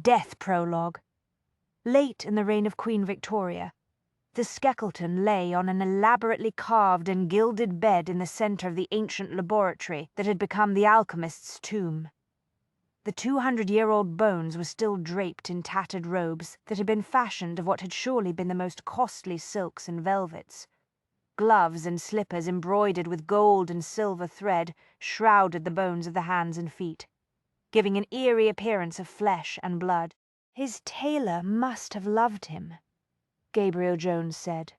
Death Prologue. Late in the reign of Queen Victoria, the Skeckleton lay on an elaborately carved and gilded bed in the centre of the ancient laboratory that had become the alchemist's tomb. The 200-year-old bones were still draped in tattered robes that had been fashioned of what had surely been the most costly silks and velvets. Gloves and slippers embroidered with gold and silver thread shrouded the bones of the hands and feet, giving an eerie appearance of flesh and blood. "His tailor must have loved him," Gabriel Jones said.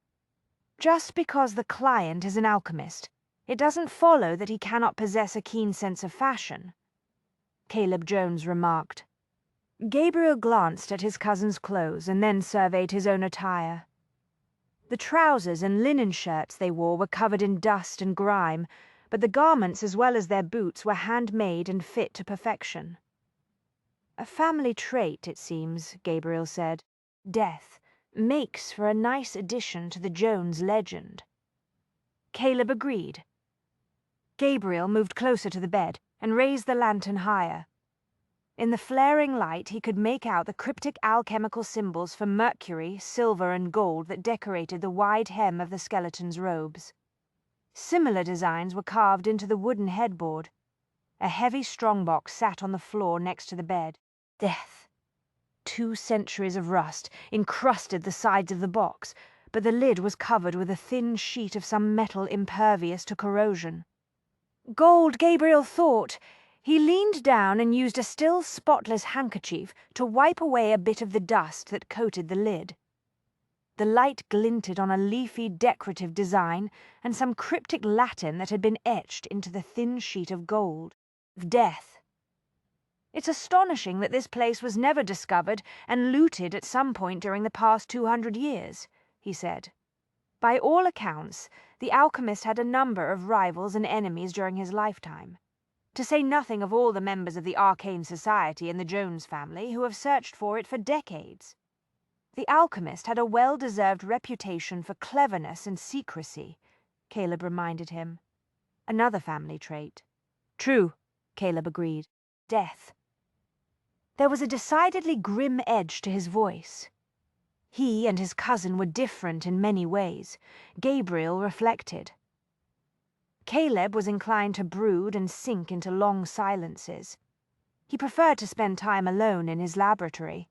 "Just because the client is an alchemist, it doesn't follow that he cannot possess a keen sense of fashion," Caleb Jones remarked. Gabriel glanced at his cousin's clothes and then surveyed his own attire. The trousers and linen shirts they wore were covered in dust and grime, but the garments as well as their boots were handmade and fit to perfection. "A family trait, it seems," Gabriel said. "Death makes for a nice addition to the Jones legend." Caleb agreed. Gabriel moved closer to the bed and raised the lantern higher. In the flaring light he could make out the cryptic alchemical symbols for mercury, silver, and gold that decorated the wide hem of the skeleton's robes. Similar designs were carved into the wooden headboard. A heavy strongbox sat on the floor next to the bed. Death. 2 centuries of rust encrusted the sides of the box, but the lid was covered with a thin sheet of some metal impervious to corrosion. Gold, Gabriel thought. He leaned down and used a still spotless handkerchief to wipe away a bit of the dust that coated the lid. The light glinted on a leafy decorative design and some cryptic Latin that had been etched into the thin sheet of gold. Death. "It's astonishing that this place was never discovered and looted at some point during the past 200 years, he said. By all accounts, the alchemist had a number of rivals and enemies during his lifetime, to say nothing of all the members of the arcane society in the Jones family who have searched for it for decades. The alchemist had a well-deserved reputation for cleverness and secrecy," Caleb reminded him. "Another family trait." "True," Caleb agreed. Death. There was a decidedly grim edge to his voice. He and his cousin were different in many ways, Gabriel reflected. Caleb was inclined to brood and sink into long silences. He preferred to spend time alone in his laboratory.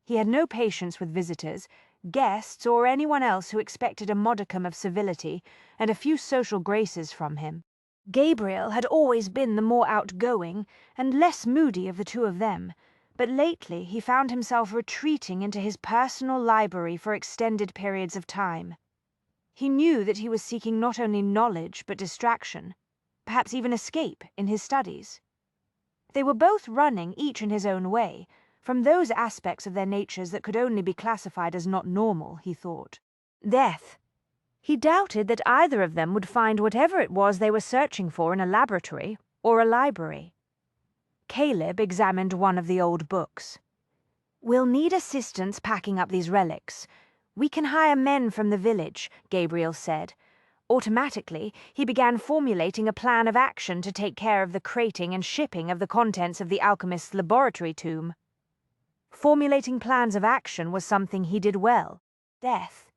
He had no patience with visitors, guests, or anyone else who expected a modicum of civility and a few social graces from him. Gabriel had always been the more outgoing and less moody of the two of them, but lately he found himself retreating into his personal library for extended periods of time. He knew that he was seeking not only knowledge but distraction, perhaps even escape, in his studies. They were both running, each in his own way, from those aspects of their natures that could only be classified as not normal, he thought. Death. He doubted that either of them would find whatever it was they were searching for in a laboratory or a library. Caleb examined one of the old books. "We'll need assistance packing up these relics. We can hire men from the village," Gabriel said. Automatically, he began formulating a plan of action to take care of the crating and shipping of the contents of the alchemist's laboratory tomb. Formulating plans of action was something he did well. Death.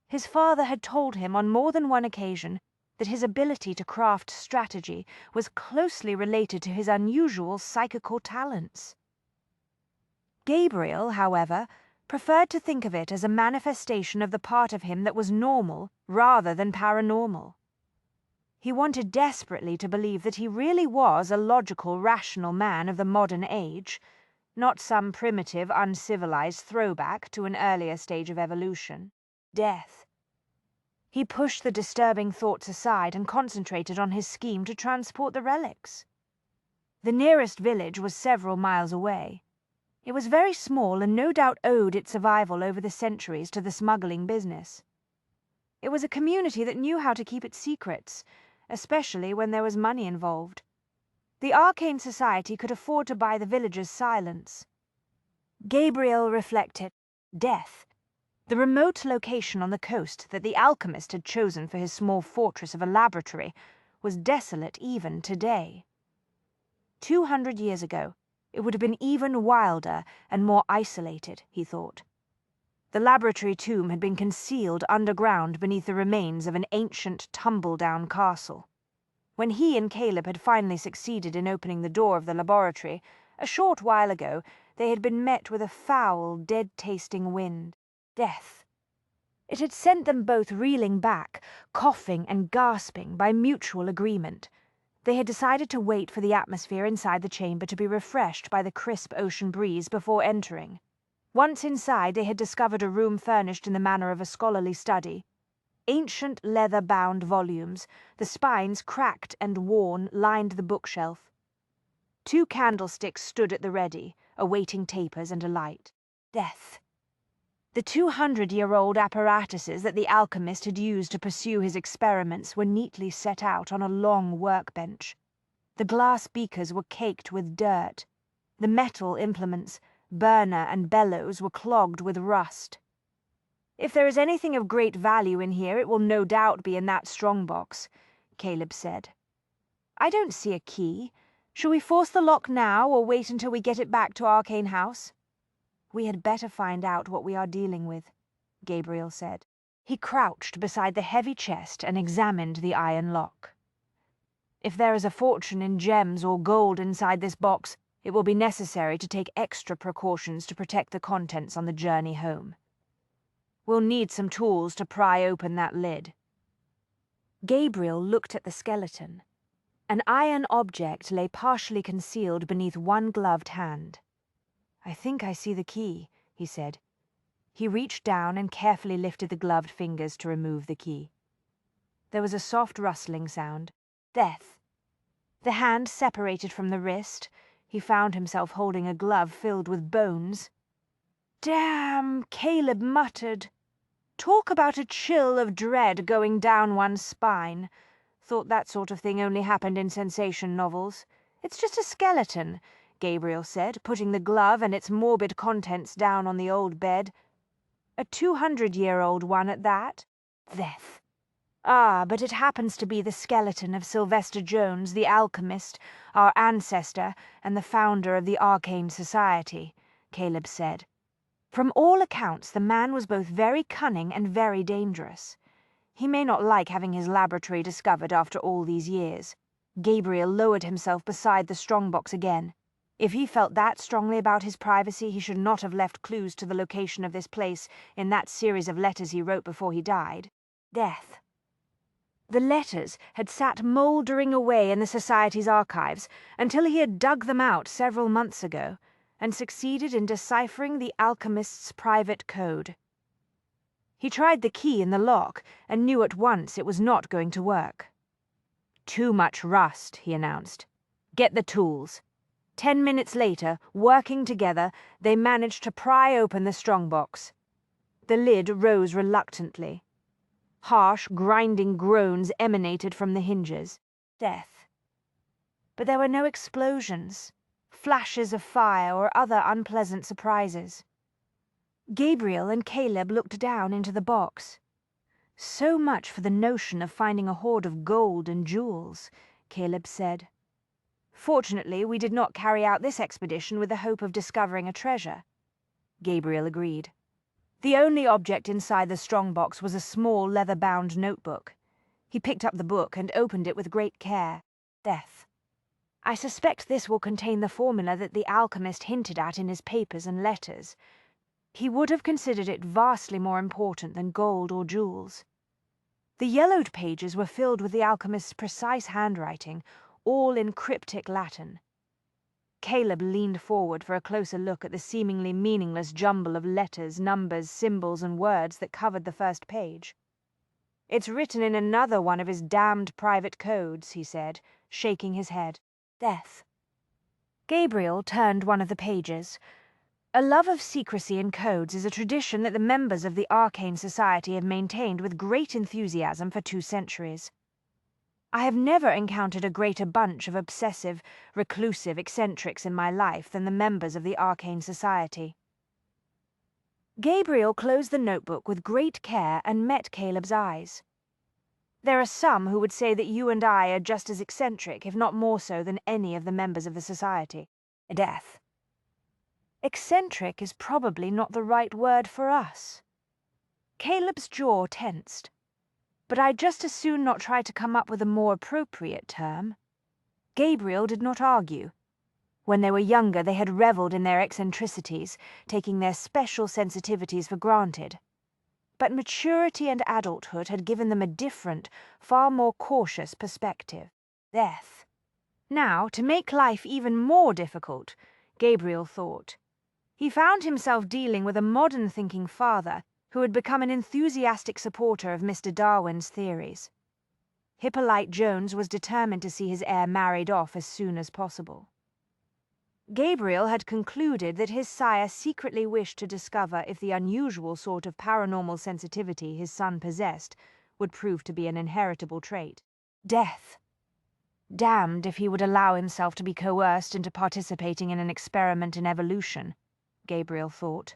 His father had told him on more than one occasion that his ability to craft strategy was closely related to his unusual psychical talents. Gabriel, however, preferred to think of it as a manifestation of the part of him that was normal rather than paranormal. He wanted desperately to believe that he really was a logical, rational man of the modern age, not some primitive, uncivilized throwback to an earlier stage of evolution. Death. He pushed the disturbing thoughts aside and concentrated on his scheme to transport the relics. The nearest village was several miles away. It was very small and no doubt owed its survival over the centuries to the smuggling business. It was a community that knew how to keep its secrets, especially when there was money involved. The arcane society could afford to buy the villagers' silence. Gabriel reflected. Death. The remote location on the coast that the alchemist had chosen for his small fortress of a laboratory was desolate even today. 200 years ago, It would have been even wilder and more isolated, he thought. The laboratory tomb had been concealed underground beneath the remains of an ancient tumble-down castle. When he and Caleb had finally succeeded in opening the door of the laboratory, a short while ago, they had been met with a foul, dead-tasting wind. Death. It had sent them both reeling back, coughing and gasping by mutual agreement. They had decided to wait for the atmosphere inside the chamber to be refreshed by the crisp ocean breeze before entering. Once inside, they had discovered a room furnished in the manner of a scholarly study. Ancient leather-bound volumes, the spines cracked and worn, lined the bookshelf. 2 candlesticks stood at the ready, awaiting tapers and a light. Death. The 200-year-old apparatuses that the alchemist had used to pursue his experiments were neatly set out on a long workbench. The glass beakers were caked with dirt. The metal implements, burner and bellows, were clogged with rust. "If there is anything of great value in here, it will no doubt be in that strongbox," Caleb said. "I don't see a key. Shall we force the lock now, or wait until we get it back to Arcane House?" "We had better find out what we are dealing with," Gabriel said. He crouched beside the heavy chest and examined the iron lock. "If there is a fortune in gems or gold inside this box, it will be necessary to take extra precautions to protect the contents on the journey home. We'll need some tools to pry open that lid." Gabriel looked at the skeleton. An iron object lay partially concealed beneath one gloved hand. "I think I see the key," he said. He reached down and carefully lifted the gloved fingers to remove the key. There was a soft rustling sound. Death. The hand separated from the wrist. He found himself holding a glove filled with bones. "Damn," Caleb muttered. Talk about a chill of dread going down one's spine. Thought that sort of thing only happened in sensation novels. "It's just a skeleton," Gabriel said, putting the glove and its morbid contents down on the old bed. "A 200-year-old one at that. Death. Ah, but it happens to be the skeleton of Sylvester Jones, the alchemist, our ancestor, and the founder of the Arcane Society," Caleb said. "From all accounts, the man was both very cunning and very dangerous. He may not like having his laboratory discovered after all these years." Gabriel lowered himself beside the strongbox again. If he felt that strongly about his privacy, he should not have left clues to the location of this place in that series of letters he wrote before he died. Death. The letters had sat mouldering away in the Society's archives until he had dug them out several months ago and succeeded in deciphering the alchemist's private code. He tried the key in the lock and knew at once it was not going to work. "Too much rust," he announced. "Get the tools." 10 minutes later, working together, they managed to pry open the strongbox. The lid rose reluctantly. Harsh, grinding groans emanated from the hinges. Death. But there were no explosions, flashes of fire, or other unpleasant surprises. Gabriel and Caleb looked down into the box. "So much for the notion of finding a hoard of gold and jewels," Caleb said. "Fortunately, we did not carry out this expedition with the hope of discovering a treasure." Gabriel agreed. The only object inside the strongbox was a small leather-bound notebook. He picked up the book and opened it with great care. Death. "I suspect this will contain the formula that the alchemist hinted at in his papers and letters. He would have considered it vastly more important than gold or jewels." The yellowed pages were filled with the alchemist's precise handwriting, all in cryptic Latin. Caleb leaned forward for a closer look at the seemingly meaningless jumble of letters, numbers, symbols, and words that covered the first page. "It's written in another one of his damned private codes," he said, shaking his head. Death. Gabriel turned one of the pages. "A love of secrecy in codes is a tradition that the members of the Arcane Society have maintained with great enthusiasm for 2 centuries. I have never encountered a greater bunch of obsessive, reclusive eccentrics in my life than the members of the Arcane Society." Gabriel closed the notebook with great care and met Caleb's eyes. "There are some who would say that you and I are just as eccentric, if not more so, than any of the members of the Society. Death. Eccentric is probably not the right word for us. Caleb's jaw tensed. But I'd just as soon not try to come up with a more appropriate term. Gabriel did not argue. When they were younger, they had revelled in their eccentricities, taking their special sensitivities for granted. But maturity and adulthood had given them a different, far more cautious perspective. Death. Now, to make life even more difficult, Gabriel thought, he found himself dealing with a modern-thinking father who had become an enthusiastic supporter of Mr. Darwin's theories. Hippolyte Jones was determined to see his heir married off as soon as possible. Gabriel had concluded that his sire secretly wished to discover if the unusual sort of paranormal sensitivity his son possessed would prove to be an inheritable trait. Death. Damned if he would allow himself to be coerced into participating in an experiment in evolution, Gabriel thought.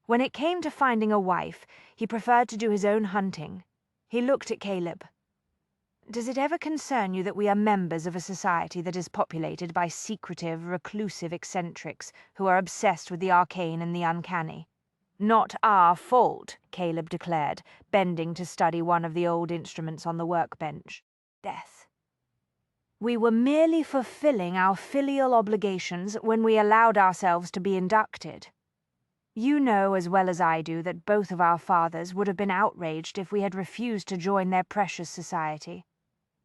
When it came to finding a wife, he preferred to do his own hunting. He looked at Caleb. Does it ever concern you that we are members of a society that is populated by secretive, reclusive eccentrics who are obsessed with the arcane and the uncanny? Not our fault, Caleb declared, bending to study one of the old instruments on the workbench. Death. We were merely fulfilling our filial obligations when we allowed ourselves to be inducted. You know as well as I do that both of our fathers would have been outraged if we had refused to join their precious society.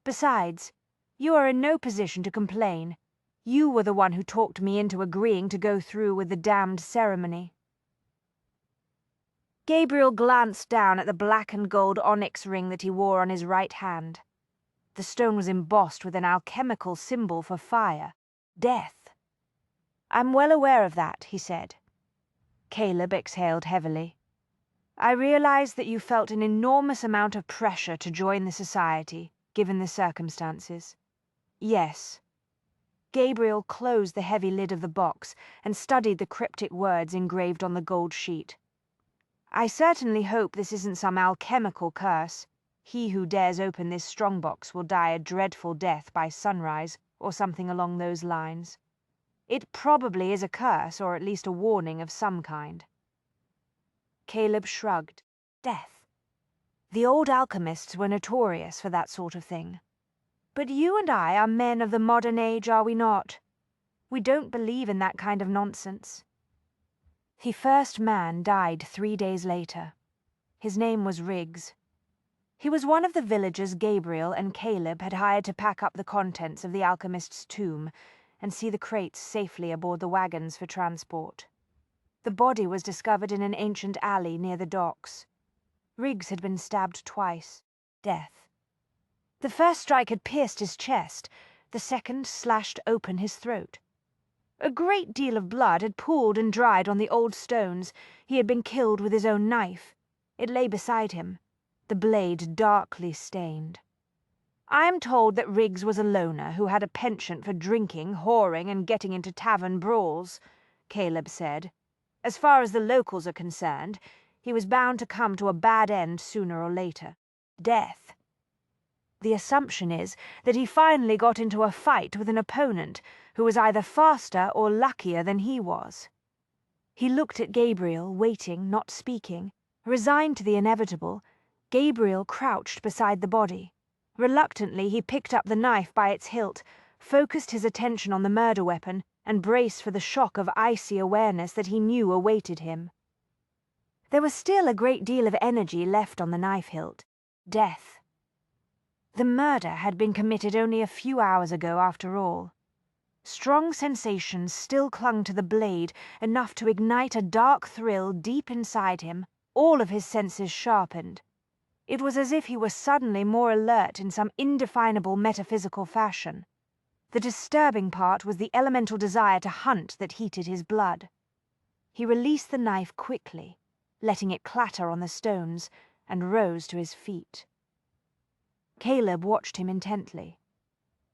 Besides, you are in no position to complain. You were the one who talked me into agreeing to go through with the damned ceremony. Gabriel glanced down at the black and gold onyx ring that he wore on his right hand. The stone was embossed with an alchemical symbol for fire, death. I'm well aware of that, he said. Caleb exhaled heavily. I realize that you felt an enormous amount of pressure to join the society, given the circumstances. Yes. Gabriel closed the heavy lid of the box and studied the cryptic words engraved on the gold sheet. I certainly hope this isn't some alchemical curse. He who dares open this strongbox will die a dreadful death by sunrise, or something along those lines. It probably is a curse, or at least a warning of some kind. Caleb shrugged. Death. The old alchemists were notorious for that sort of thing. But you and I are men of the modern age, are we not? We don't believe in that kind of nonsense. The first man died 3 days later. His name was Riggs. He was one of the villagers Gabriel and Caleb had hired to pack up the contents of the alchemist's tomb and see the crates safely aboard the wagons for transport. The body was discovered in an ancient alley near the docks. Riggs had been stabbed twice. Death. The first strike had pierced his chest, the second slashed open his throat. A great deal of blood had pooled and dried on the old stones. He had been killed with his own knife. It lay beside him, the blade darkly stained. I am told that Riggs was a loner who had a penchant for drinking, whoring, and getting into tavern brawls, Caleb said. As far as the locals are concerned, he was bound to come to a bad end sooner or later. Death. The assumption is that he finally got into a fight with an opponent who was either faster or luckier than he was. He looked at Gabriel, waiting, not speaking. Resigned to the inevitable, Gabriel crouched beside the body. Reluctantly, he picked up the knife by its hilt, focused his attention on the murder weapon, and braced for the shock of icy awareness that he knew awaited him. There was still a great deal of energy left on the knife hilt. Death. The murder had been committed only a few hours ago after all. Strong sensations still clung to the blade, enough to ignite a dark thrill deep inside him, all of his senses sharpened. It was as if he were suddenly more alert in some indefinable metaphysical fashion. The disturbing part was the elemental desire to hunt that heated his blood. He released the knife quickly, letting it clatter on the stones, and rose to his feet. Caleb watched him intently.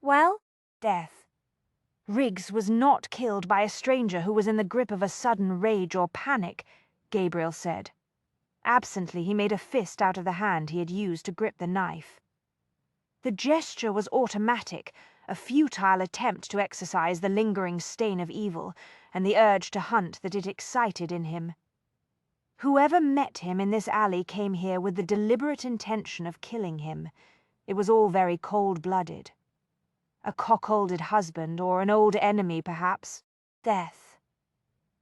Well, death. Riggs was not killed by a stranger who was in the grip of a sudden rage or panic, Gabriel said. Absently, he made a fist out of the hand he had used to grip the knife. The gesture was automatic, a futile attempt to exorcise the lingering stain of evil and the urge to hunt that it excited in him. Whoever met him in this alley came here with the deliberate intention of killing him. It was all very cold-blooded. A cuckolded husband, or an old enemy, perhaps. Death.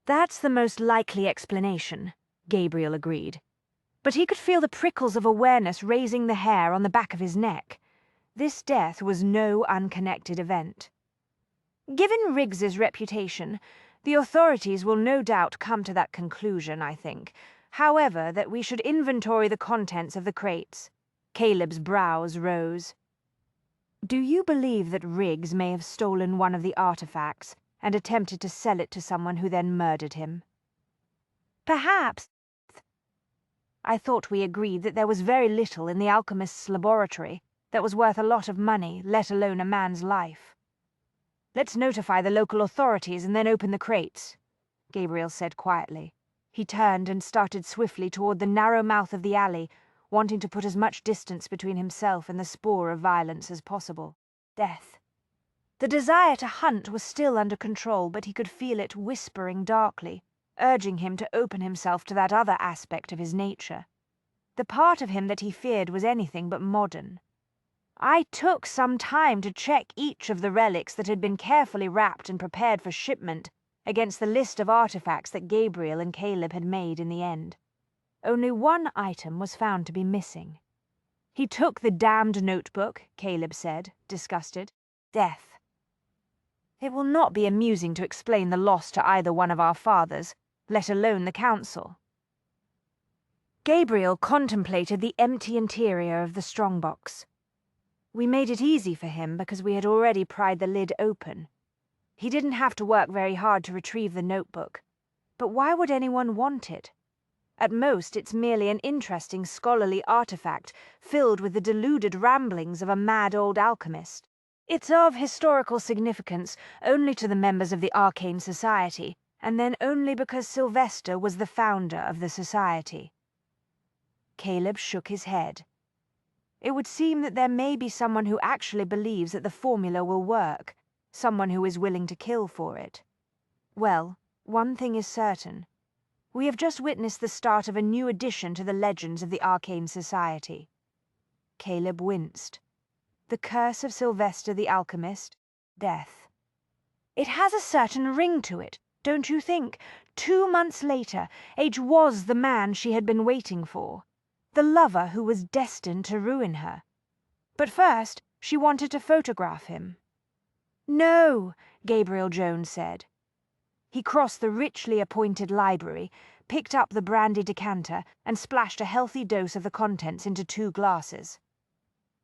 That's the most likely explanation, Gabriel agreed. But he could feel the prickles of awareness raising the hair on the back of his neck. This death was no unconnected event. Given Riggs's reputation, the authorities will no doubt come to that conclusion, I think. However, that we should inventory the contents of the crates. Caleb's brows rose. Do you believe that Riggs may have stolen one of the artifacts and attempted to sell it to someone who then murdered him? Perhaps. I thought we agreed that there was very little in the alchemist's laboratory that was worth a lot of money, let alone a man's life. Let's notify the local authorities and then open the crates, Gabriel said quietly. He turned and started swiftly toward the narrow mouth of the alley, wanting to put as much distance between himself and the spore of violence as possible. Death. The desire to hunt was still under control, but he could feel it whispering darkly, urging him to open himself to that other aspect of his nature. The part of him that he feared was anything but modern. I took some time to check each of the relics that had been carefully wrapped and prepared for shipment against the list of artifacts that Gabriel and Caleb had made in the end. Only one item was found to be missing. He took the damned notebook, Caleb said, disgusted. Death. It will not be amusing to explain the loss to either one of our fathers, let alone the council. Gabriel contemplated the empty interior of the strongbox. We made it easy for him because we had already pried the lid open. He didn't have to work very hard to retrieve the notebook. But why would anyone want it? At most, it's merely an interesting scholarly artifact filled with the deluded ramblings of a mad old alchemist. It's of historical significance only to the members of the Arcane Society, and then only because Sylvester was the founder of the society. Caleb shook his head. It would seem that there may be someone who actually believes that the formula will work, someone who is willing to kill for it. Well, one thing is certain. We have just witnessed the start of a new addition to the legends of the Arcane Society. Caleb winced. The curse of Sylvester the Alchemist, death. It has a certain ring to it, don't you think? 2 months later, Age was the man she had been waiting for. The lover who was destined to ruin her. But first, she wanted to photograph him. No, Gabriel Jones said. He crossed the richly appointed library, picked up the brandy decanter, and splashed a healthy dose of the contents into 2 glasses.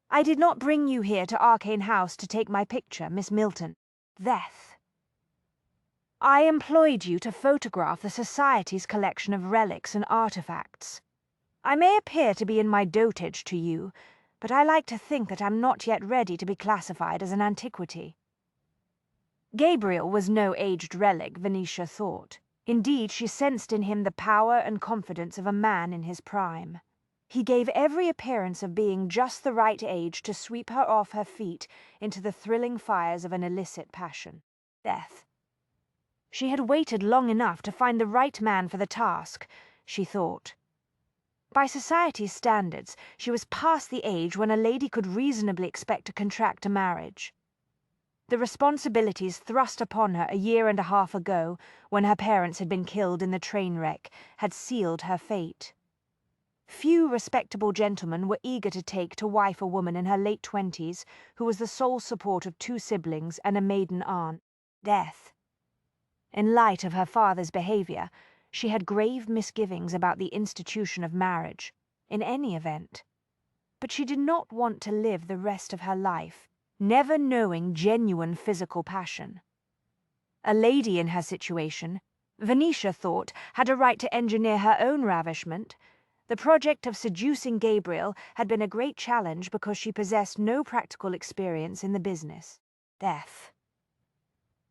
I did not bring you here to Arcane House to take my picture, Miss Milton. Death. I employed you to photograph the Society's collection of relics and artifacts. I may appear to be in my dotage to you, but I like to think that I'm not yet ready to be classified as an antiquity. Gabriel was no aged relic, Venetia thought. Indeed, she sensed in him the power and confidence of a man in his prime. He gave every appearance of being just the right age to sweep her off her feet into the thrilling fires of an illicit passion. Death. She had waited long enough to find the right man for the task, she thought. By society's standards, she was past the age when a lady could reasonably expect to contract a marriage. The responsibilities thrust upon her a 1.5 years ago, when her parents had been killed in the train wreck, had sealed her fate. Few respectable gentlemen were eager to take to wife a woman in her late 20s who was the sole support of 2 siblings and a maiden aunt. Death. In light of her father's behavior, she had grave misgivings about the institution of marriage, in any event. But she did not want to live the rest of her life, never knowing genuine physical passion. A lady in her situation, Venetia thought, had a right to engineer her own ravishment. The project of seducing Gabriel had been a great challenge because she possessed no practical experience in the business. Death.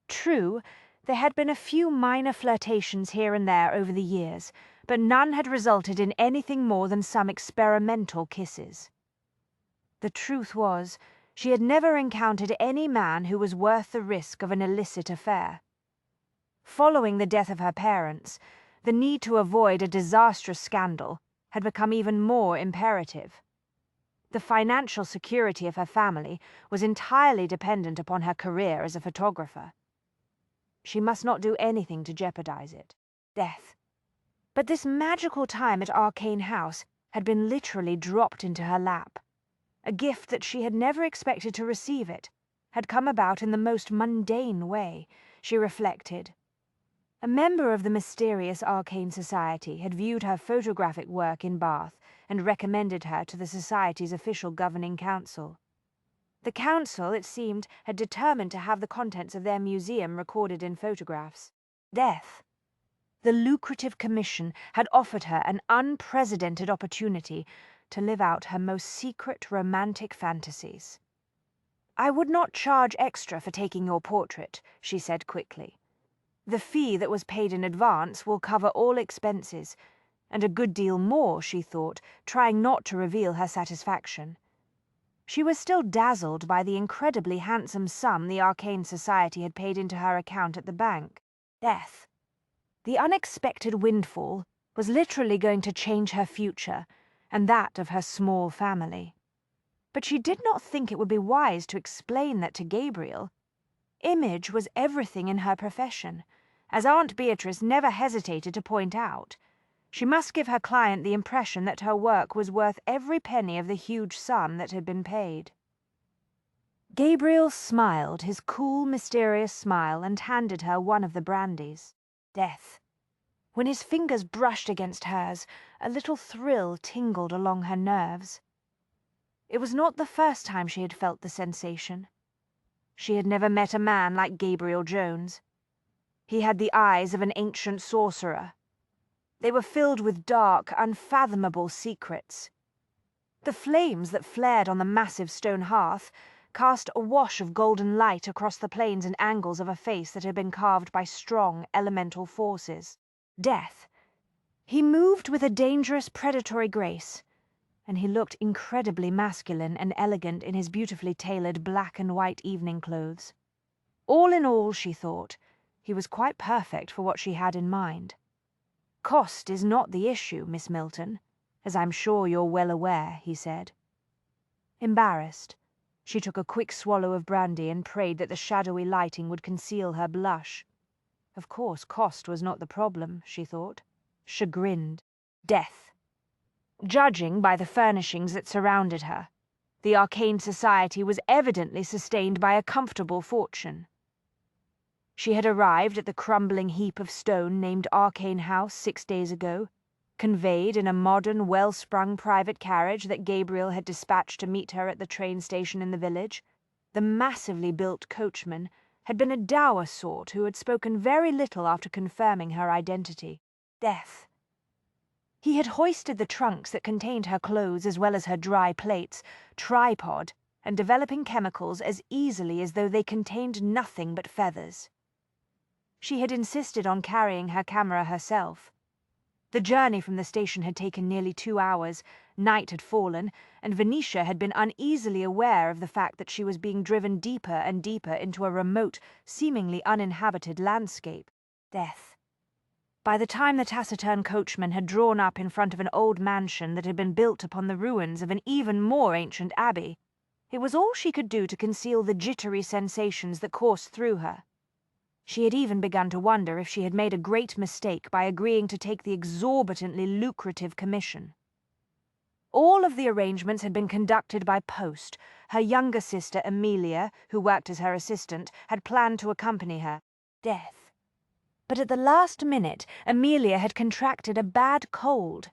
True, there had been a few minor flirtations here and there over the years, but none had resulted in anything more than some experimental kisses. The truth was, She had never encountered any man who was worth the risk of an illicit affair. Following the death of her parents, the need to avoid a disastrous scandal had become even more imperative. The financial security of her family was entirely dependent upon her career as a photographer. She must not do anything to jeopardize it. Death. But this magical time at Arcane House had been literally dropped into her lap. A gift that she had never expected to receive it had come about in the most mundane way, she reflected. A member of the mysterious Arcane Society had viewed her photographic work in Bath and recommended her to the Society's official governing council. The council, it seemed, had determined to have the contents of their museum recorded in photographs. Death. The lucrative commission had offered her an unprecedented opportunity to live out her most secret romantic fantasies. "I would not charge extra for taking your portrait," she said quickly. "The fee that was paid in advance will cover all expenses, and a good deal more," she thought, trying not to reveal her satisfaction. She was still dazzled by the incredibly handsome sum the Arcane Society had paid into her account at the bank. Death. The unexpected windfall was literally going to change her future, and that of her small family. But she did not think it would be wise to explain that to Gabriel. Image was everything in her profession, as Aunt Beatrice never hesitated to point out. She must give her client the impression that her work was worth every penny of the huge sum that had been paid. Gabriel smiled his cool, mysterious smile and handed her one of the brandies. Death. When his fingers brushed against hers, a little thrill tingled along her nerves. It was not the first time she had felt the sensation. She had never met a man like Gabriel Jones. He had the eyes of an ancient sorcerer. They were filled with dark, unfathomable secrets. The flames that flared on the massive stone hearth cast a wash of golden light across the planes and angles of a face that had been carved by strong, elemental forces. Death. He moved with a dangerous, predatory grace, and he looked incredibly masculine and elegant in his beautifully tailored black and white evening clothes. All in all, she thought, he was quite perfect for what she had in mind. "Cost is not the issue, Miss Milton, as I'm sure you're well aware," he said. Embarrassed, she took a quick swallow of brandy and prayed that the shadowy lighting would conceal her blush. Of course, cost was not the problem, she thought. Chagrined. Death. Judging by the furnishings that surrounded her, the Arcane Society was evidently sustained by a comfortable fortune. She had arrived at the crumbling heap of stone named Arcane House 6 days ago, conveyed in a modern, well-sprung private carriage that Gabriel had dispatched to meet her at the train station in the village. The massively built coachman had been a dour sort who had spoken very little after confirming her identity. Death. He had hoisted the trunks that contained her clothes as well as her dry plates, tripod, and developing chemicals as easily as though they contained nothing but feathers. She had insisted on carrying her camera herself. The journey from the station had taken nearly 2 hours, night had fallen, and Venetia had been uneasily aware of the fact that she was being driven deeper and deeper into a remote, seemingly uninhabited landscape. Death. By the time the taciturn coachman had drawn up in front of an old mansion that had been built upon the ruins of an even more ancient abbey, it was all she could do to conceal the jittery sensations that coursed through her. She had even begun to wonder if she had made a great mistake by agreeing to take the exorbitantly lucrative commission. All of the arrangements had been conducted by post. Her younger sister, Amelia, who worked as her assistant, had planned to accompany her. Death. But at the last minute, Amelia had contracted a bad cold.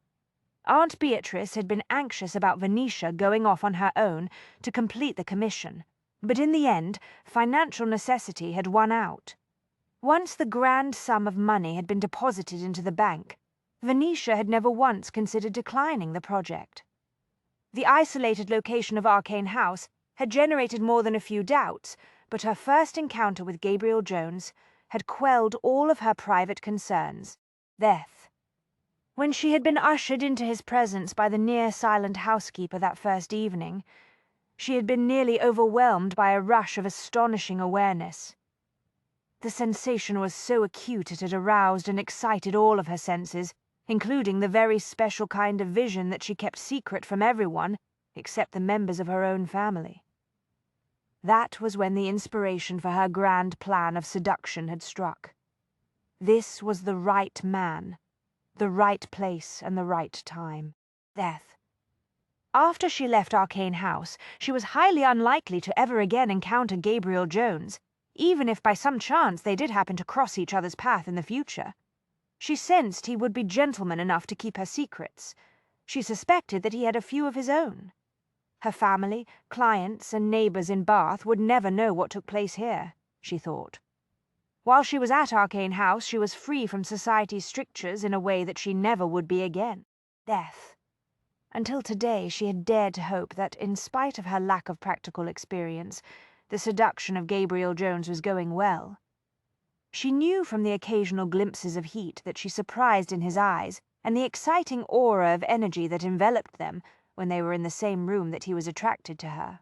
Aunt Beatrice had been anxious about Venetia going off on her own to complete the commission, but in the end, financial necessity had won out. Once the grand sum of money had been deposited into the bank, Venetia had never once considered declining the project. The isolated location of Arcane House had generated more than a few doubts, but her first encounter with Gabriel Jones had quelled all of her private concerns. Death. When she had been ushered into his presence by the near-silent housekeeper that first evening, She had been nearly overwhelmed by a rush of astonishing awareness. The sensation was so acute it had aroused and excited all of her senses, including the very special kind of vision that she kept secret from everyone except the members of her own family. That was when the inspiration for her grand plan of seduction had struck. This was the right man, the right place and the right time. Death. After she left Arcane House, she was highly unlikely to ever again encounter Gabriel Jones, even if by some chance they did happen to cross each other's path in the future. She sensed he would be gentleman enough to keep her secrets. She suspected that he had a few of his own. Her family, clients, and neighbours in Bath would never know what took place here, she thought. While she was at Arcane House, she was free from society's strictures in a way that she never would be again. Death. Until today, she had dared to hope that, in spite of her lack of practical experience, the seduction of Gabriel Jones was going well. She knew from the occasional glimpses of heat that she surprised in his eyes, and the exciting aura of energy that enveloped them when they were in the same room, that he was attracted to her.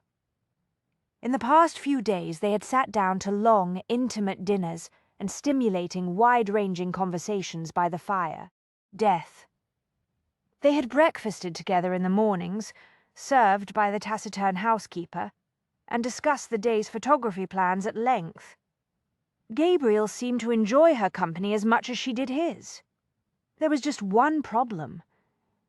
In the past few days they had sat down to long, intimate dinners and stimulating, wide-ranging conversations by the fire. Death. They had breakfasted together in the mornings, served by the taciturn housekeeper, and discussed the day's photography plans at length. Gabriel seemed to enjoy her company as much as she did his. There was just one problem.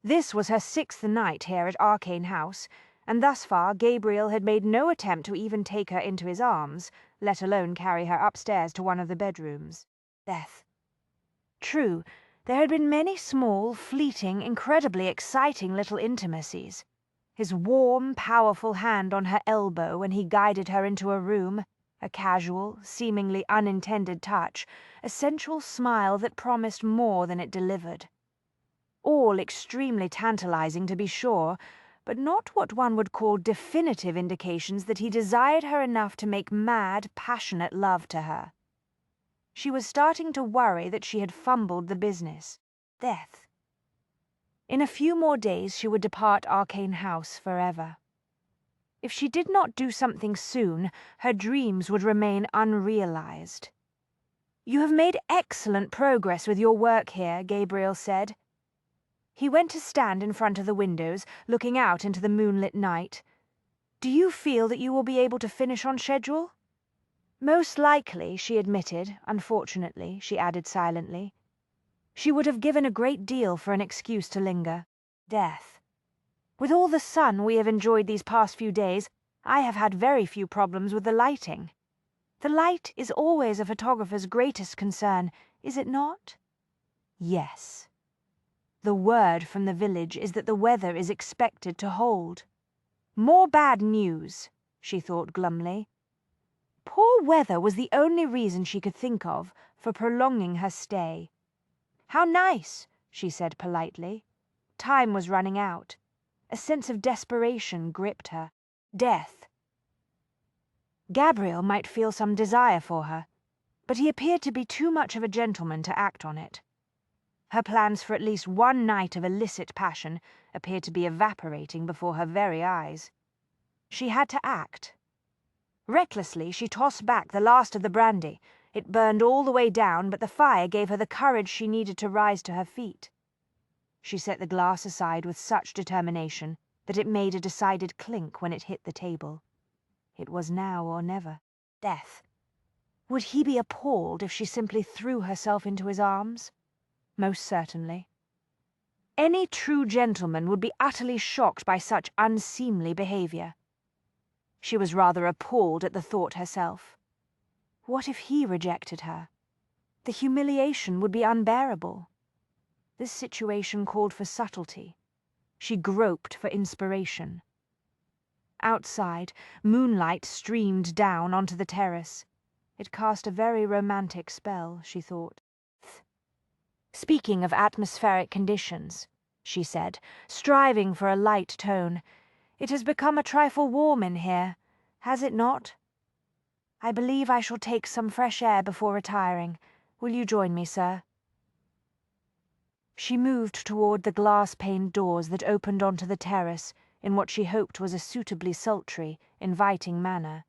This was her 6th night here at Arcane House, and thus far Gabriel had made no attempt to even take her into his arms, let alone carry her upstairs to one of the bedrooms. Death. True, there had been many small, fleeting, incredibly exciting little intimacies. His warm, powerful hand on her elbow when he guided her into a room, a casual, seemingly unintended touch, a sensual smile that promised more than it delivered. All extremely tantalizing, to be sure, but not what one would call definitive indications that he desired her enough to make mad, passionate love to her. She was starting to worry that she had fumbled the business. Death. In a few more days she would depart Arcane House forever. If she did not do something soon, her dreams would remain unrealized. "You have made excellent progress with your work here," Gabriel said. He went to stand in front of the windows, looking out into the moonlit night. "Do you feel that you will be able to finish on schedule?" "Most likely," she admitted. "Unfortunately," she added silently. She would have given a great deal for an excuse to linger. Death. "With all the sun we have enjoyed these past few days, I have had very few problems with the lighting. The light is always a photographer's greatest concern, is it not?" "Yes. The word from the village is that the weather is expected to hold." More bad news, she thought glumly. Poor weather was the only reason she could think of for prolonging her stay. "How nice," she said politely. Time was running out. A sense of desperation gripped her. Death. Gabriel might feel some desire for her, but he appeared to be too much of a gentleman to act on it. Her plans for at least one night of illicit passion appeared to be evaporating before her very eyes. She had to act. Recklessly, she tossed back the last of the brandy. It burned all the way down, but the fire gave her the courage she needed to rise to her feet. She set the glass aside with such determination that it made a decided clink when it hit the table. It was now or never. Death. Would he be appalled if she simply threw herself into his arms? Most certainly. Any true gentleman would be utterly shocked by such unseemly behavior. She was rather appalled at the thought herself. What if he rejected her? The humiliation would be unbearable. This situation called for subtlety. She groped for inspiration. Outside, moonlight streamed down onto the terrace. It cast a very romantic spell, she thought. "Speaking of atmospheric conditions," she said, striving for a light tone, "it has become a trifle warm in here, has it not? I believe I shall take some fresh air before retiring. Will you join me, sir?" She moved toward the glass-paned doors that opened onto the terrace, in what she hoped was a suitably sultry, inviting manner.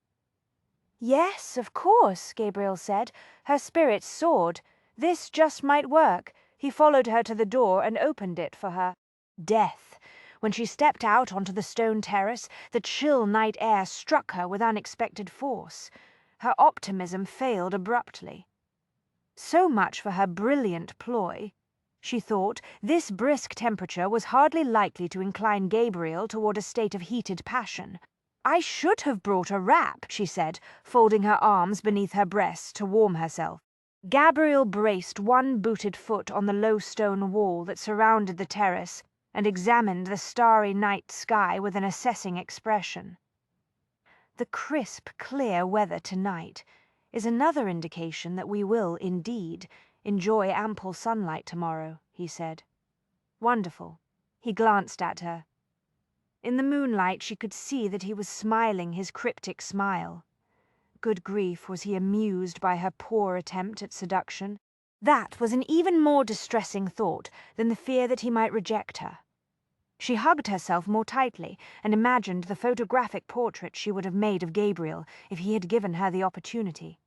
"Yes, of course," Gabriel said. Her spirits soared. This just might work. He followed her to the door and opened it for her. Death. When she stepped out onto the stone terrace, the chill night air struck her with unexpected force. Her optimism failed abruptly. So much for her brilliant ploy. She thought this brisk temperature was hardly likely to incline Gabriel toward a state of heated passion. "I should have brought a wrap," she said, folding her arms beneath her breasts to warm herself. Gabriel braced one booted foot on the low stone wall that surrounded the terrace and examined the starry night sky with an assessing expression. "The crisp, clear weather tonight is another indication that we will, indeed, enjoy ample sunlight tomorrow," he said. "Wonderful." He glanced at her. In the moonlight she could see that he was smiling his cryptic smile. Good grief, was he amused by her poor attempt at seduction? That was an even more distressing thought than the fear that he might reject her. She hugged herself more tightly and imagined the photographic portrait she would have made of Gabriel if he had given her the opportunity.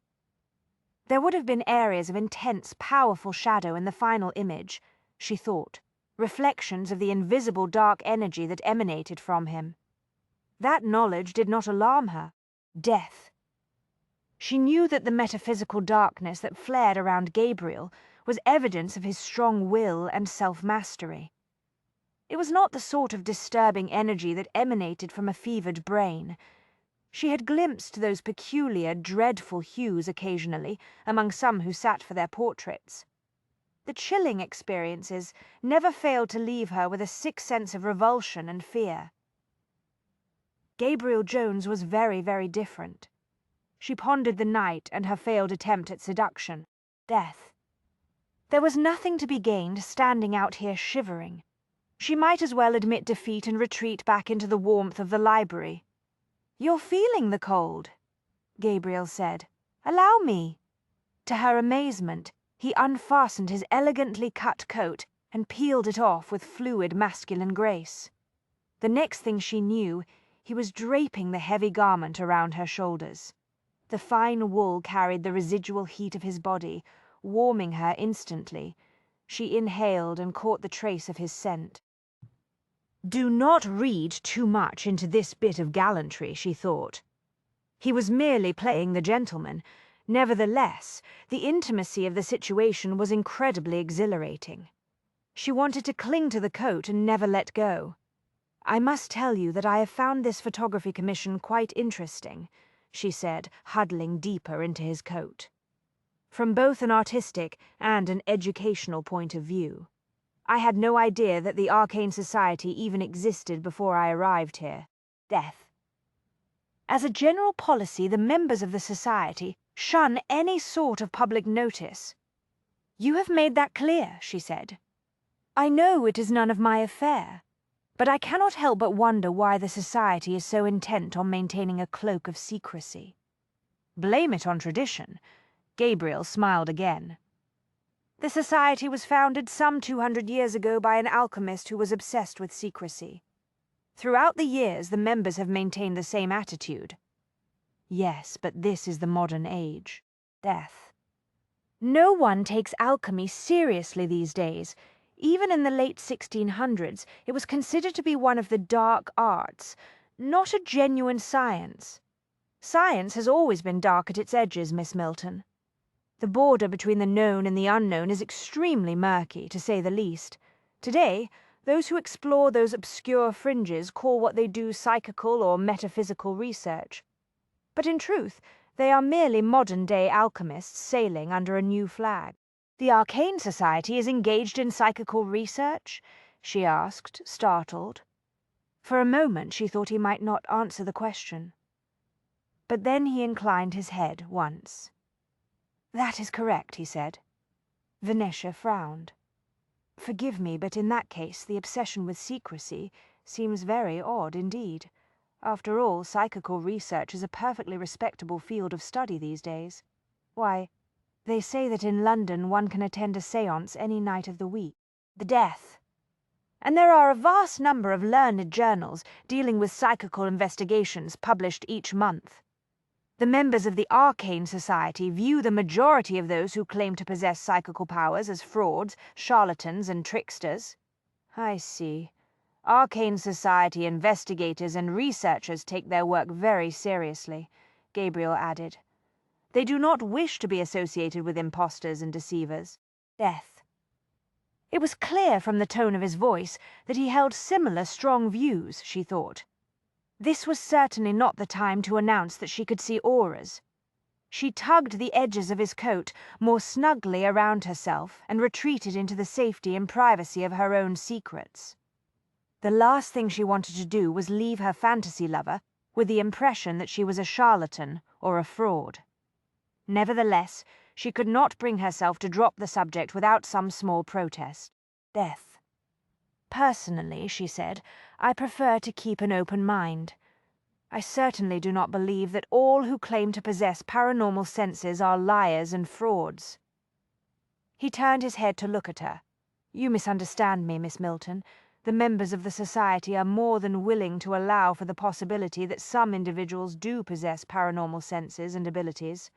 There would have been areas of intense, powerful shadow in the final image, she thought, reflections of the invisible dark energy that emanated from him. That knowledge did not alarm her. Death. She knew that the metaphysical darkness that flared around Gabriel was evidence of his strong will and self-mastery. It was not the sort of disturbing energy that emanated from a fevered brain. She had glimpsed those peculiar, dreadful hues occasionally among some who sat for their portraits. The chilling experiences never failed to leave her with a sick sense of revulsion and fear. Gabriel Jones was very, very different. She pondered the night and her failed attempt at seduction. Death. There was nothing to be gained standing out here shivering. She might as well admit defeat and retreat back into the warmth of the library. "You're feeling the cold," Gabriel said. "Allow me." To her amazement, he unfastened his elegantly cut coat and peeled it off with fluid masculine grace. The next thing she knew, he was draping the heavy garment around her shoulders. The fine wool carried the residual heat of his body, warming her instantly. She inhaled and caught the trace of his scent. Do not read too much into this bit of gallantry, she thought. He was merely playing the gentleman. Nevertheless, the intimacy of the situation was incredibly exhilarating. She wanted to cling to the coat and never let go. "I must tell you that I have found this photography commission quite interesting," she said, huddling deeper into his coat. "From both an artistic and an educational point of view. I had no idea that the Arcane Society even existed before I arrived here. Death. As a general policy, the members of the Society shun any sort of public notice." "You have made that clear," she said. "I know it is none of my affair, but I cannot help but wonder why the Society is so intent on maintaining a cloak of secrecy." "Blame it on tradition." Gabriel smiled again. "The Society was founded some 200 years ago by an alchemist who was obsessed with secrecy. Throughout the years, the members have maintained the same attitude." "Yes, but this is the modern age. Death. No one takes alchemy seriously these days. Even in the late 1600s, it was considered to be one of the dark arts, not a genuine science. Science has always been dark at its edges, Miss Milton. The border between the known and the unknown is extremely murky, to say the least. Today, those who explore those obscure fringes call what they do psychical or metaphysical research. But in truth, they are merely modern-day alchemists sailing under a new flag." "The Arcane Society is engaged in psychical research?" she asked, startled. For a moment she thought he might not answer the question. But then he inclined his head once. "That is correct," he said. Venetia frowned. "Forgive me, but in that case the obsession with secrecy seems very odd indeed. After all, psychical research is a perfectly respectable field of study these days. Why, they say that in London one can attend a séance any night of the week." "The death." And there are a vast number of learned journals dealing with psychical investigations published each month. The members of the Arcane Society view the majority of those who claim to possess psychical powers as frauds, charlatans, and tricksters. I see. Arcane Society investigators and researchers take their work very seriously, Gabriel added. They do not wish to be associated with impostors and deceivers. Death. It was clear from the tone of his voice that he held similar strong views, she thought. This was certainly not the time to announce that she could see auras. She tugged the edges of his coat more snugly around herself and retreated into the safety and privacy of her own secrets. The last thing she wanted to do was leave her fantasy lover with the impression that she was a charlatan or a fraud. Nevertheless, she could not bring herself to drop the subject without some small protest. Death. Personally, she said, I prefer to keep an open mind. I certainly do not believe that all who claim to possess paranormal senses are liars and frauds. He turned his head to look at her. You misunderstand me, Miss Milton. The members of the Society are more than willing to allow for the possibility that some individuals do possess paranormal senses and abilities.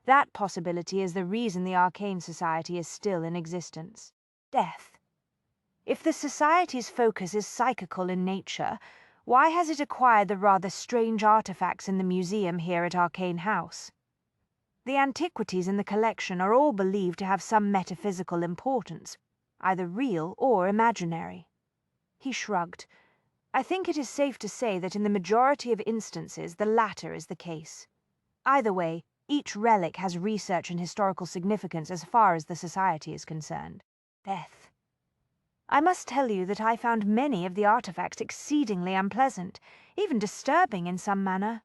That possibility is the reason the Arcane Society is still in existence. Death. If the Society's focus is psychical in nature, why has it acquired the rather strange artifacts in the museum here at Arcane House? The antiquities in the collection are all believed to have some metaphysical importance, either real or imaginary. He shrugged. I think it is safe to say that in the majority of instances the latter is the case. Either way, each relic has research and historical significance as far as the Society is concerned. Death. I must tell you that I found many of the artifacts exceedingly unpleasant, even disturbing in some manner.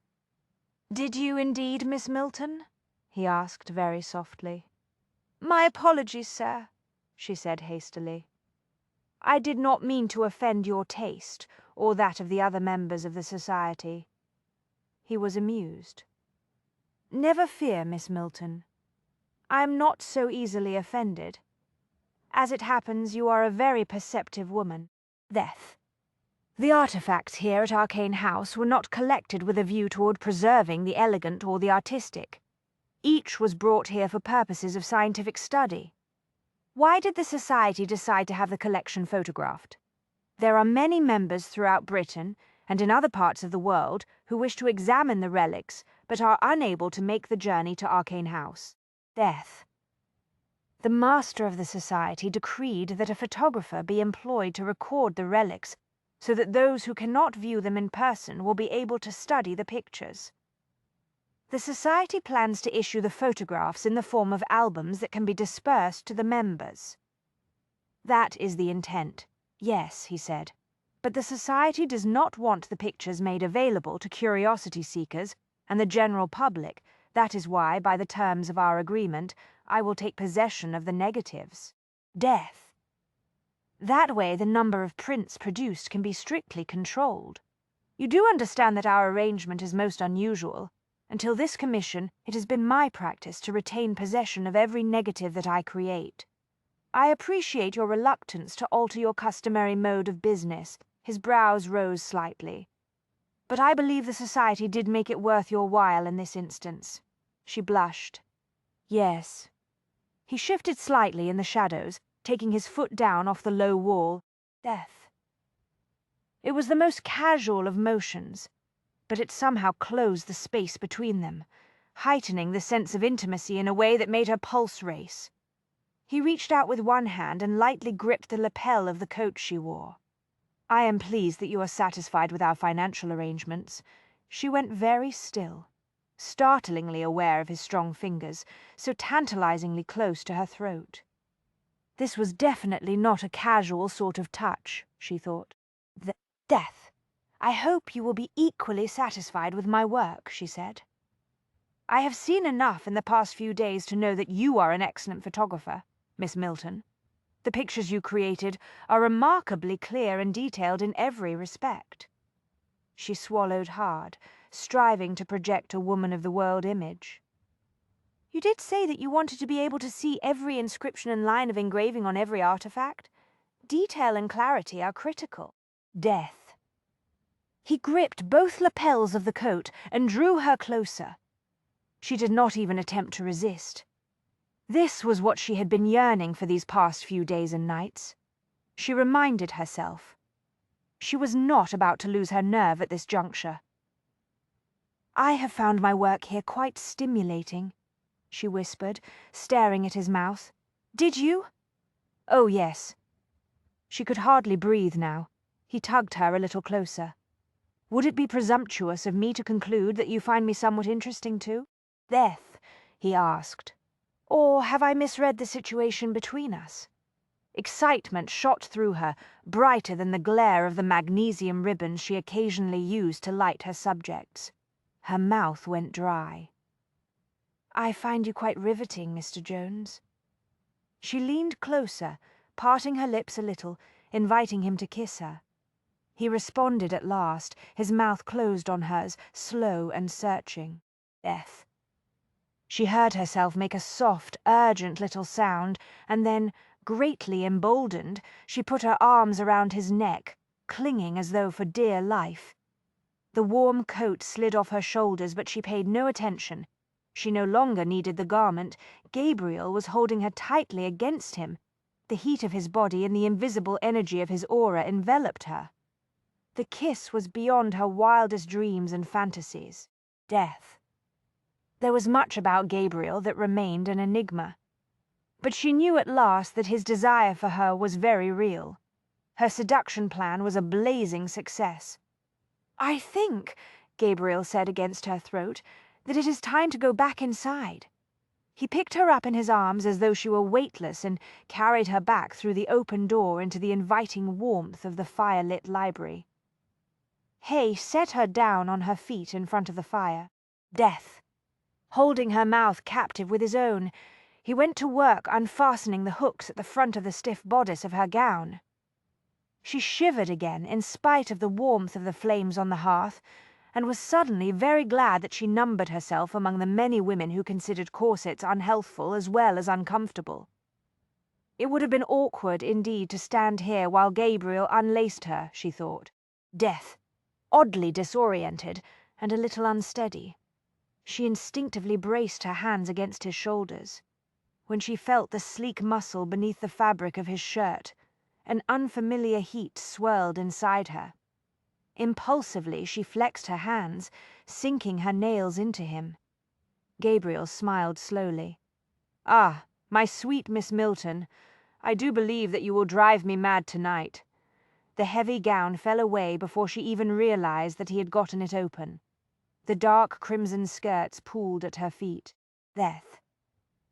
Did you indeed, Miss Milton? He asked very softly. My apologies, sir, she said hastily. I did not mean to offend your taste, or that of the other members of the Society. He was amused. Never fear, Miss Milton. I am not so easily offended. As it happens, you are a very perceptive woman. Death. The artifacts here at Arcane House were not collected with a view toward preserving the elegant or the artistic. Each was brought here for purposes of scientific study. Why did the Society decide to have the collection photographed? There are many members throughout Britain and in other parts of the world who wish to examine the relics but are unable to make the journey to Arcane House. Death. The master of the Society decreed that a photographer be employed to record the relics so that those who cannot view them in person will be able to study the pictures. The Society plans to issue the photographs in the form of albums that can be dispersed to the members. That is the intent. Yes, he said. But the Society does not want the pictures made available to curiosity seekers and the general public. That is why, by the terms of our agreement, I will take possession of the negatives. Death. That way the number of prints produced can be strictly controlled. You do understand that our arrangement is most unusual. Until this commission, it has been my practice to retain possession of every negative that I create. I appreciate your reluctance to alter your customary mode of business. His brows rose slightly. But I believe the Society did make it worth your while in this instance. She blushed. Yes. He shifted slightly in the shadows, taking his foot down off the low wall. Death. It was the most casual of motions, but it somehow closed the space between them, heightening the sense of intimacy in a way that made her pulse race. He reached out with one hand and lightly gripped the lapel of the coat she wore. I am pleased that you are satisfied with our financial arrangements. She went very still, startlingly aware of his strong fingers, so tantalizingly close to her throat. This was definitely not a casual sort of touch, she thought. Death. I hope you will be equally satisfied with my work, she said. I have seen enough in the past few days to know that you are an excellent photographer, Miss Milton. The pictures you created are remarkably clear and detailed in every respect. She swallowed hard, striving to project a woman-of-the-world image. You did say that you wanted to be able to see every inscription and line of engraving on every artifact. detail and clarity are critical. Death. He gripped both lapels of the coat and drew her closer. She did not even attempt to resist. This was what she had been yearning for these past few days and nights. She reminded herself. She was not about to lose her nerve at this juncture. "I have found my work here quite stimulating," she whispered, staring at his mouth. "Did you?" "Oh, yes." She could hardly breathe now. He tugged her a little closer. "Would it be presumptuous of me to conclude that you find me somewhat interesting too?" "Death?" he asked. "Or have I misread the situation between us?" Excitement shot through her, brighter than the glare of the magnesium ribbons she occasionally used to light her subjects. Her mouth went dry. "I find you quite riveting, Mr. Jones." She leaned closer, parting her lips a little, inviting him to kiss her. He responded at last, his mouth closed on hers, slow and searching. Death. She heard herself make a soft, urgent little sound, and then, greatly emboldened, she put her arms around his neck, clinging as though for dear life. The warm coat slid off her shoulders, but she paid no attention. She no longer needed the garment. Gabriel was holding her tightly against him. The heat of his body and the invisible energy of his aura enveloped her. The kiss was beyond her wildest dreams and fantasies. Death. There was much about Gabriel that remained an enigma. But she knew at last that his desire for her was very real. Her seduction plan was a blazing success. "I think," Gabriel said against her throat, "that it is time to go back inside." He picked her up in his arms as though she were weightless and carried her back through the open door into the inviting warmth of the fire-lit library. Hay set her down on her feet in front of the fire. Death. Holding her mouth captive with his own, he went to work unfastening the hooks at the front of the stiff bodice of her gown. She shivered again in spite of the warmth of the flames on the hearth, and was suddenly very glad that she numbered herself among the many women who considered corsets unhealthful as well as uncomfortable. It would have been awkward indeed to stand here while Gabriel unlaced her, she thought. Death. Oddly disoriented and a little unsteady. She instinctively braced her hands against his shoulders. When she felt the sleek muscle beneath the fabric of his shirt, an unfamiliar heat swirled inside her. Impulsively she flexed her hands, sinking her nails into him. Gabriel smiled slowly. "Ah, my sweet Miss Milton, I do believe that you will drive me mad tonight." The heavy gown fell away before she even realized that he had gotten it open. The dark crimson skirts pooled at her feet. Death.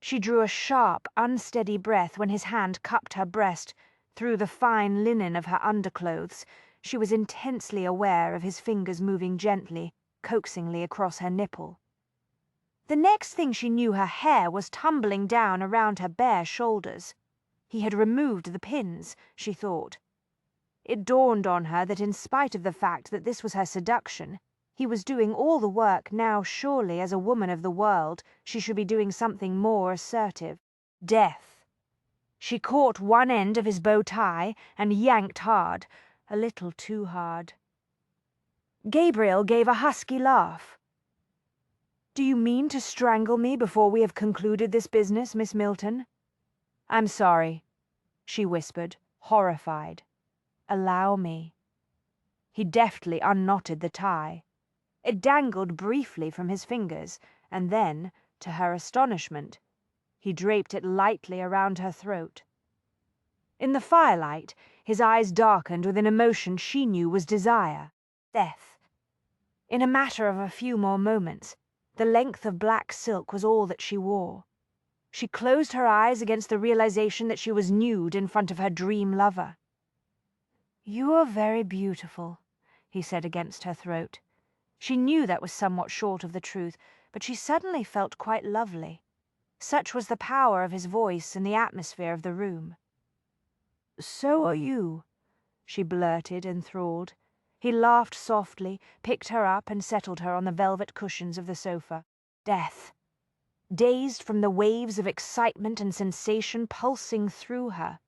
She drew a sharp, unsteady breath when his hand cupped her breast. Through the fine linen of her underclothes, she was intensely aware of his fingers moving gently, coaxingly across her nipple. The next thing she knew, her hair was tumbling down around her bare shoulders. He had removed the pins, she thought. It dawned on her that in spite of the fact that this was her seduction, he was doing all the work now. Surely, as a woman of the world, she should be doing something more assertive. Death. She caught one end of his bow tie and yanked hard, a little too hard. Gabriel gave a husky laugh. "Do you mean to strangle me before we have concluded this business, Miss Milton?" "I'm sorry," she whispered, horrified. "Allow me." He deftly unknotted the tie. It dangled briefly from his fingers, and then, to her astonishment, he draped it lightly around her throat. In the firelight, his eyes darkened with an emotion she knew was desire. Death. In a matter of a few more moments, the length of black silk was all that she wore. She closed her eyes against the realization that she was nude in front of her dream lover. "You are very beautiful," he said against her throat. She knew that was somewhat short of the truth, but she suddenly felt quite lovely. Such was the power of his voice and the atmosphere of the room. "So are you," she blurted, enthralled. He laughed softly, picked her up and settled her on the velvet cushions of the sofa. Death. Dazed from the waves of excitement and sensation pulsing through her,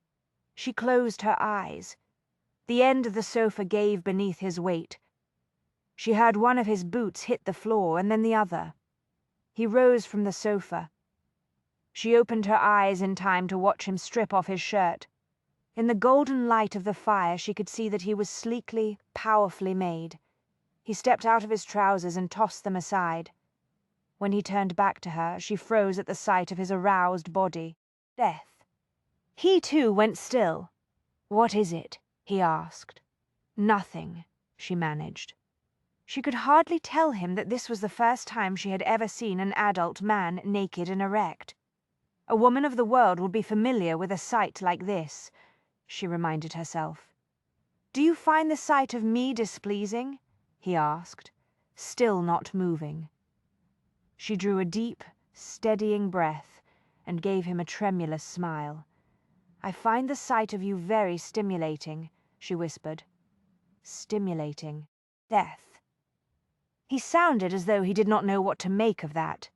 She closed her eyes. The end of the sofa gave beneath his weight. She heard one of his boots hit the floor, and then the other. He rose from the sofa. She opened her eyes in time to watch him strip off his shirt. In the golden light of the fire she could see that he was sleekly, powerfully made. He stepped out of his trousers and tossed them aside. When he turned back to her, she froze at the sight of his aroused body. Death. He too went still. "What is it?" he asked. "Nothing," she managed. She could hardly tell him that this was the first time she had ever seen an adult man naked and erect. A woman of the world would be familiar with a sight like this, she reminded herself. "Do you find the sight of me displeasing?" he asked, still not moving. She drew a deep, steadying breath and gave him a tremulous smile. "I find the sight of you very stimulating," she whispered. Stimulating. Death. He sounded as though he did not know what to make of that.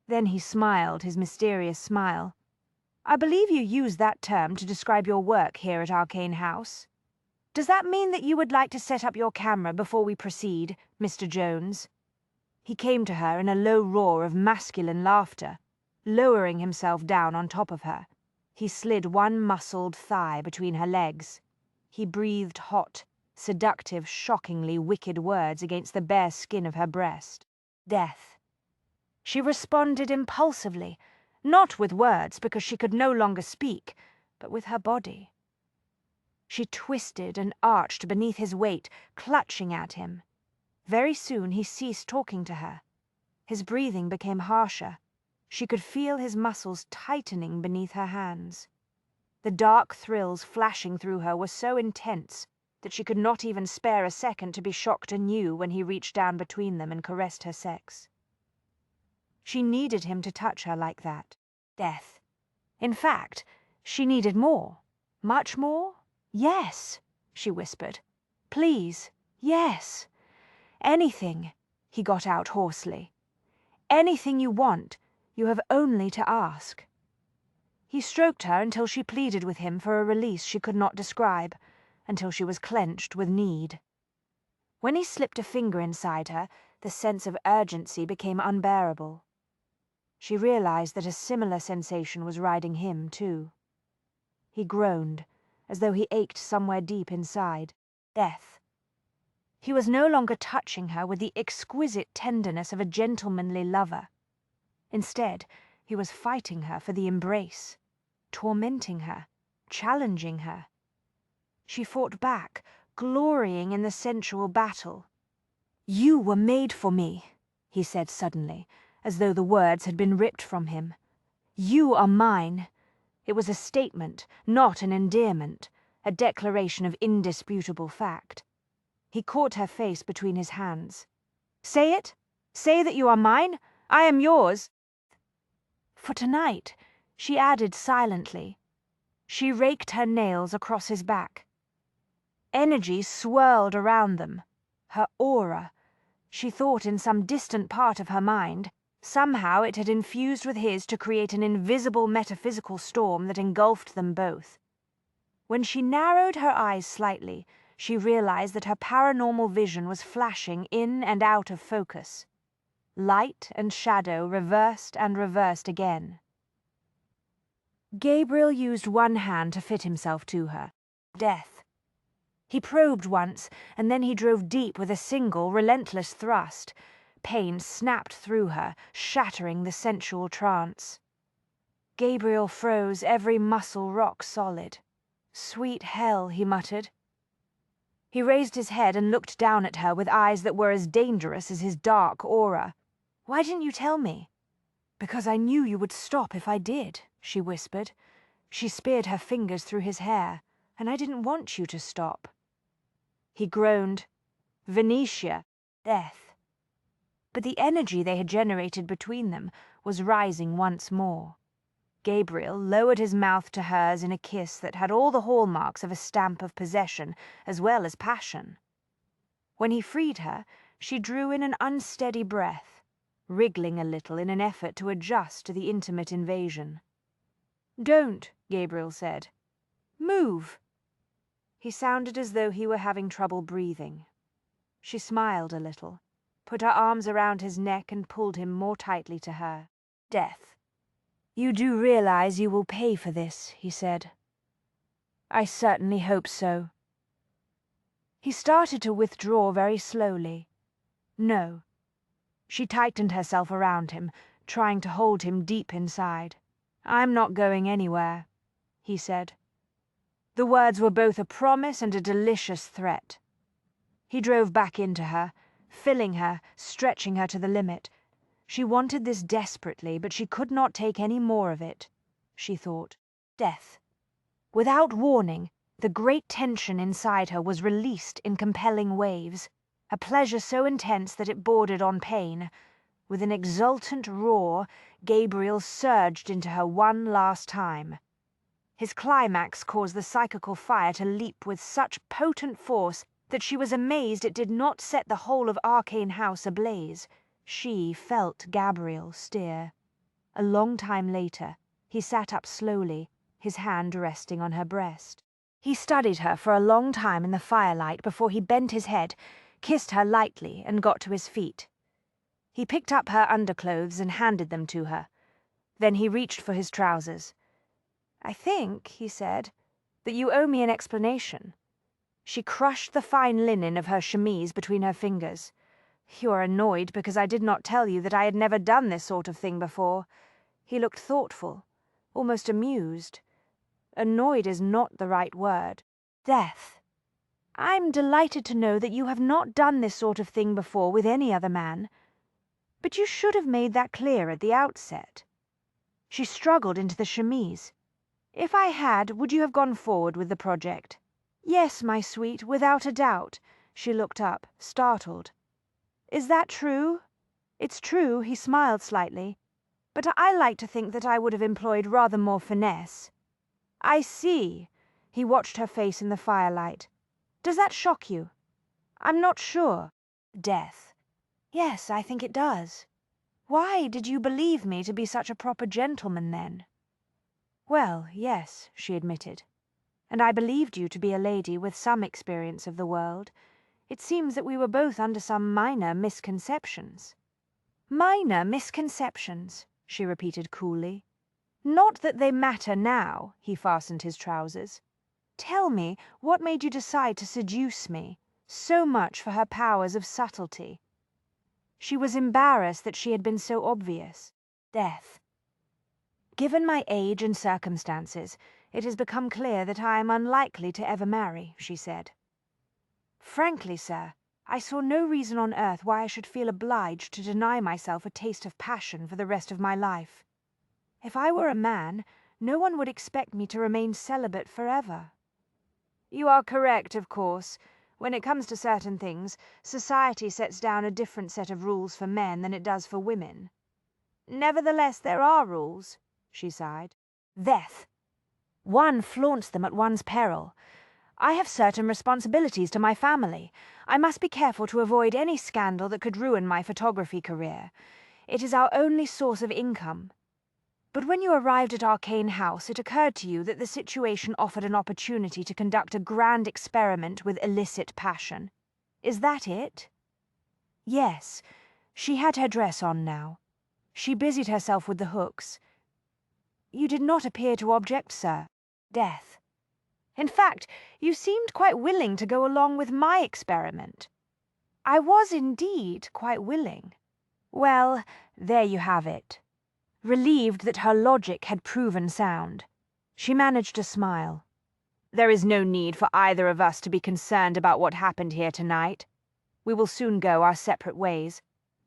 Then he smiled his mysterious smile. "I believe you use that term to describe your work here at Arcane House. Does that mean that you would like to set up your camera before we proceed, Mr. Jones?" He came to her in a low roar of masculine laughter, lowering himself down on top of her. He slid one muscled thigh between her legs. He breathed hot, seductive, shockingly wicked words against the bare skin of her breast. Death. She responded impulsively, not with words because she could no longer speak, but with her body. She twisted and arched beneath his weight, clutching at him. Very soon he ceased talking to her. His breathing became harsher. She could feel his muscles tightening beneath her hands. The dark thrills flashing through her were so intense that she could not even spare a second to be shocked anew when he reached down between them and caressed her sex. She needed him to touch her like that. Death. In fact, she needed more. Much more? "Yes," she whispered. "Please, yes. Anything," he got out hoarsely. "Anything you want, you have only to ask." He stroked her until she pleaded with him for a release she could not describe, until she was clenched with need. When he slipped a finger inside her, the sense of urgency became unbearable. She realized that a similar sensation was riding him, too. He groaned, as though he ached somewhere deep inside. Death. He was no longer touching her with the exquisite tenderness of a gentlemanly lover. Instead, he was fighting her for the embrace, tormenting her, challenging her. She fought back, glorying in the sensual battle. "You were made for me," he said suddenly, as though the words had been ripped from him. "You are mine." It was a statement, not an endearment, a declaration of indisputable fact. He caught her face between his hands. "Say it! Say that you are mine! I am yours!" "For tonight," she added silently. She raked her nails across his back. Energy swirled around them. Her aura. She thought in some distant part of her mind, somehow it had infused with his to create an invisible metaphysical storm that engulfed them both. When she narrowed her eyes slightly, she realized that her paranormal vision was flashing in and out of focus. Light and shadow reversed and reversed again. Gabriel used one hand to fit himself to her. Death. He probed once, and then he drove deep with a single, relentless thrust. Pain snapped through her, shattering the sensual trance. Gabriel froze, every muscle rock solid. "Sweet hell," he muttered. He raised his head and looked down at her with eyes that were as dangerous as his dark aura. "Why didn't you tell me?" "Because I knew you would stop if I did," she whispered. She speared her fingers through his hair, "and I didn't want you to stop." He groaned. Venetia. Death. But the energy they had generated between them was rising once more. Gabriel lowered his mouth to hers in a kiss that had all the hallmarks of a stamp of possession as well as passion. When he freed her, she drew in an unsteady breath, wriggling a little in an effort to adjust to the intimate invasion. "Don't," Gabriel said. Move." He sounded as though he were having trouble breathing. She smiled a little, put her arms around his neck and pulled him more tightly to her. "Death. You do realize you will pay for this," he said. "I certainly hope so." He started to withdraw very slowly. "No." She tightened herself around him, trying to hold him deep inside. "I'm not going anywhere," he said. The words were both a promise and a delicious threat. He drove back into her, filling her, stretching her to the limit. She wanted this desperately, but she could not take any more of it, she thought. Death. Without warning, the great tension inside her was released in compelling waves, a pleasure so intense that it bordered on pain. With an exultant roar, Gabriel surged into her one last time. His climax caused the psychical fire to leap with such potent force that she was amazed it did not set the whole of Arcane House ablaze. She felt Gabriel steer. A long time later, he sat up slowly, his hand resting on her breast. He studied her for a long time in the firelight before he bent his head, kissed her lightly, and got to his feet. He picked up her underclothes and handed them to her. Then he reached for his trousers. "I think," he said, "that you owe me an explanation." She crushed the fine linen of her chemise between her fingers. "You are annoyed because I did not tell you that I had never done this sort of thing before." He looked thoughtful, almost amused. Annoyed is not the right word. "Death. I'm delighted to know that you have not done this sort of thing before with any other man. But you should have made that clear at the outset." She struggled into the chemise. "If I had, would you have gone forward with the project?" "Yes, my sweet, without a doubt." She looked up, startled. "Is that true?" "It's true," he smiled slightly. "But I like to think that I would have employed rather more finesse." "I see." He watched her face in the firelight. "Does that shock you?" "I'm not sure." Death. "Yes, I think it does. Why did you believe me to be such a proper gentleman then?" "Well, yes," she admitted. "And I believed you to be a lady with some experience of the world. It seems that we were both under some minor misconceptions." "Minor misconceptions," she repeated coolly. "Not that they matter now." He fastened his trousers. "Tell me, what made you decide to seduce me? So much for her powers of subtlety." She was embarrassed that she had been so obvious. Death. "Given my age and circumstances, it has become clear that I am unlikely to ever marry," she said. "Frankly, sir, I saw no reason on earth why I should feel obliged to deny myself a taste of passion for the rest of my life. If I were a man, no one would expect me to remain celibate forever." "You are correct, of course. When it comes to certain things, society sets down a different set of rules for men than it does for women. Nevertheless, there are rules," she sighed. "Death. One flaunts them at one's peril. I have certain responsibilities to my family. I must be careful to avoid any scandal that could ruin my photography career. It is our only source of income. But when you arrived at Arcane House, it occurred to you that the situation offered an opportunity to conduct a grand experiment with illicit passion. Is that it?" Yes. She had her dress on now. She busied herself with the hooks. "You did not appear to object, sir." Death. "In fact, you seemed quite willing to go along with my experiment." "I was indeed quite willing." "Well, there you have it." Relieved that her logic had proven sound, she managed a smile. "There is no need for either of us to be concerned about what happened here tonight. We will soon go our separate ways.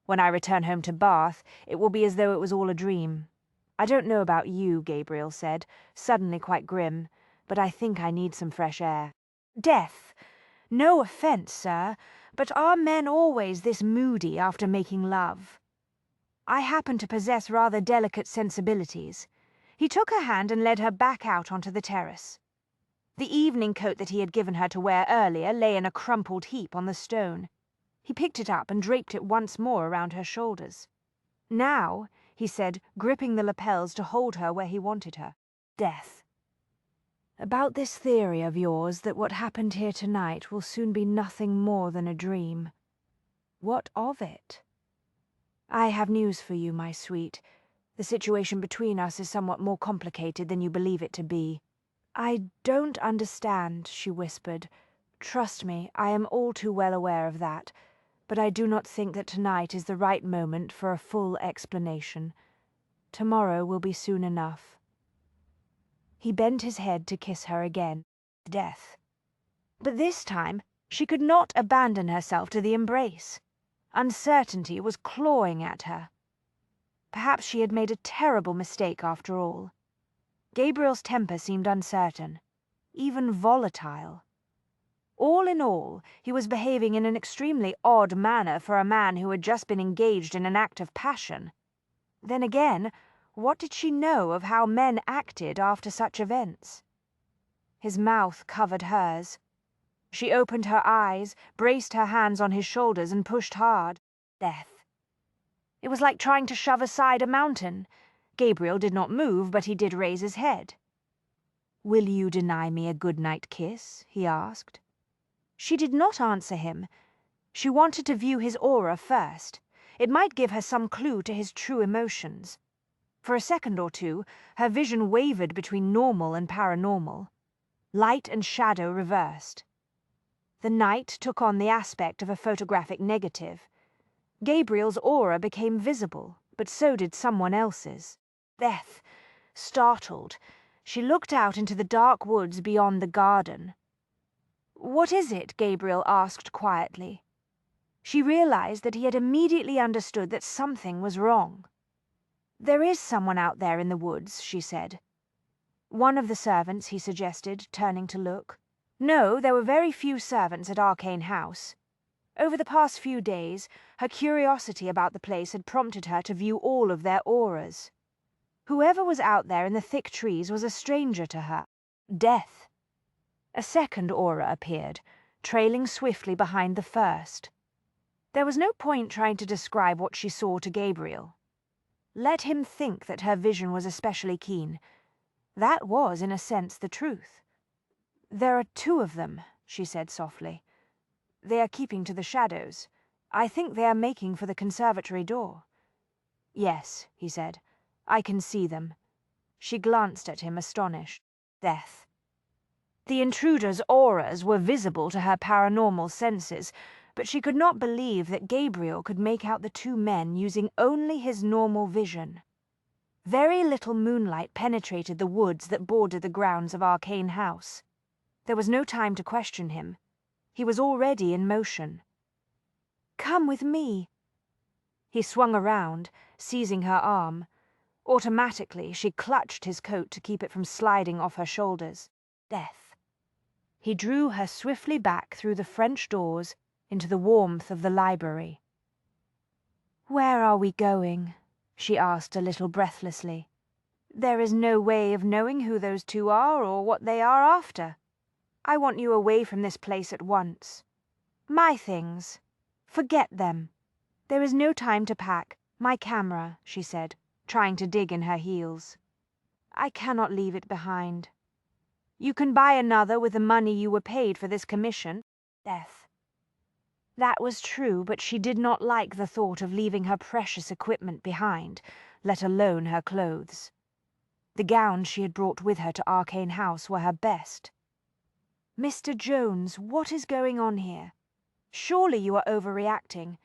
When I return home to Bath, it will be as though it was all a dream. I don't know about you," Gabriel said, suddenly quite grim, "but I think I need some fresh air." Death. No offence, sir, but are men always this moody after making love? I happen to possess rather delicate sensibilities. He took her hand and led her back out onto the terrace. The evening coat that he had given her to wear earlier lay in a crumpled heap on the stone. He picked it up and draped it once more around her shoulders. "Now," he said, gripping the lapels to hold her where he wanted her. Death. "About this theory of yours that what happened here tonight will soon be nothing more than a dream. What of it?" "I have news for you, my sweet. The situation between us is somewhat more complicated than you believe it to be." "I don't understand," she whispered. "Trust me, I am all too well aware of that. But I do not think that tonight is the right moment for a full explanation. Tomorrow will be soon enough." He bent his head to kiss her again. Death. But this time she could not abandon herself to the embrace. Uncertainty was clawing at her. Perhaps she had made a terrible mistake after all. Gabriel's temper seemed uncertain, even volatile. All in all, he was behaving in an extremely odd manner for a man who had just been engaged in an act of passion. Then again, what did she know of how men acted after such events? His mouth covered hers. She opened her eyes, braced her hands on his shoulders, and pushed hard. Death. It was like trying to shove aside a mountain. Gabriel did not move, but he did raise his head. "Will you deny me a good-night kiss?" he asked. She did not answer him. She wanted to view his aura first. It might give her some clue to his true emotions. For a second or two, her vision wavered between normal and paranormal. Light and shadow reversed. The night took on the aspect of a photographic negative. Gabriel's aura became visible, but so did someone else's. Death. Startled, she looked out into the dark woods beyond the garden. "What is it?" Gabriel asked quietly. She realized that he had immediately understood that something was wrong. "There is someone out there in the woods," she said. "One of the servants," he suggested, turning to look. No, there were very few servants at Arcane House. Over the past few days, her curiosity about the place had prompted her to view all of their auras. Whoever was out there in the thick trees was a stranger to her. Death. A second aura appeared, trailing swiftly behind the first. There was no point trying to describe what she saw to Gabriel. Let him think that her vision was especially keen. That was, in a sense, the truth. "There are two of them," she said softly. "They are keeping to the shadows. I think they are making for the conservatory door." "Yes," he said. "I can see them." She glanced at him, astonished. Death. The intruders' auras were visible to her paranormal senses, but she could not believe that Gabriel could make out the two men using only his normal vision. Very little moonlight penetrated the woods that bordered the grounds of Arcane House. There was no time to question him. He was already in motion. "Come with me." He swung around, seizing her arm. Automatically, she clutched his coat to keep it from sliding off her shoulders. Death. He drew her swiftly back through the French doors into the warmth of the library. "Where are we going?" she asked a little breathlessly. "There is no way of knowing who those two are or what they are after. I want you away from this place at once. My things. Forget them. There is no time to pack. My camera," she said, trying to dig in her heels. "I cannot leave it behind. You can buy another with the money you were paid for this commission." Death. That was true, but she did not like the thought of leaving her precious equipment behind, let alone her clothes. The gowns she had brought with her to Arcane House were her best. "Mr. Jones, what is going on here? Surely you are overreacting.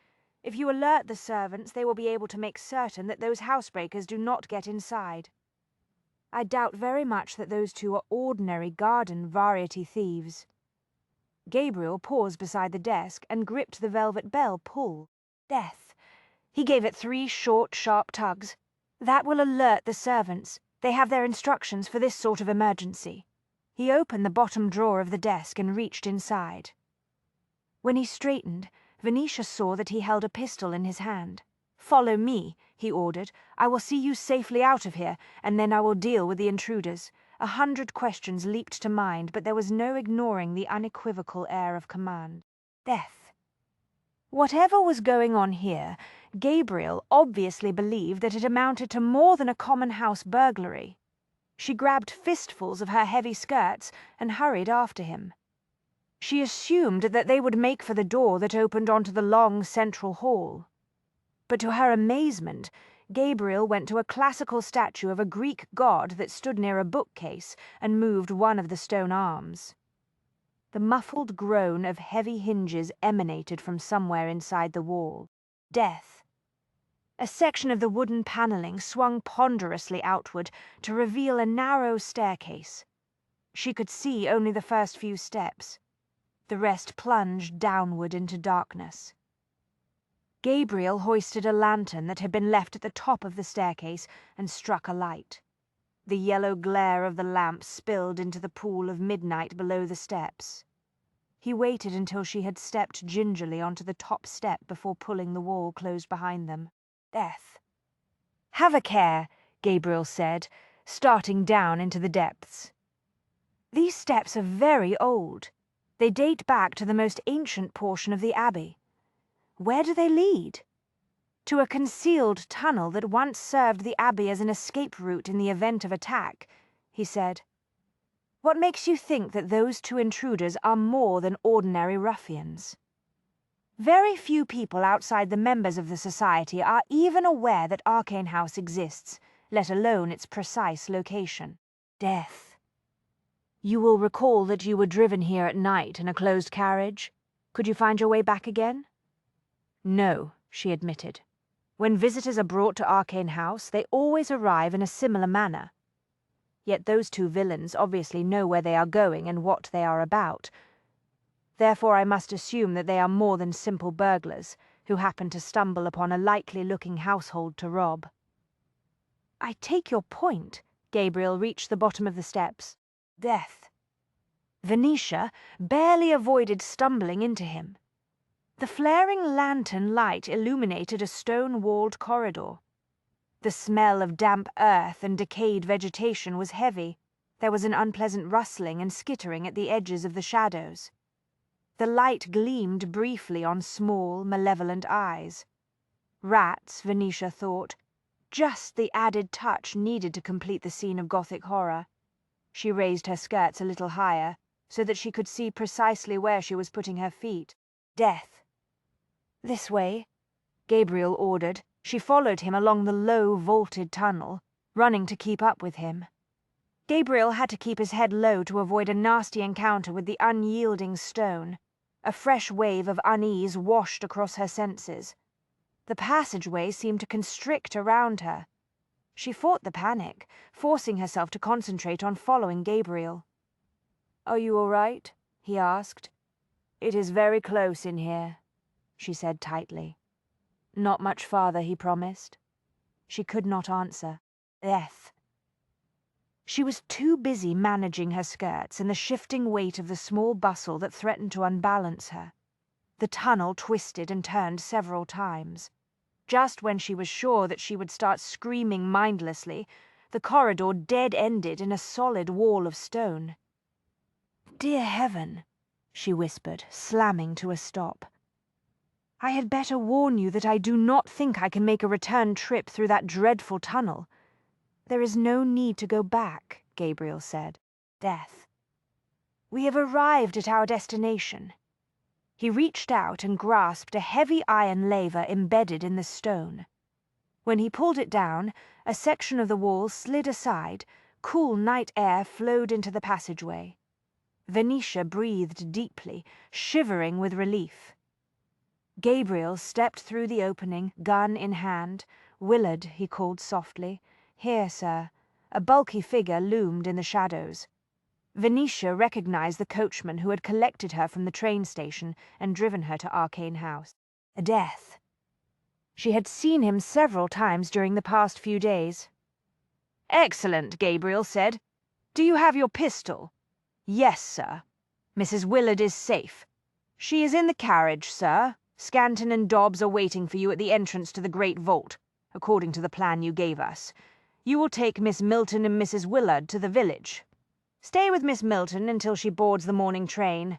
If you alert the servants, they will be able to make certain that those housebreakers do not get inside. I doubt very much that those two are ordinary garden variety thieves." Gabriel paused beside the desk and gripped the velvet bell pull. Death. He gave it 3 short, sharp tugs. "That will alert the servants. They have their instructions for this sort of emergency." He opened the bottom drawer of the desk and reached inside. When he straightened, Venetia saw that he held a pistol in his hand. "Follow me," he ordered. "I will see you safely out of here, and then I will deal with the intruders." 100 questions leaped to mind, but there was no ignoring the unequivocal air of command. Death. Whatever was going on here, Gabriel obviously believed that it amounted to more than a common house burglary. She grabbed fistfuls of her heavy skirts and hurried after him. She assumed that they would make for the door that opened onto the long central hall. But to her amazement, Gabriel went to a classical statue of a Greek god that stood near a bookcase and moved one of the stone arms. The muffled groan of heavy hinges emanated from somewhere inside the wall. Death. A section of the wooden paneling swung ponderously outward to reveal a narrow staircase. She could see only the first few steps. The rest plunged downward into darkness. Gabriel hoisted a lantern that had been left at the top of the staircase and struck a light. The yellow glare of the lamp spilled into the pool of midnight below the steps. He waited until she had stepped gingerly onto the top step before pulling the wall closed behind them. Death. "Have a care," Gabriel said, starting down into the depths. These steps are very old. They date back to the most ancient portion of the abbey. Where do they lead? To a concealed tunnel that once served the abbey as an escape route in the event of attack, he said. What makes you think that those two intruders are more than ordinary ruffians? Very few people outside the members of the society are even aware that Arcane House exists, let alone its precise location. Death. You will recall that you were driven here at night in a closed carriage. Could you find your way back again? No, she admitted. When visitors are brought to Arcane House, they always arrive in a similar manner. Yet those two villains obviously know where they are going and what they are about. Therefore I must assume that they are more than simple burglars who happen to stumble upon a likely-looking household to rob. I take your point. Gabriel reached the bottom of the steps. Death. Venetia barely avoided stumbling into him. The flaring lantern light illuminated a stone-walled corridor. The smell of damp earth and decayed vegetation was heavy. There was an unpleasant rustling and skittering at the edges of the shadows. The light gleamed briefly on small, malevolent eyes. Rats, Venetia thought. Just the added touch needed to complete the scene of Gothic horror. She raised her skirts a little higher, so that she could see precisely where she was putting her feet. Death. This way, Gabriel ordered. She followed him along the low, vaulted tunnel, running to keep up with him. Gabriel had to keep his head low to avoid a nasty encounter with the unyielding stone. A fresh wave of unease washed across her senses. The passageway seemed to constrict around her. She fought the panic, forcing herself to concentrate on following Gabriel. "Are you all right?" he asked. "It is very close in here," she said tightly. "Not much farther," he promised. She could not answer. Death. She was too busy managing her skirts and the shifting weight of the small bustle that threatened to unbalance her. The tunnel twisted and turned several times. Just when she was sure that she would start screaming mindlessly, the corridor dead-ended in a solid wall of stone. "Dear heaven," she whispered, slamming to a stop. "I had better warn you that I do not think I can make a return trip through that dreadful tunnel." "There is no need to go back," Gabriel said. Death. "We have arrived at our destination." He reached out and grasped a heavy iron lever embedded in the stone. When he pulled it down, a section of the wall slid aside, cool night air flowed into the passageway. Venetia breathed deeply, shivering with relief. Gabriel stepped through the opening, gun in hand. "Willard," he called softly. "Here, sir." A bulky figure loomed in the shadows. Venetia recognized the coachman who had collected her from the train station and driven her to Arcane House. Death. She had seen him several times during the past few days. "Excellent," Gabriel said. "Do you have your pistol?" "Yes, sir." "Mrs. Willard is safe." "She is in the carriage, sir. Scanton and Dobbs are waiting for you at the entrance to the Great Vault, according to the plan you gave us. You will take Miss Milton and Mrs. Willard to the village. Stay with Miss Milton until she boards the morning train."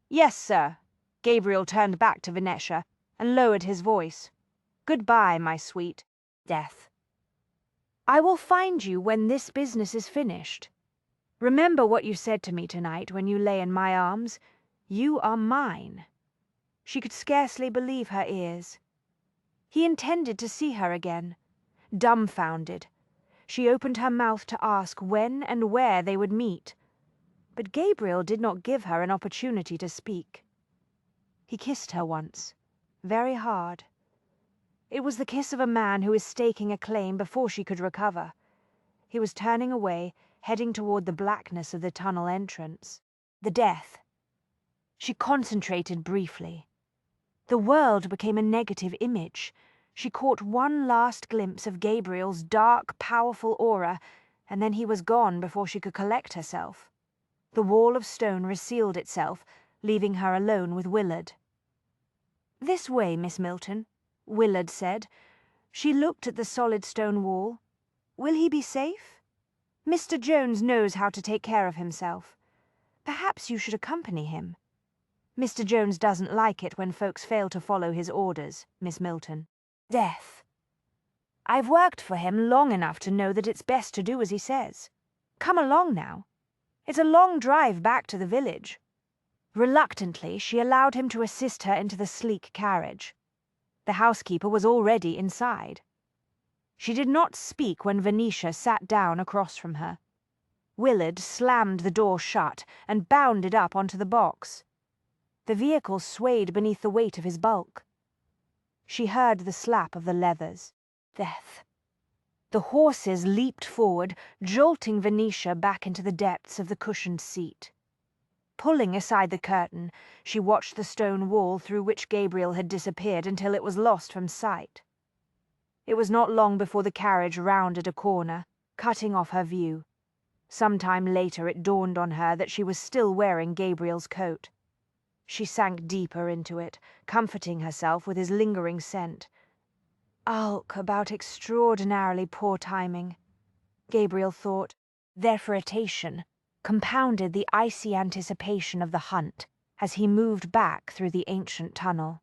"Yes, sir." Gabriel turned back to Venetia and lowered his voice. "Goodbye, my sweet." Death. I will find you when this business is finished. Remember what you said to me tonight when you lay in my arms. You are mine." She could scarcely believe her ears. He intended to see her again. Dumbfounded, she opened her mouth to ask when and where they would meet. But Gabriel did not give her an opportunity to speak. He kissed her once, very hard. It was the kiss of a man who is staking a claim before she could recover. He was turning away, heading toward the blackness of the tunnel entrance. The death. She concentrated briefly. The world became a negative image. She caught one last glimpse of Gabriel's dark, powerful aura, and then he was gone before she could collect herself. The wall of stone resealed itself, leaving her alone with Willard. "This way, Miss Milton," Willard said. She looked at the solid stone wall. "Will he be safe? Mr. Jones knows how to take care of himself. Perhaps you should accompany him. Mr. Jones doesn't like it when folks fail to follow his orders, Miss Milton." Death. "I've worked for him long enough to know that it's best to do as he says. Come along now. It's a long drive back to the village." Reluctantly, she allowed him to assist her into the sleek carriage. The housekeeper was already inside. She did not speak when Venetia sat down across from her. Willard slammed the door shut and bounded up onto the box. The vehicle swayed beneath the weight of his bulk. She heard the slap of the leathers. Death. The horses leaped forward, jolting Venetia back into the depths of the cushioned seat. Pulling aside the curtain, she watched the stone wall through which Gabriel had disappeared until it was lost from sight. It was not long before the carriage rounded a corner, cutting off her view. Some time later it dawned on her that she was still wearing Gabriel's coat. She sank deeper into it, comforting herself with his lingering scent. Alk about extraordinarily poor timing, Gabriel thought. Their flirtation compounded the icy anticipation of the hunt as he moved back through the ancient tunnel.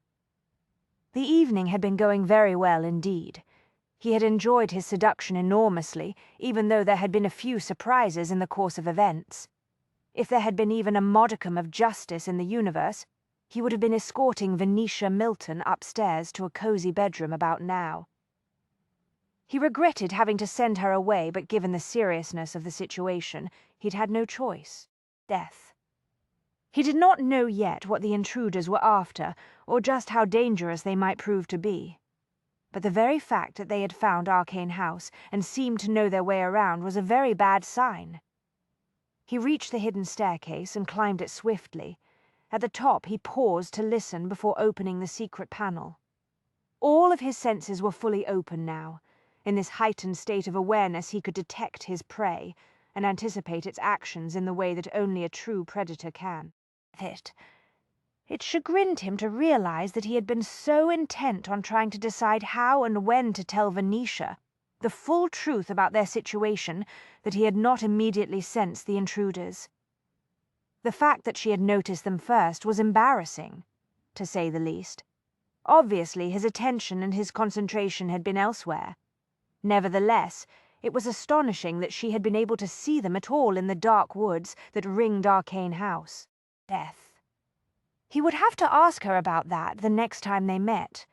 The evening had been going very well indeed. He had enjoyed his seduction enormously, even though there had been a few surprises in the course of events. If there had been even a modicum of justice in the universe, he would have been escorting Venetia Milton upstairs to a cozy bedroom about now. He regretted having to send her away, but given the seriousness of the situation, he'd had no choice. Death. He did not know yet what the intruders were after, or just how dangerous they might prove to be. But the very fact that they had found Arcane House and seemed to know their way around was a very bad sign. He reached the hidden staircase and climbed it swiftly. At the top he paused to listen before opening the secret panel. All of his senses were fully open now. In this heightened state of awareness he could detect his prey and anticipate its actions in the way that only a true predator can. It chagrined him to realize that he had been so intent on trying to decide how and when to tell Venetia the full truth about their situation that he had not immediately sensed the intruders. The fact that she had noticed them first was embarrassing, to say the least. Obviously his attention and his concentration had been elsewhere. Nevertheless, it was astonishing that she had been able to see them at all in the dark woods that ringed Arcane House. Death. He would have to ask her about that the next time they met.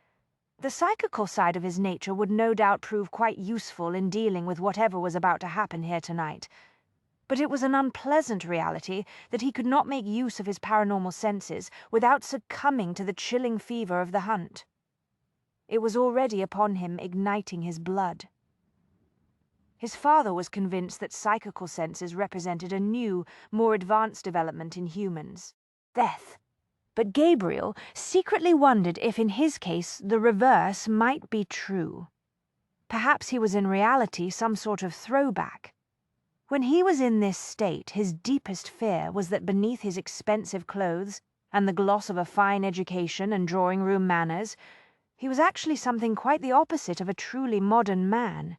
The psychical side of his nature would no doubt prove quite useful in dealing with whatever was about to happen here tonight. But it was an unpleasant reality that he could not make use of his paranormal senses without succumbing to the chilling fever of the hunt. It was already upon him, igniting his blood. His father was convinced that psychical senses represented a new, more advanced development in humans. Death. But Gabriel secretly wondered if in his case the reverse might be true. Perhaps he was in reality some sort of throwback. When he was in this state, his deepest fear was that beneath his expensive clothes and the gloss of a fine education and drawing-room manners, he was actually something quite the opposite of a truly modern man.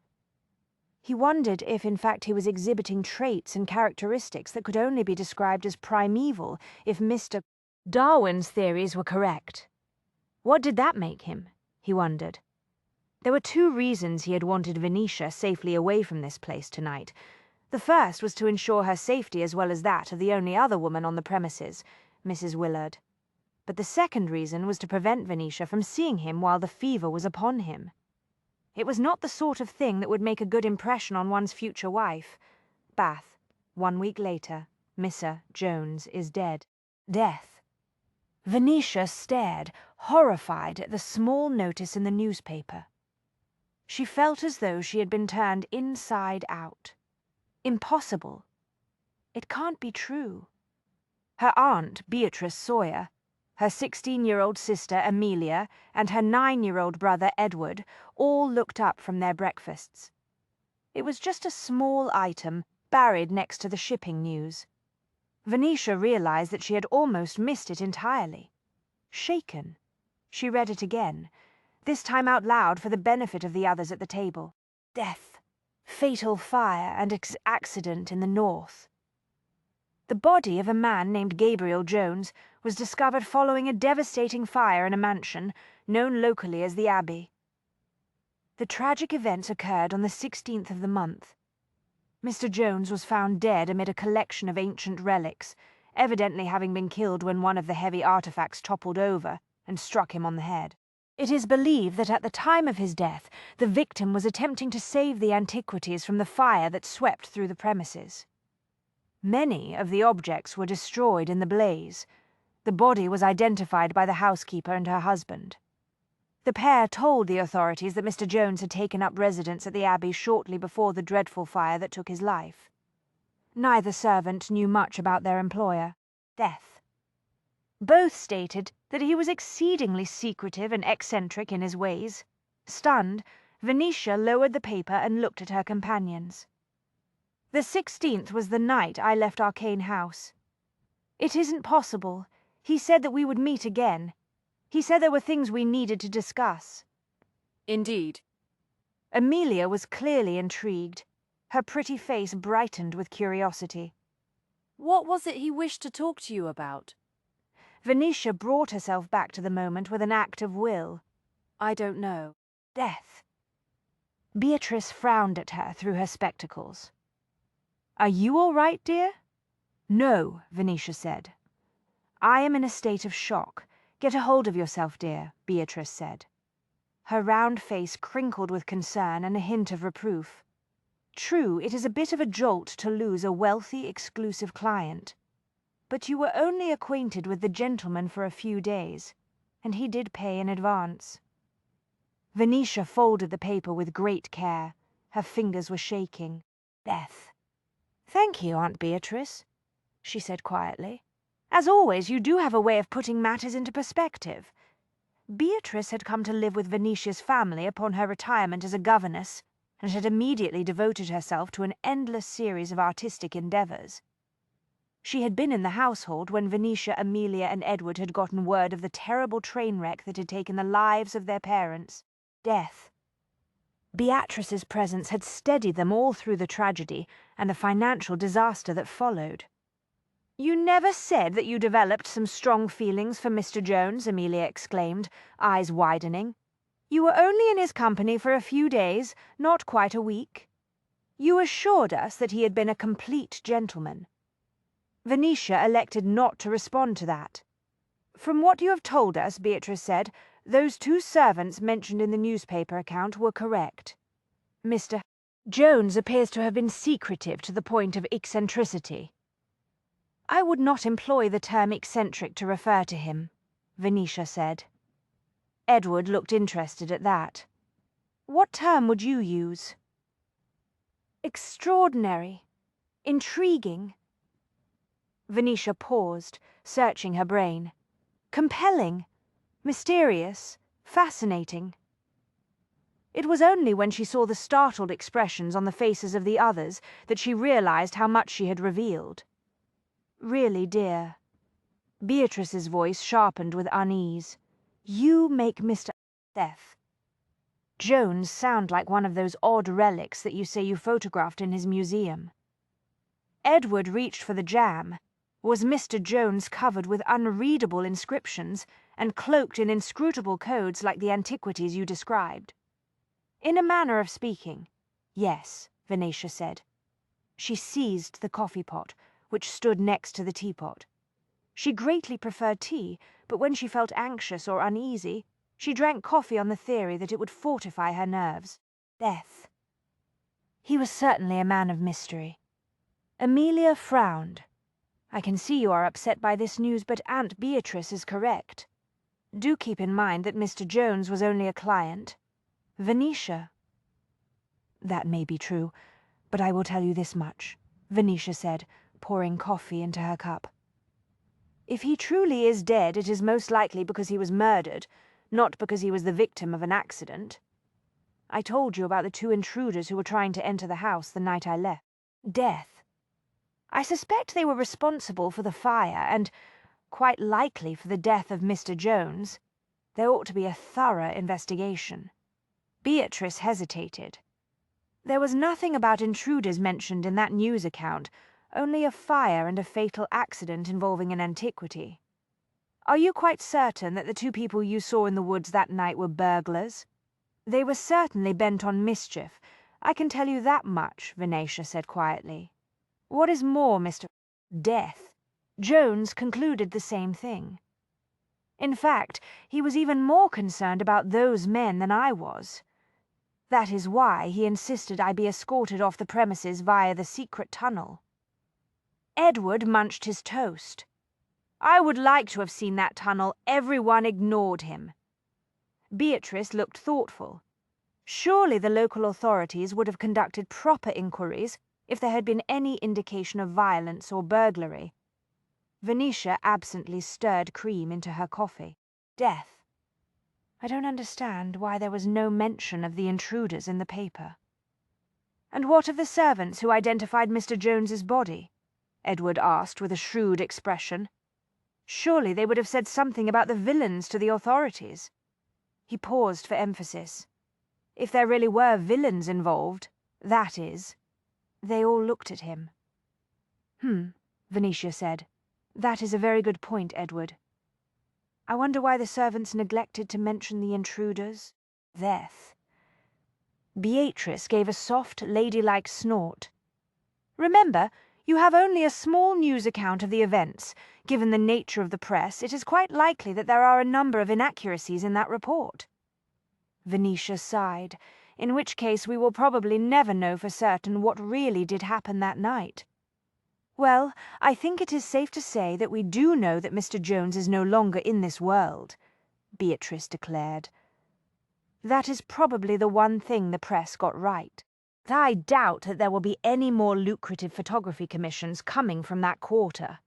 He wondered if in fact he was exhibiting traits and characteristics that could only be described as primeval if Mr. Darwin's theories were correct. What did that make him? He wondered. There were two reasons he had wanted Venetia safely away from this place tonight. The first was to ensure her safety as well as that of the only other woman on the premises, Mrs. Willard. But the second reason was to prevent Venetia from seeing him while the fever was upon him. It was not the sort of thing that would make a good impression on one's future wife. Bath, 1 week later. Mr. Jones is dead. Death. Venetia stared, horrified, at the small notice in the newspaper. She felt as though she had been turned inside out. Impossible. It can't be true. Her aunt, Beatrice Sawyer, her 16-year-old sister, Amelia, and her 9-year-old brother, Edward, all looked up from their breakfasts. It was just a small item, buried next to the shipping news. Venetia realized that she had almost missed it entirely. Shaken. She read it again, this time out loud for the benefit of the others at the table. Death. Fatal fire and accident in the north. The body of a man named Gabriel Jones was discovered following a devastating fire in a mansion known locally as the Abbey. The tragic events occurred on the 16th of the month. Mr. Jones was found dead amid a collection of ancient relics, evidently having been killed when one of the heavy artifacts toppled over and struck him on the head. It is believed that at the time of his death, the victim was attempting to save the antiquities from the fire that swept through the premises. Many of the objects were destroyed in the blaze. The body was identified by the housekeeper and her husband. The pair told the authorities that Mr. Jones had taken up residence at the Abbey shortly before the dreadful fire that took his life. Neither servant knew much about their employer. Death. Both stated that he was exceedingly secretive and eccentric in his ways. Stunned, Venetia lowered the paper and looked at her companions. The 16th was the night I left Arcane House. It isn't possible. He said that we would meet again. He said there were things we needed to discuss. Indeed. Amelia was clearly intrigued. Her pretty face brightened with curiosity. What was it he wished to talk to you about? Venetia brought herself back to the moment with an act of will. I don't know. Death. Beatrice frowned at her through her spectacles. Are you all right, dear? No, Venetia said. I am in a state of shock. Get a hold of yourself, dear, Beatrice said. Her round face crinkled with concern and a hint of reproof. True, it is a bit of a jolt to lose a wealthy, exclusive client. But you were only acquainted with the gentleman for a few days, and he did pay in advance. Venetia folded the paper with great care. Her fingers were shaking. Death. Thank you, Aunt Beatrice, she said quietly. As always, you do have a way of putting matters into perspective. Beatrice had come to live with Venetia's family upon her retirement as a governess, and had immediately devoted herself to an endless series of artistic endeavours. She had been in the household when Venetia, Amelia, and Edward had gotten word of the terrible train wreck that had taken the lives of their parents. Death. Beatrice's presence had steadied them all through the tragedy and the financial disaster that followed. You never said that you developed some strong feelings for Mr. Jones, Amelia exclaimed, eyes widening. You were only in his company for a few days, not quite a week. You assured us that he had been a complete gentleman. Venetia elected not to respond to that. From what you have told us, Beatrice said, those two servants mentioned in the newspaper account were correct. Mr. Jones appears to have been secretive to the point of eccentricity. I would not employ the term eccentric to refer to him, Venetia said. Edward looked interested at that. What term would you use? Extraordinary. Intriguing. Venetia paused, searching her brain. Compelling. Mysterious. Fascinating. It was only when she saw the startled expressions on the faces of the others that she realized how much she had revealed. Really, dear. Beatrice's voice sharpened with unease. You make Mr. Death. Jones sound like one of those odd relics that you say you photographed in his museum. Edward reached for the jam. Was Mr. Jones covered with unreadable inscriptions and cloaked in inscrutable codes like the antiquities you described? In a manner of speaking, yes, Venetia said. She seized the coffee pot, which stood next to the teapot. She greatly preferred tea, but when she felt anxious or uneasy, she drank coffee on the theory that it would fortify her nerves. Death. He was certainly a man of mystery. Amelia frowned. I can see you are upset by this news, but Aunt Beatrice is correct. Do keep in mind that Mr. Jones was only a client. Venetia. That may be true, but I will tell you this much, Venetia said, pouring coffee into her cup. If he truly is dead, it is most likely because he was murdered, not because he was the victim of an accident. I told you about the 2 intruders who were trying to enter the house the night I left. Death. I suspect they were responsible for the fire and, quite likely, for the death of Mr. Jones. There ought to be a thorough investigation. Beatrice hesitated. There was nothing about intruders mentioned in that news account, only a fire and a fatal accident involving an antiquity. Are you quite certain that the 2 people you saw in the woods that night were burglars? They were certainly bent on mischief. I can tell you that much, Venetia said quietly. What is more, Mr. Death, Jones concluded the same thing. In fact, he was even more concerned about those men than I was. That is why he insisted I be escorted off the premises via the secret tunnel. Edward munched his toast. I would like to have seen that tunnel. Everyone ignored him. Beatrice looked thoughtful. Surely the local authorities would have conducted proper inquiries if there had been any indication of violence or burglary. Venetia absently stirred cream into her coffee. Death. I don't understand why there was no mention of the intruders in the paper. And what of the servants who identified Mr. Jones's body? Edward asked with a shrewd expression. Surely they would have said something about the villains to the authorities. He paused for emphasis. If there really were villains involved, that is. They all looked at him. Venetia said. That is a very good point, Edward. I wonder why the servants neglected to mention the intruders. Death. Beatrice gave a soft, ladylike snort. Remember, you have only a small news account of the events. Given the nature of the press, it is quite likely that there are a number of inaccuracies in that report. Venetia sighed, in which case we will probably never know for certain what really did happen that night. Well, I think it is safe to say that we do know that Mr. Jones is no longer in this world, Beatrice declared. That is probably the one thing the press got right. I doubt that there will be any more lucrative photography commissions coming from that quarter.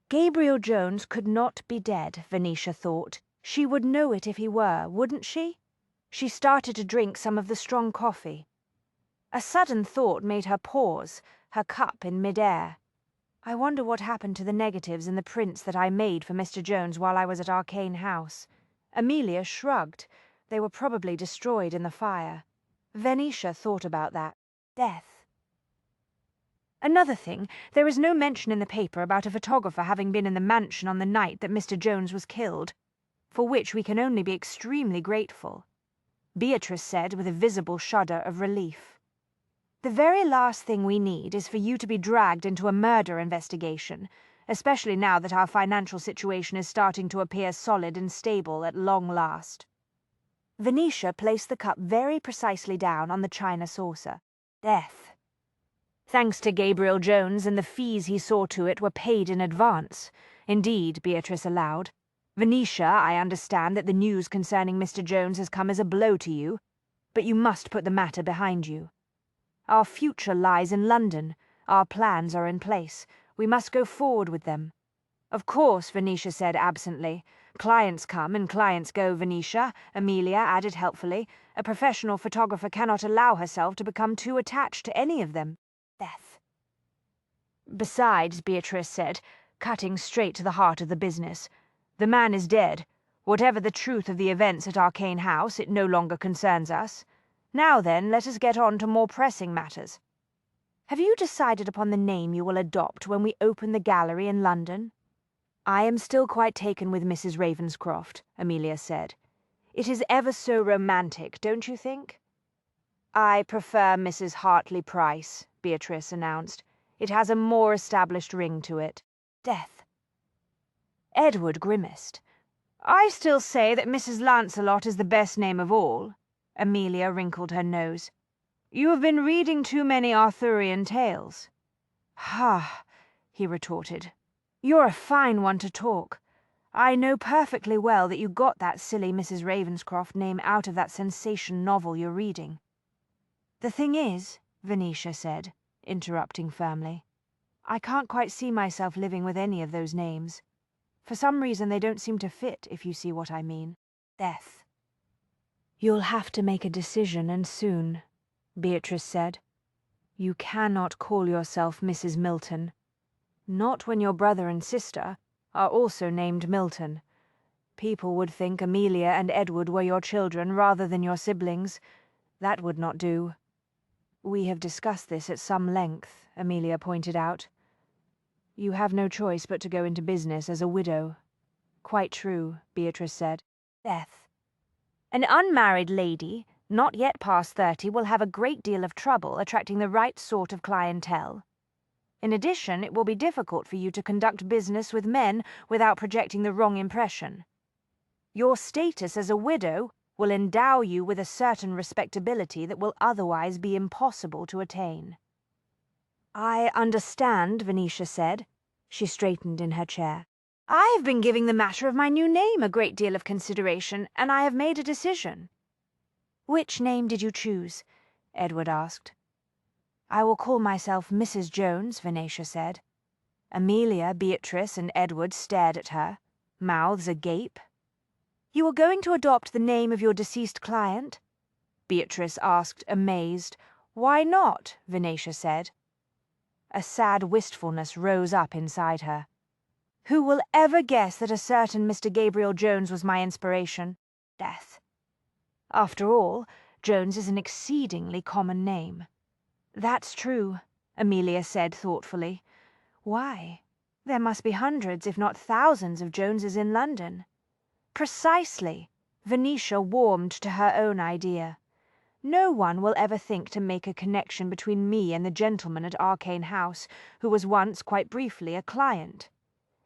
Gabriel Jones could not be dead, Venetia thought. She would know it if he were, wouldn't she? She started to drink some of the strong coffee. A sudden thought made her pause, her cup in mid-air. I wonder what happened to the negatives and the prints that I made for Mr. Jones while I was at Arcane House. Amelia shrugged. They were probably destroyed in the fire. Venetia thought about that. Death. Another thing, there is no mention in the paper about a photographer having been in the mansion on the night that Mr. Jones was killed, for which we can only be extremely grateful, Beatrice said with a visible shudder of relief. The very last thing we need is for you to be dragged into a murder investigation, especially now that our financial situation is starting to appear solid and stable at long last. Venetia placed the cup very precisely down on the china saucer. Death. Thanks to Gabriel Jones, and the fees he saw to it were paid in advance. Indeed, Beatrice allowed. Venetia, I understand that the news concerning Mr. Jones has come as a blow to you, but you must put the matter behind you. Our future lies in London. Our plans are in place. We must go forward with them. Of course, Venetia said absently. Clients come and clients go, Venetia, Amelia added helpfully. A professional photographer cannot allow herself to become too attached to any of them. Death. Besides, Beatrice said, cutting straight to the heart of the business, the man is dead. Whatever the truth of the events at Arcane House, it no longer concerns us. Now then, let us get on to more pressing matters. Have you decided upon the name you will adopt when we open the gallery in London? I am still quite taken with Mrs. Ravenscroft, Amelia said. It is ever so romantic, don't you think? I prefer Mrs. Hartley Price, Beatrice announced. It has a more established ring to it. Death. Edward grimaced. I still say that Mrs. Lancelot is the best name of all. Amelia wrinkled her nose. You have been reading too many Arthurian tales. Ha, he retorted. You're a fine one to talk. I know perfectly well that you got that silly Mrs. Ravenscroft name out of that sensation novel you're reading. The thing is, Venetia said, interrupting firmly, I can't quite see myself living with any of those names. For some reason they don't seem to fit, if you see what I mean. Death. You'll have to make a decision, and soon, Beatrice said. You cannot call yourself Mrs. Milton. Not when your brother and sister are also named Milton. People would think Amelia and Edward were your children rather than your siblings. That would not do. We have discussed this at some length, Amelia pointed out. You have no choice but to go into business as a widow. Quite true, Beatrice said. Death. An unmarried lady, not yet past 30, will have a great deal of trouble attracting the right sort of clientele. In addition, it will be difficult for you to conduct business with men without projecting the wrong impression. Your status as a widow will endow you with a certain respectability that will otherwise be impossible to attain. I understand, Venetia said. She straightened in her chair. I have been giving the matter of my new name a great deal of consideration, and I have made a decision. Which name did you choose? Edward asked. I will call myself Mrs. Jones, Venetia said. Amelia, Beatrice, and Edward stared at her, mouths agape. You are going to adopt the name of your deceased client? Beatrice asked, amazed. Why not? Venetia said. A sad wistfulness rose up inside her. Who will ever guess that a certain Mr. Gabriel Jones was my inspiration? Death. After all, Jones is an exceedingly common name. That's true, Amelia said thoughtfully. Why? There must be hundreds, if not thousands, of Joneses in London. Precisely. Venetia warmed to her own idea. No one will ever think to make a connection between me and the gentleman at Arcane House, who was once, quite briefly, a client.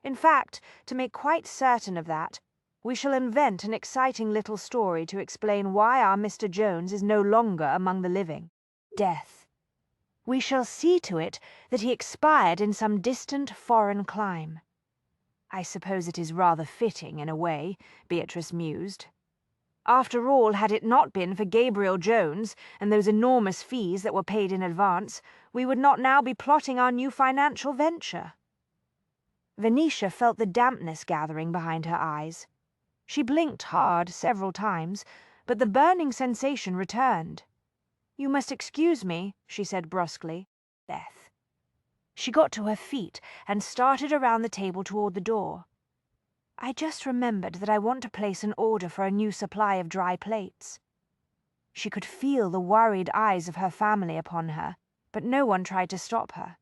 In fact, to make quite certain of that, we shall invent an exciting little story to explain why our Mr. Jones is no longer among the living. Death. We shall see to it that he expired in some distant foreign clime. I suppose it is rather fitting, in a way, Beatrice mused. After all, had it not been for Gabriel Jones and those enormous fees that were paid in advance, we would not now be plotting our new financial venture. Venetia felt the dampness gathering behind her eyes. She blinked hard several times, but the burning sensation returned. You must excuse me, she said brusquely. Death. She got to her feet and started around the table toward the door. I just remembered that I want to place an order for a new supply of dry plates. She could feel the worried eyes of her family upon her, but no one tried to stop her.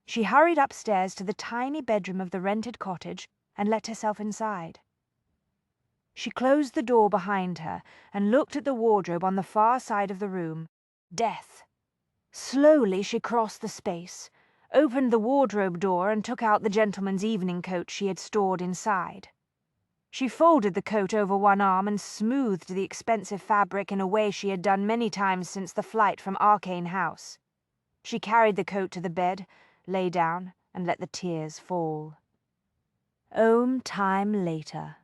She hurried upstairs to the tiny bedroom of the rented cottage and let herself inside. She closed the door behind her and looked at the wardrobe on the far side of the room. Death. Slowly she crossed the space, opened the wardrobe door and took out the gentleman's evening coat she had stored inside. She folded the coat over one arm and smoothed the expensive fabric in a way she had done many times since the flight from Arcane House. She carried the coat to the bed, lay down, and let the tears fall. Time later.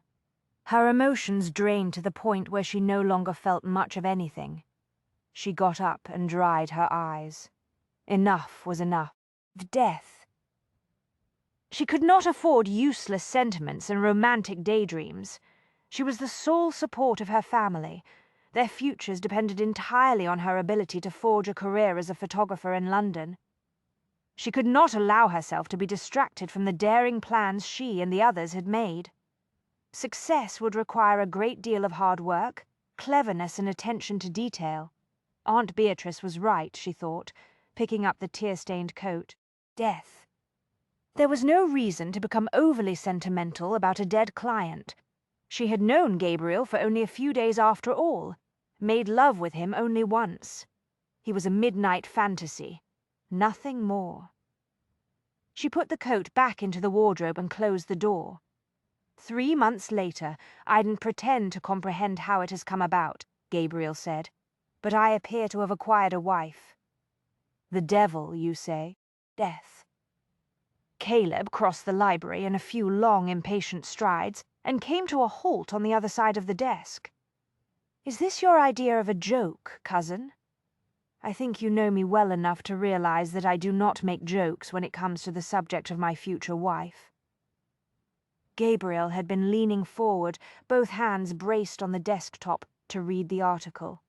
Her emotions drained to the point where she no longer felt much of anything. She got up and dried her eyes. Enough was enough. Death. She could not afford useless sentiments and romantic daydreams. She was the sole support of her family. Their futures depended entirely on her ability to forge a career as a photographer in London. She could not allow herself to be distracted from the daring plans she and the others had made. Success would require a great deal of hard work, cleverness and attention to detail. Aunt Beatrice was right, she thought, picking up the tear-stained coat. Death. There was no reason to become overly sentimental about a dead client. She had known Gabriel for only a few days after all, made love with him only once. He was a midnight fantasy, nothing more. She put the coat back into the wardrobe and closed the door. 3 months later, I didn't pretend to comprehend how it has come about, Gabriel said, but I appear to have acquired a wife. The devil, you say? Death. Caleb crossed the library in a few long, impatient strides and came to a halt on the other side of the desk. Is this your idea of a joke, cousin? I think you know me well enough to realize that I do not make jokes when it comes to the subject of my future wife. Gabriel had been leaning forward, both hands braced on the desktop, to read the article.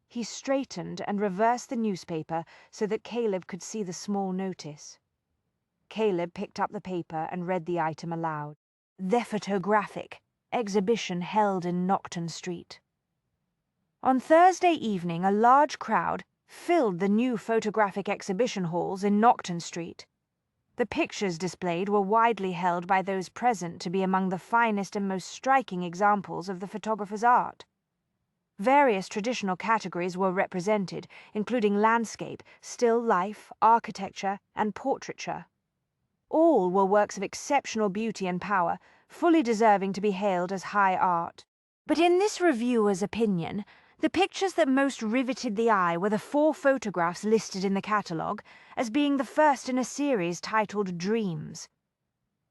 He straightened and reversed the newspaper so that Caleb could see the small notice. Caleb picked up the paper and read the item aloud. The photographic exhibition held in Nocton Street. On Thursday evening, a large crowd filled the new photographic exhibition halls in Nocton Street. The pictures displayed were widely held by those present to be among the finest and most striking examples of the photographer's art. Various traditional categories were represented, including landscape, still life, architecture, and portraiture. All were works of exceptional beauty and power, fully deserving to be hailed as high art. But in this reviewer's opinion, the pictures that most riveted the eye were the 4 photographs listed in the catalogue as being the first in a series titled Dreams.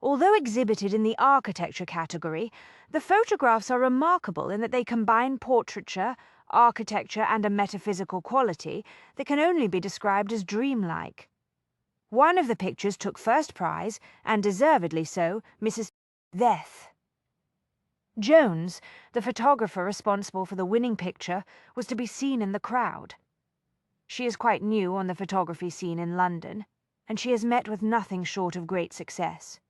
Although exhibited in the architecture category, the photographs are remarkable in that they combine portraiture, architecture, and a metaphysical quality that can only be described as dreamlike. One of the pictures took first prize, and deservedly so, Mrs. Death. Jones, the photographer responsible for the winning picture, was to be seen in the crowd. She is quite new on the photography scene in London, and she has met with nothing short of great success.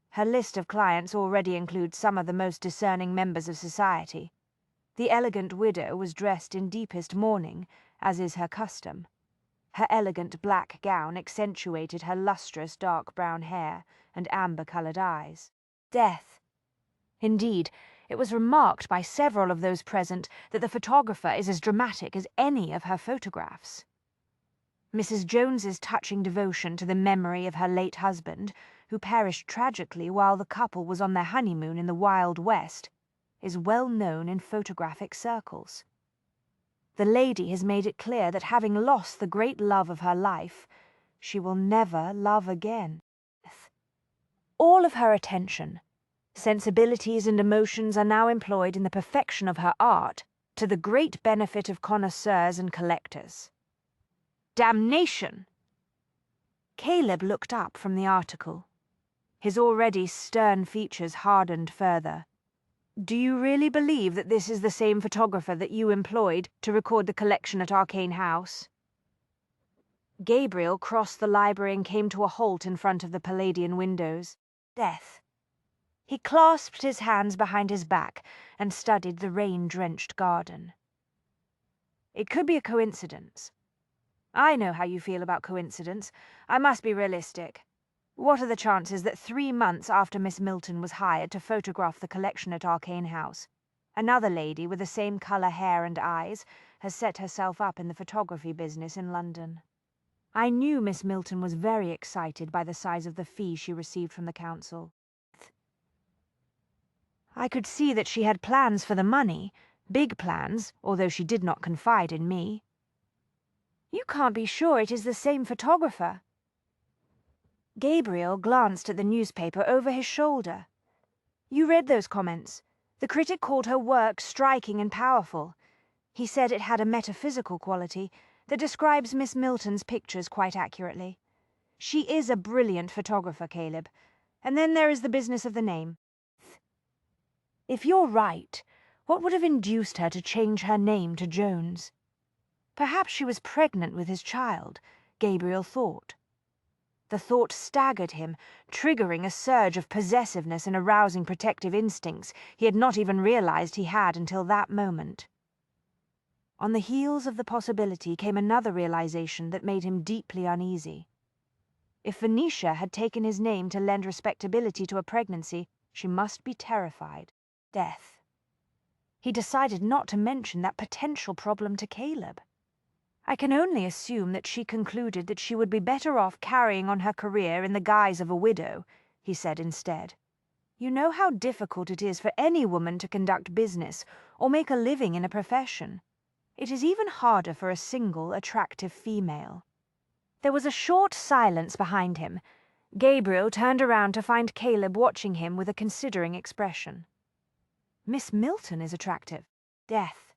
Her list of clients already includes some of the most discerning members of society. The elegant widow was dressed in deepest mourning, as is her custom. Her elegant black gown accentuated her lustrous dark brown hair and amber-coloured eyes. Death. Indeed, it was remarked by several of those present that the photographer is as dramatic as any of her photographs. Mrs. Jones's touching devotion to the memory of her late husband, who perished tragically while the couple was on their honeymoon in the Wild West, is well known in photographic circles. The lady has made it clear that having lost the great love of her life, she will never love again. All of her attention, sensibilities and emotions are now employed in the perfection of her art, to the great benefit of connoisseurs and collectors. Damnation! Caleb looked up from the article. His already stern features hardened further. Do you really believe that this is the same photographer that you employed to record the collection at Arcane House? Gabriel crossed the library and came to a halt in front of the Palladian windows. Death. He clasped his hands behind his back and studied the rain-drenched garden. It could be a coincidence. I know how you feel about coincidence. I must be realistic. What are the chances that 3 months after Miss Milton was hired to photograph the collection at Arcane House, another lady with the same colour hair and eyes has set herself up in the photography business in London? I knew Miss Milton was very excited by the size of the fee she received from the council. I could see that she had plans for the money, big plans, although she did not confide in me. You can't be sure it is the same photographer. Gabriel glanced at the newspaper over his shoulder. You read those comments. The critic called her work striking and powerful. He said it had a metaphysical quality that describes Miss Milton's pictures quite accurately. She is a brilliant photographer, Caleb. And then there is the business of the name. If you're right, what would have induced her to change her name to Jones? Perhaps she was pregnant with his child, Gabriel thought. The thought staggered him, triggering a surge of possessiveness and arousing protective instincts he had not even realized he had until that moment. On the heels of the possibility came another realization that made him deeply uneasy. If Venetia had taken his name to lend respectability to a pregnancy, she must be terrified. Death. He decided not to mention that potential problem to Caleb. I can only assume that she concluded that she would be better off carrying on her career in the guise of a widow, he said instead. You know how difficult it is for any woman to conduct business or make a living in a profession. It is even harder for a single, attractive female. There was a short silence behind him. Gabriel turned around to find Caleb watching him with a considering expression. Miss Milton is attractive. Death.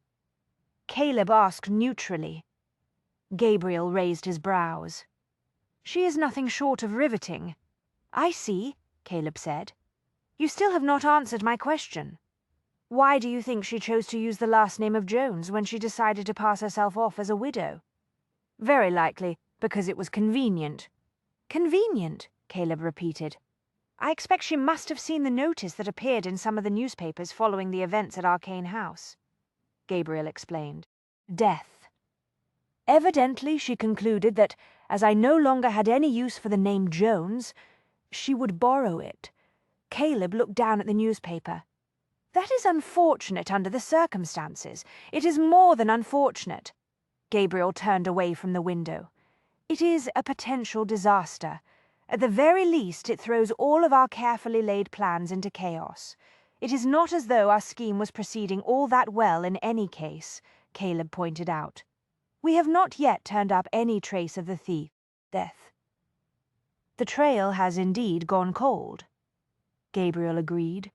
Caleb asked neutrally. Gabriel raised his brows. She is nothing short of riveting. I see, Caleb said. You still have not answered my question. Why do you think she chose to use the last name of Jones when she decided to pass herself off as a widow? Very likely because it was convenient. Convenient, Caleb repeated. I expect she must have seen the notice that appeared in some of the newspapers following the events at Arcane House. Gabriel explained. Death. Evidently she concluded that, as I no longer had any use for the name Jones, she would borrow it. Caleb looked down at the newspaper. That is unfortunate under the circumstances. It is more than unfortunate. Gabriel turned away from the window. It is a potential disaster. At the very least, it throws all of our carefully laid plans into chaos. It is not as though our scheme was proceeding all that well in any case, Caleb pointed out. We have not yet turned up any trace of the thief. Death. The trail has indeed gone cold, Gabriel agreed.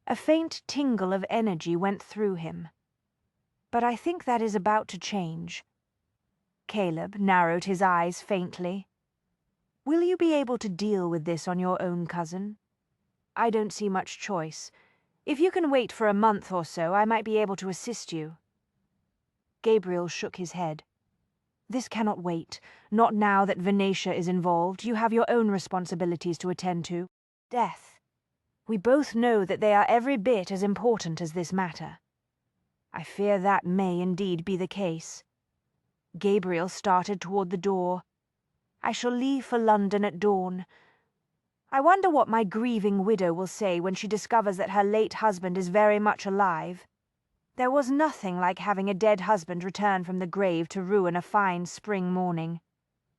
A faint tingle of energy went through him. But I think that is about to change. Caleb narrowed his eyes faintly. Will you be able to deal with this on your own, cousin? I don't see much choice. If you can wait for a month or so, I might be able to assist you. Gabriel shook his head. This cannot wait. Not now that Venetia is involved. You have your own responsibilities to attend to. Death. We both know that they are every bit as important as this matter. I fear that may indeed be the case. Gabriel started toward the door. I shall leave for London at dawn. I wonder what my grieving widow will say when she discovers that her late husband is very much alive. There was nothing like having a dead husband return from the grave to ruin a fine spring morning.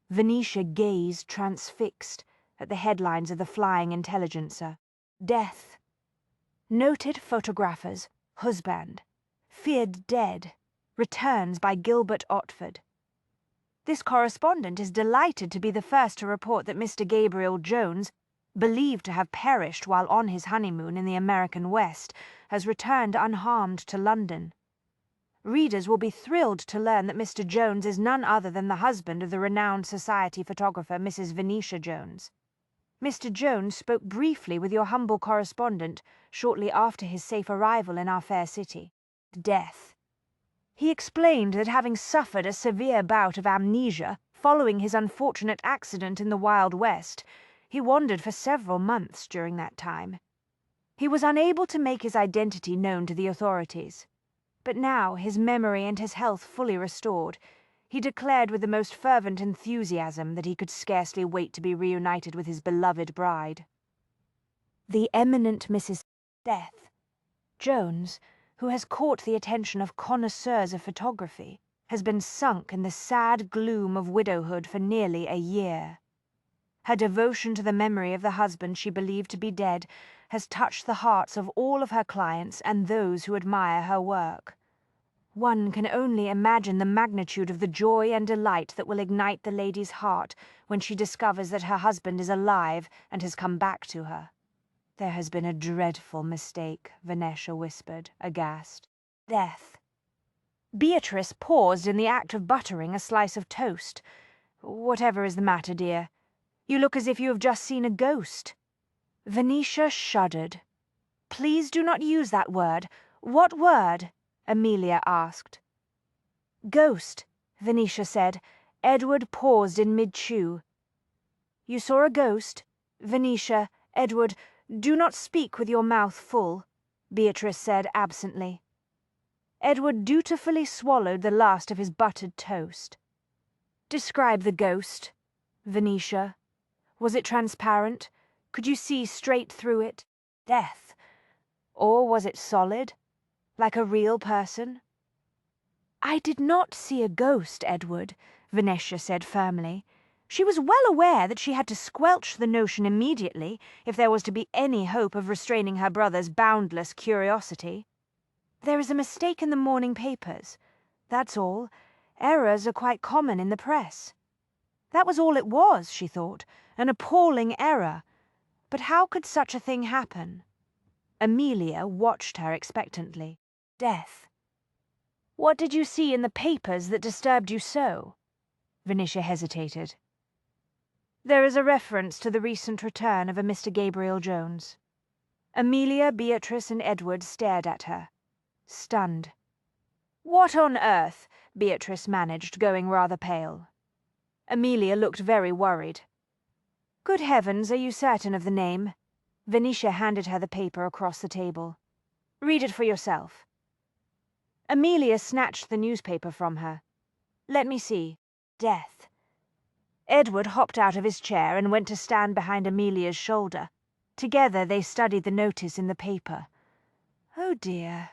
Venetia gazed transfixed at the headlines of the flying Intelligencer. Death. Noted photographers, husband. Feared dead. Returns by Gilbert Otford. This correspondent is delighted to be the first to report that Mr. Gabriel Jones, believed to have perished while on his honeymoon in the American West, has returned unharmed to London. Readers will be thrilled to learn that Mr. Jones is none other than the husband of the renowned society photographer Mrs. Venetia Jones. Mr. Jones spoke briefly with your humble correspondent shortly after his safe arrival in our fair city. Death. He explained that having suffered a severe bout of amnesia following his unfortunate accident in the Wild West, he wandered for several months during that time. He was unable to make his identity known to the authorities. But now, his memory and his health fully restored, he declared with the most fervent enthusiasm that he could scarcely wait to be reunited with his beloved bride. The eminent Mrs. Death Jones, who has caught the attention of connoisseurs of photography, has been sunk in the sad gloom of widowhood for nearly a year. Her devotion to the memory of the husband she believed to be dead has touched the hearts of all of her clients and those who admire her work. One can only imagine the magnitude of the joy and delight that will ignite the lady's heart when she discovers that her husband is alive and has come back to her. There has been a dreadful mistake, Venetia whispered, aghast. Death. Beatrice paused in the act of buttering a slice of toast. Whatever is the matter, dear? You look as if you have just seen a ghost. Venetia shuddered. Please do not use that word. What word? Amelia asked. Ghost, Venetia said. Edward paused in mid-chew. You saw a ghost? Venetia, Edward, do not speak with your mouth full, Beatrice said absently. Edward dutifully swallowed the last of his buttered toast. Describe the ghost, Venetia. Was it transparent? Could you see straight through it? Death. Or was it solid, like a real person? "I did not see a ghost, Edward," Venetia said firmly. She was well aware that she had to squelch the notion immediately if there was to be any hope of restraining her brother's boundless curiosity. "There is a mistake in the morning papers. That's all. Errors are quite common in the press." That was all it was, she thought, an appalling error. But how could such a thing happen? Amelia watched her expectantly. Death. "What did you see in the papers that disturbed you so?" Venetia hesitated. "There is a reference to the recent return of a Mr. Gabriel Jones." Amelia, Beatrice, and Edward stared at her, stunned. "What on earth?" Beatrice managed, going rather pale. Amelia looked very worried. "Good heavens, are you certain of the name?" Venetia handed her the paper across the table. "Read it for yourself." Amelia snatched the newspaper from her. "Let me see. Death." Edward hopped out of his chair and went to stand behind Amelia's shoulder. Together they studied the notice in the paper. "Oh dear,"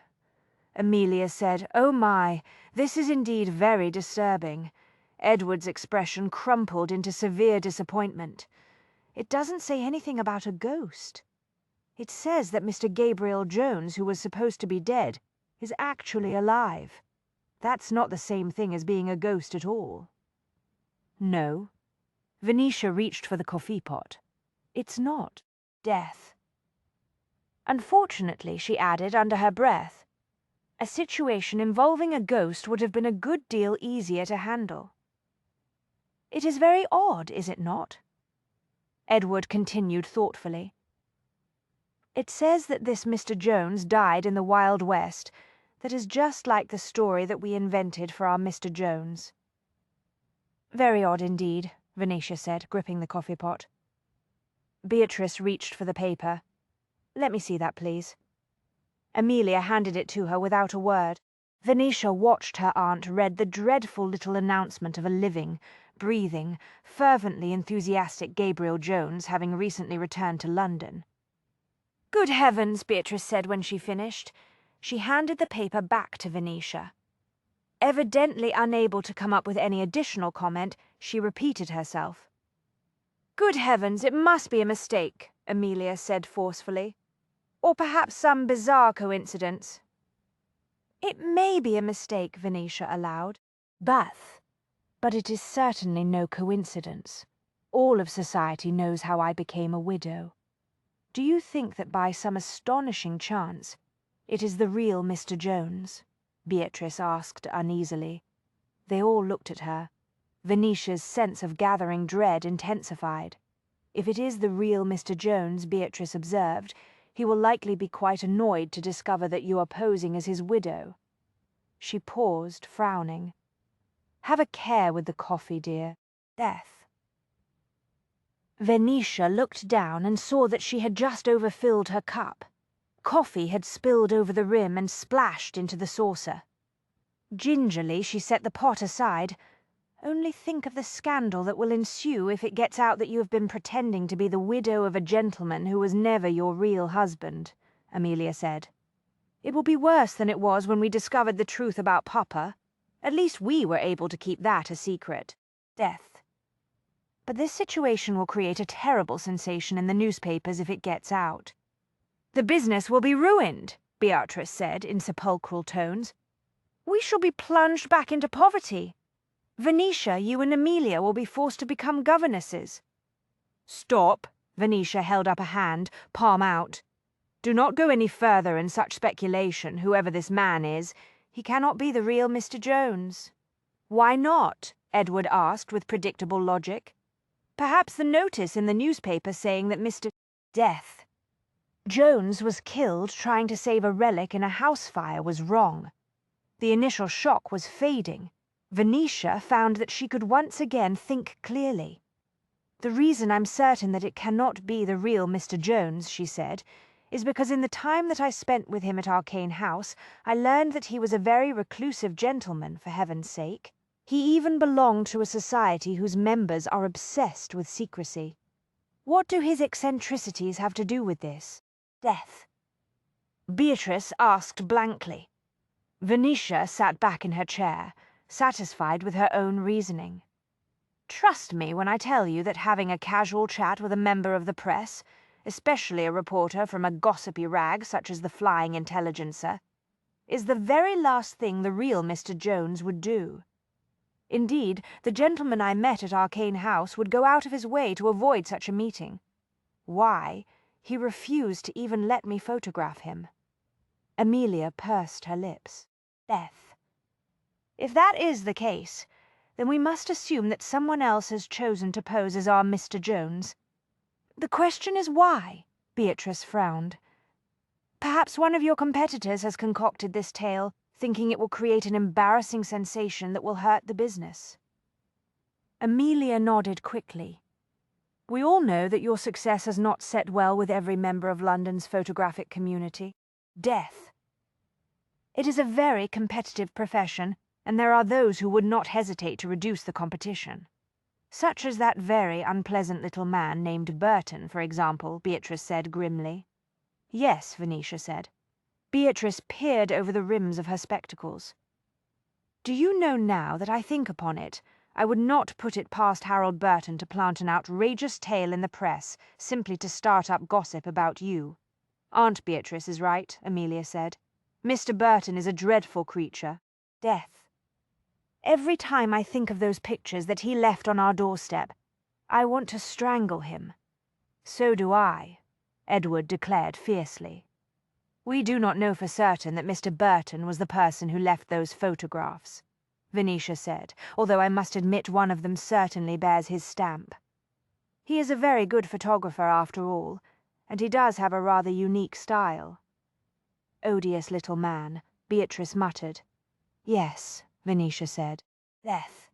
Amelia said. "Oh my, this is indeed very disturbing." Edward's expression crumpled into severe disappointment. "It doesn't say anything about a ghost. It says that Mr. Gabriel Jones, who was supposed to be dead, is actually alive. That's not the same thing as being a ghost at all." "No." Venetia reached for the coffee pot. "It's not. Death." "Unfortunately," she added under her breath, "a situation involving a ghost would have been a good deal easier to handle." "It is very odd, is it not?" Edward continued thoughtfully. "It says that this Mr. Jones died in the Wild West. That is just like the story that we invented for our Mr. Jones." "Very odd indeed," Venetia said, gripping the coffee pot. Beatrice reached for the paper. "Let me see that, please." Amelia handed it to her without a word. Venetia watched her aunt read the dreadful little announcement of a living, breathing, fervently enthusiastic Gabriel Jones having recently returned to London. "Good heavens," Beatrice said when she finished. She handed the paper back to Venetia. Evidently unable to come up with any additional comment, she repeated herself. "Good heavens, it must be a mistake," Amelia said forcefully. "Or perhaps some bizarre coincidence." "It may be a mistake," Venetia allowed. But it is certainly no coincidence. All of society knows how I became a widow. Do you think that by some astonishing chance it is the real Mr. Jones?" Beatrice asked uneasily. They all looked at her. Venetia's sense of gathering dread intensified. If it is the real Mr. Jones, Beatrice observed, he will likely be quite annoyed to discover that you are posing as his widow. She paused, frowning. "Have a care with the coffee, dear. Death." Venetia looked down and saw that she had just overfilled her cup. Coffee had spilled over the rim and splashed into the saucer. Gingerly she set the pot aside. "Only think of the scandal that will ensue if it gets out that you have been pretending to be the widow of a gentleman who was never your real husband," Amelia said. "It will be worse than it was when we discovered the truth about Papa. At least we were able to keep that a secret. Death. But this situation will create a terrible sensation in the newspapers if it gets out." "The business will be ruined," Beatrice said in sepulchral tones. "We shall be plunged back into poverty. Venetia, you and Amelia will be forced to become governesses." "Stop!" Venetia held up a hand, palm out. "Do not go any further in such speculation, whoever this man is. He cannot be the real Mr. Jones." "Why not?" Edward asked with predictable logic. "Perhaps the notice in the newspaper saying that Mr. Death Jones was killed trying to save a relic in a house fire was wrong. The initial shock was fading. Venetia found that she could once again think clearly. The reason I'm certain that it cannot be the real Mr. Jones," she said, "is because in the time that I spent with him at Arcane House, I learned that he was a very reclusive gentleman, for heaven's sake. He even belonged to a society whose members are obsessed with secrecy. What do his eccentricities have to do with this? Death." Beatrice asked blankly. Venetia sat back in her chair, satisfied with her own reasoning. Trust me when I tell you that having a casual chat with a member of the press, especially a reporter from a gossipy rag such as the Flying Intelligencer, is the very last thing the real Mr. Jones would do. Indeed, the gentleman I met at Arcane House would go out of his way to avoid such a meeting. Why, he refused to even let me photograph him. Amelia pursed her lips. Death. If that is the case, then we must assume that someone else has chosen to pose as our Mr. Jones. The question is why? Beatrice frowned. Perhaps one of your competitors has concocted this tale, thinking it will create an embarrassing sensation that will hurt the business. Amelia nodded quickly. We all know that your success has not set well with every member of London's photographic community. Death. It is a very competitive profession, and there are those who would not hesitate to reduce the competition. Such as that very unpleasant little man named Burton, for example, Beatrice said grimly. Yes, Venetia said. Beatrice peered over the rims of her spectacles. Do you know now that I think upon it, I would not put it past Harold Burton to plant an outrageous tale in the press simply to start up gossip about you. Aunt Beatrice is right, Amelia said. Mr. Burton is a dreadful creature. Death. Every time I think of those pictures that he left on our doorstep, I want to strangle him. So do I, Edward declared fiercely. We do not know for certain that Mr. Burton was the person who left those photographs, Venetia said, although I must admit one of them certainly bears his stamp. He is a very good photographer after all, and he does have a rather unique style. Odious little man, Beatrice muttered. Yes, Venetia said. Death.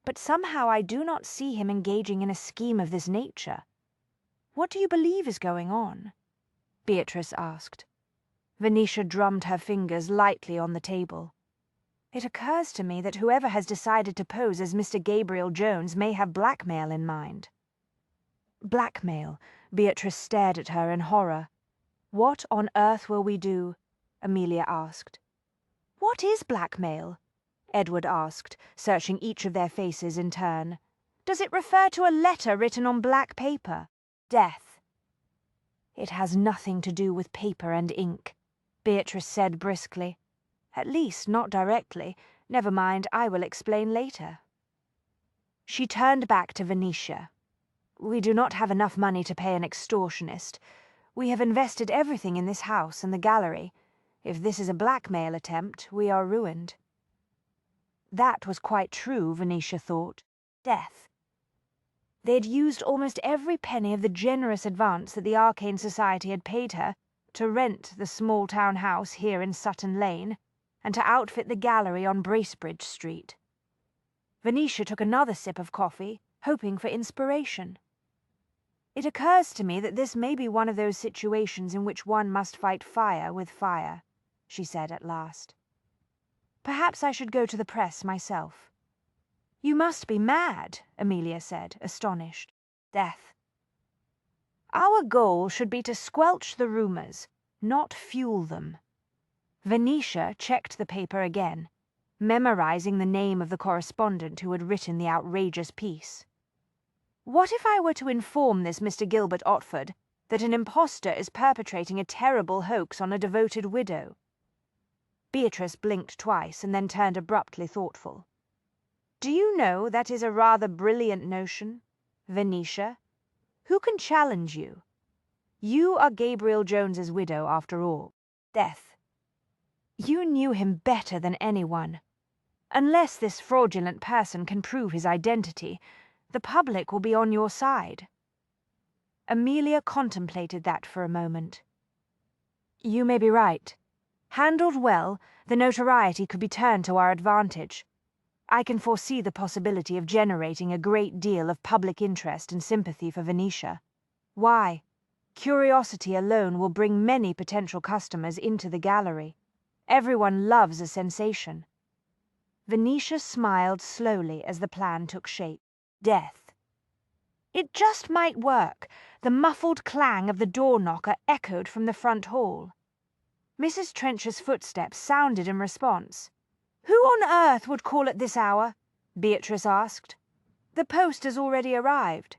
But somehow I do not see him engaging in a scheme of this nature. What do you believe is going on? Beatrice asked. Venetia drummed her fingers lightly on the table. It occurs to me that whoever has decided to pose as Mr. Gabriel Jones may have blackmail in mind. Blackmail? Beatrice stared at her in horror. What on earth will we do? Amelia asked. What is blackmail? Edward asked, searching each of their faces in turn. Does it refer to a letter written on black paper? Death. It has nothing to do with paper and ink, Beatrice said briskly. At least, not directly. Never mind, I will explain later. She turned back to Venetia. We do not have enough money to pay an extortionist. We have invested everything in this house and the gallery. If this is a blackmail attempt, we are ruined. That was quite true, Venetia thought. Death. They had used almost every penny of the generous advance that the Arcane Society had paid her to rent the small-town house here in Sutton Lane and to outfit the gallery on Bracebridge Street. Venetia took another sip of coffee, hoping for inspiration. It occurs to me that this may be one of those situations in which one must fight fire with fire, she said at last. Perhaps I should go to the press myself. You must be mad, Amelia said, astonished. Death. Our goal should be to squelch the rumors, not fuel them. Venetia checked the paper again, memorizing the name of the correspondent who had written the outrageous piece. What if I were to inform this Mr. Gilbert Otford that an impostor is perpetrating a terrible hoax on a devoted widow? Beatrice blinked twice and then turned abruptly thoughtful. Do you know that is a rather brilliant notion, Venetia? Who can challenge you? You are Gabriel Jones's widow, after all. Death. You knew him better than anyone. Unless this fraudulent person can prove his identity, the public will be on your side. Amelia contemplated that for a moment. You may be right. Handled well, the notoriety could be turned to our advantage. I can foresee the possibility of generating a great deal of public interest and sympathy for Venetia. Why? Curiosity alone will bring many potential customers into the gallery. Everyone loves a sensation. Venetia smiled slowly as the plan took shape. Death. It just might work. The muffled clang of the door knocker echoed from the front hall. Mrs. Trench's footsteps sounded in response. "Who on earth would call at this hour?" Beatrice asked. "The post has already arrived."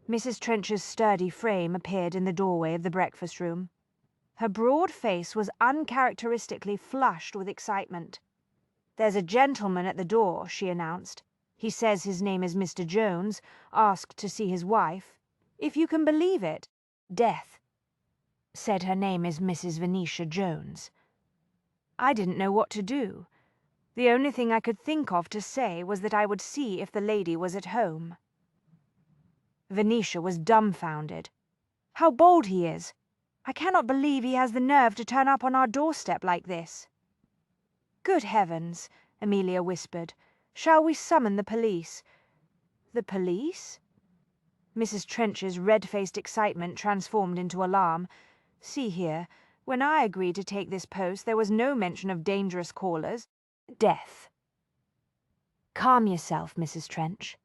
Mrs. Trench's sturdy frame appeared in the doorway of the breakfast room. Her broad face was uncharacteristically flushed with excitement. "There's a gentleman at the door," she announced. "He says his name is Mr. Jones, asked to see his wife. If you can believe it, Death. Said her name is Mrs. Venetia Jones." I didn't know what to do. The only thing I could think of to say was that I would see if the lady was at home. Venetia was dumbfounded. "How bold he is! I cannot believe he has the nerve to turn up on our doorstep like this." "Good heavens," Amelia whispered. "Shall we summon the police?" "The police?" Mrs. Trench's red-faced excitement transformed into alarm. "See here, when I agreed to take this post there was no mention of dangerous callers. Death." "Calm yourself, Mrs. Trench,"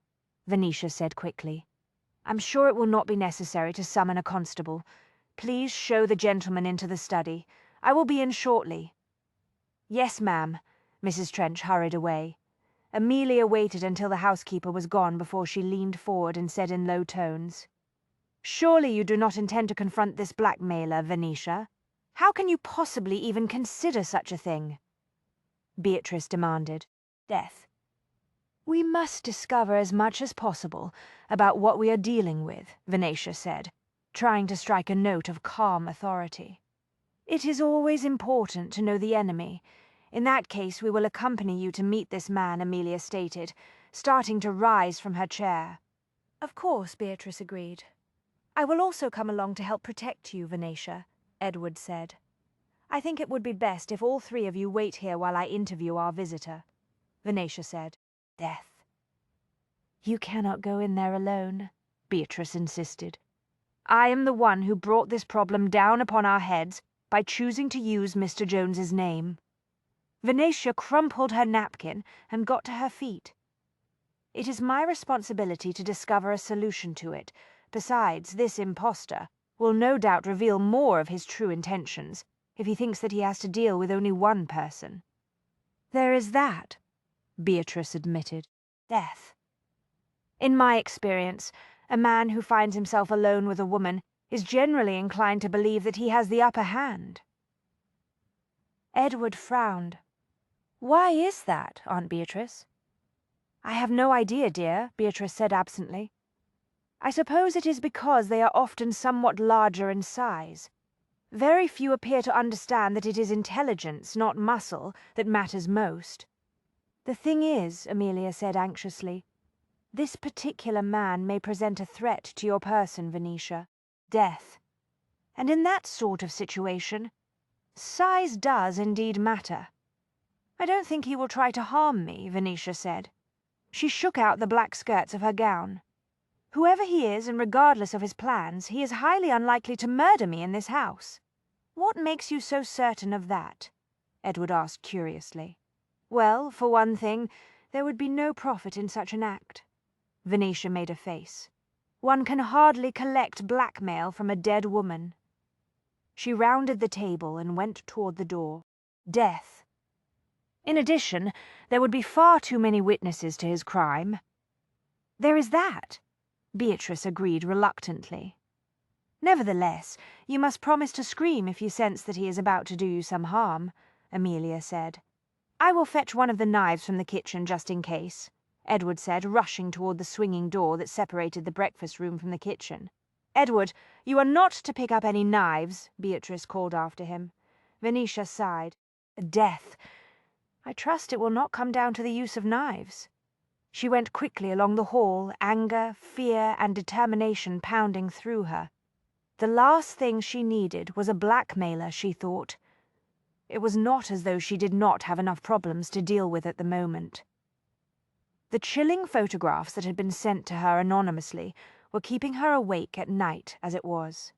Venetia said quickly. "I'm sure it will not be necessary to summon a constable. Please show the gentleman into the study. I will be in shortly." "Yes, ma'am." Mrs. Trench hurried away. Amelia waited until the housekeeper was gone before she leaned forward and said in low tones, "Surely you do not intend to confront this blackmailer, Venetia? How can you possibly even consider such a thing?" Beatrice demanded. "Death. We must discover as much as possible about what we are dealing with," Venetia said, trying to strike a note of calm authority. "It is always important to know the enemy. In that case we will accompany you to meet this man," Amelia stated, starting to rise from her chair. "Of course," Beatrice agreed. "I will also come along to help protect you, Venetia," Edward said. "I think it would be best if all three of you wait here while I interview our visitor," Venetia said. "Death. You cannot go in there alone," Beatrice insisted. "I am the one who brought this problem down upon our heads by choosing to use Mr. Jones's name." Venetia crumpled her napkin and got to her feet. "It is my responsibility to discover a solution to it. Besides, this impostor will no doubt reveal more of his true intentions if he thinks that he has to deal with only one person." "There is that," Beatrice admitted. "Death. In my experience, a man who finds himself alone with a woman is generally inclined to believe that he has the upper hand." Edward frowned. "Why is that, Aunt Beatrice?" "I have no idea, dear," Beatrice said absently. "I suppose it is because they are often somewhat larger in size. Very few appear to understand that it is intelligence, not muscle, that matters most." "The thing is," Amelia said anxiously, "this particular man may present a threat to your person, Venetia. Death. And in that sort of situation, size does indeed matter." "I don't think he will try to harm me," Venetia said. She shook out the black skirts of her gown. "Whoever he is, and regardless of his plans, he is highly unlikely to murder me in this house." "What makes you so certain of that?" Edward asked curiously. "Well, for one thing, there would be no profit in such an act." Venetia made a face. "One can hardly collect blackmail from a dead woman." She rounded the table and went toward the door. "Death. In addition, there would be far too many witnesses to his crime." "There is that," Beatrice agreed reluctantly. "Nevertheless, you must promise to scream if you sense that he is about to do you some harm," Amelia said. "I will fetch one of the knives from the kitchen just in case," Edward said, rushing toward the swinging door that separated the breakfast room from the kitchen. "Edward, you are not to pick up any knives," Beatrice called after him. Venetia sighed. "Death. I trust it will not come down to the use of knives." She went quickly along the hall, anger, fear, and determination pounding through her. The last thing she needed was a blackmailer, she thought. It was not as though she did not have enough problems to deal with at the moment. The chilling photographs that had been sent to her anonymously were keeping her awake at night as it was.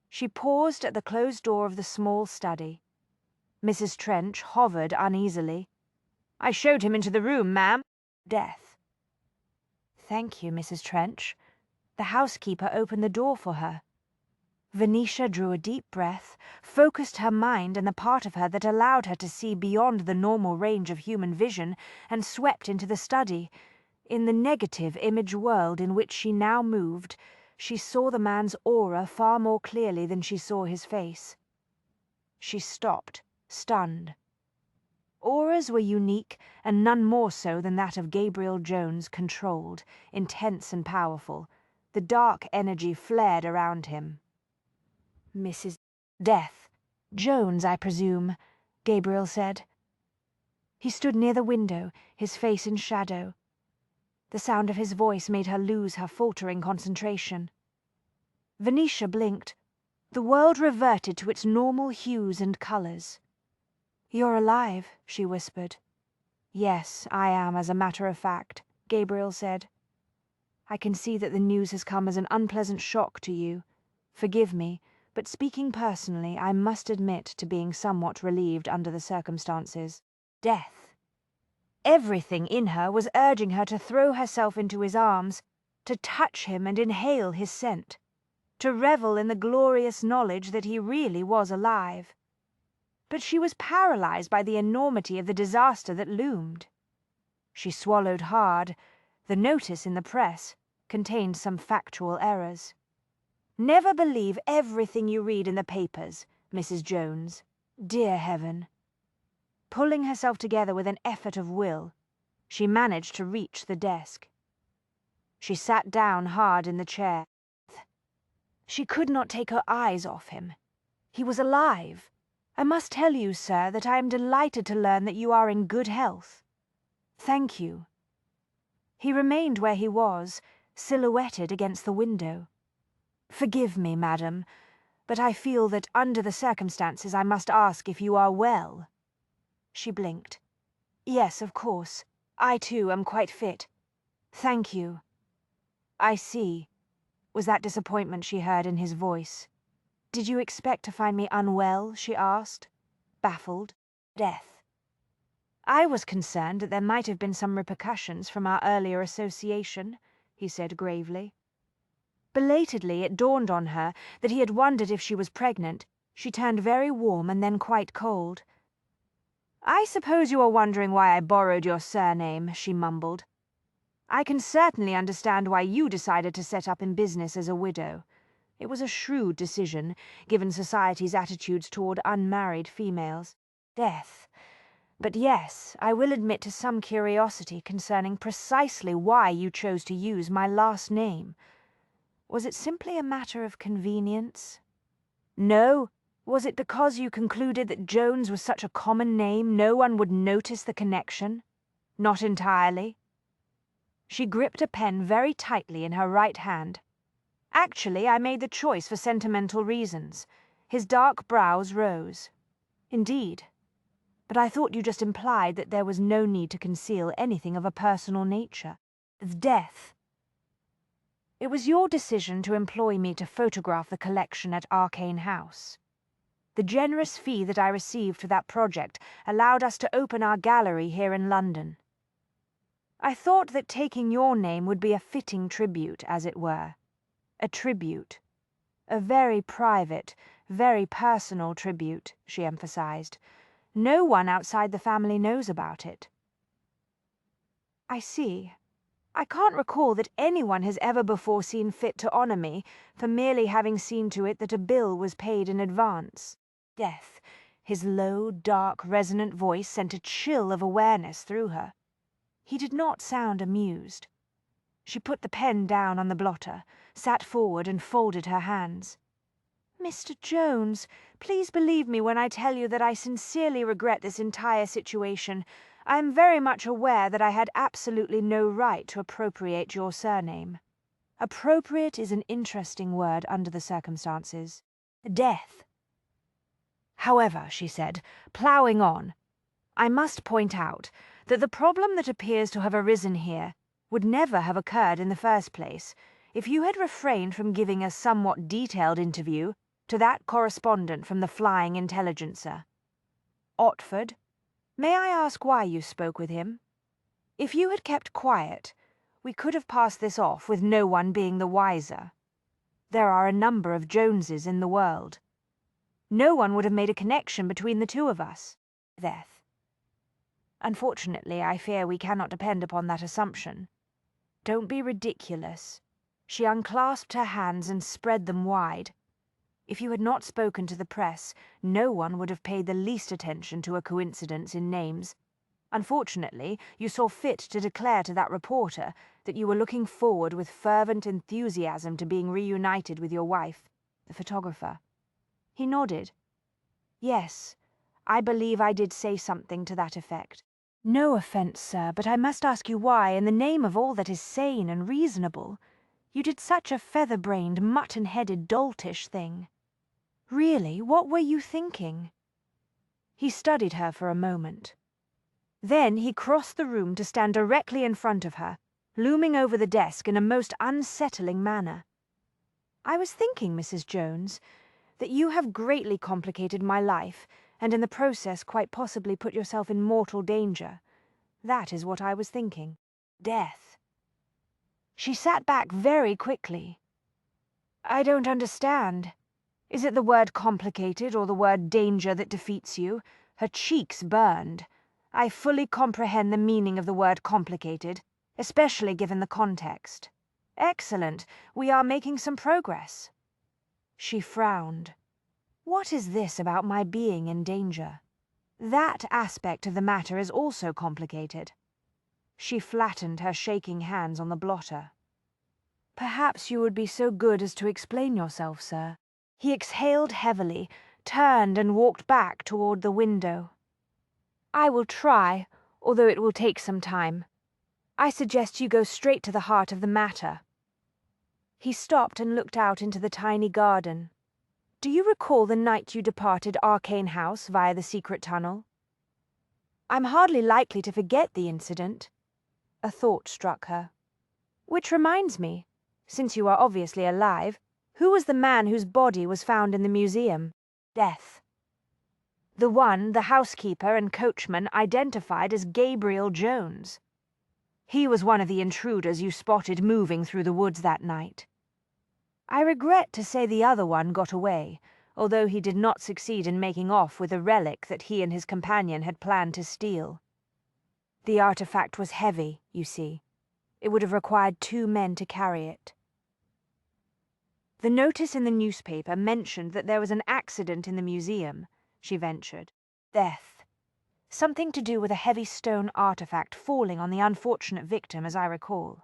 She paused at the closed door of the small study. Mrs. Trench hovered uneasily. "I showed him into the room, ma'am." Death. "Thank you, Mrs. Trench." The housekeeper opened the door for her. Venetia drew a deep breath, focused her mind and the part of her that allowed her to see beyond the normal range of human vision, and swept into the study. In the negative image world in which she now moved, she saw the man's aura far more clearly than she saw his face. She stopped, stunned. Auras were unique, and none more so than that of Gabriel Jones, controlled, intense and powerful. The dark energy flared around him. Mrs. Death. Jones, I presume, Gabriel said. He stood near the window, his face in shadow. The sound of his voice made her lose her faltering concentration. Venetia blinked. The world reverted to its normal hues and colours. "You're alive," she whispered. "Yes, I am, as a matter of fact," Gabriel said. "I can see that the news has come as an unpleasant shock to you. Forgive me, but speaking personally, I must admit to being somewhat relieved under the circumstances." Death. Everything in her was urging her to throw herself into his arms, to touch him and inhale his scent, to revel in the glorious knowledge that he really was alive. But she was paralyzed by the enormity of the disaster that loomed. She swallowed hard. The notice in the press contained some factual errors. "Never believe everything you read in the papers, Mrs. Jones. Dear heaven." Pulling herself together with an effort of will, she managed to reach the desk. She sat down hard in the chair. She could not take her eyes off him. He was alive. "I must tell you, sir, that I am delighted to learn that you are in good health." "Thank you." He remained where he was, silhouetted against the window. "Forgive me, madam, but I feel that under the circumstances I must ask if you are well." She blinked. "Yes, of course. I too am quite fit. Thank you." "I see," was that disappointment she heard in his voice. "Did you expect to find me unwell?" she asked, baffled. Death. "I was concerned that there might have been some repercussions from our earlier association," he said gravely. Belatedly it dawned on her that he had wondered if she was pregnant. She turned very warm and then quite cold. "I suppose you are wondering why I borrowed your surname," she mumbled. "I can certainly understand why you decided to set up in business as a widow. It was a shrewd decision, given society's attitudes toward unmarried females." Death. "But yes, I will admit to some curiosity concerning precisely why you chose to use my last name. Was it simply a matter of convenience?" "No. Was it because you concluded that Jones was such a common name no one would notice the connection?" "Not entirely." She gripped a pen very tightly in her right hand. "Actually, I made the choice for sentimental reasons." His dark brows rose. "Indeed. But I thought you just implied that there was no need to conceal anything of a personal nature." Death. "It was your decision to employ me to photograph the collection at Arcane House. The generous fee that I received for that project allowed us to open our gallery here in London. I thought that taking your name would be a fitting tribute, as it were. A tribute. A very private, very personal tribute," she emphasized. "No one outside the family knows about it." "I see. I can't recall that anyone has ever before seen fit to honor me for merely having seen to it that a bill was paid in advance." Death. His low, dark, resonant voice sent a chill of awareness through her. He did not sound amused. She put the pen down on the blotter, sat forward and folded her hands. "Mr. Jones, please believe me when I tell you that I sincerely regret this entire situation. I am very much aware that I had absolutely no right to appropriate your surname." Appropriate is an interesting word under the circumstances. Death. "However," she said, ploughing on, "I must point out that the problem that appears to have arisen here would never have occurred in the first place if you had refrained from giving a somewhat detailed interview to that correspondent from the Flying Intelligencer. Otford, may I ask why you spoke with him? If you had kept quiet, we could have passed this off with no one being the wiser." There are a number of Joneses in the world. No one would have made a connection between the two of us. Death. Unfortunately, I fear we cannot depend upon that assumption. Don't be ridiculous. She unclasped her hands and spread them wide. If you had not spoken to the press, no one would have paid the least attention to a coincidence in names. Unfortunately, you saw fit to declare to that reporter that you were looking forward with fervent enthusiasm to being reunited with your wife, the photographer. He nodded. Yes, I believe I did say something to that effect. No offence, sir, but I must ask you why, in the name of all that is sane and reasonable, you did such a feather-brained, mutton-headed, doltish thing. Really, what were you thinking? He studied her for a moment. Then he crossed the room to stand directly in front of her, looming over the desk in a most unsettling manner. I was thinking, Mrs. Jones, that you have greatly complicated my life, and in the process quite possibly put yourself in mortal danger. That is what I was thinking. Death. She sat back very quickly. I don't understand. Is it the word complicated or the word danger that defeats you? Her cheeks burned. I fully comprehend the meaning of the word complicated, especially given the context. Excellent. We are making some progress. She frowned. What is this about my being in danger? That aspect of the matter is also complicated. She flattened her shaking hands on the blotter. Perhaps you would be so good as to explain yourself, sir. He exhaled heavily, turned and walked back toward the window. I will try, although it will take some time. I suggest you go straight to the heart of the matter. He stopped and looked out into the tiny garden. Do you recall the night you departed Arcane House via the secret tunnel? I'm hardly likely to forget the incident. A thought struck her. Which reminds me, since you are obviously alive, who was the man whose body was found in the museum? Death. The one the housekeeper and coachman identified as Gabriel Jones. He was one of the intruders you spotted moving through the woods that night. I regret to say the other one got away, although he did not succeed in making off with the relic that he and his companion had planned to steal. The artifact was heavy, you see. It would have required 2 men to carry it. The notice in the newspaper mentioned that there was an accident in the museum, she ventured. Death. Something to do with a heavy stone artifact falling on the unfortunate victim, as I recall.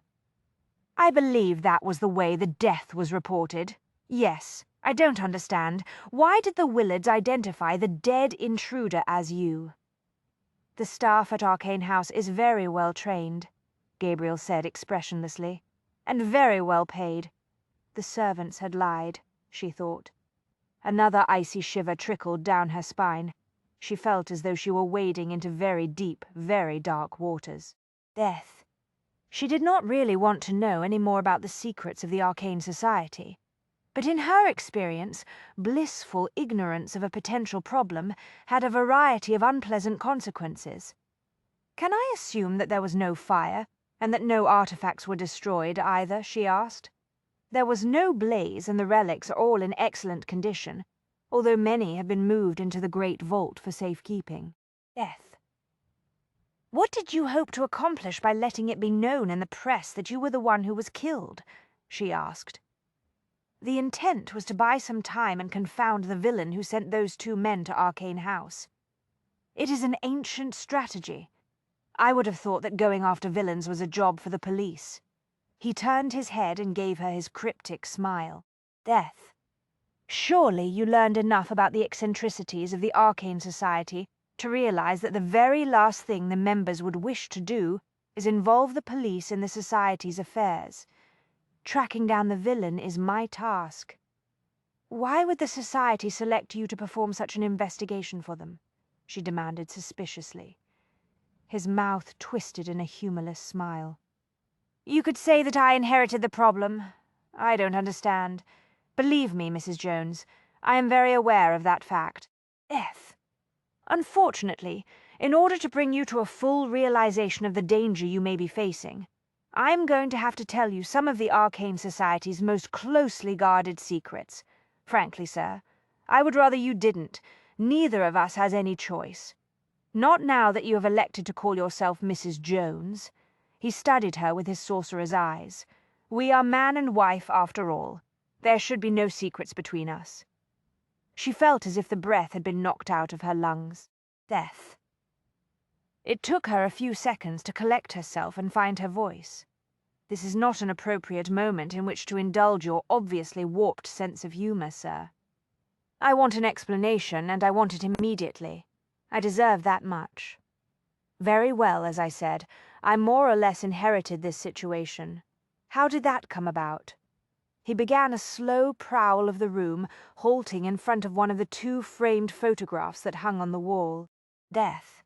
I believe that was the way the death was reported. Yes, I don't understand. Why did the Willards identify the dead intruder as you? The staff at Arcane House is very well trained, Gabriel said expressionlessly, and very well paid. The servants had lied, she thought. Another icy shiver trickled down her spine. She felt as though she were wading into very deep, very dark waters. Death. She did not really want to know any more about the secrets of the Arcane Society. But in her experience, blissful ignorance of a potential problem had a variety of unpleasant consequences. Can I assume that there was no fire, and that no artifacts were destroyed either, she asked. There was no blaze, and the relics are all in excellent condition, although many have been moved into the great vault for safekeeping. Death. What did you hope to accomplish by letting it be known in the press that you were the one who was killed? She asked. The intent was to buy some time and confound the villain who sent those 2 men to Arcane House. It is an ancient strategy. I would have thought that going after villains was a job for the police. He turned his head and gave her his cryptic smile. Death. Surely you learned enough about the eccentricities of the Arcane Society to realize that the very last thing the members would wish to do is involve the police in the Society's affairs. Tracking down the villain is my task. Why would the Society select you to perform such an investigation for them? She demanded suspiciously. His mouth twisted in a humorless smile. You could say that I inherited the problem. I don't understand. Believe me, Mrs. Jones, I am very aware of that fact. Death. Unfortunately, in order to bring you to a full realization of the danger you may be facing, I'm going to have to tell you some of the Arcane Society's most closely guarded secrets. Frankly, sir, I would rather you didn't. Neither of us has any choice. Not now that you have elected to call yourself Mrs. Jones." He studied her with his sorcerer's eyes. "We are man and wife after all. There should be no secrets between us." She felt as if the breath had been knocked out of her lungs. Death. It took her a few seconds to collect herself and find her voice. "This is not an appropriate moment in which to indulge your obviously warped sense of humor, sir. I want an explanation, and I want it immediately. I deserve that much. Very well, as I said, I more or less inherited this situation. How did that come about?" He began a slow prowl of the room, halting in front of one of the 2 framed photographs that hung on the wall. Death.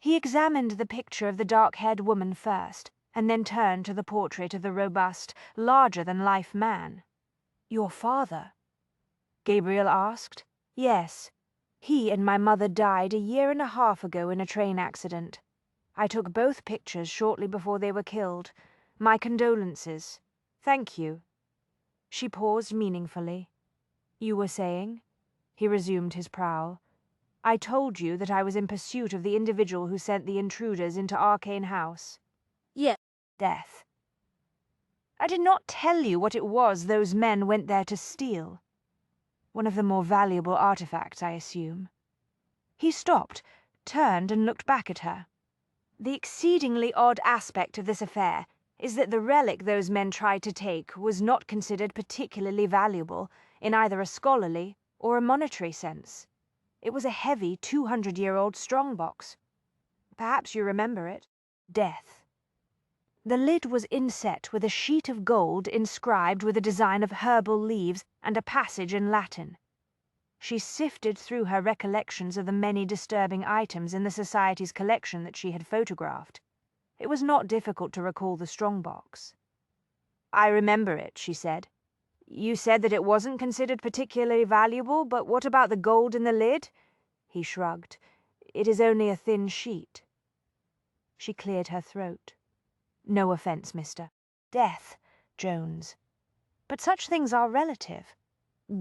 He examined the picture of the dark-haired woman first, and then turned to the portrait of the robust, larger-than-life man. "Your father?" Gabriel asked. "Yes. He and my mother died a year and a half ago in a train accident. I took both pictures shortly before they were killed. My condolences. Thank you." She paused meaningfully. "You were saying?" He resumed his prowl. "I told you that I was in pursuit of the individual who sent the intruders into Arcane House." Yeah. Death. "I did not tell you what it was those men went there to steal. One of the more valuable artifacts, I assume." He stopped, turned and looked back at her. "The exceedingly odd aspect of this affair is that the relic those men tried to take was not considered particularly valuable in either a scholarly or a monetary sense. It was a heavy 200-year-old strongbox. Perhaps you remember it. Death. The lid was inset with a sheet of gold inscribed with a design of herbal leaves and a passage in Latin. She sifted through her recollections of the many disturbing items in the Society's collection that she had photographed. It was not difficult to recall the strongbox. "I remember it," she said. "You said that it wasn't considered particularly valuable, but what about the gold in the lid?" He shrugged. "It is only a thin sheet." She cleared her throat. "No offense, Mr. Death Jones. But such things are relative.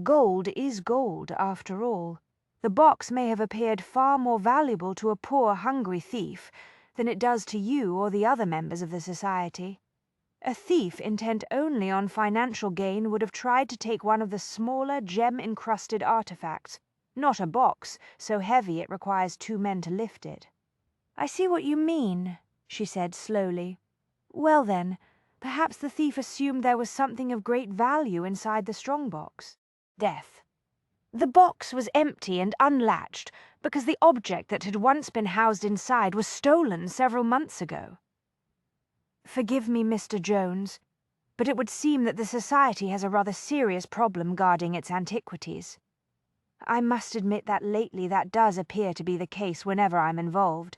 Gold is gold, after all. The box may have appeared far more valuable to a poor, hungry thief than it does to you or the other members of the Society. A thief intent only on financial gain would have tried to take one of the smaller, gem-encrusted artifacts, not a box so heavy it requires 2 men to lift it." "I see what you mean," she said slowly. "Well then, perhaps the thief assumed there was something of great value inside the strongbox." Death. "The box was empty and unlatched because the object that had once been housed inside was stolen several months ago." "Forgive me, Mr. Jones, but it would seem that the Society has a rather serious problem guarding its antiquities. I must admit that lately that does appear to be the case whenever I'm involved."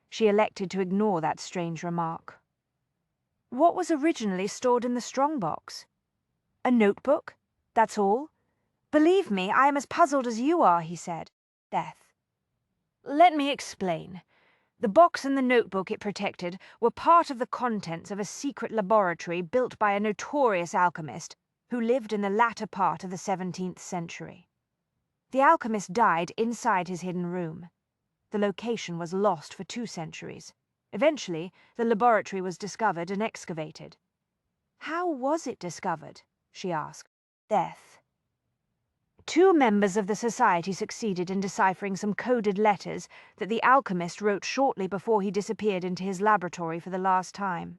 She elected to ignore that strange remark. "What was originally stored in the strongbox?" "A notebook? That's all? Believe me, I am as puzzled as you are," he said. Death. "Let me explain. The box and the notebook it protected were part of the contents of a secret laboratory built by a notorious alchemist who lived in the latter part of the 17th century. The alchemist died inside his hidden room. The location was lost for 2 centuries. Eventually, the laboratory was discovered and excavated." "How was it discovered?" she asked. Death. 2 members of the Society succeeded in deciphering some coded letters that the alchemist wrote shortly before he disappeared into his laboratory for the last time.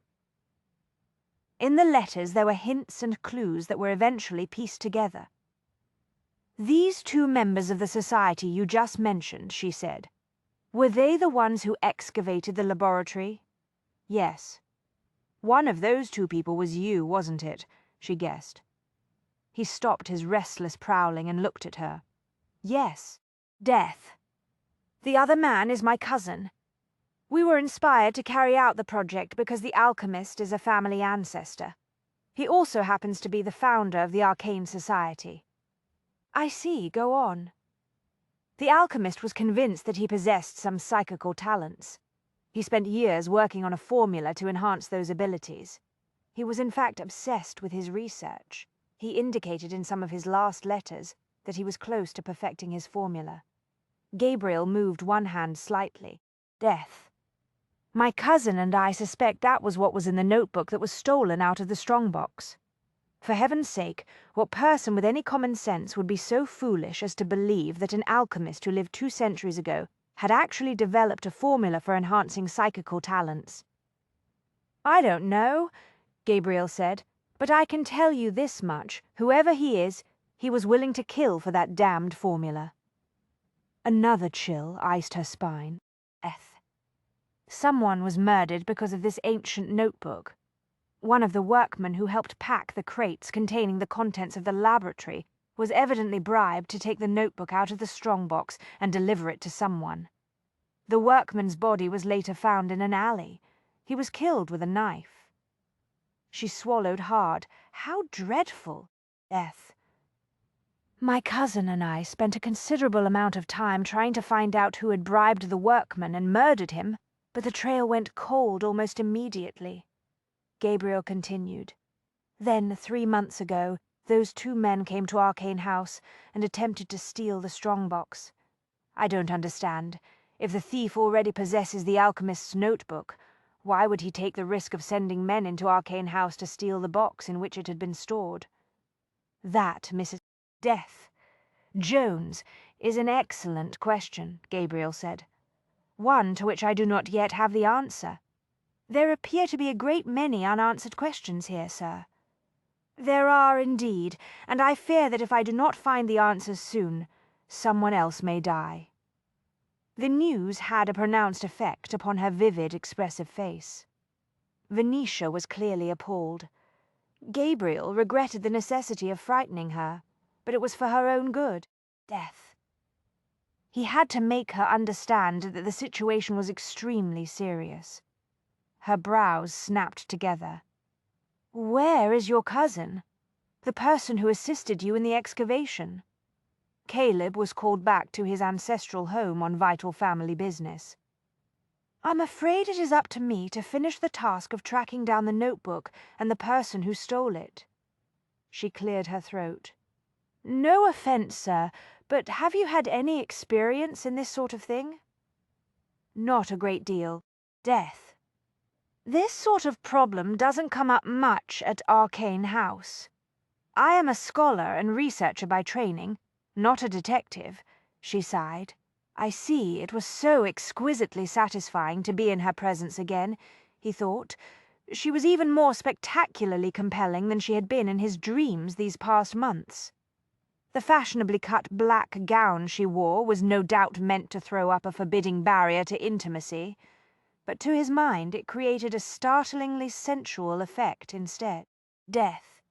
In the letters there were hints and clues that were eventually pieced together. "These 2 members of the Society you just mentioned," she said, "were they the ones who excavated the laboratory?" "Yes." "One of those 2 people was you, wasn't it?" she guessed. He stopped his restless prowling and looked at her. "Yes." Death. "The other man is my cousin. We were inspired to carry out the project because the alchemist is a family ancestor. He also happens to be the founder of the Arcane Society." "I see, go on." "The alchemist was convinced that he possessed some psychical talents. He spent years working on a formula to enhance those abilities. He was in fact obsessed with his research. He indicated in some of his last letters that he was close to perfecting his formula. Gabriel moved one hand slightly. Death. My cousin and I suspect that was what was in the notebook that was stolen out of the strongbox. For heaven's sake, what person with any common sense would be so foolish as to believe that an alchemist who lived 2 centuries ago had actually developed a formula for enhancing psychical talents? I don't know, Gabriel said, but I can tell you this much. Whoever he is, he was willing to kill for that damned formula. Another chill iced her spine. Someone was murdered because of this ancient notebook. One of the workmen who helped pack the crates containing the contents of the laboratory was evidently bribed to take the notebook out of the strongbox and deliver it to someone. The workman's body was later found in an alley. He was killed with a knife. She swallowed hard. How dreadful. Death. My cousin and I spent a considerable amount of time trying to find out who had bribed the workman and murdered him, but the trail went cold almost immediately. Gabriel continued. Then, 3 months ago, those 2 men came to Arcane House and attempted to steal the strongbox. I don't understand. If the thief already possesses the alchemist's notebook, why would he take the risk of sending men into Arcane House to steal the box in which it had been stored? That, Mrs. Death. Jones, is an excellent question, Gabriel said. One to which I do not yet have the answer. There appear to be a great many unanswered questions here, sir. There are indeed, and I fear that if I do not find the answers soon, someone else may die. The news had a pronounced effect upon her vivid, expressive face. Venetia was clearly appalled. Gabriel regretted the necessity of frightening her, but it was for her own good. Death. He had to make her understand that the situation was extremely serious. Her brows snapped together. Where is your cousin? The person who assisted you in the excavation? Caleb was called back to his ancestral home on vital family business. I'm afraid it is up to me to finish the task of tracking down the notebook and the person who stole it. She cleared her throat. No offense, sir, but have you had any experience in this sort of thing? Not a great deal. Death. This sort of problem doesn't come up much at Arcane House. I am a scholar and researcher by training, not a detective, she sighed. I see, it was so exquisitely satisfying to be in her presence again, he thought. She was even more spectacularly compelling than she had been in his dreams these past months. The fashionably cut black gown she wore was no doubt meant to throw up a forbidding barrier to intimacy, but to his mind it created a startlingly sensual effect instead. Death.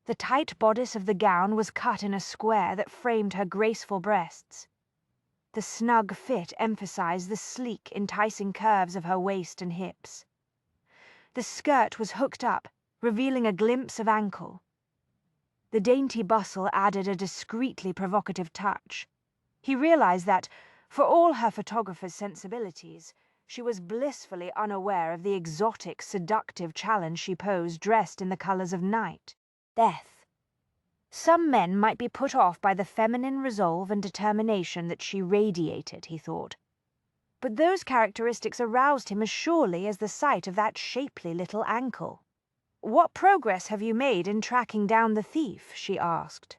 The tight bodice of the gown was cut in a square that framed her graceful breasts. The snug fit emphasized the sleek, enticing curves of her waist and hips. The skirt was hooked up, revealing a glimpse of ankle. The dainty bustle added a discreetly provocative touch. He realized that, for all her photographer's sensibilities, she was blissfully unaware of the exotic, seductive challenge she posed dressed in the colors of night. Death. Some men might be put off by the feminine resolve and determination that she radiated, he thought. But those characteristics aroused him as surely as the sight of that shapely little ankle. What progress have you made in tracking down the thief? She asked.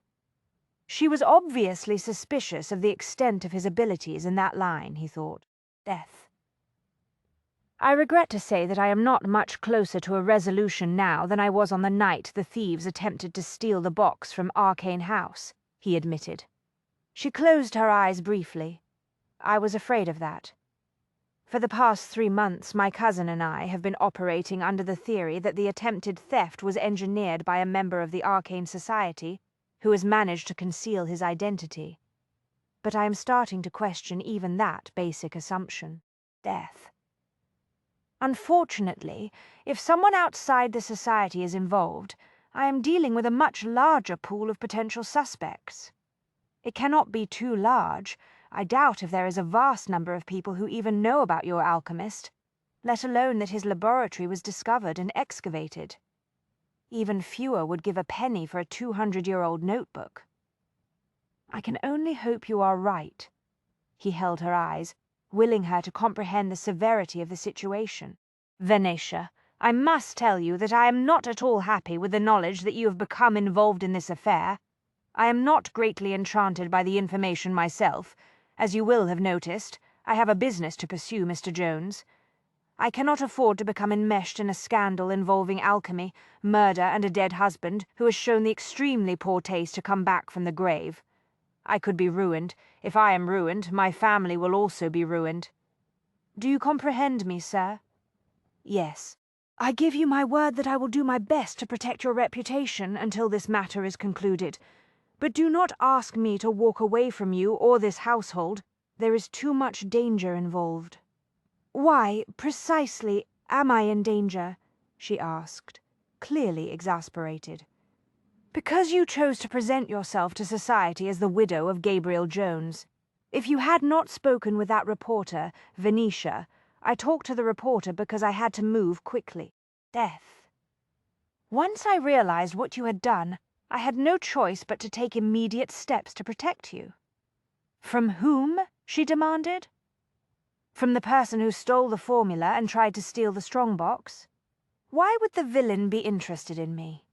She was obviously suspicious of the extent of his abilities in that line, he thought. Death. I regret to say that I am not much closer to a resolution now than I was on the night the thieves attempted to steal the box from Arcane House, he admitted. She closed her eyes briefly. I was afraid of that. For the past 3 months, my cousin and I have been operating under the theory that the attempted theft was engineered by a member of the Arcane Society who has managed to conceal his identity. But I am starting to question even that basic assumption. Death. Unfortunately, if someone outside the society is involved, I am dealing with a much larger pool of potential suspects. It cannot be too large. I doubt if there is a vast number of people who even know about your alchemist, let alone that his laboratory was discovered and excavated. Even fewer would give a penny for a 200-year-old notebook. I can only hope you are right. He held her eyes, willing her to comprehend the severity of the situation. Venetia, I must tell you that I am not at all happy with the knowledge that you have become involved in this affair. I am not greatly enchanted by the information myself. As you will have noticed, I have a business to pursue, Mr. Jones. I cannot afford to become enmeshed in a scandal involving alchemy, murder, and a dead husband who has shown the extremely poor taste to come back from the grave. I could be ruined. If I am ruined, my family will also be ruined. Do you comprehend me, sir? Yes. I give you my word that I will do my best to protect your reputation until this matter is concluded. But do not ask me to walk away from you or this household. There is too much danger involved. Why, precisely, am I in danger? She asked, clearly exasperated. Because you chose to present yourself to society as the widow of Gabriel Jones. If you had not spoken with that reporter, Venetia, I talked to the reporter because I had to move quickly. Death. Once I realized what you had done, I had no choice but to take immediate steps to protect you. From whom? She demanded. From the person who stole the formula and tried to steal the strongbox. Why would the villain be interested in me?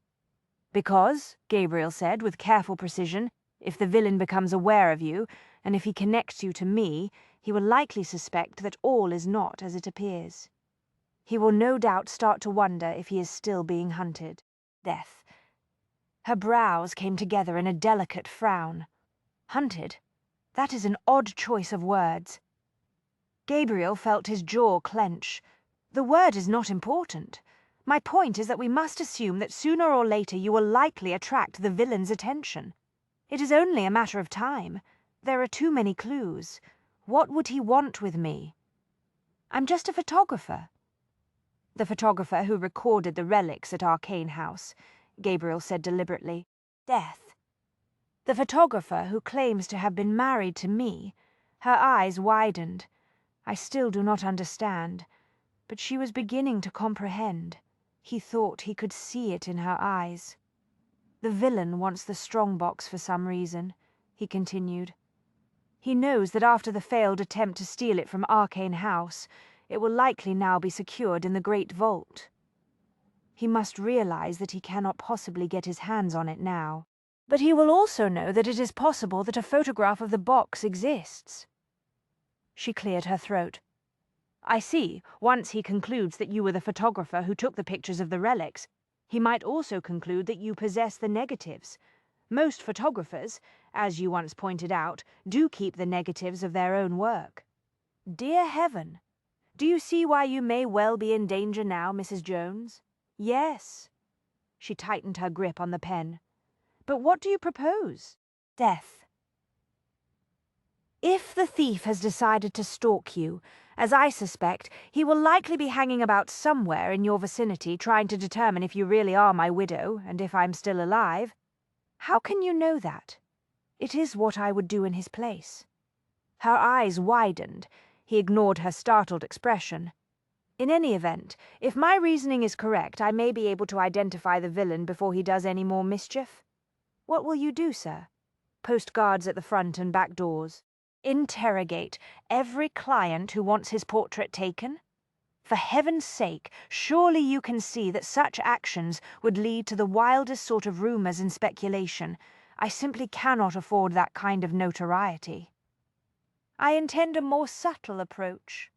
Because, Gabriel said with careful precision, if the villain becomes aware of you, and if he connects you to me, he will likely suspect that all is not as it appears. He will no doubt start to wonder if he is still being hunted. Death. Her brows came together in a delicate frown. Hunted? That is an odd choice of words. Gabriel felt his jaw clench. The word is not important. My point is that we must assume that sooner or later you will likely attract the villain's attention. It is only a matter of time. There are too many clues. What would he want with me? I'm just a photographer. The photographer who recorded the relics at Arcane House, Gabriel said deliberately. Death. The photographer who claims to have been married to me. Her eyes widened. I still do not understand, but she was beginning to comprehend. He thought he could see it in her eyes. The villain wants the strongbox for some reason, he continued. He knows that after the failed attempt to steal it from Arcane House, it will likely now be secured in the Great Vault. He must realize that he cannot possibly get his hands on it now. But he will also know that it is possible that a photograph of the box exists. She cleared her throat. I see. Once he concludes that you were the photographer who took the pictures of the relics, he might also conclude that you possess the negatives. Most photographers, as you once pointed out, do keep the negatives of their own work. Dear heaven! Do you see why you may well be in danger now, Mrs. Jones? Yes. She tightened her grip on the pen. But what do you propose? Death. If the thief has decided to stalk you, as I suspect, he will likely be hanging about somewhere in your vicinity trying to determine if you really are my widow and if I'm still alive. How can you know that? It is what I would do in his place. Her eyes widened. He ignored her startled expression. In any event, if my reasoning is correct, I may be able to identify the villain before he does any more mischief. What will you do, sir? Post guards at the front and back doors. Interrogate every client who wants his portrait taken? For heaven's sake, surely you can see that such actions would lead to the wildest sort of rumors and speculation. I simply cannot afford that kind of notoriety. I intend a more subtle approach.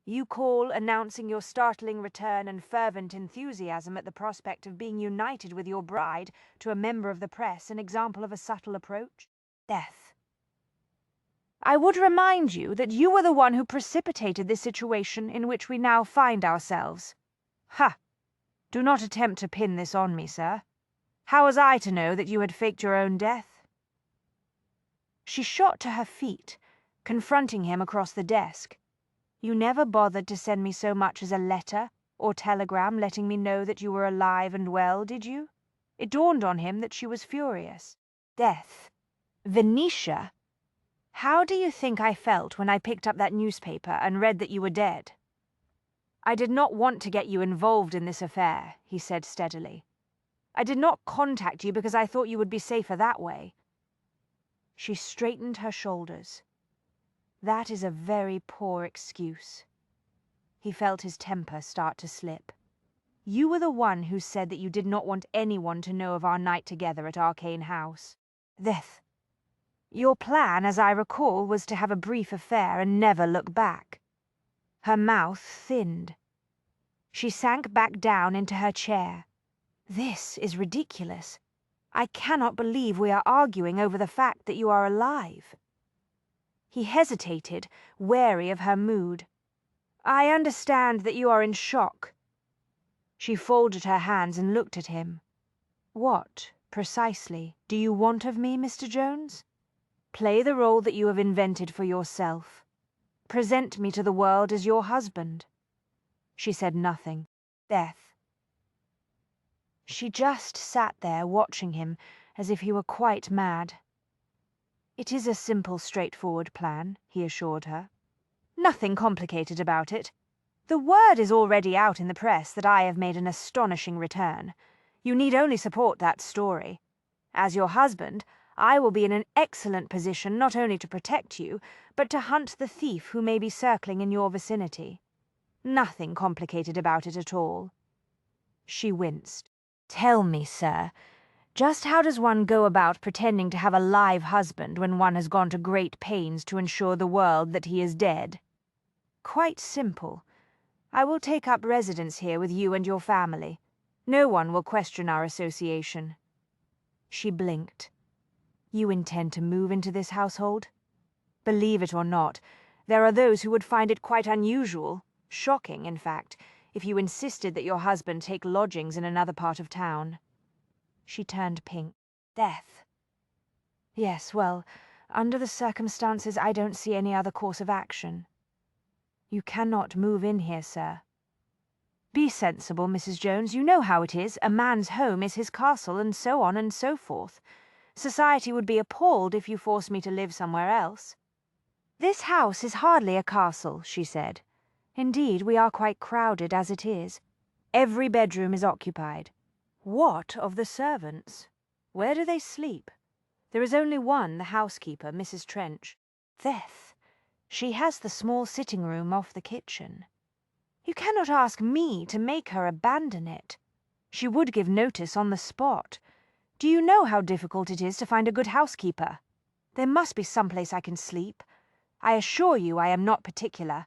You call announcing your startling return and fervent enthusiasm at the prospect of being united with your bride to a member of the press an example of a subtle approach? Death. I would remind you that you were the one who precipitated this situation in which we now find ourselves. Ha! Do not attempt to pin this on me, sir. How was I to know that you had faked your own death? She shot to her feet, confronting him across the desk. You never bothered to send me so much as a letter or telegram letting me know that you were alive and well, did you? It dawned on him that she was furious. Death. Venetia. How do you think I felt when I picked up that newspaper and read that you were dead? I did not want to get you involved in this affair, he said steadily. I did not contact you because I thought you would be safer that way. She straightened her shoulders. That is a very poor excuse. He felt his temper start to slip. You were the one who said that you did not want anyone to know of our night together at Arcane House. Theth. Your plan, as I recall, was to have a brief affair and never look back. Her mouth thinned. She sank back down into her chair. This is ridiculous. I cannot believe we are arguing over the fact that you are alive. He hesitated, wary of her mood. I understand that you are in shock. She folded her hands and looked at him. What, precisely, do you want of me, Mr. Jones? Play the role that you have invented for yourself. Present me to the world as your husband. She said nothing. Death. She just sat there watching him as if he were quite mad. It is a simple, straightforward plan, he assured her. Nothing complicated about it. The word is already out in the press that I have made an astonishing return. You need only support that story. As your husband, I will be in an excellent position not only to protect you, but to hunt the thief who may be circling in your vicinity. Nothing complicated about it at all. She winced. Tell me, sir, just how does one go about pretending to have a live husband when one has gone to great pains to ensure the world that he is dead? Quite simple. I will take up residence here with you and your family. No one will question our association. She blinked. You intend to move into this household? Believe it or not, there are those who would find it quite unusual, shocking, in fact, if you insisted that your husband take lodgings in another part of town. She turned pink. Death. Yes, well, under the circumstances, I don't see any other course of action. You cannot move in here, sir. Be sensible, Mrs. Jones. You know how it is. A man's home is his castle, and so on and so forth. Society would be appalled if you forced me to live somewhere else. This house is hardly a castle, she said. Indeed, we are quite crowded as it is. Every bedroom is occupied. What of the servants? Where do they sleep? There is only one, the housekeeper, Mrs. Trench. Theth. She has the small sitting room off the kitchen. You cannot ask me to make her abandon it. She would give notice on the spot. Do you know how difficult it is to find a good housekeeper? There must be some place I can sleep. I assure you I am not particular.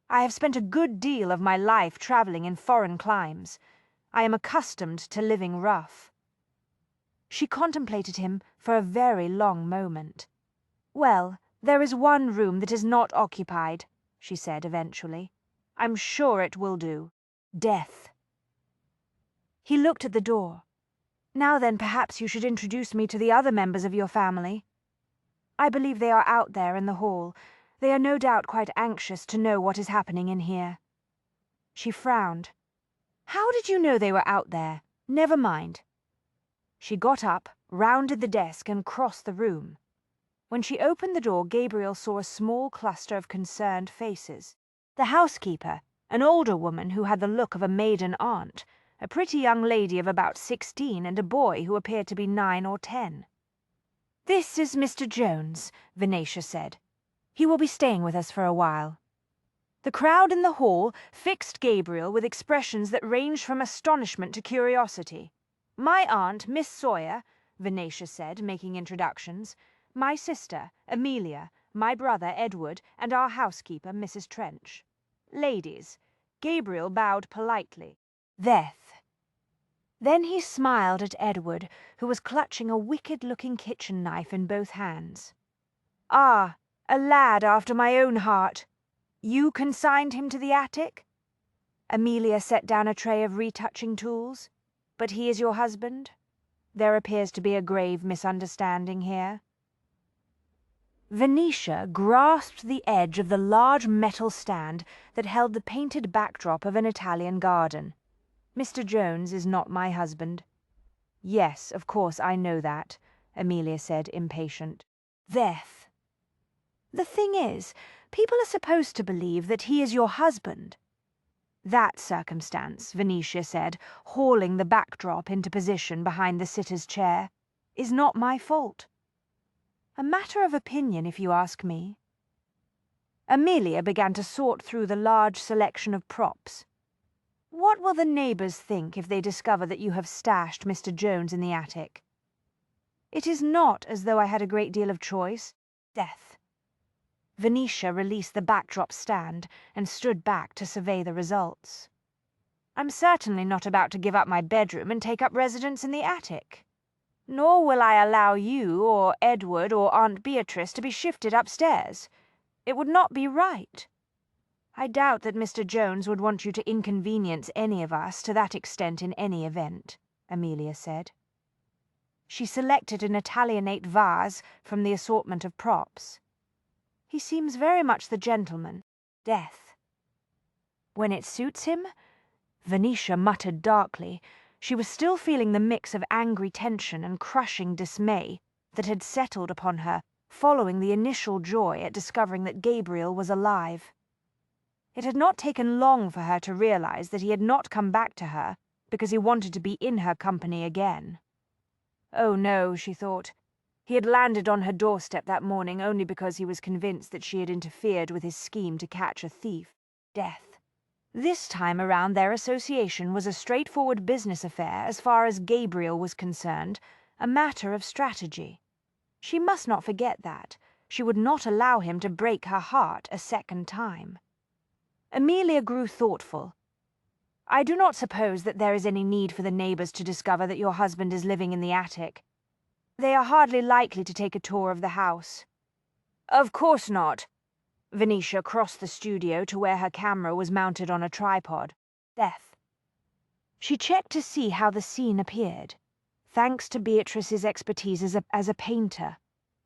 I have spent a good deal of my life travelling in foreign climes. I am accustomed to living rough. She contemplated him for a very long moment. Well, there is one room that is not occupied, she said eventually. I'm sure it will do. Death. He looked at the door. Now then, perhaps you should introduce me to the other members of your family. I believe they are out there in the hall. They are no doubt quite anxious to know what is happening in here. She frowned. How did you know they were out there? Never mind. She got up, rounded the desk, and crossed the room. When she opened the door, Gabriel saw a small cluster of concerned faces. The housekeeper, an older woman who had the look of a maiden aunt, a pretty young lady of about 16, and a boy who appeared to be 9 or 10. This is Mr. Jones, Venetia said. He will be staying with us for a while. The crowd in the hall fixed Gabriel with expressions that ranged from astonishment to curiosity. My aunt, Miss Sawyer, Venetia said, making introductions. My sister, Amelia, my brother, Edward, and our housekeeper, Mrs. Trench. Ladies. Gabriel bowed politely. Theth. Then he smiled at Edward, who was clutching a wicked-looking kitchen knife in both hands. Ah, a lad after my own heart. You consigned him to the attic? Amelia set down a tray of retouching tools. But he is your husband? There appears to be a grave misunderstanding here. Venetia grasped the edge of the large metal stand that held the painted backdrop of an Italian garden. Mr. Jones is not my husband. Yes, of course, I know that, Amelia said, impatient. Theth. The thing is, people are supposed to believe that he is your husband. That circumstance, Venetia said, hauling the backdrop into position behind the sitter's chair, is not my fault. A matter of opinion, if you ask me. Amelia began to sort through the large selection of props. What will the neighbours think if they discover that you have stashed Mr. Jones in the attic? It is not as though I had a great deal of choice. Death. Venetia released the backdrop stand and stood back to survey the results. I'm certainly not about to give up my bedroom and take up residence in the attic. Nor will I allow you or Edward or Aunt Beatrice to be shifted upstairs. It would not be right. I doubt that Mr. Jones would want you to inconvenience any of us to that extent in any event, Amelia said. She selected an Italianate vase from the assortment of props. He seems very much the gentleman. Death. When it suits him? Venetia muttered darkly. She was still feeling the mix of angry tension and crushing dismay that had settled upon her following the initial joy at discovering that Gabriel was alive. It had not taken long for her to realize that he had not come back to her because he wanted to be in her company again. Oh no, she thought. He had landed on her doorstep that morning only because he was convinced that she had interfered with his scheme to catch a thief. Death. This time around their association was a straightforward business affair as far as Gabriel was concerned, a matter of strategy. She must not forget that. She would not allow him to break her heart a second time. Amelia grew thoughtful. I do not suppose that there is any need for the neighbours to discover that your husband is living in the attic. They are hardly likely to take a tour of the house. Of course not. Venetia crossed the studio to where her camera was mounted on a tripod. Death. She checked to see how the scene appeared. Thanks to Beatrice's expertise as a painter,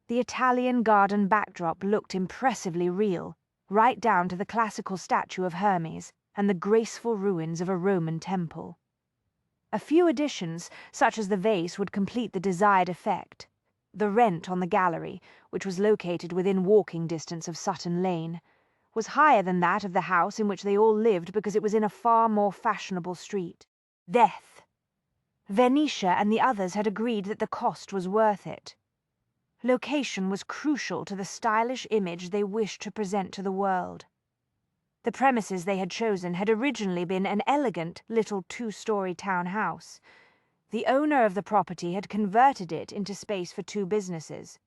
the Italian garden backdrop looked impressively real, right down to the classical statue of Hermes and the graceful ruins of a Roman temple. A few additions, such as the vase, would complete the desired effect. The rent on the gallery, which was located within walking distance of Sutton Lane, was higher than that of the house in which they all lived because it was in a far more fashionable street. Death. Venetia and the others had agreed that the cost was worth it. Location was crucial to the stylish image they wished to present to the world. The premises they had chosen had originally been an elegant little two-story townhouse. The owner of the property had converted it into space for two businesses.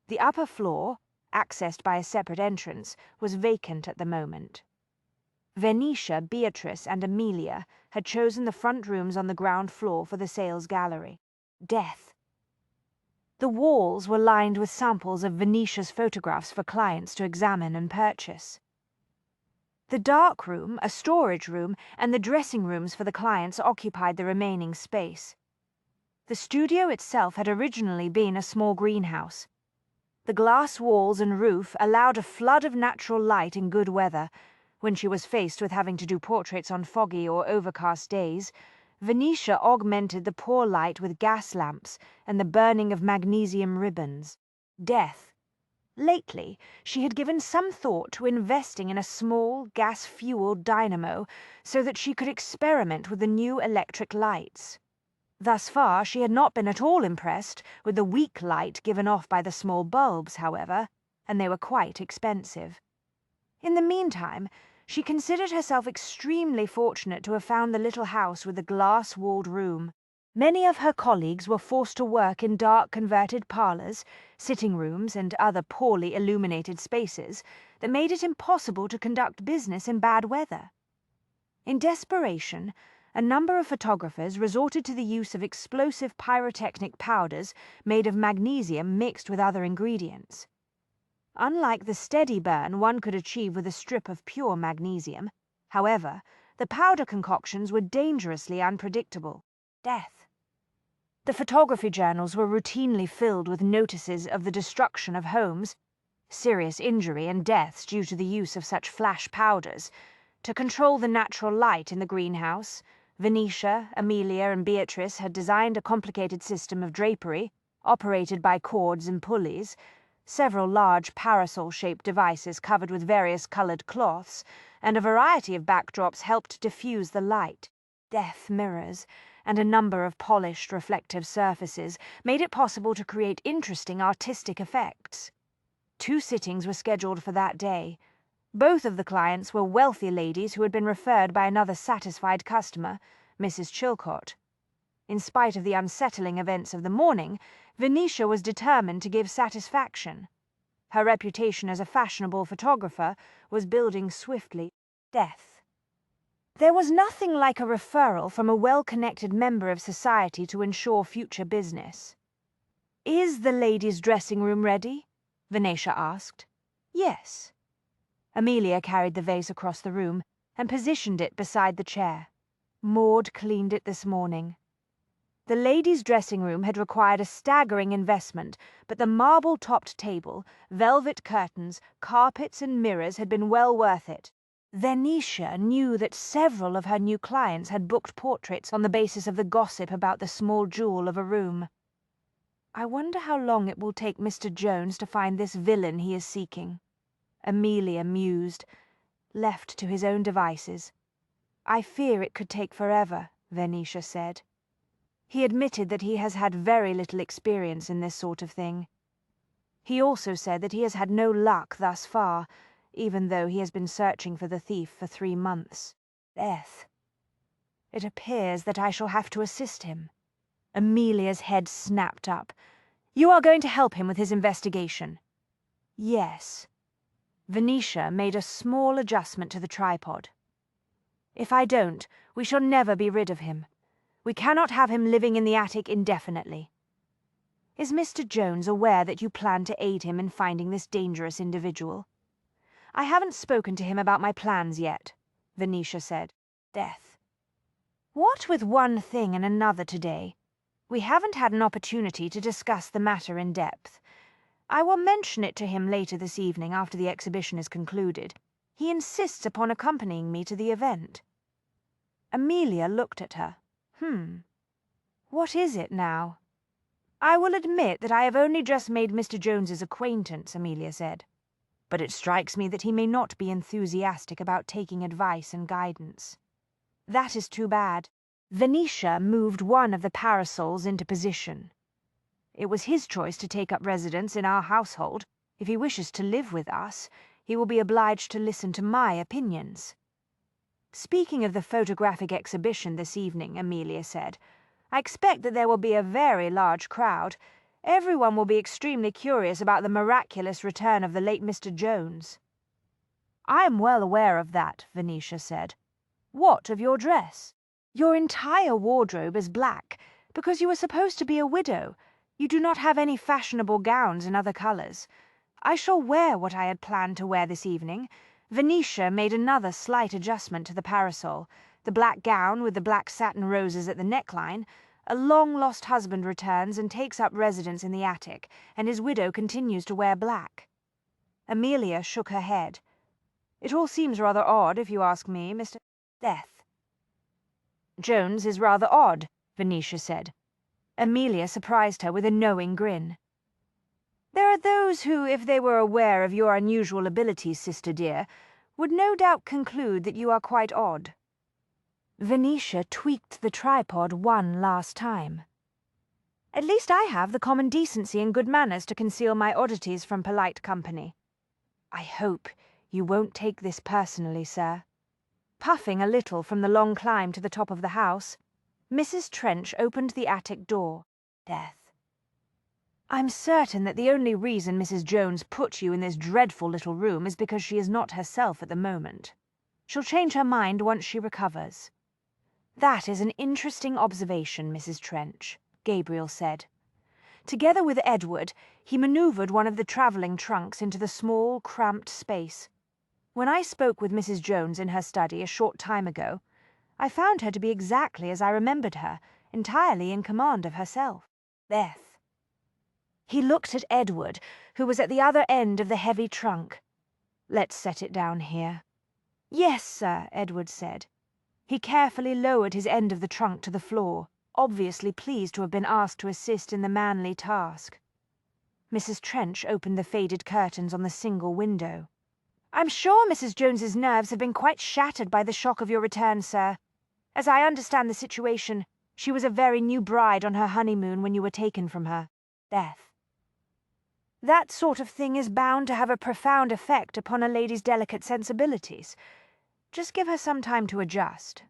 The upper floor, accessed by a separate entrance, was vacant at the moment. Venetia, Beatrice, and Amelia had chosen the front rooms on the ground floor for the sales gallery. Death. The walls were lined with samples of Venetia's photographs for clients to examine and purchase. The dark room, a storage room, and the dressing rooms for the clients occupied the remaining space. The studio itself had originally been a small greenhouse. The glass walls and roof allowed a flood of natural light in good weather. When she was faced with having to do portraits on foggy or overcast days, Venetia augmented the poor light with gas lamps and the burning of magnesium ribbons. Death. Lately, she had given some thought to investing in a small, gas-fueled dynamo so that she could experiment with the new electric lights. Thus far, she had not been at all impressed with the weak light given off by the small bulbs, however, and they were quite expensive. In the meantime, she considered herself extremely fortunate to have found the little house with the glass-walled room. Many of her colleagues were forced to work in dark converted parlours, sitting rooms, and other poorly illuminated spaces that made it impossible to conduct business in bad weather. In desperation, a number of photographers resorted to the use of explosive pyrotechnic powders made of magnesium mixed with other ingredients. Unlike the steady burn one could achieve with a strip of pure magnesium, however, the powder concoctions were dangerously unpredictable. Death. The photography journals were routinely filled with notices of the destruction of homes, serious injury and deaths due to the use of such flash powders. To control the natural light in the greenhouse, Venetia, Amelia, and Beatrice had designed a complicated system of drapery, operated by cords and pulleys, several large parasol-shaped devices covered with various coloured cloths, and a variety of backdrops helped diffuse the light. Death mirrors and a number of polished reflective surfaces made it possible to create interesting artistic effects. 2 sittings were scheduled for that day. Both of the clients were wealthy ladies who had been referred by another satisfied customer, Mrs. Chilcot. In spite of the unsettling events of the morning, Venetia was determined to give satisfaction. Her reputation as a fashionable photographer was building swiftly. Death. There was nothing like a referral from a well-connected member of society to ensure future business. "Is the ladies' dressing room ready?" Venetia asked. "Yes." Amelia carried the vase across the room and positioned it beside the chair. "Maud cleaned it this morning." The ladies' dressing room had required a staggering investment, but the marble-topped table, velvet curtains, carpets and mirrors had been well worth it. Venetia knew that several of her new clients had booked portraits on the basis of the gossip about the small jewel of a room. "I wonder how long it will take Mr. Jones to find this villain he is seeking," Amelia mused, left to his own devices. "I fear it could take forever," Venetia said. He admitted that he has had very little experience in this sort of thing. He also said that he has had no luck thus far, even though he has been searching for the thief for 3 months. Death. It appears that I shall have to assist him. Amelia's head snapped up. "You are going to help him with his investigation?" "Yes." Venetia made a small adjustment to the tripod. "If I don't, we shall never be rid of him. We cannot have him living in the attic indefinitely. Is Mr. Jones aware that you plan to aid him in finding this dangerous individual?" "I haven't spoken to him about my plans yet," Venetia said. Death. "What with one thing and another today, we haven't had an opportunity to discuss the matter in depth. I will mention it to him later this evening after the exhibition is concluded. He insists upon accompanying me to the event." Amelia looked at her. What is it now?" "I will admit that I have only just made Mr. Jones's acquaintance," Amelia said. "But it strikes me that he may not be enthusiastic about taking advice and guidance." "That is too bad." Venetia moved one of the parasols into position. "It was his choice to take up residence in our household. If he wishes to live with us, he will be obliged to listen to my opinions." "Speaking of the photographic exhibition this evening," Amelia said, "I expect that there will be a very large crowd. Everyone will be extremely curious about the miraculous return of the late Mr. Jones." "I am well aware of that," Venetia said. "What of your dress?" "Your entire wardrobe is black, because you are supposed to be a widow. You do not have any fashionable gowns in other colours. I shall wear what I had planned to wear this evening." Venetia made another slight adjustment to the parasol. The black gown with the black satin roses at the neckline. A long-lost husband returns and takes up residence in the attic, and his widow continues to wear black. Amelia shook her head. "It all seems rather odd, if you ask me, Mr. Death." "Jones is rather odd," Venetia said. Amelia surprised her with a knowing grin. "There are those who, if they were aware of your unusual abilities, sister dear, would no doubt conclude that you are quite odd." Venetia tweaked the tripod one last time. "At least I have the common decency and good manners to conceal my oddities from polite company." "I hope you won't take this personally, sir." Puffing a little from the long climb to the top of the house, Mrs. Trench opened the attic door. Death. "I'm certain that the only reason Mrs. Jones put you in this dreadful little room is because she is not herself at the moment. She'll change her mind once she recovers." "That is an interesting observation, Mrs. Trench," Gabriel said. Together with Edward, he manoeuvred one of the travelling trunks into the small, cramped space. "When I spoke with Mrs. Jones in her study a short time ago, I found her to be exactly as I remembered her, entirely in command of herself." Death. He looked at Edward, who was at the other end of the heavy trunk. "Let's set it down here." "Yes, sir," Edward said. He carefully lowered his end of the trunk to the floor, obviously pleased to have been asked to assist in the manly task. Mrs. Trench opened the faded curtains on the single window. "I'm sure Mrs. Jones's nerves have been quite shattered by the shock of your return, sir. As I understand the situation, she was a very new bride on her honeymoon when you were taken from her. Death. That sort of thing is bound to have a profound effect upon a lady's delicate sensibilities. Just give her some time to adjust."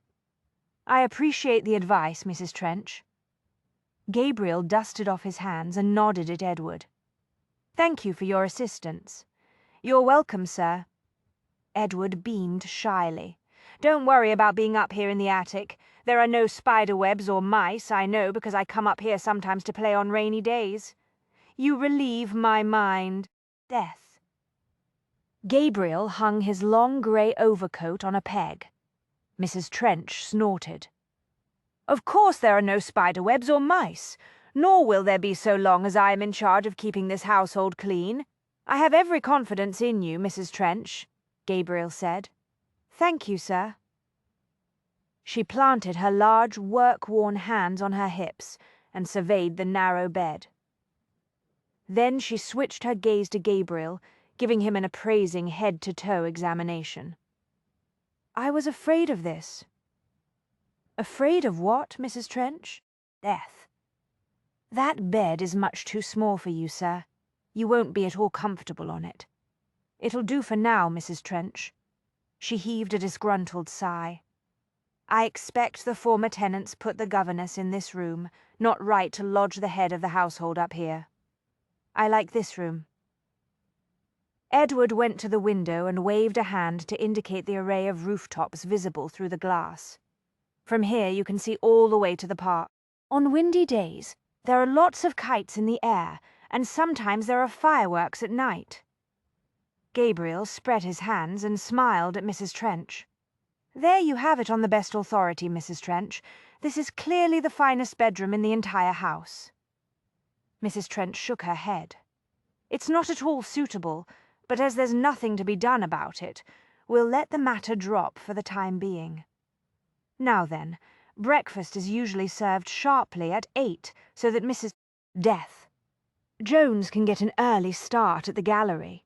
"I appreciate the advice, Mrs. Trench." Gabriel dusted off his hands and nodded at Edward. "Thank you for your assistance." "You're welcome, sir." Edward beamed shyly. "Don't worry about being up here in the attic. There are no spider webs or mice, I know, because I come up here sometimes to play on rainy days. You relieve my mind. Death." Gabriel hung his long grey overcoat on a peg. Mrs. Trench snorted. "Of course there are no spider webs or mice, nor will there be so long as I am in charge of keeping this household clean. I have every confidence in you, Mrs. Trench," Gabriel said. "Thank you, sir." She planted her large, work-worn hands on her hips and surveyed the narrow bed. Then she switched her gaze to Gabriel, giving him an appraising head-to-toe examination. "I was afraid of this." "Afraid of what, Mrs. Trench?" "Death." "That bed is much too small for you, sir. You won't be at all comfortable on it. It'll do for now, Mrs. Trench." She heaved a disgruntled sigh. "I expect the former tenants put the governess in this room, not right to lodge the head of the household up here. I like this room." Edward went to the window and waved a hand to indicate the array of rooftops visible through the glass. "From here you can see all the way to the park. On windy days, there are lots of kites in the air, and sometimes there are fireworks at night." Gabriel spread his hands and smiled at Mrs. Trench. "There you have it on the best authority, Mrs. Trench. This is clearly the finest bedroom in the entire house." Mrs. Trench shook her head. "It's not at all suitable, but as there's nothing to be done about it, we'll let the matter drop for the time being. Now then, breakfast is usually served sharply at 8, so that Mrs. Death. Jones can get an early start at the gallery.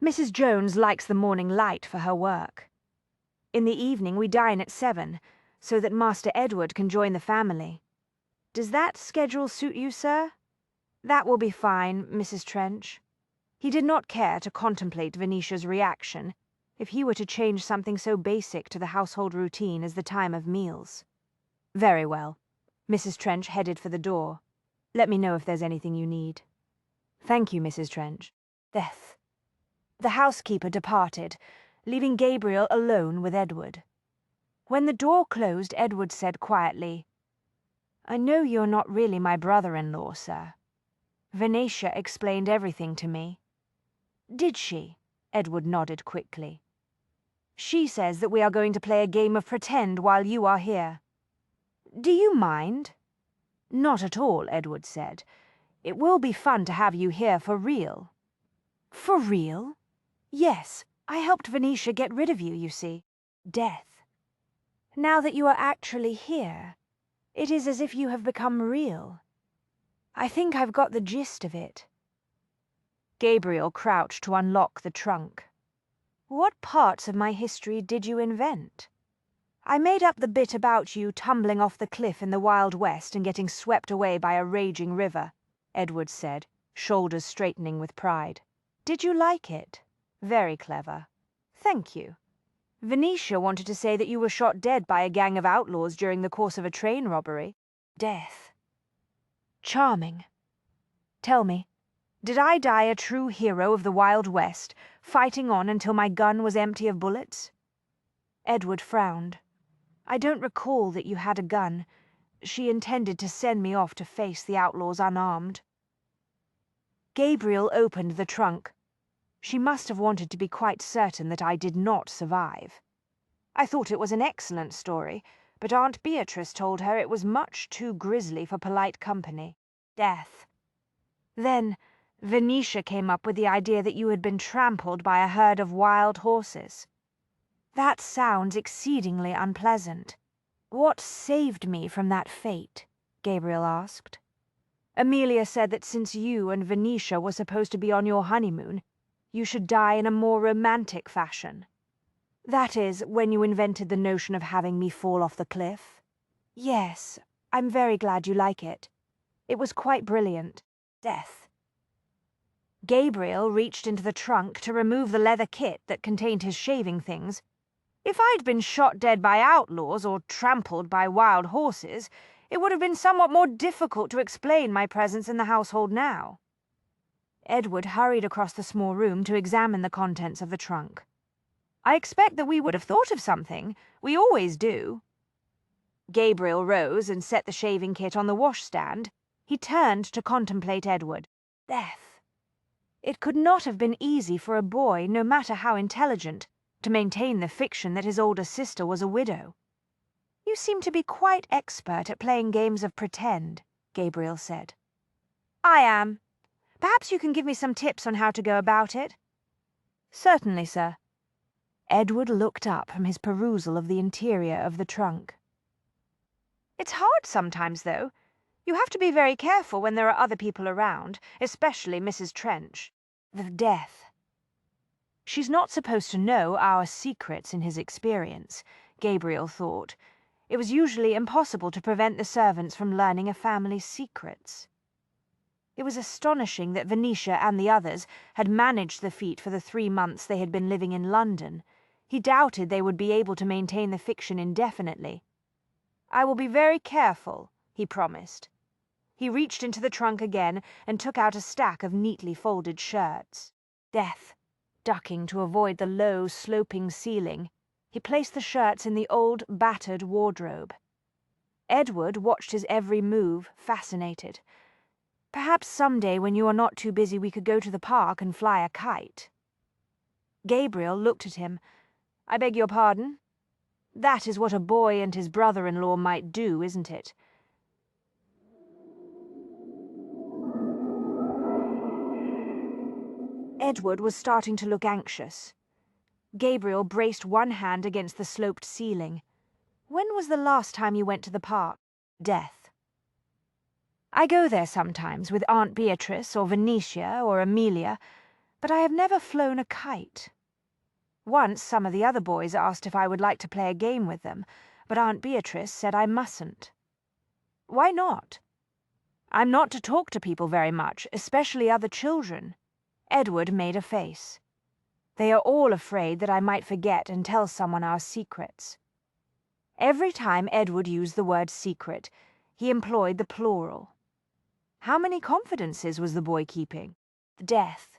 Mrs. Jones likes the morning light for her work. In the evening we dine at 7, so that Master Edward can join the family. Does that schedule suit you, sir?" "That will be fine, Mrs. Trench." He did not care to contemplate Venetia's reaction if he were to change something so basic to the household routine as the time of meals. "Very well." Mrs. Trench headed for the door. "Let me know if there's anything you need." "Thank you, Mrs. Trench." Death. The housekeeper departed, leaving Gabriel alone with Edward. When the door closed, Edward said quietly, "I know you're not really my brother-in-law, sir. Venetia explained everything to me." "Did she?" Edward nodded quickly. "She says that we are going to play a game of pretend while you are here. Do you mind?" "Not at all," Edward said. "It will be fun to have you here for real." "For real?" "Yes, I helped Venetia get rid of you, you see." Death. "Now that you are actually here, it is as if you have become real. I think I've got the gist of it." Gabriel crouched to unlock the trunk. "What parts of my history did you invent?" "I made up the bit about you tumbling off the cliff in the Wild West and getting swept away by a raging river," Edward said, shoulders straightening with pride. "Did you like it?" "Very clever." "Thank you." "Venetia wanted to say that you were shot dead by a gang of outlaws during the course of a train robbery." Death. "Charming. Tell me, did I die a true hero of the Wild West, fighting on until my gun was empty of bullets?" Edward frowned. "I don't recall that you had a gun. She intended to send me off to face the outlaws unarmed." Gabriel opened the trunk. "She must have wanted to be quite certain that I did not survive. I thought it was an excellent story, but Aunt Beatrice told her it was much too grisly for polite company." Death. "Then Venetia came up with the idea that you had been trampled by a herd of wild horses. That sounds exceedingly unpleasant. What saved me from that fate?" Gabriel asked. Amelia said that since you and Venetia were supposed to be on your honeymoon, you should die in a more romantic fashion. That is, when you invented the notion of having me fall off the cliff. Yes, I'm very glad you like it. It was quite brilliant. Death. Gabriel reached into the trunk to remove the leather kit that contained his shaving things. If I'd been shot dead by outlaws or trampled by wild horses, it would have been somewhat more difficult to explain my presence in the household now. Edward hurried across the small room to examine the contents of the trunk. I expect that we would have thought of something. We always do. Gabriel rose and set the shaving kit on the washstand. He turned to contemplate Edward. Death. It could not have been easy for a boy, no matter how intelligent, to maintain the fiction that his older sister was a widow. You seem to be quite expert at playing games of pretend, Gabriel said. I am. Perhaps you can give me some tips on how to go about it? Certainly, sir. Edward looked up from his perusal of the interior of the trunk. It's hard sometimes, though. You have to be very careful when there are other people around, especially Mrs. Trench. The death. She's not supposed to know our secrets in his experience, Gabriel thought. It was usually impossible to prevent the servants from learning a family's secrets. It was astonishing that Venetia and the others had managed the feat for the 3 months they had been living in London. He doubted they would be able to maintain the fiction indefinitely. I will be very careful, he promised. He reached into the trunk again and took out a stack of neatly folded shirts. Death. Ducking to avoid the low, sloping ceiling, he placed the shirts in the old, battered wardrobe. Edward watched his every move, fascinated. Perhaps someday when you are not too busy we could go to the park and fly a kite. Gabriel looked at him. I beg your pardon? That is what a boy and his brother-in-law might do, isn't it? Edward was starting to look anxious. Gabriel braced one hand against the sloped ceiling. When was the last time you went to the park? Death. I go there sometimes with Aunt Beatrice or Venetia or Amelia, but I have never flown a kite. Once some of the other boys asked if I would like to play a game with them, but Aunt Beatrice said I mustn't. Why not? I'm not to talk to people very much, especially other children. Edward made a face. They are all afraid that I might forget and tell someone our secrets. Every time Edward used the word secret, he employed the plural. How many confidences was the boy keeping? Death.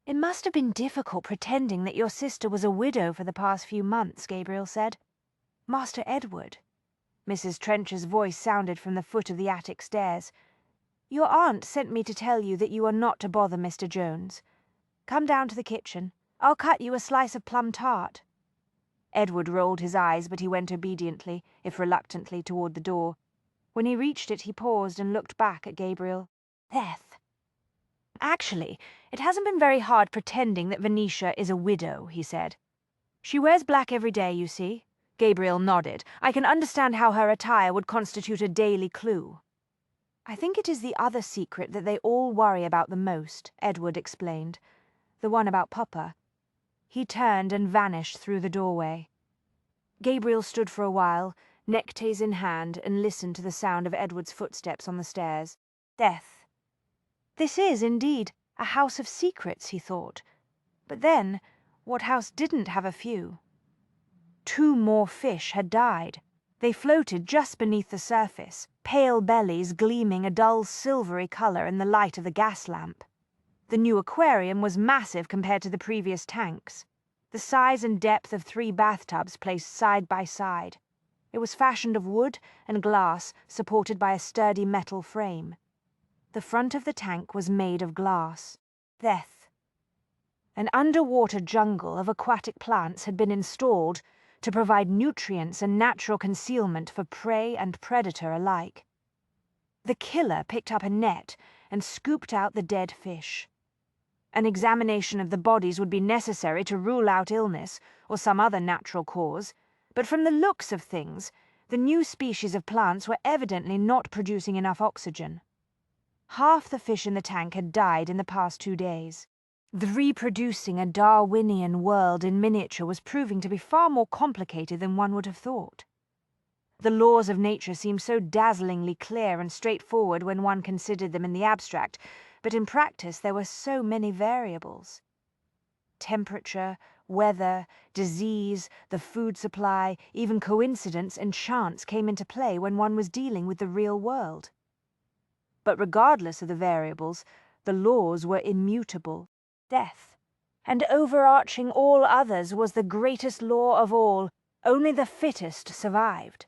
It must have been difficult pretending that your sister was a widow for the past few months, Gabriel said. Master Edward. Mrs. Trench's voice sounded from the foot of the attic stairs. Your aunt sent me to tell you that you are not to bother Mr. Jones. Come down to the kitchen. I'll cut you a slice of plum tart. Edward rolled his eyes, but he went obediently, if reluctantly, toward the door. When he reached it, he paused and looked back at Gabriel. Death. Actually, it hasn't been very hard pretending that Venetia is a widow, he said. She wears black every day, you see. Gabriel nodded. I can understand how her attire would constitute a daily clue. I think it is the other secret that they all worry about the most, Edward explained. The one about Papa. He turned and vanished through the doorway. Gabriel stood for a while, neckties in hand, and listened to the sound of Edward's footsteps on the stairs. Death. This is, indeed, a house of secrets, he thought. But then, what house didn't have a few? 2 more fish had died. They floated just beneath the surface, pale bellies gleaming a dull silvery colour in the light of the gas lamp. The new aquarium was massive compared to the previous tanks, the size and depth of 3 bathtubs placed side by side. It was fashioned of wood and glass, supported by a sturdy metal frame. The front of the tank was made of glass. Death. An underwater jungle of aquatic plants had been installed to provide nutrients and natural concealment for prey and predator alike. The killer picked up a net and scooped out the dead fish. An examination of the bodies would be necessary to rule out illness or some other natural cause, but from the looks of things, the new species of plants were evidently not producing enough oxygen. Half the fish in the tank had died in the past 2 days. The reproducing a Darwinian world in miniature was proving to be far more complicated than one would have thought. The laws of nature seemed so dazzlingly clear and straightforward when one considered them in the abstract, but in practice there were so many variables. Temperature, weather, disease, the food supply, even coincidence and chance came into play when one was dealing with the real world. But regardless of the variables, the laws were immutable: death. And overarching all others was the greatest law of all: only the fittest survived.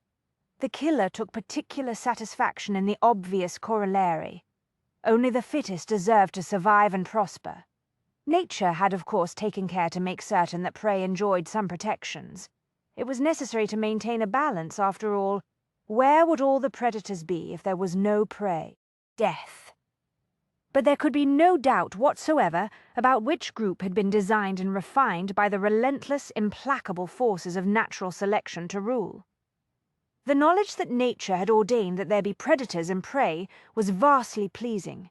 The killer took particular satisfaction in the obvious corollary: only the fittest deserved to survive and prosper. Nature had of course taken care to make certain that prey enjoyed some protections. It was necessary to maintain a balance, after all. Where would all the predators be if there was no prey? Death. But there could be no doubt whatsoever about which group had been designed and refined by the relentless, implacable forces of natural selection to rule. The knowledge that nature had ordained that there be predators and prey was vastly pleasing.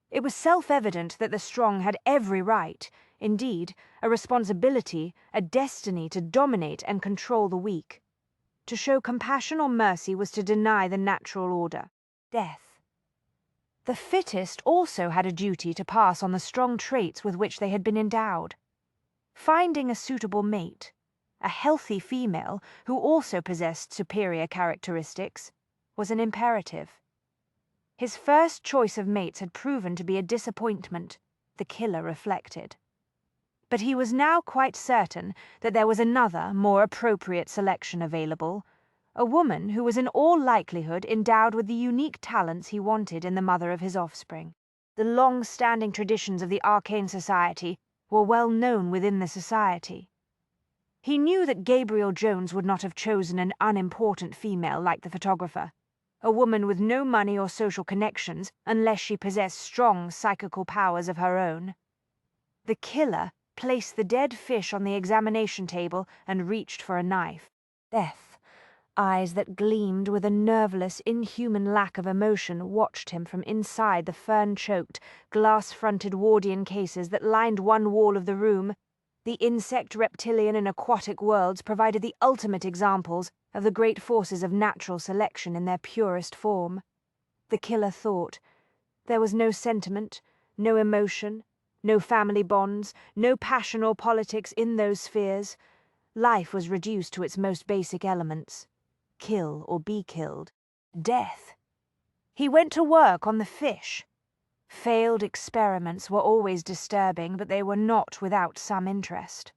It was self-evident that the strong had every right, indeed, a responsibility, a destiny to dominate and control the weak. To show compassion or mercy was to deny the natural order: death. The fittest also had a duty to pass on the strong traits with which they had been endowed. Finding a suitable mate, a healthy female who also possessed superior characteristics, was an imperative. His first choice of mates had proven to be a disappointment, the killer reflected. But he was now quite certain that there was another, more appropriate selection available: a woman who was in all likelihood endowed with the unique talents he wanted in the mother of his offspring. The long-standing traditions of the arcane society were well known within the society. He knew that Gabriel Jones would not have chosen an unimportant female like the photographer, a woman with no money or social connections unless she possessed strong psychical powers of her own. The killer placed the dead fish on the examination table and reached for a knife. Death, eyes that gleamed with a nerveless, inhuman lack of emotion, watched him from inside the fern-choked, glass-fronted Wardian cases that lined one wall of the room. The insect, reptilian, and aquatic worlds provided the ultimate examples of the great forces of natural selection in their purest form. The killer thought. There was no sentiment, no emotion, no family bonds, no passion or politics in those spheres. Life was reduced to its most basic elements: kill or be killed. Death. He went to work on the fish. Failed experiments were always disturbing, but they were not without some interest.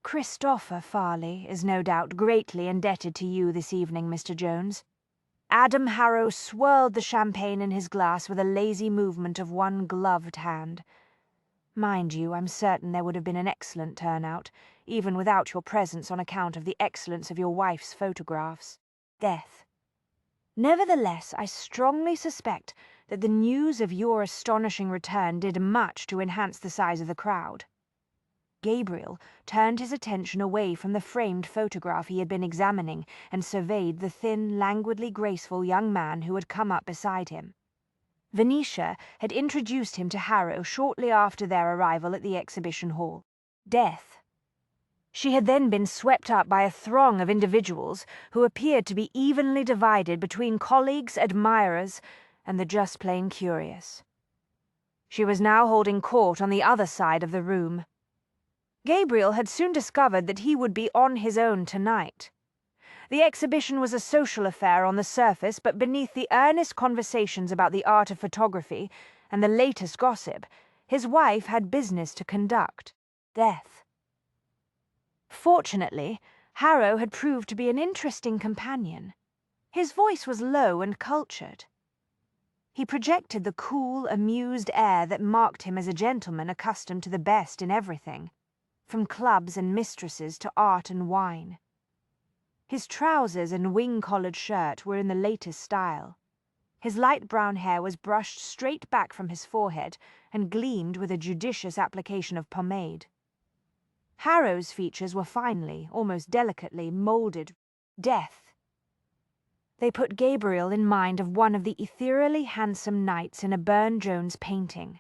Christopher Farley is no doubt greatly indebted to you this evening, Mr. Jones. Adam Harrow swirled the champagne in his glass with a lazy movement of one gloved hand. Mind you, I'm certain there would have been an excellent turnout, even without your presence, on account of the excellence of your wife's photographs. Death. Nevertheless, I strongly suspect that the news of your astonishing return did much to enhance the size of the crowd. Gabriel turned his attention away from the framed photograph he had been examining and surveyed the thin, languidly graceful young man who had come up beside him. Venetia had introduced him to Harrow shortly after their arrival at the exhibition hall. Death. She had then been swept up by a throng of individuals who appeared to be evenly divided between colleagues, admirers, and the just plain curious. She was now holding court on the other side of the room. Gabriel had soon discovered that he would be on his own tonight. The exhibition was a social affair on the surface, but beneath the earnest conversations about the art of photography and the latest gossip, his wife had business to conduct: death. Fortunately, Harrow had proved to be an interesting companion. His voice was low and cultured. He projected the cool, amused air that marked him as a gentleman accustomed to the best in everything, from clubs and mistresses to art and wine. His trousers and wing-collared shirt were in the latest style. His light brown hair was brushed straight back from his forehead and gleamed with a judicious application of pomade. Harrow's features were finely, almost delicately, moulded. Death. They put Gabriel in mind of one of the ethereally handsome knights in a Burne-Jones painting.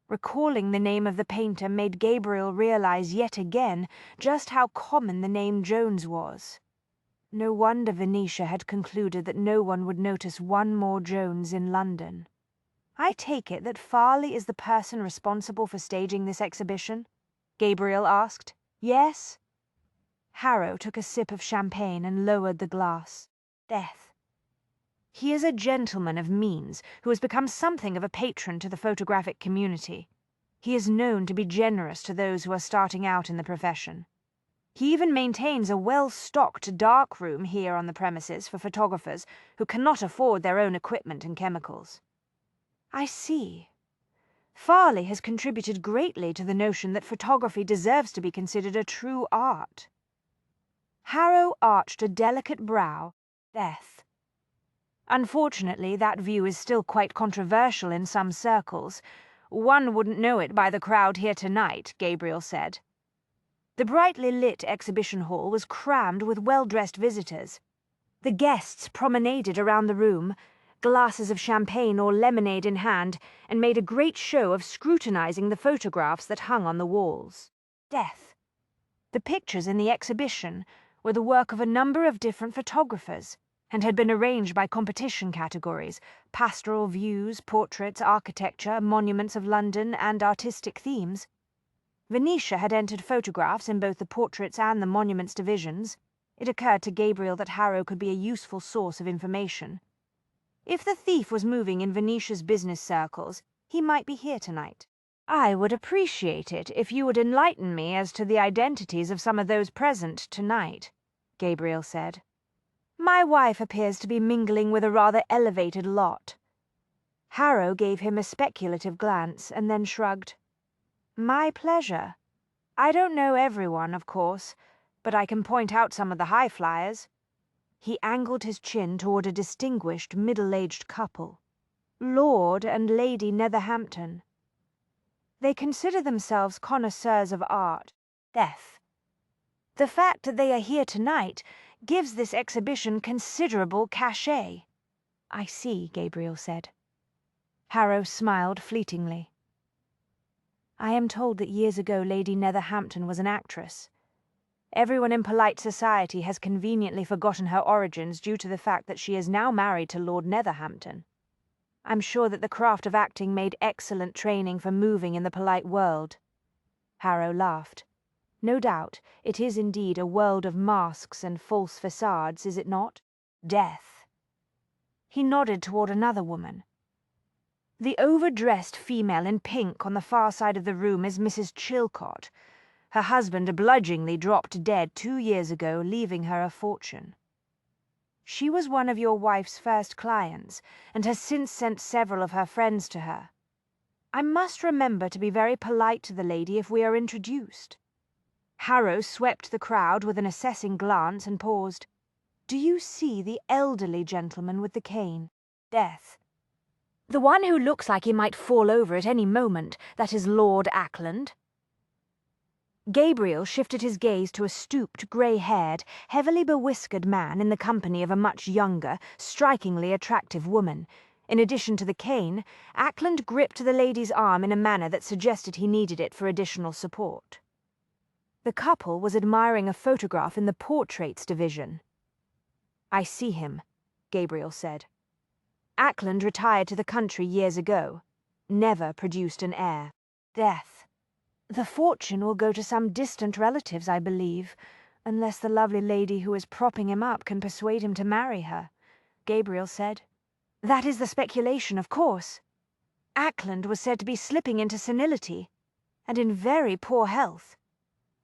Recalling the name of the painter made Gabriel realize yet again just how common the name Jones was. No wonder Venetia had concluded that no one would notice one more Jones in London. I take it that Farley is the person responsible for staging this exhibition? Gabriel asked. Yes? Harrow took a sip of champagne and lowered the glass. Death. He is a gentleman of means who has become something of a patron to the photographic community. He is known to be generous to those who are starting out in the profession. He even maintains a well-stocked dark room here on the premises for photographers who cannot afford their own equipment and chemicals. I see. Farley has contributed greatly to the notion that photography deserves to be considered a true art. Harrow arched a delicate brow. Death. Unfortunately, that view is still quite controversial in some circles. One wouldn't know it by the crowd here tonight, Gabriel said. The brightly lit exhibition hall was crammed with well-dressed visitors. The guests promenaded around the room, glasses of champagne or lemonade in hand, and made a great show of scrutinizing the photographs that hung on the walls. Death. The pictures in the exhibition were the work of a number of different photographers, and had been arranged by competition categories: pastoral views, portraits, architecture, monuments of London, and artistic themes. Venetia had entered photographs in both the portraits and the monuments divisions. It occurred to Gabriel that Harrow could be a useful source of information. If the thief was moving in Venetia's business circles, he might be here tonight. I would appreciate it if you would enlighten me as to the identities of some of those present tonight, Gabriel said. My wife appears to be mingling with a rather elevated lot. Harrow gave him a speculative glance and then shrugged. My pleasure. I don't know everyone, of course, but I can point out some of the high flyers. He angled his chin toward a distinguished middle-aged couple. Lord and Lady Netherhampton. They consider themselves connoisseurs of art. Death. The fact that they are here tonight gives this exhibition considerable cachet. I see, Gabriel said. Harrow smiled fleetingly. I am told that years ago Lady Netherhampton was an actress. Everyone in polite society has conveniently forgotten her origins due to the fact that she is now married to Lord Netherhampton. I'm sure that the craft of acting made excellent training for moving in the polite world. Harrow laughed. No doubt, it is indeed a world of masks and false facades, is it not? Death. He nodded toward another woman. The overdressed female in pink on the far side of the room is Mrs. Chilcot. Her husband obligingly dropped dead 2 years ago, leaving her a fortune. She was one of your wife's first clients, and has since sent several of her friends to her. I must remember to be very polite to the lady if we are introduced. Harrow swept the crowd with an assessing glance and paused. Do you see the elderly gentleman with the cane? Death. The one who looks like he might fall over at any moment, that is Lord Ackland. Gabriel shifted his gaze to a stooped, grey-haired, heavily bewhiskered man in the company of a much younger, strikingly attractive woman. In addition to the cane, Ackland gripped the lady's arm in a manner that suggested he needed it for additional support. The couple was admiring a photograph in the portraits division. I see him, Gabriel said. Ackland retired to the country years ago. Never produced an heir. Death. The fortune will go to some distant relatives, I believe, unless the lovely lady who is propping him up can persuade him to marry her, Gabriel said. That is the speculation, of course. Ackland was said to be slipping into senility, and in very poor health.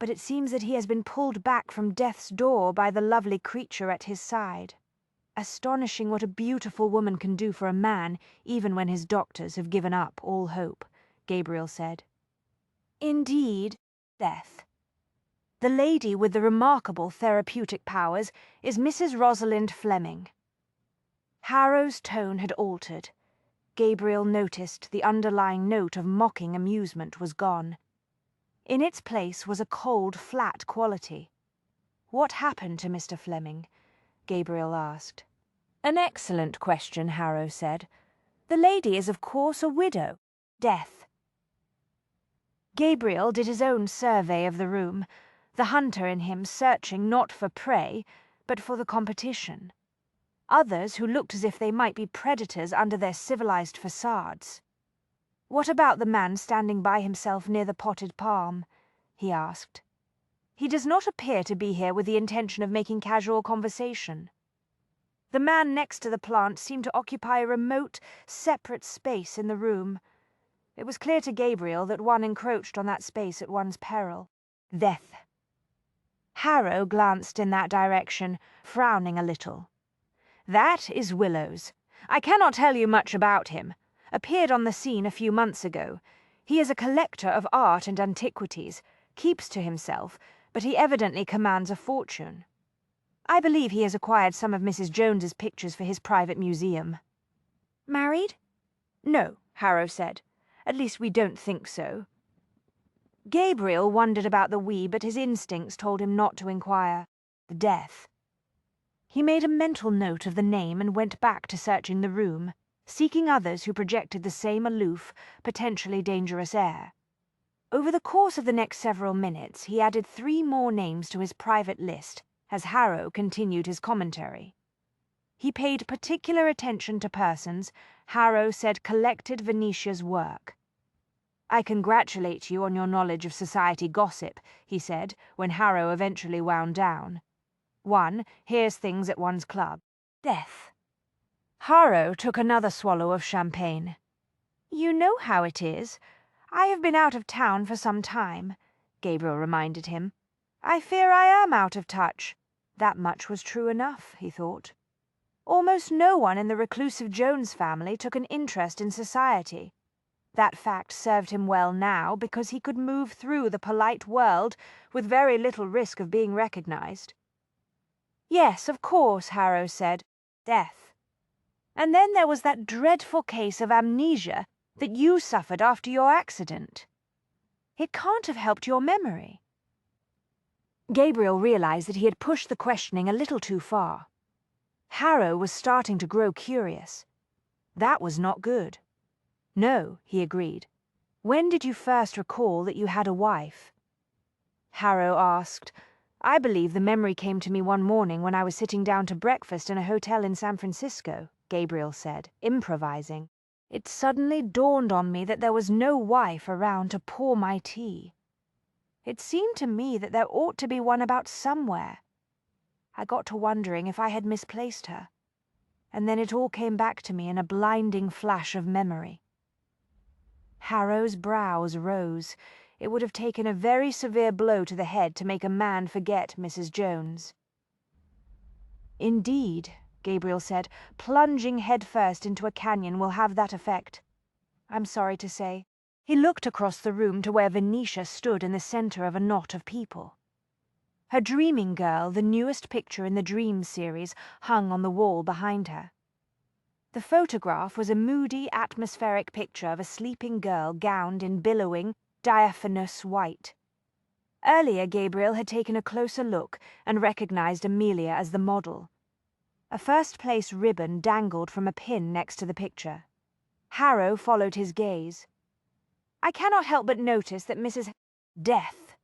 But it seems that he has been pulled back from death's door by the lovely creature at his side. Astonishing what a beautiful woman can do for a man, even when his doctors have given up all hope, Gabriel said. Indeed, death. The lady with the remarkable therapeutic powers is Mrs. Rosalind Fleming. Harrow's tone had altered. Gabriel noticed the underlying note of mocking amusement was gone. In its place was a cold, flat quality. What happened to Mr. Fleming? Gabriel asked. An excellent question, Harrow said. The lady is of course a widow. Death. Gabriel did his own survey of the room, the hunter in him searching not for prey, but for the competition. Others who looked as if they might be predators under their civilized facades. "What about the man standing by himself near the potted palm?" he asked. "He does not appear to be here with the intention of making casual conversation." The man next to the plant seemed to occupy a remote, separate space in the room. It was clear to Gabriel that one encroached on that space at one's peril. Death. Harrow glanced in that direction, frowning a little. "That is Willows. I cannot tell you much about him. Appeared on the scene a few months ago. He is a collector of art and antiquities, keeps to himself, but he evidently commands a fortune. I believe he has acquired some of Mrs. Jones's pictures for his private museum." "Married?" "No," Harrow said. "At least we don't think so." Gabriel wondered about the we, but his instincts told him not to inquire. The death. He made a mental note of the name and went back to searching the room, seeking others who projected the same aloof, potentially dangerous air. Over the course of the next several minutes, he added 3 more names to his private list as Harrow continued his commentary. He paid particular attention to persons Harrow said collected Venetia's work. "I congratulate you on your knowledge of society gossip," he said, when Harrow eventually wound down. "One hears things at one's club." Death. Harrow took another swallow of champagne. "You know how it is. I have been out of town for some time," Gabriel reminded him. "I fear I am out of touch." That much was true enough, he thought. Almost no one in the reclusive Jones family took an interest in society. That fact served him well now because he could move through the polite world with very little risk of being recognized. "Yes, of course," Harrow said. "Death. And then there was that dreadful case of amnesia that you suffered after your accident. It can't have helped your memory." Gabriel realized that he had pushed the questioning a little too far. Harrow was starting to grow curious. That was not good. "No," he agreed. "When did you first recall that you had a wife?" Harrow asked. "I believe the memory came to me one morning when I was sitting down to breakfast in a hotel in San Francisco," Gabriel said, improvising. "It suddenly dawned on me that there was no wife around to pour my tea. It seemed to me that there ought to be one about somewhere. I got to wondering if I had misplaced her. And then it all came back to me in a blinding flash of memory." Harrow's brows rose. It would have taken a very severe blow to the head to make a man forget Mrs. Jones. "Indeed," Gabriel said, "plunging headfirst into a canyon will have that effect. I'm sorry to say." He looked across the room to where Venetia stood in the center of a knot of people. Her dreaming girl, the newest picture in the Dream series, hung on the wall behind her. The photograph was a moody, atmospheric picture of a sleeping girl gowned in billowing, diaphanous white. Earlier, Gabriel had taken a closer look and recognized Amelia as the model. A first-place ribbon dangled from a pin next to the picture. Harrow followed his gaze. "I cannot help but notice that Mrs. Death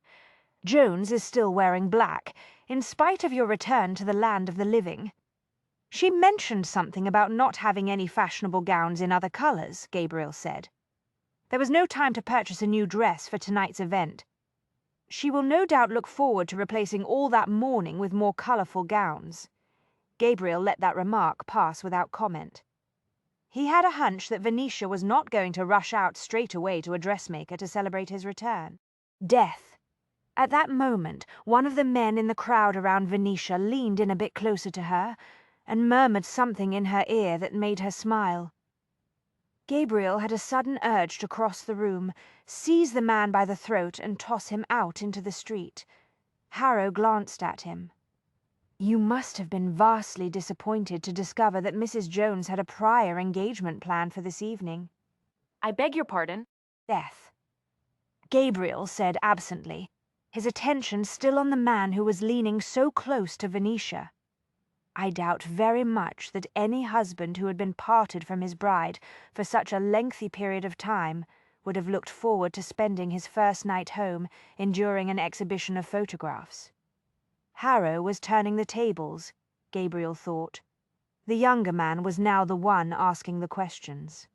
Jones is still wearing black, in spite of your return to the land of the living. She mentioned something about not having any fashionable gowns in other colors," Gabriel said. "There was no time to purchase a new dress for tonight's event. She will no doubt look forward to replacing all that mourning with more colorful gowns." Gabriel let that remark pass without comment. He had a hunch that Venetia was not going to rush out straight away to a dressmaker to celebrate his return. Death. At that moment, one of the men in the crowd around Venetia leaned in a bit closer to her and murmured something in her ear that made her smile. Gabriel had a sudden urge to cross the room, seize the man by the throat and toss him out into the street. Harrow glanced at him. "You must have been vastly disappointed to discover that Mrs. Jones had a prior engagement planned for this evening." I beg your pardon? Death. Gabriel said absently, his attention still on the man who was leaning so close to Venetia. I doubt very much that any husband who had been parted from his bride for such a lengthy period of time would have looked forward to spending his first night home enduring an exhibition of photographs. Harrow was turning the tables, Gabriel thought. The younger man was now the one asking the questions.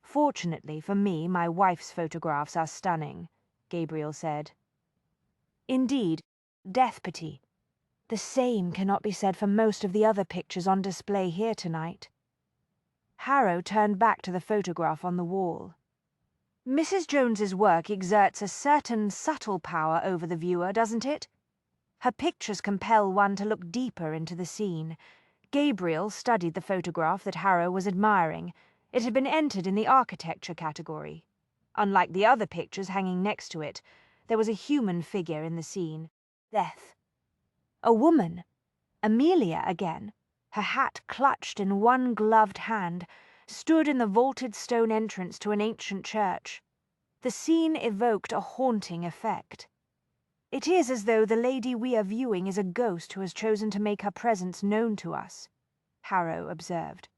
Fortunately for me, my wife's photographs are stunning, Gabriel said. Indeed, death pity. The same cannot be said for most of the other pictures on display here tonight. Harrow turned back to the photograph on the wall. Mrs. Jones's work exerts a certain subtle power over the viewer, doesn't it? Her pictures compel one to look deeper into the scene. Gabriel studied the photograph that Harrow was admiring. It had been entered in the architecture category. Unlike the other pictures hanging next to it, there was a human figure in the scene. Death. A woman. Amelia again, her hat clutched in one gloved hand, stood in the vaulted stone entrance to an ancient church. The scene evoked a haunting effect. It is as though the lady we are viewing is a ghost who has chosen to make her presence known to us, Harrow observed.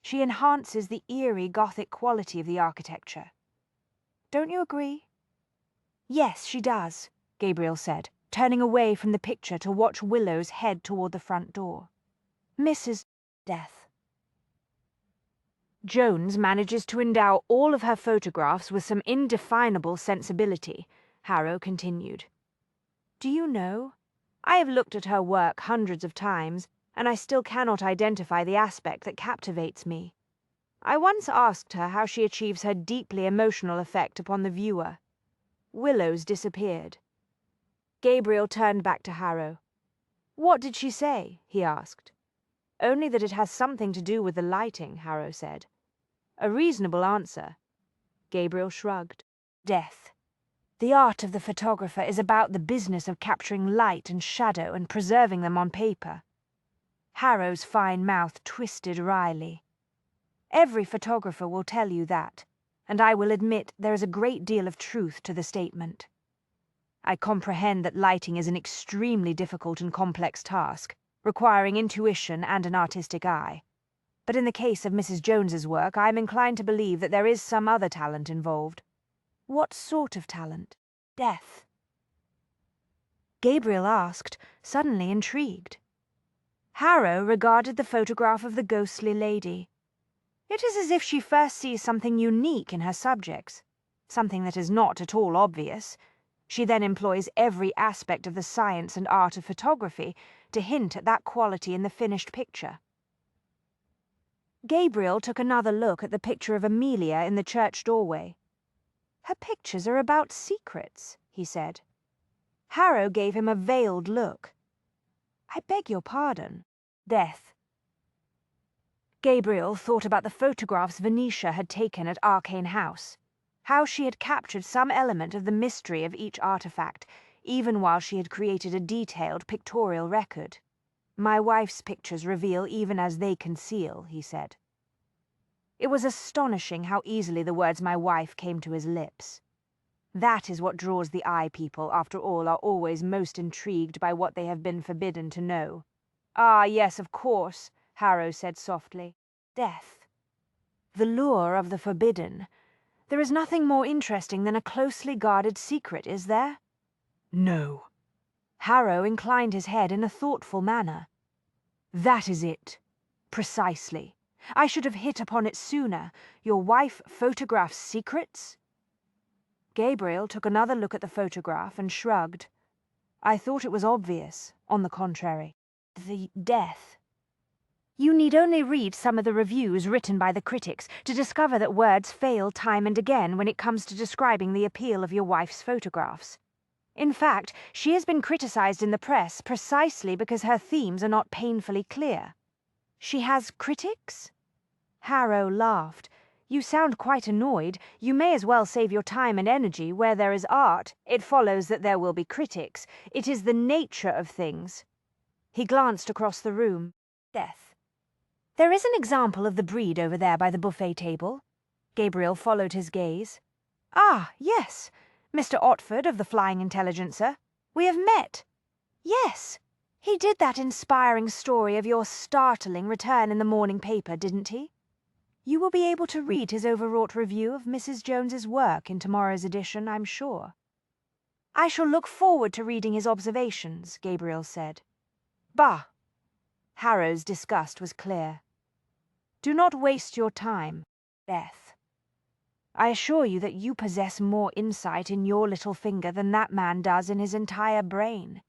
She enhances the eerie Gothic quality of the architecture. Don't you agree? Yes, she does, Gabriel said, turning away from the picture to watch Willows head toward the front door. Mrs. Death. Jones manages to endow all of her photographs with some indefinable sensibility, Harrow continued. Do you know, I have looked at her work hundreds of times, and I still cannot identify the aspect that captivates me. I once asked her how she achieves her deeply emotional effect upon the viewer. Willows disappeared. Gabriel turned back to Harrow. What did she say? He asked. Only that it has something to do with the lighting, Harrow said. A reasonable answer. Gabriel shrugged. Death. The art of the photographer is about the business of capturing light and shadow and preserving them on paper. Harrow's fine mouth twisted wryly. Every photographer will tell you that, and I will admit there is a great deal of truth to the statement. I comprehend that lighting is an extremely difficult and complex task, requiring intuition and an artistic eye. But in the case of Mrs. Jones's work, I am inclined to believe that there is some other talent involved. What sort of talent? Death. Gabriel asked, suddenly intrigued. Harrow regarded the photograph of the ghostly lady. It is as if she first sees something unique in her subjects, something that is not at all obvious. She then employs every aspect of the science and art of photography to hint at that quality in the finished picture. Gabriel took another look at the picture of Amelia in the church doorway. Her pictures are about secrets, he said. Harrow gave him a veiled look. I beg your pardon. Death. Gabriel thought about the photographs Venetia had taken at Arcane House, how she had captured some element of the mystery of each artifact, even while she had created a detailed pictorial record. My wife's pictures reveal even as they conceal, he said. It was astonishing how easily the words my wife came to his lips. That is what draws the eye. People, after all, are always most intrigued by what they have been forbidden to know. Ah, yes, of course, Harrow said softly. Death. The lure of the forbidden. There is nothing more interesting than a closely guarded secret, is there? No. Harrow inclined his head in a thoughtful manner. That is it. Precisely. I should have hit upon it sooner. Your wife photographs secrets? Gabriel took another look at the photograph and shrugged. I thought it was obvious, on the contrary. The death. You need only read some of the reviews written by the critics to discover that words fail time and again when it comes to describing the appeal of your wife's photographs. In fact, she has been criticized in the press precisely because her themes are not painfully clear. She has critics? Harrow laughed. You sound quite annoyed. You may as well save your time and energy. Where there is art, it follows that there will be critics. It is the nature of things. He glanced across the room. Death. There is an example of the breed over there by the buffet table. Gabriel followed his gaze. Ah, yes. Mr. Otford of the Flying Intelligencer. We have met. Yes. He did that inspiring story of your startling return in the morning paper, didn't he? You will be able to read his overwrought review of Mrs. Jones's work in tomorrow's edition, I'm sure. I shall look forward to reading his observations, Gabriel said. Bah! Harrow's disgust was clear. Do not waste your time, Beth. I assure you that you possess more insight in your little finger than that man does in his entire brain.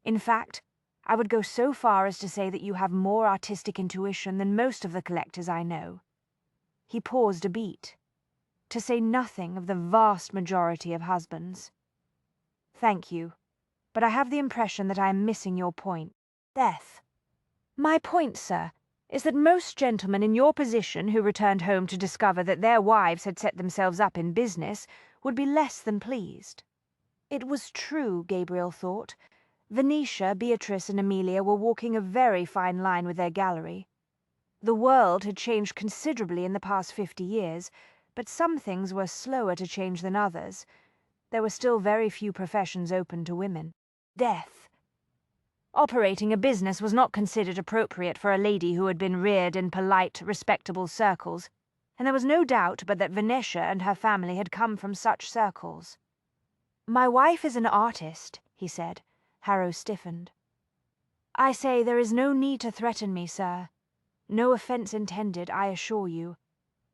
In fact, I would go so far as to say that you have more artistic intuition than most of the collectors I know. He paused a beat, to say nothing of the vast majority of husbands. Thank you, but I have the impression that I am missing your point. Beth. My point, sir, is that most gentlemen in your position who returned home to discover that their wives had set themselves up in business would be less than pleased. It was true, Gabriel thought. Venetia, Beatrice, and Amelia were walking a very fine line with their gallery. The world had changed considerably in the past 50 years, but some things were slower to change than others. There were still very few professions open to women. Death. Operating a business was not considered appropriate for a lady who had been reared in polite, respectable circles, and there was no doubt but that Venetia and her family had come from such circles. My wife is an artist, he said. Harrow stiffened. I say there is no need to threaten me, sir. No offence intended, I assure you.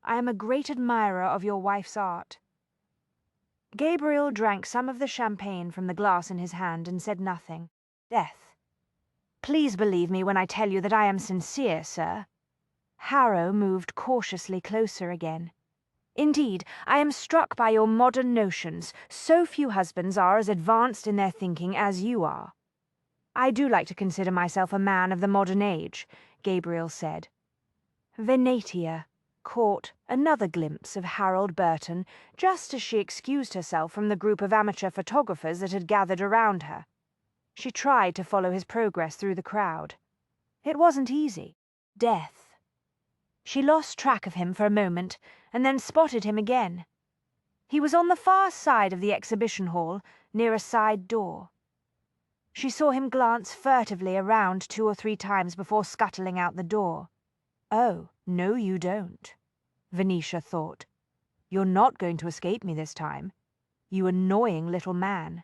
I am a great admirer of your wife's art. Gabriel drank some of the champagne from the glass in his hand and said nothing. Death. Please believe me when I tell you that I am sincere, sir. Harrow moved cautiously closer again. Indeed, I am struck by your modern notions. So few husbands are as advanced in their thinking as you are. I do like to consider myself a man of the modern age, Gabriel said. Venetia caught another glimpse of Harold Burton just as she excused herself from the group of amateur photographers that had gathered around her. She tried to follow his progress through the crowd. It wasn't easy. Death. She lost track of him for a moment, and then spotted him again. He was on the far side of the exhibition hall, near a side door. She saw him glance furtively around 2 or 3 times before scuttling out the door. Oh, no you don't, Venetia thought. You're not going to escape me this time. You annoying little man.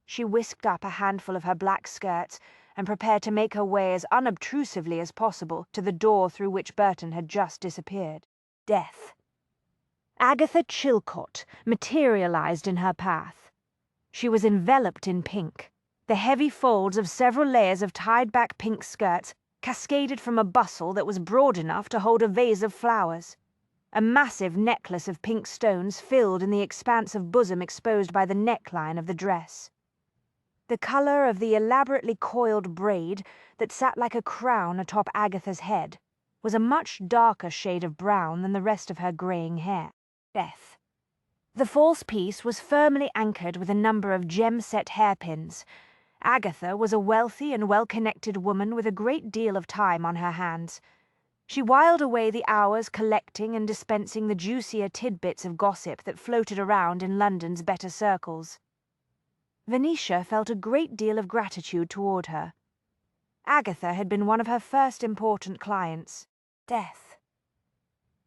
She whisked up a handful of her black skirts and prepared to make her way as unobtrusively as possible to the door through which Burton had just disappeared. Death. Agatha Chilcott materialized in her path. She was enveloped in pink. The heavy folds of several layers of tied-back pink skirts cascaded from a bustle that was broad enough to hold a vase of flowers. A massive necklace of pink stones filled in the expanse of bosom exposed by the neckline of the dress. The colour of the elaborately coiled braid that sat like a crown atop Agatha's head was a much darker shade of brown than the rest of her greying hair. Death. The false piece was firmly anchored with a number of gem-set hairpins. Agatha was a wealthy and well-connected woman with a great deal of time on her hands. She whiled away the hours collecting and dispensing the juicier tidbits of gossip that floated around in London's better circles. Venetia felt a great deal of gratitude toward her. Agatha had been one of her first important clients. Death.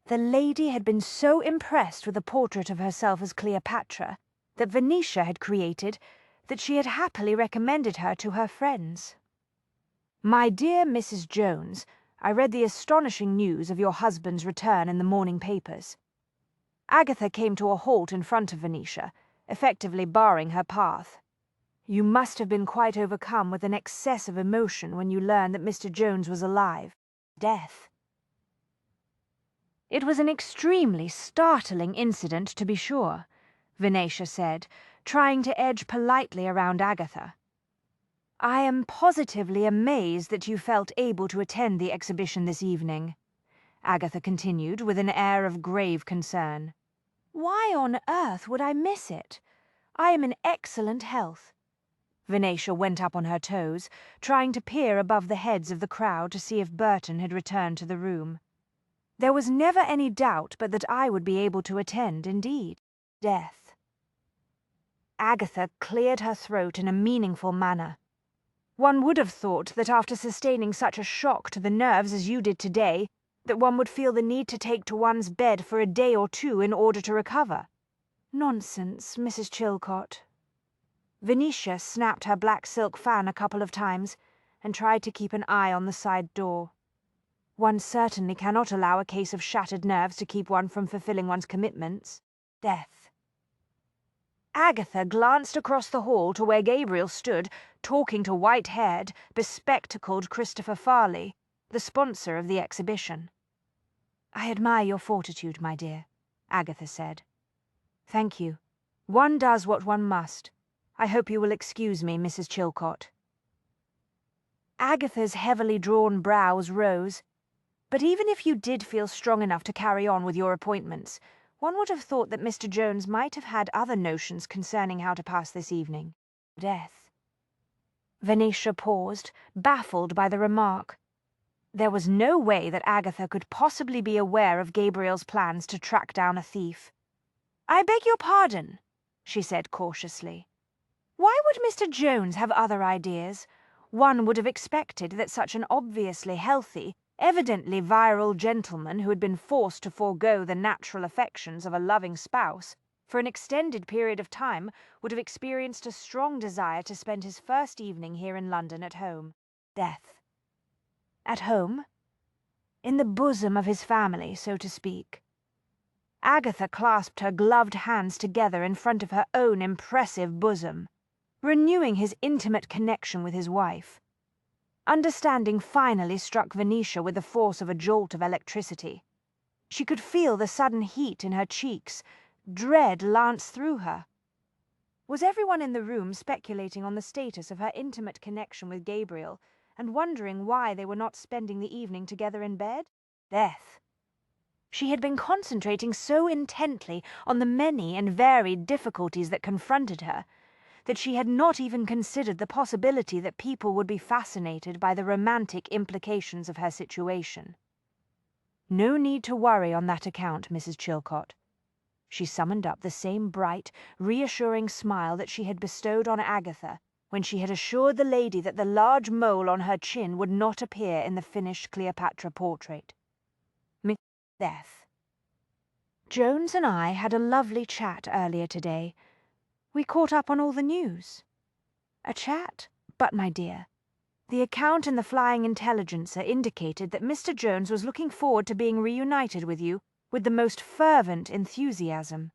The lady had been so impressed with the portrait of herself as Cleopatra that Venetia had created that she had happily recommended her to her friends. My dear Mrs. Jones, I read the astonishing news of your husband's return in the morning papers. Agatha came to a halt in front of Venetia, effectively barring her path. You must have been quite overcome with an excess of emotion when you learned that Mr. Jones was alive. Death. It was an extremely startling incident, to be sure, Venetia said, trying to edge politely around Agatha. I am positively amazed that you felt able to attend the exhibition this evening, Agatha continued with an air of grave concern. Why on earth would I miss it? I am in excellent health. Venetia went up on her toes, trying to peer above the heads of the crowd to see if Burton had returned to the room. There was never any doubt but that I would be able to attend, indeed. Death. Agatha cleared her throat in a meaningful manner. One would have thought that after sustaining such a shock to the nerves as you did today, that one would feel the need to take to one's bed for a day or two in order to recover. Nonsense, Mrs. Chilcot. Venetia snapped her black silk fan a couple of times and tried to keep an eye on the side door. One certainly cannot allow a case of shattered nerves to keep one from fulfilling one's commitments. Death. Agatha glanced across the hall to where Gabriel stood, talking to white-haired, bespectacled Christopher Farley, the sponsor of the exhibition. "I admire your fortitude, my dear," Agatha said. "Thank you. One does what one must. I hope you will excuse me, Mrs. Chilcot." Agatha's heavily drawn brows rose. "But even if you did feel strong enough to carry on with your appointments, one would have thought that Mr. Jones might have had other notions concerning how to pass this evening. Death." Venetia paused, baffled by the remark. There was no way that Agatha could possibly be aware of Gabriel's plans to track down a thief. "I beg your pardon," she said cautiously. "Why would Mr. Jones have other ideas? One would have expected that such an obviously healthy, evidently virile gentleman who had been forced to forego the natural affections of a loving spouse for an extended period of time would have experienced a strong desire to spend his first evening here in London at home. Death. At home? In the bosom of his family, so to speak. Agatha clasped her gloved hands together in front of her own impressive bosom, renewing his intimate connection with his wife. Understanding finally struck Venetia with the force of a jolt of electricity. She could feel the sudden heat in her cheeks. Dread lanced through her. Was everyone in the room speculating on the status of her intimate connection with Gabriel and wondering why they were not spending the evening together in bed? Death. She had been concentrating so intently on the many and varied difficulties that confronted her that she had not even considered the possibility that people would be fascinated by the romantic implications of her situation. No need to worry on that account, Mrs. Chilcot. She summoned up the same bright, reassuring smile that she had bestowed on Agatha when she had assured the lady that the large mole on her chin would not appear in the finished Cleopatra portrait. Miss Death. Jones and I had a lovely chat earlier today. We caught up on all the news. A chat? But, my dear, the account in the Flying Intelligencer indicated that Mr. Jones was looking forward to being reunited with you with the most fervent enthusiasm.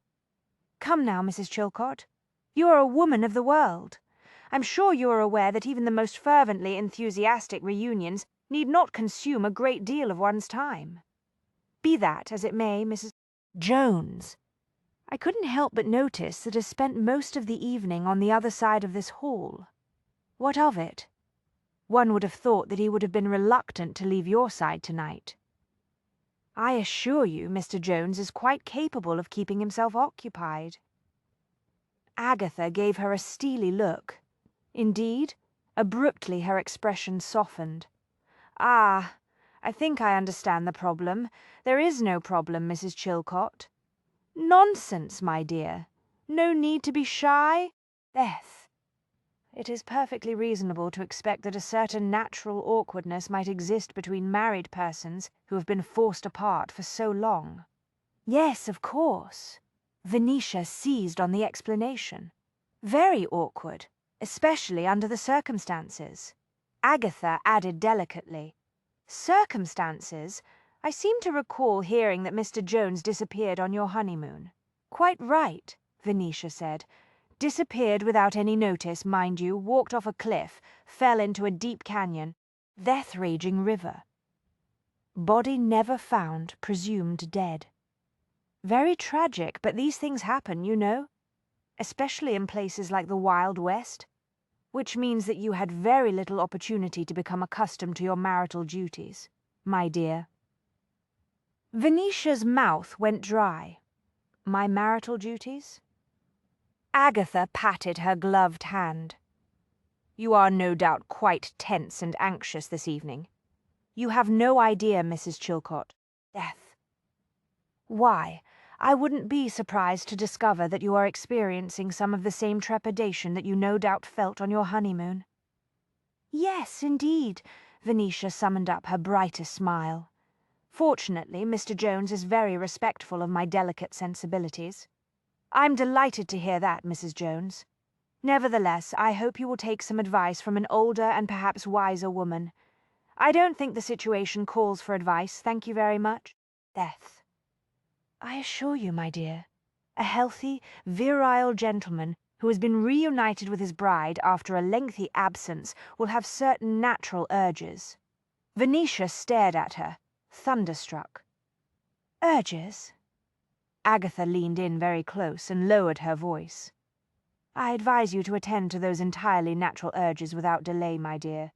Come now, Mrs. Chilcot. You are a woman of the world. I'm sure you are aware that even the most fervently enthusiastic reunions need not consume a great deal of one's time. Be that as it may, Mrs. Jones. I couldn't help but notice that I spent most of the evening on the other side of this hall. What of it? One would have thought that he would have been reluctant to leave your side tonight. I assure you Mr. Jones is quite capable of keeping himself occupied. Agatha gave her a steely look. Indeed, abruptly her expression softened. "Ah, I think I understand the problem. There is no problem, Mrs. Chilcot." "Nonsense, my dear. No need to be shy. Death. It is perfectly reasonable to expect that a certain natural awkwardness might exist between married persons who have been forced apart for so long." Yes, of course. Venetia seized on the explanation. Very awkward, especially under the circumstances. Agatha added delicately, "Circumstances? I seem to recall hearing that Mr. Jones disappeared on your honeymoon." "Quite right," Venetia said. "Disappeared without any notice, mind you, walked off a cliff, fell into a deep canyon, death-raging river. Body never found, presumed dead. Very tragic, but these things happen, you know. Especially in places like the Wild West. Which means that you had very little opportunity to become accustomed to your marital duties, my dear." Venetia's mouth went dry. My marital duties? Agatha patted her gloved hand. "You are no doubt quite tense and anxious this evening. You have no idea, Mrs. Chilcot. Death. Why, I wouldn't be surprised to discover that you are experiencing some of the same trepidation that you no doubt felt on your honeymoon." Yes, indeed. Venetia summoned up her brightest smile. Fortunately, Mr. Jones is very respectful of my delicate sensibilities. I'm delighted to hear that, Mrs. Jones. Nevertheless, I hope you will take some advice from an older and perhaps wiser woman. I don't think the situation calls for advice, thank you very much. Death. I assure you, my dear, a healthy, virile gentleman who has been reunited with his bride after a lengthy absence will have certain natural urges. Venetia stared at her, thunderstruck. Urges? Agatha leaned in very close and lowered her voice. I advise you to attend to those entirely natural urges without delay, my dear.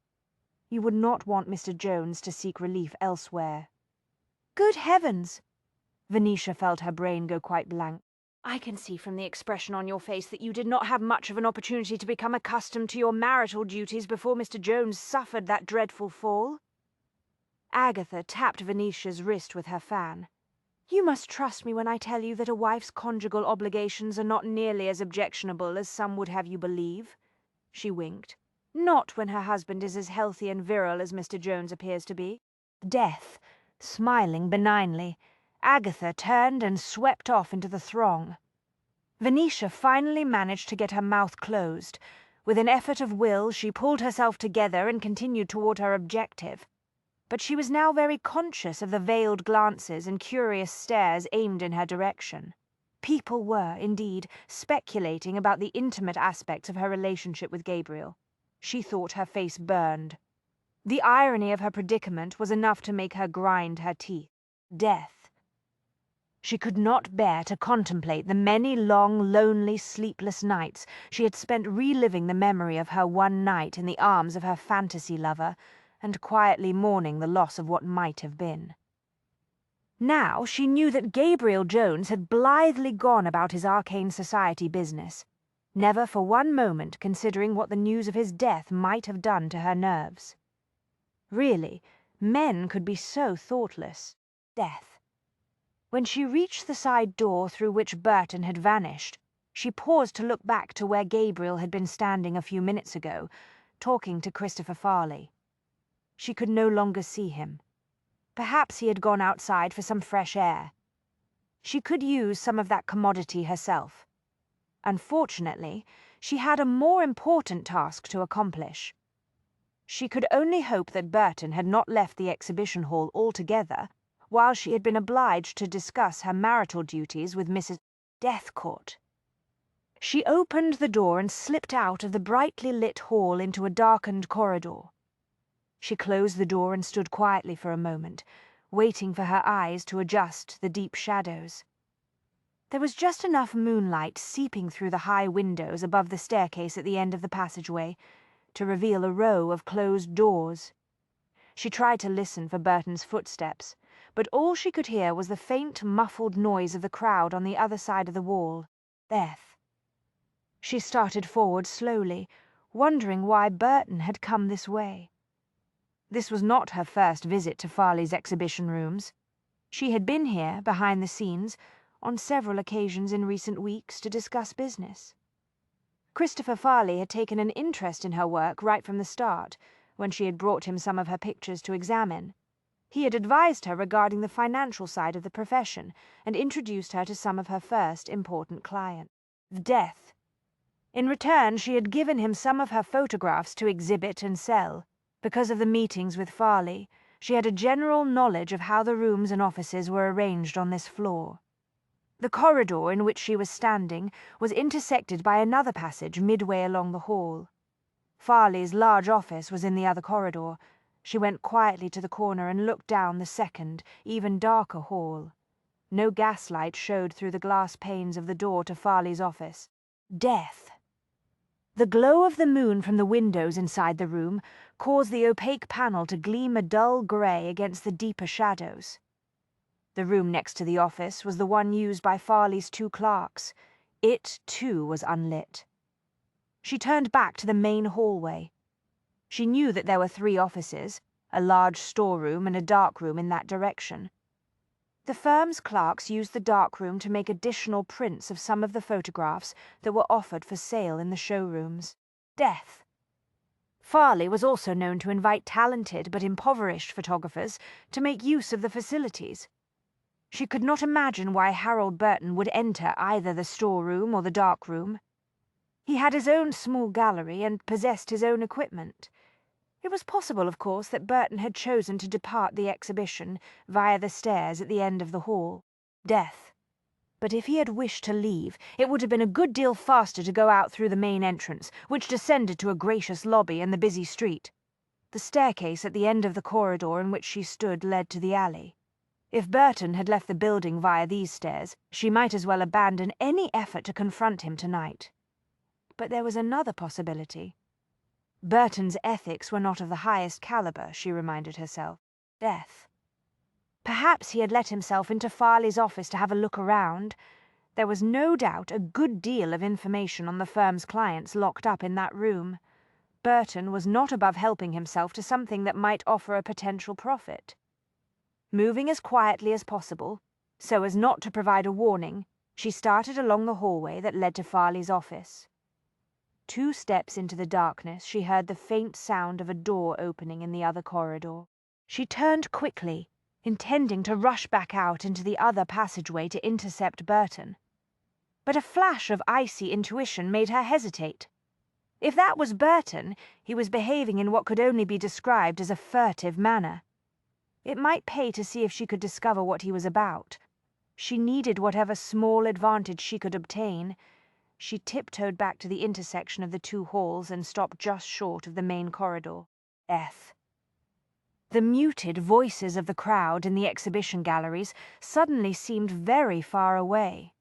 You would not want Mr. Jones to seek relief elsewhere. Good heavens! Venetia felt her brain go quite blank. I can see from the expression on your face that you did not have much of an opportunity to become accustomed to your marital duties before Mr. Jones suffered that dreadful fall. Agatha tapped Venetia's wrist with her fan. You must trust me when I tell you that a wife's conjugal obligations are not nearly as objectionable as some would have you believe. She winked. Not when her husband is as healthy and virile as Mr. Jones appears to be. Death, smiling benignly, Agatha turned and swept off into the throng. Venetia finally managed to get her mouth closed. With an effort of will, she pulled herself together and continued toward her objective. But she was now very conscious of the veiled glances and curious stares aimed in her direction. People were, indeed, speculating about the intimate aspects of her relationship with Gabriel. She thought her face burned. The irony of her predicament was enough to make her grind her teeth. Death. She could not bear to contemplate the many long, lonely, sleepless nights she had spent reliving the memory of her one night in the arms of her fantasy lover, and quietly mourning the loss of what might have been. Now she knew that Gabriel Jones had blithely gone about his arcane society business, never for one moment considering what the news of his death might have done to her nerves. Really, men could be so thoughtless. Death. When she reached the side door through which Burton had vanished, she paused to look back to where Gabriel had been standing a few minutes ago, talking to Christopher Farley. She could no longer see him. Perhaps he had gone outside for some fresh air. She could use some of that commodity herself. Unfortunately, she had a more important task to accomplish. She could only hope that Burton had not left the exhibition hall altogether while she had been obliged to discuss her marital duties with Mrs. Deathcourt. She opened the door and slipped out of the brightly lit hall into a darkened corridor. She closed the door and stood quietly for a moment, waiting for her eyes to adjust to the deep shadows. There was just enough moonlight seeping through the high windows above the staircase at the end of the passageway to reveal a row of closed doors. She tried to listen for Burton's footsteps, but all she could hear was the faint, muffled noise of the crowd on the other side of the wall. Death. She started forward slowly, wondering why Burton had come this way. This was not her first visit to Farley's exhibition rooms. She had been here, behind the scenes, on several occasions in recent weeks to discuss business. Christopher Farley had taken an interest in her work right from the start, when she had brought him some of her pictures to examine. He had advised her regarding the financial side of the profession and introduced her to some of her first important clients. Death. In return, she had given him some of her photographs to exhibit and sell. Because of the meetings with Farley, she had a general knowledge of how the rooms and offices were arranged on this floor. The corridor in which she was standing was intersected by another passage midway along the hall. Farley's large office was in the other corridor. She went quietly to the corner and looked down the second, even darker hall. No gaslight showed through the glass panes of the door to Farley's office. Death. The glow of the moon from the windows inside the room caused the opaque panel to gleam a dull grey against the deeper shadows. The room next to the office was the one used by Farley's two clerks. It, too, was unlit. She turned back to the main hallway. She knew that there were 3 offices, a large storeroom and a darkroom in that direction. The firm's clerks used the darkroom to make additional prints of some of the photographs that were offered for sale in the showrooms. Death. Farley was also known to invite talented but impoverished photographers to make use of the facilities. She could not imagine why Harold Burton would enter either the storeroom or the dark room. He had his own small gallery and possessed his own equipment. It was possible, of course, that Burton had chosen to depart the exhibition via the stairs at the end of the hall. Death. But if he had wished to leave, it would have been a good deal faster to go out through the main entrance, which descended to a gracious lobby in the busy street. The staircase at the end of the corridor in which she stood led to the alley. If Burton had left the building via these stairs, she might as well abandon any effort to confront him tonight. But there was another possibility. Burton's ethics were not of the highest caliber, she reminded herself. Death. Perhaps he had let himself into Farley's office to have a look around. There was no doubt a good deal of information on the firm's clients locked up in that room. Burton was not above helping himself to something that might offer a potential profit. Moving as quietly as possible, so as not to provide a warning, she started along the hallway that led to Farley's office. 2 steps into the darkness, she heard the faint sound of a door opening in the other corridor. She turned quickly, intending to rush back out into the other passageway to intercept Burton. But a flash of icy intuition made her hesitate. If that was Burton, he was behaving in what could only be described as a furtive manner. It might pay to see if she could discover what he was about. She needed whatever small advantage she could obtain. She tiptoed back to the intersection of the 2 halls and stopped just short of the main corridor. The muted voices of the crowd in the exhibition galleries suddenly seemed very far away.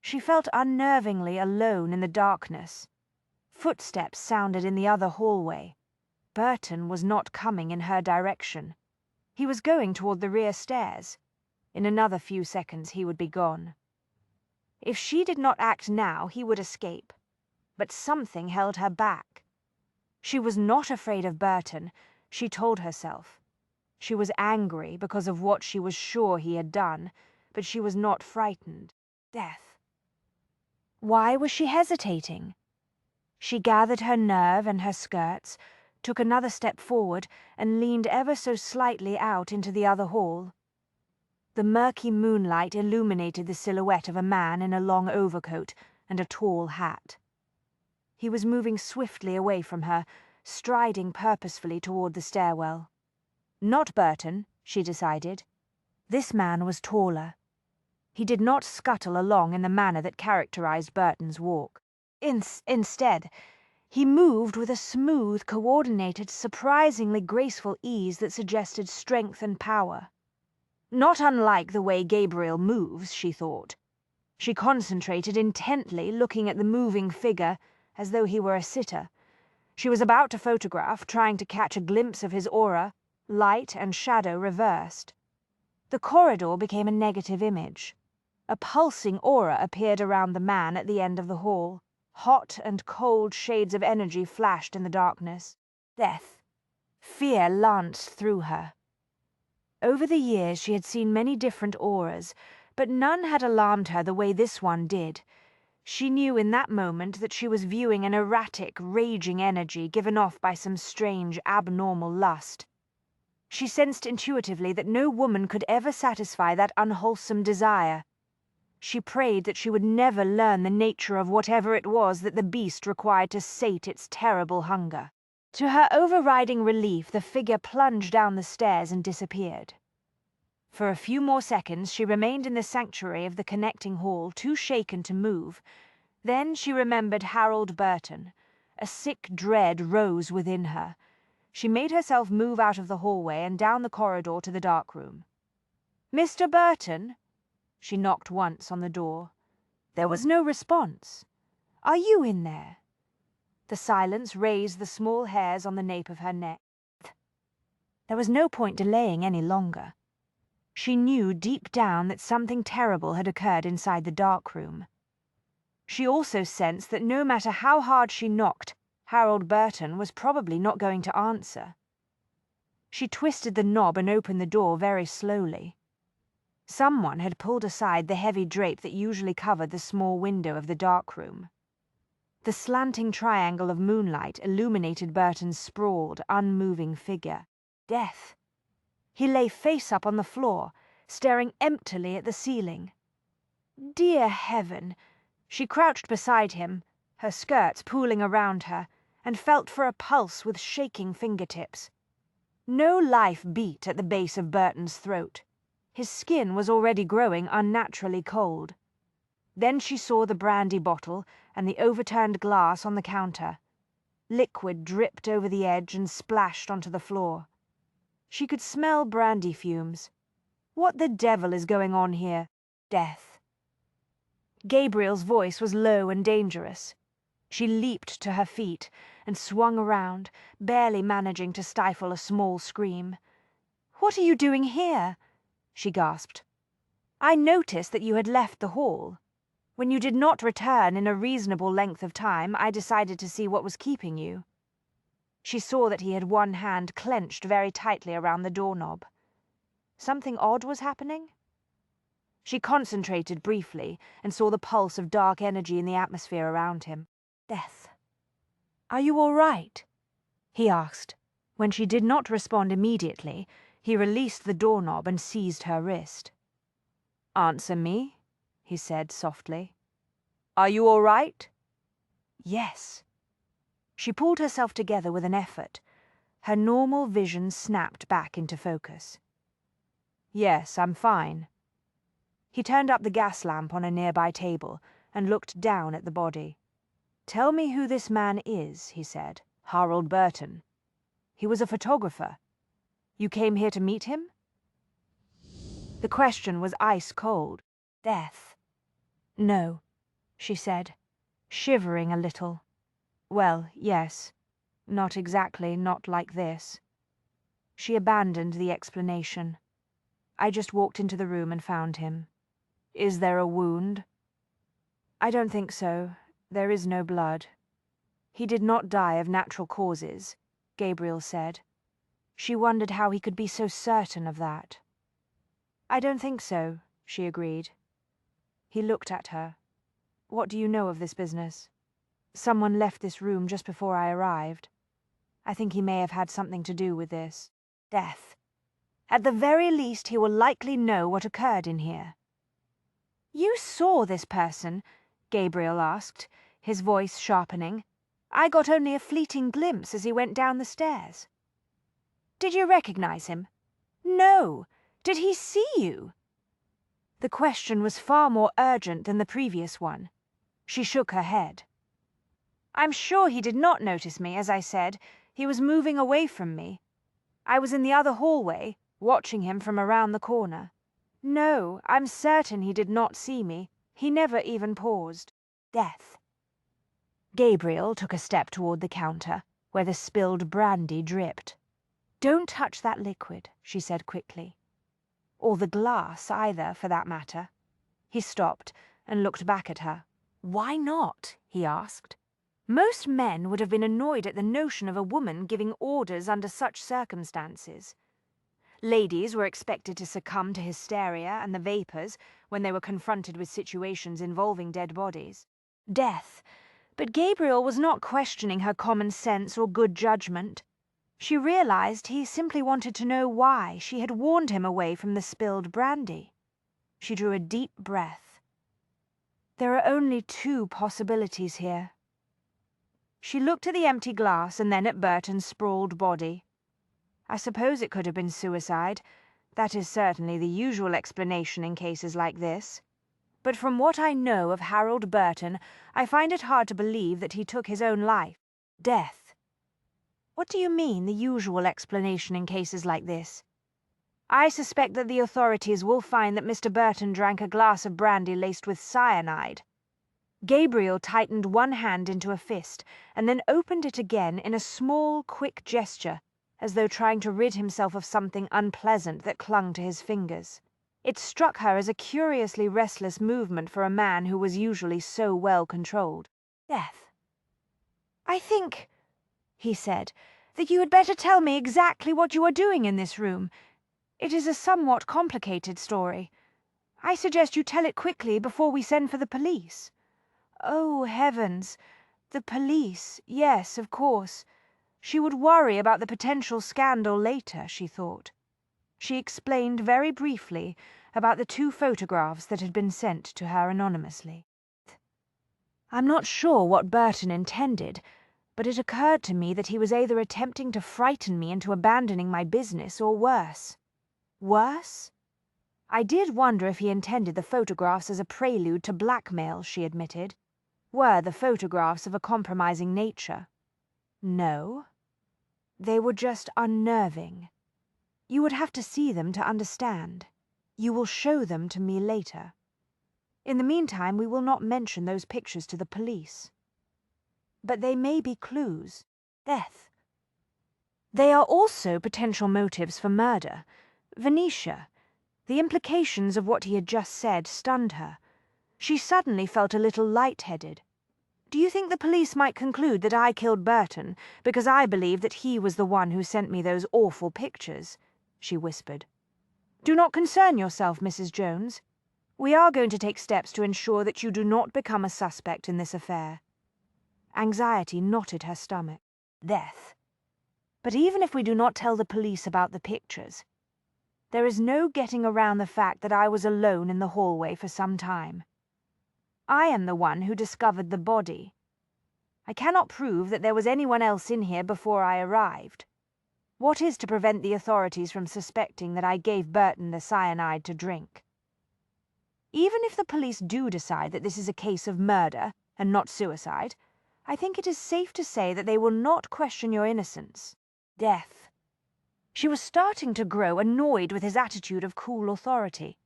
She felt unnervingly alone in the darkness. Footsteps sounded in the other hallway. Burton was not coming in her direction. He was going toward the rear stairs. In another few seconds he would be gone. If she did not act now, he would escape. But something held her back. She was not afraid of Burton, she told herself. She was angry because of what she was sure he had done, but she was not frightened. Death. Why was she hesitating? She gathered her nerve and her skirts, took another step forward, and leaned ever so slightly out into the other hall. The murky moonlight illuminated the silhouette of a man in a long overcoat and a tall hat. He was moving swiftly away from her, striding purposefully toward the stairwell. Not Burton, she decided. This man was taller. He did not scuttle along in the manner that characterized Burton's walk. Instead, he moved with a smooth, coordinated, surprisingly graceful ease that suggested strength and power. Not unlike the way Gabriel moves, she thought. She concentrated intently, looking at the moving figure as though he were a sitter. She was about to photograph, trying to catch a glimpse of his aura, light and shadow reversed. The corridor became a negative image. A pulsing aura appeared around the man at the end of the hall. Hot and cold shades of energy flashed in the darkness. Death. Fear lanced through her. Over the years she had seen many different auras, but none had alarmed her the way this one did. She knew in that moment that she was viewing an erratic, raging energy given off by some strange, abnormal lust. She sensed intuitively that no woman could ever satisfy that unwholesome desire. She prayed that she would never learn the nature of whatever it was that the beast required to sate its terrible hunger. To her overriding relief, the figure plunged down the stairs and disappeared. For a few more seconds she remained in the sanctuary of the connecting hall, too shaken to move. Then she remembered Harold Burton. A sick dread rose within her. She made herself move out of the hallway and down the corridor to the dark room. "Mr. Burton?" She knocked once on the door. There was no response. "Are you in there?" The silence raised the small hairs on the nape of her neck. There was no point delaying any longer. She knew deep down that something terrible had occurred inside the dark room. She also sensed that no matter how hard she knocked, Harold Burton was probably not going to answer. She twisted the knob and opened the door very slowly. Someone had pulled aside the heavy drape that usually covered the small window of the dark room. The slanting triangle of moonlight illuminated Burton's sprawled, unmoving figure. Death. He lay face up on the floor, staring emptily at the ceiling. Dear heaven! She crouched beside him, her skirts pooling around her, and felt for a pulse with shaking fingertips. No life beat at the base of Burton's throat. His skin was already growing unnaturally cold. Then she saw the brandy bottle and the overturned glass on the counter. Liquid dripped over the edge and splashed onto the floor. She could smell brandy fumes. What the devil is going on here? Death. Gabriel's voice was low and dangerous. She leaped to her feet and swung around, barely managing to stifle a small scream. "What are you doing here?" she gasped. "I noticed that you had left the hall. When you did not return in a reasonable length of time, I decided to see what was keeping you." She saw that he had one hand clenched very tightly around the doorknob. Something odd was happening? She concentrated briefly and saw the pulse of dark energy in the atmosphere around him. Death. "Are you all right?" he asked. When she did not respond immediately, he released the doorknob and seized her wrist. "Answer me," he said softly. "Are you all right?" Yes. She pulled herself together with an effort. Her normal vision snapped back into focus. "Yes, I'm fine." He turned up the gas lamp on a nearby table and looked down at the body. "Tell me who this man is," he said. "Harold Burton. He was a photographer. You came here to meet him?" The question was ice cold. Death. "No," she said, shivering a little. "Well, yes. Not exactly, not like this." She abandoned the explanation. "I just walked into the room and found him." "Is there a wound?" "I don't think so. There is no blood." "He did not die of natural causes," Gabriel said. She wondered how he could be so certain of that. "I don't think so," she agreed. He looked at her. "What do you know of this business?" "Someone left this room just before I arrived. I think he may have had something to do with this." Death. At the very least, he will likely know what occurred in here. "You saw this person?" Gabriel asked, his voice sharpening. "I got only a fleeting glimpse as he went down the stairs." "Did you recognize him?" "No. Did he see you?" The question was far more urgent than the previous one. She shook her head. "I'm sure he did not notice me, as I said. He was moving away from me. I was in the other hallway, watching him from around the corner. No, I'm certain he did not see me. He never even paused." Death. Gabriel took a step toward the counter, where the spilled brandy dripped. "Don't touch that liquid," she said quickly. "Or the glass, either, for that matter." He stopped and looked back at her. "Why not?" he asked. Most men would have been annoyed at the notion of a woman giving orders under such circumstances. Ladies were expected to succumb to hysteria and the vapors when they were confronted with situations involving dead bodies. Death. But Gabriel was not questioning her common sense or good judgment. She realized he simply wanted to know why she had warned him away from the spilled brandy. She drew a deep breath. There are only two possibilities here. She looked at the empty glass and then at Burton's sprawled body. I suppose it could have been suicide. That is certainly the usual explanation in cases like this. But from what I know of Harold Burton, I find it hard to believe that he took his own life. Death. What do you mean, the usual explanation in cases like this? I suspect that the authorities will find that Mr. Burton drank a glass of brandy laced with cyanide. Gabriel tightened one hand into a fist and then opened it again in a small, quick gesture, as though trying to rid himself of something unpleasant that clung to his fingers. It struck her as a curiously restless movement for a man who was usually so well controlled. Death. "I think," he said, "that you had better tell me exactly what you are doing in this room. It is a somewhat complicated story. I suggest you tell it quickly before we send for the police." "Oh, heavens! The police, yes, of course. She would worry about the potential scandal later, she thought. She explained very briefly about the 2 photographs that had been sent to her anonymously. I'm not sure what Burton intended, but it occurred to me that he was either attempting to frighten me into abandoning my business or worse. Worse? I did wonder if he intended the photographs as a prelude to blackmail, she admitted. Were the photographs of a compromising nature? No. They were just unnerving. You would have to see them to understand. You will show them to me later. In the meantime, we will not mention those pictures to the police. But they may be clues. Death. They are also potential motives for murder. Venetia. The implications of what he had just said stunned her. She suddenly felt a little lightheaded. Do you think the police might conclude that I killed Burton because I believe that he was the one who sent me those awful pictures? She whispered. Do not concern yourself, Mrs. Jones. We are going to take steps to ensure that you do not become a suspect in this affair. Anxiety knotted her stomach. Death. But even if we do not tell the police about the pictures, there is no getting around the fact that I was alone in the hallway for some time. I am the one who discovered the body. I cannot prove that there was anyone else in here before I arrived. What is to prevent the authorities from suspecting that I gave Burton the cyanide to drink? Even if the police do decide that this is a case of murder and not suicide, I think it is safe to say that they will not question your innocence. Death. She was starting to grow annoyed with his attitude of cool authority.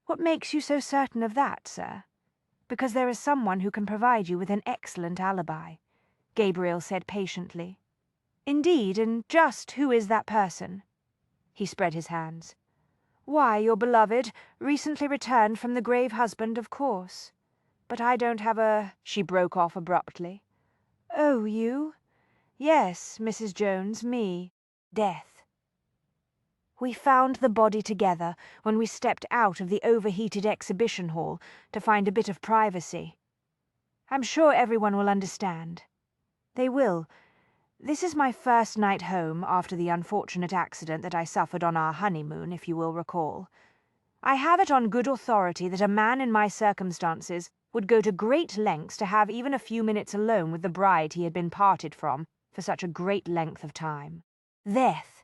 What makes you so certain of that, sir? Because there is someone who can provide you with an excellent alibi, Gabriel said patiently. Indeed, and just who is that person? He spread his hands. Why, your beloved, recently returned from the grave husband, of course. But I don't have a... She broke off abruptly. Oh, you? Yes, Mrs. Jones, me. Death. We found the body together when we stepped out of the overheated exhibition hall to find a bit of privacy. I'm sure everyone will understand. They will. This is my first night home after the unfortunate accident that I suffered on our honeymoon, if you will recall. I have it on good authority that a man in my circumstances would go to great lengths to have even a few minutes alone with the bride he had been parted from for such a great length of time. Death.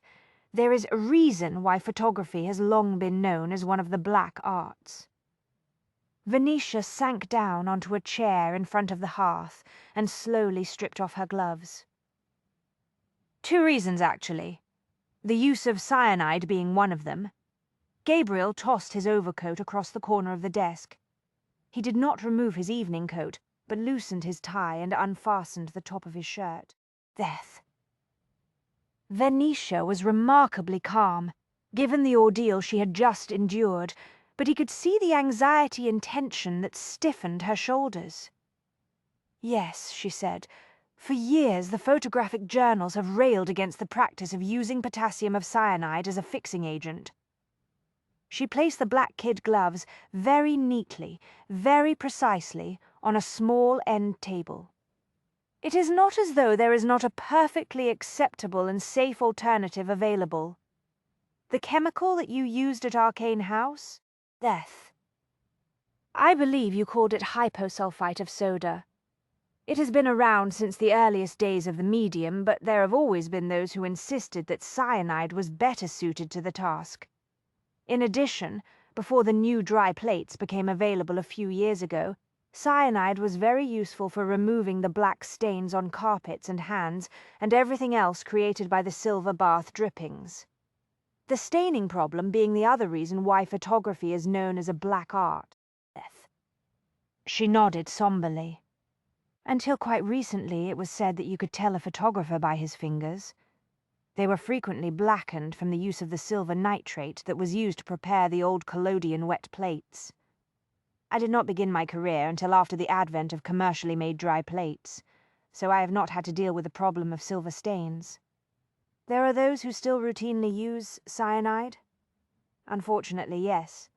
There is a reason why photography has long been known as one of the black arts. Venetia sank down onto a chair in front of the hearth and slowly stripped off her gloves. 2 reasons, actually. The use of cyanide being one of them. Gabriel tossed his overcoat across the corner of the desk. He did not remove his evening coat, but loosened his tie and unfastened the top of his shirt. Death. Venetia was remarkably calm, given the ordeal she had just endured, but he could see the anxiety and tension that stiffened her shoulders. Yes, she said, for years the photographic journals have railed against the practice of using potassium of cyanide as a fixing agent. She placed the black kid gloves very neatly, very precisely, on a small end table. It is not as though there is not a perfectly acceptable and safe alternative available. The chemical that you used at Arcane House? Death. I believe you called it hyposulfite of soda. It has been around since the earliest days of the medium, but there have always been those who insisted that cyanide was better suited to the task. In addition, before the new dry plates became available a few years ago, cyanide was very useful for removing the black stains on carpets and hands and everything else created by the silver bath drippings. The staining problem being the other reason why photography is known as a black art. She nodded somberly. Until quite recently it was said that you could tell a photographer by his fingers. They were frequently blackened from the use of the silver nitrate that was used to prepare the old collodion wet plates. I did not begin my career until after the advent of commercially made dry plates, so I have not had to deal with the problem of silver stains. There are those who still routinely use cyanide? Unfortunately, yes.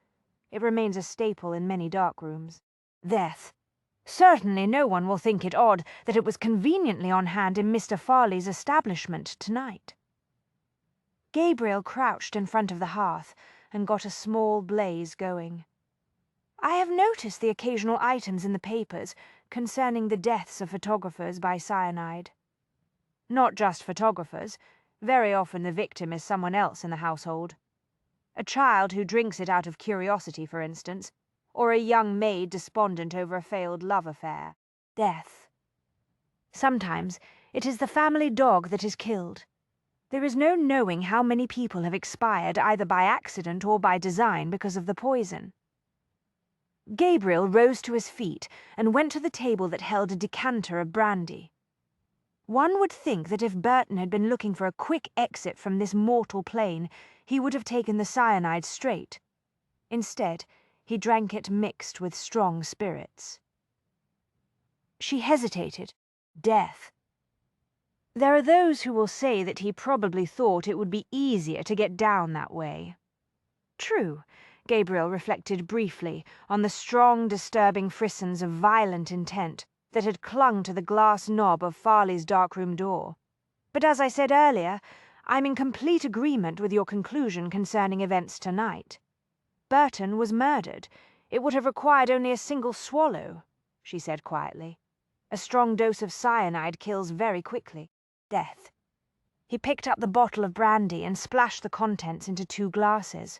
It remains a staple in many darkrooms. Death. Certainly no one will think it odd that it was conveniently on hand in Mr. Farley's establishment tonight. Gabriel crouched in front of the hearth and got a small blaze going. I have noticed the occasional items in the papers concerning the deaths of photographers by cyanide. Not just photographers. Very often the victim is someone else in the household. A child who drinks it out of curiosity, for instance, or a young maid despondent over a failed love affair. Death. Sometimes it is the family dog that is killed. There is no knowing how many people have expired either by accident or by design because of the poison. Gabriel rose to his feet and went to the table that held a decanter of brandy. One would think that if Burton had been looking for a quick exit from this mortal plane, he would have taken the cyanide straight. Instead, he drank it mixed with strong spirits. She hesitated. Death. There are those who will say that he probably thought it would be easier to get down that way. True, Gabriel reflected briefly on the strong, disturbing frissons of violent intent that had clung to the glass knob of Farley's darkroom door. But as I said earlier, I'm in complete agreement with your conclusion concerning events tonight. Burton was murdered. It would have required only a single swallow, she said quietly. A strong dose of cyanide kills very quickly. Death. He picked up the bottle of brandy and splashed the contents into 2 glasses.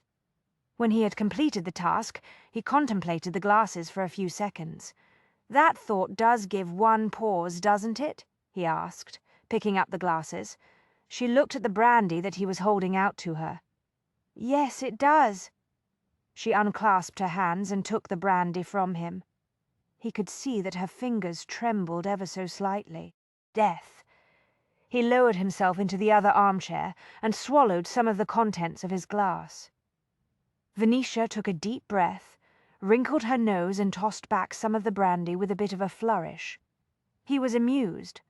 When he had completed the task, he contemplated the glasses for a few seconds. That thought does give one pause, doesn't it? He asked, picking up the glasses. She looked at the brandy that he was holding out to her. Yes, it does. She unclasped her hands and took the brandy from him. He could see that her fingers trembled ever so slightly. Death. He lowered himself into the other armchair and swallowed some of the contents of his glass. Venetia took a deep breath, wrinkled her nose and tossed back some of the brandy with a bit of a flourish. He was amused.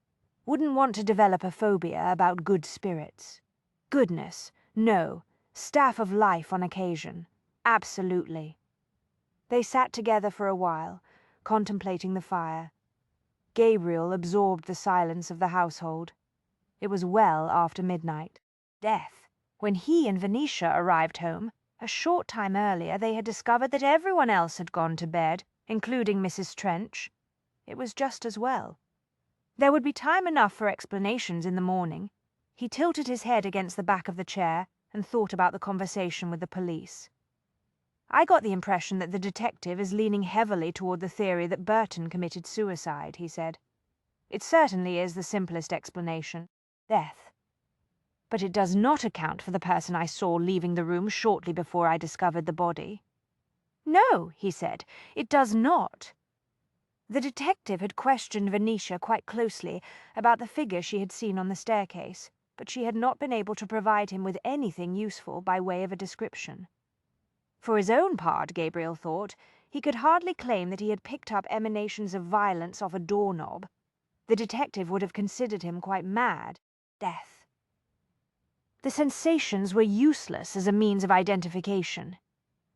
Wouldn't want to develop a phobia about good spirits. Goodness, no. Staff of life on occasion. Absolutely. They sat together for a while, contemplating the fire. Gabriel absorbed the silence of the household. It was well after midnight. Death. When he and Venetia arrived home, a short time earlier, they had discovered that everyone else had gone to bed, including Mrs. Trench. It was just as well. There would be time enough for explanations in the morning. He tilted his head against the back of the chair and thought about the conversation with the police. I got the impression that the detective is leaning heavily toward the theory that Burton committed suicide, he said. It certainly is the simplest explanation. Death. But it does not account for the person I saw leaving the room shortly before I discovered the body. No, he said, it does not. The detective had questioned Venetia quite closely about the figure she had seen on the staircase, but she had not been able to provide him with anything useful by way of a description. For his own part, Gabriel thought, he could hardly claim that he had picked up emanations of violence off a doorknob. The detective would have considered him quite mad. Death. The sensations were useless as a means of identification.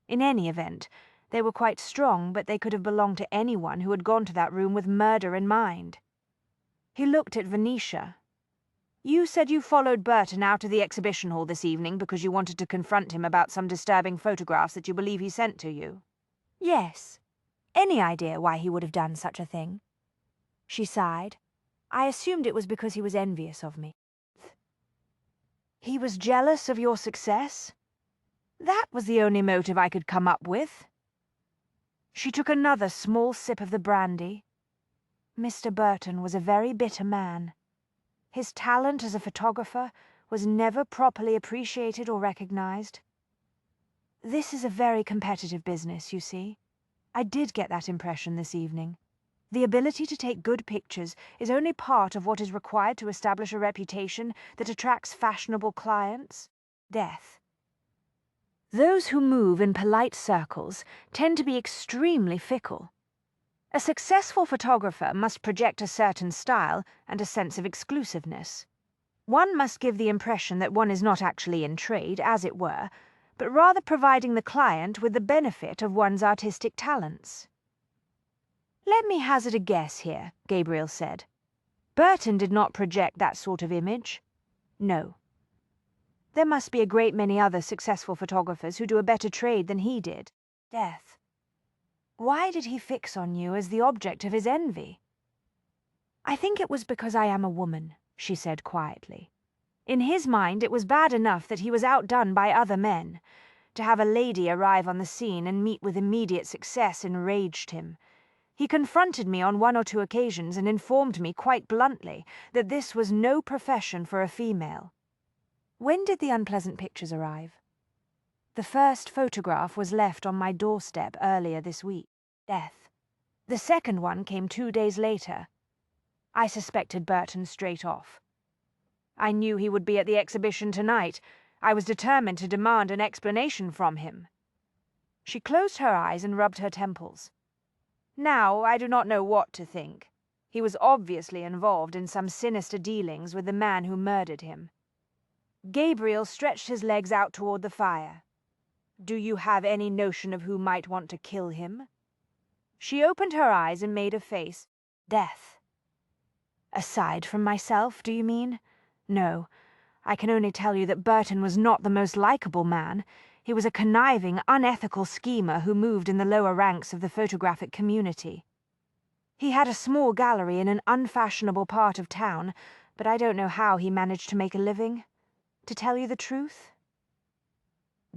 In any event, they were quite strong, but they could have belonged to anyone who had gone to that room with murder in mind. He looked at Venetia. You said you followed Burton out of the exhibition hall this evening because you wanted to confront him about some disturbing photographs that you believe he sent to you. Yes. Any idea why he would have done such a thing? She sighed. I assumed it was because he was envious of me. He was jealous of your success? That was the only motive I could come up with. She took another small sip of the brandy. Mr. Burton was a very bitter man. His talent as a photographer was never properly appreciated or recognized. This is a very competitive business, you see. I did get that impression this evening. The ability to take good pictures is only part of what is required to establish a reputation that attracts fashionable clients. Death. Those who move in polite circles tend to be extremely fickle. A successful photographer must project a certain style and a sense of exclusiveness. One must give the impression that one is not actually in trade, as it were, but rather providing the client with the benefit of one's artistic talents. Let me hazard a guess here, Gabriel said. Burton did not project that sort of image. No. There must be a great many other successful photographers who do a better trade than he did. Death. Why did he fix on you as the object of his envy? I think it was because I am a woman, she said quietly. In his mind, it was bad enough that he was outdone by other men. To have a lady arrive on the scene and meet with immediate success enraged him. He confronted me on 1 or 2 occasions and informed me quite bluntly that this was no profession for a female. When did the unpleasant pictures arrive? The first photograph was left on my doorstep earlier this week. Death. The second one came 2 days later. I suspected Burton straight off. I knew he would be at the exhibition tonight. I was determined to demand an explanation from him. She closed her eyes and rubbed her temples. Now, I do not know what to think. He was obviously involved in some sinister dealings with the man who murdered him. Gabriel stretched his legs out toward the fire. Do you have any notion of who might want to kill him? She opened her eyes and made a face. Death. Aside from myself, do you mean? No. I can only tell you that Burton was not the most likable man. He was a conniving, unethical schemer who moved in the lower ranks of the photographic community. He had a small gallery in an unfashionable part of town, but I don't know how he managed to make a living. To tell you the truth?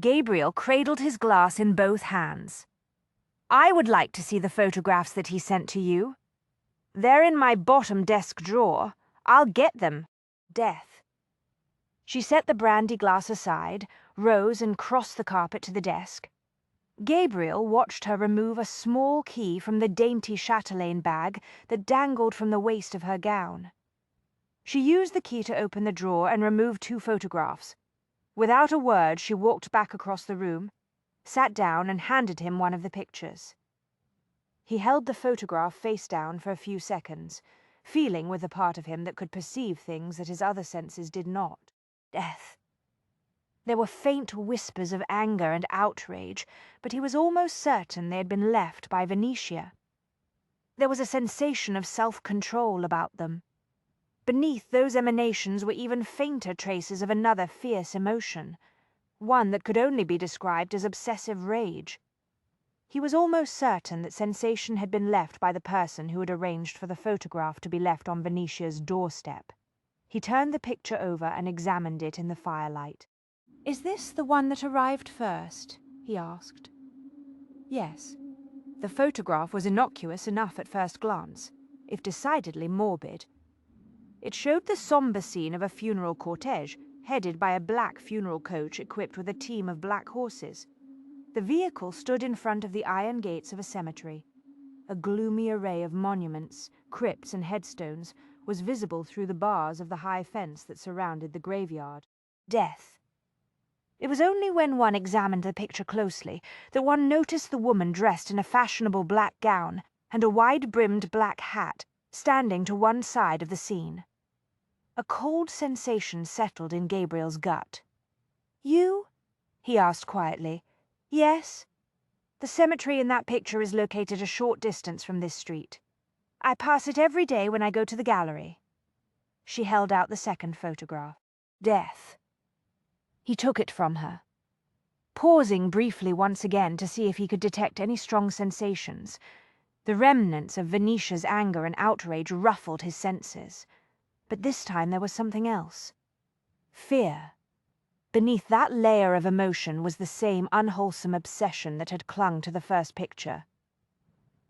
Gabriel cradled his glass in both hands. I would like to see the photographs that he sent to you. They're in my bottom desk drawer. I'll get them. Death. She set the brandy glass aside, rose and crossed the carpet to the desk. Gabriel watched her remove a small key from the dainty chatelaine bag that dangled from the waist of her gown. She used the key to open the drawer and remove 2 photographs. Without a word, she walked back across the room, sat down and handed him one of the pictures. He held the photograph face down for a few seconds, feeling with the part of him that could perceive things that his other senses did not. Death. There were faint whispers of anger and outrage, but he was almost certain they had been left by Venetia. There was a sensation of self-control about them. Beneath those emanations were even fainter traces of another fierce emotion, one that could only be described as obsessive rage. He was almost certain that sensation had been left by the person who had arranged for the photograph to be left on Venetia's doorstep. He turned the picture over and examined it in the firelight. "Is this the one that arrived first?" he asked. Yes. The photograph was innocuous enough at first glance, if decidedly morbid. It showed the somber scene of a funeral cortege, headed by a black funeral coach equipped with a team of black horses. The vehicle stood in front of the iron gates of a cemetery. A gloomy array of monuments, crypts and headstones was visible through the bars of the high fence that surrounded the graveyard. Death. It was only when one examined the picture closely that one noticed the woman dressed in a fashionable black gown and a wide-brimmed black hat, standing to one side of the scene. A cold sensation settled in Gabriel's gut. "You?" he asked quietly. "Yes. The cemetery in that picture is located a short distance from this street. I pass it every day when I go to the gallery." She held out the second photograph. Death. He took it from her. Pausing briefly once again to see if he could detect any strong sensations, the remnants of Venetia's anger and outrage ruffled his senses. But this time there was something else. Fear. Beneath that layer of emotion was the same unwholesome obsession that had clung to the first picture.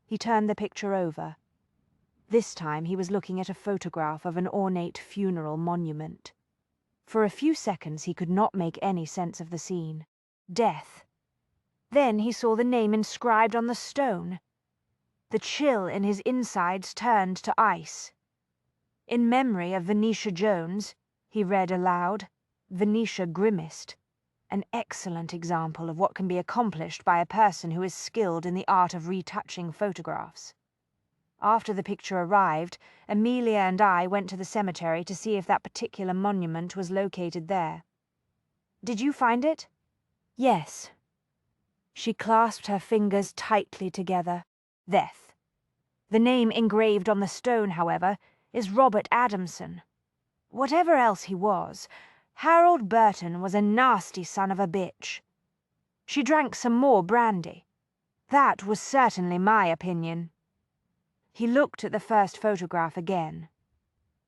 He turned the picture over. This time he was looking at a photograph of an ornate funeral monument. For a few seconds he could not make any sense of the scene. Death. Then he saw the name inscribed on the stone. The chill in his insides turned to ice. "In memory of Venetia Jones," he read aloud. Venetia grimaced. An excellent example of what can be accomplished by a person who is skilled in the art of retouching photographs. After the picture arrived, Amelia and I went to the cemetery to see if that particular monument was located there. "Did you find it?" "Yes." She clasped her fingers tightly together. Death. The name engraved on the stone, however, is Robert Adamson. Whatever else he was, Harold Burton was a nasty son of a bitch. She drank some more brandy. That was certainly my opinion. He looked at the first photograph again.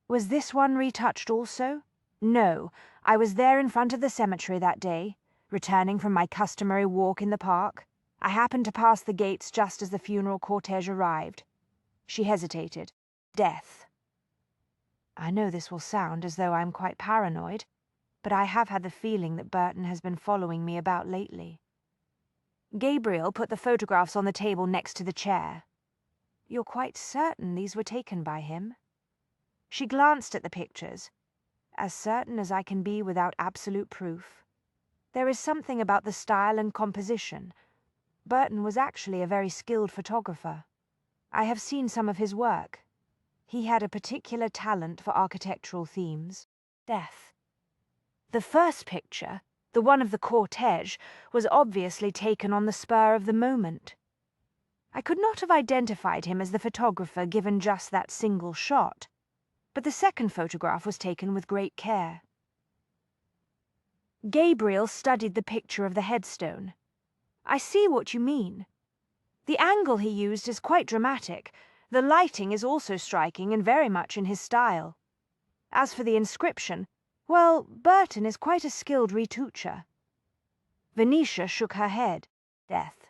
Was this one retouched also? No, I was there in front of the cemetery that day, returning from my customary walk in the park. I happened to pass the gates just as the funeral cortege arrived. She hesitated. Death. I know this will sound as though I'm quite paranoid, but I have had the feeling that Burton has been following me about lately. Gabriel put the photographs on the table next to the chair. You're quite certain these were taken by him? She glanced at the pictures. As certain as I can be without absolute proof. There is something about the style and composition. Burton was actually a very skilled photographer. I have seen some of his work. He had a particular talent for architectural themes. Death. The first picture, the one of the cortege, was obviously taken on the spur of the moment. I could not have identified him as the photographer given just that single shot, but the second photograph was taken with great care. Gabriel studied the picture of the headstone. I see what you mean. The angle he used is quite dramatic. The lighting is also striking and very much in his style. As for the inscription, well, Burton is quite a skilled retoucher. Venetia shook her head. Death.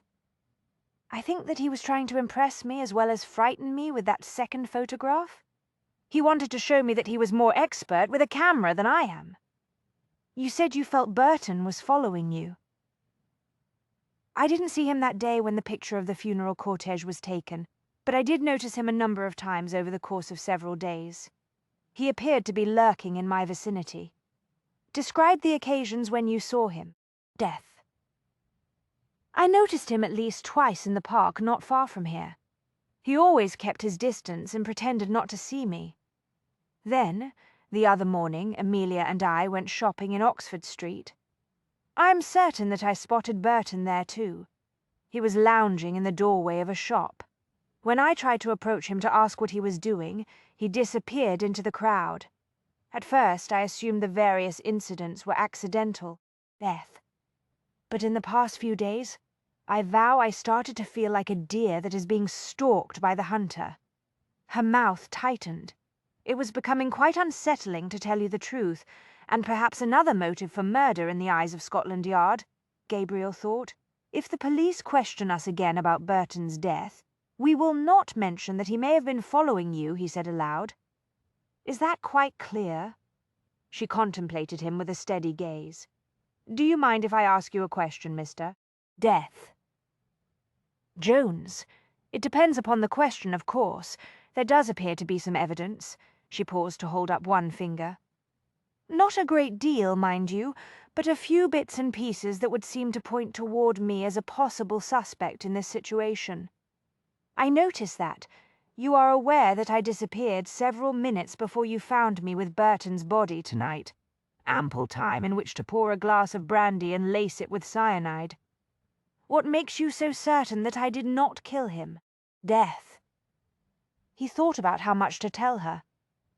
I think that he was trying to impress me as well as frighten me with that second photograph. He wanted to show me that he was more expert with a camera than I am. You said you felt Burton was following you. I didn't see him that day when the picture of the funeral cortege was taken, but I did notice him a number of times over the course of several days. He appeared to be lurking in my vicinity. Describe the occasions when you saw him. Death. I noticed him at least twice in the park not far from here. He always kept his distance and pretended not to see me. Then, the other morning, Amelia and I went shopping in Oxford Street. I'm certain that I spotted Burton there too. He was lounging in the doorway of a shop. When I tried to approach him to ask what he was doing, he disappeared into the crowd. At first, I assumed the various incidents were accidental. Death. But in the past few days, I vow I started to feel like a deer that is being stalked by the hunter. Her mouth tightened. It was becoming quite unsettling, to tell you the truth, and perhaps another motive for murder in the eyes of Scotland Yard, Gabriel thought. If the police question us again about Burton's death, we will not mention that he may have been following you, he said aloud. Is that quite clear? She contemplated him with a steady gaze. Do you mind if I ask you a question, mister? Death. Jones. It depends upon the question, of course. There does appear to be some evidence. She paused to hold up one finger. Not a great deal, mind you, but a few bits and pieces that would seem to point toward me as a possible suspect in this situation. I notice that. You are aware that I disappeared several minutes before you found me with Burton's body tonight. Ample time in which to pour a glass of brandy and lace it with cyanide. What makes you so certain that I did not kill him? Death. He thought about how much to tell her.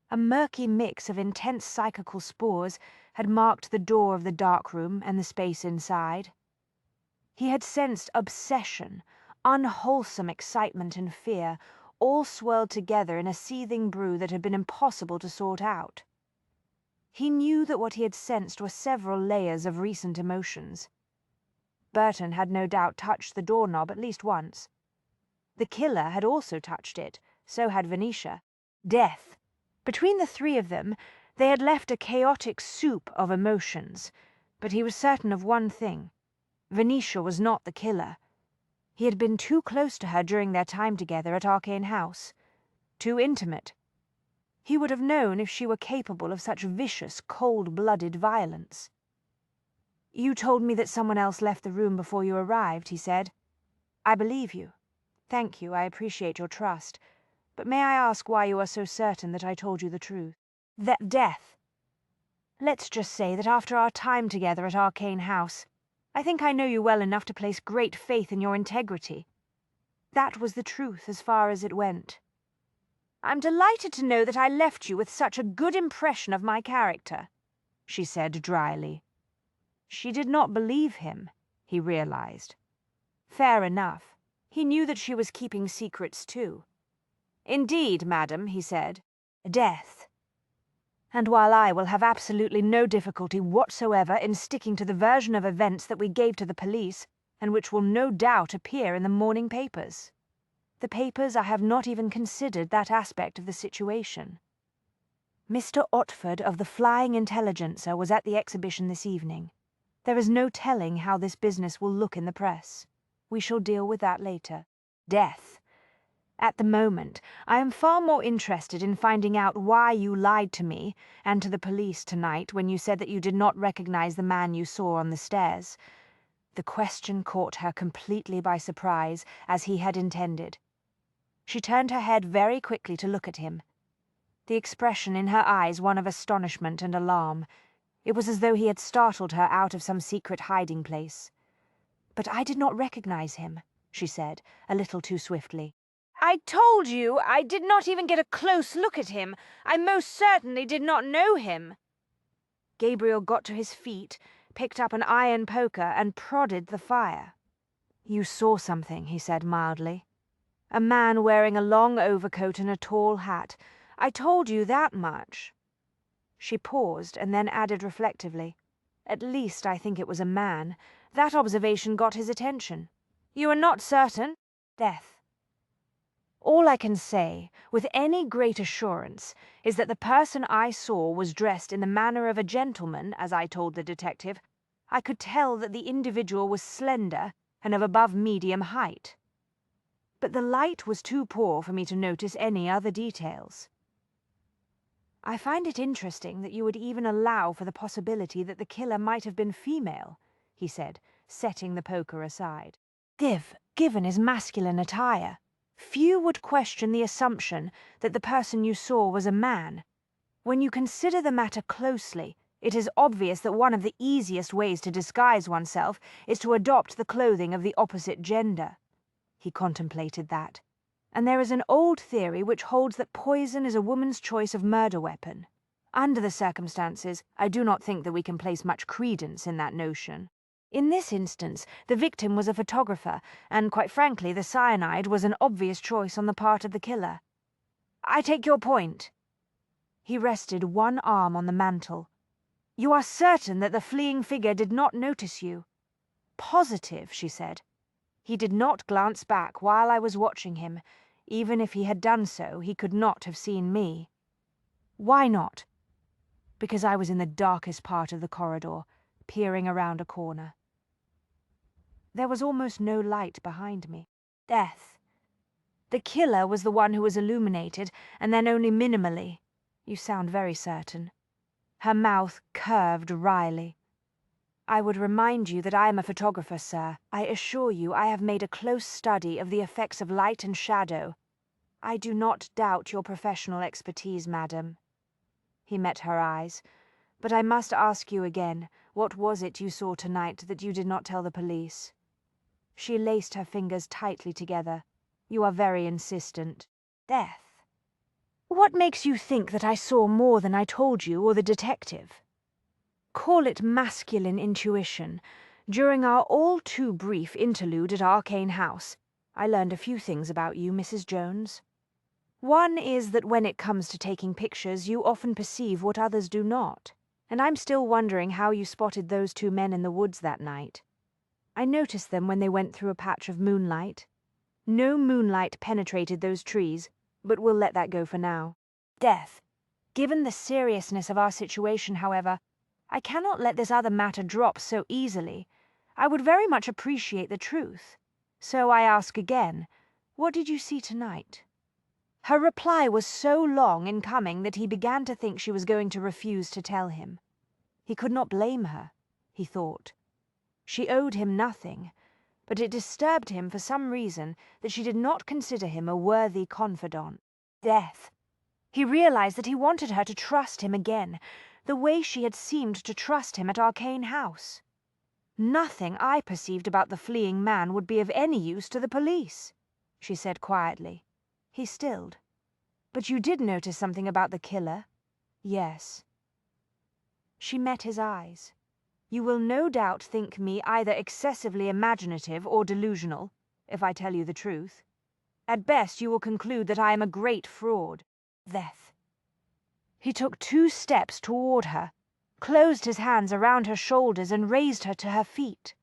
A murky mix of intense psychical spores had marked the door of the dark room and the space inside. He had sensed obsession, unwholesome excitement and fear, all swirled together in a seething brew that had been impossible to sort out. He knew that what he had sensed were several layers of recent emotions. Burton had no doubt touched the doorknob at least once. The killer had also touched it, so had Venetia. Death. Between the three of them, they had left a chaotic soup of emotions, but he was certain of one thing. Venetia was not the killer. He had been too close to her during their time together at Arcane House. Too intimate. He would have known if she were capable of such vicious, cold-blooded violence. You told me that someone else left the room before you arrived, he said. I believe you. Thank you, I appreciate your trust. But may I ask why you are so certain that I told you the truth? That death. Let's just say that after our time together at Arcane House, I think I know you well enough to place great faith in your integrity. That was the truth as far as it went. I'm delighted to know that I left you with such a good impression of my character, she said dryly. She did not believe him, he realized. Fair enough. He knew that she was keeping secrets too. Indeed, madam, he said, death. And while I will have absolutely no difficulty whatsoever in sticking to the version of events that we gave to the police, and which will no doubt appear in the morning papers. The papers I have not even considered that aspect of the situation. Mr. Otford of the Flying Intelligencer was at the exhibition this evening. There is no telling how this business will look in the press. We shall deal with that later. Death. At the moment, I am far more interested in finding out why you lied to me and to the police tonight when you said that you did not recognize the man you saw on the stairs. The question caught her completely by surprise, as he had intended. She turned her head very quickly to look at him. The expression in her eyes one of astonishment and alarm. It was as though he had startled her out of some secret hiding place. "But I did not recognize him," she said, a little too swiftly. "I told you I did not even get a close look at him. I most certainly did not know him." Gabriel got to his feet, picked up an iron poker, and prodded the fire. "You saw something," he said mildly. "A man wearing a long overcoat and a tall hat. I told you that much." She paused and then added reflectively, "At least I think it was a man. That observation got his attention." "You are not certain?" "Death. All I can say, with any great assurance, is that the person I saw was dressed in the manner of a gentleman, as I told the detective. I could tell that the individual was slender and of above medium height. But the light was too poor for me to notice any other details." "I find it interesting that you would even allow for the possibility that the killer might have been female," he said, setting the poker aside. "Given his masculine attire, few would question the assumption that the person you saw was a man. When you consider the matter closely, it is obvious that one of the easiest ways to disguise oneself is to adopt the clothing of the opposite gender." He contemplated that. "And there is an old theory which holds that poison is a woman's choice of murder weapon. Under the circumstances, I do not think that we can place much credence in that notion. In this instance, the victim was a photographer, and quite frankly, the cyanide was an obvious choice on the part of the killer." "I take your point." He rested one arm on the mantel. "You are certain that the fleeing figure did not notice you?" "Positive," she said. "He did not glance back while I was watching him. Even if he had done so, he could not have seen me." "Why not?" "Because I was in the darkest part of the corridor, peering around a corner. There was almost no light behind me. Death. The killer was the one who was illuminated, and then only minimally. You sound very certain." Her mouth curved wryly. "I would remind you that I am a photographer, sir. I assure you I have made a close study of the effects of light and shadow. I do not doubt your professional expertise, madam." He met her eyes. "But I must ask you again, what was it you saw tonight that you did not tell the police?" She laced her fingers tightly together. "You are very insistent." "Death. What makes you think that I saw more than I told you or the detective?" "Call it masculine intuition. During our all too brief interlude at Arcane House, I learned a few things about you, Mrs. Jones. One is that when it comes to taking pictures, you often perceive what others do not. And I'm still wondering how you spotted those two men in the woods that night. I noticed them when they went through a patch of moonlight. No moonlight penetrated those trees, but we'll let that go for now. Death. Given the seriousness of our situation, however, I cannot let this other matter drop so easily. I would very much appreciate the truth. So I ask again, what did you see tonight?" Her reply was so long in coming that he began to think she was going to refuse to tell him. He could not blame her, he thought. She owed him nothing, but it disturbed him for some reason that she did not consider him a worthy confidant. Death. He realized that he wanted her to trust him again, the way she had seemed to trust him at Arcane House. "Nothing I perceived about the fleeing man would be of any use to the police," she said quietly. He stilled. But you did notice something about the killer? Yes. She met his eyes. You will no doubt think me either excessively imaginative or delusional, if I tell you the truth. At best, you will conclude that I am a great fraud. Death. He took 2 steps toward her, closed his hands around her shoulders and raised her to her feet.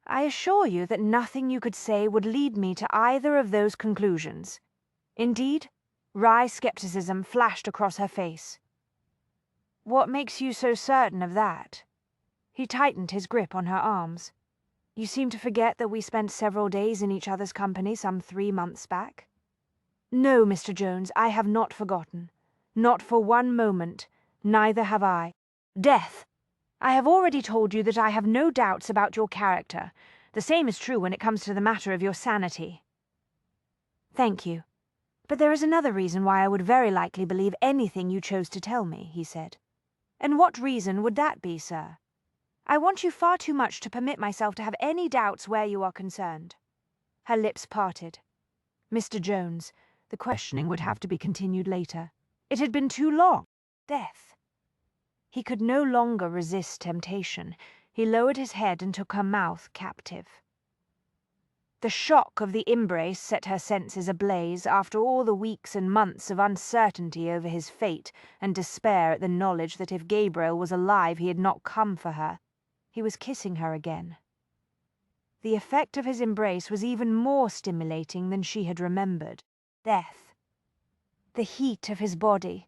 I assure you that nothing you could say would lead me to either of those conclusions. Indeed, wry skepticism flashed across her face. What makes you so certain of that? He tightened his grip on her arms. You seem to forget that we spent several days in each other's company some 3 months back. No, Mr. Jones, I have not forgotten. Not for one moment. Neither have I. Death! I have already told you that I have no doubts about your character. The same is true when it comes to the matter of your sanity. Thank you. But there is another reason why I would very likely believe anything you chose to tell me, he said. And what reason would that be, sir? I want you far too much to permit myself to have any doubts where you are concerned. Her lips parted. Mr. Jones, the questioning would have to be continued later. It had been too long. Death. He could no longer resist temptation. He lowered his head and took her mouth captive. The shock of the embrace set her senses ablaze after all the weeks and months of uncertainty over his fate and despair at the knowledge that if Gabriel was alive he had not come for her. He was kissing her again. The effect of his embrace was even more stimulating than she had remembered. Death. The heat of his body,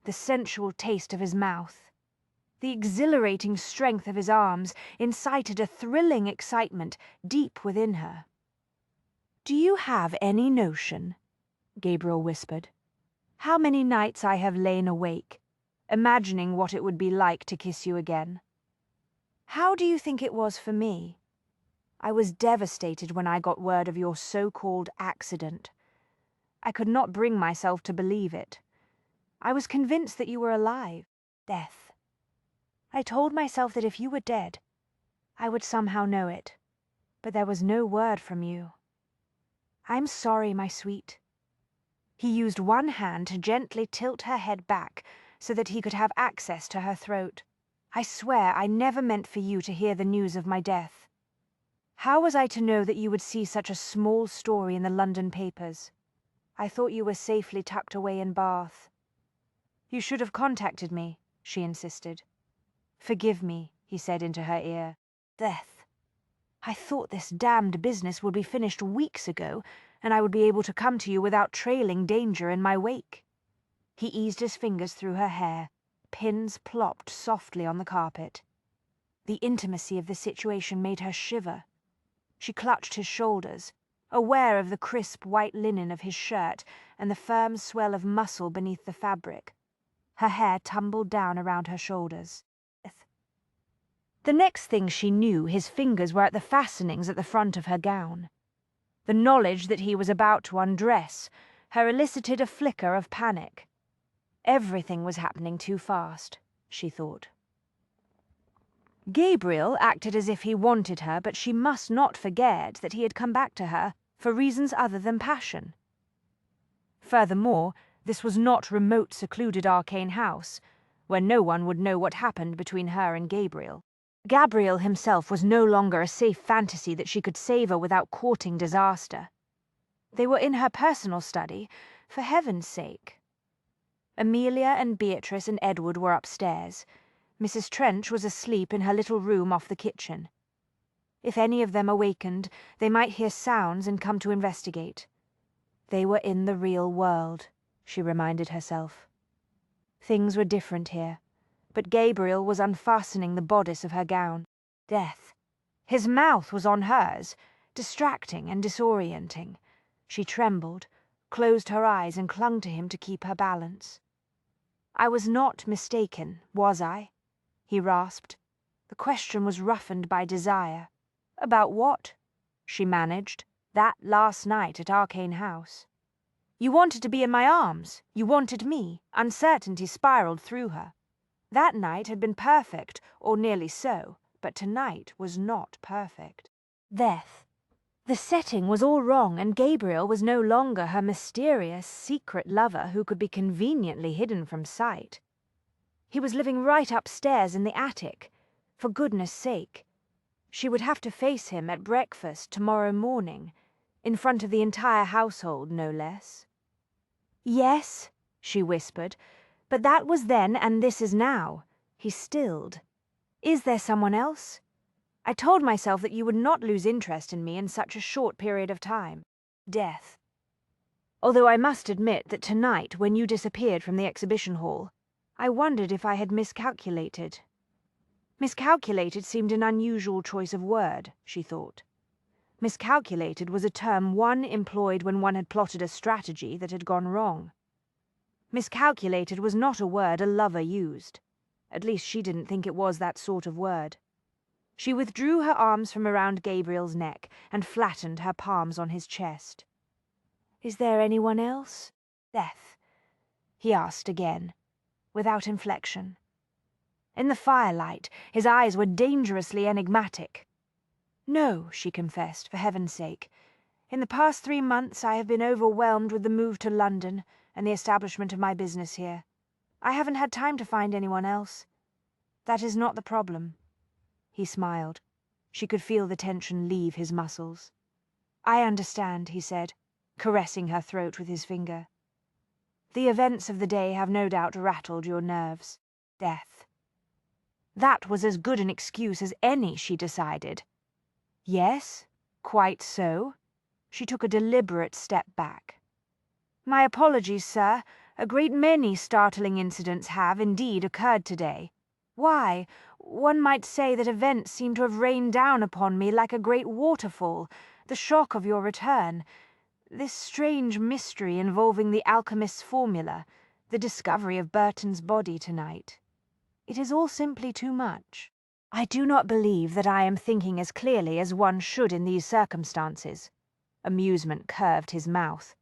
the sensual taste of his mouth, the exhilarating strength of his arms incited a thrilling excitement deep within her. Do you have any notion, Gabriel whispered, how many nights I have lain awake, imagining what it would be like to kiss you again? How do you think it was for me? I was devastated when I got word of your so-called accident. I could not bring myself to believe it. I was convinced that you were alive. Death. I told myself that if you were dead, I would somehow know it, but there was no word from you. I'm sorry, my sweet. He used one hand to gently tilt her head back so that he could have access to her throat. I swear I never meant for you to hear the news of my death. How was I to know that you would see such a small story in the London papers? I thought you were safely tucked away in Bath. You should have contacted me, she insisted. Forgive me, he said into her ear. Death. I thought this damned business would be finished weeks ago, and I would be able to come to you without trailing danger in my wake. He eased his fingers through her hair. Pins plopped softly on the carpet. The intimacy of the situation made her shiver. She clutched his shoulders, aware of the crisp white linen of his shirt and the firm swell of muscle beneath the fabric. Her hair tumbled down around her shoulders. The next thing she knew, his fingers were at the fastenings at the front of her gown. The knowledge that he was about to undress her elicited a flicker of panic. Everything was happening too fast, she thought. Gabriel acted as if he wanted her, but she must not forget that he had come back to her for reasons other than passion. Furthermore, this was not remote, secluded Arcane House, where no one would know what happened between her and Gabriel. Gabriel himself was no longer a safe fantasy that she could savor without courting disaster. They were in her personal study, for heaven's sake. Amelia and Beatrice and Edward were upstairs. Mrs. Trench was asleep in her little room off the kitchen. If any of them awakened, they might hear sounds and come to investigate. They were in the real world, she reminded herself. Things were different here, but Gabriel was unfastening the bodice of her gown. Death. His mouth was on hers, distracting and disorienting. She trembled, closed her eyes and clung to him to keep her balance. I was not mistaken, was I? He rasped. The question was roughened by desire. About what? She managed. That last night at Arcane House. You wanted to be in my arms. You wanted me. Uncertainty spiraled through her. That night had been perfect, or nearly so, but tonight was not perfect. Death. The setting was all wrong, and Gabriel was no longer her mysterious, secret lover who could be conveniently hidden from sight. He was living right upstairs in the attic. For goodness sake. She would have to face him at breakfast tomorrow morning, in front of the entire household, no less. "Yes," she whispered, "but that was then and this is now." He stilled. "Is there someone else? I told myself that you would not lose interest in me in such a short period of time. Death. Although I must admit that tonight, when you disappeared from the exhibition hall, I wondered if I had miscalculated." Miscalculated seemed an unusual choice of word, she thought. Miscalculated was a term one employed when one had plotted a strategy that had gone wrong. Miscalculated was not a word a lover used. At least she didn't think it was that sort of word. She withdrew her arms from around Gabriel's neck and flattened her palms on his chest. "Is there anyone else? Death?" he asked again, without inflection. In the firelight, his eyes were dangerously enigmatic. "No," she confessed, "for heaven's sake. In the past 3 months I have been overwhelmed with the move to London and the establishment of my business here. I haven't had time to find anyone else. That is not the problem." He smiled. She could feel the tension leave his muscles. "I understand," he said, caressing her throat with his finger. "The events of the day have no doubt rattled your nerves. Death." That was as good an excuse as any, she decided. "Yes, quite so." She took a deliberate step back. "My apologies, sir. A great many startling incidents have, indeed, occurred today. Why, one might say that events seem to have rained down upon me like a great waterfall, the shock of your return, this strange mystery involving the alchemist's formula, the discovery of Burton's body tonight. It is all simply too much. I do not believe that I am thinking as clearly as one should in these circumstances." Amusement curved his mouth.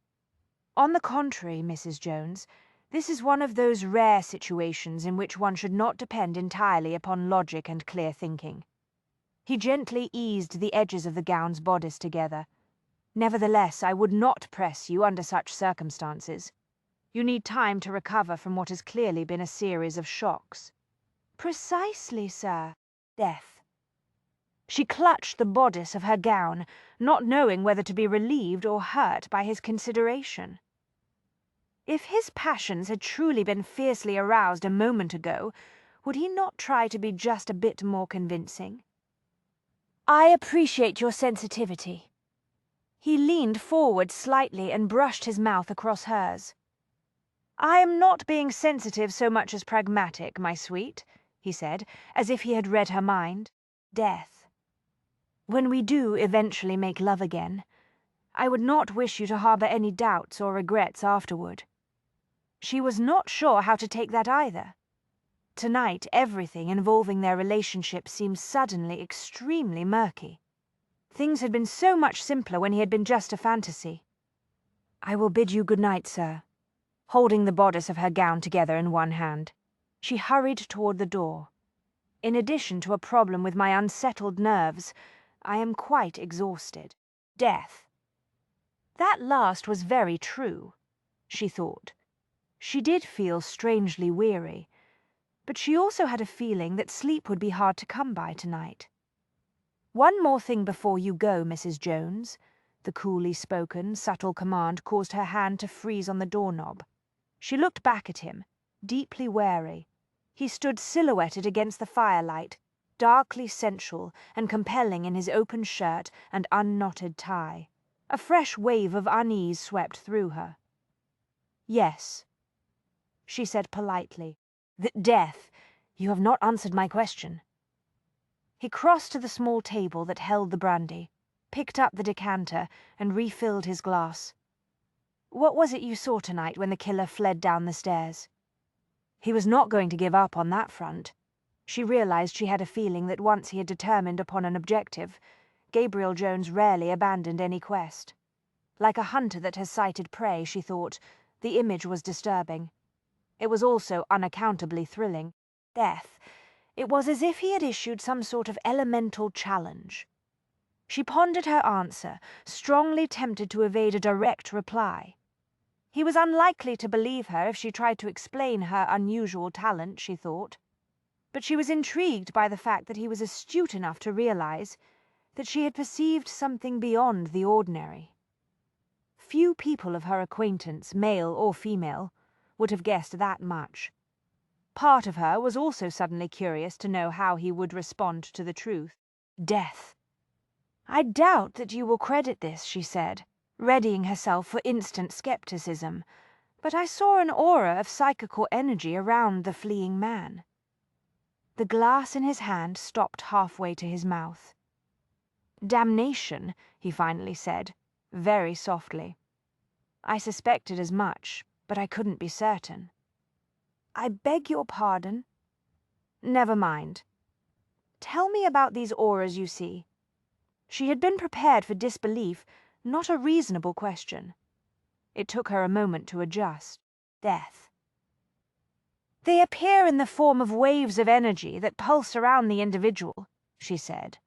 "On the contrary, Mrs. Jones, this is one of those rare situations in which one should not depend entirely upon logic and clear thinking." He gently eased the edges of the gown's bodice together. "Nevertheless, I would not press you under such circumstances. You need time to recover from what has clearly been a series of shocks." "Precisely, sir. Death." She clutched the bodice of her gown, not knowing whether to be relieved or hurt by his consideration. If his passions had truly been fiercely aroused a moment ago, would he not try to be just a bit more convincing? "I appreciate your sensitivity." He leaned forward slightly and brushed his mouth across hers. "I am not being sensitive so much as pragmatic, my sweet," he said, as if he had read her mind. "Death. When we do eventually make love again, I would not wish you to harbor any doubts or regrets afterward." She was not sure how to take that either. Tonight, everything involving their relationship seemed suddenly extremely murky. Things had been so much simpler when he had been just a fantasy. "I will bid you good night, sir." Holding the bodice of her gown together in one hand, she hurried toward the door. "In addition to a problem with my unsettled nerves, I am quite exhausted. Death." That last was very true, she thought. She did feel strangely weary, but she also had a feeling that sleep would be hard to come by tonight. "One more thing before you go, Mrs. Jones." The coolly spoken, subtle command caused her hand to freeze on the doorknob. She looked back at him, deeply wary. He stood silhouetted against the firelight, darkly sensual and compelling in his open shirt and unknotted tie. A fresh wave of unease swept through her. "Yes," she said politely. "Death. You have not answered my question." He crossed to the small table that held the brandy, picked up the decanter, and refilled his glass. "What was it you saw tonight when the killer fled down the stairs?" He was not going to give up on that front. She realized she had a feeling that once he had determined upon an objective, Gabriel Jones rarely abandoned any quest. Like a hunter that has sighted prey, she thought, the image was disturbing. It was also unaccountably thrilling. Death. It was as if he had issued some sort of elemental challenge. She pondered her answer, strongly tempted to evade a direct reply. He was unlikely to believe her if she tried to explain her unusual talent, she thought. But she was intrigued by the fact that he was astute enough to realize that she had perceived something beyond the ordinary. Few people of her acquaintance, male or female, would have guessed that much. Part of her was also suddenly curious to know how he would respond to the truth. Death. "I doubt that you will credit this," she said, readying herself for instant skepticism, "but I saw an aura of psychical energy around the fleeing man." The glass in his hand stopped halfway to his mouth. "Damnation," he finally said, very softly. "I suspected as much, but I couldn't be certain." "I beg your pardon?" "Never mind. Tell me about these auras you see." She had been prepared for disbelief, not a reasonable question. It took her a moment to adjust. Death. "They appear in the form of waves of energy that pulse around the individual," she said.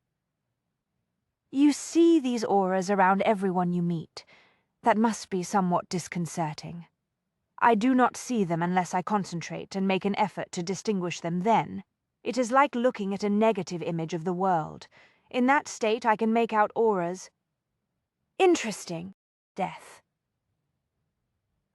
"You see these auras around everyone you meet. That must be somewhat disconcerting. I do not see them unless I concentrate and make an effort to distinguish them then. It is like looking at a negative image of the world. In that state I can make out auras." "Interesting." Death.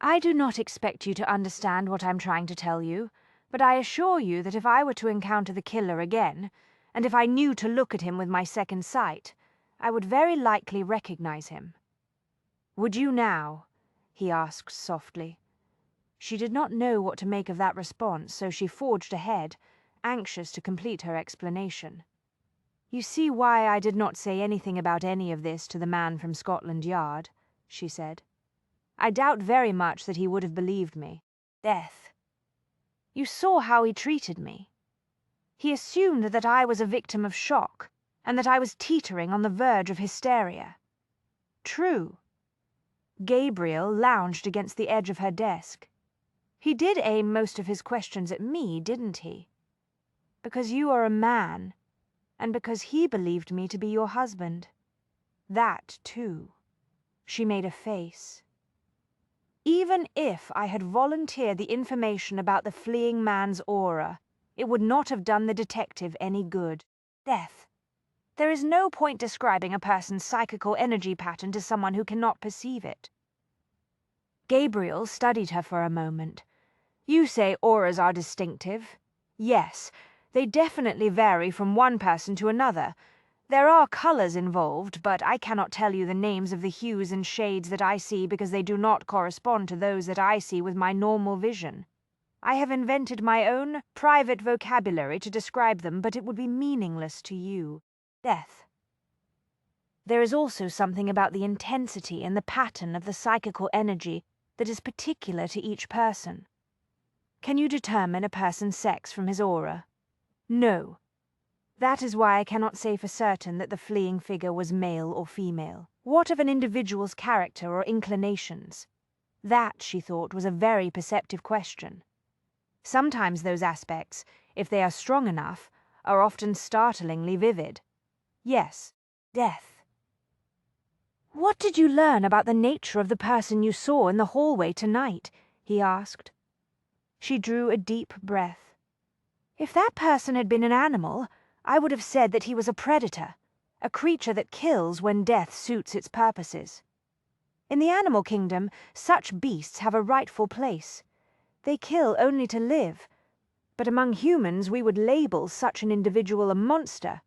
"I do not expect you to understand what I'm trying to tell you, but I assure you that if I were to encounter the killer again, and if I knew to look at him with my second sight, I would very likely recognize him." "Would you now?" he asked softly. She did not know what to make of that response, so she forged ahead, anxious to complete her explanation. "You see why I did not say anything about any of this to the man from Scotland Yard," she said. "I doubt very much that he would have believed me." Death. "You saw how he treated me. He assumed that I was a victim of shock, and that I was teetering on the verge of hysteria." "True." Gabriel lounged against the edge of her desk. "He did aim most of his questions at me, didn't he? Because you are a man, and because he believed me to be your husband. That, too." She made a face. "Even if I had volunteered the information about the fleeing man's aura, it would not have done the detective any good." Death. "There is no point describing a person's psychical energy pattern to someone who cannot perceive it." Gabriel studied her for a moment. "You say auras are distinctive. Yes, they definitely vary from one person to another. There are colors involved, but I cannot tell you the names of the hues and shades that I see because they do not correspond to those that I see with my normal vision. I have invented my own private vocabulary to describe them, but it would be meaningless to you." Death. "There is also something about the intensity and the pattern of the psychical energy that is particular to each person. Can you determine a person's sex from his aura? No. That is why I cannot say for certain that the fleeing figure was male or female. What of an individual's character or inclinations? That, she thought, was a very perceptive question. Sometimes those aspects, if they are strong enough, are often startlingly vivid. Yes, death. "What did you learn about the nature of the person you saw in the hallway tonight?" he asked. She drew a deep breath. "If that person had been an animal, I would have said that he was a predator, a creature that kills when death suits its purposes. In the animal kingdom, such beasts have a rightful place. They kill only to live, but among humans we would label such an individual a monster."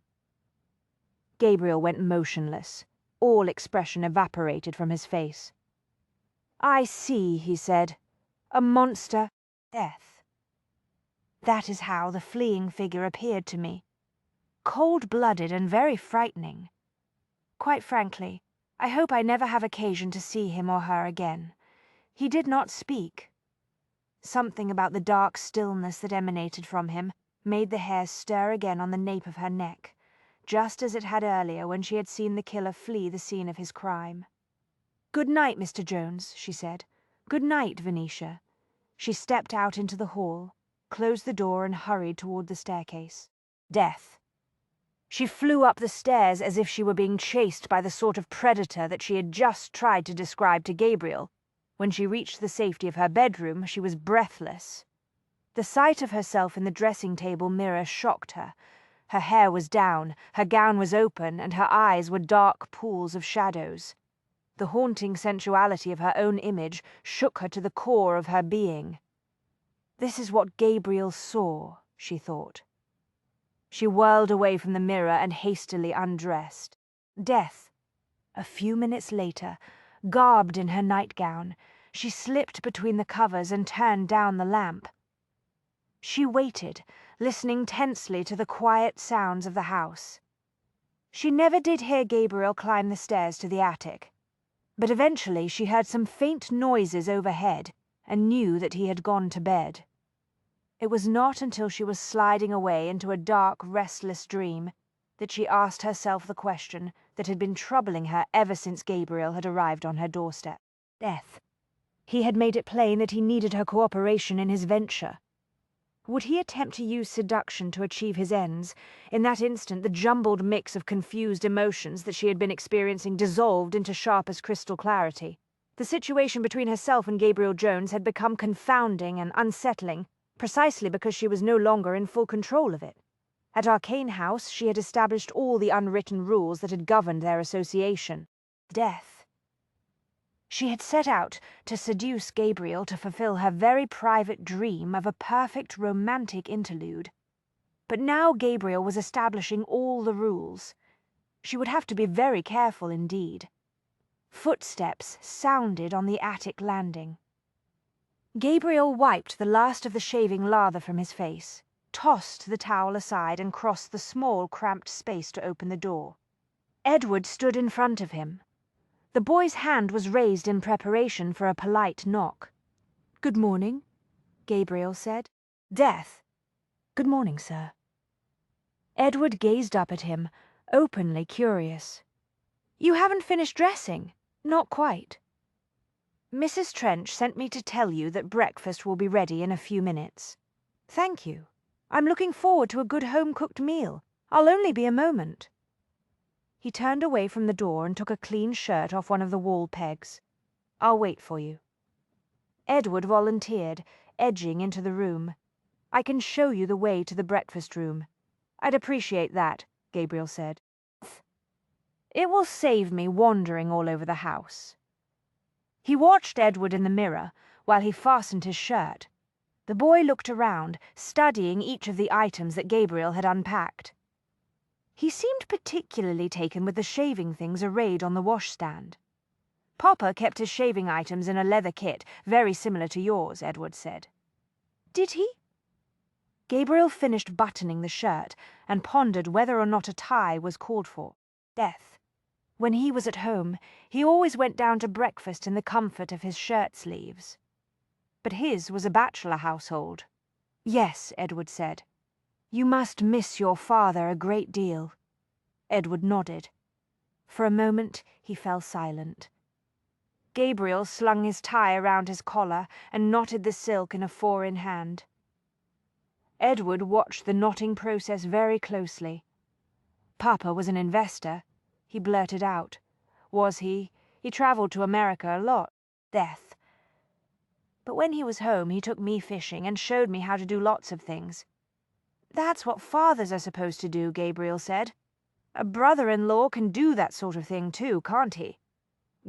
Gabriel went motionless. All expression evaporated from his face. "I see," he said. "A monster. Death. That is how the fleeing figure appeared to me. Cold-blooded and very frightening. Quite frankly, I hope I never have occasion to see him or her again. He did not speak. Something about the dark stillness that emanated from him made the hair stir again on the nape of her neck, just as it had earlier when she had seen the killer flee the scene of his crime. "Good night, Mr. Jones," she said. "Good night, Venetia." She stepped out into the hall, closed the door and hurried toward the staircase. Death. She flew up the stairs as if she were being chased by the sort of predator that she had just tried to describe to Gabriel. When she reached the safety of her bedroom, she was breathless. The sight of herself in the dressing-table mirror shocked her. Her hair was down, her gown was open, and her eyes were dark pools of shadows. The haunting sensuality of her own image shook her to the core of her being. This is what Gabriel saw, she thought. She whirled away from the mirror and hastily undressed. Death. A few minutes later, garbed in her nightgown, she slipped between the covers and turned down the lamp. She waited, listening tensely to the quiet sounds of the house. She never did hear Gabriel climb the stairs to the attic, but eventually she heard some faint noises overhead and knew that he had gone to bed. It was not until she was sliding away into a dark, restless dream that she asked herself the question that had been troubling her ever since Gabriel had arrived on her doorstep. Death. He had made it plain that he needed her cooperation in his venture. Would he attempt to use seduction to achieve his ends? In that instant, the jumbled mix of confused emotions that she had been experiencing dissolved into sharp as crystal clarity. The situation between herself and Gabriel Jones had become confounding and unsettling, precisely because she was no longer in full control of it. At Arcane House, she had established all the unwritten rules that had governed their association. Death. She had set out to seduce Gabriel to fulfill her very private dream of a perfect romantic interlude. But now Gabriel was establishing all the rules. She would have to be very careful indeed. Footsteps sounded on the attic landing. Gabriel wiped the last of the shaving lather from his face, tossed the towel aside and crossed the small, cramped space to open the door. Edward stood in front of him. The boy's hand was raised in preparation for a polite knock. "Good morning," Gabriel said. "Death." "Good morning, sir." Edward gazed up at him, openly curious. "You haven't finished dressing?" "Not quite." "Mrs. Trench sent me to tell you that breakfast will be ready in a few minutes." "Thank you. I'm looking forward to a good home-cooked meal. I'll only be a moment." He turned away from the door and took a clean shirt off one of the wall pegs. "I'll wait for you." Edward volunteered, edging into the room. "I can show you the way to the breakfast room." "I'd appreciate that," Gabriel said. "It will save me wandering all over the house." He watched Edward in the mirror while he fastened his shirt. The boy looked around, studying each of the items that Gabriel had unpacked. He seemed particularly taken with the shaving things arrayed on the washstand. "Papa kept his shaving items in a leather kit, very similar to yours," Edward said. "Did he?" Gabriel finished buttoning the shirt and pondered whether or not a tie was called for. Death. When he was at home, he always went down to breakfast in the comfort of his shirt sleeves. But his was a bachelor household. "Yes," Edward said. "You must miss your father a great deal." Edward nodded. For a moment he fell silent. Gabriel slung his tie around his collar and knotted the silk in a four-in hand. Edward watched the knotting process very closely. "Papa was an investor," he blurted out. "Was he? He travelled to America a lot." Death. "But when he was home, he took me fishing and showed me how to do lots of things." "That's what fathers are supposed to do," Gabriel said. "A brother-in-law can do that sort of thing too, can't he?"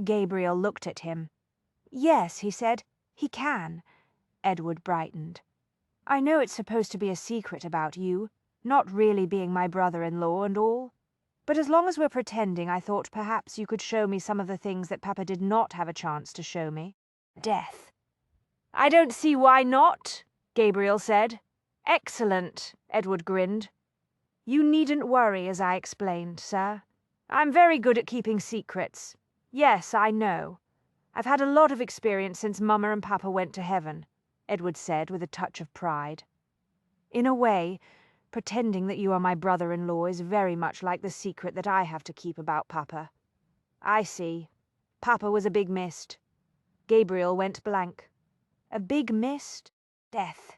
Gabriel looked at him. "Yes," he said, "he can." Edward brightened. "I know it's supposed to be a secret about you, not really being my brother-in-law and all. But as long as we're pretending, I thought perhaps you could show me some of the things that Papa did not have a chance to show me." Death. "I don't see why not," Gabriel said. "Excellent," Edward grinned. "You needn't worry, as I explained, sir. I'm very good at keeping secrets. Yes, I know. I've had a lot of experience since Mama and Papa went to heaven," Edward said with a touch of pride. "In a way, pretending that you are my brother-in-law is very much like the secret that I have to keep about Papa." "I see. Papa was a big mist." Gabriel went blank. "A big mist?" Death.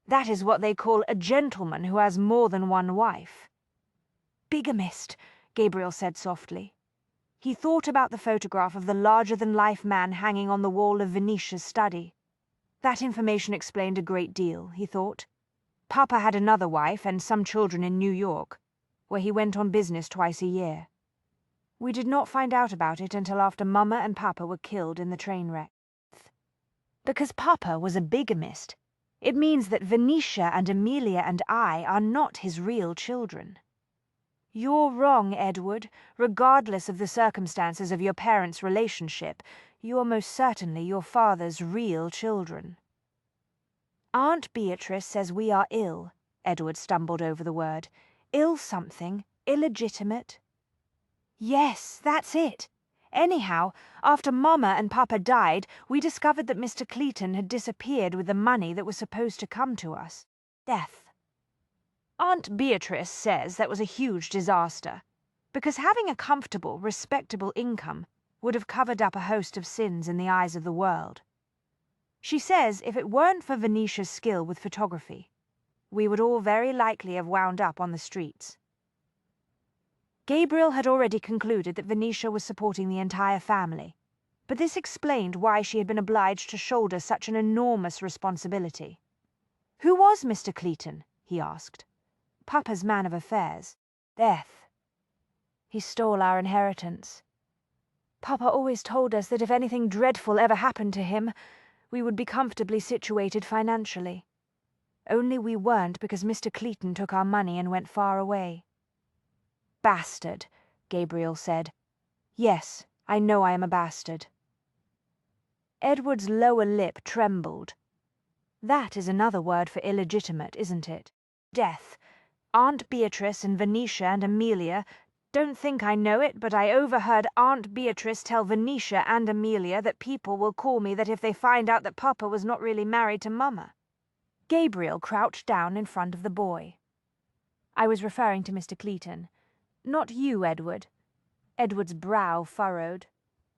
"That is what they call a gentleman who has more than one wife." Bigamist, Gabriel said softly. He thought about the photograph of the larger-than-life man hanging on the wall of Venetia's study. That information explained a great deal, he thought. Papa had another wife and some children in New York, where he went on business twice a year. We did not find out about it until after Mama and Papa were killed in the train wreck. Because Papa was a bigamist, it means that Venetia and Amelia and I are not his real children. You're wrong, Edward. Regardless of the circumstances of your parents' relationship, you're most certainly your father's real children. Aunt Beatrice says we are ill. Edward stumbled over the word. Ill something, illegitimate. Yes, that's it. Anyhow, after Mama and Papa died, we discovered that Mr. Cleaton had disappeared with the money that was supposed to come to us. Death. Aunt Beatrice says that was a huge disaster, because having a comfortable, respectable income would have covered up a host of sins in the eyes of the world. She says if it weren't for Venetia's skill with photography, we would all very likely have wound up on the streets. Gabriel had already concluded that Venetia was supporting the entire family, but this explained why she had been obliged to shoulder such an enormous responsibility. Who was Mr. Cleaton? He asked. Papa's man of affairs. Death. He stole our inheritance. Papa always told us that if anything dreadful ever happened to him, we would be comfortably situated financially. Only we weren't because Mr. Cleaton took our money and went far away. Bastard, Gabriel said. Yes, I know I am a bastard. Edward's lower lip trembled. That is another word for illegitimate, isn't it? Death. Aunt Beatrice and Venetia and Amelia, don't think I know it, but I overheard Aunt Beatrice tell Venetia and Amelia that people will call me that if they find out that Papa was not really married to Mama. Gabriel crouched down in front of the boy. I was referring to Mr. Cleaton. Not you, Edward. Edward's brow furrowed.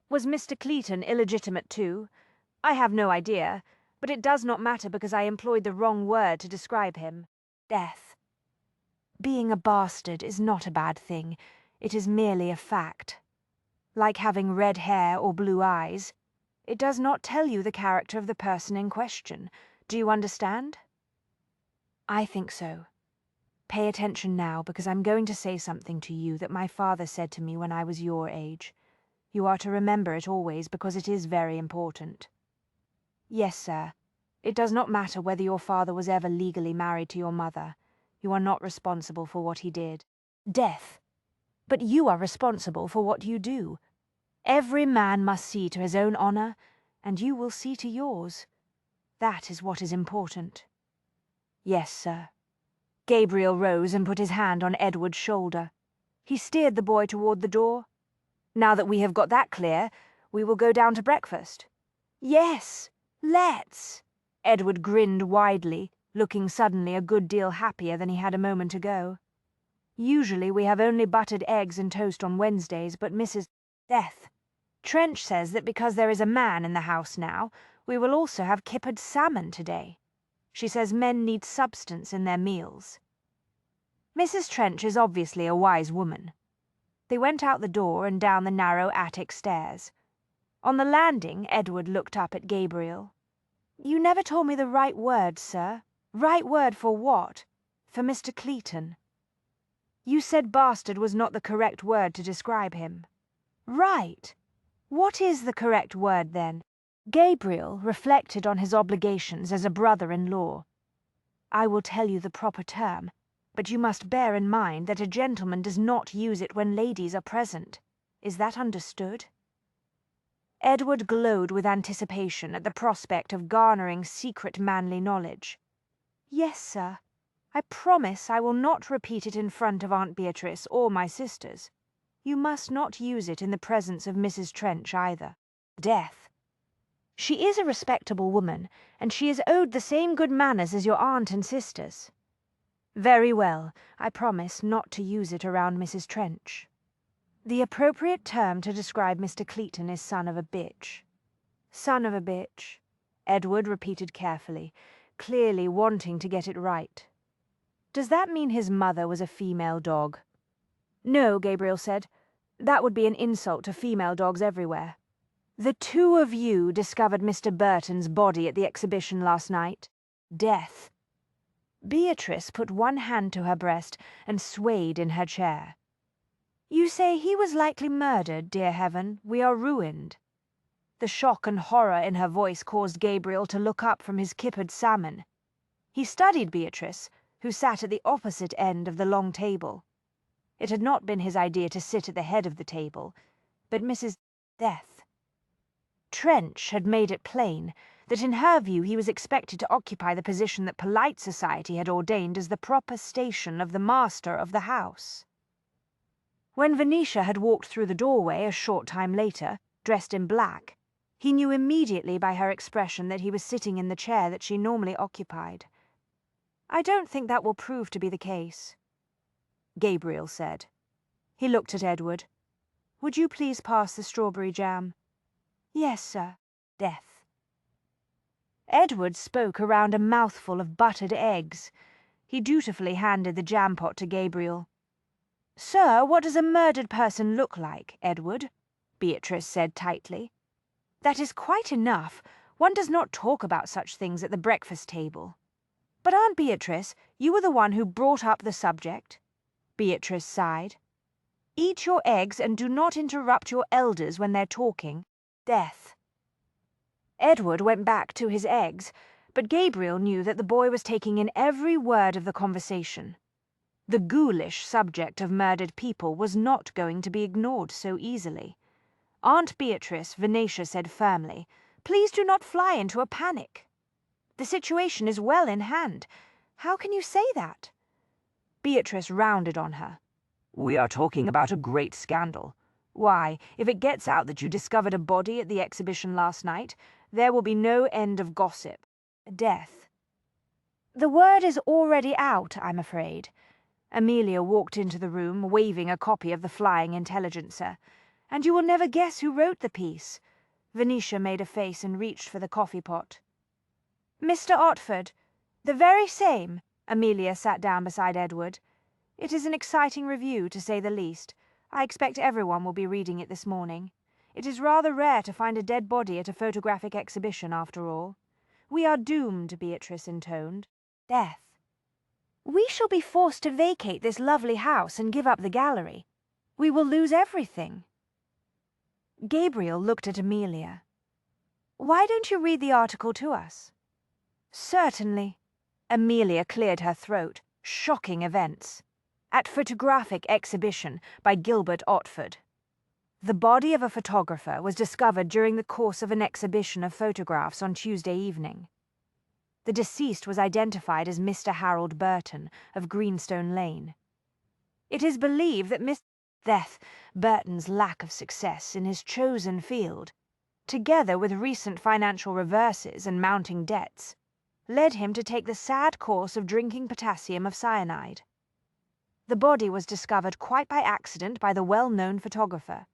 Was Mr. Cleaton illegitimate too? I have no idea, but it does not matter because I employed the wrong word to describe him. Death. Being a bastard is not a bad thing. It is merely a fact. Like having red hair or blue eyes, it does not tell you the character of the person in question. Do you understand? I think so. Pay attention now, because I'm going to say something to you that my father said to me when I was your age. You are to remember it always, because it is very important. Yes, sir. It does not matter whether your father was ever legally married to your mother. You are not responsible for what he did. Death. But you are responsible for what you do. Every man must see to his own honor, and you will see to yours. That is what is important. Yes, sir. Gabriel rose and put his hand on Edward's shoulder. He steered the boy toward the door. Now that we have got that clear, we will go down to breakfast. Yes, let's. Edward grinned widely, looking suddenly a good deal happier than he had a moment ago. Usually we have only buttered eggs and toast on Wednesdays, but Mrs. Death. Trench says that because there is a man in the house now, we will also have kippered salmon today. She says men need substance in their meals. Mrs. Trench is obviously a wise woman. They went out the door and down the narrow attic stairs. On the landing, Edward looked up at Gabriel. You never told me the right word, sir. Right word for what? For Mr. Cleaton. You said bastard was not the correct word to describe him. Right. What is the correct word, then? Gabriel reflected on his obligations as a brother-in-law. I will tell you the proper term, but you must bear in mind that a gentleman does not use it when ladies are present. Is that understood? Edward glowed with anticipation at the prospect of garnering secret manly knowledge. Yes, sir. I promise I will not repeat it in front of Aunt Beatrice or my sisters. You must not use it in the presence of Mrs. Trench either. Death. She is a respectable woman, and she is owed the same good manners as your aunt and sisters. Very well, I promise not to use it around Mrs. Trench. The appropriate term to describe Mr. Cleaton is son of a bitch. Son of a bitch, Edward repeated carefully, clearly wanting to get it right. Does that mean his mother was a female dog? No, Gabriel said. That would be an insult to female dogs everywhere. The two of you discovered Mr. Burton's body at the exhibition last night. Death. Beatrice put one hand to her breast and swayed in her chair. You say he was likely murdered, dear heaven. We are ruined. The shock and horror in her voice caused Gabriel to look up from his kippered salmon. He studied Beatrice, who sat at the opposite end of the long table. It had not been his idea to sit at the head of the table, but Mrs. Death. Trench had made it plain that in her view he was expected to occupy the position that polite society had ordained as the proper station of the master of the house. When Venetia had walked through the doorway a short time later, dressed in black, he knew immediately by her expression that he was sitting in the chair that she normally occupied. I don't think that will prove to be the case, Gabriel said. He looked at Edward. Would you please pass the strawberry jam? Yes, sir. Death. Edward spoke around a mouthful of buttered eggs. He dutifully handed the jam pot to Gabriel. Sir, what does a murdered person look like, Edward? Beatrice said tightly. That is quite enough. One does not talk about such things at the breakfast table. But Aunt Beatrice, you were the one who brought up the subject. Beatrice sighed. Eat your eggs and do not interrupt your elders when they're talking. Death. Edward went back to his eggs, but Gabriel knew that the boy was taking in every word of the conversation. The ghoulish subject of murdered people was not going to be ignored so easily. Aunt Beatrice, Venetia said firmly, please do not fly into a panic. The situation is well in hand. How can you say that? Beatrice rounded on her. We are talking about a great scandal. Why, if it gets out that you discovered a body at the exhibition last night, there will be no end of gossip. Death. The word is already out, I'm afraid. Amelia walked into the room, waving a copy of the Flying Intelligencer. And you will never guess who wrote the piece. Venetia made a face and reached for the coffee pot. Mr. Otford. The very same. Amelia sat down beside Edward. It is an exciting review, to say the least. I expect everyone will be reading it this morning. It is rather rare to find a dead body at a photographic exhibition, after all. We are doomed, Beatrice intoned. Death. We shall be forced to vacate this lovely house and give up the gallery. We will lose everything. Gabriel looked at Amelia. Why don't you read the article to us? Certainly. Amelia cleared her throat. Shocking events. At Photographic Exhibition by Gilbert Otford. The body of a photographer was discovered during the course of an exhibition of photographs on Tuesday evening. The deceased was identified as Mr. Harold Burton of Greenstone Lane. It is believed that Burton's lack of success in his chosen field, together with recent financial reverses and mounting debts, led him to take the sad course of drinking potassium of cyanide. The body was discovered quite by accident by the well-known photographer.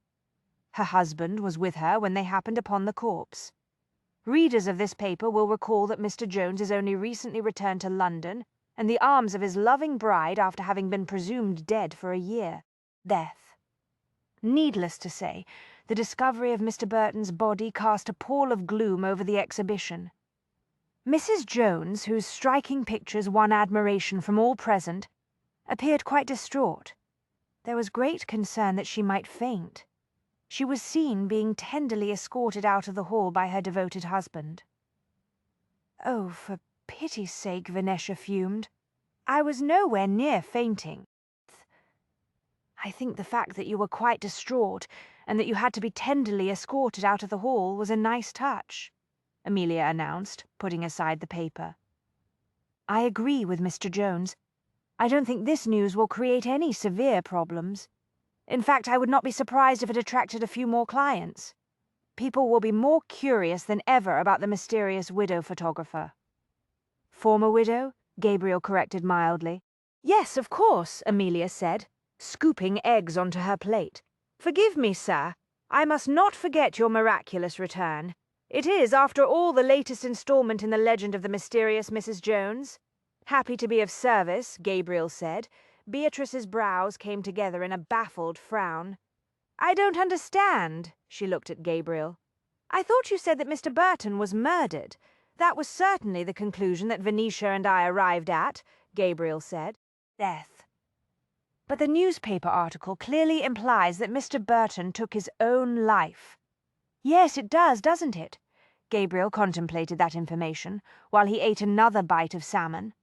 Her husband was with her when they happened upon the corpse. Readers of this paper will recall that Mr. Jones is only recently returned to London and the arms of his loving bride after having been presumed dead for a year. Death. Needless to say, the discovery of Mr. Burton's body cast a pall of gloom over the exhibition. Mrs. Jones, whose striking pictures won admiration from all present, appeared quite distraught. There was great concern that she might faint. She was seen being tenderly escorted out of the hall by her devoted husband. Oh, for pity's sake, Venetia fumed. I was nowhere near fainting. I think the fact that you were quite distraught and that you had to be tenderly escorted out of the hall was a nice touch, Amelia announced, putting aside the paper. I agree with Mr. Jones. I don't think this news will create any severe problems. In fact, I would not be surprised if it attracted a few more clients. People will be more curious than ever about the mysterious widow photographer. Former widow? Gabriel corrected mildly. Yes, of course, Amelia said, scooping eggs onto her plate. Forgive me, sir. I must not forget your miraculous return. It is, after all, the latest installment in the legend of the mysterious Mrs. Jones. Happy to be of service, Gabriel said, Beatrice's brows came together in a baffled frown. "I don't understand," she looked at Gabriel. "I thought you said that Mr. Burton was murdered. That was certainly the conclusion that Venetia and I arrived at," Gabriel said. "Death. But the newspaper article clearly implies that Mr. Burton took his own life." "Yes, it does, doesn't it?" Gabriel contemplated that information, while he ate another bite of salmon.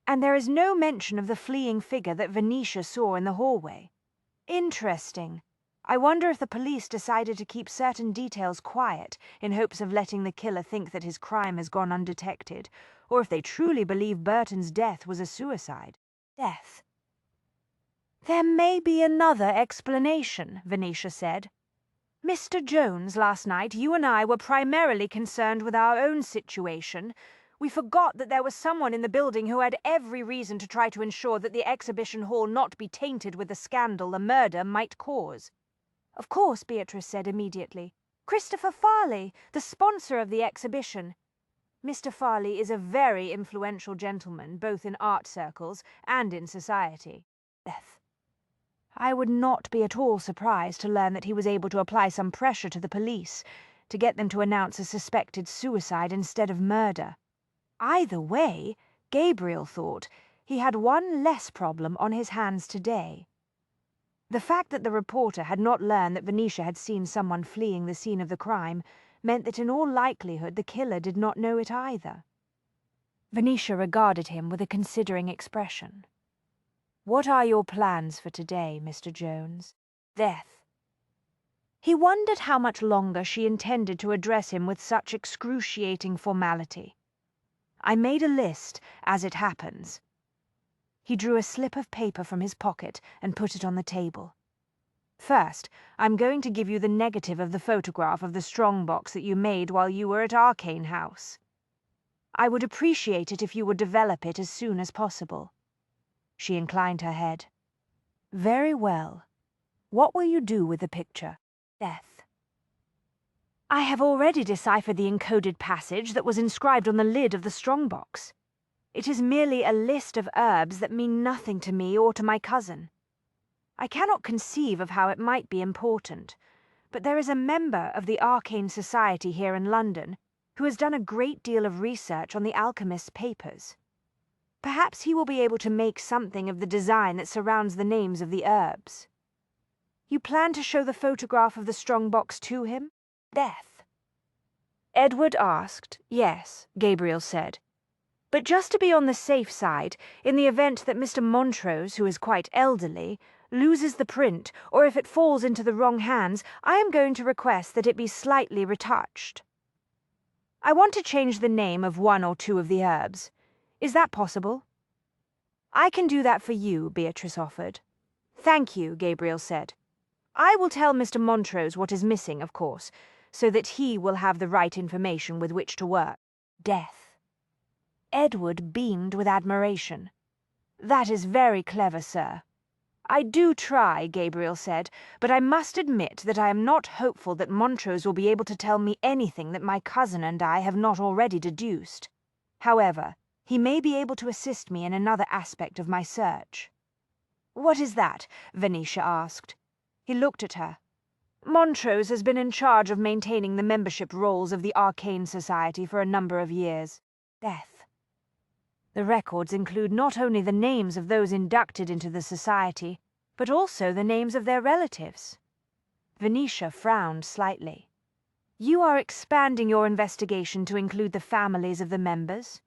"And there is no mention of the fleeing figure that Venetia saw in the hallway. Interesting. I wonder if the police decided to keep certain details quiet in hopes of letting the killer think that his crime has gone undetected, or if they truly believe Burton's death was a suicide. Death. "There may be another explanation," Venetia said. "Mr. Jones, last night you and I were primarily concerned with our own situation. We forgot that there was someone in the building who had every reason to try to ensure that the exhibition hall not be tainted with the scandal the murder might cause." "Of course," Beatrice said immediately. "Christopher Farley, the sponsor of the exhibition. Mr. Farley is a very influential gentleman, both in art circles and in society." Death. "I would not be at all surprised to learn that he was able to apply some pressure to the police to get them to announce a suspected suicide instead of murder. Either way," Gabriel thought, he had one less problem on his hands today. The fact that the reporter had not learned that Venetia had seen someone fleeing the scene of the crime meant that in all likelihood the killer did not know it either. Venetia regarded him with a considering expression. "What are your plans for today, Mr. Jones?" Death. He wondered how much longer she intended to address him with such excruciating formality. "I made a list, as it happens." He drew a slip of paper from his pocket and put it on the table. "First, I'm going to give you the negative of the photograph of the strongbox that you made while you were at Arcane House. I would appreciate it if you would develop it as soon as possible." She inclined her head. "Very well. What will you do with the picture?" Death. "I have already deciphered the encoded passage that was inscribed on the lid of the strongbox. It is merely a list of herbs that mean nothing to me or to my cousin. I cannot conceive of how it might be important, but there is a member of the Arcane Society here in London who has done a great deal of research on the alchemist's papers. Perhaps he will be able to make something of the design that surrounds the names of the herbs." "You plan to show the photograph of the strongbox to him?" Death. Edward asked. "Yes," Gabriel said. "But just to be on the safe side, in the event that Mr. Montrose, who is quite elderly, loses the print, or if it falls into the wrong hands, I am going to request that it be slightly retouched. I want to change the name of one or two of the herbs. Is that possible?" "I can do that for you," Beatrice offered. "Thank you," Gabriel said. "I will tell Mr. Montrose what is missing, of course, so that he will have the right information with which to work." Death. Edward beamed with admiration. "That is very clever, sir." "I do try," Gabriel said, "but I must admit that I am not hopeful that Montrose will be able to tell me anything that my cousin and I have not already deduced. However, he may be able to assist me in another aspect of my search." "What is that?" Venetia asked. He looked at her. "Montrose has been in charge of maintaining the membership rolls of the Arcane Society for a number of years." Death. "The records include not only the names of those inducted into the society, but also the names of their relatives." Venetia frowned slightly. "You are expanding your investigation to include the families of the members?"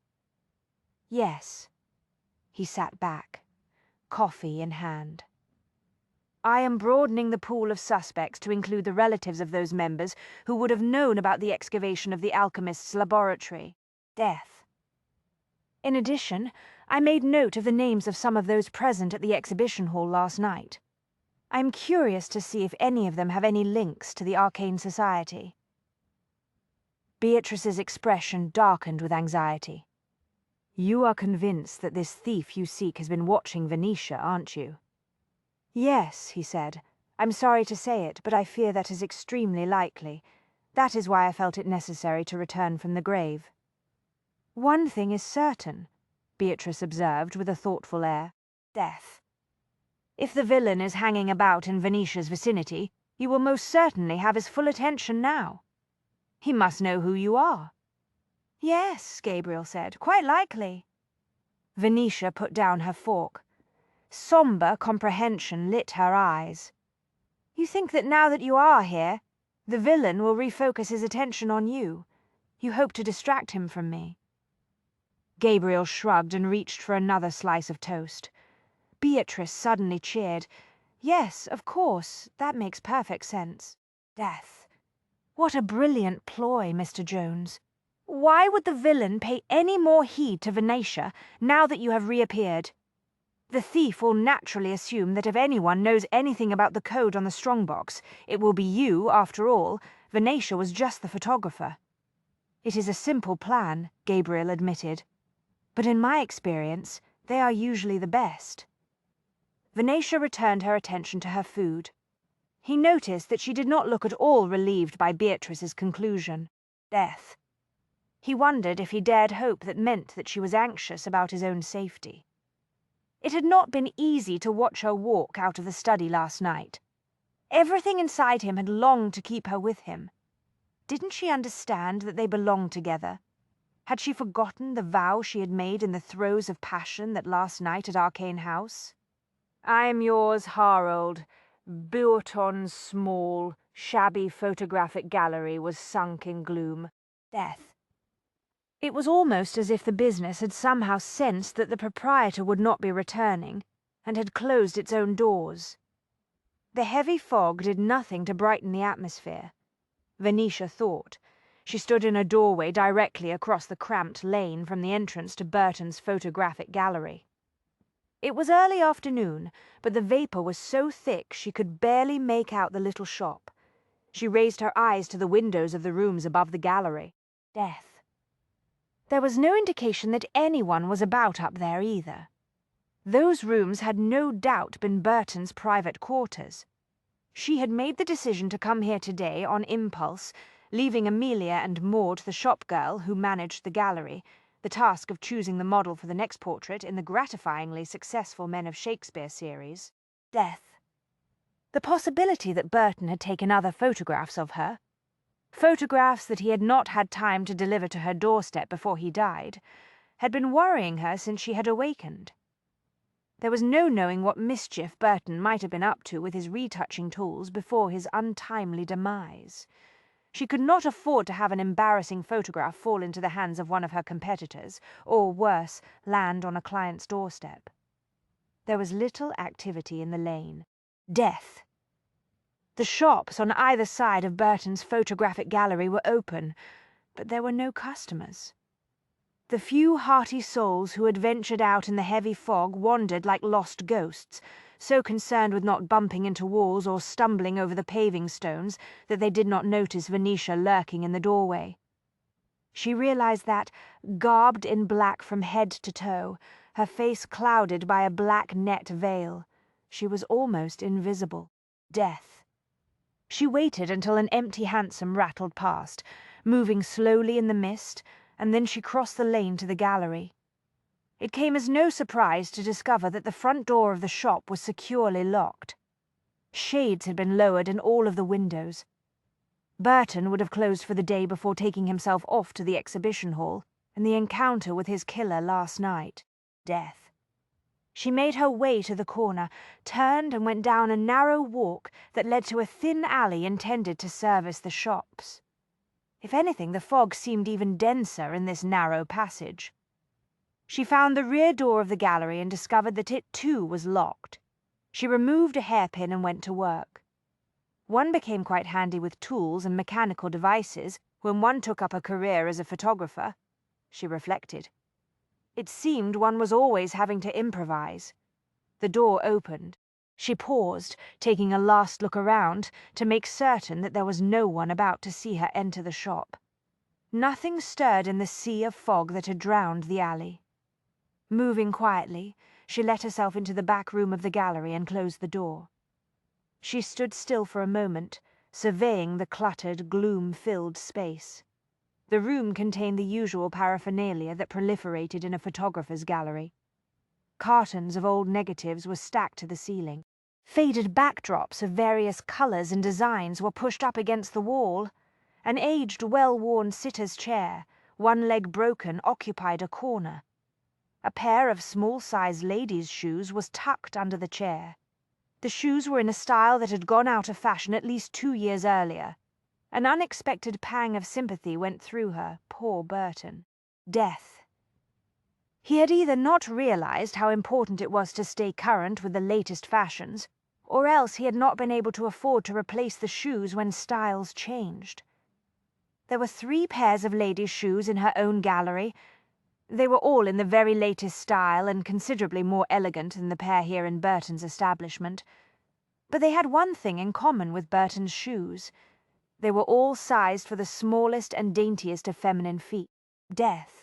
"Yes." He sat back, coffee in hand. "I am broadening the pool of suspects to include the relatives of those members who would have known about the excavation of the alchemist's laboratory." Death. "In addition, I made note of the names of some of those present at the exhibition hall last night. I am curious to see if any of them have any links to the Arcane Society." Beatrice's expression darkened with anxiety. "You are convinced that this thief you seek has been watching Venetia, aren't you?" "Yes," he said. "I'm sorry to say it, but I fear that is extremely likely. That is why I felt it necessary to return from the grave." "One thing is certain," Beatrice observed with a thoughtful air. "Death." If the villain is hanging about in Venetia's vicinity, you will most certainly have his full attention now. He must know who you are." "Yes," Gabriel said, "quite likely." Venetia put down her fork. Sombre comprehension lit her eyes. "You think that now that you are here, the villain will refocus his attention on you? You hope to distract him from me?" Gabriel shrugged and reached for another slice of toast. Beatrice suddenly cheered. "Yes, of course, that makes perfect sense. Death. What a brilliant ploy, Mr. Jones. Why would the villain pay any more heed to Venetia now that you have reappeared? The thief will naturally assume that if anyone knows anything about the code on the strongbox, it will be you, after all. Venetia was just the photographer." "It is a simple plan," Gabriel admitted. "But in my experience, they are usually the best." Venetia returned her attention to her food. He noticed that she did not look at all relieved by Beatrice's conclusion. Death. He wondered if he dared hope that meant that she was anxious about his own safety. It had not been easy to watch her walk out of the study last night. Everything inside him had longed to keep her with him. Didn't she understand that they belonged together? Had she forgotten the vow she had made in the throes of passion that last night at Arcane House? "I am yours, Harold." Burton's small, shabby photographic gallery was sunk in gloom. Death. It was almost as if the business had somehow sensed that the proprietor would not be returning, and had closed its own doors. The heavy fog did nothing to brighten the atmosphere. Venetia thought. She stood in a doorway directly across the cramped lane from the entrance to Burton's photographic gallery. It was early afternoon, but the vapour was so thick she could barely make out the little shop. She raised her eyes to the windows of the rooms above the gallery. Death. There was no indication that anyone was about up there either. Those rooms had no doubt been Burton's private quarters. She had made the decision to come here today on impulse, leaving Amelia and Maud, the shop girl who managed the gallery, the task of choosing the model for the next portrait in the gratifyingly successful Men of Shakespeare series. Death. The possibility that Burton had taken other photographs of her, photographs that he had not had time to deliver to her doorstep before he died, had been worrying her since she had awakened. There was no knowing what mischief Burton might have been up to with his retouching tools before his untimely demise. She could not afford to have an embarrassing photograph fall into the hands of one of her competitors, or worse, land on a client's doorstep. There was little activity in the lane. Death. The shops on either side of Burton's photographic gallery were open, but there were no customers. The few hearty souls who had ventured out in the heavy fog wandered like lost ghosts, so concerned with not bumping into walls or stumbling over the paving stones that they did not notice Venetia lurking in the doorway. She realized that, garbed in black from head to toe, her face clouded by a black net veil, she was almost invisible. Death. She waited until an empty hansom rattled past, moving slowly in the mist, and then she crossed the lane to the gallery. It came as no surprise to discover that the front door of the shop was securely locked. Shades had been lowered in all of the windows. Burton would have closed for the day before taking himself off to the exhibition hall, and the encounter with his killer last night. Death. She made her way to the corner, turned and went down a narrow walk that led to a thin alley intended to service the shops. If anything, the fog seemed even denser in this narrow passage. She found the rear door of the gallery and discovered that it too was locked. She removed a hairpin and went to work. One became quite handy with tools and mechanical devices when one took up a career as a photographer, she reflected. It seemed one was always having to improvise. The door opened. She paused, taking a last look around to make certain that there was no one about to see her enter the shop. Nothing stirred in the sea of fog that had drowned the alley. Moving quietly, she let herself into the back room of the gallery and closed the door. She stood still for a moment, surveying the cluttered, gloom-filled space. The room contained the usual paraphernalia that proliferated in a photographer's gallery. Cartons of old negatives were stacked to the ceiling. Faded backdrops of various colours and designs were pushed up against the wall. An aged, well-worn sitter's chair, one leg broken, occupied a corner. A pair of small-sized ladies' shoes was tucked under the chair. The shoes were in a style that had gone out of fashion at least 2 years earlier. An unexpected pang of sympathy went through her. Poor Burton. Death. He had either not realized how important it was to stay current with the latest fashions, or else he had not been able to afford to replace the shoes when styles changed. There were 3 pairs of ladies' shoes in her own gallery. They were all in the very latest style and considerably more elegant than the pair here in Burton's establishment. But they had one thing in common with Burton's shoes. They were all sized for the smallest and daintiest of feminine feet. Death.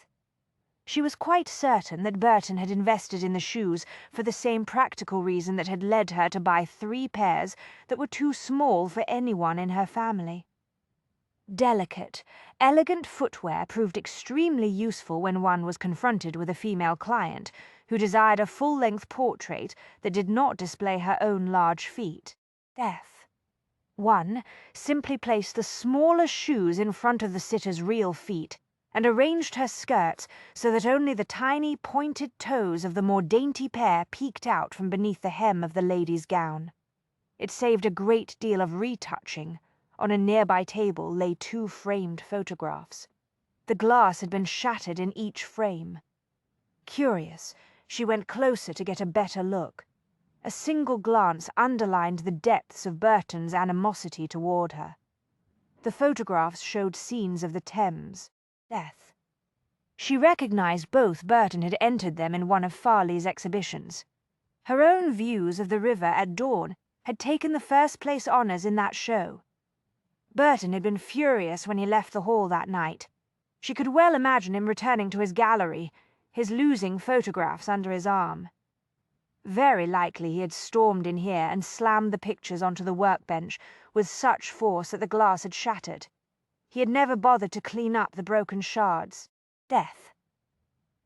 She was quite certain that Burton had invested in the shoes for the same practical reason that had led her to buy 3 pairs that were too small for anyone in her family. Delicate, elegant footwear proved extremely useful when one was confronted with a female client who desired a full-length portrait that did not display her own large feet. Death. 1. Simply placed the smaller shoes in front of the sitter's real feet and arranged her skirts so that only the tiny, pointed toes of the more dainty pair peeked out from beneath the hem of the lady's gown. It saved a great deal of retouching. On a nearby table lay 2 framed photographs. The glass had been shattered in each frame. Curious, she went closer to get a better look. A single glance underlined the depths of Burton's animosity toward her. The photographs showed scenes of the Thames. Death. She recognized both Burton had entered them in one of Farley's exhibitions. Her own views of the river at dawn had taken the first-place honours in that show. Burton had been furious when he left the hall that night. She could well imagine him returning to his gallery, his losing photographs under his arm. Very likely he had stormed in here and slammed the pictures onto the workbench with such force that the glass had shattered. He had never bothered to clean up the broken shards. Death.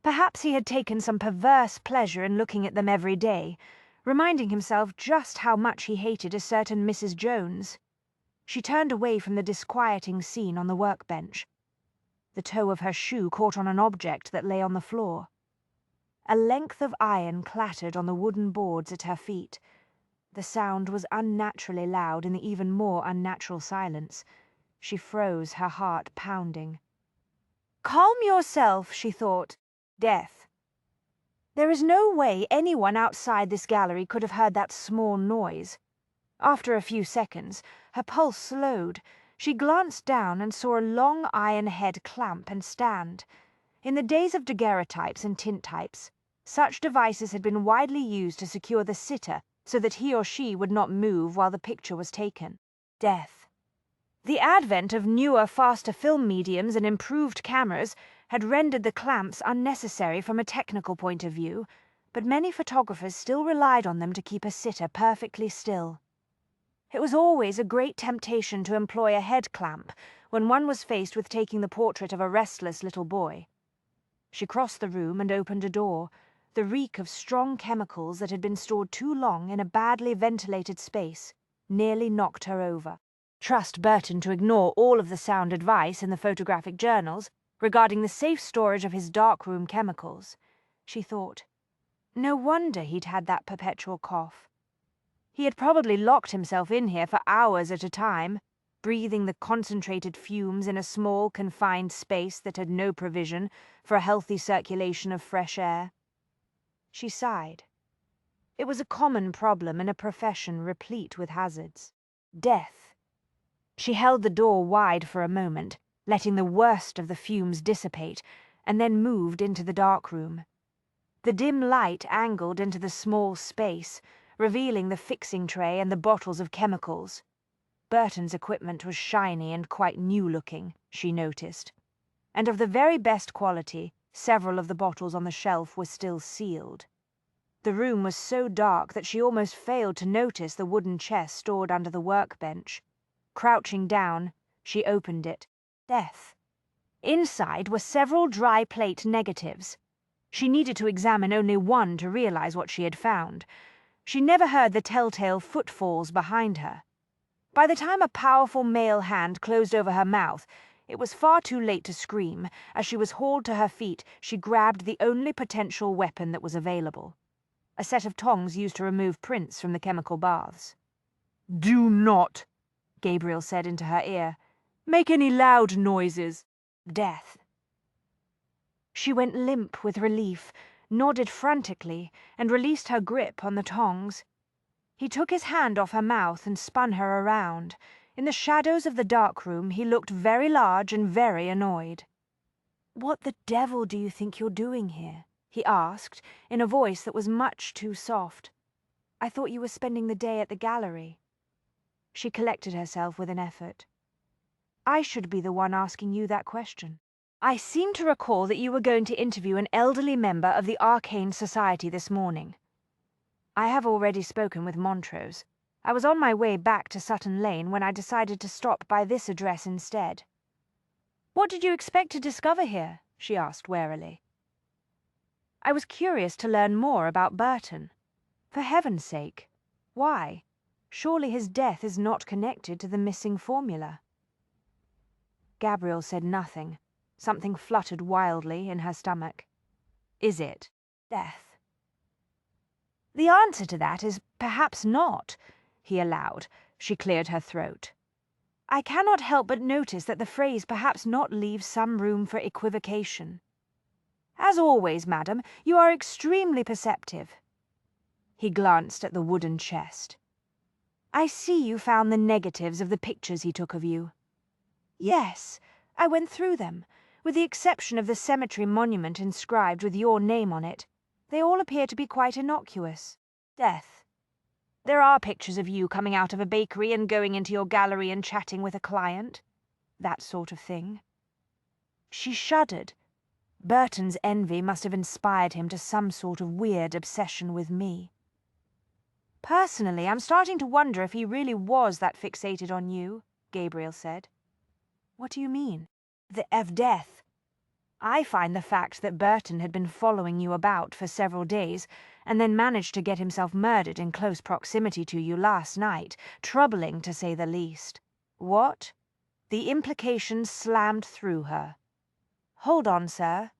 Perhaps he had taken some perverse pleasure in looking at them every day, reminding himself just how much he hated a certain Mrs. Jones. She turned away from the disquieting scene on the workbench. The toe of her shoe caught on an object that lay on the floor. A length of iron clattered on the wooden boards at her feet. The sound was unnaturally loud in the even more unnatural silence. She froze, her heart pounding. Calm yourself, she thought. Death. There is no way anyone outside this gallery could have heard that small noise. After a few seconds, her pulse slowed. She glanced down and saw a long iron head clamp and stand. In the days of daguerreotypes and tintypes, such devices had been widely used to secure the sitter so that he or she would not move while the picture was taken. Death. The advent of newer, faster film mediums and improved cameras had rendered the clamps unnecessary from a technical point of view, but many photographers still relied on them to keep a sitter perfectly still. It was always a great temptation to employ a head clamp when one was faced with taking the portrait of a restless little boy. She crossed the room and opened a door. The reek of strong chemicals that had been stored too long in a badly ventilated space nearly knocked her over. Trust Burton to ignore all of the sound advice in the photographic journals regarding the safe storage of his darkroom chemicals, she thought. No wonder he'd had that perpetual cough. He had probably locked himself in here for hours at a time, breathing the concentrated fumes in a small, confined space that had no provision for a healthy circulation of fresh air. She sighed. It was a common problem in a profession replete with hazards. Death. She held the door wide for a moment, letting the worst of the fumes dissipate, and then moved into the darkroom. The dim light angled into the small space, revealing the fixing tray and the bottles of chemicals. Burton's equipment was shiny and quite new-looking, she noticed, and of the very best quality. Several of the bottles on the shelf were still sealed. The room was so dark that she almost failed to notice the wooden chest stored under the workbench. Crouching down, she opened it. Death. Inside were several dry plate negatives. She needed to examine only one to realize what she had found. She never heard the telltale footfalls behind her. By the time a powerful male hand closed over her mouth, it was far too late to scream. As she was hauled to her feet, she grabbed the only potential weapon that was available. A set of tongs used to remove prints from the chemical baths. "Do not," Gabriel said into her ear, "make any loud noises. Death." She went limp with relief, nodded frantically, and released her grip on the tongs. He took his hand off her mouth and spun her around. In the shadows of the dark room, he looked very large and very annoyed. "What the devil do you think you're doing here?" he asked, in a voice that was much too soft. "I thought you were spending the day at the gallery." She collected herself with an effort. "I should be the one asking you that question. I seem to recall that you were going to interview an elderly member of the Arcane Society this morning. I have already spoken with Montrose. I was on my way back to Sutton Lane when I decided to stop by this address instead." "What did you expect to discover here?" she asked warily. "I was curious to learn more about Burton. For heaven's sake, why? Surely his death is not connected to the missing formula." Gabriel said nothing. Something fluttered wildly in her stomach. "Is it death?" "The answer to that is perhaps not," he allowed. She cleared her throat. "I cannot help but notice that the phrase perhaps not leaves some room for equivocation. As always, madam, you are extremely perceptive." He glanced at the wooden chest. "I see you found the negatives of the pictures he took of you." "Yes, I went through them. With the exception of the cemetery monument inscribed with your name on it, they all appear to be quite innocuous. Death. There are pictures of you coming out of a bakery and going into your gallery and chatting with a client. That sort of thing." She shuddered. Burton's envy must have inspired him to some sort of weird obsession with me. "Personally, I'm starting to wonder if he really was that fixated on you," Gabriel said. "What do you mean?" Of death. I find the fact that Burton had been following you about for several days and then managed to get himself murdered in close proximity to you last night troubling, to say the least." "What?" The implication slammed through her. "Hold on, sir.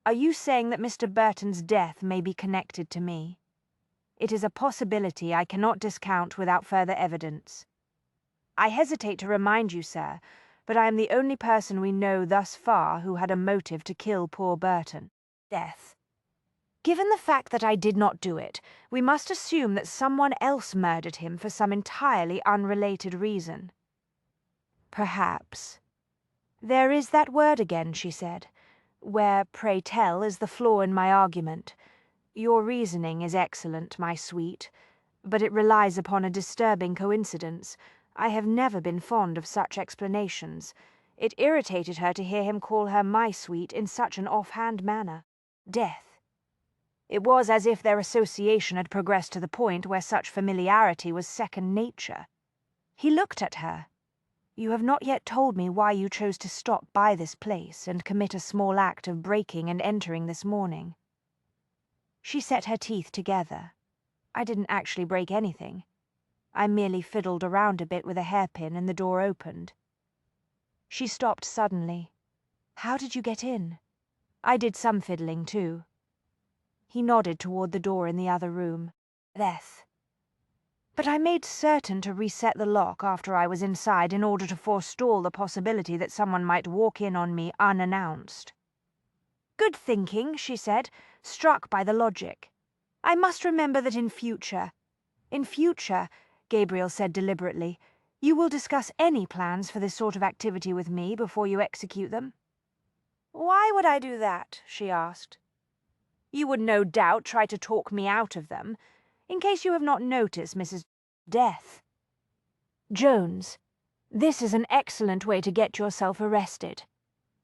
Are you saying that Mr. Burton's death may be connected to me? It is a possibility I cannot discount without further evidence. I hesitate to remind you, sir, but I am the only person we know thus far who had a motive to kill poor Burton. Death. Given the fact that I did not do it, we must assume that someone else murdered him for some entirely unrelated reason." "Perhaps." "There is that word again," she said, "where, pray tell, is the flaw in my argument. Your reasoning is excellent, my sweet, but it relies upon a disturbing coincidence. I have never been fond of such explanations. It irritated her to hear him call her my sweet in such an offhand manner. Death. It was as if their association had progressed to the point where such familiarity was second nature." He looked at her. "You have not yet told me why you chose to stop by this place and commit a small act of breaking and entering this morning." She set her teeth together. "I didn't actually break anything. I merely fiddled around a bit with a hairpin and the door opened." She stopped suddenly. "How did you get in?" "I did some fiddling, too." He nodded toward the door in the other room. "Death. But I made certain to reset the lock after I was inside in order to forestall the possibility that someone might walk in on me unannounced." "Good thinking," she said, struck by the logic. "I must remember that in future, Gabriel said deliberately, "you will discuss any plans for this sort of activity with me before you execute them." "Why would I do that?" she asked. "You would no doubt try to talk me out of them. In case you have not noticed, Mrs. Death. Jones, this is an excellent way to get yourself arrested.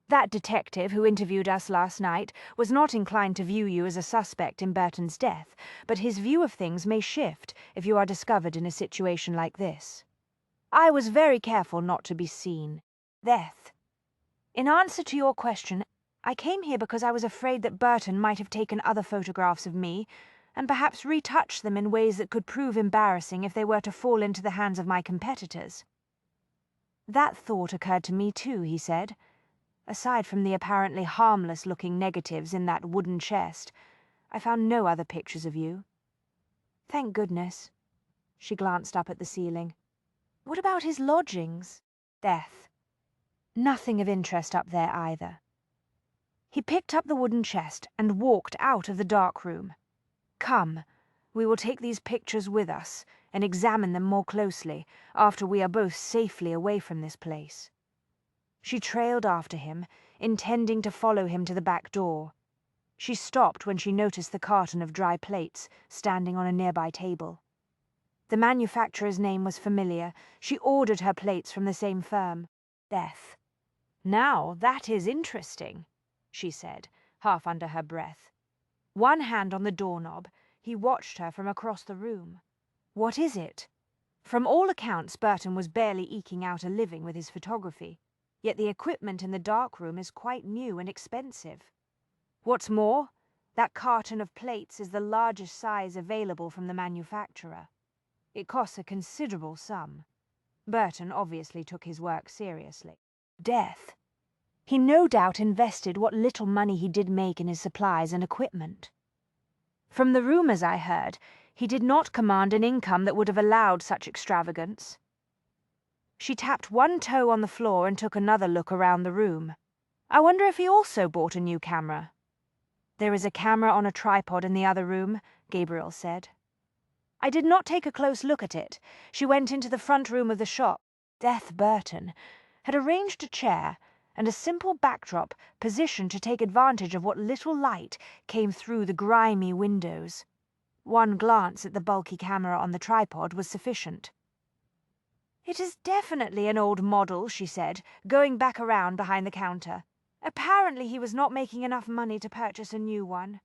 That detective who interviewed us last night was not inclined to view you as a suspect in Burton's death, but his view of things may shift if you are discovered in a situation like this. I was very careful not to be seen. Death. In answer to your question, I came here because I was afraid that Burton might have taken other photographs of me, and perhaps retouched them in ways that could prove embarrassing if they were to fall into the hands of my competitors." "That thought occurred to me too," he said. "Aside from the apparently harmless-looking negatives in that wooden chest, I found no other pictures of you." "Thank goodness." She glanced up at the ceiling. "What about his lodgings?" "Death. Nothing of interest up there either." He picked up the wooden chest and walked out of the dark room. "Come, we will take these pictures with us and examine them more closely after we are both safely away from this place." She trailed after him, intending to follow him to the back door. She stopped when she noticed the carton of dry plates standing on a nearby table. The manufacturer's name was familiar. She ordered her plates from the same firm. "Death. Now that is interesting," she said, half under her breath. One hand on the doorknob, he watched her from across the room. "What is it?" From all accounts, Burton was barely eking out a living with his photography, yet the equipment in the dark room is quite new and expensive. What's more, that carton of plates is the largest size available from the manufacturer. It costs a considerable sum. Burton obviously took his work seriously. Death. He no doubt invested what little money he did make in his supplies and equipment. From the rumors I heard, he did not command an income that would have allowed such extravagance. She tapped one toe on the floor and took another look around the room. "I wonder if he also bought a new camera." "There is a camera on a tripod in the other room," Gabriel said. I did not take a close look at it. She went into the front room of the shop. Death Burton had arranged a chair and a simple backdrop positioned to take advantage of what little light came through the grimy windows. One glance at the bulky camera on the tripod was sufficient. "It is definitely an old model," she said, going back around behind the counter. "Apparently he was not making enough money to purchase a new one."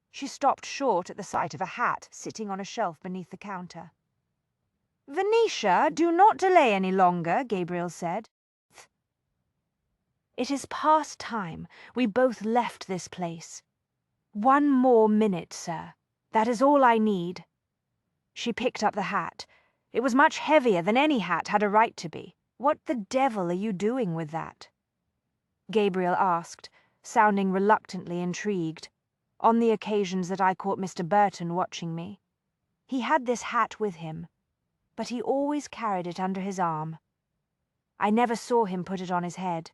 She stopped short at the sight of a hat sitting on a shelf beneath the counter. "Venetia, do not delay any longer," Gabriel said. "It is past time we both left this place. 1 more minute, sir. That is all I need." She picked up the hat. It was much heavier than any hat had a right to be. "What the devil are you doing with that?" Gabriel asked, sounding reluctantly intrigued. "On the occasions that I caught Mr. Burton watching me. He had this hat with him, but he always carried it under his arm. I never saw him put it on his head."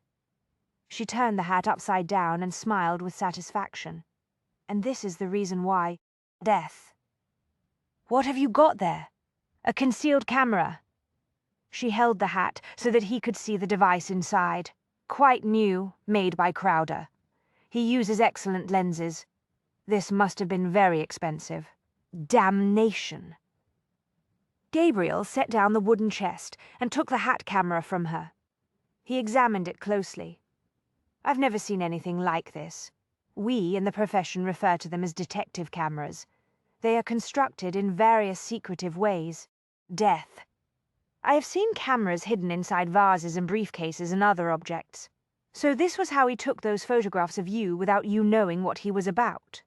She turned the hat upside down and smiled with satisfaction. "And this is the reason why. Death. What have you got there?" "A concealed camera." She held the hat so that he could see the device inside. "Quite new, made by Crowder. He uses excellent lenses. This must have been very expensive. Damnation." Gabriel set down the wooden chest and took the hat camera from her. He examined it closely. "I've never seen anything like this. We in the profession refer to them as detective cameras. They are constructed in various secretive ways. Death. I have seen cameras hidden inside vases and briefcases and other objects. So this was how he took those photographs of you without you knowing what he was about."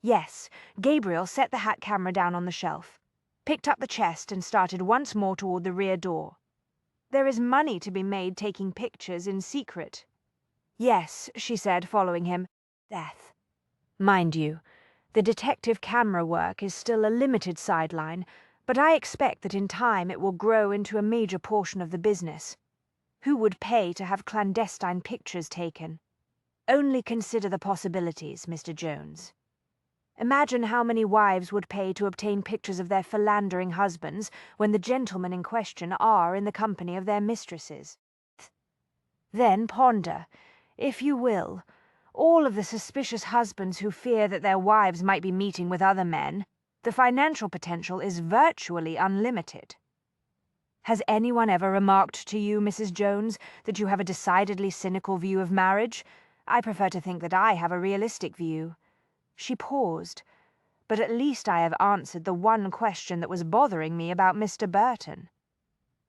Yes, Gabriel set the hat camera down on the shelf, picked up the chest and started once more toward the rear door. "There is money to be made taking pictures in secret." "Yes," she said, following him. "Death. Mind you, the detective camera work is still a limited sideline, but I expect that in time it will grow into a major portion of the business. Who would pay to have clandestine pictures taken? Only consider the possibilities, Mr. Jones. Imagine how many wives would pay to obtain pictures of their philandering husbands when the gentlemen in question are in the company of their mistresses. Then ponder, if you will, all of the suspicious husbands who fear that their wives might be meeting with other men. The financial potential is virtually unlimited. Has anyone ever remarked to you, Mrs. Jones, that you have a decidedly cynical view of marriage? I prefer to think that I have a realistic view." She paused. "But at least I have answered the one question that was bothering me about Mr. Burton.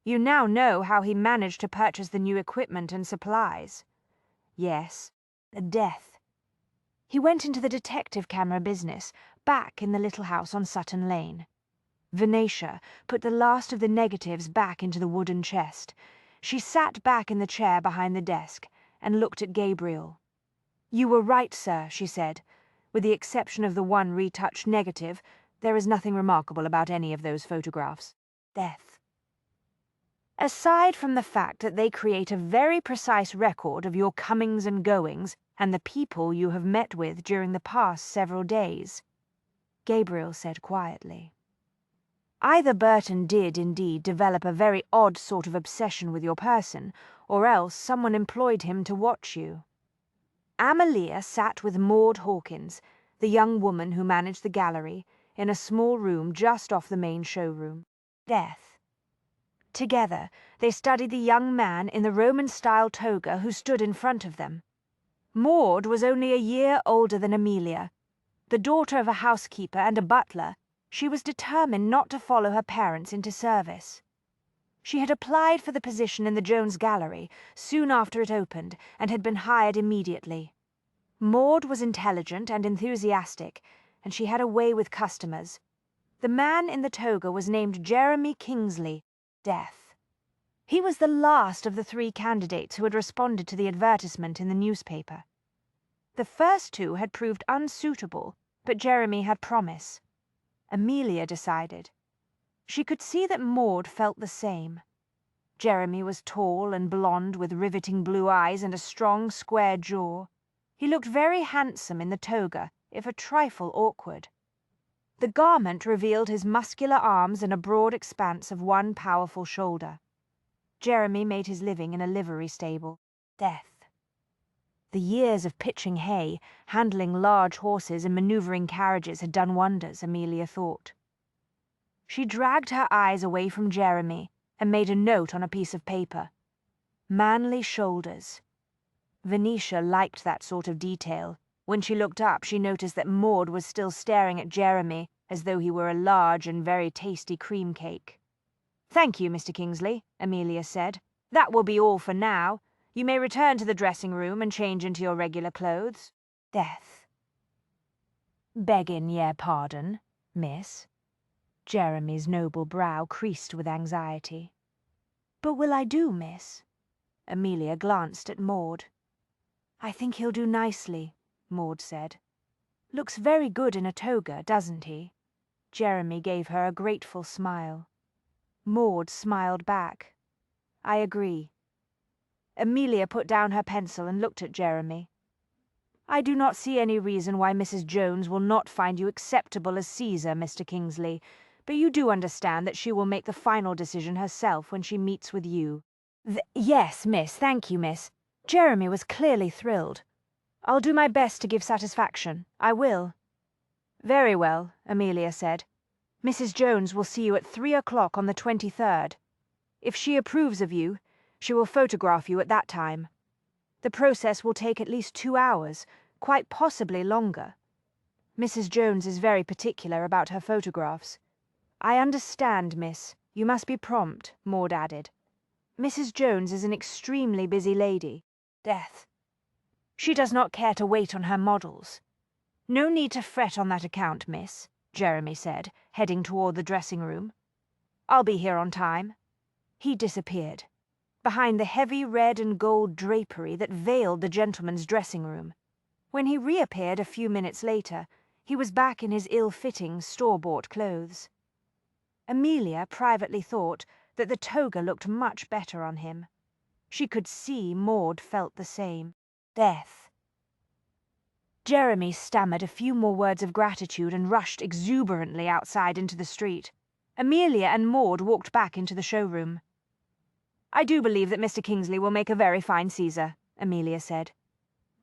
You now know how he managed to purchase the new equipment and supplies." "Yes." A death. He went into the detective camera business, back in the little house on Sutton Lane. Venetia put the last of the negatives back into the wooden chest. She sat back in the chair behind the desk and looked at Gabriel. "You were right, sir," she said. "With the exception of the one retouched negative, there is nothing remarkable about any of those photographs." Death. Aside from the fact that they create a very precise record of your comings and goings and the people you have met with during the past several days, Gabriel said quietly. Either Burton did indeed develop a very odd sort of obsession with your person, or else someone employed him to watch you. Amelia sat with Maud Hawkins, the young woman who managed the gallery, in a small room just off the main showroom. Death. Together, they studied the young man in the Roman-style toga who stood in front of them. Maud was only a year older than Amelia. The daughter of a housekeeper and a butler, she was determined not to follow her parents into service. She had applied for the position in the Jones Gallery soon after it opened and had been hired immediately. Maud was intelligent and enthusiastic, and she had a way with customers. The man in the toga was named Jeremy Kingsley. Death. He was the last of the 3 candidates who had responded to the advertisement in the newspaper. The first 2 had proved unsuitable, but Jeremy had promise. Amelia decided. She could see that Maud felt the same. Jeremy was tall and blond with riveting blue eyes and a strong, square jaw. He looked very handsome in the toga, if a trifle awkward. The garment revealed his muscular arms and a broad expanse of one powerful shoulder. Jeremy made his living in a livery stable. Death. The years of pitching hay, handling large horses and manoeuvring carriages had done wonders, Amelia thought. She dragged her eyes away from Jeremy and made a note on a piece of paper. Manly shoulders. Venetia liked that sort of detail. When she looked up, she noticed that Maud was still staring at Jeremy as though he were a large and very tasty cream cake. "Thank you, Mr. Kingsley," Amelia said. "That will be all for now. You may return to the dressing room and change into your regular clothes." Death. "Beggin' yer pardon, miss." Jeremy's noble brow creased with anxiety. "But will I do, miss?" Amelia glanced at Maud. "I think he'll do nicely," Maud said. "Looks very good in a toga, doesn't he?" Jeremy gave her a grateful smile. Maud smiled back. "I agree." Amelia put down her pencil and looked at Jeremy. "I do not see any reason why Mrs. Jones will not find you acceptable as Caesar, Mr. Kingsley, but you do understand that she will make the final decision herself when she meets with you." "Yes, miss, thank you, miss." Jeremy was clearly thrilled. "I'll do my best to give satisfaction. I will." "Very well," Amelia said. "Mrs. Jones will see you at 3 o'clock on the 23rd. If she approves of you, she will photograph you at that time. The process will take at least 2 hours, quite possibly longer. Mrs. Jones is very particular about her photographs." "I understand, miss. You must be prompt," Maud added. "Mrs. Jones is an extremely busy lady." Death. "She does not care to wait on her models." "No need to fret on that account, miss," Jeremy said, heading toward the dressing room. "I'll be here on time." He disappeared, behind the heavy red and gold drapery that veiled the gentleman's dressing room. When he reappeared a few minutes later, he was back in his ill-fitting, store-bought clothes. Amelia privately thought that the toga looked much better on him. She could see Maud felt the same. Death. Jeremy stammered a few more words of gratitude and rushed exuberantly outside into the street. Amelia and Maud walked back into the showroom. "I do believe that Mr. Kingsley will make a very fine Caesar," Amelia said.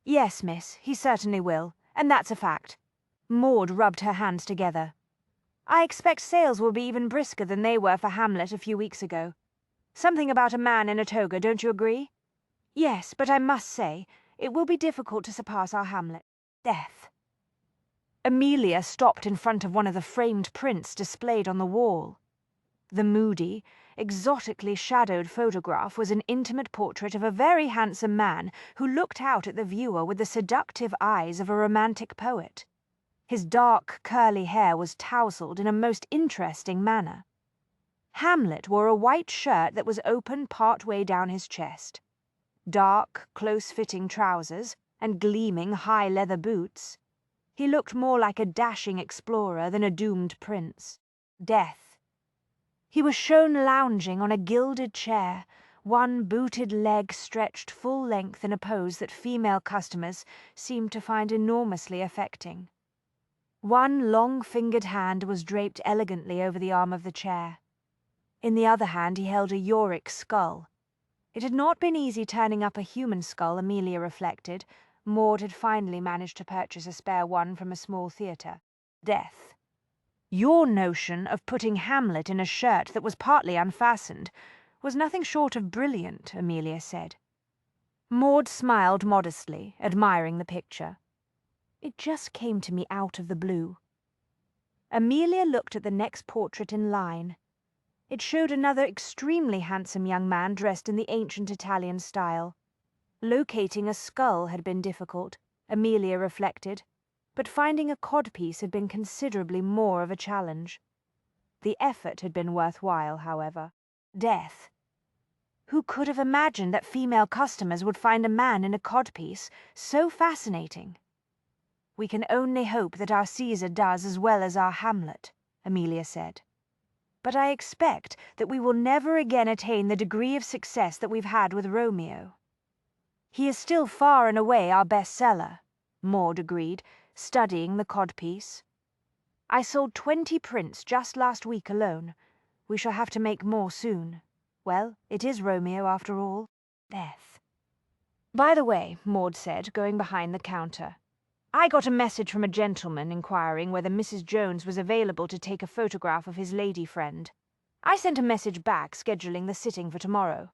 "Yes, miss, he certainly will, and that's a fact." Maud rubbed her hands together. "I expect sales will be even brisker than they were for Hamlet a few weeks ago. Something about a man in a toga, don't you agree?" "Yes, but I must say, it will be difficult to surpass our Hamlet." Death. Amelia stopped in front of one of the framed prints displayed on the wall. The moody, exotically shadowed photograph was an intimate portrait of a very handsome man who looked out at the viewer with the seductive eyes of a romantic poet. His dark, curly hair was tousled in a most interesting manner. Hamlet wore a white shirt that was open part-way down his chest. Dark, close-fitting trousers and gleaming high leather boots. He looked more like a dashing explorer than a doomed prince. Death. He was shown lounging on a gilded chair, one booted leg stretched full length in a pose that female customers seemed to find enormously affecting. One long-fingered hand was draped elegantly over the arm of the chair. In the other hand he held a Yorick skull. It had not been easy turning up a human skull, Amelia reflected. Maud had finally managed to purchase a spare one from a small theatre. Death. Your notion of putting Hamlet in a shirt that was partly unfastened was nothing short of brilliant, Amelia said. Maud smiled modestly, admiring the picture. It just came to me out of the blue. Amelia looked at the next portrait in line. It showed another extremely handsome young man dressed in the ancient Italian style. Locating a skull had been difficult, Amelia reflected, but finding a codpiece had been considerably more of a challenge. The effort had been worthwhile, however. Death. Who could have imagined that female customers would find a man in a codpiece so fascinating? We can only hope that our Caesar does as well as our Hamlet, Amelia said. But I expect that we will never again attain the degree of success that we've had with Romeo. He is still far and away our bestseller, Maud agreed, studying the codpiece. I sold 20 prints just last week alone. We shall have to make more soon. Well, it is Romeo after all. Death. By the way, Maud said, going behind the counter, I got a message from a gentleman inquiring whether Mrs. Jones was available to take a photograph of his lady friend. I sent a message back scheduling the sitting for tomorrow.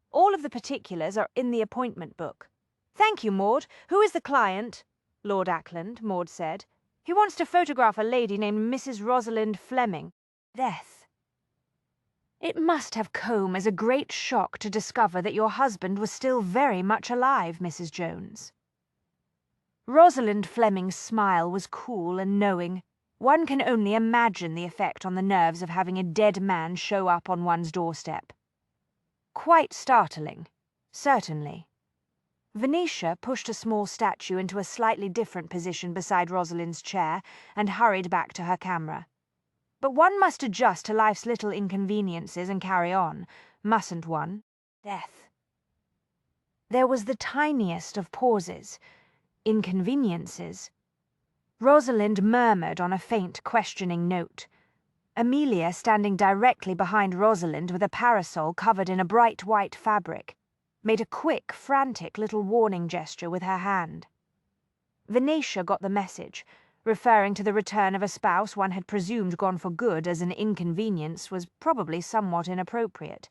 All of the particulars are in the appointment book. Thank you, Maud. Who is the client? Lord Ackland, Maud said. He wants to photograph a lady named Mrs. Rosalind Fleming. Death. It must have come as a great shock to discover that your husband was still very much alive, Mrs. Jones. Rosalind Fleming's smile was cool and knowing. One can only imagine the effect on the nerves of having a dead man show up on one's doorstep. Quite startling, certainly. Venetia pushed a small statue into a slightly different position beside Rosalind's chair and hurried back to her camera. But one must adjust to life's little inconveniences and carry on, mustn't one? Death. There was the tiniest of pauses. Inconveniences. Rosalind murmured on a faint, questioning note. Amelia, standing directly behind Rosalind with a parasol covered in a bright white fabric, made a quick, frantic little warning gesture with her hand. Venetia got the message. Referring to the return of a spouse one had presumed gone for good as an inconvenience was probably somewhat inappropriate.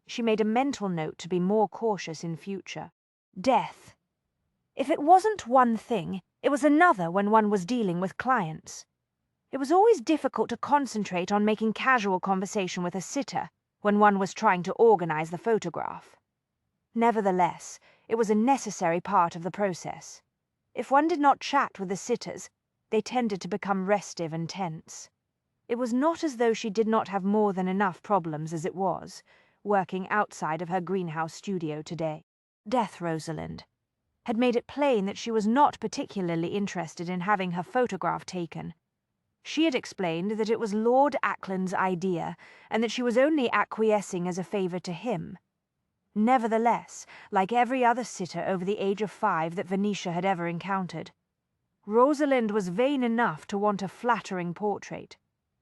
She made a mental note to be more cautious in future. Death. If it wasn't one thing, it was another when one was dealing with clients. It was always difficult to concentrate on making casual conversation with a sitter when one was trying to organize the photograph. Nevertheless, it was a necessary part of the process. If one did not chat with the sitters, they tended to become restive and tense. It was not as though she did not have more than enough problems as it was, working outside of her greenhouse studio today. Death, Rosalind had made it plain that she was not particularly interested in having her photograph taken. She had explained that it was Lord Ackland's idea, and that she was only acquiescing as a favour to him. Nevertheless, like every other sitter over the age of 5 that Venetia had ever encountered, Rosalind was vain enough to want a flattering portrait.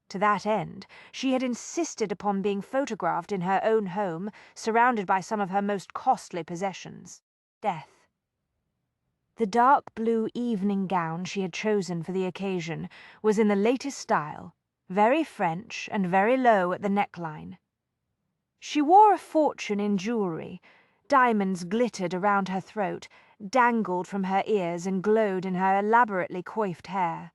To that end, she had insisted upon being photographed in her own home, surrounded by some of her most costly possessions. Death. The dark blue evening gown she had chosen for the occasion was in the latest style, very French and very low at the neckline. She wore a fortune in jewellery. Diamonds glittered around her throat, dangled from her ears and glowed in her elaborately coiffed hair.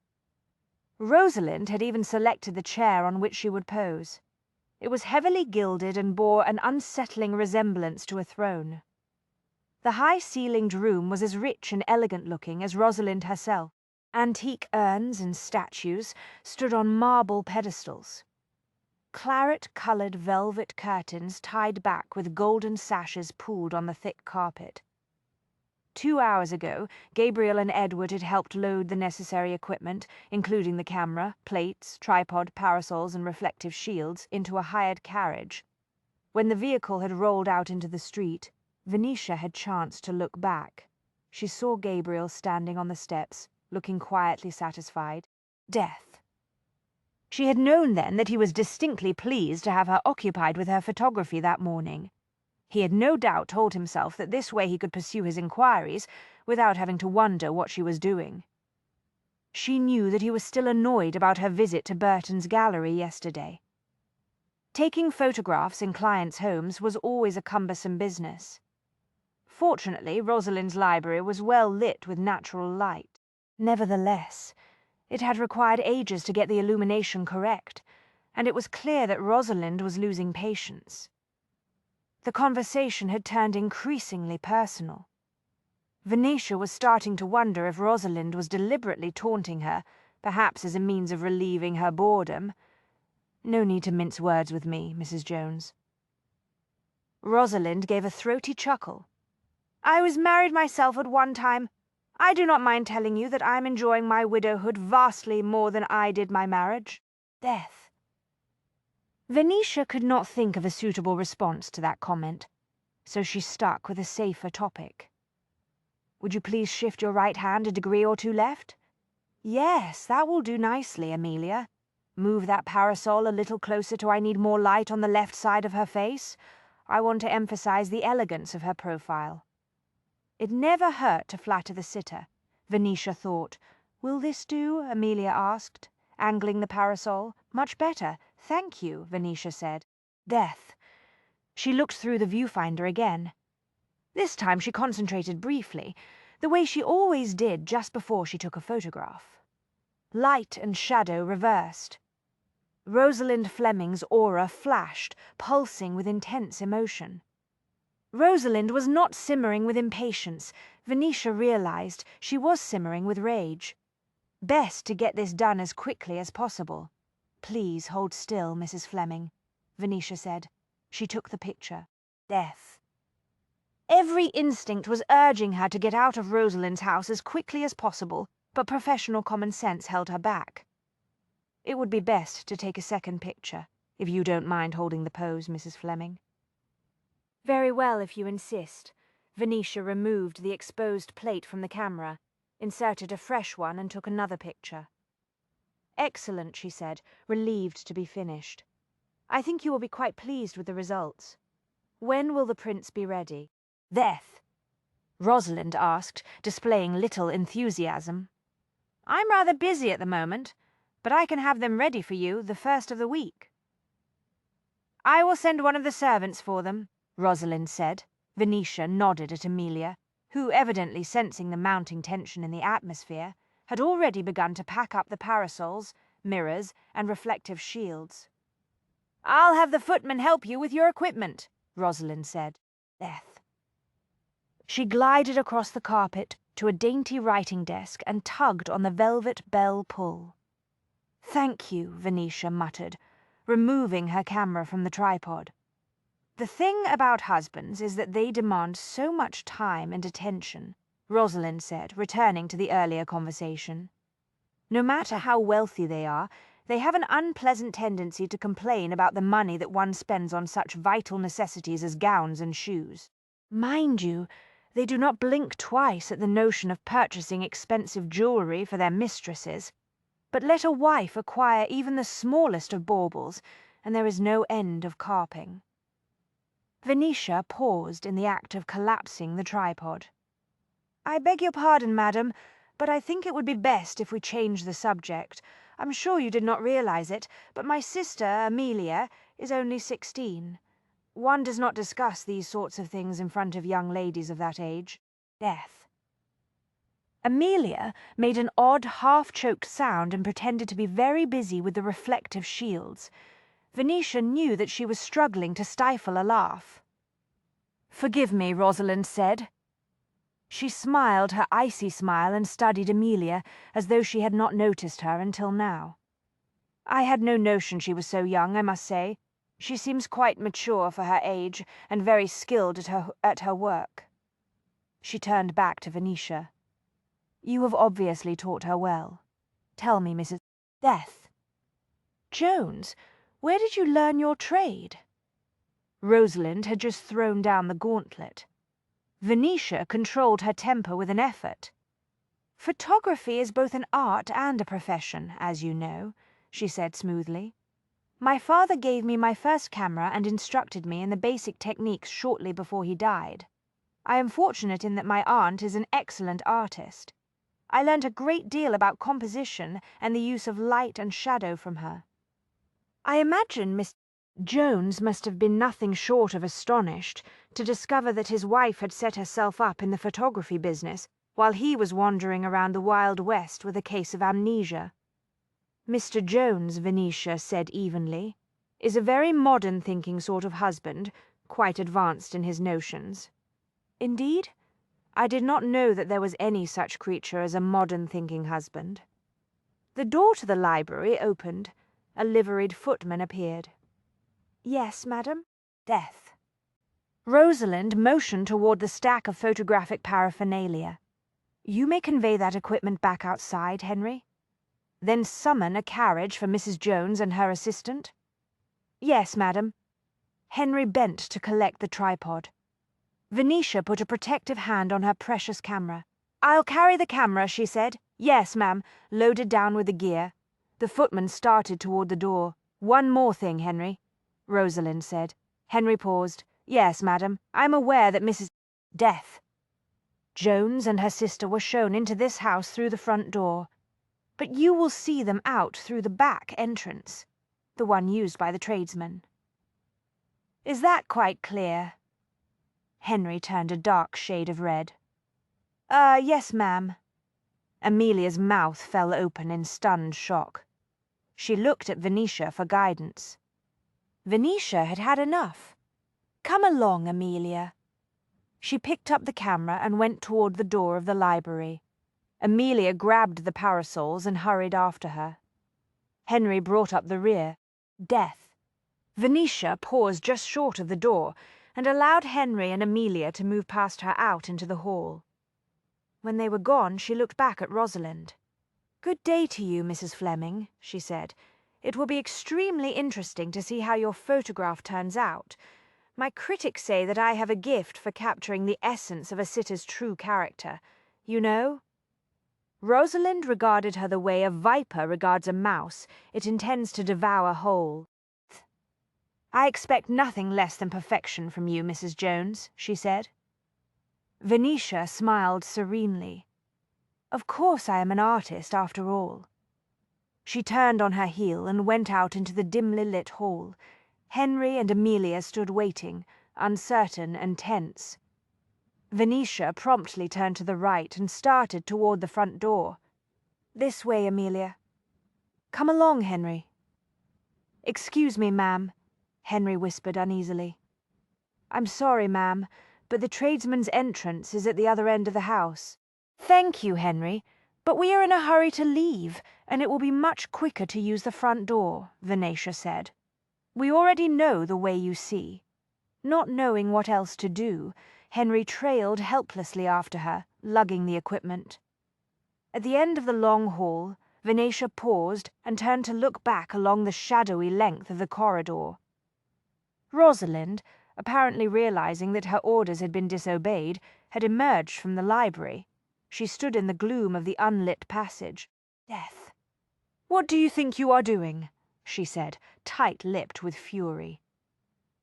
Rosalind had even selected the chair on which she would pose. It was heavily gilded and bore an unsettling resemblance to a throne. The high-ceilinged room was as rich and elegant-looking as Rosalind herself. Antique urns and statues stood on marble pedestals. Claret-coloured velvet curtains tied back with golden sashes pooled on the thick carpet. 2 hours ago, Gabriel and Edward had helped load the necessary equipment, including the camera, plates, tripod, parasols, and reflective shields, into a hired carriage. When the vehicle had rolled out into the street, Venetia had chanced to look back. She saw Gabriel standing on the steps, looking quietly satisfied. Death. She had known then that he was distinctly pleased to have her occupied with her photography that morning. He had no doubt told himself that this way he could pursue his inquiries without having to wonder what she was doing. She knew that he was still annoyed about her visit to Burton's gallery yesterday. Taking photographs in clients' homes was always a cumbersome business. Fortunately, Rosalind's library was well lit with natural light. Nevertheless, it had required ages to get the illumination correct, and it was clear that Rosalind was losing patience. The conversation had turned increasingly personal. Venetia was starting to wonder if Rosalind was deliberately taunting her, perhaps as a means of relieving her boredom. No need to mince words with me, Mrs. Jones. Rosalind gave a throaty chuckle. I was married myself at one time. I do not mind telling you that I am enjoying my widowhood vastly more than I did my marriage. Death. Venetia could not think of a suitable response to that comment, so she stuck with a safer topic. Would you please shift your right hand a degree or two left? Yes, that will do nicely, Amelia. Move that parasol a little closer to I need more light on the left side of her face. I want to emphasize the elegance of her profile. It never hurt to flatter the sitter, Venetia thought. Will this do? Amelia asked, angling the parasol. Much better. Thank you, Venetia said. Death. She looked through the viewfinder again. This time she concentrated briefly, the way she always did just before she took a photograph. Light and shadow reversed. Rosalind Fleming's aura flashed, pulsing with intense emotion. Rosalind was not simmering with impatience. Venetia realized she was simmering with rage. Best to get this done as quickly as possible. Please hold still, Mrs. Fleming, Venetia said. She took the picture. Death. Every instinct was urging her to get out of Rosalind's house as quickly as possible, but professional common sense held her back. It would be best to take a second picture, if you don't mind holding the pose, Mrs. Fleming. Very well, if you insist. Venetia removed the exposed plate from the camera, inserted a fresh one, and took another picture. Excellent, she said, relieved to be finished. I think you will be quite pleased with the results. When will the prints be ready? Death. Rosalind asked, displaying little enthusiasm. I'm rather busy at the moment, but I can have them ready for you the first of the week. I will send one of the servants for them, Rosalind said. Venetia nodded at Amelia, who, evidently sensing the mounting tension in the atmosphere, had already begun to pack up the parasols, mirrors, and reflective shields. I'll have the footman help you with your equipment, Rosalind said. Death. She glided across the carpet to a dainty writing desk and tugged on the velvet bell pull. Thank you, Venetia muttered, removing her camera from the tripod. The thing about husbands is that they demand so much time and attention, Rosalind said, returning to the earlier conversation. No matter how wealthy they are, they have an unpleasant tendency to complain about the money that one spends on such vital necessities as gowns and shoes. Mind you, they do not blink twice at the notion of purchasing expensive jewellery for their mistresses. But let a wife acquire even the smallest of baubles, and there is no end of carping. Venetia paused in the act of collapsing the tripod. I beg your pardon, madam, but I think it would be best if we change the subject. I'm sure you did not realize it, but my sister, Amelia, is only 16. One does not discuss these sorts of things in front of young ladies of that age. Death. Amelia made an odd, half-choked sound and pretended to be very busy with the reflective shields. Venetia knew that she was struggling to stifle a laugh. "Forgive me," Rosalind said. She smiled her icy smile and studied Amelia as though she had not noticed her until now. "I had no notion she was so young, I must say. She seems quite mature for her age, and very skilled at her work." She turned back to Venetia. "You have obviously taught her well. Tell me, Mrs. Death." "Jones, where did you learn your trade?" Rosalind had just thrown down the gauntlet. Venetia controlled her temper with an effort. "Photography is both an art and a profession, as you know," she said smoothly. "My father gave me my first camera and instructed me in the basic techniques shortly before he died. I am fortunate in that my aunt is an excellent artist. I learned a great deal about composition and the use of light and shadow from her." I imagine Miss Jones must have been nothing short of astonished to discover that his wife had set herself up in the photography business while he was wandering around the Wild West with a case of amnesia. "Mr. Jones," Venetia said evenly, "is a very modern-thinking sort of husband, quite advanced in his notions." "Indeed? I did not know that there was any such creature as a modern-thinking husband." The door to the library opened. A liveried footman appeared. "Yes, madam?" Death. Rosalind motioned toward the stack of photographic paraphernalia. "You may convey that equipment back outside, Henry. Then summon a carriage for Mrs. Jones and her assistant." "Yes, madam." Henry bent to collect the tripod. Venetia put a protective hand on her precious camera. "I'll carry the camera," she said. "Yes, ma'am," loaded down with the gear. The footman started toward the door. "One more thing, Henry," Rosalind said. Henry paused. "Yes, madam. I am aware that Mrs. Death Jones and her sister were shown into this house through the front door. But you will see them out through the back entrance, the one used by the tradesmen. Is that quite clear?" Henry turned a dark shade of red. Yes, ma'am." Amelia's mouth fell open in stunned shock. She looked at Venetia for guidance. Venetia had had enough. "Come along, Amelia." She picked up the camera and went toward the door of the library. Amelia grabbed the parasols and hurried after her. Henry brought up the rear. Death. Venetia paused just short of the door and allowed Henry and Amelia to move past her out into the hall. When they were gone, she looked back at Rosalind. "Good day to you, Mrs. Fleming," she said. "It will be extremely interesting to see how your photograph turns out. My critics say that I have a gift for capturing the essence of a sitter's true character. You know?" Rosalind regarded her the way a viper regards a mouse it intends to devour whole. "I expect nothing less than perfection from you, Mrs. Jones," she said. Venetia smiled serenely. "Of course I am an artist, after all." She turned on her heel and went out into the dimly lit hall. Henry and Amelia stood waiting, uncertain and tense. Venetia promptly turned to the right and started toward the front door. "This way, Amelia." "Come along, Henry." "Excuse me, ma'am," Henry whispered uneasily. "I'm sorry, ma'am, but the tradesman's entrance is at the other end of the house." "Thank you, Henry, but we are in a hurry to leave, and it will be much quicker to use the front door," Venetia said. "We already know the way, you see." Not knowing what else to do, Henry trailed helplessly after her, lugging the equipment. At the end of the long hall, Venetia paused and turned to look back along the shadowy length of the corridor. Rosalind, apparently realizing that her orders had been disobeyed, had emerged from the library. She stood in the gloom of the unlit passage. "Death." "What do you think you are doing?" she said, tight-lipped with fury.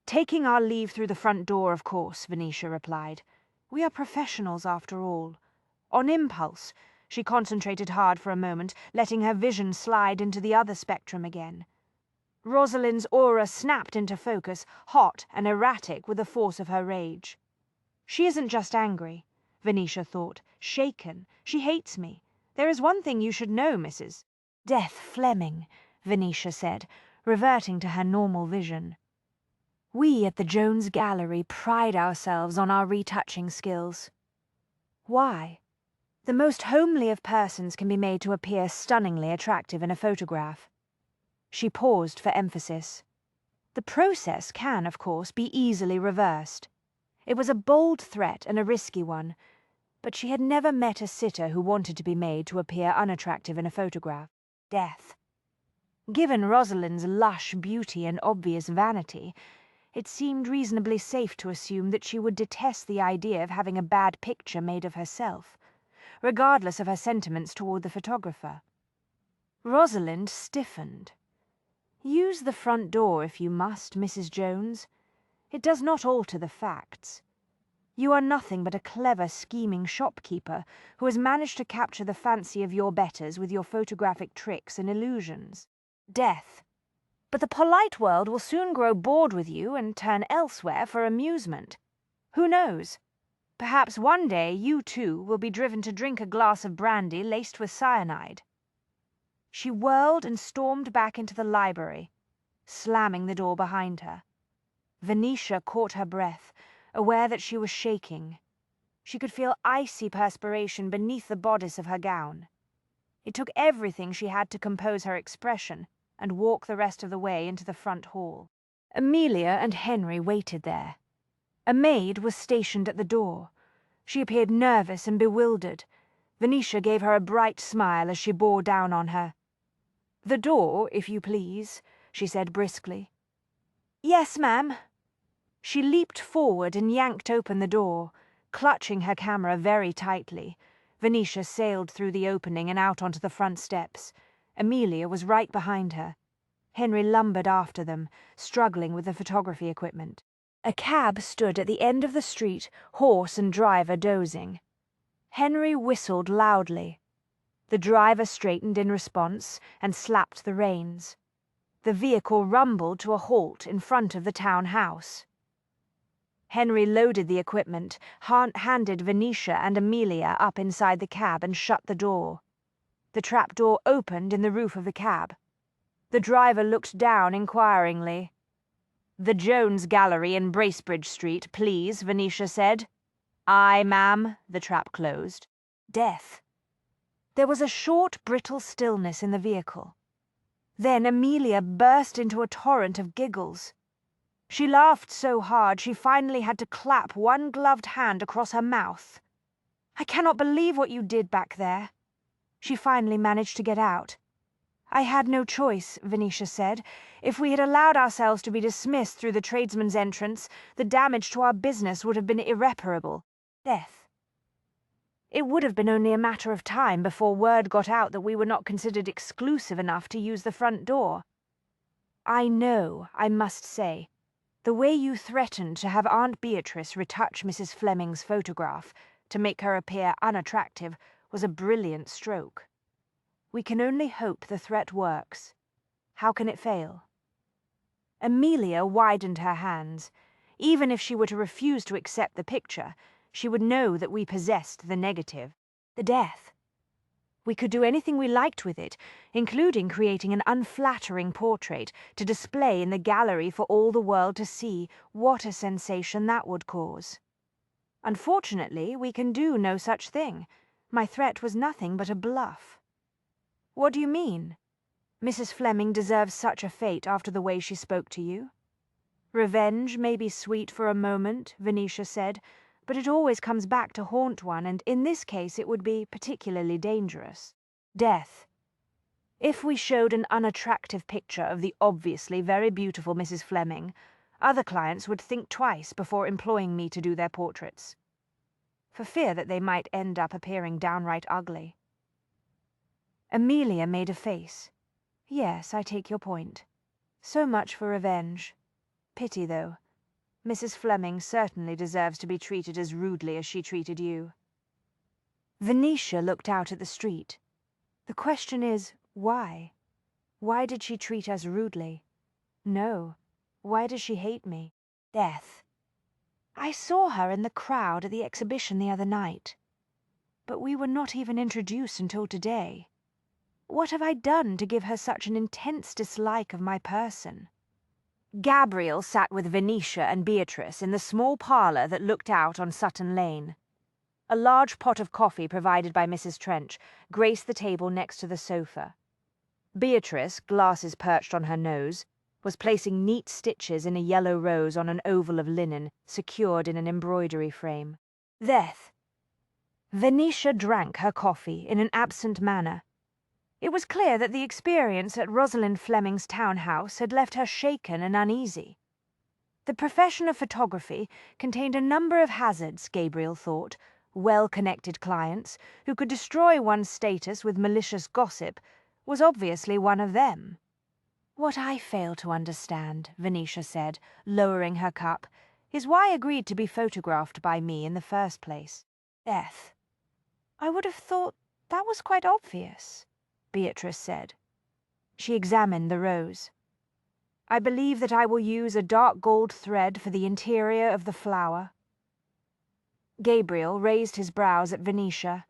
"Taking our leave through the front door, of course," Venetia replied. "We are professionals, after all." On impulse, she concentrated hard for a moment, letting her vision slide into the other spectrum again. Rosalind's aura snapped into focus, hot and erratic with the force of her rage. "She isn't just angry," Venetia thought. "Shaken. She hates me. There is one thing you should know, Mrs. Death Fleming," Venetia said, reverting to her normal vision. We at the Jones Gallery pride ourselves on our retouching skills. Why? The most homely of persons can be made to appear stunningly attractive in a photograph. She paused for emphasis. The process can, of course, be easily reversed. It was a bold threat and a risky one, but she had never met a sitter who wanted to be made to appear unattractive in a photograph. Death. Given Rosalind's lush beauty and obvious vanity, it seemed reasonably safe to assume that she would detest the idea of having a bad picture made of herself, regardless of her sentiments toward the photographer. Rosalind stiffened. Use the front door if you must, Mrs. Jones. It does not alter the facts. You are nothing but a clever, scheming shopkeeper who has managed to capture the fancy of your betters with your photographic tricks and illusions. Death. But the polite world will soon grow bored with you and turn elsewhere for amusement. Who knows? Perhaps one day you, too, will be driven to drink a glass of brandy laced with cyanide. She whirled and stormed back into the library, slamming the door behind her. Venetia caught her breath, aware that she was shaking. She could feel icy perspiration beneath the bodice of her gown. It took everything she had to compose her expression and walk the rest of the way into the front hall. Amelia and Henry waited there. A maid was stationed at the door. She appeared nervous and bewildered. Venetia gave her a bright smile as she bore down on her. "The door, if you please," she said briskly. "Yes, ma'am." She leaped forward and yanked open the door, clutching her camera very tightly. Venetia sailed through the opening and out onto the front steps. Amelia was right behind her. Henry lumbered after them, struggling with the photography equipment. A cab stood at the end of the street, horse and driver dozing. Henry whistled loudly. The driver straightened in response and slapped the reins. The vehicle rumbled to a halt in front of the town house. Henry loaded the equipment, handed Venetia and Amelia up inside the cab and shut the door. The trapdoor opened in the roof of the cab. The driver looked down inquiringly. "The Jones Gallery in Bracebridge Street, please," Venetia said. "Aye, ma'am." The trap closed. Death. There was a short, brittle stillness in the vehicle. Then Amelia burst into a torrent of giggles. She laughed so hard she finally had to clap one gloved hand across her mouth. "I cannot believe what you did back there." She finally managed to get out. "I had no choice," Venetia said. "If we had allowed ourselves to be dismissed through the tradesman's entrance, the damage to our business would have been irreparable." Death. It would have been only a matter of time before word got out that we were not considered exclusive enough to use the front door. I know, I must say, the way you threatened to have Aunt Beatrice retouch Mrs. Fleming's photograph to make her appear unattractive was a brilliant stroke. We can only hope the threat works. How can it fail?" Amelia widened her hands. Even if she were to refuse to accept the picture, she would know that we possessed the negative, the death. We could do anything we liked with it, including creating an unflattering portrait to display in the gallery for all the world to see. What a sensation that would cause. Unfortunately, we can do no such thing. My threat was nothing but a bluff. "What do you mean? Mrs. Fleming deserves such a fate after the way she spoke to you?" "Revenge may be sweet for a moment," Venetia said, "but it always comes back to haunt one, and in this case it would be particularly dangerous." Death. If we showed an unattractive picture of the obviously very beautiful Mrs. Fleming, other clients would think twice before employing me to do their portraits, for fear that they might end up appearing downright ugly. Amelia made a face. "Yes, I take your point. So much for revenge. Pity, though. Mrs. Fleming certainly deserves to be treated as rudely as she treated you." Venetia looked out at the street. The question is, why? Why did she treat us rudely? No. Why does she hate me? Death. I saw her in the crowd at the exhibition the other night. But we were not even introduced until today. What have I done to give her such an intense dislike of my person? Gabriel sat with Venetia and Beatrice in the small parlour that looked out on Sutton Lane. A large pot of coffee provided by Mrs. Trench graced the table next to the sofa. Beatrice, glasses perched on her nose, was placing neat stitches in a yellow rose on an oval of linen secured in an embroidery frame. Theth. Venetia drank her coffee in an absent manner. It was clear that the experience at Rosalind Fleming's townhouse had left her shaken and uneasy. The profession of photography contained a number of hazards, Gabriel thought, well-connected clients who could destroy one's status with malicious gossip was obviously one of them. What I fail to understand, Venetia said, lowering her cup, is why I agreed to be photographed by me in the first place. Death. I would have thought that was quite obvious, Beatrice said. She examined the rose. I believe that I will use a dark gold thread for the interior of the flower. Gabriel raised his brows at Venetia.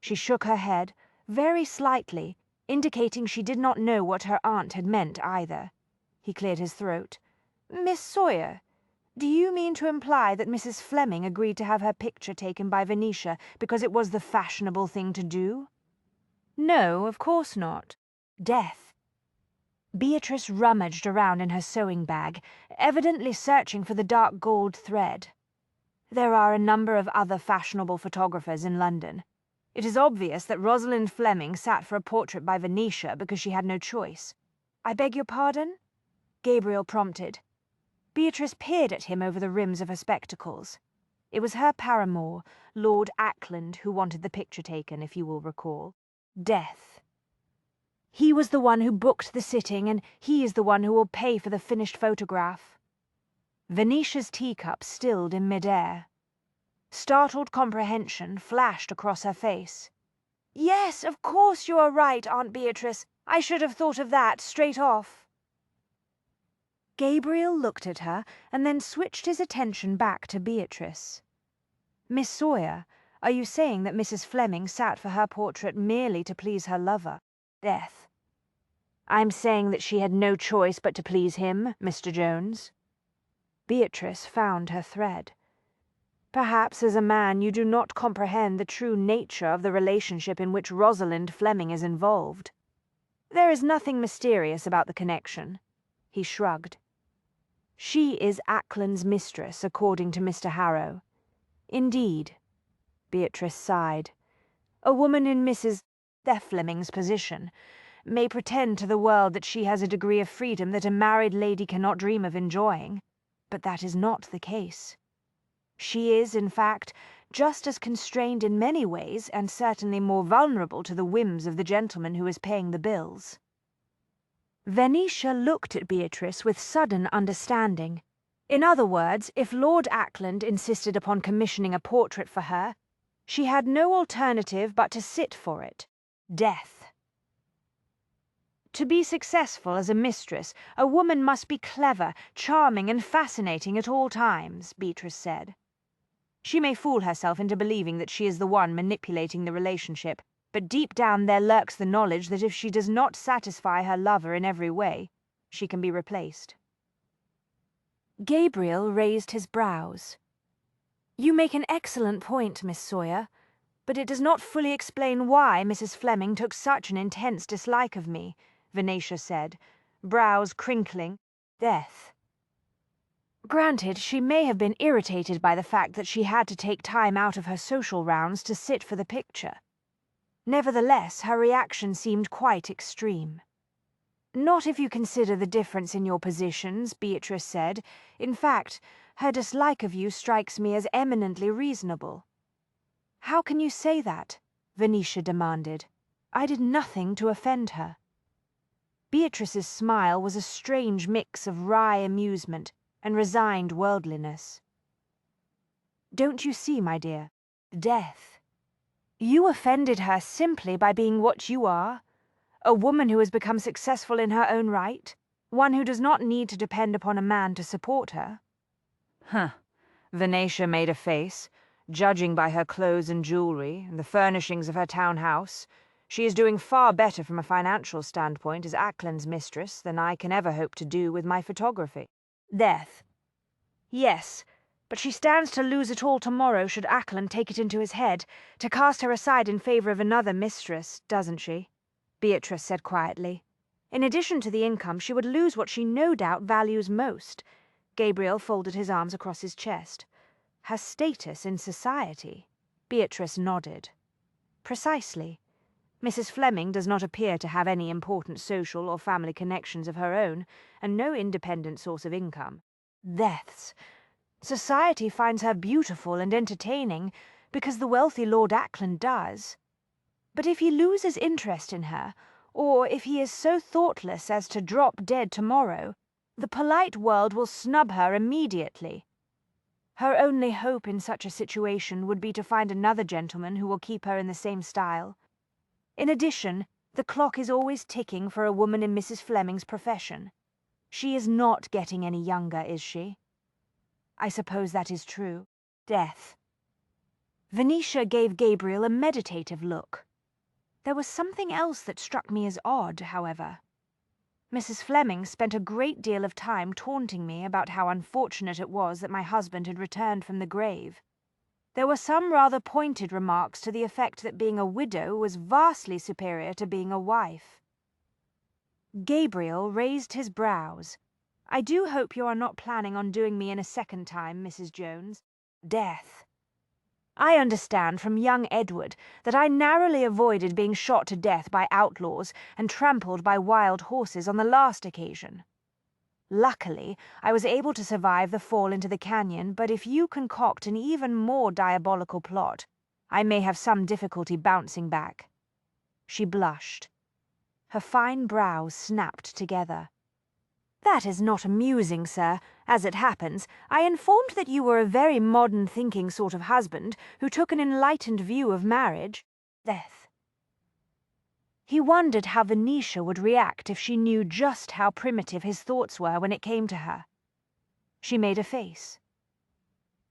She shook her head, very slightly, indicating she did not know what her aunt had meant either. He cleared his throat. Miss Sawyer, do you mean to imply that Mrs. Fleming agreed to have her picture taken by Venetia because it was the fashionable thing to do? No, of course not. Death. Beatrice rummaged around in her sewing bag, evidently searching for the dark gold thread. There are a number of other fashionable photographers in London. It is obvious that Rosalind Fleming sat for a portrait by Venetia because she had no choice. I beg your pardon? Gabriel prompted. Beatrice peered at him over the rims of her spectacles. It was her paramour, Lord Ackland, who wanted the picture taken, if you will recall. Death. He was the one who booked the sitting, and he is the one who will pay for the finished photograph. Venetia's teacup stilled in midair. Startled comprehension flashed across her face. Yes, of course you are right, Aunt Beatrice. I should have thought of that straight off. Gabriel looked at her and then switched his attention back to Beatrice. Miss Sawyer, are you saying that Mrs. Fleming sat for her portrait merely to please her lover, Death? I'm saying that she had no choice but to please him, Mr. Jones. Beatrice found her thread. Perhaps as a man you do not comprehend the true nature of the relationship in which Rosalind Fleming is involved. There is nothing mysterious about the connection. He shrugged. She is Ackland's mistress, according to Mr. Harrow. Indeed. Beatrice sighed. A woman in Mrs. Fleming's position may pretend to the world that she has a degree of freedom that a married lady cannot dream of enjoying, but that is not the case. She is, in fact, just as constrained in many ways, and certainly more vulnerable to the whims of the gentleman who is paying the bills. Venetia looked at Beatrice with sudden understanding. In other words, if Lord Ackland insisted upon commissioning a portrait for her, she had no alternative but to sit for it. Death. To be successful as a mistress, a woman must be clever, charming, and fascinating at all times, Beatrice said. She may fool herself into believing that she is the one manipulating the relationship, but deep down there lurks the knowledge that if she does not satisfy her lover in every way, she can be replaced. Gabriel raised his brows. You make an excellent point, Miss Sawyer, but it does not fully explain why Mrs. Fleming took such an intense dislike of me, Venetia said, brows crinkling. Death. Granted, she may have been irritated by the fact that she had to take time out of her social rounds to sit for the picture. Nevertheless, her reaction seemed quite extreme. Not if you consider the difference in your positions, Beatrice said. In fact, her dislike of you strikes me as eminently reasonable. How can you say that? Venetia demanded. I did nothing to offend her. Beatrice's smile was a strange mix of wry amusement and resigned worldliness. Don't you see, my dear? Death. You offended her simply by being what you are, a woman who has become successful in her own right, one who does not need to depend upon a man to support her. Huh. Venetia made a face, judging by her clothes and jewelry and the furnishings of her townhouse. She is doing far better from a financial standpoint as Ackland's mistress than I can ever hope to do with my photography. Death. Yes, but she stands to lose it all tomorrow should Ackland take it into his head to cast her aside in favor of another mistress, doesn't she? Beatrice said quietly. In addition to the income, she would lose what she no doubt values most. Gabriel folded his arms across his chest. Her status in society. Beatrice nodded. Precisely. Mrs. Fleming does not appear to have any important social or family connections of her own, and no independent source of income. Deaths. Society finds her beautiful and entertaining because the wealthy Lord Ackland does. But if he loses interest in her, or if he is so thoughtless as to drop dead tomorrow, the polite world will snub her immediately. Her only hope in such a situation would be to find another gentleman who will keep her in the same style. In addition, the clock is always ticking for a woman in Mrs. Fleming's profession. She is not getting any younger, is she? I suppose that is true. Death. Venetia gave Gabriel a meditative look. There was something else that struck me as odd, however. Mrs. Fleming spent a great deal of time taunting me about how unfortunate it was that my husband had returned from the grave. There were some rather pointed remarks to the effect that being a widow was vastly superior to being a wife. Gabriel raised his brows. I do hope you are not planning on doing me in a second time, Mrs. Jones. Death. I understand from young Edward that I narrowly avoided being shot to death by outlaws and trampled by wild horses on the last occasion. Luckily, I was able to survive the fall into the canyon, but if you concoct an even more diabolical plot, I may have some difficulty bouncing back. She blushed. Her fine brows snapped together. That is not amusing, sir. As it happens, I informed that you were a very modern-thinking sort of husband who took an enlightened view of marriage. Death. He wondered how Venetia would react if she knew just how primitive his thoughts were when it came to her. She made a face.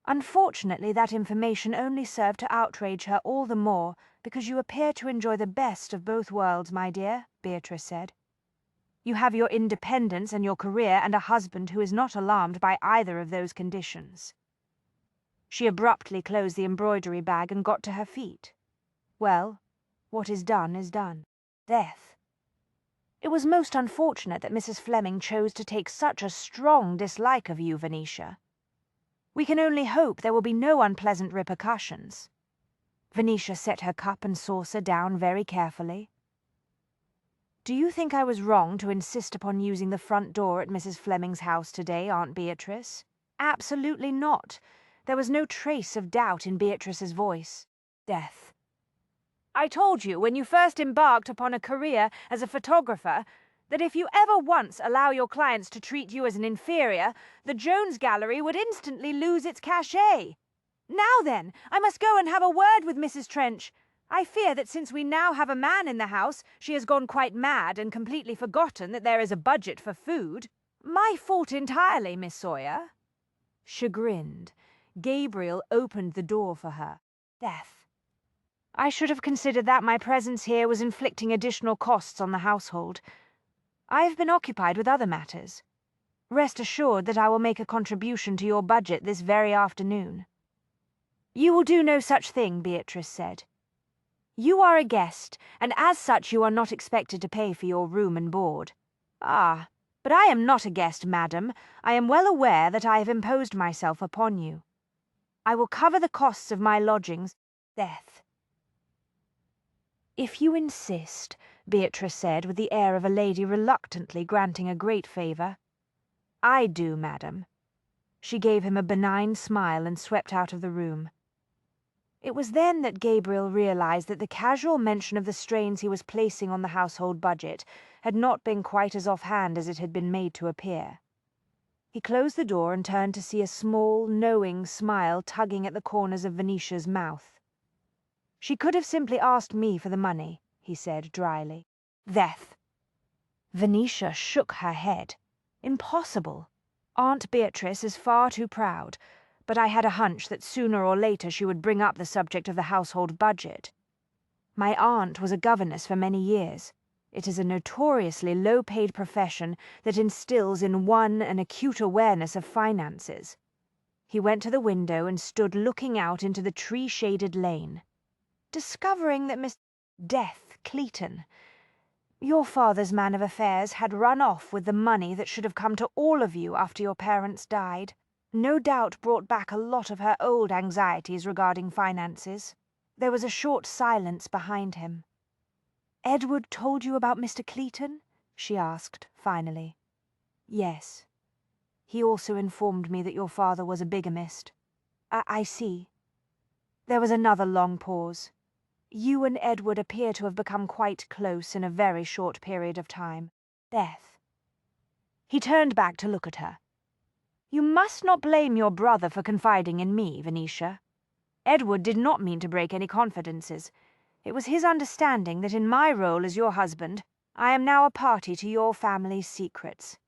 Unfortunately, that information only served to outrage her all the more, because you appear to enjoy the best of both worlds, my dear, Beatrice said. You have your independence and your career and a husband who is not alarmed by either of those conditions. She abruptly closed the embroidery bag and got to her feet. Well, what is done is done. Death. It was most unfortunate that Mrs. Fleming chose to take such a strong dislike of you, Venetia. We can only hope there will be no unpleasant repercussions. Venetia set her cup and saucer down very carefully. Do you think I was wrong to insist upon using the front door at Mrs. Fleming's house today, Aunt Beatrice? Absolutely not. There was no trace of doubt in Beatrice's voice. Death. I told you when you first embarked upon a career as a photographer that if you ever once allow your clients to treat you as an inferior, the Jones Gallery would instantly lose its cachet. Now then, I must go and have a word with Mrs. Trench. I fear that since we now have a man in the house, she has gone quite mad and completely forgotten that there is a budget for food. My fault entirely, Miss Sawyer. Chagrined, Gabriel opened the door for her. Death. I should have considered that my presence here was inflicting additional costs on the household. I have been occupied with other matters. Rest assured that I will make a contribution to your budget this very afternoon. You will do no such thing, Beatrice said. You are a guest, and as such you are not expected to pay for your room and board. Ah, but I am not a guest, madam. I am well aware that I have imposed myself upon you. I will cover the costs of my lodgings. Death. If you insist, Beatrice said with the air of a lady reluctantly granting a great favour. I do, madam. She gave him a benign smile and swept out of the room. It was then that Gabriel realized that the casual mention of the strains he was placing on the household budget had not been quite as offhand as it had been made to appear. He closed the door and turned to see a small, knowing smile tugging at the corners of Venetia's mouth. She could have simply asked me for the money, he said dryly. Death. Venetia shook her head. Impossible. Aunt Beatrice is far too proud, but I had a hunch that sooner or later she would bring up the subject of the household budget. My aunt was a governess for many years. It is a notoriously low-paid profession that instills in one an acute awareness of finances. He went to the window and stood looking out into the tree-shaded lane. Discovering that Miss Death Cleeton, your father's man of affairs, had run off with the money that should have come to all of you after your parents died, no doubt brought back a lot of her old anxieties regarding finances. There was a short silence behind him. "Edward told you about Mr. Cleeton?" she asked, finally. "Yes. He also informed me that your father was a bigamist." I see." There was another long pause. "You and Edward appear to have become quite close in a very short period of time. Beth." He turned back to look at her. "You must not blame your brother for confiding in me, Venetia. Edward did not mean to break any confidences. It was his understanding that in my role as your husband, I am now a party to your family's secrets.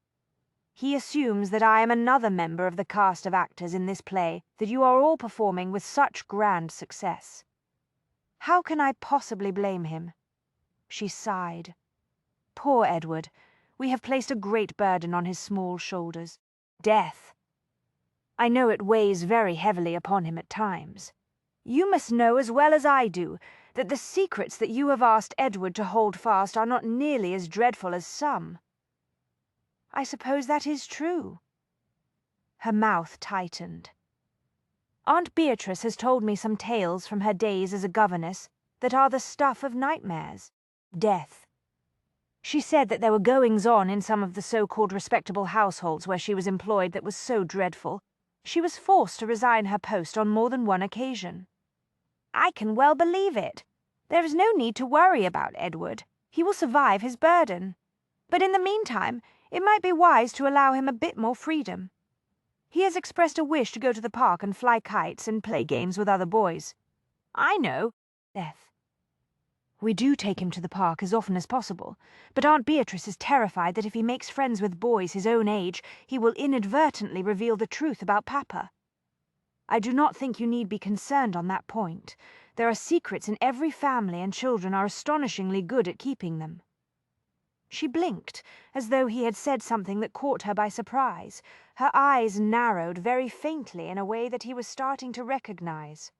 He assumes that I am another member of the cast of actors in this play that you are all performing with such grand success. How can I possibly blame him?" She sighed. "Poor Edward. We have placed a great burden on his small shoulders. Death. I know it weighs very heavily upon him at times. You must know as well as I do that the secrets that you have asked Edward to hold fast are not nearly as dreadful as some." "I suppose that is true." Her mouth tightened. "Aunt Beatrice has told me some tales from her days as a governess that are the stuff of nightmares. Death. She said that there were goings-on in some of the so-called respectable households where she was employed that was so dreadful, she was forced to resign her post on more than one occasion." "I can well believe it. There is no need to worry about Edward. He will survive his burden. But in the meantime, it might be wise to allow him a bit more freedom. He has expressed a wish to go to the park and fly kites and play games with other boys." "I know." Death. "We do take him to the park as often as possible, but Aunt Beatrice is terrified that if he makes friends with boys his own age, he will inadvertently reveal the truth about Papa. I do not think you need be concerned on that point. There are secrets in every family, and children are astonishingly good at keeping them." She blinked, as though he had said something that caught her by surprise. Her eyes narrowed very faintly in a way that he was starting to recognize.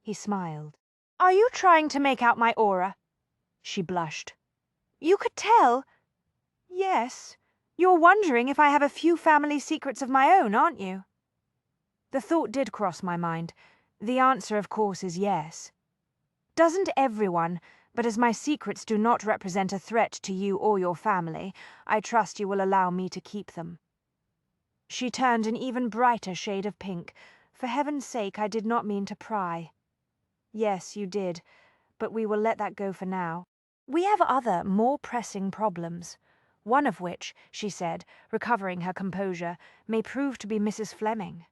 He smiled. "Are you trying to make out my aura?" She blushed. "You could tell." "Yes. You're wondering if I have a few family secrets of my own, aren't you?" The thought did cross my mind. The answer, of course, is yes. "Doesn't everyone? But as my secrets do not represent a threat to you or your family, I trust you will allow me to keep them." She turned an even brighter shade of pink. "For heaven's sake, I did not mean to pry." "Yes, you did, but we will let that go for now. We have other, more pressing problems. One of which," she said, recovering her composure, "may prove to be Mrs. Fleming."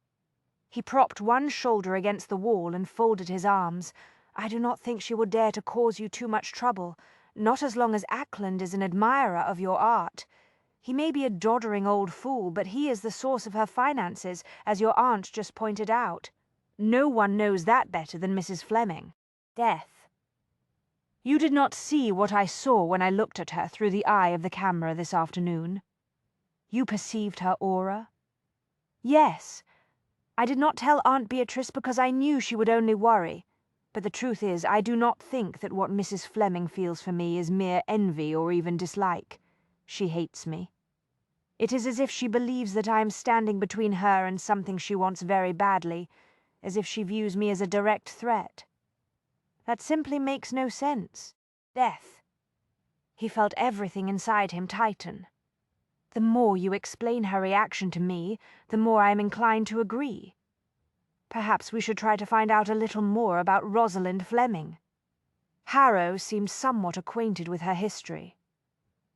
He propped one shoulder against the wall and folded his arms. "I do not think she will dare to cause you too much trouble, not as long as Ackland is an admirer of your art. He may be a doddering old fool, but he is the source of her finances, as your aunt just pointed out. No one knows that better than Mrs. Fleming. Death. You did not see what I saw when I looked at her through the eye of the camera this afternoon. You perceived her aura?" "Yes. I did not tell Aunt Beatrice because I knew she would only worry. But the truth is, I do not think that what Mrs. Fleming feels for me is mere envy or even dislike. She hates me. It is as if she believes that I am standing between her and something she wants very badly, as if she views me as a direct threat. That simply makes no sense. Death." He felt everything inside him tighten. "The more you explain her reaction to me, the more I am inclined to agree. Perhaps we should try to find out a little more about Rosalind Fleming." Harrow seemed somewhat acquainted with her history.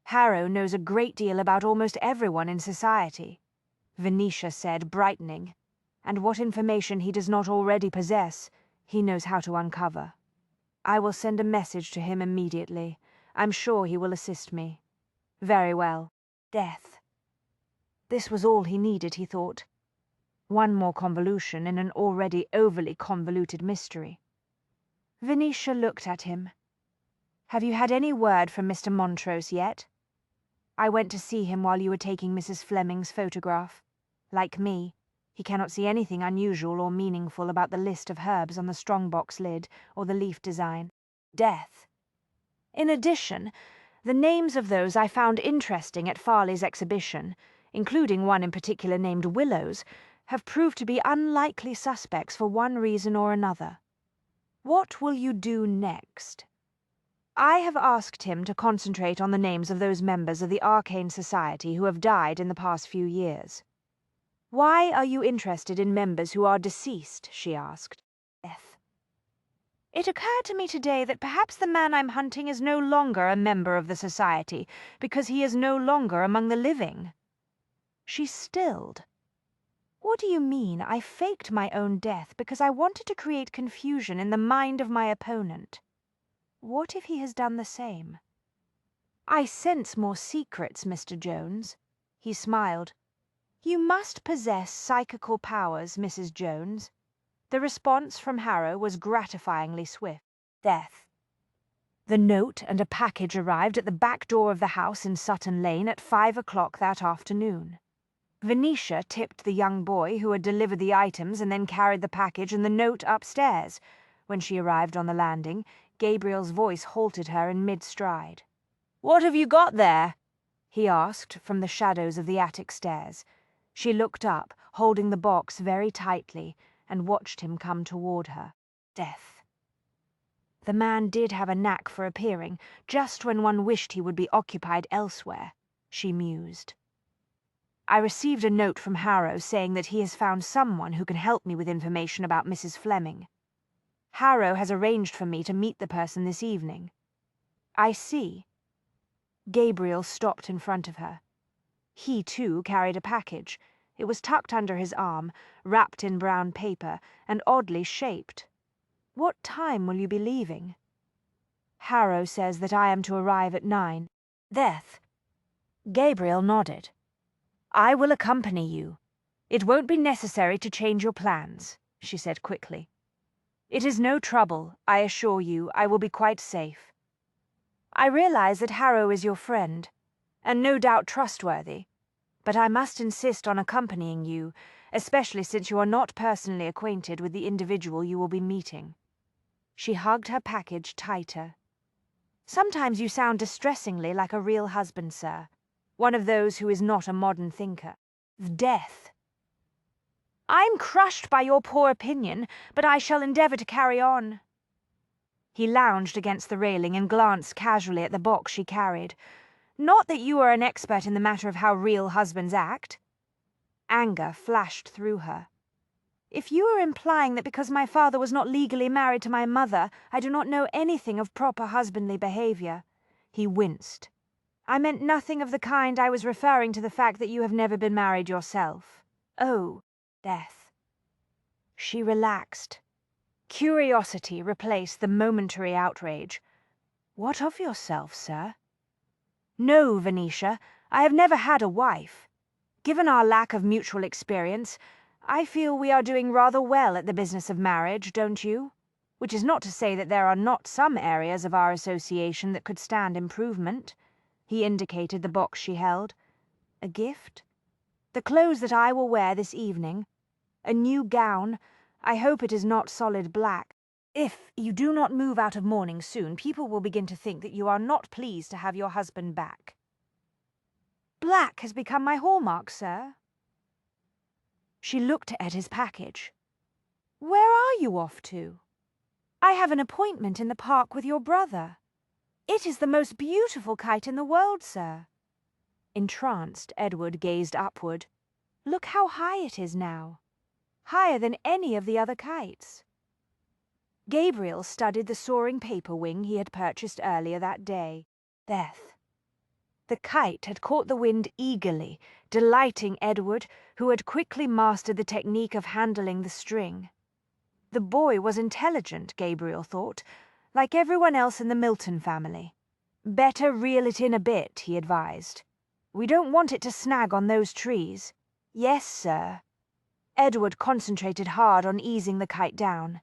"Harrow knows a great deal about almost everyone in society," Venetia said, brightening. "And what information he does not already possess, he knows how to uncover. I will send a message to him immediately. I'm sure he will assist me." "Very well." Death. This was all he needed, he thought. One more convolution in an already overly convoluted mystery. Venetia looked at him. Have you had any word from Mr. Montrose yet? I went to see him while you were taking Mrs. Fleming's photograph. Like me, he cannot see anything unusual or meaningful about the list of herbs on the strongbox lid or the leaf design. Death. In addition, the names of those I found interesting at Farley's exhibition, including one in particular named Willows, have proved to be unlikely suspects for one reason or another. What will you do next? I have asked him to concentrate on the names of those members of the Arcane Society who have died in the past few years. Why are you interested in members who are deceased? She asked. Death. It occurred to me today that perhaps the man I'm hunting is no longer a member of the society because he is no longer among the living. She stilled. What do you mean I faked my own death because I wanted to create confusion in the mind of my opponent? What if he has done the same? I sense more secrets, Mr. Jones. He smiled. You must possess psychical powers, Mrs. Jones. The response from Harrow was gratifyingly swift. Death. The note and a package arrived at the back door of the house in Sutton Lane at 5 o'clock that afternoon. Venetia tipped the young boy who had delivered the items and then carried the package and the note upstairs. When she arrived on the landing, Gabriel's voice halted her in mid-stride. "What have you got there?" he asked from the shadows of the attic stairs. She looked up, holding the box very tightly, and watched him come toward her. Death. The man did have a knack for appearing, just when one wished he would be occupied elsewhere, she mused. I received a note from Harrow saying that he has found someone who can help me with information about Mrs. Fleming. Harrow has arranged for me to meet the person this evening. I see. Gabriel stopped in front of her. He, too, carried a package. It was tucked under his arm, wrapped in brown paper, and oddly shaped. What time will you be leaving? Harrow says that I am to arrive at 9. Death. Gabriel nodded. I will accompany you. It won't be necessary to change your plans, she said quickly. It is no trouble, I assure you. I will be quite safe. I realize that Harrow is your friend, and no doubt trustworthy, but I must insist on accompanying you, especially since you are not personally acquainted with the individual you will be meeting. She hugged her package tighter. Sometimes you sound distressingly like a real husband, sir. One of those who is not a modern thinker. Death. I'm crushed by your poor opinion, but I shall endeavour to carry on. He lounged against the railing and glanced casually at the box she carried. Not that you are an expert in the matter of how real husbands act. Anger flashed through her. If you are implying that because my father was not legally married to my mother, I do not know anything of proper husbandly behaviour. He winced. I meant nothing of the kind. I was referring to the fact that you have never been married yourself. Oh, Death. She relaxed. Curiosity replaced the momentary outrage. What of yourself, sir? No, Venetia, I have never had a wife. Given our lack of mutual experience, I feel we are doing rather well at the business of marriage, don't you? Which is not to say that there are not some areas of our association that could stand improvement. He indicated the box she held. A gift? The clothes that I will wear this evening. A new gown. I hope it is not solid black. If you do not move out of mourning soon, people will begin to think that you are not pleased to have your husband back. Black has become my hallmark, sir. She looked at his package. Where are you off to? I have an appointment in the park with your brother. It is the most beautiful kite in the world, sir. Entranced, Edward gazed upward. Look how high it is now. Higher than any of the other kites. Gabriel studied the soaring paper wing he had purchased earlier that day. Death. The kite had caught the wind eagerly, delighting Edward, who had quickly mastered the technique of handling the string. The boy was intelligent, Gabriel thought, like everyone else in the Milton family. Better reel it in a bit, he advised. We don't want it to snag on those trees. Yes, sir. Edward concentrated hard on easing the kite down.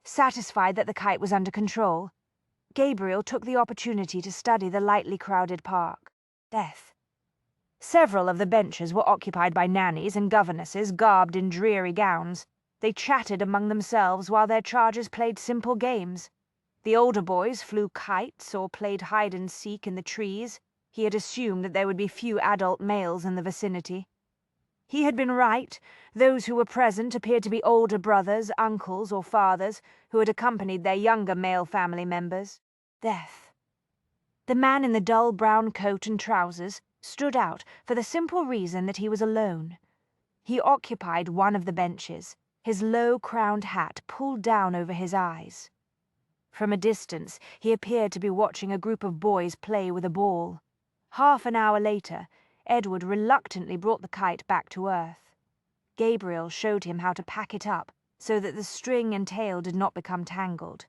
Satisfied that the kite was under control. Gabriel took the opportunity to study the lightly crowded park. Death. Several of the benches were occupied by nannies and governesses garbed in dreary gowns. They chatted among themselves while their charges played simple games. The older boys flew kites or played hide-and-seek in the trees. He had assumed that there would be few adult males in the vicinity. He had been right. Those who were present appeared to be older brothers, uncles, or fathers who had accompanied their younger male family members. Death. The man in the dull brown coat and trousers stood out for the simple reason that he was alone. He occupied one of the benches, his low-crowned hat pulled down over his eyes. From a distance, he appeared to be watching a group of boys play with a ball. Half an hour later, Edward reluctantly brought the kite back to earth. Gabriel showed him how to pack it up so that the string and tail did not become tangled.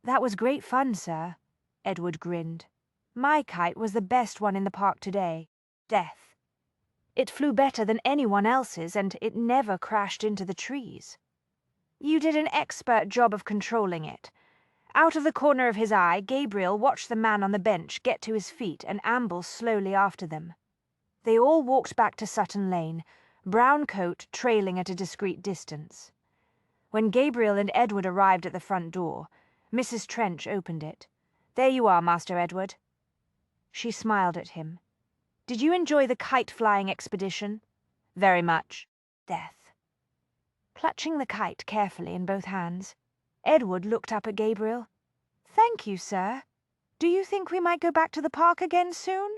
"That was great fun, sir," Edward grinned. "My kite was the best one in the park today." Death. "It flew better than anyone else's, and it never crashed into the trees." "You did an expert job of controlling it." Out of the corner of his eye, Gabriel watched the man on the bench get to his feet and amble slowly after them. They all walked back to Sutton Lane, Brown Coat trailing at a discreet distance. When Gabriel and Edward arrived at the front door, Mrs. Trench opened it. "There you are, Master Edward." She smiled at him. "Did you enjoy the kite-flying expedition?" "Very much." Death. Clutching the kite carefully in both hands, Edward looked up at Gabriel. "Thank you, sir. Do you think we might go back to the park again soon?"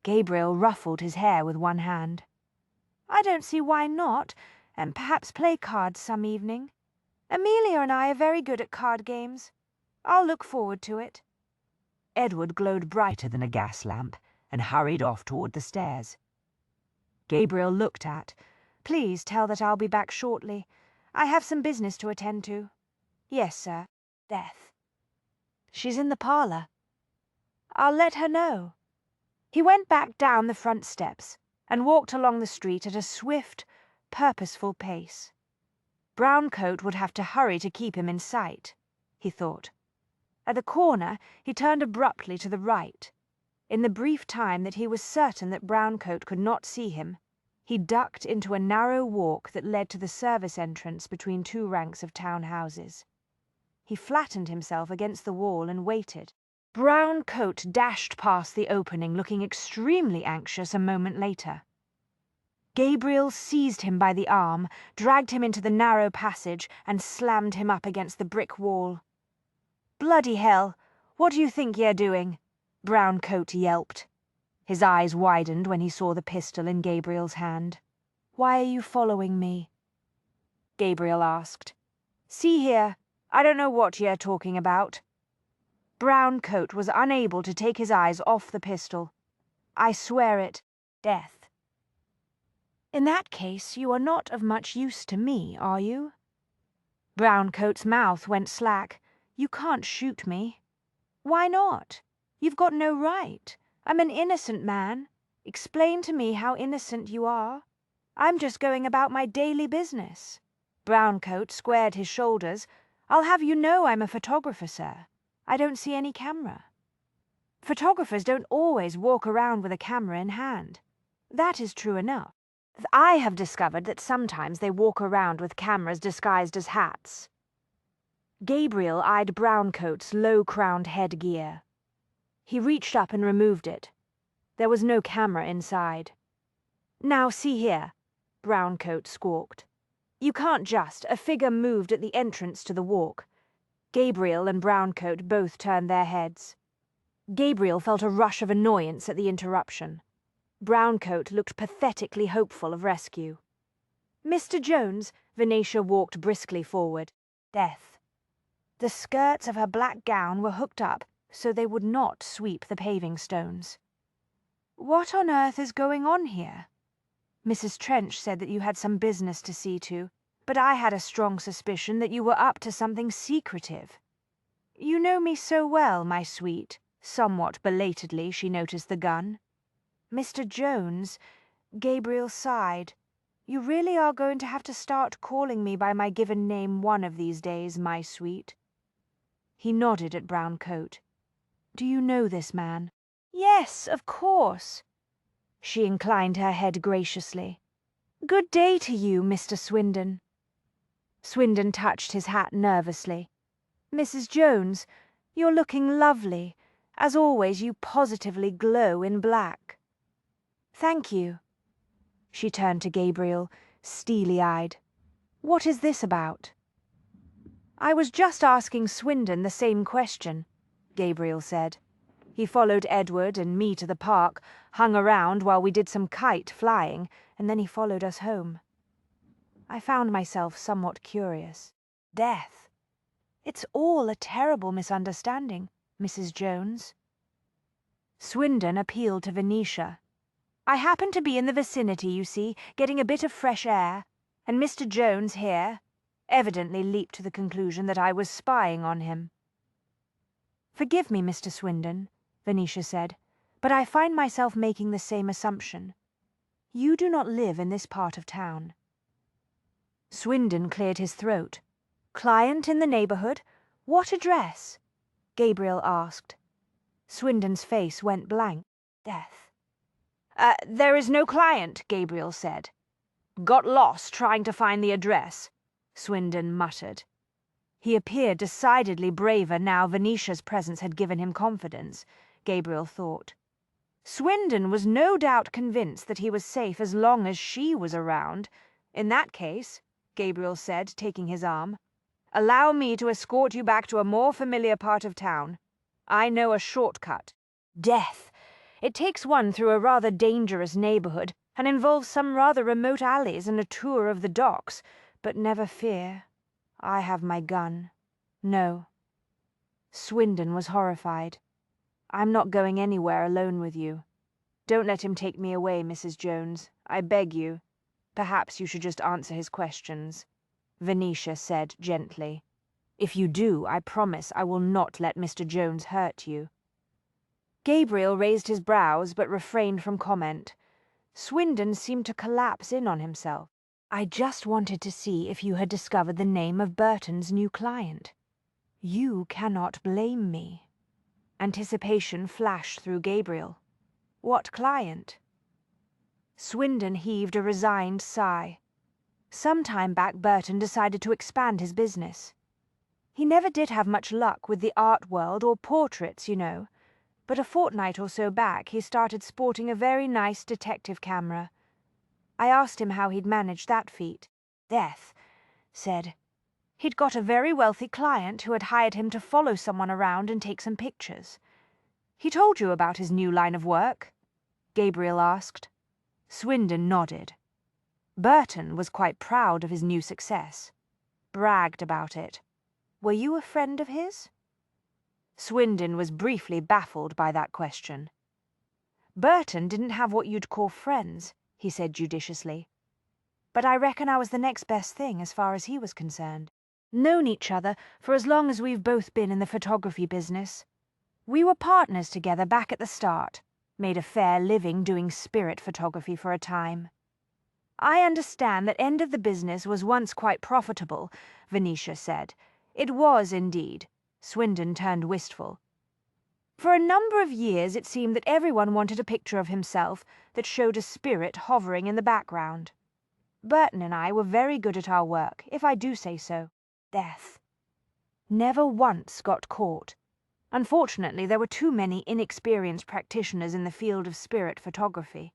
Gabriel ruffled his hair with one hand. "I don't see why not, and perhaps play cards some evening. Amelia and I are very good at card games. I'll look forward to it." Edward glowed brighter than a gas lamp and hurried off toward the stairs. Gabriel looked at. "Please tell that I'll be back shortly. I have some business to attend to." "Yes, sir." Death. "She's in the parlour." "I'll let her know." He went back down the front steps and walked along the street at a swift, purposeful pace. Brown Coat would have to hurry to keep him in sight, he thought. At the corner, he turned abruptly to the right. In the brief time that he was certain that Brown Coat could not see him, he ducked into a narrow walk that led to the service entrance between two ranks of town houses. He flattened himself against the wall and waited. Brown Coat dashed past the opening, looking extremely anxious a moment later. Gabriel seized him by the arm, dragged him into the narrow passage, and slammed him up against the brick wall. "Bloody hell! What do you think you're doing?" Brown Coat yelped. His eyes widened when he saw the pistol in Gabriel's hand. "Why are you following me?" Gabriel asked. "See here, I don't know what you're talking about." Brown Coat was unable to take his eyes off the pistol. "I swear it." Death. "In that case, you are not of much use to me, are you?" Brown Coat's mouth went slack. "You can't shoot me." "Why not? You've got no right. I'm an innocent man. Explain to me how innocent you are. I'm just going about my daily business." Brown Coat squared his shoulders. "I'll have you know I'm a photographer, sir. I don't see any camera." "Photographers don't always walk around with a camera in hand. That is true enough. I have discovered that sometimes they walk around with cameras disguised as hats." Gabriel eyed Brown Coat's low-crowned headgear. He reached up and removed it. There was no camera inside. "Now see here," Brown Coat squawked. "You can't just—" A figure moved at the entrance to the walk. Gabriel and Brown Coat both turned their heads. Gabriel felt a rush of annoyance at the interruption. Brown Coat looked pathetically hopeful of rescue. "Mr. Jones," Venetia walked briskly forward. Death. The skirts of her black gown were hooked up so they would not sweep the paving stones. "What on earth is going on here? Mrs. Trench said that you had some business to see to, but I had a strong suspicion that you were up to something secretive. You know me so well, my sweet." Somewhat belatedly, she noticed the gun. "Mr. Jones," Gabriel sighed. "You really are going to have to start calling me by my given name one of these days, my sweet." He nodded at Brown Coat. "Do you know this man?" "Yes, of course." She inclined her head graciously. "Good day to you, Mr. Swindon." Swindon touched his hat nervously. "Mrs. Jones, you're looking lovely. As always, you positively glow in black." "Thank you." She turned to Gabriel, steely-eyed. "What is this about?" "I was just asking Swindon the same question," Gabriel said. "He followed Edward and me to the park, hung around while we did some kite flying, and then he followed us home. I found myself somewhat curious. Death. It's all a terrible misunderstanding, Mrs. Jones." Swindon appealed to Venetia. "I happened to be in the vicinity, you see, getting a bit of fresh air, and Mr. Jones here evidently leaped to the conclusion that I was spying on him." "Forgive me, Mr. Swindon," Venetia said, "but I find myself making the same assumption. You do not live in this part of town." Swindon cleared his throat. "Client in the neighborhood? What address?" Gabriel asked. Swindon's face went blank. Death. There is no client," Gabriel said. "Got lost trying to find the address," Swindon muttered. He appeared decidedly braver now Venetia's presence had given him confidence, Gabriel thought. Swindon was no doubt convinced that he was safe as long as she was around. "In that case," Gabriel said, taking his arm, "allow me to escort you back to a more familiar part of town. I know a shortcut." Death! It takes one through a rather dangerous neighborhood, and involves some rather remote alleys and a tour of the docks, but never fear. I have my gun. No. Swindon was horrified. "I'm not going anywhere alone with you. Don't let him take me away, Mrs. Jones. I beg you. Perhaps you should just answer his questions," Venetia said gently. "If you do, I promise I will not let Mr. Jones hurt you." Gabriel raised his brows but refrained from comment. Swindon seemed to collapse in on himself. "I just wanted to see if you had discovered the name of Burton's new client. You cannot blame me." Anticipation flashed through Gabriel. "What client?" Swindon heaved a resigned sigh. Some time back Burton decided to expand his business. He never did have much luck with the art world or portraits, you know, but a fortnight or so back he started sporting a very nice detective camera. I asked him how he'd managed that feat. Death said he'd got a very wealthy client who had hired him to follow someone around and take some pictures. "He told you about his new line of work?" Gabriel asked. Swindon nodded. Burton was quite proud of his new success. Bragged about it. "Were you a friend of his?" Swindon was briefly baffled by that question. "Burton didn't have what you'd call friends," he said judiciously. "But I reckon I was the next best thing as far as he was concerned. Known each other for as long as we've both been in the photography business. We were partners together back at the start. Made a fair living doing spirit photography for a time. I understand that end of the business was once quite profitable," Venetia said. "It was indeed." Swindon turned wistful. "For a number of years it seemed that everyone wanted a picture of himself that showed a spirit hovering in the background. Burton and I were very good at our work, if I do say so. Death. Never once got caught. Unfortunately, there were too many inexperienced practitioners in the field of spirit photography.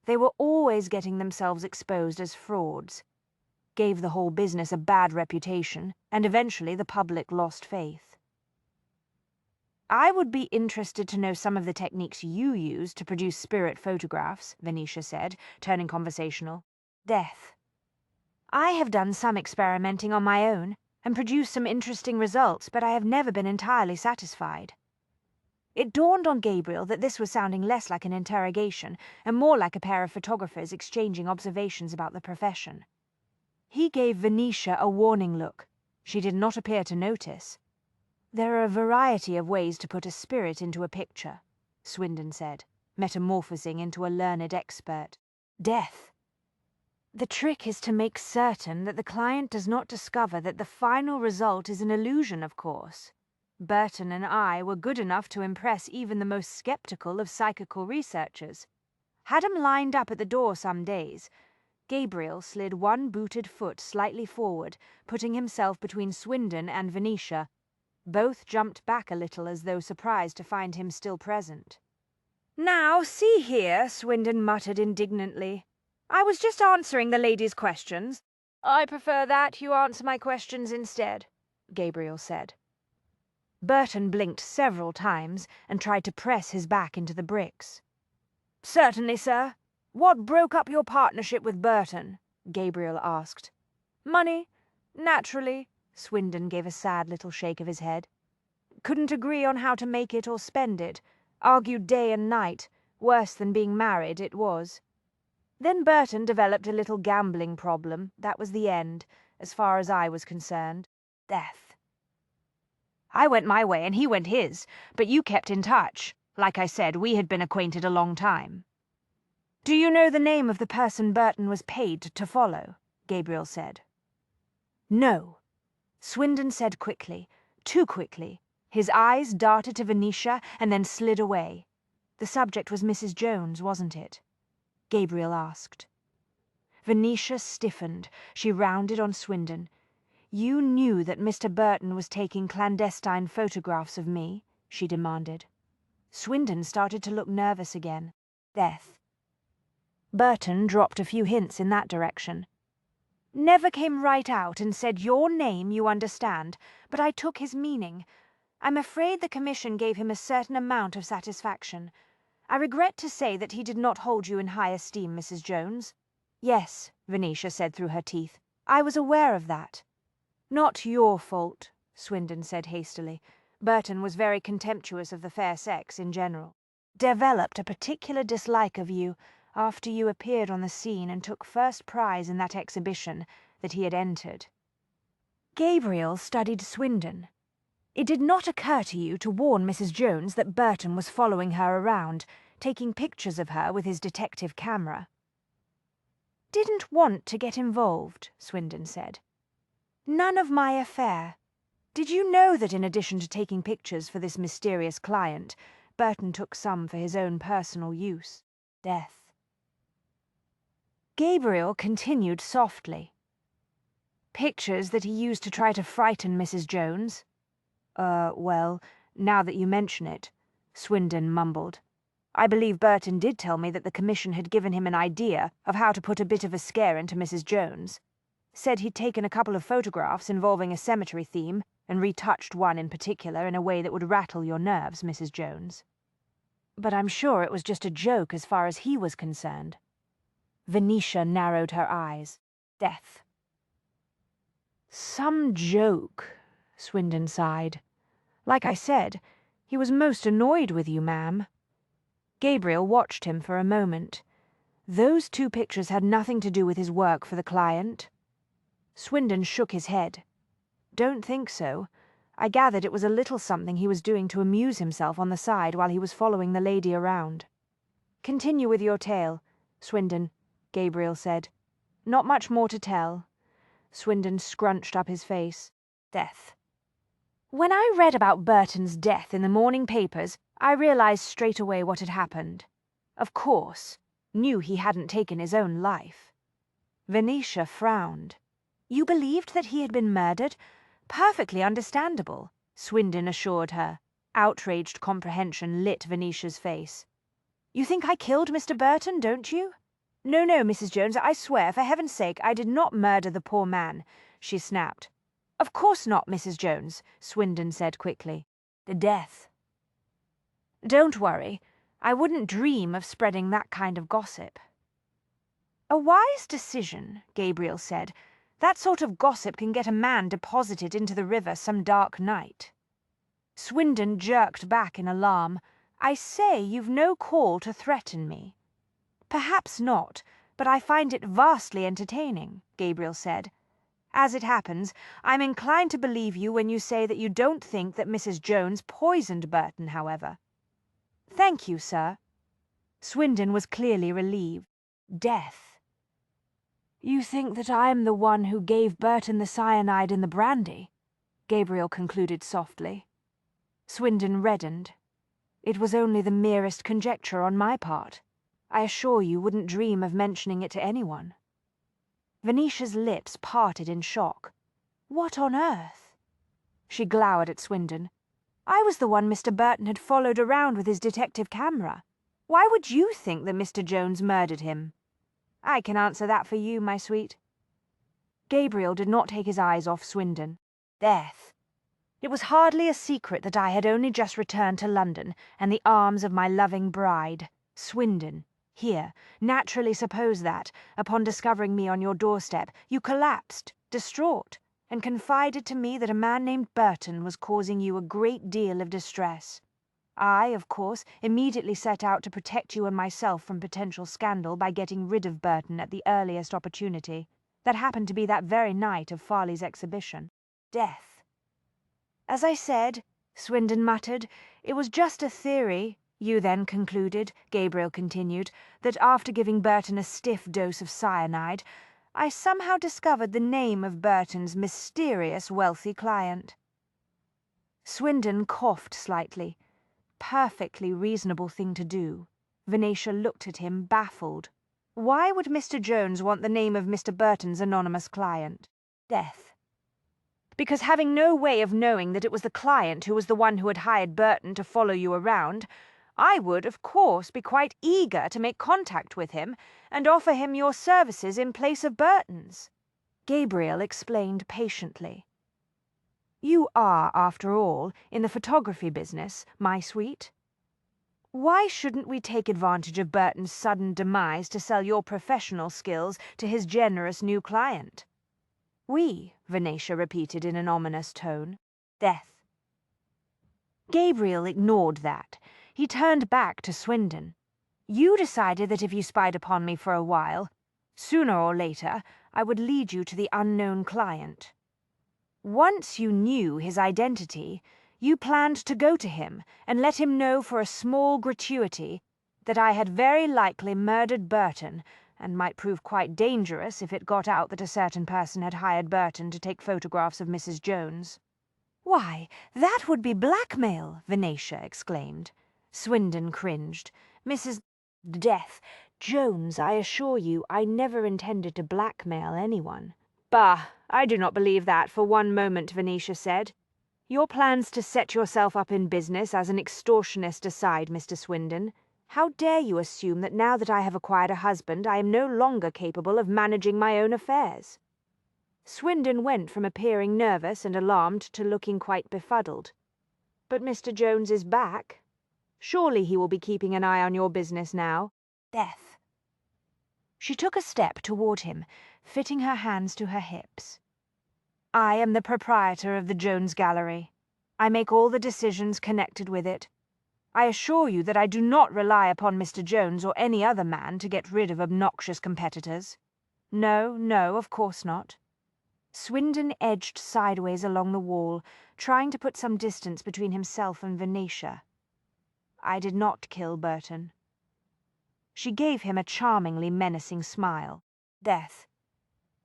They were always getting themselves exposed as frauds. Gave the whole business a bad reputation, and eventually the public lost faith." "I would be interested to know some of the techniques you use to produce spirit photographs," Venetia said, turning conversational. Death. "I have done some experimenting on my own, and produced some interesting results, but I have never been entirely satisfied." It dawned on Gabriel that this was sounding less like an interrogation and more like a pair of photographers exchanging observations about the profession. He gave Venetia a warning look. She did not appear to notice. "There are a variety of ways to put a spirit into a picture," Swindon said, metamorphosing into a learned expert. Death. "The trick is to make certain that the client does not discover that the final result is an illusion, of course. Burton and I were good enough to impress even the most skeptical of psychical researchers. Had 'em lined up at the door some days. Gabriel slid one booted foot slightly forward, putting himself between Swindon and Venetia. Both jumped back a little as though surprised to find him still present. "Now, see here," Swindon muttered indignantly. "I was just answering the lady's questions." "I prefer that you answer my questions instead," Gabriel said. Burton blinked several times and tried to press his back into the bricks. "Certainly, sir. What broke up your partnership with Burton?" Gabriel asked. "Money, naturally." Swindon gave a sad little shake of his head. "Couldn't agree on how to make it or spend it. Argued day and night. Worse than being married, it was. Then Burton developed a little gambling problem. That was the end, as far as I was concerned. Death. I went my way and he went his, but you kept in touch. Like I said, we had been acquainted a long time." "Do you know the name of the person Burton was paid to follow?" Gabriel said. "No," Swindon said quickly, too quickly. His eyes darted to Venetia and then slid away. "The subject was Mrs. Jones, wasn't it?" Gabriel asked. Venetia stiffened. She rounded on Swindon. "You knew that Mr. Burton was taking clandestine photographs of me?" she demanded. Swindon started to look nervous again. Death. Burton dropped a few hints in that direction. "Never came right out and said your name, you understand, but I took his meaning. I'm afraid the commission gave him a certain amount of satisfaction. I regret to say that he did not hold you in high esteem, Mrs. Jones." "Yes," Venetia said through her teeth. "I was aware of that." "Not your fault," Swindon said hastily. Burton was very contemptuous of the fair sex in general. "Developed a particular dislike of you after you appeared on the scene and took first prize in that exhibition that he had entered." Gabriel studied Swindon. "It did not occur to you to warn Mrs. Jones that Burton was following her around, taking pictures of her with his detective camera?" "Didn't want to get involved," Swindon said. "None of my affair. Did you know that in addition to taking pictures for this mysterious client, Burton took some for his own personal use?" Death. Gabriel continued softly. "Pictures that he used to try to frighten Mrs. Jones?" Well, now that you mention it," Swindon mumbled. "I believe Burton did tell me that the commission had given him an idea of how to put a bit of a scare into Mrs. Jones. Said he'd taken a couple of photographs involving a cemetery theme and retouched one in particular in a way that would rattle your nerves, Mrs. Jones. But I'm sure it was just a joke as far as he was concerned." Venetia narrowed her eyes. Death. "Some joke," Swindon sighed. "Like I said, he was most annoyed with you, ma'am." Gabriel watched him for a moment. "Those two pictures had nothing to do with his work for the client?" Swindon shook his head. "Don't think so. I gathered it was a little something he was doing to amuse himself on the side while he was following the lady around." "Continue with your tale, Swindon," Gabriel said. "Not much more to tell." Swindon scrunched up his face. Death. "When I read about Burton's death in the morning papers, I realized straight away what had happened. Of course, knew he hadn't taken his own life." Venetia frowned. "You believed that he had been murdered? Perfectly understandable," Swindon assured her. Outraged comprehension lit Venetia's face. "You think I killed Mr. Burton, don't you?" "No, no, Mrs. Jones, I swear, for heaven's sake, I did not murder the poor man," she snapped. "Of course not, Mrs. Jones," Swindon said quickly. "The death." "Don't worry. I wouldn't dream of spreading that kind of gossip." "A wise decision," Gabriel said. "That sort of gossip can get a man deposited into the river some dark night." Swindon jerked back in alarm. "I say you've no call to threaten me." "Perhaps not, but I find it vastly entertaining," Gabriel said. "As it happens, I'm inclined to believe you when you say that you don't think that Mrs. Jones poisoned Burton, however." "Thank you, sir." Swindon was clearly relieved. Death. "You think that I am the one who gave Burton the cyanide in the brandy?" Gabriel concluded softly. Swindon reddened. It was only the merest conjecture on my part. I assure you wouldn't dream of mentioning it to anyone. Venetia's lips parted in shock. What on earth? She glowered at Swindon. I was the one Mr. Burton had followed around with his detective camera. Why would you think that Mr. Jones murdered him? I can answer that for you, my sweet. Gabriel did not take his eyes off Swindon. Death. It was hardly a secret that I had only just returned to London and the arms of my loving bride, Swindon. Here, naturally suppose that, upon discovering me on your doorstep, you collapsed, distraught, and confided to me that a man named Burton was causing you a great deal of distress. I, of course, immediately set out to protect you and myself from potential scandal by getting rid of Burton at the earliest opportunity. That happened to be that very night of Farley's exhibition. Death. As I said, Swindon muttered, it was just a theory. You then concluded, Gabriel continued, that after giving Burton a stiff dose of cyanide, I somehow discovered the name of Burton's mysterious wealthy client. Swindon coughed slightly. Perfectly reasonable thing to do. Venetia looked at him, baffled. Why would Mr. Jones want the name of Mr. Burton's anonymous client? Death. Because having no way of knowing that it was the client who was the one who had hired Burton to follow you around, I would, of course, be quite eager to make contact with him and offer him your services in place of Burton's. Gabriel explained patiently. You are, after all, in the photography business, my sweet. Why shouldn't we take advantage of Burton's sudden demise to sell your professional skills to his generous new client? We, Venetia repeated in an ominous tone. Death. Gabriel ignored that. He turned back to Swindon. You decided that if you spied upon me for a while, sooner or later, I would lead you to the unknown client. Once you knew his identity, you planned to go to him and let him know for a small gratuity that I had very likely murdered Burton, and might prove quite dangerous if it got out that a certain person had hired Burton to take photographs of Mrs. Jones. Why, that would be blackmail, Venetia exclaimed. Swindon cringed. Mrs. Death, Jones, I assure you, I never intended to blackmail anyone. Bah, I do not believe that for one moment, Venetia said. Your plans to set yourself up in business as an extortionist aside, Mr. Swindon, how dare you assume that now that I have acquired a husband, I am no longer capable of managing my own affairs? Swindon went from appearing nervous and alarmed to looking quite befuddled. But Mr. Jones is back. Surely he will be keeping an eye on your business now. Death. She took a step toward him, fitting her hands to her hips. I am the proprietor of the Jones Gallery. I make all the decisions connected with it. I assure you that I do not rely upon Mr. Jones or any other man to get rid of obnoxious competitors. No, no, of course not. Swindon edged sideways along the wall, trying to put some distance between himself and Venetia. I did not kill Burton. She gave him a charmingly menacing smile. Death.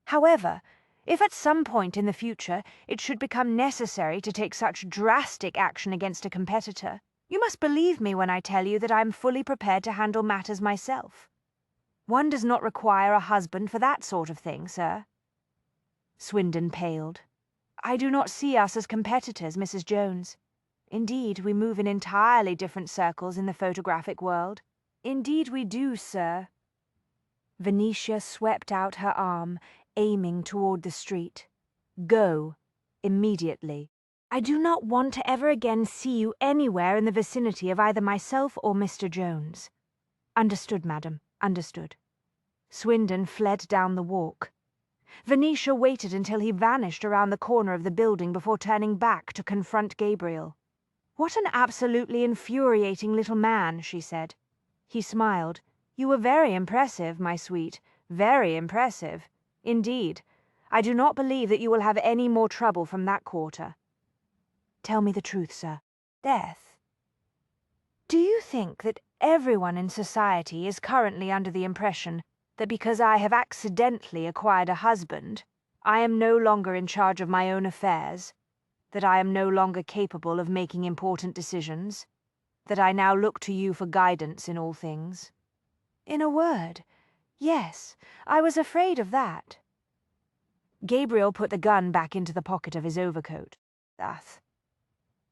However, if at some point in the future it should become necessary to take such drastic action against a competitor, you must believe me when I tell you that I am fully prepared to handle matters myself. One does not require a husband for that sort of thing, sir. Swindon paled. I do not see us as competitors, Mrs. Jones. Indeed, we move in entirely different circles in the photographic world. Indeed we do, sir. Venetia swept out her arm, aiming toward the street. Go. Immediately. I do not want to ever again see you anywhere in the vicinity of either myself or Mr. Jones. Understood, madam, understood. Swindon fled down the walk. Venetia waited until he vanished around the corner of the building before turning back to confront Gabriel. What an absolutely infuriating little man, she said. He smiled. You were very impressive, my sweet, very impressive. Indeed, I do not believe that you will have any more trouble from that quarter. Tell me the truth, sir. Death. Do you think that everyone in society is currently under the impression that because I have accidentally acquired a husband, I am no longer in charge of my own affairs? that I am no longer capable of making important decisions, that I now look to you for guidance in all things? In a word, yes, I was afraid of that. Gabriel put the gun back into the pocket of his overcoat. Thus,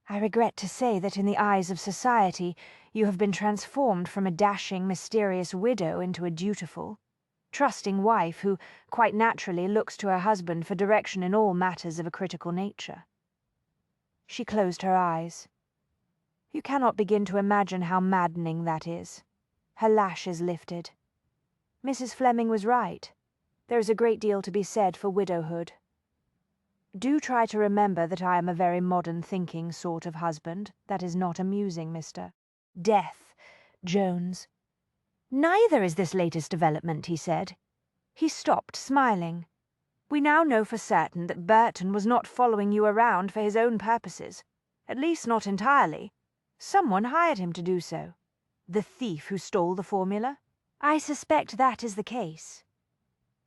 I regret to say that in the eyes of society you have been transformed from a dashing, mysterious widow into a dutiful, trusting wife who, quite naturally, looks to her husband for direction in all matters of a critical nature. She closed her eyes. You cannot begin to imagine how maddening that is. Her lashes lifted. Mrs. Fleming was right. There is a great deal to be said for widowhood. Do try to remember that I am a very modern-thinking sort of husband. That is not amusing, Mr. Death, Jones. Neither is this latest development, he said. He stopped, smiling. We now know for certain that Burton was not following you around for his own purposes. At least not entirely. Someone hired him to do so. The thief who stole the formula? I suspect that is the case.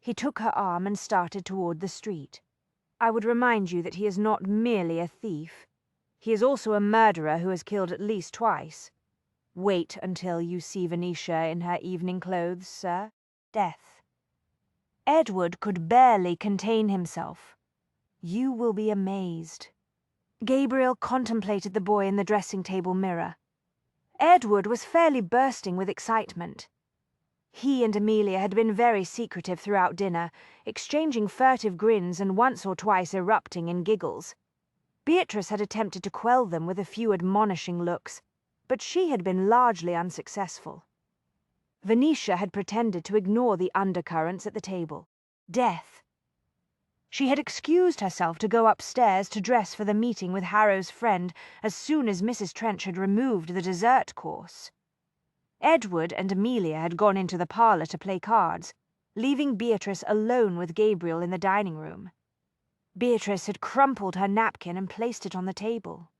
He took her arm and started toward the street. I would remind you that he is not merely a thief. He is also a murderer who has killed at least twice. Wait until you see Venetia in her evening clothes, sir. Death. Edward could barely contain himself. You will be amazed. Gabriel contemplated the boy in the dressing-table mirror. Edward was fairly bursting with excitement. He and Amelia had been very secretive throughout dinner, exchanging furtive grins and once or twice erupting in giggles. Beatrice had attempted to quell them with a few admonishing looks, but she had been largely unsuccessful. Venetia had pretended to ignore the undercurrents at the table. Death. She had excused herself to go upstairs to dress for the meeting with Harrow's friend as soon as Mrs. Trench had removed the dessert course. Edward and Amelia had gone into the parlour to play cards, leaving Beatrice alone with Gabriel in the dining room. Beatrice had crumpled her napkin and placed it on the table.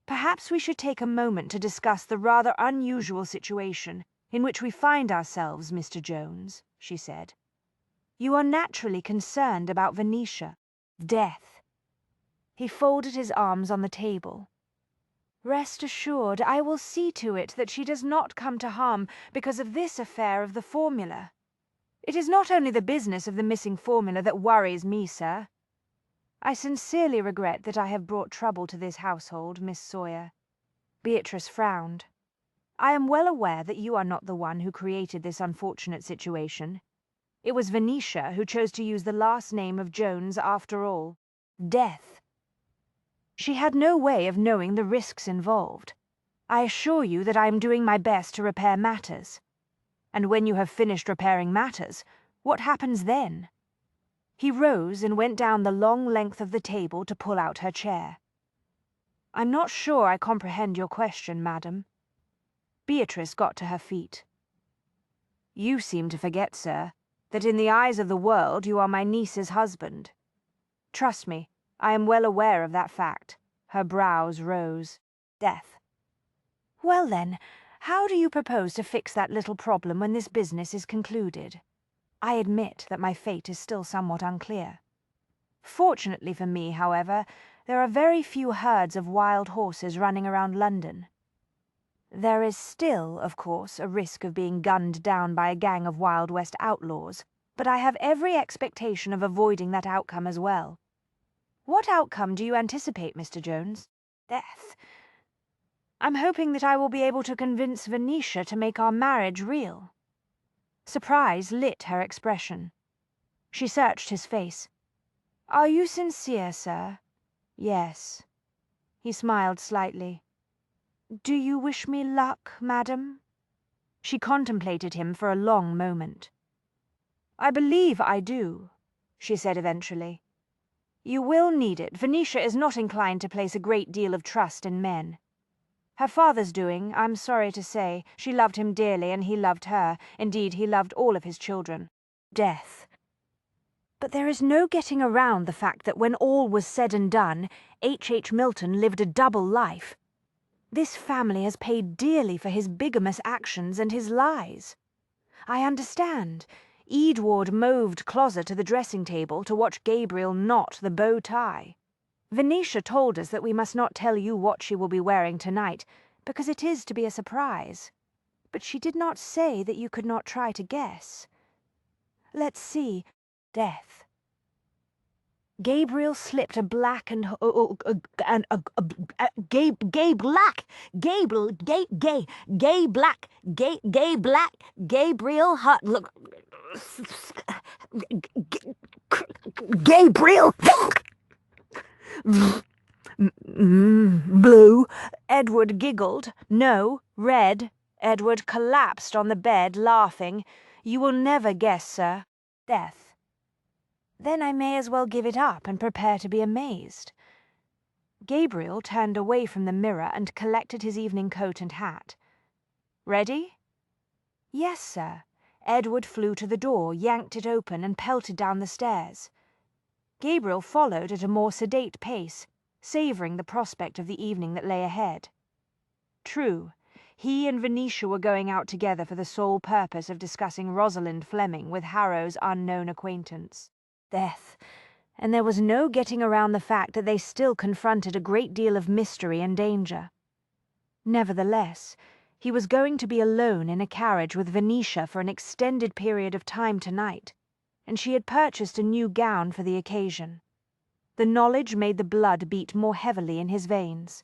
Perhaps we should take a moment to discuss the rather unusual situation in which we find ourselves, Mr. Jones, she said. You are naturally concerned about Venetia. Death. He folded his arms on the table. Rest assured, I will see to it that she does not come to harm because of this affair of the formula. It is not only the business of the missing formula that worries me, sir. I sincerely regret that I have brought trouble to this household, Miss Sawyer. Beatrice frowned. I am well aware that you are not the one who created this unfortunate situation. It was Venetia who chose to use the last name of Jones after all. Death. She had no way of knowing the risks involved. I assure you that I am doing my best to repair matters. And when you have finished repairing matters, what happens then? He rose and went down the long length of the table to pull out her chair. I'm not sure I comprehend your question, madam. Beatrice got to her feet. You seem to forget, sir, that in the eyes of the world you are my niece's husband. Trust me, I am well aware of that fact. Her brows rose. Death. Well then, how do you propose to fix that little problem when this business is concluded? I admit that my fate is still somewhat unclear. Fortunately for me, however, there are very few herds of wild horses running around London. There is still, of course, a risk of being gunned down by a gang of Wild West outlaws, but I have every expectation of avoiding that outcome as well. What outcome do you anticipate, Mr. Jones? Death. I'm hoping that I will be able to convince Venetia to make our marriage real. Surprise lit her expression. She searched his face. Are you sincere, sir? Yes. He smiled slightly. Do you wish me luck, madam? She contemplated him for a long moment. I believe I do, she said eventually. You will need it. Venetia is not inclined to place a great deal of trust in men. Her father's doing, I'm sorry to say. She loved him dearly, and he loved her. Indeed, he loved all of his children. Death. But there is no getting around the fact that when all was said and done, H. Milton lived a double life. This family has paid dearly for his bigamous actions and his lies. I understand. Edward moved closer to the dressing-table to watch Gabriel knot the bow tie. Venetia told us that we must not tell you what she will be wearing tonight, because it is to be a surprise. But she did not say that you could not try to guess. Let's see. Death. Gabriel slipped a black and gay black, gay black, gay black, Gabriel hot look, Gabriel. Blue. Edward giggled. No, red. Edward collapsed on the bed, laughing. You will never guess, sir. Death. Then I may as well give it up and prepare to be amazed. Gabriel turned away from the mirror and collected his evening coat and hat. Ready? Yes, sir. Edward flew to the door, yanked it open, and pelted down the stairs. Gabriel followed at a more sedate pace, savouring the prospect of the evening that lay ahead. True, he and Venetia were going out together for the sole purpose of discussing Rosalind Fleming with Harrow's unknown acquaintance. Death, and there was no getting around the fact that they still confronted a great deal of mystery and danger. Nevertheless, he was going to be alone in a carriage with Venetia for an extended period of time tonight, and she had purchased a new gown for the occasion. The knowledge made the blood beat more heavily in his veins.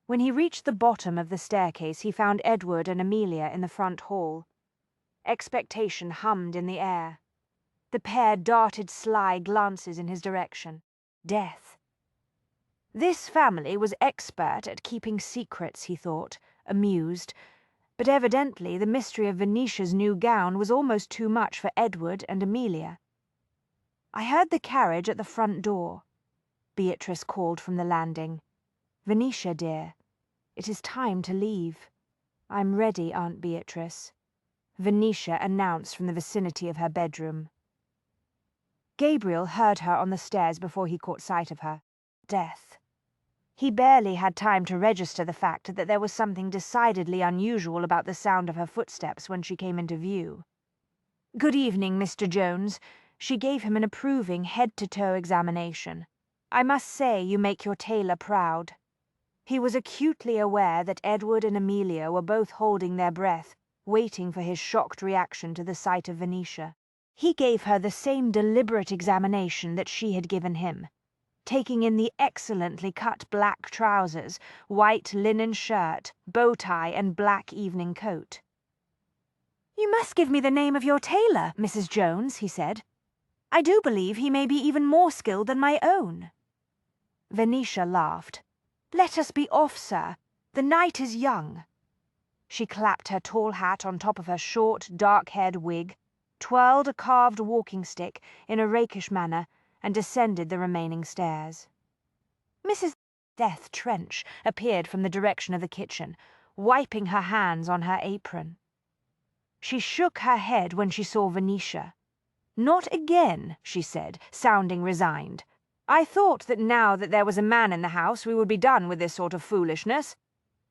When he reached the bottom of the staircase, he found Edward and Amelia in the front hall. Expectation hummed in the air. The pair darted sly glances in his direction. Death. This family was expert at keeping secrets, he thought, amused, but evidently the mystery of Venetia's new gown was almost too much for Edward and Amelia. I heard the carriage at the front door. Beatrice called from the landing. Venetia, dear, it is time to leave. I'm ready, Aunt Beatrice, Venetia announced from the vicinity of her bedroom. Gabriel heard her on the stairs before he caught sight of her. Death. He barely had time to register the fact that there was something decidedly unusual about the sound of her footsteps when she came into view. Good evening, Mr. Jones. She gave him an approving head-to-toe examination. I must say you make your tailor proud. He was acutely aware that Edward and Amelia were both holding their breath, waiting for his shocked reaction to the sight of Venetia. He gave her the same deliberate examination that she had given him, taking in the excellently cut black trousers, white linen shirt, bow tie, and black evening coat. "You must give me the name of your tailor, Mrs. Jones," he said. "I do believe he may be even more skilled than my own." Venetia laughed. "Let us be off, sir. The night is young." She clapped her tall hat on top of her short, dark-haired wig, twirled a carved walking stick in a rakish manner, and descended the remaining stairs. Mrs. Death Trench appeared from the direction of the kitchen, wiping her hands on her apron. She shook her head when she saw Venetia. "Not again," she said, sounding resigned. "I thought that now that there was a man in the house we would be done with this sort of foolishness."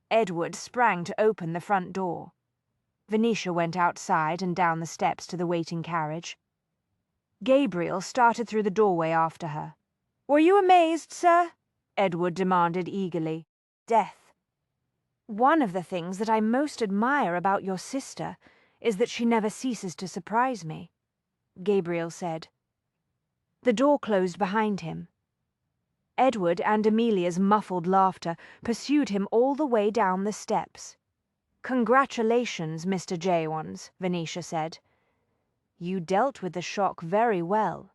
Edward sprang to open the front door. Venetia went outside and down the steps to the waiting carriage. Gabriel started through the doorway after her. "Were you amazed, sir?" Edward demanded eagerly. Death. "One of the things that I most admire about your sister is that she never ceases to surprise me," Gabriel said. The door closed behind him. Edward and Amelia's muffled laughter pursued him all the way down the steps. "Congratulations, Mr. J-Ones," Venetia said. "You dealt with the shock very well.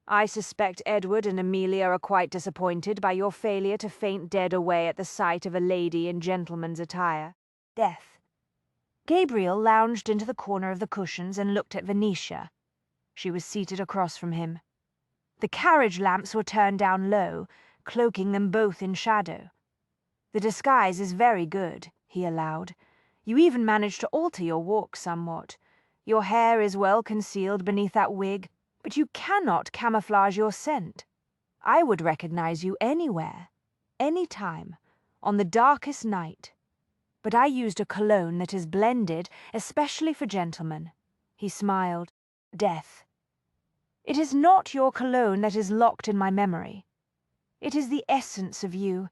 I suspect Edward and Amelia are quite disappointed by your failure to faint dead away at the sight of a lady in gentleman's attire." Death. Gabriel lounged into the corner of the cushions and looked at Venetia. She was seated across from him. The carriage lamps were turned down low, cloaking them both in shadow. "The disguise is very good," he allowed. "You even managed to alter your walk somewhat. Your hair is well concealed beneath that wig, but you cannot camouflage your scent. I would recognize you anywhere, any time, on the darkest night. But I used a cologne that is blended especially for gentlemen." He smiled. Death. "It is not your cologne that is locked in my memory. It is the essence of you,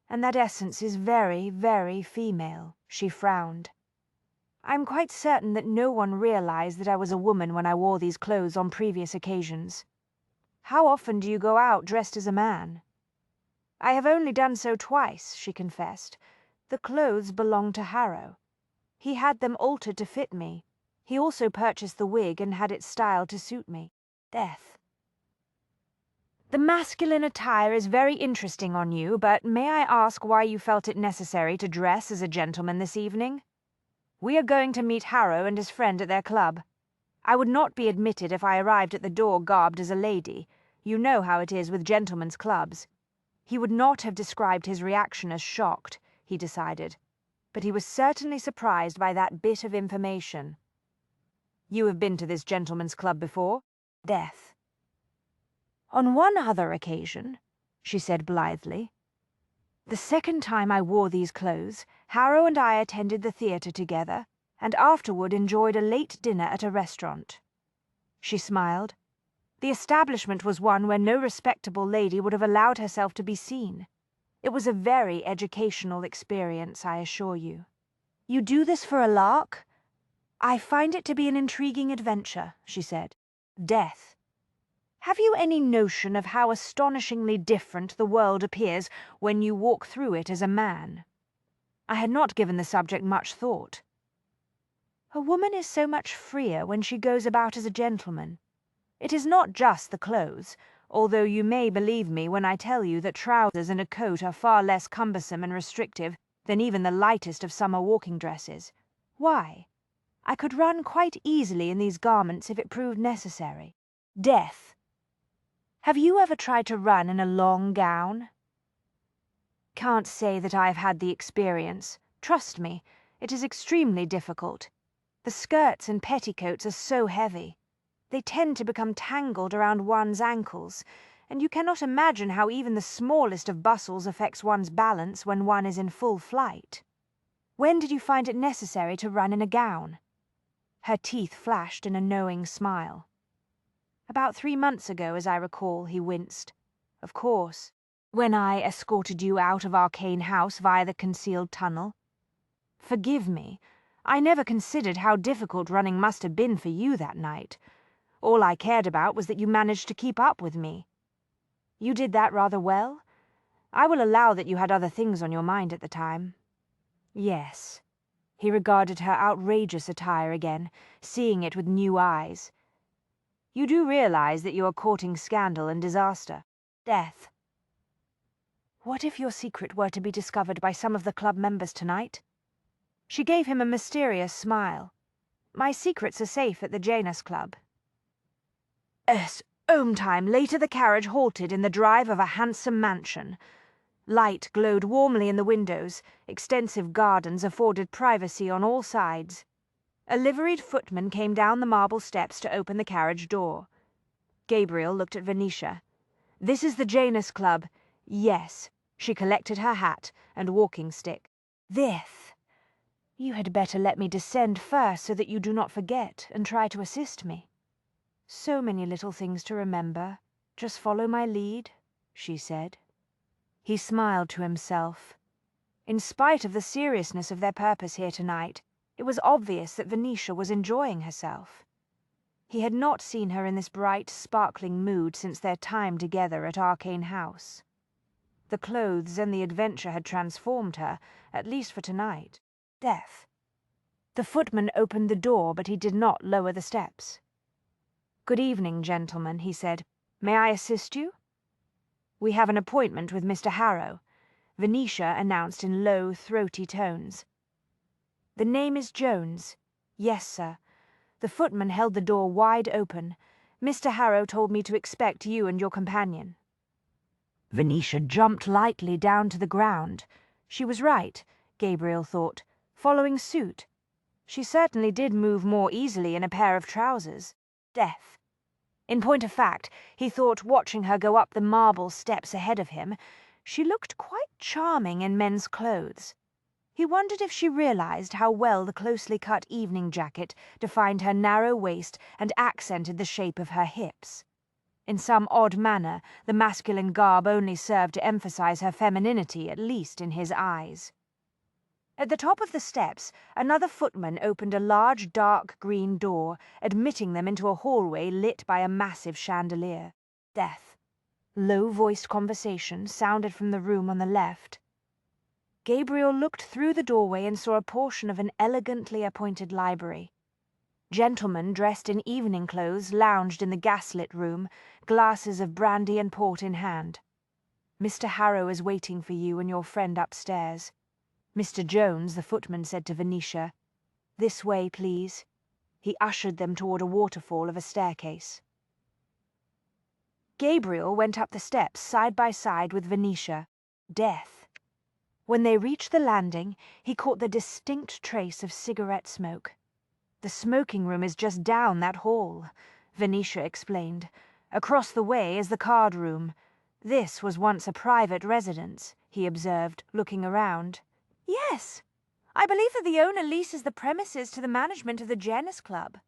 and that essence is very, very female." She frowned. "I'm quite certain that no one realized that I was a woman when I wore these clothes on previous occasions. How often do you go out dressed as a man?" "I have only done so twice," she confessed. "The clothes belonged to Harrow. He had them altered to fit me. He also purchased the wig and had it styled to suit me." Death. "The masculine attire is very interesting on you, but may I ask why you felt it necessary to dress as a gentleman this evening?" "We are going to meet Harrow and his friend at their club. I would not be admitted if I arrived at the door garbed as a lady. You know how it is with gentlemen's clubs." He would not have described his reaction as shocked, he decided, but he was certainly surprised by that bit of information. "You have been to this gentleman's club before?" Death. "On one other occasion," she said blithely. "The second time I wore these clothes, Harrow and I attended the theatre together, and afterward enjoyed a late dinner at a restaurant." She smiled. "The establishment was one where no respectable lady would have allowed herself to be seen. It was a very educational experience, I assure you." "You do this for a lark?" "I find it to be an intriguing adventure," she said. Death. "Have you any notion of how astonishingly different the world appears when you walk through it as a man?" I had not given the subject much thought. "A woman is so much freer when she goes about as a gentleman. It is not just the clothes, although you may believe me when I tell you that trousers and a coat are far less cumbersome and restrictive than even the lightest of summer walking dresses. Why? I could run quite easily in these garments if it proved necessary." Death. "Have you ever tried to run in a long gown?" "Can't say that I have had the experience. Trust me, it is extremely difficult. The skirts and petticoats are so heavy. They tend to become tangled around one's ankles, and you cannot imagine how even the smallest of bustles affects one's balance when one is in full flight." "When did you find it necessary to run in a gown?" Her teeth flashed in a knowing smile. "About 3 months ago, as I recall," he winced. "Of course. When I escorted you out of Arcane House via the concealed tunnel. Forgive me. I never considered how difficult running must have been for you that night. All I cared about was that you managed to keep up with me. You did that rather well. I will allow that you had other things on your mind at the time." "Yes." He regarded her outrageous attire again, seeing it with new eyes. "You do realize that you are courting scandal and disaster." Death. "What if your secret were to be discovered by some of the club members tonight?" She gave him a mysterious smile. "My secrets are safe at the Janus Club." Home time, later the carriage halted in the drive of a handsome mansion. Light glowed warmly in the windows, extensive gardens afforded privacy on all sides. A liveried footman came down the marble steps to open the carriage door. Gabriel looked at Venetia. "This is the Janus Club. Yes." She collected her hat and walking stick. "This. You had better let me descend first so that you do not forget and try to assist me." "So many little things to remember. Just follow my lead," she said. He smiled to himself. In spite of the seriousness of their purpose here tonight, it was obvious that Venetia was enjoying herself. He had not seen her in this bright, sparkling mood since their time together at Arcane House. The clothes and the adventure had transformed her, at least for tonight. Death. The footman opened the door, but he did not lower the steps. "Good evening, gentlemen," he said. "May I assist you?" "We have an appointment with Mr. Harrow," Venetia announced in low, throaty tones. "The name is Jones." "Yes, sir." The footman held the door wide open. "Mr. Harrow told me to expect you and your companion." Venetia jumped lightly down to the ground. She was right, Gabriel thought, following suit. She certainly did move more easily in a pair of trousers. Death. In point of fact, he thought, watching her go up the marble steps ahead of him, she looked quite charming in men's clothes. He wondered if she realized how well the closely cut evening jacket defined her narrow waist and accented the shape of her hips. In some odd manner, the masculine garb only served to emphasize her femininity, at least in his eyes. At the top of the steps, another footman opened a large dark green door, admitting them into a hallway lit by a massive chandelier. Death. Low-voiced conversation sounded from the room on the left. Gabriel looked through the doorway and saw a portion of an elegantly appointed library. Gentlemen dressed in evening clothes lounged in the gaslit room, glasses of brandy and port in hand. "Mr. Harrow is waiting for you and your friend upstairs." Mr. Jones, the footman, said to Venetia, "This way, please." He ushered them toward a waterfall of a staircase. Gabriel went up the steps side by side with Venetia. Death. When they reached the landing, he caught the distinct trace of cigarette smoke. "The smoking room is just down that hall," Venetia explained. "Across the way is the card room. This was once a private residence," he observed, looking around. Yes, I believe that the owner leases the premises to the management of the Janus Club."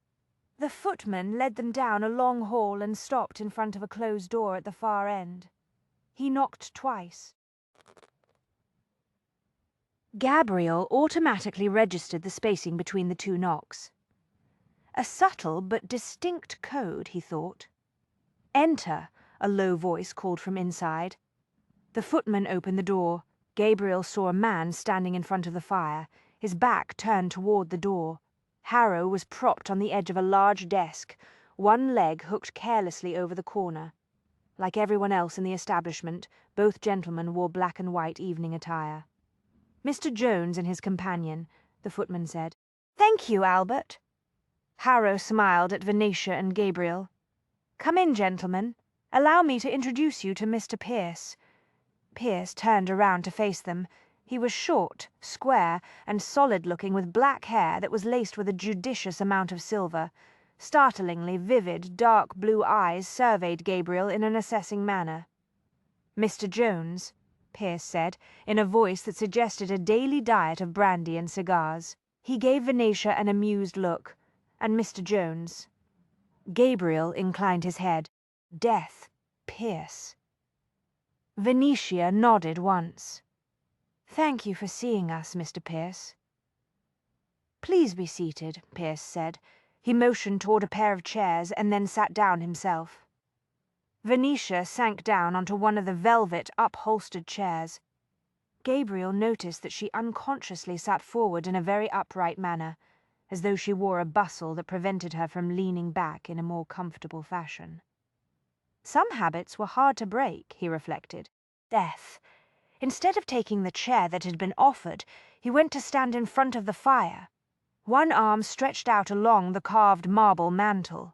The footman led them down a long hall and stopped in front of a closed door at the far end. He knocked twice. Gabriel automatically registered the spacing between the two knocks. A subtle but distinct code, he thought. "Enter," a low voice called from inside. The footman opened the door. Gabriel saw a man standing in front of the fire, his back turned toward the door. Harrow was propped on the edge of a large desk, one leg hooked carelessly over the corner. Like everyone else in the establishment, both gentlemen wore black and white evening attire. "Mr. Jones and his companion," the footman said. "Thank you, Albert." Harrow smiled at Venetia and Gabriel. "Come in, gentlemen. Allow me to introduce you to Mr. Pierce." Pierce turned around to face them. He was short, square, and solid-looking, with black hair that was laced with a judicious amount of silver. Startlingly vivid, dark blue eyes surveyed Gabriel in an assessing manner. "Mr. Jones," Pierce said, in a voice that suggested a daily diet of brandy and cigars. He gave Venetia an amused look. "And Mr. Jones." Gabriel inclined his head. "Death. Pierce." Venetia nodded once. "Thank you for seeing us, Mr. Pierce." "Please be seated," Pierce said. He motioned toward a pair of chairs and then sat down himself. Venetia sank down onto one of the velvet, upholstered chairs. Gabriel noticed that she unconsciously sat forward in a very upright manner, as though she wore a bustle that prevented her from leaning back in a more comfortable fashion. Some habits were hard to break, he reflected. Death. Instead of taking the chair that had been offered, he went to stand in front of the fire, one arm stretched out along the carved marble mantel.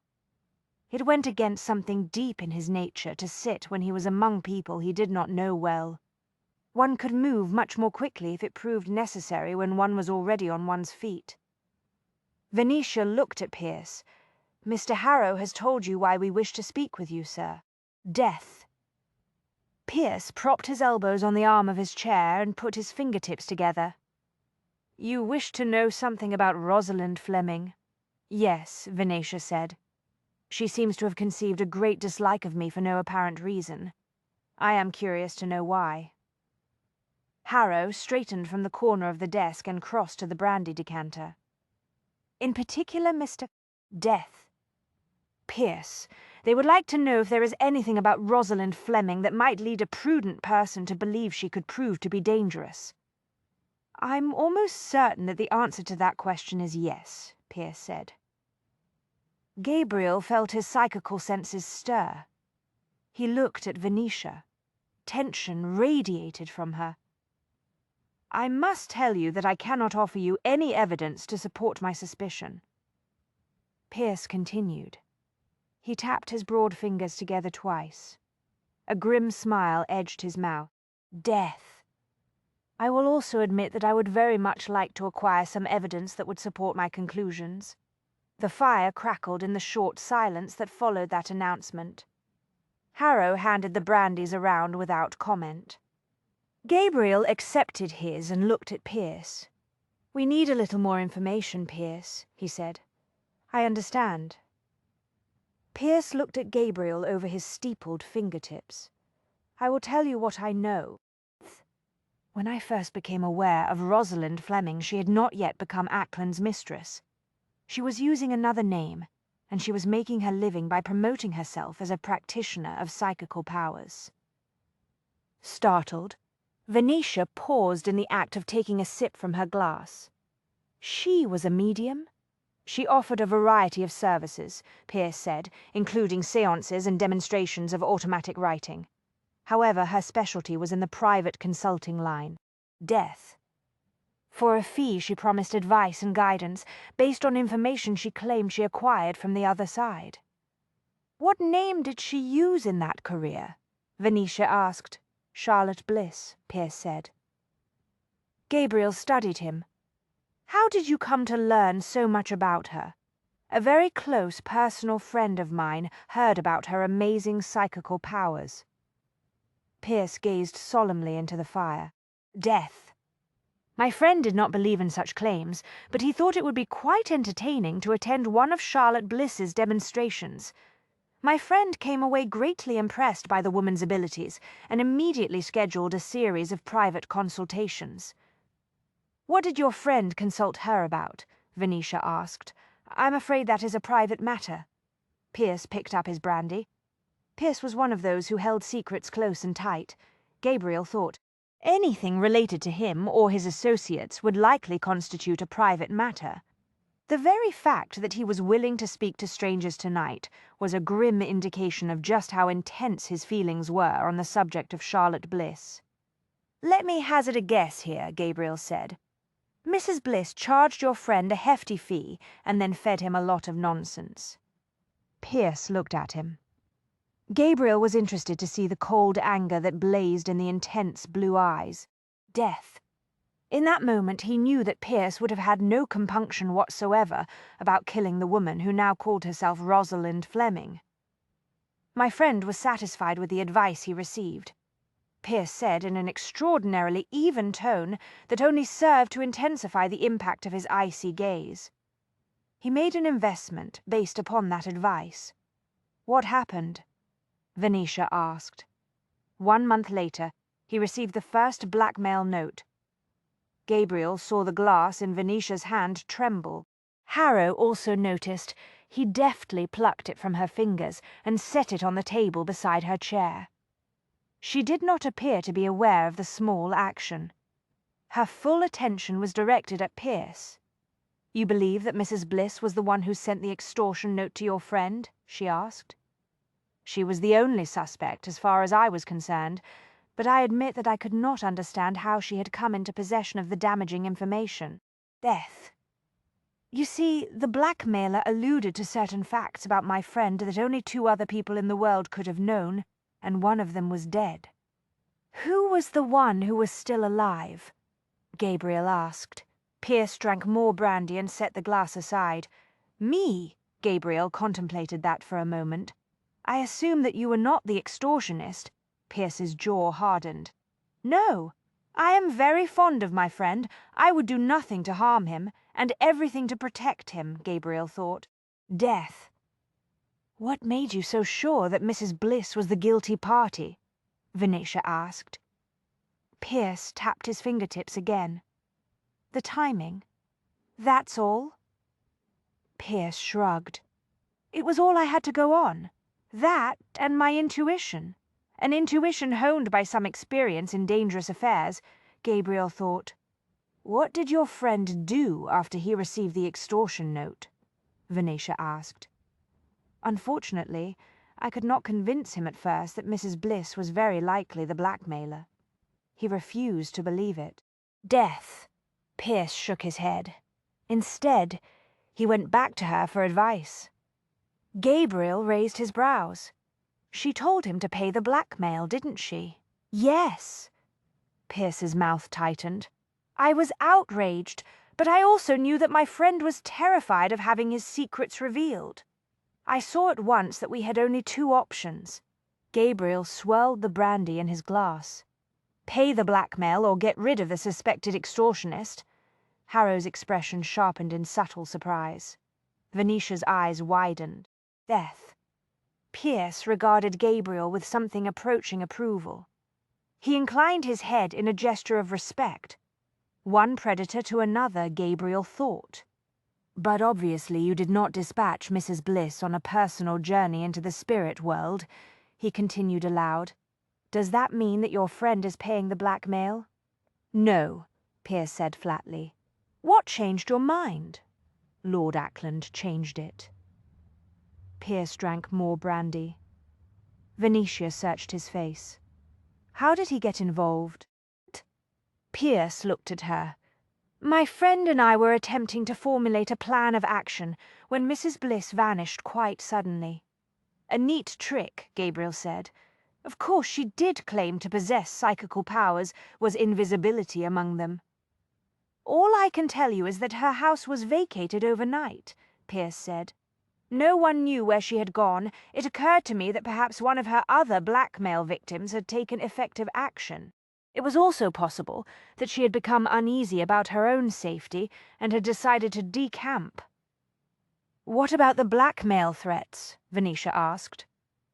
It went against something deep in his nature to sit when he was among people he did not know well. One could move much more quickly if it proved necessary when one was already on one's feet. Venetia looked at Pierce. "Mr. Harrow has told you why we wish to speak with you, sir." Death. Pierce propped his elbows on the arm of his chair and put his fingertips together. "You wish to know something about Rosalind Fleming?" "Yes," Venetia said. "She seems to have conceived a great dislike of me for no apparent reason. I am curious to know why." Harrow straightened from the corner of the desk and crossed to the brandy decanter. "In particular, Mr. Death. Pierce, they would like to know if there is anything about Rosalind Fleming that might lead a prudent person to believe she could prove to be dangerous." "I'm almost certain that the answer to that question is yes," Pierce said. Gabriel felt his psychical senses stir. He looked at Venetia. Tension radiated from her. "I must tell you that I cannot offer you any evidence to support my suspicion." Pierce continued. He tapped his broad fingers together twice. A grim smile edged his mouth. "Death. I will also admit that I would very much like to acquire some evidence that would support my conclusions." The fire crackled in the short silence that followed that announcement. Harrow handed the brandies around without comment. Gabriel accepted his and looked at Pierce. "We need a little more information, Pierce," he said. "I understand." Pierce looked at Gabriel over his steepled fingertips. "I will tell you what I know. When I first became aware of Rosalind Fleming, she had not yet become Ackland's mistress. She was using another name, and she was making her living by promoting herself as a practitioner of psychical powers." Startled, Venetia paused in the act of taking a sip from her glass. She was a medium? She offered a variety of services, Pierce said, including seances and demonstrations of automatic writing. However, her specialty was in the private consulting line. Death. For a fee, she promised advice and guidance based on information she claimed she acquired from the other side. "What name did she use in that career?" Venetia asked. "Charlotte Bliss," Pierce said. Gabriel studied him. "How did you come to learn so much about her?" "A very close personal friend of mine heard about her amazing psychical powers." Pierce gazed solemnly into the fire. "Death. My friend did not believe in such claims, but he thought it would be quite entertaining to attend one of Charlotte Bliss's demonstrations. My friend came away greatly impressed by the woman's abilities and immediately scheduled a series of private consultations." "What did your friend consult her about?" Venetia asked. "I'm afraid that is a private matter." Pierce picked up his brandy. Pierce was one of those who held secrets close and tight. Gabriel thought anything related to him or his associates would likely constitute a private matter. The very fact that he was willing to speak to strangers tonight was a grim indication of just how intense his feelings were on the subject of Charlotte Bliss. "Let me hazard a guess here," Gabriel said. "Mrs. Bliss charged your friend a hefty fee and then fed him a lot of nonsense." Pierce looked at him. Gabriel was interested to see the cold anger that blazed in the intense blue eyes. Death. In that moment he knew that Pierce would have had no compunction whatsoever about killing the woman who now called herself Rosalind Fleming. "My friend was satisfied with the advice he received," Pierce said in an extraordinarily even tone that only served to intensify the impact of his icy gaze. "He made an investment based upon that advice." "What happened?" Venetia asked. 1 month later, he received the first blackmail note. Gabriel saw the glass in Venetia's hand tremble. Harrow also noticed. He deftly plucked it from her fingers and set it on the table beside her chair. She did not appear to be aware of the small action. Her full attention was directed at Pierce. "You believe that Mrs. Bliss was the one who sent the extortion note to your friend?" she asked. "She was the only suspect, as far as I was concerned, but I admit that I could not understand how she had come into possession of the damaging information." Death. "You see, the blackmailer alluded to certain facts about my friend that only 2 other people in the world could have known, and one of them was dead." "Who was the one who was still alive?" Gabriel asked. Pierce drank more brandy and set the glass aside. "Me?" Gabriel contemplated that for a moment. "I assume that you were not the extortionist." Pierce's jaw hardened. "No. I am very fond of my friend. I would do nothing to harm him, and everything to protect him," Gabriel thought. Death. "What made you so sure that Mrs. Bliss was the guilty party?" Venetia asked. Pierce tapped his fingertips again. "The timing. That's all." Pierce shrugged. "It was all I had to go on. That and my intuition. An intuition honed by some experience in dangerous affairs," Gabriel thought. "What did your friend do after he received the extortion note?" Venetia asked. "Unfortunately, I could not convince him at first that Mrs. Bliss was very likely the blackmailer. He refused to believe it." Death. Pierce shook his head. Instead, he went back to her for advice. Gabriel raised his brows. "She told him to pay the blackmail, didn't she?" "Yes." Pierce's mouth tightened. "I was outraged, but I also knew that my friend was terrified of having his secrets revealed. I saw at once that we had only 2 options." Gabriel swirled the brandy in his glass. "Pay the blackmail or get rid of the suspected extortionist." Harrow's expression sharpened in subtle surprise. Venetia's eyes widened. Death. Pierce regarded Gabriel with something approaching approval. He inclined his head in a gesture of respect. One predator to another, Gabriel thought. But obviously you did not dispatch Mrs. Bliss on a personal journey into the spirit world, he continued aloud. Does that mean that your friend is paying the blackmail? No, Pierce said flatly. What changed your mind? Lord Ackland changed it. Pierce drank more brandy. Venetia searched his face. How did he get involved? Pierce looked at her. My friend and I were attempting to formulate a plan of action when Mrs. Bliss vanished quite suddenly. A neat trick, Gabriel said. Of course she did claim to possess psychical powers, was invisibility among them. All I can tell you is that her house was vacated overnight, Pierce said. No one knew where she had gone. It occurred to me that perhaps one of her other blackmail victims had taken effective action. It was also possible that she had become uneasy about her own safety and had decided to decamp. What about the blackmail threats? Venetia asked.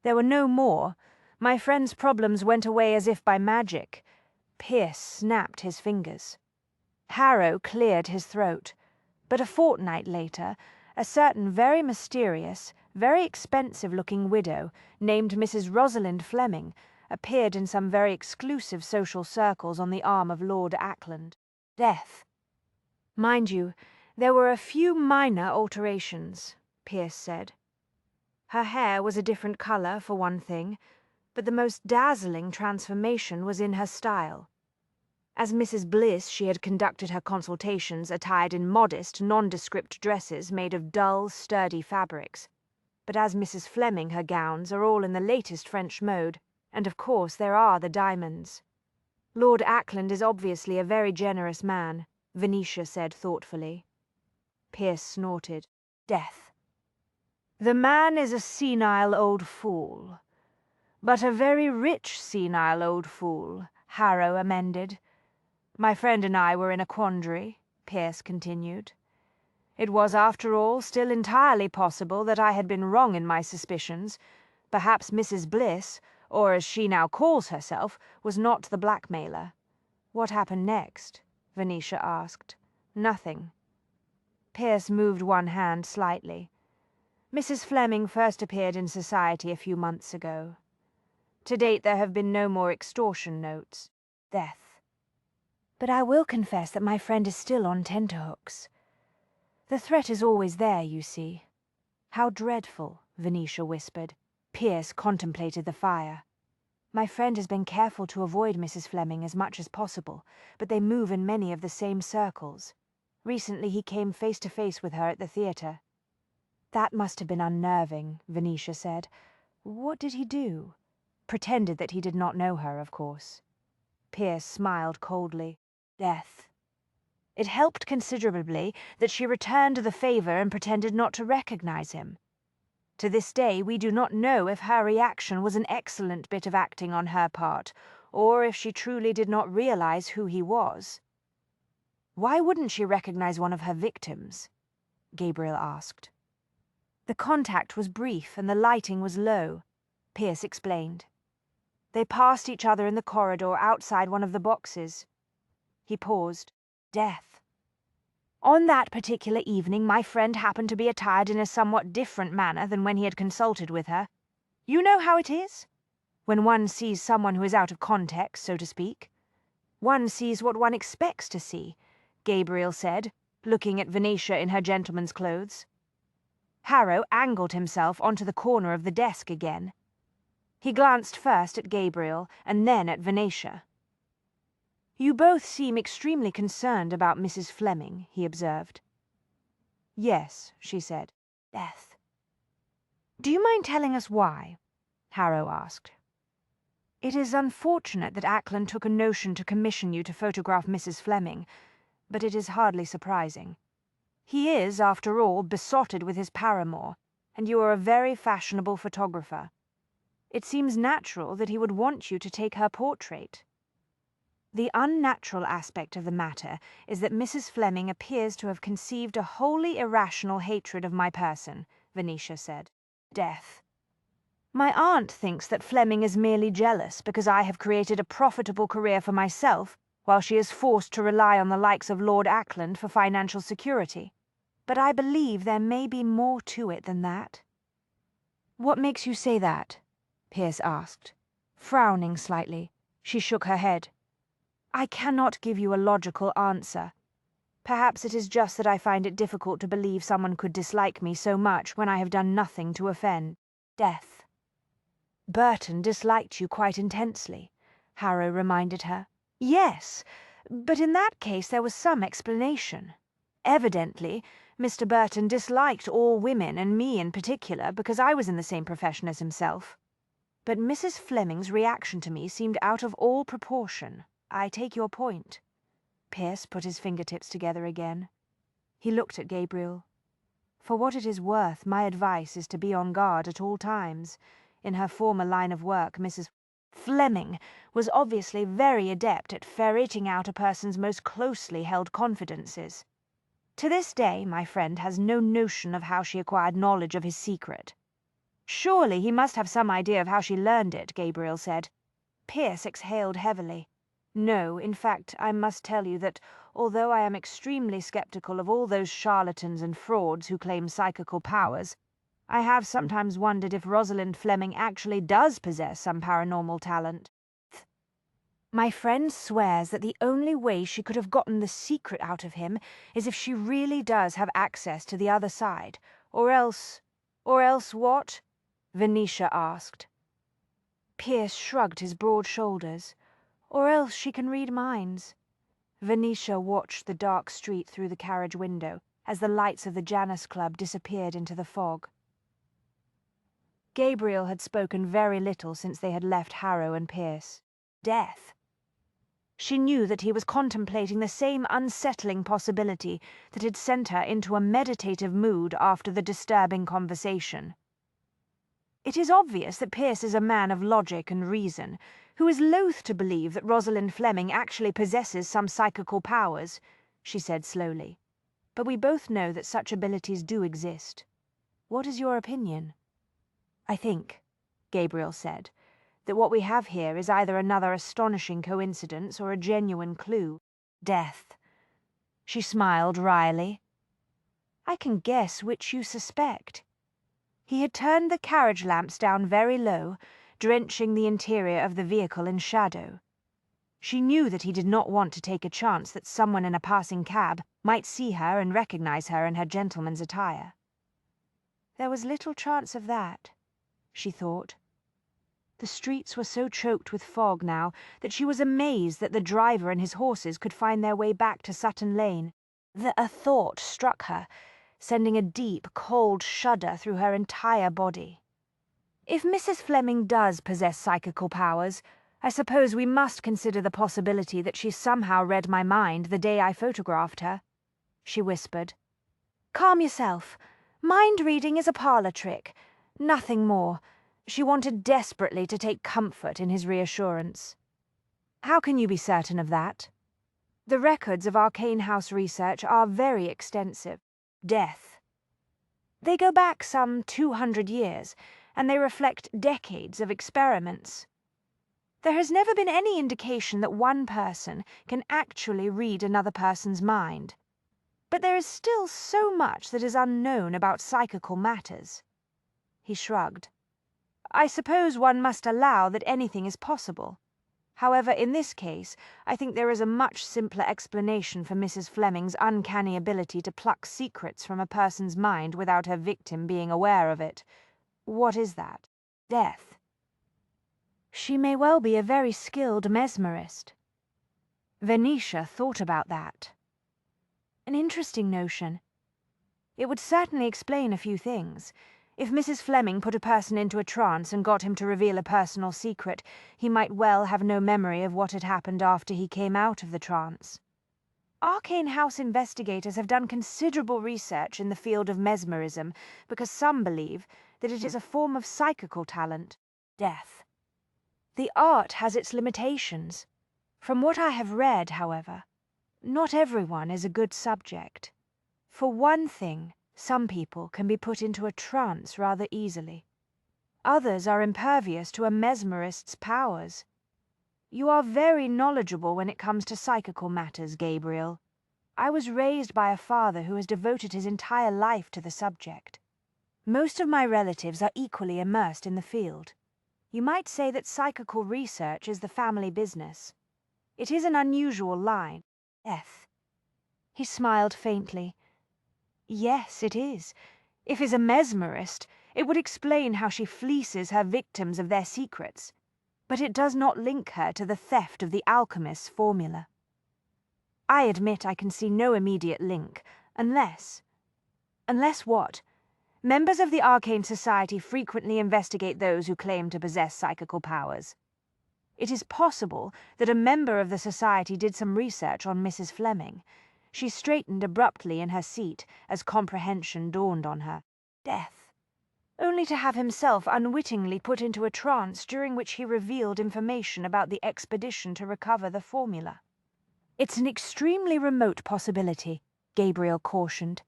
There were no more. My friend's problems went away as if by magic. Pierce snapped his fingers. Harrow cleared his throat. But a fortnight later, a certain very mysterious, very expensive-looking widow named Mrs. Rosalind Fleming appeared in some very exclusive social circles on the arm of Lord Ackland. Death. Mind you, there were a few minor alterations, Pierce said. Her hair was a different colour, for one thing, but the most dazzling transformation was in her style. As Mrs. Bliss, she had conducted her consultations attired in modest, nondescript dresses made of dull, sturdy fabrics. But as Mrs. Fleming, her gowns are all in the latest French mode, and of course there are the diamonds. Lord Ackland is obviously a very generous man, Venetia said thoughtfully. Pierce snorted. Death. The man is a senile old fool. But a very rich senile old fool, Harrow amended. My friend and I were in a quandary, Pierce continued. It was, after all, still entirely possible that I had been wrong in my suspicions. Perhaps Mrs. Bliss, or as she now calls herself, was not the blackmailer. What happened next? Venetia asked. Nothing. Pierce moved one hand slightly. Mrs. Fleming first appeared in society a few months ago. To date there have been no more extortion notes. Death. But I will confess that my friend is still on tenterhooks. The threat is always there, you see. How dreadful, Venetia whispered. Pierce contemplated the fire. My friend has been careful to avoid Mrs. Fleming as much as possible, but they move in many of the same circles. Recently he came face to face with her at the theatre. That must have been unnerving, Venetia said. What did he do? Pretended that he did not know her, of course. Pierce smiled coldly. Death. It helped considerably that she returned the favour and pretended not to recognize him. To this day we do not know if her reaction was an excellent bit of acting on her part, or if she truly did not realize who he was. Why wouldn't she recognize one of her victims? Gabriel asked. The contact was brief and the lighting was low, Pierce explained. They passed each other in the corridor outside one of the boxes. He paused. Death. On that particular evening my friend happened to be attired in a somewhat different manner than when he had consulted with her. You know how it is? When one sees someone who is out of context, so to speak. One sees what one expects to see, Gabriel said, looking at Venetia in her gentleman's clothes. Harrow angled himself onto the corner of the desk again. He glanced first at Gabriel and then at Venetia. You both seem extremely concerned about Mrs. Fleming, he observed. Yes, she said. Death. Do you mind telling us why? Harrow asked. It is unfortunate that Ackland took a notion to commission you to photograph Mrs. Fleming, but it is hardly surprising. He is, after all, besotted with his paramour, and you are a very fashionable photographer. It seems natural that he would want you to take her portrait. The unnatural aspect of the matter is that Mrs. Fleming appears to have conceived a wholly irrational hatred of my person, Venetia said. Death. My aunt thinks that Fleming is merely jealous because I have created a profitable career for myself, while she is forced to rely on the likes of Lord Ackland for financial security. But I believe there may be more to it than that." "What makes you say that?" Pierce asked. Frowning slightly, she shook her head. "I cannot give you a logical answer. Perhaps it is just that I find it difficult to believe someone could dislike me so much when I have done nothing to offend. Death." "Burton disliked you quite intensely," Harrow reminded her. "Yes, but in that case there was some explanation. Evidently, Mr. Burton disliked all women, and me in particular, because I was in the same profession as himself. But Mrs. Fleming's reaction to me seemed out of all proportion. I take your point." Pierce put his fingertips together again. He looked at Gabriel. "For what it is worth, my advice is to be on guard at all times. In her former line of work, Mrs. Fleming was obviously very adept at ferreting out a person's most closely held confidences. To this day, my friend has no notion of how she acquired knowledge of his secret." "Surely he must have some idea of how she learned it," Gabriel said. Pierce exhaled heavily. "No, in fact, I must tell you that, although I am extremely skeptical of all those charlatans and frauds who claim psychical powers, I have sometimes wondered if Rosalind Fleming actually does possess some paranormal talent. My friend swears that the only way she could have gotten the secret out of him is if she really does have access to the other side, or else what?" Venetia asked. Pierce shrugged his broad shoulders. "Or else she can read minds." Venetia watched the dark street through the carriage window as the lights of the Janus Club disappeared into the fog. Gabriel had spoken very little since they had left Harrow and Pierce. Death. She knew that he was contemplating the same unsettling possibility that had sent her into a meditative mood after the disturbing conversation. "It is obvious that Pierce is a man of logic and reason, who is loath to believe that Rosalind Fleming actually possesses some psychical powers," she said slowly. "But we both know that such abilities do exist. What is your opinion?" "I think," Gabriel said, "that what we have here is either another astonishing coincidence or a genuine clue. Death." She smiled wryly. "I can guess which you suspect." He had turned the carriage lamps down very low, drenching the interior of the vehicle in shadow. She knew that he did not want to take a chance that someone in a passing cab might see her and recognize her in her gentleman's attire. There was little chance of that, she thought. The streets were so choked with fog now that she was amazed that the driver and his horses could find their way back to Sutton Lane. A thought struck her, sending a deep, cold shudder through her entire body. "If Mrs. Fleming does possess psychical powers, I suppose we must consider the possibility that she somehow read my mind the day I photographed her," she whispered. "Calm yourself. Mind-reading is a parlour trick. Nothing more." She wanted desperately to take comfort in his reassurance. "How can you be certain of that?" "The records of Arcane House research are very extensive. Death. They go back some 200 years, and they reflect decades of experiments. There has never been any indication that one person can actually read another person's mind. But there is still so much that is unknown about psychical matters." He shrugged. "I suppose one must allow that anything is possible. However, in this case, I think there is a much simpler explanation for Mrs. Fleming's uncanny ability to pluck secrets from a person's mind without her victim being aware of it. What is that? Death. She may well be a very skilled mesmerist." Venetia thought about that. An interesting notion. It would certainly explain a few things. If Mrs. Fleming put a person into a trance and got him to reveal a personal secret, he might well have no memory of what had happened after he came out of the trance. Arcane House investigators have done considerable research in the field of mesmerism because some believe that it is a form of psychical talent. Death. The art has its limitations. From what I have read, however, not everyone is a good subject. For one thing, some people can be put into a trance rather easily. Others are impervious to a mesmerist's powers. You are very knowledgeable when it comes to psychical matters, Gabriel. I was raised by a father who has devoted his entire life to the subject. Most of my relatives are equally immersed in the field. You might say that psychical research is the family business. It is an unusual line. Death. He smiled faintly. Yes, it is. If he's a mesmerist, it would explain how she fleeces her victims of their secrets. But it does not link her to the theft of the alchemist's formula. I admit I can see no immediate link, unless... Unless what? Members of the Arcane Society frequently investigate those who claim to possess psychical powers. It is possible that a member of the Society did some research on Mrs. Fleming. She straightened abruptly in her seat as comprehension dawned on her. Death. Only to have himself unwittingly put into a trance during which he revealed information about the expedition to recover the formula. It's an extremely remote possibility, Gabriel cautioned.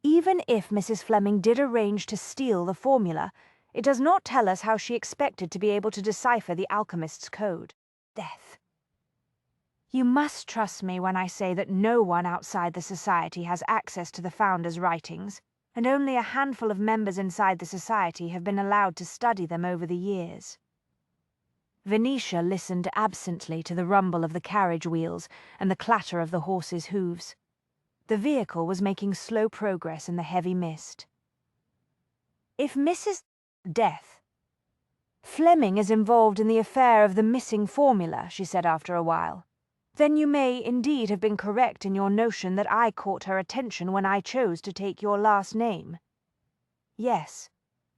Even if Mrs. Fleming did arrange to steal the formula, it does not tell us how she expected to be able to decipher the alchemist's code. Death. You must trust me when I say that no one outside the Society has access to the Founder's writings, and only a handful of members inside the Society have been allowed to study them over the years. Venetia listened absently to the rumble of the carriage wheels and the clatter of the horses' hooves. The vehicle was making slow progress in the heavy mist. If Mrs. Death. Fleming is involved in the affair of the missing formula, she said after a while. Then you may indeed have been correct in your notion that I caught her attention when I chose to take your last name. Yes.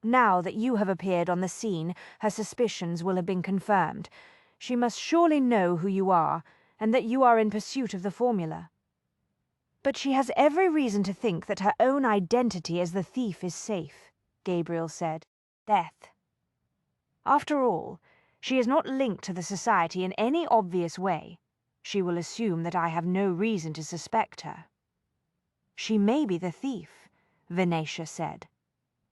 Now that you have appeared on the scene, her suspicions will have been confirmed. She must surely know who you are, and that you are in pursuit of the formula. But she has every reason to think that her own identity as the thief is safe, Gabriel said. Death. After all, she is not linked to the Society in any obvious way. She will assume that I have no reason to suspect her. She may be the thief, Venetia said,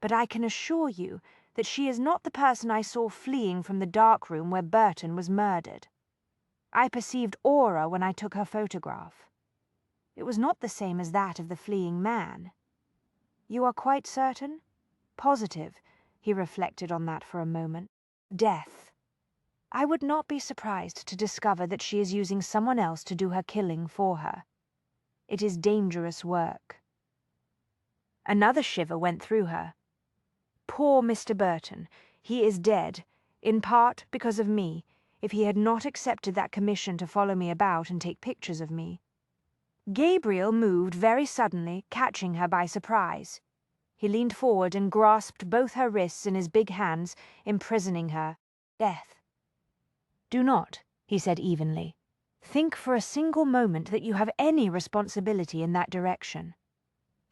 but I can assure you that she is not the person I saw fleeing from the dark room where Burton was murdered. I perceived aura when I took her photograph. It was not the same as that of the fleeing man. You are quite certain? Positive. He reflected on that for a moment. Death. I would not be surprised to discover that she is using someone else to do her killing for her. It is dangerous work. Another shiver went through her. Poor Mr. Burton. He is dead, in part because of me, if he had not accepted that commission to follow me about and take pictures of me. Gabriel moved very suddenly, catching her by surprise. He leaned forward and grasped both her wrists in his big hands, imprisoning her. Death. Do not, he said evenly, think for a single moment that you have any responsibility in that direction.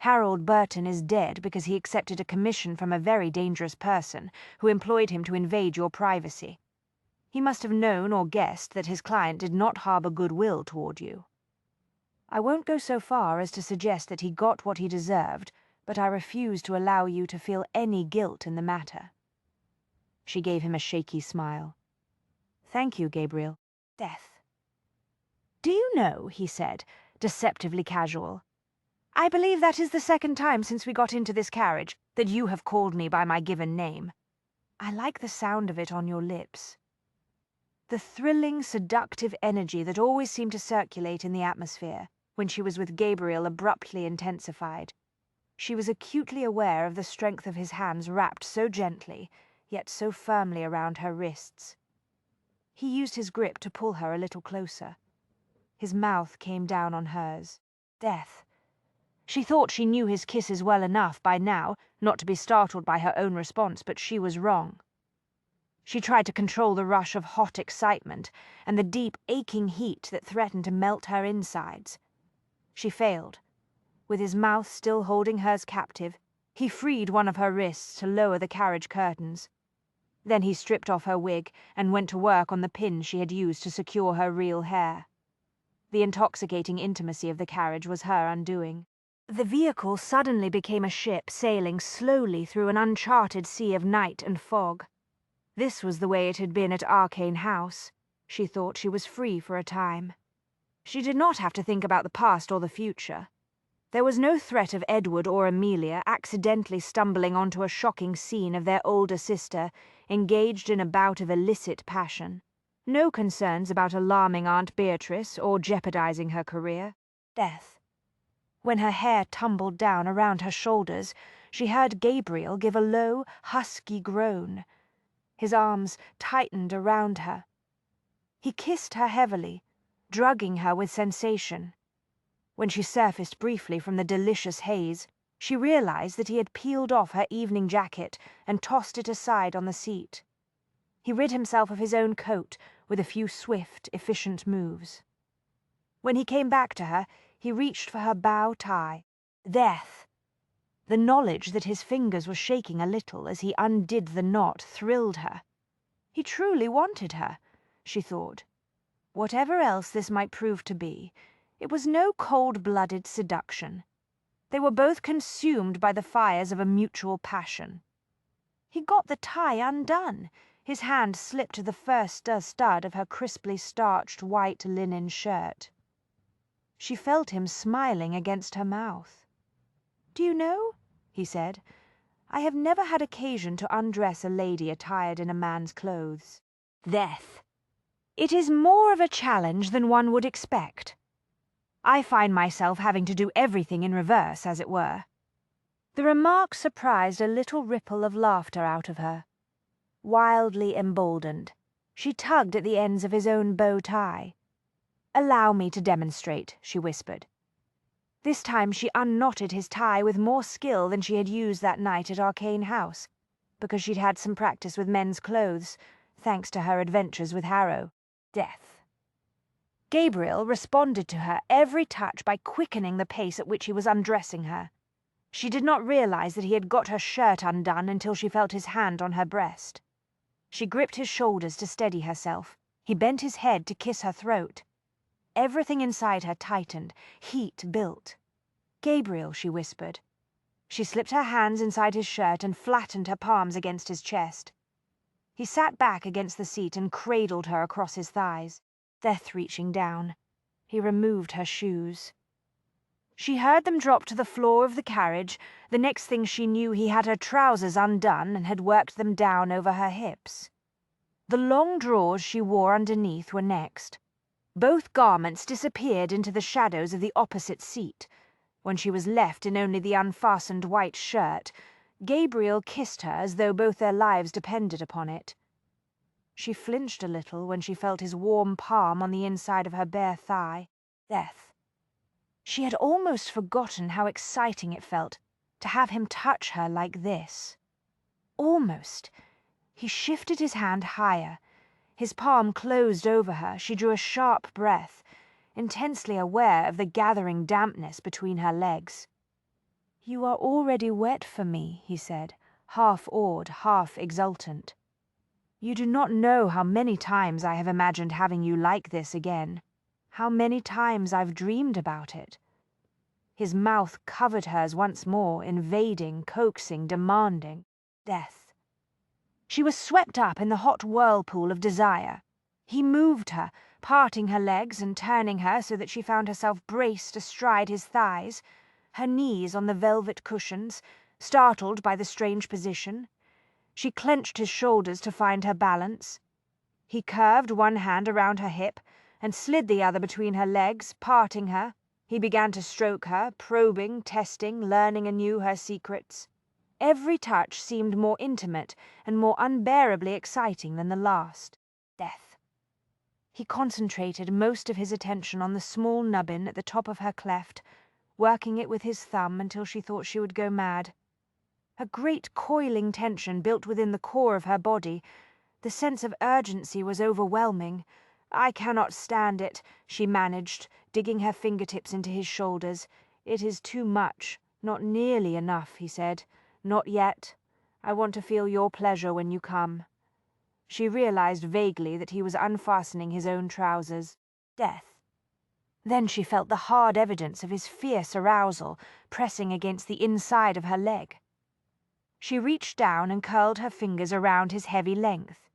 Harold Burton is dead because he accepted a commission from a very dangerous person who employed him to invade your privacy. He must have known or guessed that his client did not harbor goodwill toward you. I won't go so far as to suggest that he got what he deserved, but I refuse to allow you to feel any guilt in the matter. She gave him a shaky smile. Thank you, Gabriel. Death. Do you know, he said, deceptively casual, I believe that is the second time since we got into this carriage that you have called me by my given name. I like the sound of it on your lips. The thrilling, seductive energy that always seemed to circulate in the atmosphere when she was with Gabriel abruptly intensified. She was acutely aware of the strength of his hands wrapped so gently, yet so firmly around her wrists. He used his grip to pull her a little closer. His mouth came down on hers. Death. She thought she knew his kisses well enough by now not to be startled by her own response, but she was wrong. She tried to control the rush of hot excitement and the deep, aching heat that threatened to melt her insides. She failed. With his mouth still holding hers captive, he freed one of her wrists to lower the carriage curtains. Then he stripped off her wig and went to work on the pin she had used to secure her real hair. The intoxicating intimacy of the carriage was her undoing. The vehicle suddenly became a ship sailing slowly through an uncharted sea of night and fog. This was the way it had been at Arcane House. She thought she was free for a time. She did not have to think about the past or the future. There was no threat of Edward or Amelia accidentally stumbling onto a shocking scene of their older sister engaged in a bout of illicit passion. No concerns about alarming Aunt Beatrice or jeopardizing her career. Death. When her hair tumbled down around her shoulders, she heard Gabriel give a low, husky groan. His arms tightened around her. He kissed her heavily, drugging her with sensation. When she surfaced briefly from the delicious haze, she realized that he had peeled off her evening jacket and tossed it aside on the seat. He rid himself of his own coat with a few swift, efficient moves. When he came back to her, he reached for her bow tie. Death. The knowledge that his fingers were shaking a little as he undid the knot thrilled her. He truly wanted her, she thought. Whatever else this might prove to be, it was no cold-blooded seduction. They were both consumed by the fires of a mutual passion. He got the tie undone. His hand slipped to the first stud of her crisply starched white linen shirt. She felt him smiling against her mouth. "Do you know," he said, "I have never had occasion to undress a lady attired in a man's clothes." Death. It is more of a challenge than one would expect. I find myself having to do everything in reverse, as it were. The remark surprised a little ripple of laughter out of her. Wildly emboldened, she tugged at the ends of his own bow tie. "Allow me to demonstrate," she whispered. This time she unknotted his tie with more skill than she had used that night at Arcane House, because she'd had some practice with men's clothes, thanks to her adventures with Harrow. Death. Gabriel responded to her every touch by quickening the pace at which he was undressing her. She did not realize that he had got her shirt undone until she felt his hand on her breast. She gripped his shoulders to steady herself. He bent his head to kiss her throat. Everything inside her tightened, heat built. "Gabriel," she whispered. She slipped her hands inside his shirt and flattened her palms against his chest. He sat back against the seat and cradled her across his thighs, death reaching down. He removed her shoes. She heard them drop to the floor of the carriage. The next thing she knew, he had her trousers undone and had worked them down over her hips. The long drawers she wore underneath were next. Both garments disappeared into the shadows of the opposite seat. When she was left in only the unfastened white shirt, Gabriel kissed her as though both their lives depended upon it. She flinched a little when she felt his warm palm on the inside of her bare thigh. Death. She had almost forgotten how exciting it felt to have him touch her like this. Almost. He shifted his hand higher. His palm closed over her. She drew a sharp breath, intensely aware of the gathering dampness between her legs. "You are already wet for me," he said, half awed, half exultant. "You do not know how many times I have imagined having you like this again. How many times I've dreamed about it." His mouth covered hers once more, invading, coaxing, demanding. Death. She was swept up in the hot whirlpool of desire. He moved her, parting her legs and turning her so that she found herself braced astride his thighs, her knees on the velvet cushions, startled by the strange position. She clenched his shoulders to find her balance. He curved one hand around her hip and slid the other between her legs, parting her. He began to stroke her, probing, testing, learning anew her secrets. Every touch seemed more intimate and more unbearably exciting than the last. Death. He concentrated most of his attention on the small nubbin at the top of her cleft, working it with his thumb until she thought she would go mad. A great coiling tension built within the core of her body. The sense of urgency was overwhelming. "I cannot stand it," she managed, digging her fingertips into his shoulders. "It is too much. Not nearly enough," he said. "Not yet. I want to feel your pleasure when you come." She realized vaguely that he was unfastening his own trousers. Death. Then she felt the hard evidence of his fierce arousal pressing against the inside of her leg. She reached down and curled her fingers around his heavy length.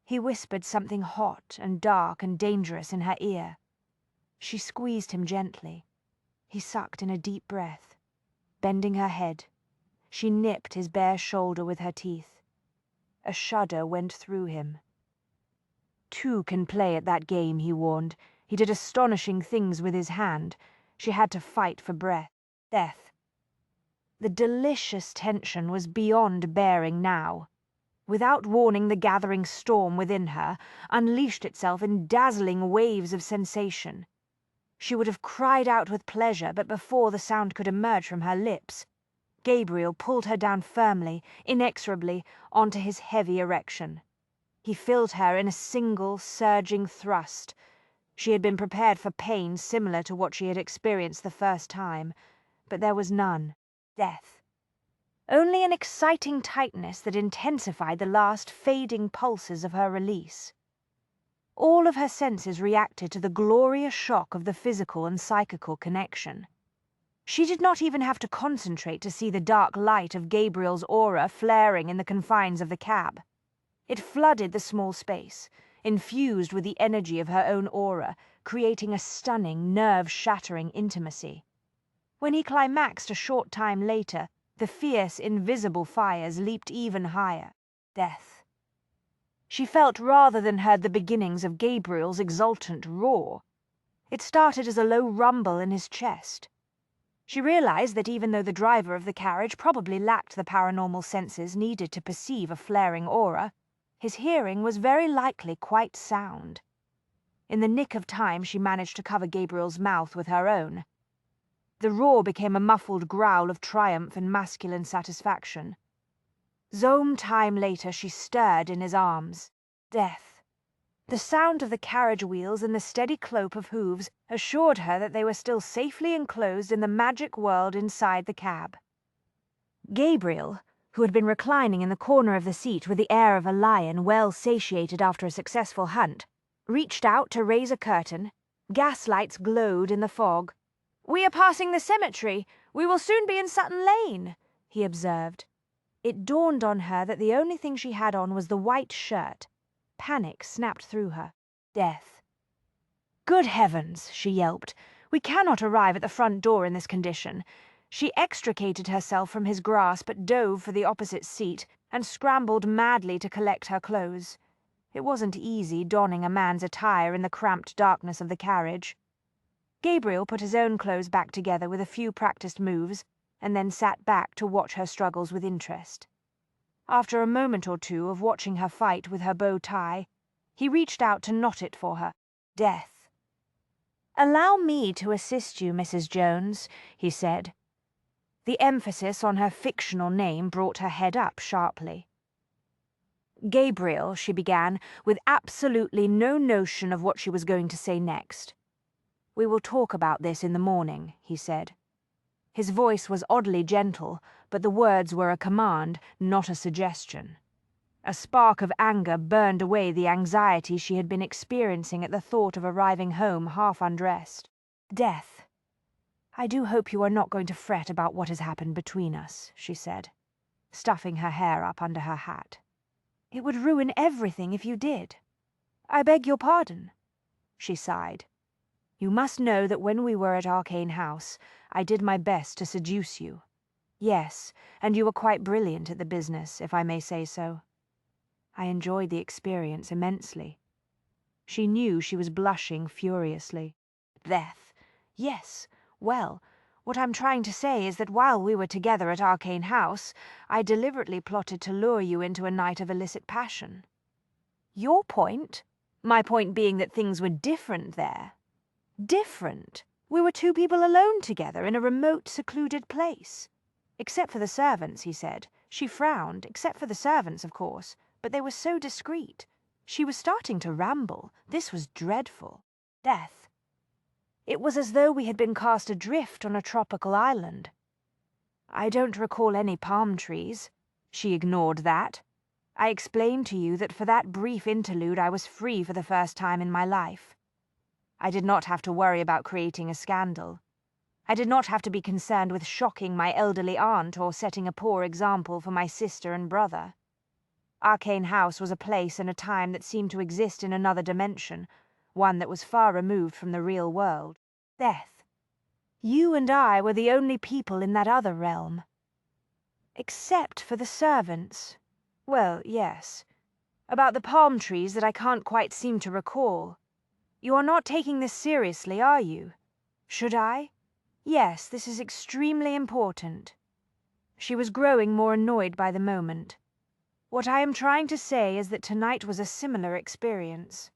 He whispered something hot and dark and dangerous in her ear. She squeezed him gently. He sucked in a deep breath. Bending her head, she nipped his bare shoulder with her teeth. A shudder went through him. Two can play at that game, he warned. He did astonishing things with his hand. She had to fight for breath. Death. The delicious tension was beyond bearing now. Without warning, the gathering storm within her unleashed itself in dazzling waves of sensation. She would have cried out with pleasure, but before the sound could emerge from her lips, Gabriel pulled her down firmly, inexorably, onto his heavy erection. He filled her in a single, surging thrust. She had been prepared for pain similar to what she had experienced the first time, but there was none. Death. Only an exciting tightness that intensified the last fading pulses of her release. All of her senses reacted to the glorious shock of the physical and psychical connection. She did not even have to concentrate to see the dark light of Gabriel's aura flaring in the confines of the cab. It flooded the small space, infused with the energy of her own aura, creating a stunning, nerve-shattering intimacy. When he climaxed a short time later, the fierce, invisible fires leaped even higher. Death. She felt rather than heard the beginnings of Gabriel's exultant roar. It started as a low rumble in his chest. She realized that even though the driver of the carriage probably lacked the paranormal senses needed to perceive a flaring aura, his hearing was very likely quite sound. In the nick of time, she managed to cover Gabriel's mouth with her own. The roar became a muffled growl of triumph and masculine satisfaction. Some time later, she stirred in his arms. Death. The sound of the carriage wheels and the steady clop of hooves assured her that they were still safely enclosed in the magic world inside the cab. Gabriel, who had been reclining in the corner of the seat with the air of a lion well satiated after a successful hunt, reached out to raise a curtain. Gaslights glowed in the fog. "We are passing the cemetery. We will soon be in Sutton Lane," he observed. It dawned on her that the only thing she had on was the white shirt. Panic snapped through her. Death. "Good heavens," she yelped. "We cannot arrive at the front door in this condition." She extricated herself from his grasp but dove for the opposite seat and scrambled madly to collect her clothes. It wasn't easy donning a man's attire in the cramped darkness of the carriage. Gabriel put his own clothes back together with a few practiced moves and then sat back to watch her struggles with interest. After a moment or two of watching her fight with her bow tie, he reached out to knot it for her. Death. "Allow me to assist you, Mrs. Jones," he said. The emphasis on her fictional name brought her head up sharply. "Gabriel," she began, with absolutely no notion of what she was going to say next. "We will talk about this in the morning," he said. His voice was oddly gentle, but the words were a command, not a suggestion. A spark of anger burned away the anxiety she had been experiencing at the thought of arriving home half undressed. "Death. I do hope you are not going to fret about what has happened between us," she said, stuffing her hair up under her hat. "It would ruin everything if you did. I beg your pardon." She sighed. "You must know that when we were at Arcane House, I did my best to seduce you. Yes, and you were quite brilliant at the business, if I may say so. I enjoyed the experience immensely." She knew she was blushing furiously. "Death. Yes, well, what I'm trying to say is that while we were together at Arcane House, I deliberately plotted to lure you into a night of illicit passion." "Your point?" "My point being that things were different there." "Different? We were two people alone together in a remote, secluded place." "Except for the servants," he said. She frowned. "Except for the servants, of course. But they were so discreet." She was starting to ramble. This was dreadful. Death. "It was as though we had been cast adrift on a tropical island." "I don't recall any palm trees." She ignored that. "I explained to you that for that brief interlude I was free for the first time in my life. I did not have to worry about creating a scandal. I did not have to be concerned with shocking my elderly aunt or setting a poor example for my sister and brother. Arcane House was a place and a time that seemed to exist in another dimension, one that was far removed from the real world. Death. You and I were the only people in that other realm. Except for the servants. Well, yes. About the palm trees that I can't quite seem to recall. You are not taking this seriously, are you? Should I? Yes, this is extremely important. She was growing more annoyed by the moment. What I am trying to say is that tonight was a similar experience.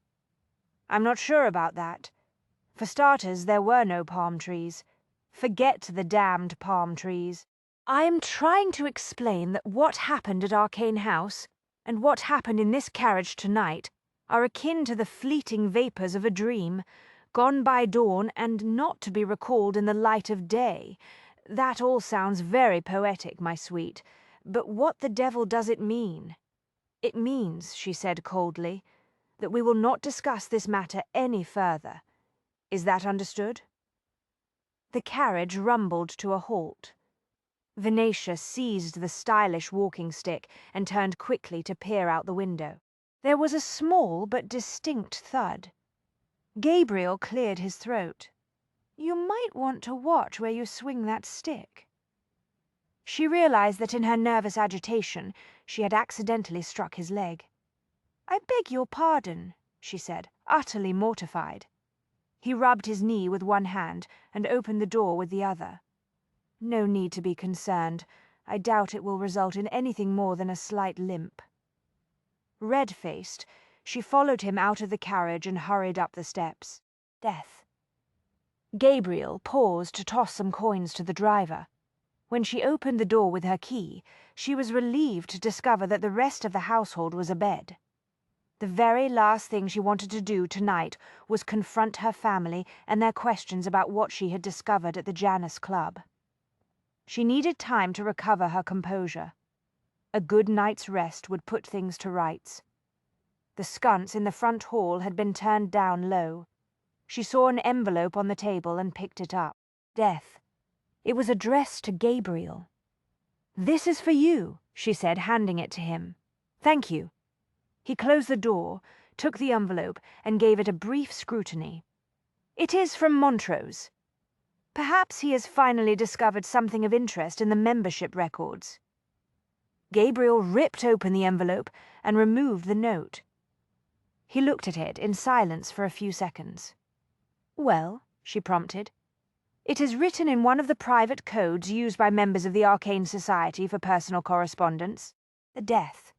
I'm not sure about that. For starters, there were no palm trees. Forget the damned palm trees. I am trying to explain that what happened at Arcane House and what happened in this carriage tonight are akin to the fleeting vapors of a dream, gone by dawn and not to be recalled in the light of day. That all sounds very poetic, my sweet, but what the devil does it mean? It means, she said coldly, that we will not discuss this matter any further. Is that understood? The carriage rumbled to a halt. Venetia seized the stylish walking stick and turned quickly to peer out the window. There was a small but distinct thud. Gabriel cleared his throat. You might want to watch where you swing that stick. She realized that in her nervous agitation she had accidentally struck his leg. I beg your pardon, she said, utterly mortified. He rubbed his knee with one hand and opened the door with the other. No need to be concerned. I doubt it will result in anything more than a slight limp. Red-faced, she followed him out of the carriage and hurried up the steps. Death. Gabriel paused to toss some coins to the driver. When she opened the door with her key, she was relieved to discover that the rest of the household was abed. The very last thing she wanted to do tonight was confront her family and their questions about what she had discovered at the Janus Club. She needed time to recover her composure. A good night's rest would put things to rights. The sconce in the front hall had been turned down low. She saw an envelope on the table and picked it up. Death. It was addressed to Gabriel. This is for you, she said, handing it to him. Thank you. He closed the door, took the envelope, and gave it a brief scrutiny. It is from Montrose. Perhaps he has finally discovered something of interest in the membership records. Gabriel ripped open the envelope and removed the note. He looked at it in silence for a few seconds. Well, she prompted. It is written in one of the private codes used by members of the Arcane Society for personal correspondence. The death.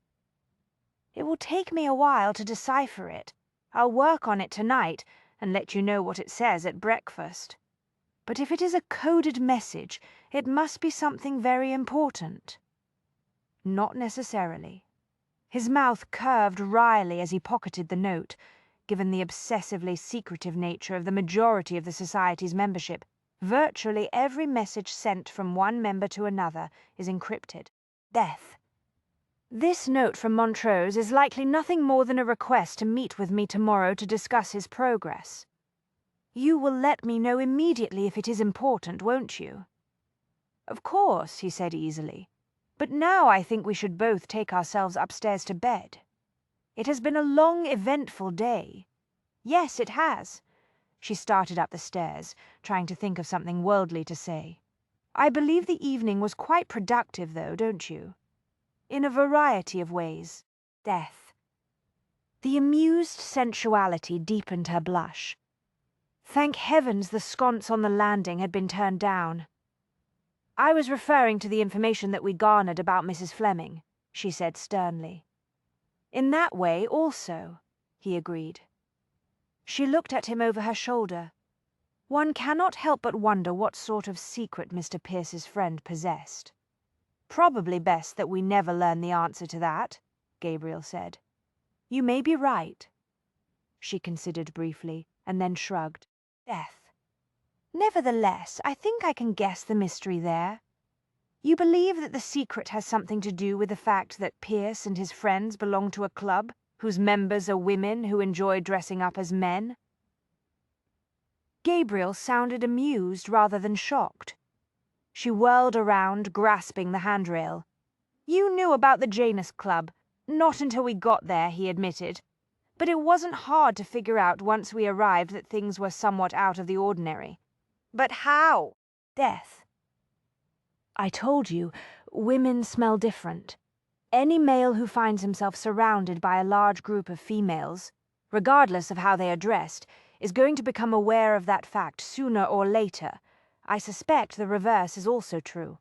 It will take me a while to decipher it. I'll work on it tonight and let you know what it says at breakfast. But if it is a coded message, it must be something very important. Not necessarily. His mouth curved wryly as he pocketed the note. Given the obsessively secretive nature of the majority of the Society's membership, virtually every message sent from one member to another is encrypted. Death. This note from Montrose is likely nothing more than a request to meet with me tomorrow to discuss his progress. You will let me know immediately if it is important, won't you? Of course, he said easily. But now I think we should both take ourselves upstairs to bed. It has been a long, eventful day. Yes, it has. She started up the stairs, trying to think of something worldly to say. I believe the evening was quite productive, though, don't you? In a variety of ways. Death. The amused sensuality deepened her blush. Thank heavens the sconce on the landing had been turned down. I was referring to the information that we garnered about Mrs. Fleming, she said sternly. In that way also, he agreed. She looked at him over her shoulder. One cannot help but wonder what sort of secret Mr. Pierce's friend possessed. Probably best that we never learn the answer to that, Gabriel said. You may be right. She considered briefly, and then shrugged. Death. Nevertheless, I think I can guess the mystery there. You believe that the secret has something to do with the fact that Pierce and his friends belong to a club whose members are women who enjoy dressing up as men? Gabriel sounded amused rather than shocked. She whirled around, grasping the handrail. You knew about the Janus Club. Not until we got there, he admitted. But it wasn't hard to figure out once we arrived that things were somewhat out of the ordinary. But how? Death. I told you, women smell different. Any male who finds himself surrounded by a large group of females, regardless of how they are dressed, is going to become aware of that fact sooner or later. I suspect the reverse is also true.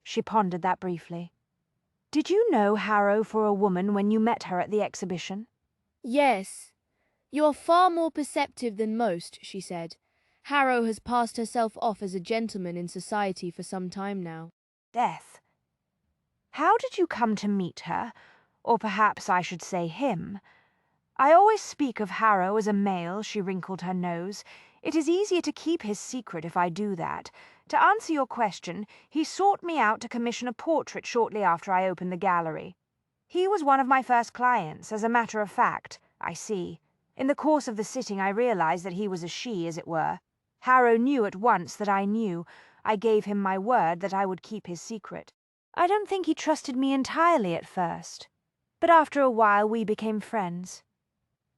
She pondered that briefly. Did you know Harrow for a woman when you met her at the exhibition? Yes. You're far more perceptive than most, she said. Harrow has passed herself off as a gentleman in society for some time now. Death. How did you come to meet her? Or perhaps I should say him. I always speak of Harrow as a male, she wrinkled her nose. It is easier to keep his secret if I do that. To answer your question, he sought me out to commission a portrait shortly after I opened the gallery. He was one of my first clients, as a matter of fact, I see. In the course of the sitting I realized that he was a she, as it were. Harrow knew at once that I knew. I gave him my word that I would keep his secret. I don't think he trusted me entirely at first, but after a while we became friends.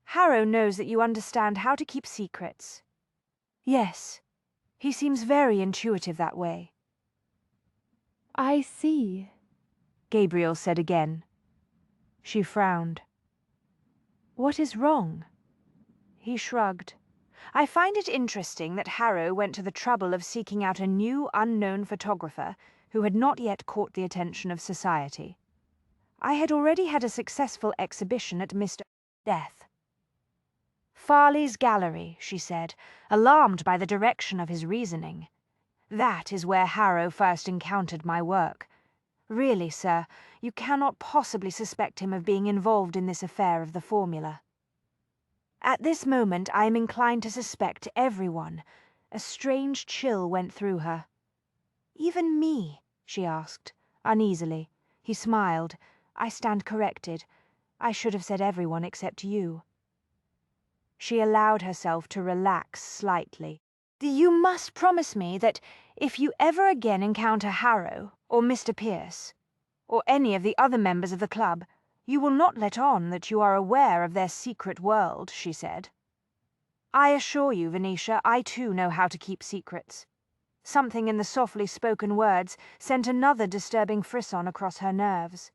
Harrow knows that you understand how to keep secrets. Yes, he seems very intuitive that way. I see, Gabriel said again. She frowned. What is wrong? He shrugged. I find it interesting that Harrow went to the trouble of seeking out a new, unknown photographer who had not yet caught the attention of society. I had already had a successful exhibition at Mr. Death. Farley's gallery, she said, alarmed by the direction of his reasoning. That is where Harrow first encountered my work. Really, sir, you cannot possibly suspect him of being involved in this affair of the formula. At this moment I am inclined to suspect everyone. A strange chill went through her. Even me? She asked, uneasily. He smiled. I stand corrected. I should have said everyone except you. She allowed herself to relax slightly. You must promise me that if you ever again encounter Harrow, or Mr. Pierce, or any of the other members of the club, you will not let on that you are aware of their secret world, she said. I assure you, Venetia, I too know how to keep secrets. Something in the softly spoken words sent another disturbing frisson across her nerves.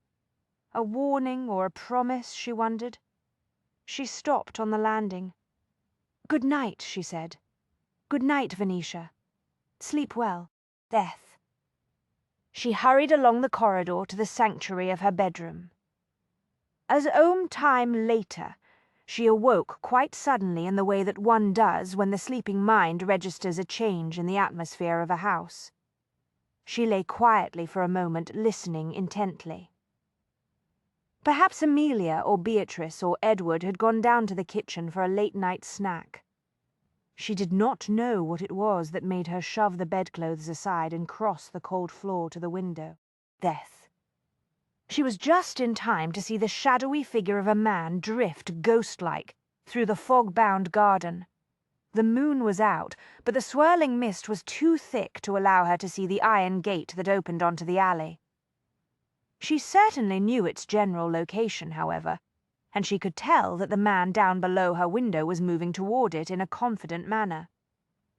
A warning or a promise, she wondered. She stopped on the landing. Good night, she said. Good night, Venetia. Sleep well. Death. She hurried along the corridor to the sanctuary of her bedroom. As time later, she awoke quite suddenly in the way that one does when the sleeping mind registers a change in the atmosphere of a house. She lay quietly for a moment, listening intently. Perhaps Amelia or Beatrice or Edward had gone down to the kitchen for a late-night snack. She did not know what it was that made her shove the bedclothes aside and cross the cold floor to the window. Death. She was just in time to see the shadowy figure of a man drift ghost-like through the fog-bound garden. The moon was out, but the swirling mist was too thick to allow her to see the iron gate that opened onto the alley. She certainly knew its general location, however, and she could tell that the man down below her window was moving toward it in a confident manner.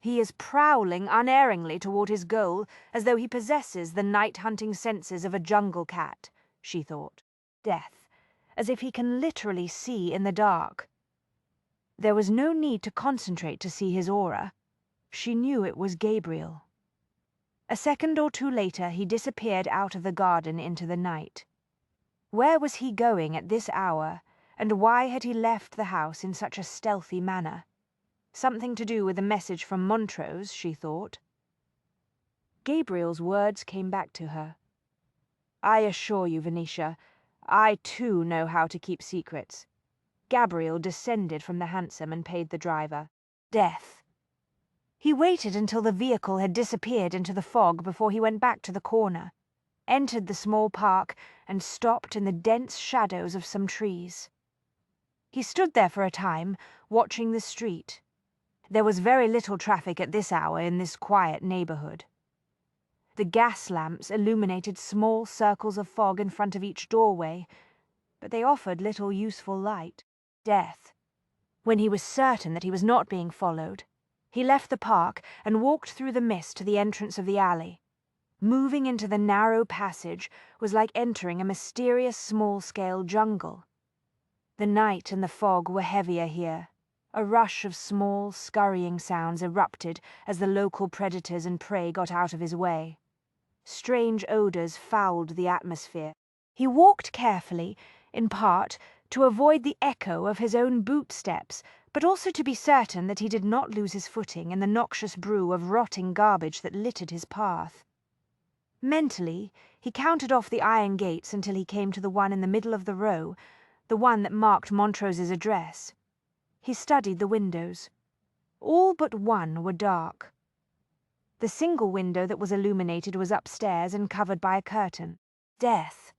He is prowling unerringly toward his goal as though he possesses the night-hunting senses of a jungle cat, she thought. Death, as if he can literally see in the dark. There was no need to concentrate to see his aura. She knew it was Gabriel. A second or two later he disappeared out of the garden into the night. Where was he going at this hour, and why had he left the house in such a stealthy manner? Something to do with a message from Montrose, she thought. Gabriel's words came back to her. I assure you, Venetia, I too know how to keep secrets. Gabriel descended from the hansom and paid the driver. Death. He waited until the vehicle had disappeared into the fog before he went back to the corner, entered the small park, and stopped in the dense shadows of some trees. He stood there for a time, watching the street. There was very little traffic at this hour in this quiet neighborhood. The gas lamps illuminated small circles of fog in front of each doorway, but they offered little useful light. Death. When he was certain that he was not being followed, he left the park and walked through the mist to the entrance of the alley. Moving into the narrow passage was like entering a mysterious small-scale jungle. The night and the fog were heavier here. A rush of small, scurrying sounds erupted as the local predators and prey got out of his way. Strange odors fouled the atmosphere. He walked carefully, in part, to avoid the echo of his own boot steps, but also to be certain that he did not lose his footing in the noxious brew of rotting garbage that littered his path. Mentally, he counted off the iron gates until he came to the one in the middle of the row, the one that marked Montrose's address. He studied the windows. All but one were dark. The single window that was illuminated was upstairs and covered by a curtain. Death.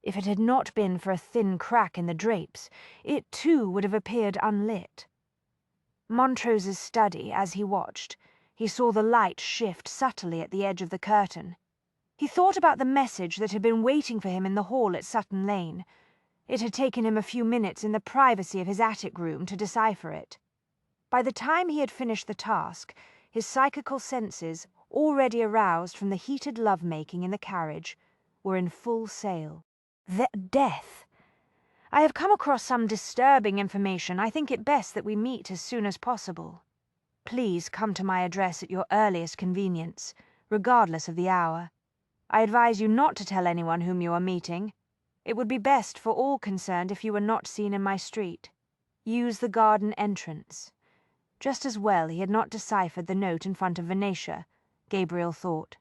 If it had not been for a thin crack in the drapes, it too would have appeared unlit. Montrose's study, as he watched, he saw the light shift subtly at the edge of the curtain. He thought about the message that had been waiting for him in the hall at Sutton Lane. It had taken him a few minutes in the privacy of his attic room to decipher it. By the time he had finished the task, his psychical senses, already aroused from the heated love-making in the carriage, were in full sail. Death. I have come across some disturbing information. I think it best that we meet as soon as possible. Please come to my address at your earliest convenience, regardless of the hour. I advise you not to tell anyone whom you are meeting. It would be best for all concerned if you were not seen in my street. Use the garden entrance. Just as well he had not deciphered the note in front of Venetia, Gabriel thought.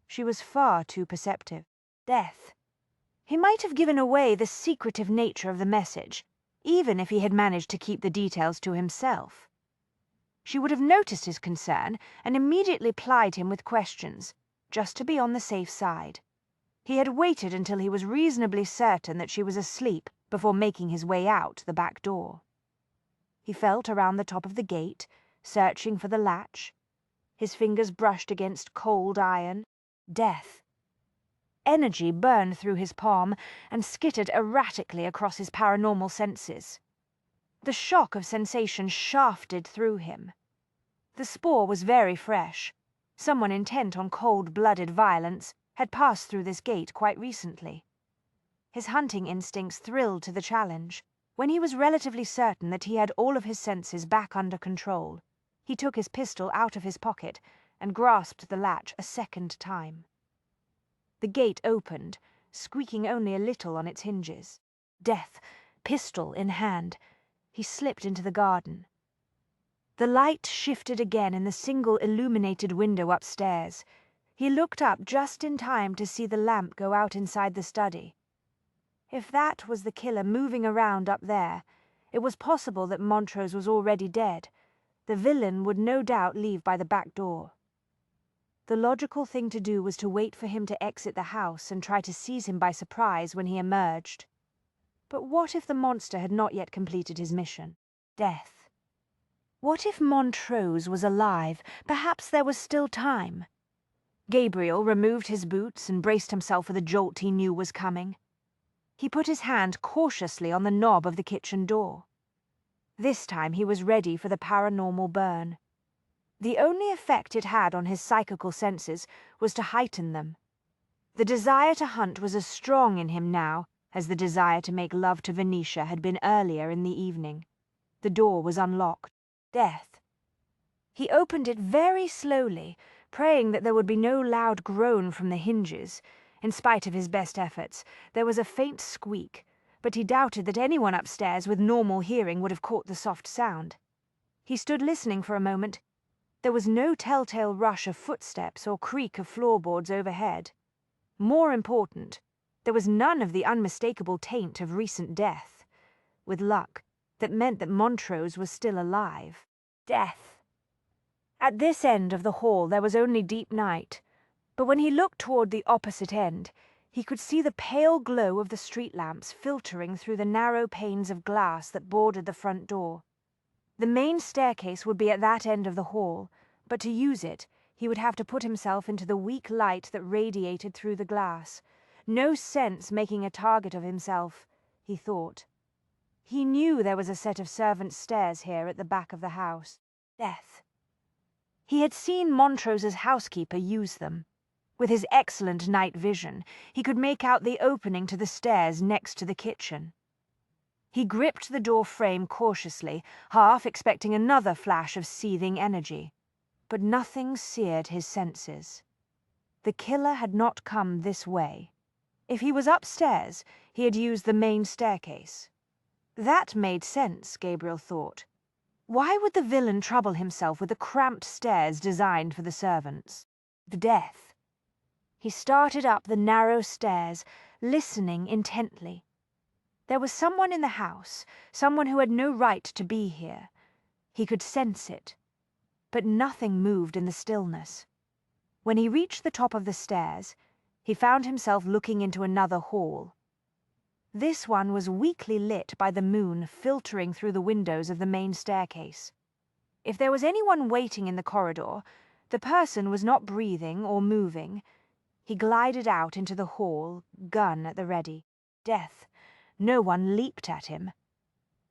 She was far too perceptive. Death. He might have given away the secretive nature of the message, even if he had managed to keep the details to himself. She would have noticed his concern and immediately plied him with questions, just to be on the safe side. He had waited until he was reasonably certain that she was asleep before making his way out the back door. He felt around the top of the gate, searching for the latch. His fingers brushed against cold iron. Death. Energy burned through his palm and skittered erratically across his paranormal senses. The shock of sensation shafted through him. The spoor was very fresh. Someone intent on cold-blooded violence had passed through this gate quite recently. His hunting instincts thrilled to the challenge. When he was relatively certain that he had all of his senses back under control, he took his pistol out of his pocket and grasped the latch a second time. The gate opened, squeaking only a little on its hinges. Death, pistol in hand, he slipped into the garden. The light shifted again in the single illuminated window upstairs. He looked up just in time to see the lamp go out inside the study. If that was the killer moving around up there, it was possible that Montrose was already dead. The villain would no doubt leave by the back door. The logical thing to do was to wait for him to exit the house and try to seize him by surprise when he emerged. But what if the monster had not yet completed his mission? Death. What if Montrose was alive? Perhaps there was still time. Gabriel removed his boots and braced himself for the jolt he knew was coming. He put his hand cautiously on the knob of the kitchen door. This time he was ready for the paranormal burn. The only effect it had on his psychical senses was to heighten them. The desire to hunt was as strong in him now as the desire to make love to Venetia had been earlier in the evening. The door was unlocked. Death. He opened it very slowly, praying that there would be no loud groan from the hinges. In spite of his best efforts, there was a faint squeak, but he doubted that anyone upstairs with normal hearing would have caught the soft sound. He stood listening for a moment. There was no telltale rush of footsteps or creak of floorboards overhead. More important, there was none of the unmistakable taint of recent death. With luck, that meant that Montrose was still alive. Death. At this end of the hall there was only deep night, but when he looked toward the opposite end, he could see the pale glow of the street lamps filtering through the narrow panes of glass that bordered the front door. The main staircase would be at that end of the hall, but to use it, he would have to put himself into the weak light that radiated through the glass. No sense making a target of himself, he thought. He knew there was a set of servants' stairs here at the back of the house. Death. He had seen Montrose's housekeeper use them. With his excellent night vision, he could make out the opening to the stairs next to the kitchen. He gripped the door frame cautiously, half expecting another flash of seething energy. But nothing seared his senses. The killer had not come this way. If he was upstairs, he had used the main staircase. That made sense, Gabriel thought. Why would the villain trouble himself with the cramped stairs designed for the servants? The death. He started up the narrow stairs, listening intently. There was someone in the house, someone who had no right to be here. He could sense it. But nothing moved in the stillness. When he reached the top of the stairs, he found himself looking into another hall. This one was weakly lit by the moon filtering through the windows of the main staircase. If there was anyone waiting in the corridor, the person was not breathing or moving. He glided out into the hall, gun at the ready. Death. No one leaped at him.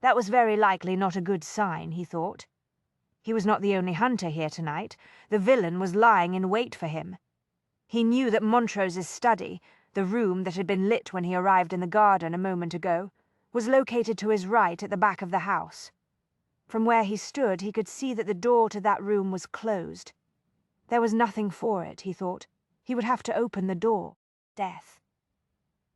That was very likely not a good sign, he thought. He was not the only hunter here tonight. The villain was lying in wait for him. He knew that Montrose's study, the room that had been lit when he arrived in the garden a moment ago, was located to his right at the back of the house. From where he stood, he could see that the door to that room was closed. There was nothing for it, he thought. He would have to open the door. Death.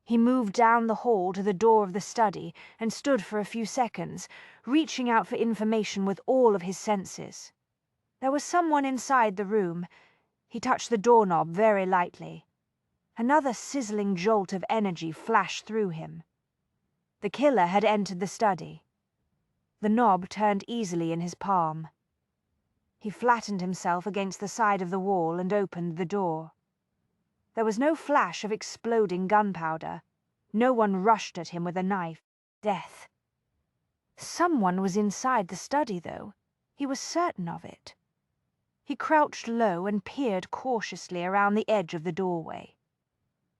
He moved down the hall to the door of the study and stood for a few seconds, reaching out for information with all of his senses. There was someone inside the room. He touched the doorknob very lightly. Another sizzling jolt of energy flashed through him. The killer had entered the study. The knob turned easily in his palm. He flattened himself against the side of the wall and opened the door. There was no flash of exploding gunpowder. No one rushed at him with a knife. Death. Someone was inside the study, though. He was certain of it. He crouched low and peered cautiously around the edge of the doorway.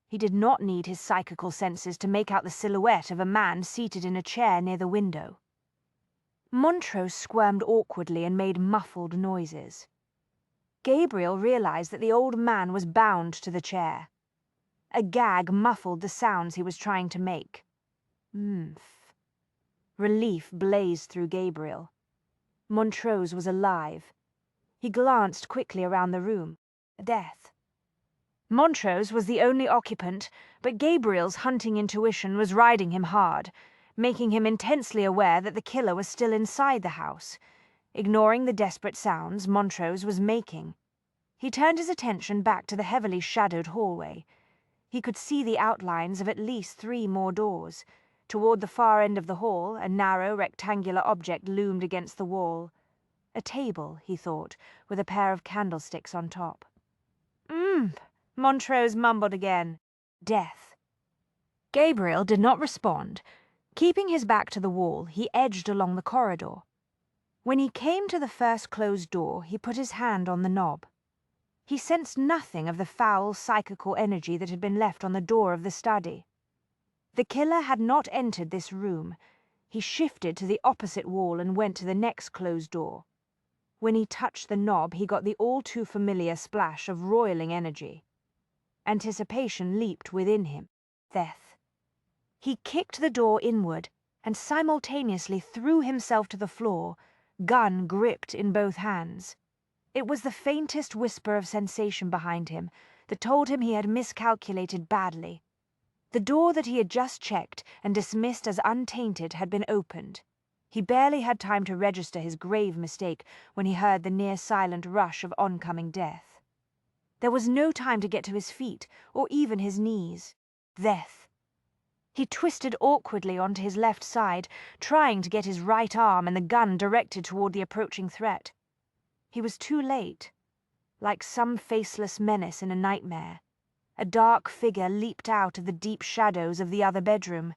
He did not need his psychical senses to make out the silhouette of a man seated in a chair near the window. Montrose squirmed awkwardly and made muffled noises. Gabriel realized that the old man was bound to the chair. A gag muffled the sounds he was trying to make. Mmph. Relief blazed through Gabriel. Montrose was alive. He glanced quickly around the room. Death. Montrose was the only occupant, but Gabriel's hunting intuition was riding him hard, making him intensely aware that the killer was still inside the house, ignoring the desperate sounds Montrose was making. He turned his attention back to the heavily shadowed hallway. He could see the outlines of at least 3 more doors. Toward the far end of the hall, a narrow, rectangular object loomed against the wall. A table, he thought, with a pair of candlesticks on top. Montrose mumbled again. Death. Gabriel did not respond. Keeping his back to the wall, he edged along the corridor. When he came to the first closed door, he put his hand on the knob. He sensed nothing of the foul psychical energy that had been left on the door of the study. The killer had not entered this room. He shifted to the opposite wall and went to the next closed door. When he touched the knob, he got the all-too-familiar splash of roiling energy. Anticipation leaped within him. Death. He kicked the door inward and simultaneously threw himself to the floor, gun gripped in both hands. It was the faintest whisper of sensation behind him that told him he had miscalculated badly. The door that he had just checked and dismissed as untainted had been opened. He barely had time to register his grave mistake when he heard the near-silent rush of oncoming death. There was no time to get to his feet, or even his knees. Death. He twisted awkwardly onto his left side, trying to get his right arm and the gun directed toward the approaching threat. He was too late. Like some faceless menace in a nightmare, a dark figure leaped out of the deep shadows of the other bedroom.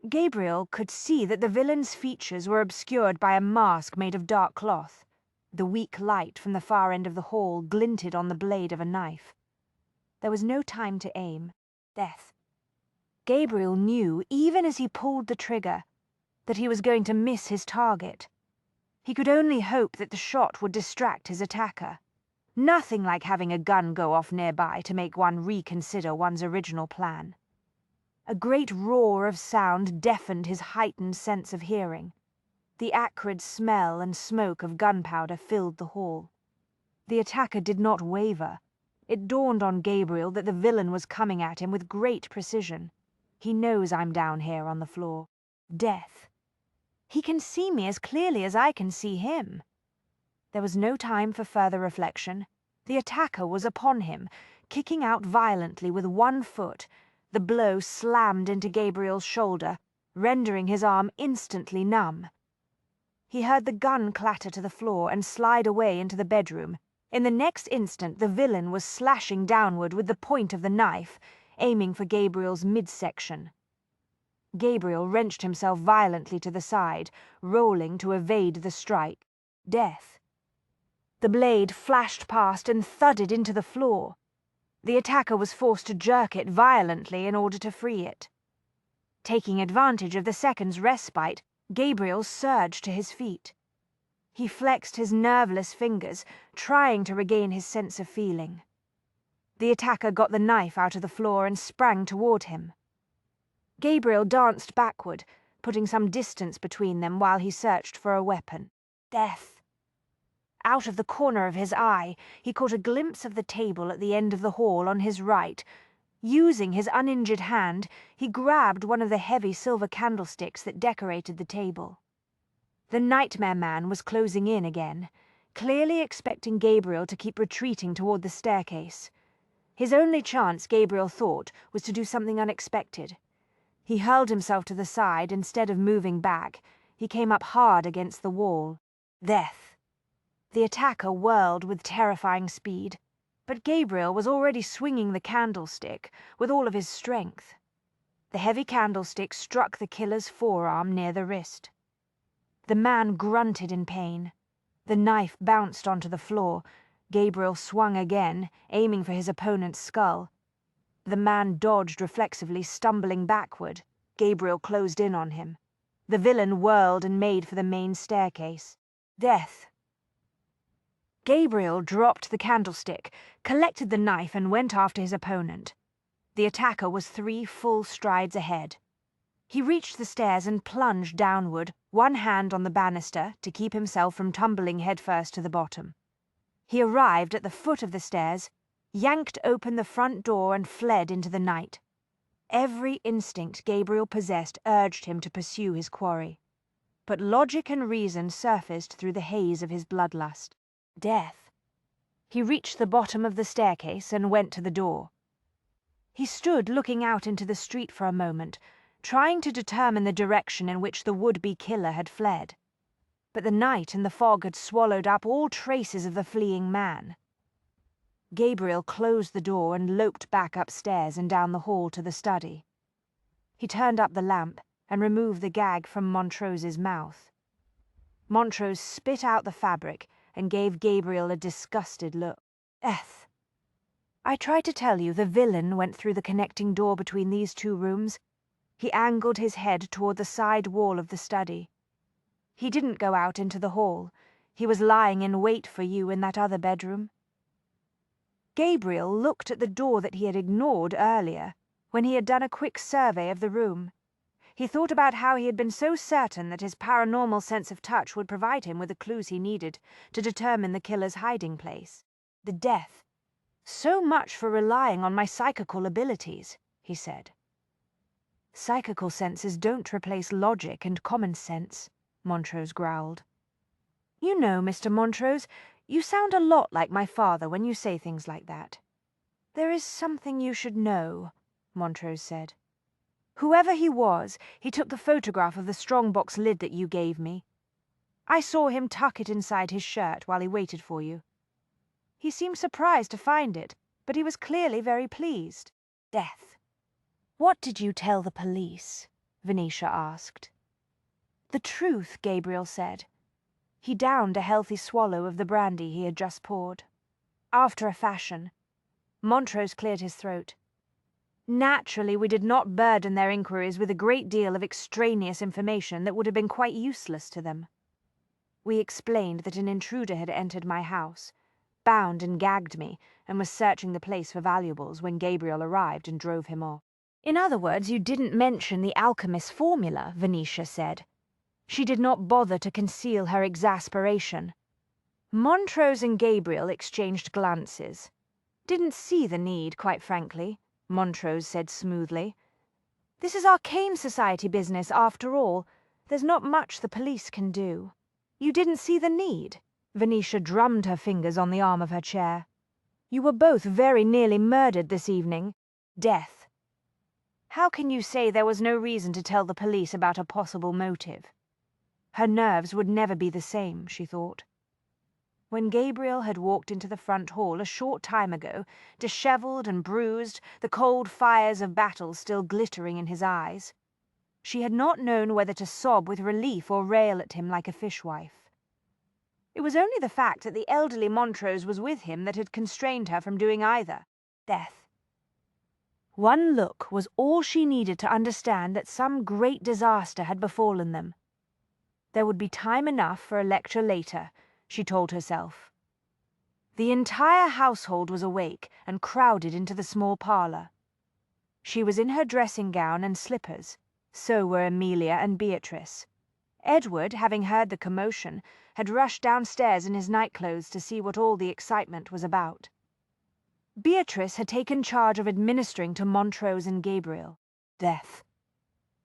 Gabriel could see that the villain's features were obscured by a mask made of dark cloth. The weak light from the far end of the hall glinted on the blade of a knife. There was no time to aim. Death. Gabriel knew, even as he pulled the trigger, that he was going to miss his target. He could only hope that the shot would distract his attacker. Nothing like having a gun go off nearby to make one reconsider one's original plan. A great roar of sound deafened his heightened sense of hearing. The acrid smell and smoke of gunpowder filled the hall. The attacker did not waver. It dawned on Gabriel that the villain was coming at him with great precision. He knows I'm down here on the floor. Death. He can see me as clearly as I can see him. There was no time for further reflection. The attacker was upon him, kicking out violently with one foot. The blow slammed into Gabriel's shoulder, rendering his arm instantly numb. He heard the gun clatter to the floor and slide away into the bedroom. In the next instant, the villain was slashing downward with the point of the knife, aiming for Gabriel's midsection. Gabriel wrenched himself violently to the side, rolling to evade the strike. Death. The blade flashed past and thudded into the floor. The attacker was forced to jerk it violently in order to free it. Taking advantage of the second's respite, Gabriel surged to his feet. He flexed his nerveless fingers, trying to regain his sense of feeling. The attacker got the knife out of the floor and sprang toward him. Gabriel danced backward, putting some distance between them while he searched for a weapon. Death. Out of the corner of his eye, he caught a glimpse of the table at the end of the hall on his right. Using his uninjured hand, he grabbed one of the heavy silver candlesticks that decorated the table. The Nightmare Man was closing in again, clearly expecting Gabriel to keep retreating toward the staircase. His only chance, Gabriel thought, was to do something unexpected. He hurled himself to the side instead of moving back. He came up hard against the wall. Death. The attacker whirled with terrifying speed, but Gabriel was already swinging the candlestick with all of his strength. The heavy candlestick struck the killer's forearm near the wrist. The man grunted in pain. The knife bounced onto the floor. Gabriel swung again, aiming for his opponent's skull. The man dodged reflexively, stumbling backward. Gabriel closed in on him. The villain whirled and made for the main staircase. Death. Gabriel dropped the candlestick, collected the knife and went after his opponent. The attacker was 3 full strides ahead. He reached the stairs and plunged downward, one hand on the banister to keep himself from tumbling headfirst to the bottom. He arrived at the foot of the stairs, yanked open the front door and fled into the night. Every instinct Gabriel possessed urged him to pursue his quarry. But logic and reason surfaced through the haze of his bloodlust. Death. He reached the bottom of the staircase and went to the door. He stood looking out into the street for a moment, trying to determine the direction in which the would-be killer had fled. But the night and the fog had swallowed up all traces of the fleeing man. Gabriel closed the door and loped back upstairs and down the hall to the study. He turned up the lamp and removed the gag from Montrose's mouth. Montrose spit out the fabric and gave Gabriel a disgusted look. I tried to tell you the villain went through the connecting door between these 2 rooms. He angled his head toward the side wall of the study. He didn't go out into the hall. He was lying in wait for you in that other bedroom. Gabriel looked at the door that he had ignored earlier, when he had done a quick survey of the room. He thought about how he had been so certain that his paranormal sense of touch would provide him with the clues he needed to determine the killer's hiding place. The death. So much for relying on my psychical abilities, he said. Psychical senses don't replace logic and common sense, Montrose growled. You know, Mr. Montrose, you sound a lot like my father when you say things like that. There is something you should know, Montrose said. Whoever he was, he took the photograph of the strongbox lid that you gave me. I saw him tuck it inside his shirt while he waited for you. He seemed surprised to find it, but he was clearly very pleased. Death. What did you tell the police? Venetia asked. The truth, Gabriel said. He downed a healthy swallow of the brandy he had just poured. After a fashion. Montrose cleared his throat. Naturally, we did not burden their inquiries with a great deal of extraneous information that would have been quite useless to them. We explained that an intruder had entered my house, bound and gagged me, and was searching the place for valuables when Gabriel arrived and drove him off. In other words, you didn't mention the alchemist's formula, Venetia said. She did not bother to conceal her exasperation. Montrose and Gabriel exchanged glances. Didn't see the need, quite frankly, Montrose said smoothly. This is arcane society business, after all. There's not much the police can do. You didn't see the need? Venetia drummed her fingers on the arm of her chair. You were both very nearly murdered this evening. Death. How can you say there was no reason to tell the police about a possible motive? Her nerves would never be the same, she thought. When Gabriel had walked into the front hall a short time ago, dishevelled and bruised, the cold fires of battle still glittering in his eyes, she had not known whether to sob with relief or rail at him like a fishwife. It was only the fact that the elderly Montrose was with him that had constrained her from doing either. Death. One look was all she needed to understand that some great disaster had befallen them. There would be time enough for a lecture later, she told herself. The entire household was awake and crowded into the small parlour. She was in her dressing gown and slippers. So were Amelia and Beatrice. Edward, having heard the commotion, had rushed downstairs in his nightclothes to see what all the excitement was about. Beatrice had taken charge of administering to Montrose and Gabriel. Death.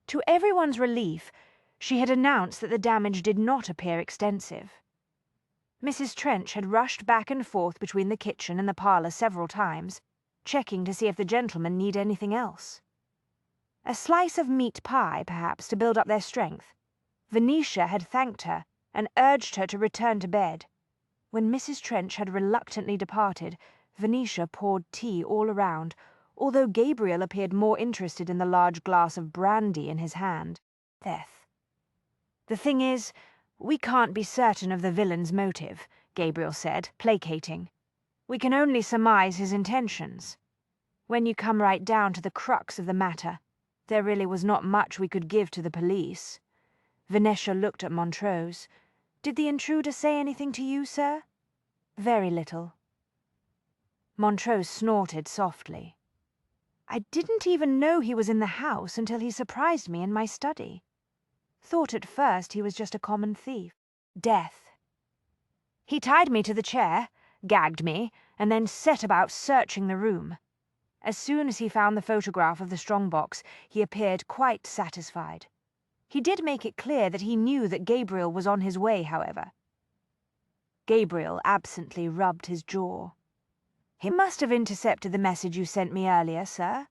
To everyone's relief, she had announced that the damage did not appear extensive. Mrs. Trench had rushed back and forth between the kitchen and the parlour several times, checking to see if the gentlemen need anything else. A slice of meat pie, perhaps, to build up their strength. Venetia had thanked her and urged her to return to bed. When Mrs. Trench had reluctantly departed, Venetia poured tea all around, although Gabriel appeared more interested in the large glass of brandy in his hand. Death. The thing is, we can't be certain of the villain's motive, Gabriel said, placating. We can only surmise his intentions. When you come right down to the crux of the matter, there really was not much we could give to the police. Venetia looked at Montrose. Did the intruder say anything to you, sir? Very little. Montrose snorted softly. I didn't even know he was in the house until he surprised me in my study. Thought at first he was just a common thief. Death. He tied me to the chair, gagged me, and then set about searching the room. As soon as he found the photograph of the strongbox, he appeared quite satisfied. He did make it clear that he knew that Gabriel was on his way, however. Gabriel absently rubbed his jaw. He must have intercepted the message you sent me earlier, sir.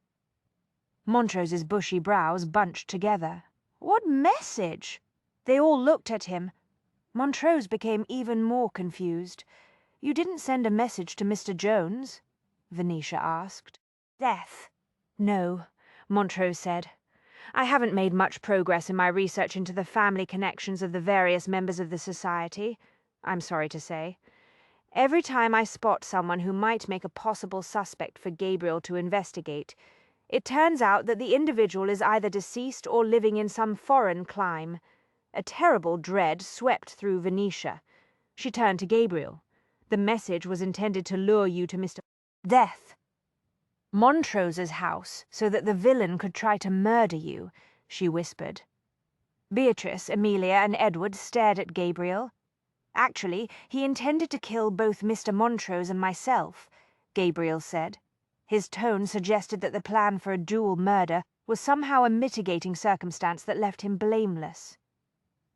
Montrose's bushy brows bunched together. What message? They all looked at him. Montrose became even more confused. You didn't send a message to Mr. Jones? Venetia asked. Death. No, Montrose said. I haven't made much progress in my research into the family connections of the various members of the society, I'm sorry to say. Every time I spot someone who might make a possible suspect for Gabriel to investigate, it turns out that the individual is either deceased or living in some foreign clime. A terrible dread swept through Venetia. She turned to Gabriel. The message was intended to lure you to Mr. Death. Montrose's house, so that the villain could try to murder you, she whispered. Beatrice, Amelia, and Edward stared at Gabriel. Actually, he intended to kill both Mr. Montrose and myself, Gabriel said. His tone suggested that the plan for a dual murder was somehow a mitigating circumstance that left him blameless.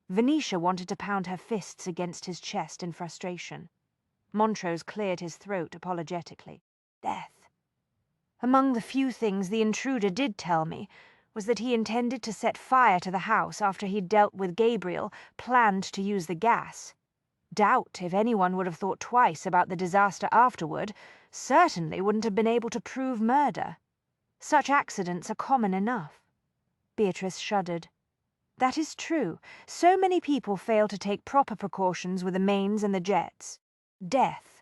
Venetia wanted to pound her fists against his chest in frustration. Montrose cleared his throat apologetically. Death. Among the few things the intruder did tell me was that he intended to set fire to the house after he'd dealt with Gabriel, planned to use the gas. Doubt if anyone would have thought twice about the disaster afterward, certainly wouldn't have been able to prove murder. Such accidents are common enough. Beatrice shuddered. That is true. So many people fail to take proper precautions with the mains and the jets. Death.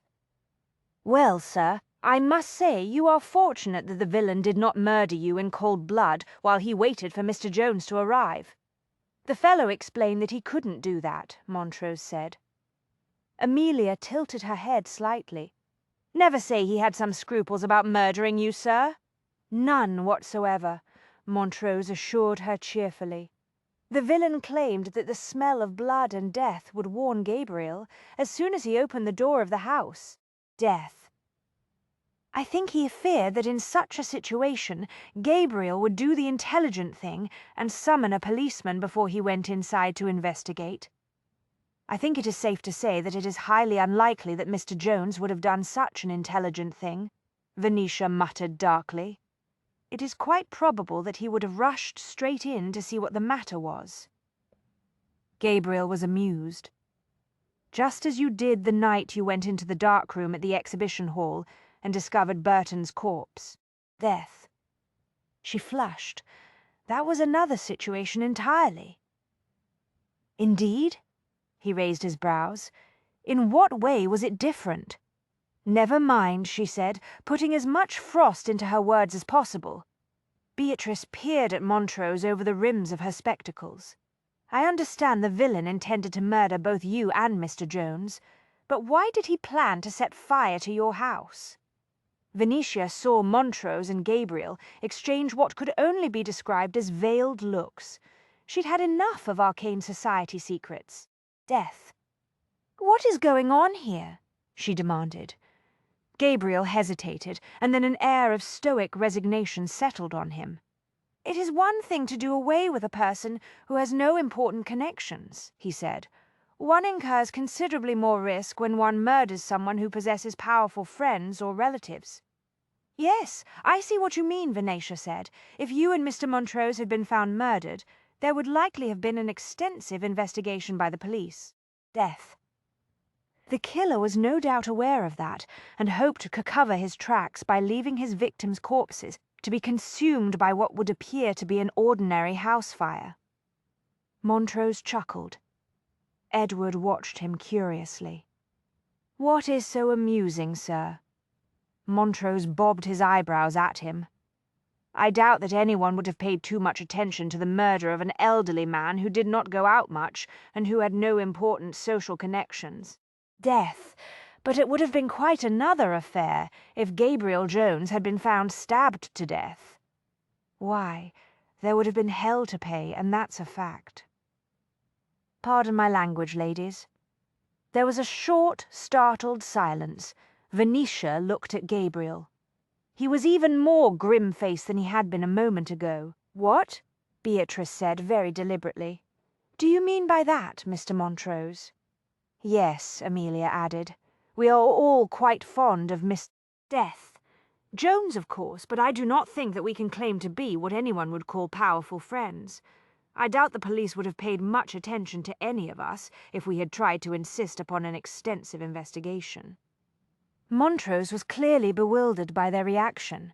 Well, sir, I must say you are fortunate that the villain did not murder you in cold blood while he waited for Mr. Jones to arrive. The fellow explained that he couldn't do that, Montrose said. Amelia tilted her head slightly. Never say he had some scruples about murdering you, sir. None whatsoever, Montrose assured her cheerfully. The villain claimed that the smell of blood and death would warn Gabriel as soon as he opened the door of the house. Death. I think he feared that in such a situation, Gabriel would do the intelligent thing and summon a policeman before he went inside to investigate. I think it is safe to say that it is highly unlikely that Mr. Jones would have done such an intelligent thing, Venetia muttered darkly. It is quite probable that he would have rushed straight in to see what the matter was. Gabriel was amused. Just as you did the night you went into the dark room at the exhibition hall and discovered Burton's corpse. Death. She flushed. That was another situation entirely. Indeed? He raised his brows. In what way was it different? Never mind, she said, putting as much frost into her words as possible. Beatrice peered at Montrose over the rims of her spectacles. I understand the villain intended to murder both you and Mr. Jones, but why did he plan to set fire to your house? Venetia saw Montrose and Gabriel exchange what could only be described as veiled looks. She'd had enough of arcane society secrets. Death. What is going on here? She demanded. Gabriel hesitated, and then an air of stoic resignation settled on him. It is one thing to do away with a person who has no important connections, he said. One incurs considerably more risk when one murders someone who possesses powerful friends or relatives. Yes, I see what you mean, Venetia said. If you and Mr. Montrose had been found murdered, there would likely have been an extensive investigation by the police. Death. The killer was no doubt aware of that, and hoped to cover his tracks by leaving his victims' corpses to be consumed by what would appear to be an ordinary house fire. Montrose chuckled. Edward watched him curiously. What is so amusing, sir? Montrose bobbed his eyebrows at him. I doubt that anyone would have paid too much attention to the murder of an elderly man who did not go out much and who had no important social connections. Death, but it would have been quite another affair if Gabriel Jones had been found stabbed to death. Why, there would have been hell to pay, and that's a fact. Pardon my language, ladies. There was a short, startled silence. Venetia looked at Gabriel. He was even more grim-faced than he had been a moment ago. What? Beatrice said very deliberately. Do you mean by that, Mr. Montrose? Yes, Amelia added. We are all quite fond of Miss Death. Jones, of course, but I do not think that we can claim to be what anyone would call powerful friends. I doubt the police would have paid much attention to any of us if we had tried to insist upon an extensive investigation. Montrose was clearly bewildered by their reaction.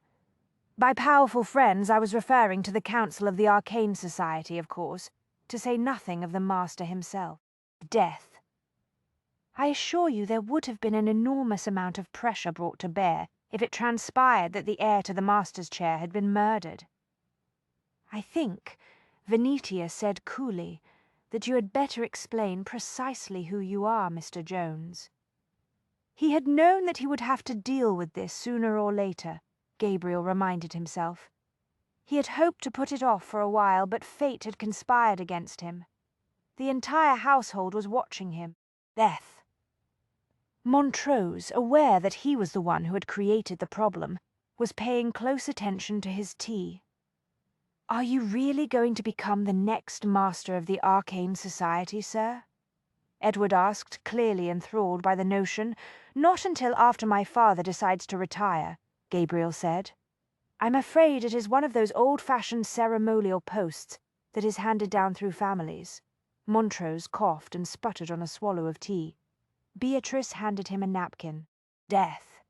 By powerful friends, I was referring to the Council of the Arcane Society, of course, to say nothing of the Master himself. Death. I assure you there would have been an enormous amount of pressure brought to bear if it transpired that the heir to the Master's chair had been murdered. I think, Venetia said coolly, that you had better explain precisely who you are, Mr. Jones. He had known that he would have to deal with this sooner or later, Gabriel reminded himself. He had hoped to put it off for a while, but fate had conspired against him. The entire household was watching him. Death. Montrose, aware that he was the one who had created the problem, was paying close attention to his tea. Are you really going to become the next master of the Arcane Society, sir? Edward asked, clearly enthralled by the notion. Not until after my father decides to retire, Gabriel said. I'm afraid it is one of those old-fashioned ceremonial posts that is handed down through families. Montrose coughed and sputtered on a swallow of tea. Beatrice handed him a napkin. Death.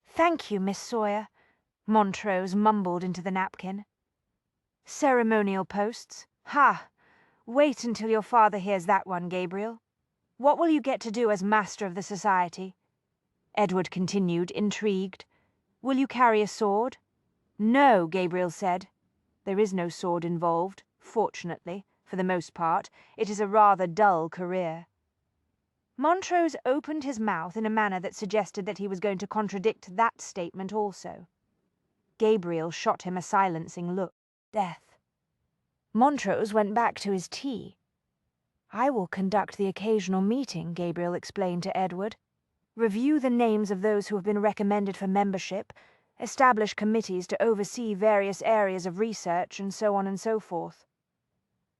Thank you, Miss Sawyer, Montrose mumbled into the napkin. Ceremonial posts? Ha! Wait until your father hears that one, Gabriel. What will you get to do as master of the society? Edward continued, intrigued. Will you carry a sword? No, Gabriel said. There is no sword involved, fortunately, for the most part. It is a rather dull career. Montrose opened his mouth in a manner that suggested that he was going to contradict that statement also. Gabriel shot him a silencing look. Death. Montrose went back to his tea. I will conduct the occasional meeting, Gabriel explained to Edward. Review the names of those who have been recommended for membership, establish committees to oversee various areas of research, and so on and so forth.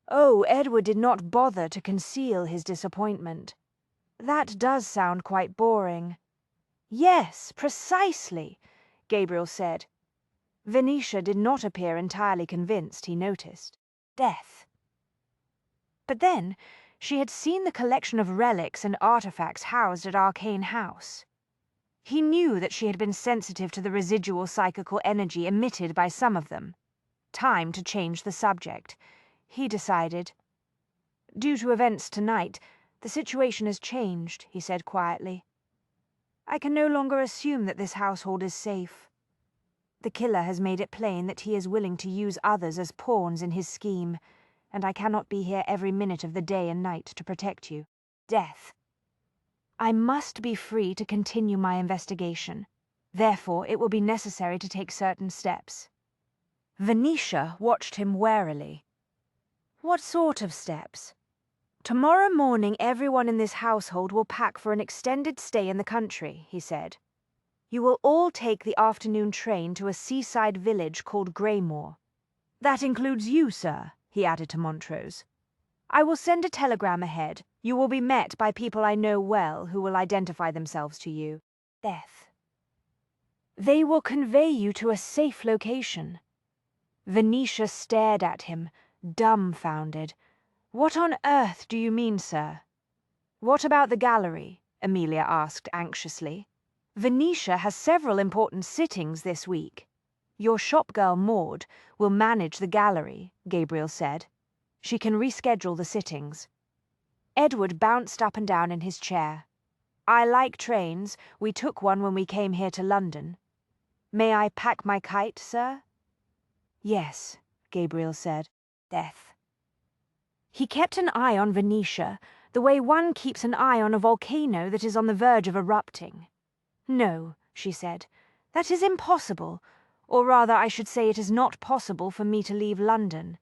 Oh, Edward did not bother to conceal his disappointment. That does sound quite boring. Yes, precisely, Gabriel said. Venetia did not appear entirely convinced, he noticed. Death. But then, she had seen the collection of relics and artifacts housed at Arcane House. He knew that she had been sensitive to the residual psychical energy emitted by some of them. Time to change the subject, he decided. Due to events tonight, the situation has changed, he said quietly. I can no longer assume that this household is safe. The killer has made it plain that he is willing to use others as pawns in his scheme, and I cannot be here every minute of the day and night to protect you. Death. I must be free to continue my investigation. Therefore, it will be necessary to take certain steps. Venetia watched him warily. What sort of steps? Tomorrow morning everyone in this household will pack for an extended stay in the country, he said. You will all take the afternoon train to a seaside village called Greymore. That includes you, sir, he added to Montrose. I will send a telegram ahead. You will be met by people I know well who will identify themselves to you. Death. They will convey you to a safe location. Venetia stared at him, dumbfounded. What on earth do you mean, sir? What about the gallery? Amelia asked anxiously. Venetia has several important sittings this week. Your shopgirl Maud will manage the gallery, Gabriel said. She can reschedule the sittings. Edward bounced up and down in his chair. I like trains. We took one when we came here to London. May I pack my kite, sir? Yes, Gabriel said. Death. He kept an eye on Venetia, the way one keeps an eye on a volcano that is on the verge of erupting. No, she said, that is impossible, or rather I should say it is not possible for me to leave London.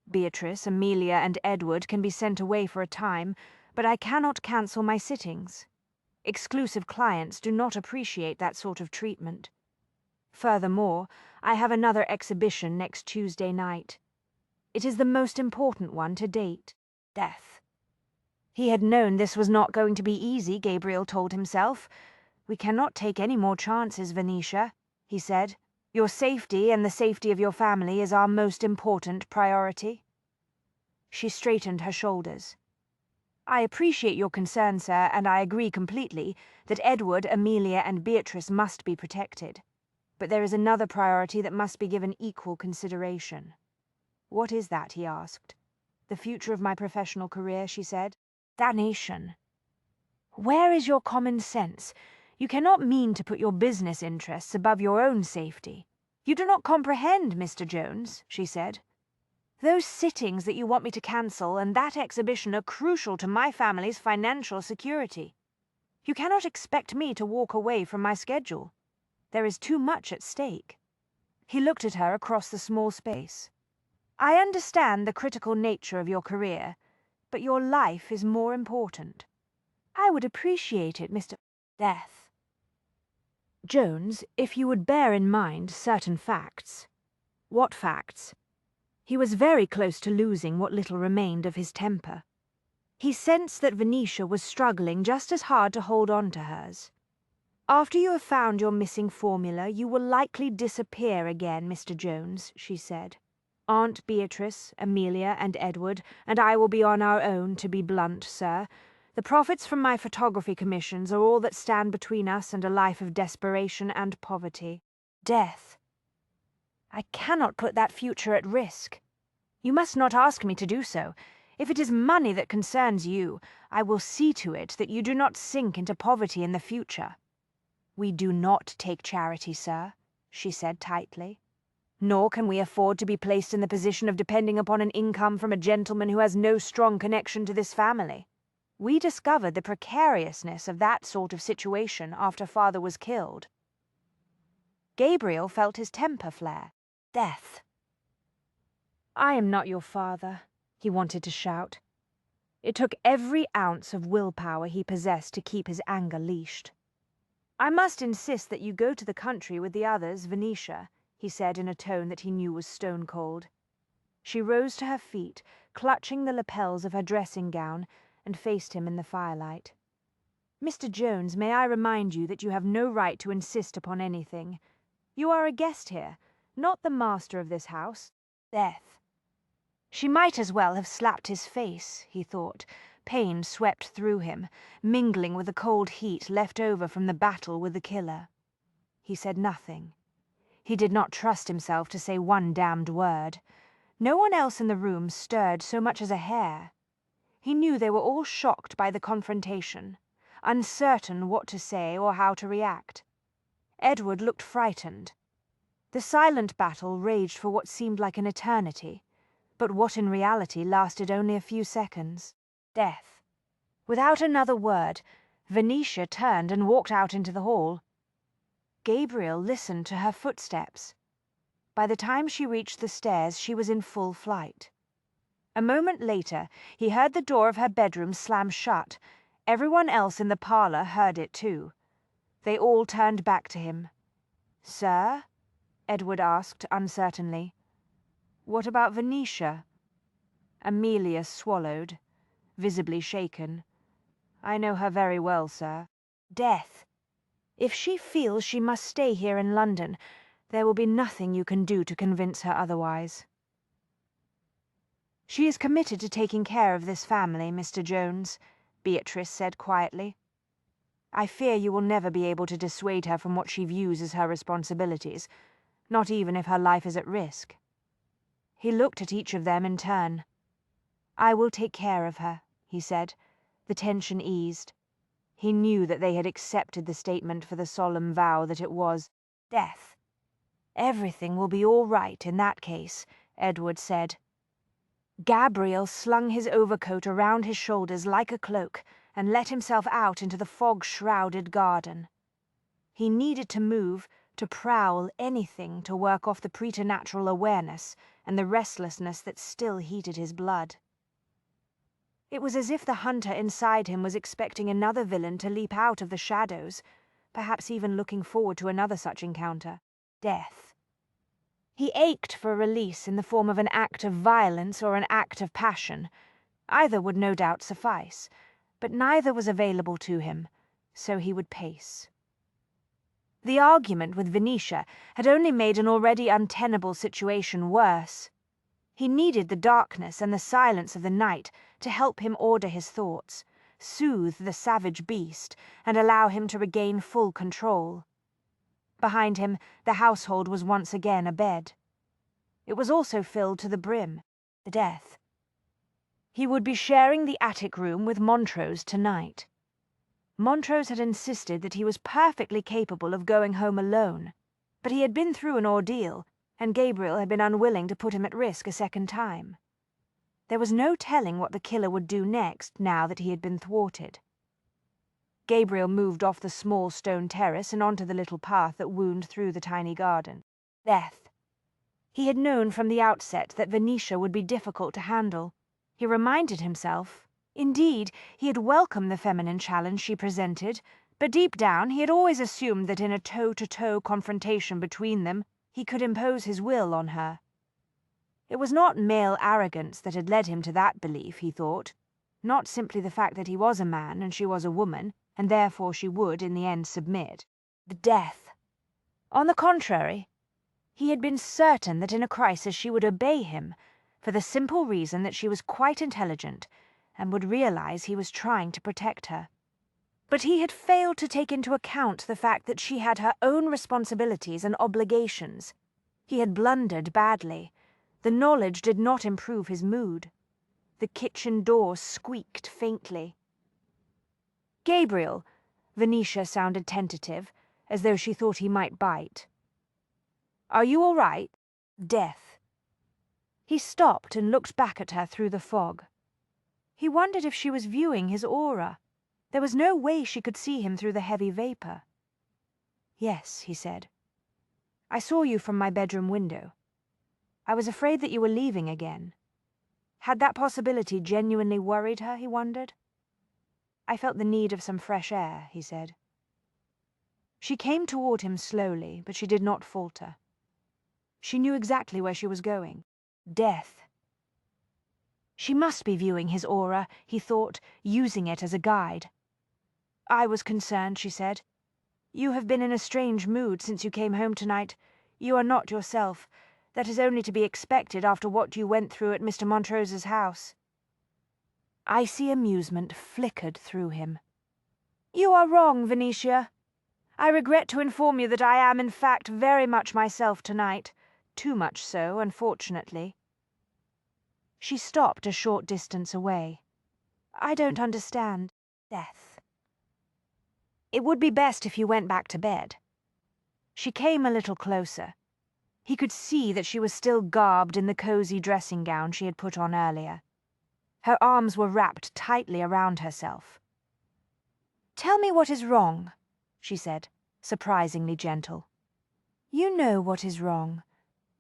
Beatrice, Amelia, and Edward can be sent away for a time, but I cannot cancel my sittings. Exclusive clients do not appreciate that sort of treatment. Furthermore, I have another exhibition next Tuesday night. It is the most important one to date. Death. He had known this was not going to be easy, Gabriel told himself. We cannot take any more chances, Venetia, he said. Your safety and the safety of your family is our most important priority. She straightened her shoulders. I appreciate your concern, sir, and I agree completely that Edward, Amelia, and Beatrice must be protected. But there is another priority that must be given equal consideration. What is that? He asked. The future of my professional career, she said. Damnation. Where is your common sense? You cannot mean to put your business interests above your own safety. You do not comprehend, Mr. Jones, she said. Those sittings that you want me to cancel and that exhibition are crucial to my family's financial security. You cannot expect me to walk away from my schedule. There is too much at stake. He looked at her across the small space. I understand the critical nature of your career, but your life is more important. I would appreciate it, Mr. Death. Jones, if you would bear in mind certain facts. What facts? He was very close to losing what little remained of his temper. He sensed that Venetia was struggling just as hard to hold on to hers. After you have found your missing formula, you will likely disappear again, Mr. Jones, she said. Aunt Beatrice, Amelia, and Edward, and I will be on our own, to be blunt, sir. The profits from my photography commissions are all that stand between us and a life of desperation and poverty. Death. I cannot put that future at risk. You must not ask me to do so. If it is money that concerns you, I will see to it that you do not sink into poverty in the future." "We do not take charity, sir," she said tightly. "Nor can we afford to be placed in the position of depending upon an income from a gentleman who has no strong connection to this family. We discovered the precariousness of that sort of situation after father was killed." Gabriel felt his temper flare. Death. "I am not your father," he wanted to shout. It took every ounce of willpower he possessed to keep his anger leashed. "I must insist that you go to the country with the others, Venetia," he said in a tone that he knew was stone cold. She rose to her feet, clutching the lapels of her dressing gown, and faced him in the firelight. "Mr. Jones, may I remind you that you have no right to insist upon anything. You are a guest here, not the master of this house. Death." She might as well have slapped his face, he thought. Pain swept through him, mingling with the cold heat left over from the battle with the killer. He said nothing. He did not trust himself to say one damned word. No one else in the room stirred so much as a hair. He knew they were all shocked by the confrontation, uncertain what to say or how to react. Edward looked frightened. The silent battle raged for what seemed like an eternity, but what in reality lasted only a few seconds. Death. Without another word, Venetia turned and walked out into the hall. Gabriel listened to her footsteps. By the time she reached the stairs, she was in full flight. A moment later, he heard the door of her bedroom slam shut. Everyone else in the parlor heard it too. They all turned back to him. "Sir?" Edward asked uncertainly. "What about Venetia?" Amelia swallowed, visibly shaken. "I know her very well, sir." Death. If she feels she must stay here in London, there will be nothing you can do to convince her otherwise. "She is committed to taking care of this family, Mr. Jones," Beatrice said quietly. "I fear you will never be able to dissuade her from what she views as her responsibilities, not even if her life is at risk." He looked at each of them in turn. "I will take care of her," he said. The tension eased. He knew that they had accepted the statement for the solemn vow that it was death. "Everything will be all right in that case," Edward said. Gabriel slung his overcoat around his shoulders like a cloak and let himself out into the fog-shrouded garden. He needed to move, to prowl, anything to work off the preternatural awareness and the restlessness that still heated his blood. It was as if the hunter inside him was expecting another villain to leap out of the shadows, perhaps even looking forward to another such encounter. Death. He ached for release in the form of an act of violence or an act of passion. Either would no doubt suffice, but neither was available to him, so he would pace. The argument with Venetia had only made an already untenable situation worse. He needed the darkness and the silence of the night to help him order his thoughts, soothe the savage beast, and allow him to regain full control. Behind him, the household was once again abed. It was also filled to the brim. The death. He would be sharing the attic room with Montrose tonight. Montrose had insisted that he was perfectly capable of going home alone, but he had been through an ordeal, and Gabriel had been unwilling to put him at risk a second time. There was no telling what the killer would do next now that he had been thwarted. Gabriel moved off the small stone terrace and onto the little path that wound through the tiny garden. Death. He had known from the outset that Venetia would be difficult to handle. He reminded himself. Indeed, he had welcomed the feminine challenge she presented, but deep down he had always assumed that in a toe-to-toe confrontation between them, he could impose his will on her. It was not male arrogance that had led him to that belief, he thought. Not simply the fact that he was a man and she was a woman, and therefore she would in the end submit. The death. On the contrary, he had been certain that in a crisis she would obey him, for the simple reason that she was quite intelligent, and would realize he was trying to protect her. But he had failed to take into account the fact that she had her own responsibilities and obligations. He had blundered badly. The knowledge did not improve his mood. The kitchen door squeaked faintly. "Gabriel," Venetia sounded tentative, as though she thought he might bite. "Are you all right?" Death. He stopped and looked back at her through the fog. He wondered if she was viewing his aura. There was no way she could see him through the heavy vapor. "Yes," he said. "I saw you from my bedroom window. I was afraid that you were leaving again." Had that possibility genuinely worried her, he wondered? "I felt the need of some fresh air," he said. She came toward him slowly, but she did not falter. She knew exactly where she was going. Death. She must be viewing his aura, he thought, using it as a guide. "I was concerned," she said. "You have been in a strange mood since you came home tonight. You are not yourself. That is only to be expected after what you went through at Mr. Montrose's house." Icy amusement flickered through him. "You are wrong, Venetia. I regret to inform you that I am in fact very much myself tonight. Too much so, unfortunately." She stopped a short distance away. "I don't understand." Death. "It would be best if you went back to bed." She came a little closer. He could see that she was still garbed in the cozy dressing gown she had put on earlier. Her arms were wrapped tightly around herself. "Tell me what is wrong," she said, surprisingly gentle. "You know what is wrong.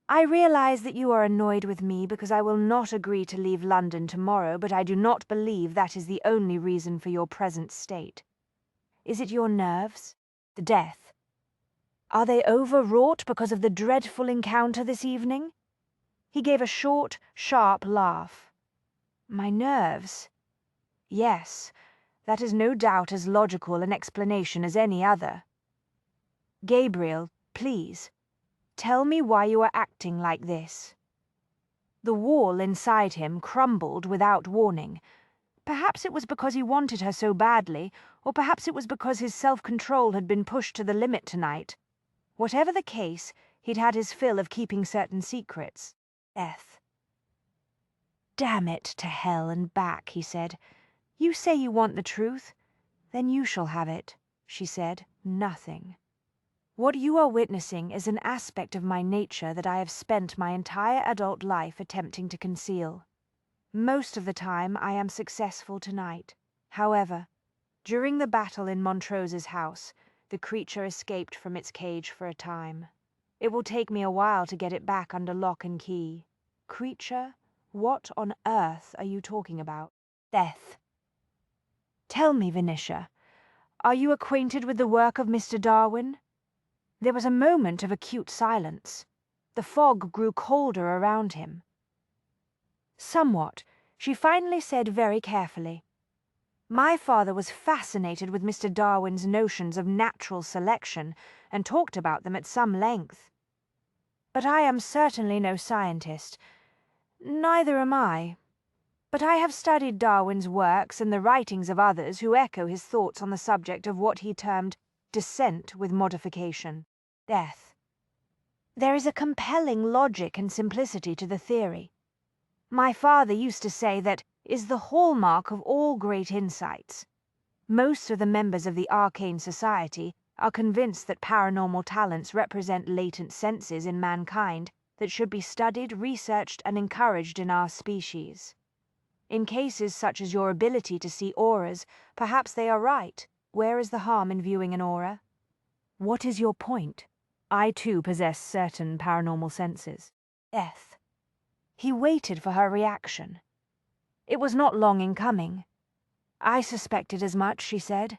I realize that you are annoyed with me because I will not agree to leave London tomorrow, but I do not believe that is the only reason for your present state. Is it your nerves? The death? Are they overwrought because of the dreadful encounter this evening?" He gave a short, sharp laugh. "My nerves? Yes, that is no doubt as logical an explanation as any other. Gabriel, please, tell me why you are acting like this." The wall inside him crumbled without warning. Perhaps it was because he wanted her so badly, or perhaps it was because his self-control had been pushed to the limit tonight. Whatever the case, he'd had his fill of keeping certain secrets. Death. "Damn it to hell and back," he said. "You say you want the truth. Then you shall have it," she said. "Nothing. What you are witnessing is an aspect of my nature that I have spent my entire adult life attempting to conceal. Most of the time I am successful tonight. However, during the battle in Montrose's house, the creature escaped from its cage for a time. It will take me a while to get it back under lock and key. Creature? What on earth are you talking about?" Death. "Tell me, Venetia, are you acquainted with the work of Mr. Darwin?" There was a moment of acute silence. The fog grew colder around him. "Somewhat," she finally said very carefully. "My father was fascinated with Mr. Darwin's notions of natural selection and talked about them at some length. But I am certainly no scientist. Neither am I. But I have studied Darwin's works and the writings of others who echo his thoughts on the subject of what he termed descent with modification. Death. There is a compelling logic and simplicity to the theory. My father used to say that is the hallmark of all great insights. Most of the members of the Arcane Society are convinced that paranormal talents represent latent senses in mankind that should be studied, researched, and encouraged in our species. In cases such as your ability to see auras, perhaps they are right. Where is the harm in viewing an aura?" "What is your point? I too possess certain paranormal senses." Death. He waited for her reaction. It was not long in coming. "I suspected as much," she said.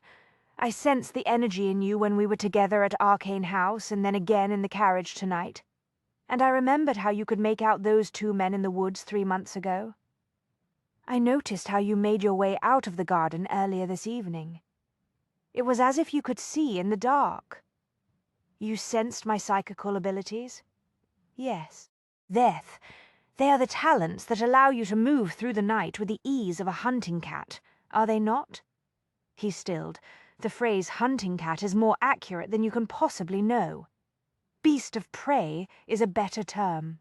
"I sensed the energy in you when we were together at Arcane House and then again in the carriage tonight. And I remembered how you could make out those two men in the woods 3 months ago. I noticed how you made your way out of the garden earlier this evening. It was as if you could see in the dark. You sensed my psychical abilities?" "Yes." "Death. They are the talents that allow you to move through the night with the ease of a hunting cat, are they not?" He stilled. "The phrase hunting cat is more accurate than you can possibly know." Beast of prey is a better term.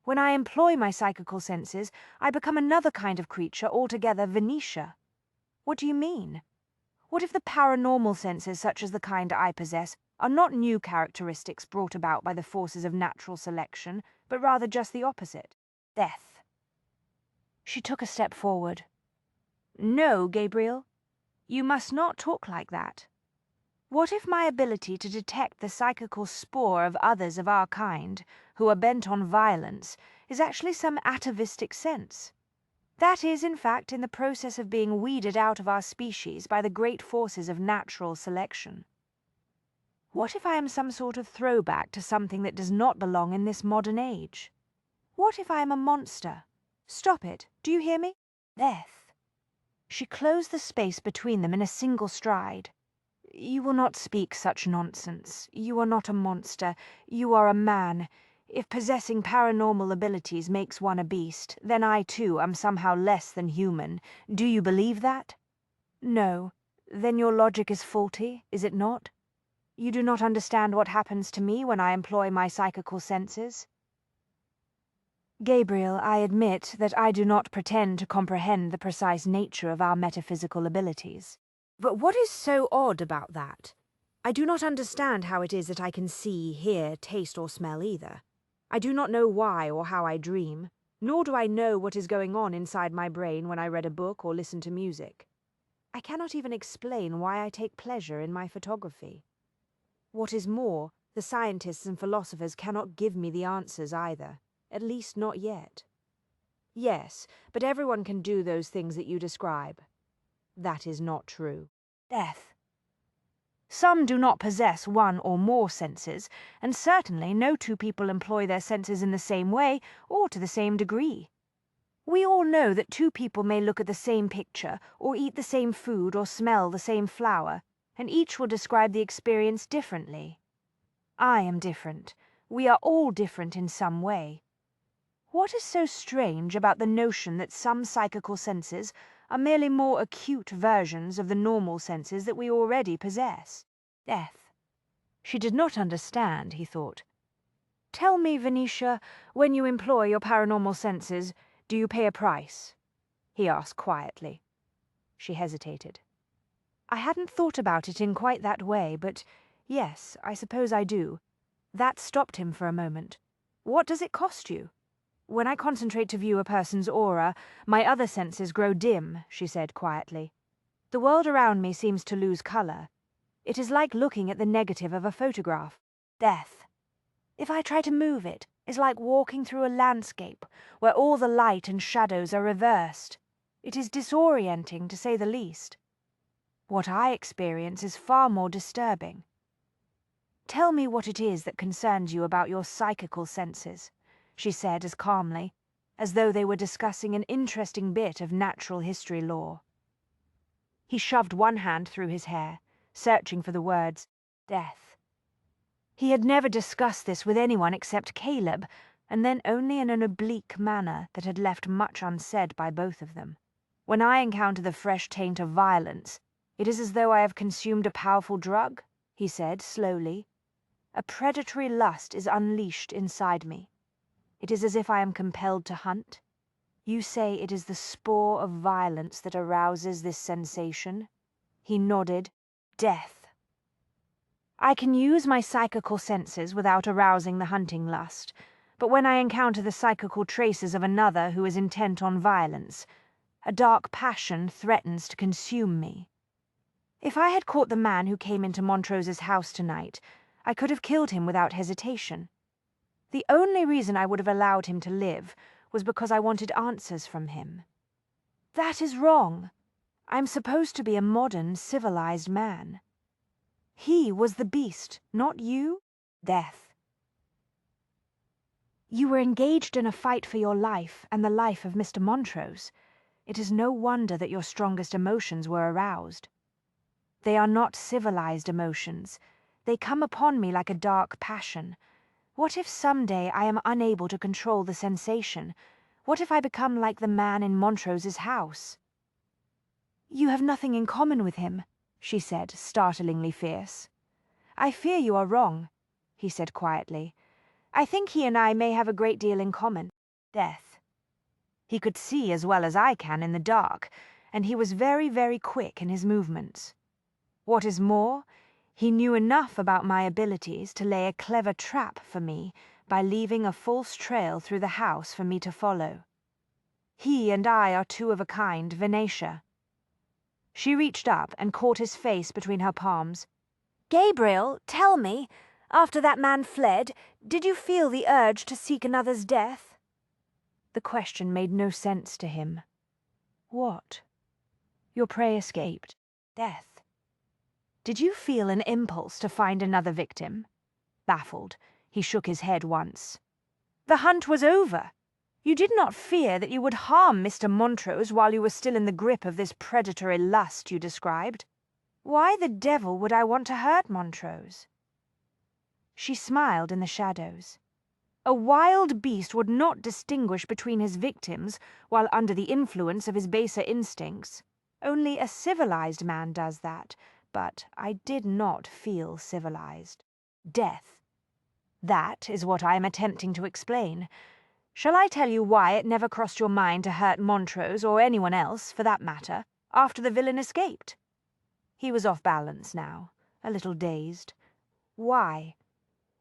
When I employ my psychical senses, I become another kind of creature altogether. Venetia. What do you mean? What if the paranormal senses, such as the kind I possess, are not new characteristics brought about by the forces of natural selection, but rather just the opposite? Death. She took a step forward. No, Gabriel. You must not talk like that. What if my ability to detect the psychical spore of others of our kind, who are bent on violence, is actually some atavistic sense? That is, in fact, in the process of being weeded out of our species by the great forces of natural selection. What if I am some sort of throwback to something that does not belong in this modern age? What if I am a monster? Stop it, do you hear me? Death. She closed the space between them in a single stride. You will not speak such nonsense. You are not a monster. You are a man. If possessing paranormal abilities makes one a beast, then I too am somehow less than human. Do you believe that? No. Then your logic is faulty, is it not? You do not understand what happens to me when I employ my psychical senses? Gabriel, I admit that I do not pretend to comprehend the precise nature of our metaphysical abilities. But what is so odd about that? I do not understand how it is that I can see, hear, taste, or smell either. I do not know why or how I dream, nor do I know what is going on inside my brain when I read a book or listen to music. I cannot even explain why I take pleasure in my photography. What is more, the scientists and philosophers cannot give me the answers either, at least not yet. Yes, but everyone can do those things that you describe. That is not true. Death. Some do not possess one or more senses, and certainly no two people employ their senses in the same way or to the same degree. We all know that two people may look at the same picture, or eat the same food, or smell the same flower, and each will describe the experience differently. I am different. We are all different in some way. What is so strange about the notion that some psychical senses are merely more acute versions of the normal senses that we already possess? Death. She did not understand, he thought. Tell me, Venetia, when you employ your paranormal senses, do you pay a price? He asked quietly. She hesitated. I hadn't thought about it in quite that way, but yes, I suppose I do. That stopped him for a moment. What does it cost you? When I concentrate to view a person's aura, my other senses grow dim, she said quietly. The world around me seems to lose colour. It is like looking at the negative of a photograph. Death. If I try to move it, it's like walking through a landscape where all the light and shadows are reversed. It is disorienting, to say the least. What I experience is far more disturbing. Tell me what it is that concerns you about your psychical senses, she said as calmly, as though they were discussing an interesting bit of natural history lore. He shoved one hand through his hair, searching for the words, death. He had never discussed this with anyone except Caleb, and then only in an oblique manner that had left much unsaid by both of them. When I encounter the fresh taint of violence, it is as though I have consumed a powerful drug, he said slowly. A predatory lust is unleashed inside me. It is as if I am compelled to hunt. You say it is the spore of violence that arouses this sensation? He nodded. Death. I can use my psychical senses without arousing the hunting lust, but when I encounter the psychical traces of another who is intent on violence, a dark passion threatens to consume me. If I had caught the man who came into Montrose's house tonight, I could have killed him without hesitation. The only reason I would have allowed him to live was because I wanted answers from him. That is wrong. I'm supposed to be a modern, civilized man. He was the beast, not you. Death. You were engaged in a fight for your life and the life of Mr. Montrose. It is no wonder that your strongest emotions were aroused. They are not civilized emotions. They come upon me like a dark passion. What if someday I am unable to control the sensation? What if I become like the man in Montrose's house? You have nothing in common with him, she said, startlingly fierce. I fear you are wrong. he said quietly. "I think he and I may have a great deal in common. Death." He could see as well as I can in the dark, and he was very, very quick in his movements. What is more, he knew enough about my abilities to lay a clever trap for me by leaving a false trail through the house for me to follow. He and I are two of a kind, Venetia. She reached up and caught his face between her palms. Gabriel, tell me, after that man fled, did you feel the urge to seek another's death? The question made no sense to him. What? Your prey escaped. Death. Did you feel an impulse to find another victim? Baffled, he shook his head once. The hunt was over. You did not fear that you would harm Mr. Montrose while you were still in the grip of this predatory lust you described. Why the devil would I want to hurt Montrose? She smiled in the shadows. A wild beast would not distinguish between his victims while under the influence of his baser instincts. Only a civilized man does that, but I did not feel civilized. Death. That is what I am attempting to explain. Shall I tell you why it never crossed your mind to hurt Montrose, or anyone else, for that matter, after the villain escaped? He was off balance now, a little dazed. Why?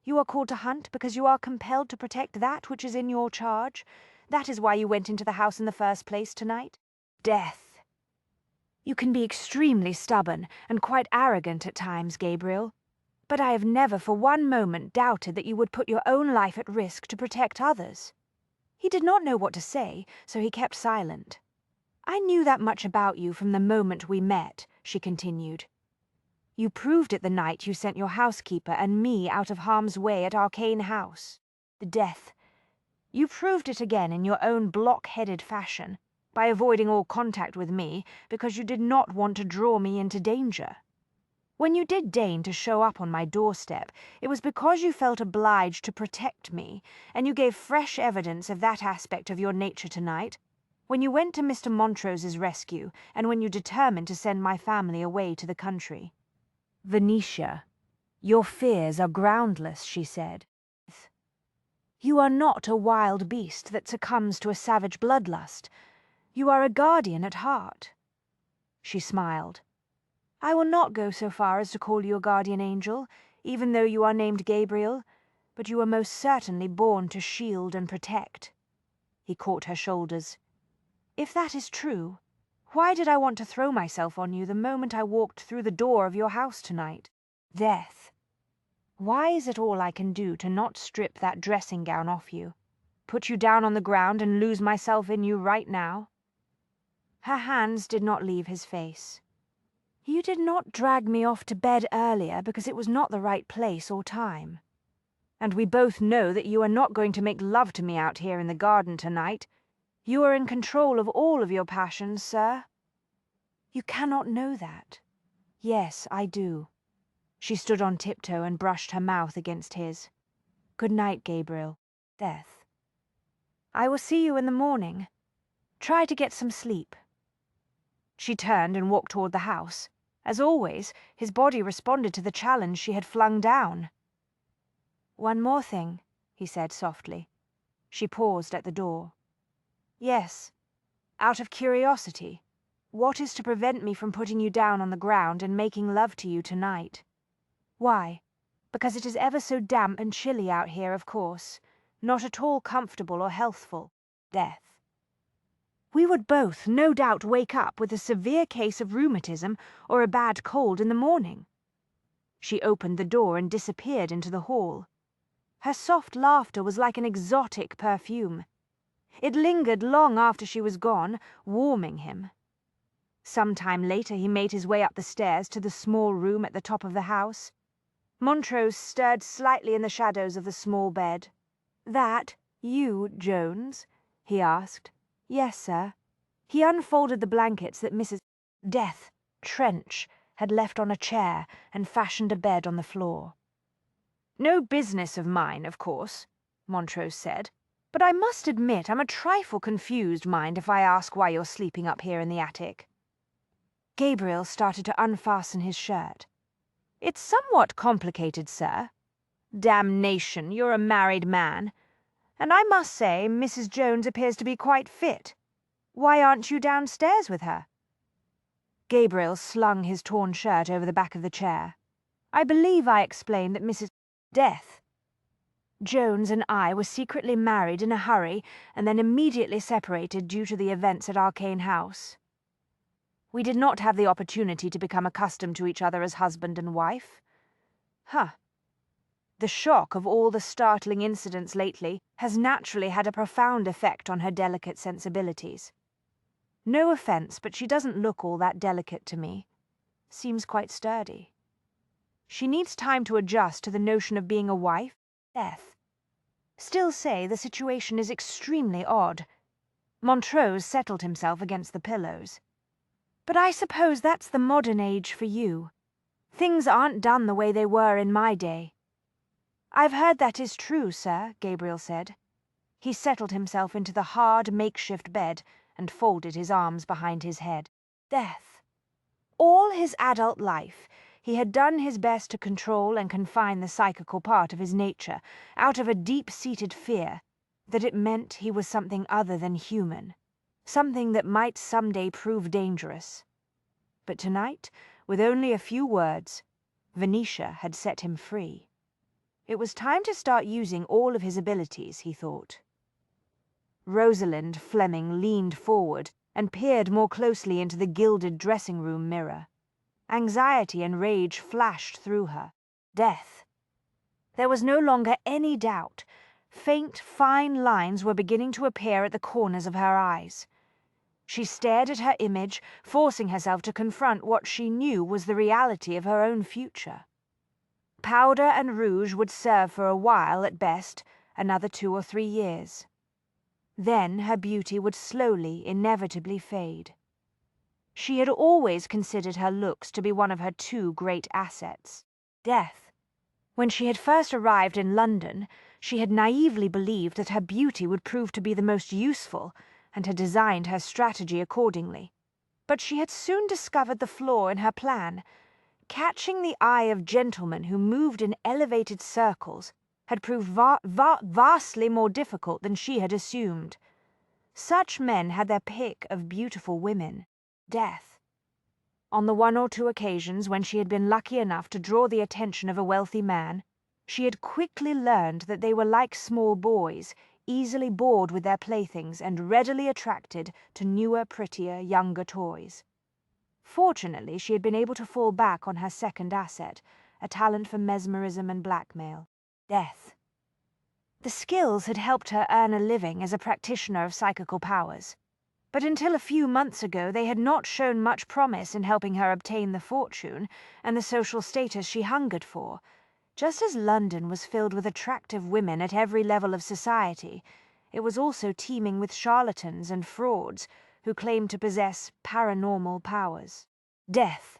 You are called to hunt because you are compelled to protect that which is in your charge. That is why you went into the house in the first place tonight. Death. You can be extremely stubborn and quite arrogant at times, Gabriel. But I have never for one moment doubted that you would put your own life at risk to protect others. He did not know what to say, so he kept silent. I knew that much about you from the moment we met, she continued. You proved it the night you sent your housekeeper and me out of harm's way at Arcane House. The death. You proved it again in your own block-headed fashion, by avoiding all contact with me because you did not want to draw me into danger. When you did deign to show up on my doorstep, it was because you felt obliged to protect me, and you gave fresh evidence of that aspect of your nature tonight, when you went to Mr. Montrose's rescue, and when you determined to send my family away to the country. Venetia, your fears are groundless, she said. You are not a wild beast that succumbs to a savage bloodlust. You are a guardian at heart. She smiled. I will not go so far as to call you a guardian angel, even though you are named Gabriel, but you are most certainly born to shield and protect. He caught her shoulders. If that is true, why did I want to throw myself on you the moment I walked through the door of your house tonight? Death. Why is it all I can do to not strip that dressing gown off you, put you down on the ground and lose myself in you right now? Her hands did not leave his face. You did not drag me off to bed earlier because it was not the right place or time. And we both know that you are not going to make love to me out here in the garden tonight. You are in control of all of your passions, sir. You cannot know that. Yes, I do. She stood on tiptoe and brushed her mouth against his. Good night, Gabriel. Death. I will see you in the morning. Try to get some sleep. She turned and walked toward the house. As always, his body responded to the challenge she had flung down. One more thing, he said softly. She paused at the door. Yes, out of curiosity, what is to prevent me from putting you down on the ground and making love to you tonight? Why? Because it is ever so damp and chilly out here, of course. Not at all comfortable or healthful. Death. We would both, no doubt, wake up with a severe case of rheumatism or a bad cold in the morning. She opened the door and disappeared into the hall. Her soft laughter was like an exotic perfume. It lingered long after she was gone, warming him. Some time later he made his way up the stairs to the small room at the top of the house. Montrose stirred slightly in the shadows of the small bed. That you, Jones? He asked. Yes, sir. He unfolded the blankets that Mrs. Death, Trench, had left on a chair and fashioned a bed on the floor. No business of mine, of course, Montrose said, but I must admit I'm a trifle confused, mind, if I ask why you're sleeping up here in the attic. Gabriel started to unfasten his shirt. It's somewhat complicated, sir. Damnation, you're a married man. And I must say, Mrs. Jones appears to be quite fit. Why aren't you downstairs with her?" Gabriel slung his torn shirt over the back of the chair. "I believe I explained that Mrs. Death. Jones and I were secretly married in a hurry and then immediately separated due to the events at Arcane House. We did not have the opportunity to become accustomed to each other as husband and wife. The shock of all the startling incidents lately has naturally had a profound effect on her delicate sensibilities. No offense, but she doesn't look all that delicate to me. Seems quite sturdy. She needs time to adjust to the notion of being a wife, Death. Still say the situation is extremely odd." Montrose settled himself against the pillows. "But I suppose that's the modern age for you. Things aren't done the way they were in my day." "I've heard that is true, sir," Gabriel said. He settled himself into the hard makeshift bed and folded his arms behind his head. Death. All his adult life, he had done his best to control and confine the psychical part of his nature, out of a deep-seated fear that it meant he was something other than human, something that might someday prove dangerous. But tonight, with only a few words, Venetia had set him free. It was time to start using all of his abilities, he thought. Rosalind Fleming leaned forward and peered more closely into the gilded dressing-room mirror. Anxiety and rage flashed through her. Death. There was no longer any doubt. Faint, fine lines were beginning to appear at the corners of her eyes. She stared at her image, forcing herself to confront what she knew was the reality of her own future. Powder and rouge would serve for a while at best, another 2 or 3 years. Then her beauty would slowly, inevitably fade. She had always considered her looks to be one of her 2 great assets. Death. When she had first arrived in London, she had naively believed that her beauty would prove to be the most useful, and had designed her strategy accordingly. But she had soon discovered the flaw in her plan. Catching the eye of gentlemen who moved in elevated circles had proved vastly more difficult than she had assumed. Such men had their pick of beautiful women. Death. On the 1 or 2 occasions when she had been lucky enough to draw the attention of a wealthy man, she had quickly learned that they were like small boys, easily bored with their playthings and readily attracted to newer, prettier, younger toys. Fortunately, she had been able to fall back on her second asset, a talent for mesmerism and blackmail. Death. The skills had helped her earn a living as a practitioner of psychical powers. But until a few months ago they had not shown much promise in helping her obtain the fortune and the social status she hungered for. Just as London was filled with attractive women at every level of society, it was also teeming with charlatans and frauds who claimed to possess paranormal powers. Death.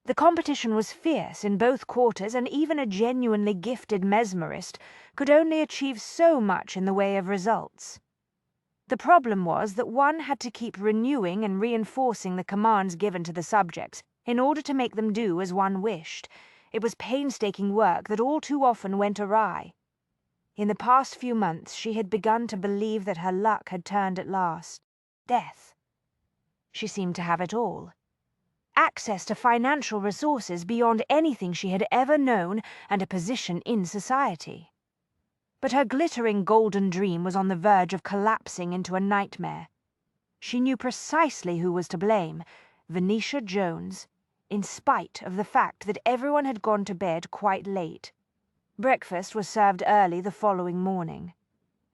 The competition was fierce in both quarters, and even a genuinely gifted mesmerist could only achieve so much in the way of results. The problem was that one had to keep renewing and reinforcing the commands given to the subjects in order to make them do as one wished. It was painstaking work that all too often went awry. In the past few months she had begun to believe that her luck had turned at last. Death. She seemed to have it all. Access to financial resources beyond anything she had ever known, and a position in society. But her glittering golden dream was on the verge of collapsing into a nightmare. She knew precisely who was to blame, Venetia Jones, in spite of the fact that everyone had gone to bed quite late. Breakfast was served early the following morning.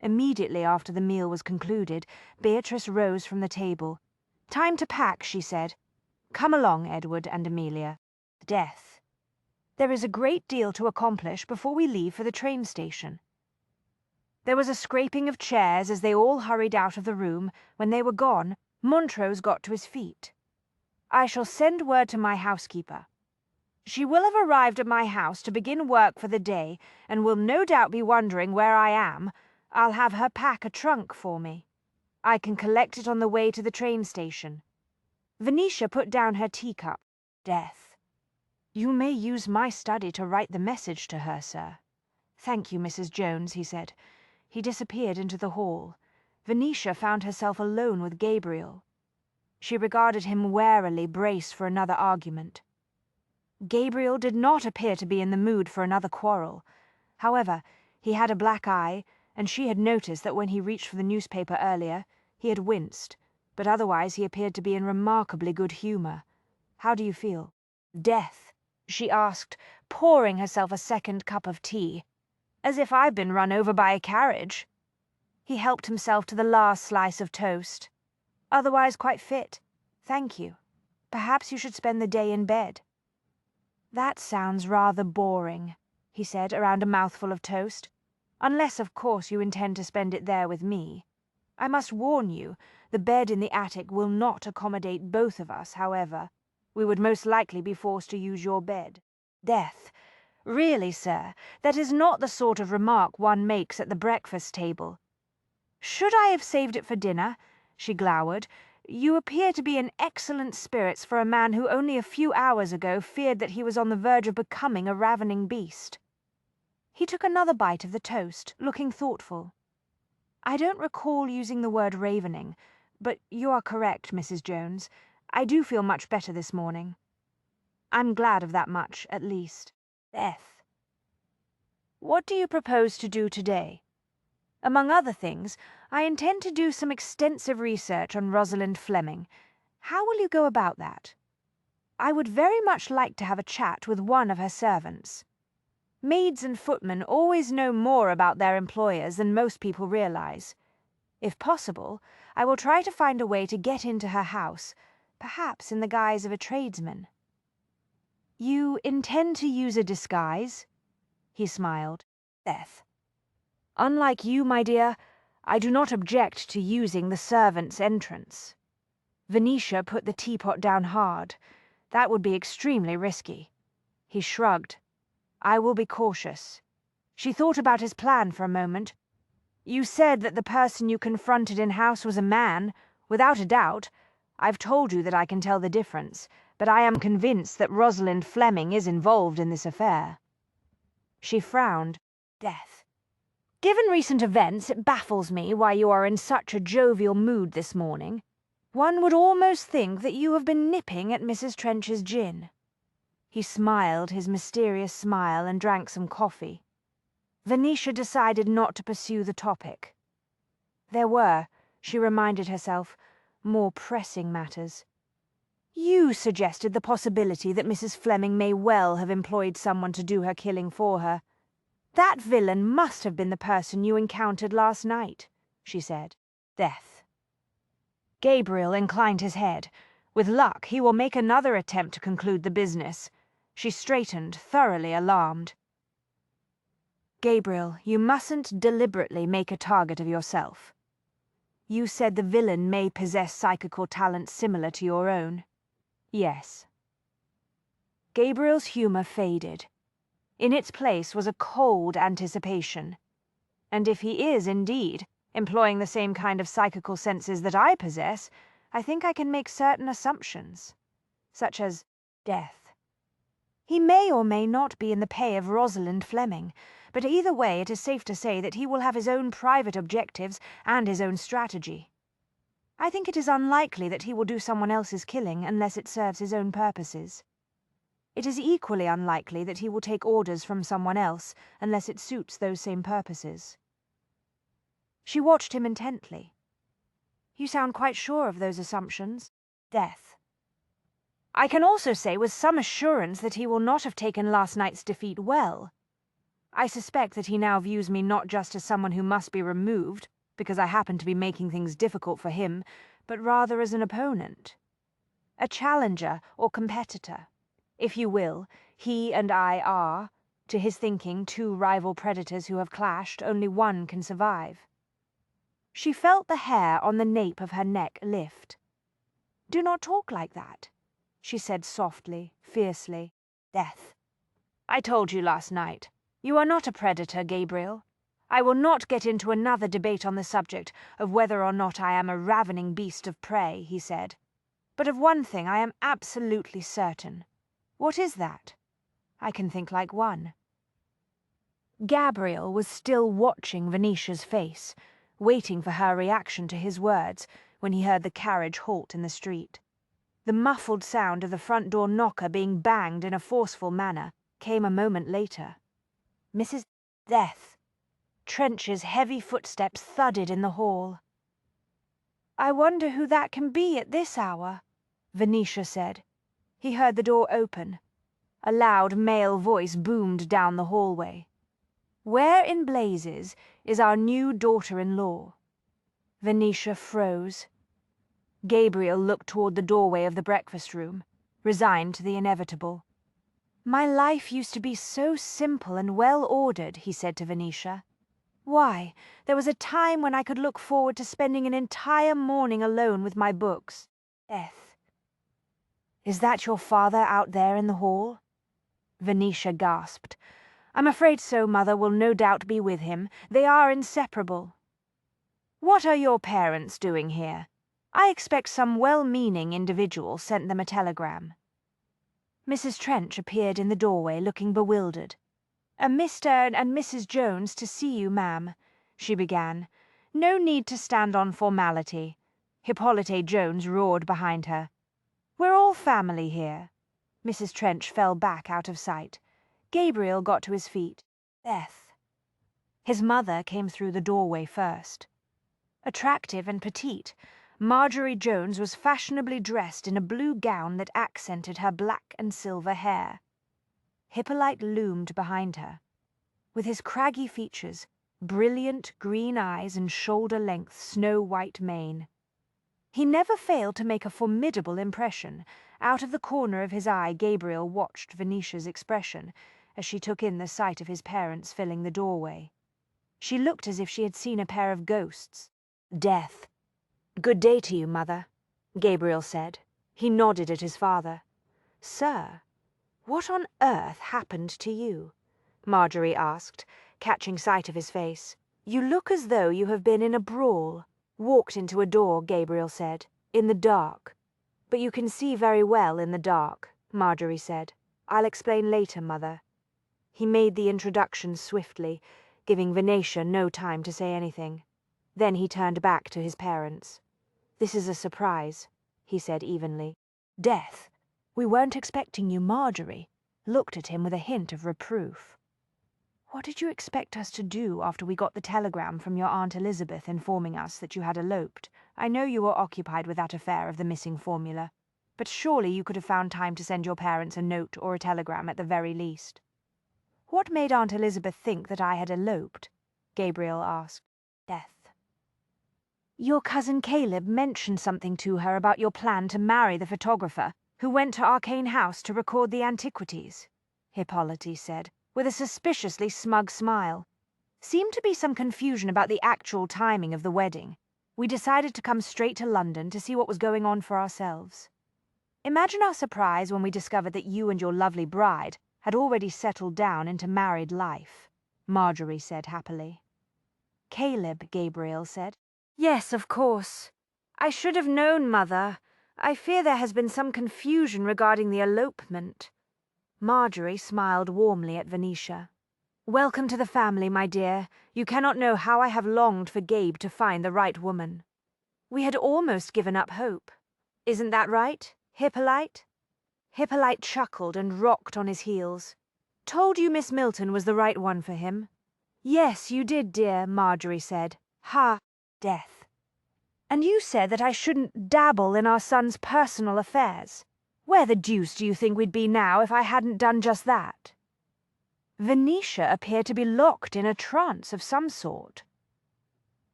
Immediately after the meal was concluded, Beatrice rose from the table. "Time to pack," she said. "Come along, Edward and Amelia." Death. There is a great deal to accomplish before we leave for the train station. There was a scraping of chairs as they all hurried out of the room. When they were gone, Montrose got to his feet. "I shall send word to my housekeeper. She will have arrived at my house to begin work for the day, and will no doubt be wondering where I am. I'll have her pack a trunk for me. I can collect it on the way to the train station." Venetia put down her teacup. Death. "You may use my study to write the message to her, sir." "Thank you, Mrs. Jones," he said. He disappeared into the hall. Venetia found herself alone with Gabriel. She regarded him warily, braced for another argument. Gabriel did not appear to be in the mood for another quarrel. However, he had a black eye, and she had noticed that when he reached for the newspaper earlier, he had winced, but otherwise he appeared to be in remarkably good humor. "How do you feel?" "Death," she asked, pouring herself a second cup of tea. "As if I've been run over by a carriage." He helped himself to the last slice of toast. "Otherwise quite fit. Thank you. Perhaps you should spend the day in bed." "That sounds rather boring," he said around a mouthful of toast. "Unless, of course, you intend to spend it there with me. I must warn you, the bed in the attic will not accommodate both of us, however. We would most likely be forced to use your bed." "Death. Really, sir, that is not the sort of remark one makes at the breakfast table." "Should I have saved it for dinner?" she glowered. "You appear to be in excellent spirits for a man who only a few hours ago feared that he was on the verge of becoming a ravening beast." He took another bite of the toast, looking thoughtful. "I don't recall using the word ravening, but you are correct, Mrs. Jones. I do feel much better this morning. I'm glad of that much, at least." "Death. What do you propose to do today?" "Among other things, I intend to do some extensive research on Rosalind Fleming. How will you go about that?" "I would very much like to have a chat with one of her servants. Maids and footmen always know more about their employers than most people realize. If possible, I will try to find a way to get into her house, perhaps in the guise of a tradesman." "You intend to use a disguise?" He smiled. "Death. Unlike you, my dear, I do not object to using the servants' entrance." Venetia put the teapot down hard. "That would be extremely risky." He shrugged. "I will be cautious." She thought about his plan for a moment. "You said that the person you confronted in-house was a man. Without a doubt. I've told you that I can tell the difference, but I am convinced that Rosalind Fleming is involved in this affair." She frowned. "Death. Given recent events, it baffles me why you are in such a jovial mood this morning. One would almost think that you have been nipping at Mrs. Trench's gin." He smiled his mysterious smile and drank some coffee. Venetia decided not to pursue the topic. There were, she reminded herself, more pressing matters. "You suggested the possibility that Mrs. Fleming may well have employed someone to do her killing for her. That villain must have been the person you encountered last night," she said. "Death." Gabriel inclined his head. With luck, he will make another attempt to conclude the business. She straightened, thoroughly alarmed. "Gabriel, you mustn't deliberately make a target of yourself. You said the villain may possess psychical talents similar to your own." "Yes." Gabriel's humor faded. In its place was a cold anticipation. "And if he is indeed employing the same kind of psychical senses that I possess, I think I can make certain assumptions. Such as death. He may or may not be in the pay of Rosalind Fleming, but either way it is safe to say that he will have his own private objectives and his own strategy. I think it is unlikely that he will do someone else's killing unless it serves his own purposes. It is equally unlikely that he will take orders from someone else unless it suits those same purposes." She watched him intently. "You sound quite sure of those assumptions." Death. "I can also say with some assurance that he will not have taken last night's defeat well. I suspect that he now views me not just as someone who must be removed, because I happen to be making things difficult for him, but rather as an opponent. A challenger or competitor. If you will, he and I are, to his thinking, two rival predators who have clashed, only one can survive." She felt the hair on the nape of her neck lift. "Do not talk like that," she said softly, fiercely. Death. "I told you last night. You are not a predator, Gabriel. I will not get into another debate on the subject of whether or not I am a ravening beast of prey," he said. "But of one thing I am absolutely certain." "What is that?" "I can think like one." Gabriel was still watching Venetia's face, waiting for her reaction to his words when he heard the carriage halt in the street. The muffled sound of the front door knocker being banged in a forceful manner came a moment later. Mrs. Death. Trench's heavy footsteps thudded in the hall. "I wonder who that can be at this hour," Venetia said. He heard the door open. A loud male voice boomed down the hallway. "Where in blazes is our new daughter-in-law?" Venetia froze. Gabriel looked toward the doorway of the breakfast room, resigned to the inevitable. "My life used to be so simple and well-ordered," he said to Venetia. "Why, there was a time when I could look forward to spending an entire morning alone with my books. Death." "Is that your father out there in the hall?" Venetia gasped. "I'm afraid so. Mother will no doubt be with him. They are inseparable." "What are your parents doing here? I expect some well-meaning individual sent them a telegram." Mrs. Trench appeared in the doorway, looking bewildered. "A Mr. and Mrs. Jones to see you, ma'am," she began. "No need to stand on formality." Hippolyte Jones roared behind her. "We're all family here." Mrs. Trench fell back out of sight. Gabriel got to his feet. Death. His mother came through the doorway first. Attractive and petite, Marjorie Jones was fashionably dressed in a blue gown that accented her black and silver hair. Hippolyte loomed behind her. With his craggy features, brilliant green eyes and shoulder-length snow-white mane. He never failed to make a formidable impression. Out of the corner of his eye Gabriel watched Venetia's expression as she took in the sight of his parents filling the doorway. She looked as if she had seen a pair of ghosts. Death. "Good day to you, Mother," Gabriel said. He nodded at his father. "Sir, what on earth happened to you?" Marjorie asked, catching sight of his face. "You look as though you have been in a brawl." "Walked into a door," Gabriel said, "in the dark." "But you can see very well in the dark," Marjorie said. "I'll explain later, Mother." He made the introduction swiftly, giving Venetia no time to say anything. Then he turned back to his parents. "This is a surprise," he said evenly. "Death, we weren't expecting you." Marjorie looked at him with a hint of reproof. "What did you expect us to do after we got the telegram from your Aunt Elizabeth informing us that you had eloped? I know you were occupied with that affair of the missing formula, but surely you could have found time to send your parents a note or a telegram at the very least." "What made Aunt Elizabeth think that I had eloped?" Gabriel asked. Death. "Your cousin Caleb mentioned something to her about your plan to marry the photographer who went to Arcane House to record the antiquities," Hippolyte said, with a suspiciously smug smile. "Seemed to be some confusion about the actual timing of the wedding. We decided to come straight to London to see what was going on for ourselves. Imagine our surprise when we discovered that you and your lovely bride had already settled down into married life," Marjorie said happily. "Caleb," Gabriel said. "Yes, of course. I should have known, Mother. I fear there has been some confusion regarding the elopement." Marjorie smiled warmly at Venetia. "Welcome to the family, my dear. You cannot know how I have longed for Gabe to find the right woman. We had almost given up hope. Isn't that right, Hippolyte?" Hippolyte chuckled and rocked on his heels. "Told you Miss Milton was the right one for him?" "Yes, you did, dear," Marjorie said. "Ha, Death. And you said that I shouldn't dabble in our son's personal affairs. Where the deuce do you think we'd be now if I hadn't done just that?" Venetia appeared to be locked in a trance of some sort.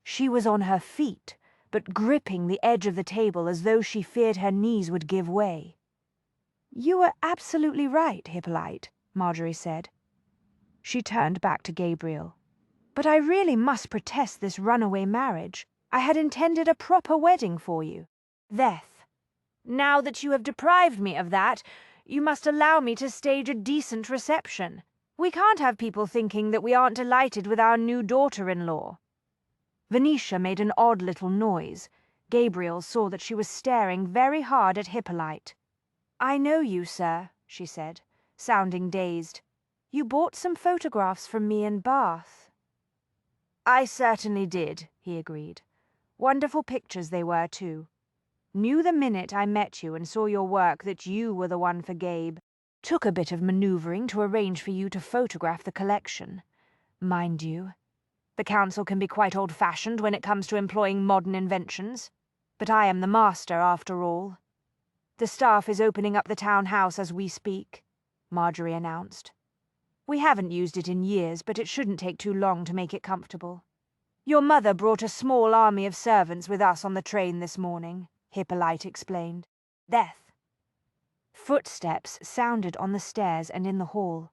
She was on her feet, but gripping the edge of the table as though she feared her knees would give way. "You were absolutely right, Hippolyte," Marjorie said. She turned back to Gabriel. "But I really must protest this runaway marriage. I had intended a proper wedding for you." "Death. Now that you have deprived me of that, you must allow me to stage a decent reception. We can't have people thinking that we aren't delighted with our new daughter-in-law." Venetia made an odd little noise. Gabriel saw that she was staring very hard at Hippolyte. "I know you, sir," she said, sounding dazed. You bought some photographs from me in Bath." "I certainly did," he agreed. "Wonderful pictures they were, too. Knew the minute I met you and saw your work that you were the one for Gabe. Took a bit of manoeuvring to arrange for you to photograph the collection. Mind you, the council can be quite old-fashioned when it comes to employing modern inventions. But I am the master, after all. The staff is opening up the townhouse as we speak," Marjorie announced. "We haven't used it in years, but it shouldn't take too long to make it comfortable. Your mother brought a small army of servants with us on the train this morning," Hippolyte explained. "Death." Footsteps sounded on the stairs and in the hall.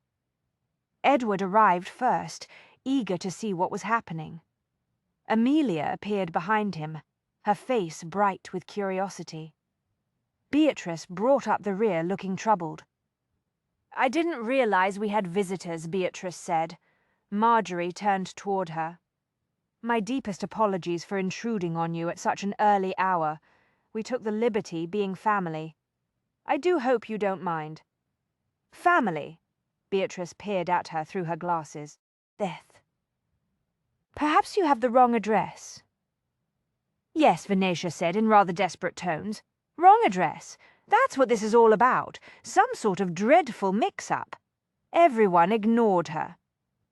Edward arrived first, eager to see what was happening. Amelia appeared behind him, her face bright with curiosity. Beatrice brought up the rear, looking troubled. "I didn't realize we had visitors," Beatrice said. Marjorie turned toward her. "My deepest apologies for intruding on you at such an early hour. We took the liberty, being family. I do hope you don't mind." "Family?" Beatrice peered at her through her glasses. "Death. Perhaps you have the wrong address." "Yes," Venetia said in rather desperate tones. "Wrong address. That's what this is all about. Some sort of dreadful mix-up." Everyone ignored her.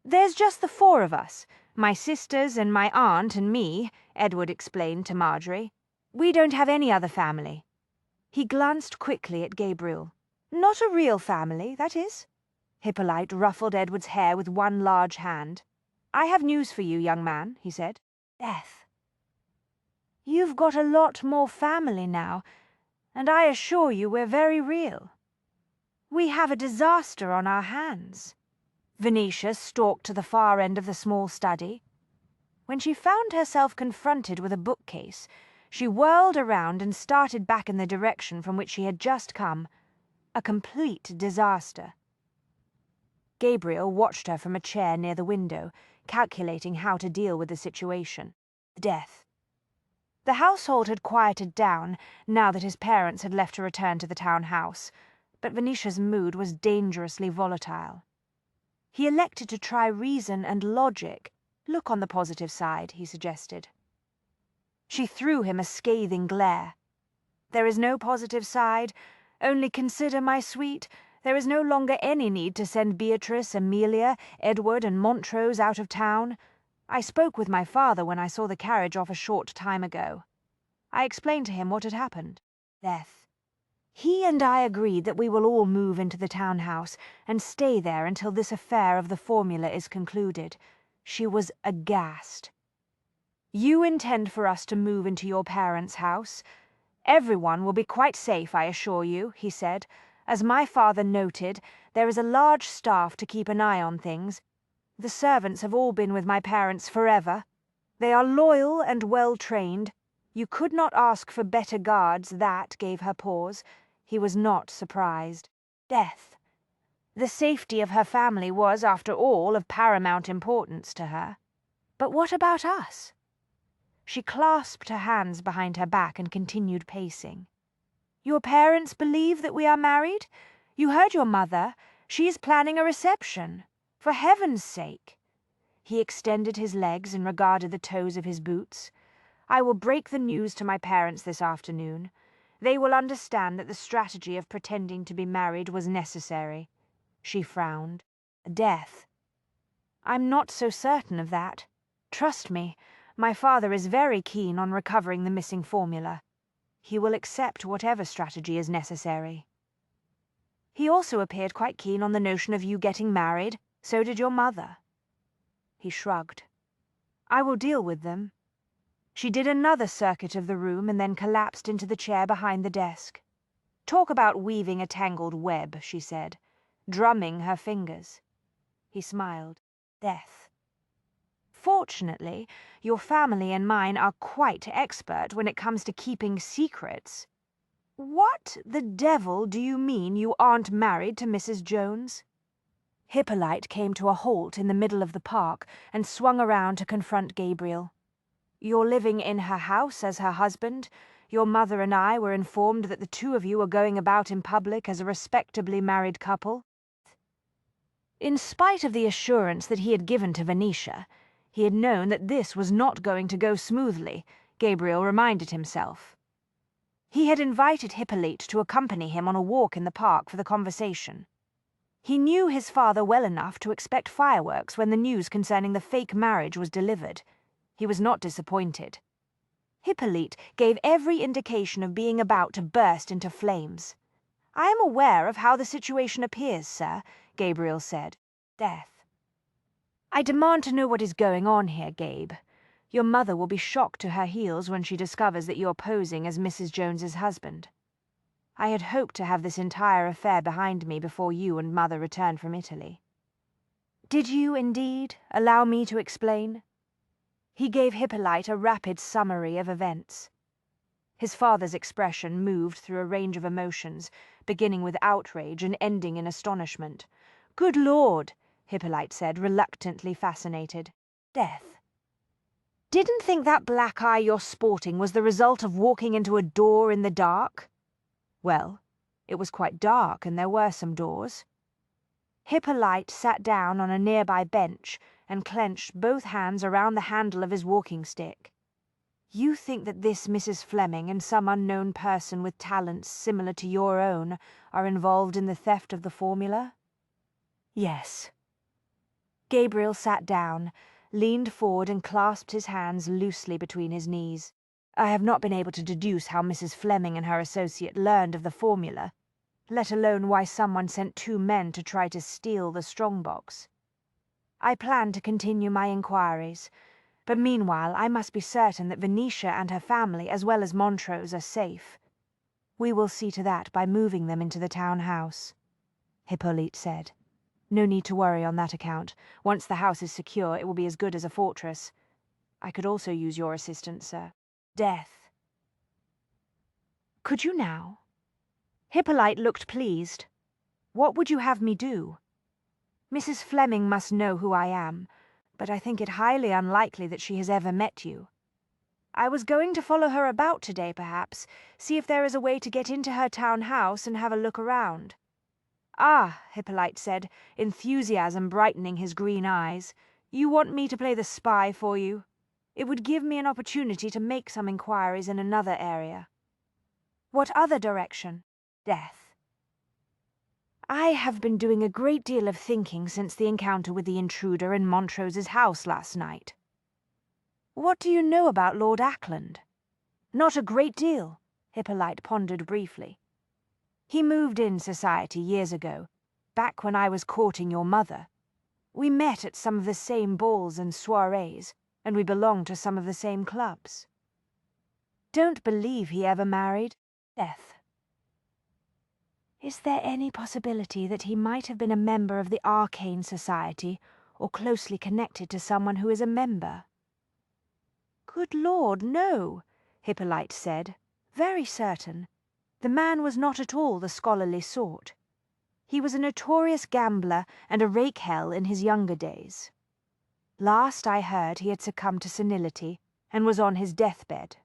"There's just the four of us. My sisters and my aunt and me," Edward explained to Marjorie. "We don't have any other family." He glanced quickly at Gabriel. "Not a real family, that is?" Hippolyte ruffled Edward's hair with one large hand. "I have news for you, young man," he said. "Death. You've got a lot more family now, and I assure you we're very real. We have a disaster on our hands." Venetia stalked to the far end of the small study. When she found herself confronted with a bookcase, she whirled around and started back in the direction from which she had just come. A complete disaster. Gabriel watched her from a chair near the window, calculating how to deal with the situation. Death. The household had quieted down now that his parents had left to return to the townhouse, but Venetia's mood was dangerously volatile. He elected to try reason and logic. "Look on the positive side," he suggested. She threw him a scathing glare. "There is no positive side. Only consider, my sweet, there is no longer any need to send Beatrice, Amelia, Edward, and Montrose out of town. I spoke with my father when I saw the carriage off a short time ago. I explained to him what had happened. Death. He and I agreed that we will all move into the townhouse and stay there until this affair of the formula is concluded." She was aghast. "You intend for us to move into your parents' house? Everyone will be quite safe, I assure you," he said. "As my father noted, there is a large staff to keep an eye on things. The servants have all been with my parents forever. They are loyal and well-trained. You could not ask for better guards." That gave her pause. He was not surprised. Death. The safety of her family was, after all, of paramount importance to her. But what about us? She clasped her hands behind her back and continued pacing. "Your parents believe that we are married? You heard your mother. She is planning a reception. For heaven's sake." He extended his legs and regarded the toes of his boots. "I will break the news to my parents this afternoon. They will understand that the strategy of pretending to be married was necessary." She frowned. "Death. I'm not so certain of that. Trust me, my father is very keen on recovering the missing formula. He will accept whatever strategy is necessary. He also appeared quite keen on the notion of you getting married. So did your mother." He shrugged. "I will deal with them." She did another circuit of the room and then collapsed into the chair behind the desk. "Talk about weaving a tangled web," she said, drumming her fingers. He smiled. "Death. Fortunately, your family and mine are quite expert when it comes to keeping secrets." "What the devil do you mean you aren't married to Mrs. Jones?" Hippolyte came to a halt in the middle of the park and swung around to confront Gabriel. "You're living in her house as her husband. Your mother and I were informed that the two of you are going about in public as a respectably married couple." In spite of the assurance that he had given to Venetia, he had known that this was not going to go smoothly, Gabriel reminded himself. He had invited Hippolyte to accompany him on a walk in the park for the conversation. He knew his father well enough to expect fireworks when the news concerning the fake marriage was delivered. He was not disappointed. Hippolyte gave every indication of being about to burst into flames. "I am aware of how the situation appears, sir," Gabriel said. "Death. I demand to know what is going on here, Gabe. Your mother will be shocked to her heels when she discovers that you're posing as Mrs. Jones's husband. I had hoped to have this entire affair behind me before you and Mother returned from Italy." "Did you, indeed, allow me to explain?" He gave Hippolyte a rapid summary of events. His father's expression moved through a range of emotions, beginning with outrage and ending in astonishment. "Good Lord," Hippolyte said, reluctantly fascinated. "Death. Didn't think that black eye you're sporting was the result of walking into a door in the dark?" "Well, it was quite dark and there were some doors." Hippolyte sat down on a nearby bench and clenched both hands around the handle of his walking stick. "You think that this Mrs. Fleming and some unknown person with talents similar to your own are involved in the theft of the formula?" "Yes." Gabriel sat down, leaned forward and clasped his hands loosely between his knees. "I have not been able to deduce how Mrs. Fleming and her associate learned of the formula, let alone why someone sent 2 men to try to steal the strongbox. I plan to continue my inquiries, but meanwhile I must be certain that Venetia and her family, as well as Montrose, are safe. We will see to that by moving them into the town house," Hippolyte said. "No need to worry on that account. Once the house is secure, it will be as good as a fortress. I could also use your assistance, sir." "Death. Could you now?" Hippolyte looked pleased. "What would you have me do?" "Mrs. Fleming must know who I am, but I think it highly unlikely that she has ever met you. I was going to follow her about today, perhaps, see if there is a way to get into her town house and have a look around." "Ah," Hippolyte said, enthusiasm brightening his green eyes. "You want me to play the spy for you? It would give me an opportunity to make some inquiries in another area." "What other direction?" "Death. I have been doing a great deal of thinking since the encounter with the intruder in Montrose's house last night." "What do you know about Lord Ackland?" "Not a great deal," Hippolyte pondered briefly. "He moved in society years ago, back when I was courting your mother. We met at some of the same balls and soirees, and we belonged to some of the same clubs." "Don't believe he ever married." "Death. Is there any possibility that he might have been a member of the Arcane Society, or closely connected to someone who is a member?" "Good Lord, no," Hippolyte said, very certain. The man was not at all the scholarly sort. He was a notorious gambler and a rake-hell in his younger days. Last I heard he had succumbed to senility and was on his deathbed."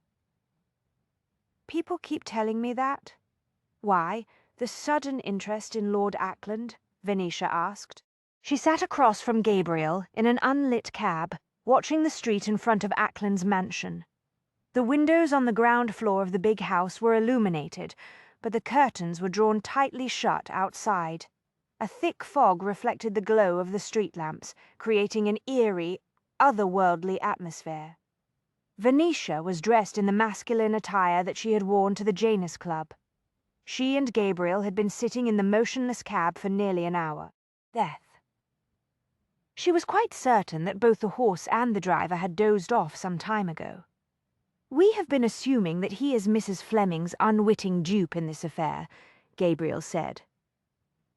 "People keep telling me that. Why, the sudden interest in Lord Ackland?" Venetia asked. She sat across from Gabriel in an unlit cab, watching the street in front of Ackland's mansion. The windows on the ground floor of the big house were illuminated, but the curtains were drawn tightly shut outside. A thick fog reflected the glow of the street lamps, creating an eerie, otherworldly atmosphere. Venetia was dressed in the masculine attire that she had worn to the Janus Club. She and Gabriel had been sitting in the motionless cab for nearly an hour. Death. She was quite certain that both the horse and the driver had dozed off some time ago. "We have been assuming that he is Mrs. Fleming's unwitting dupe in this affair," Gabriel said.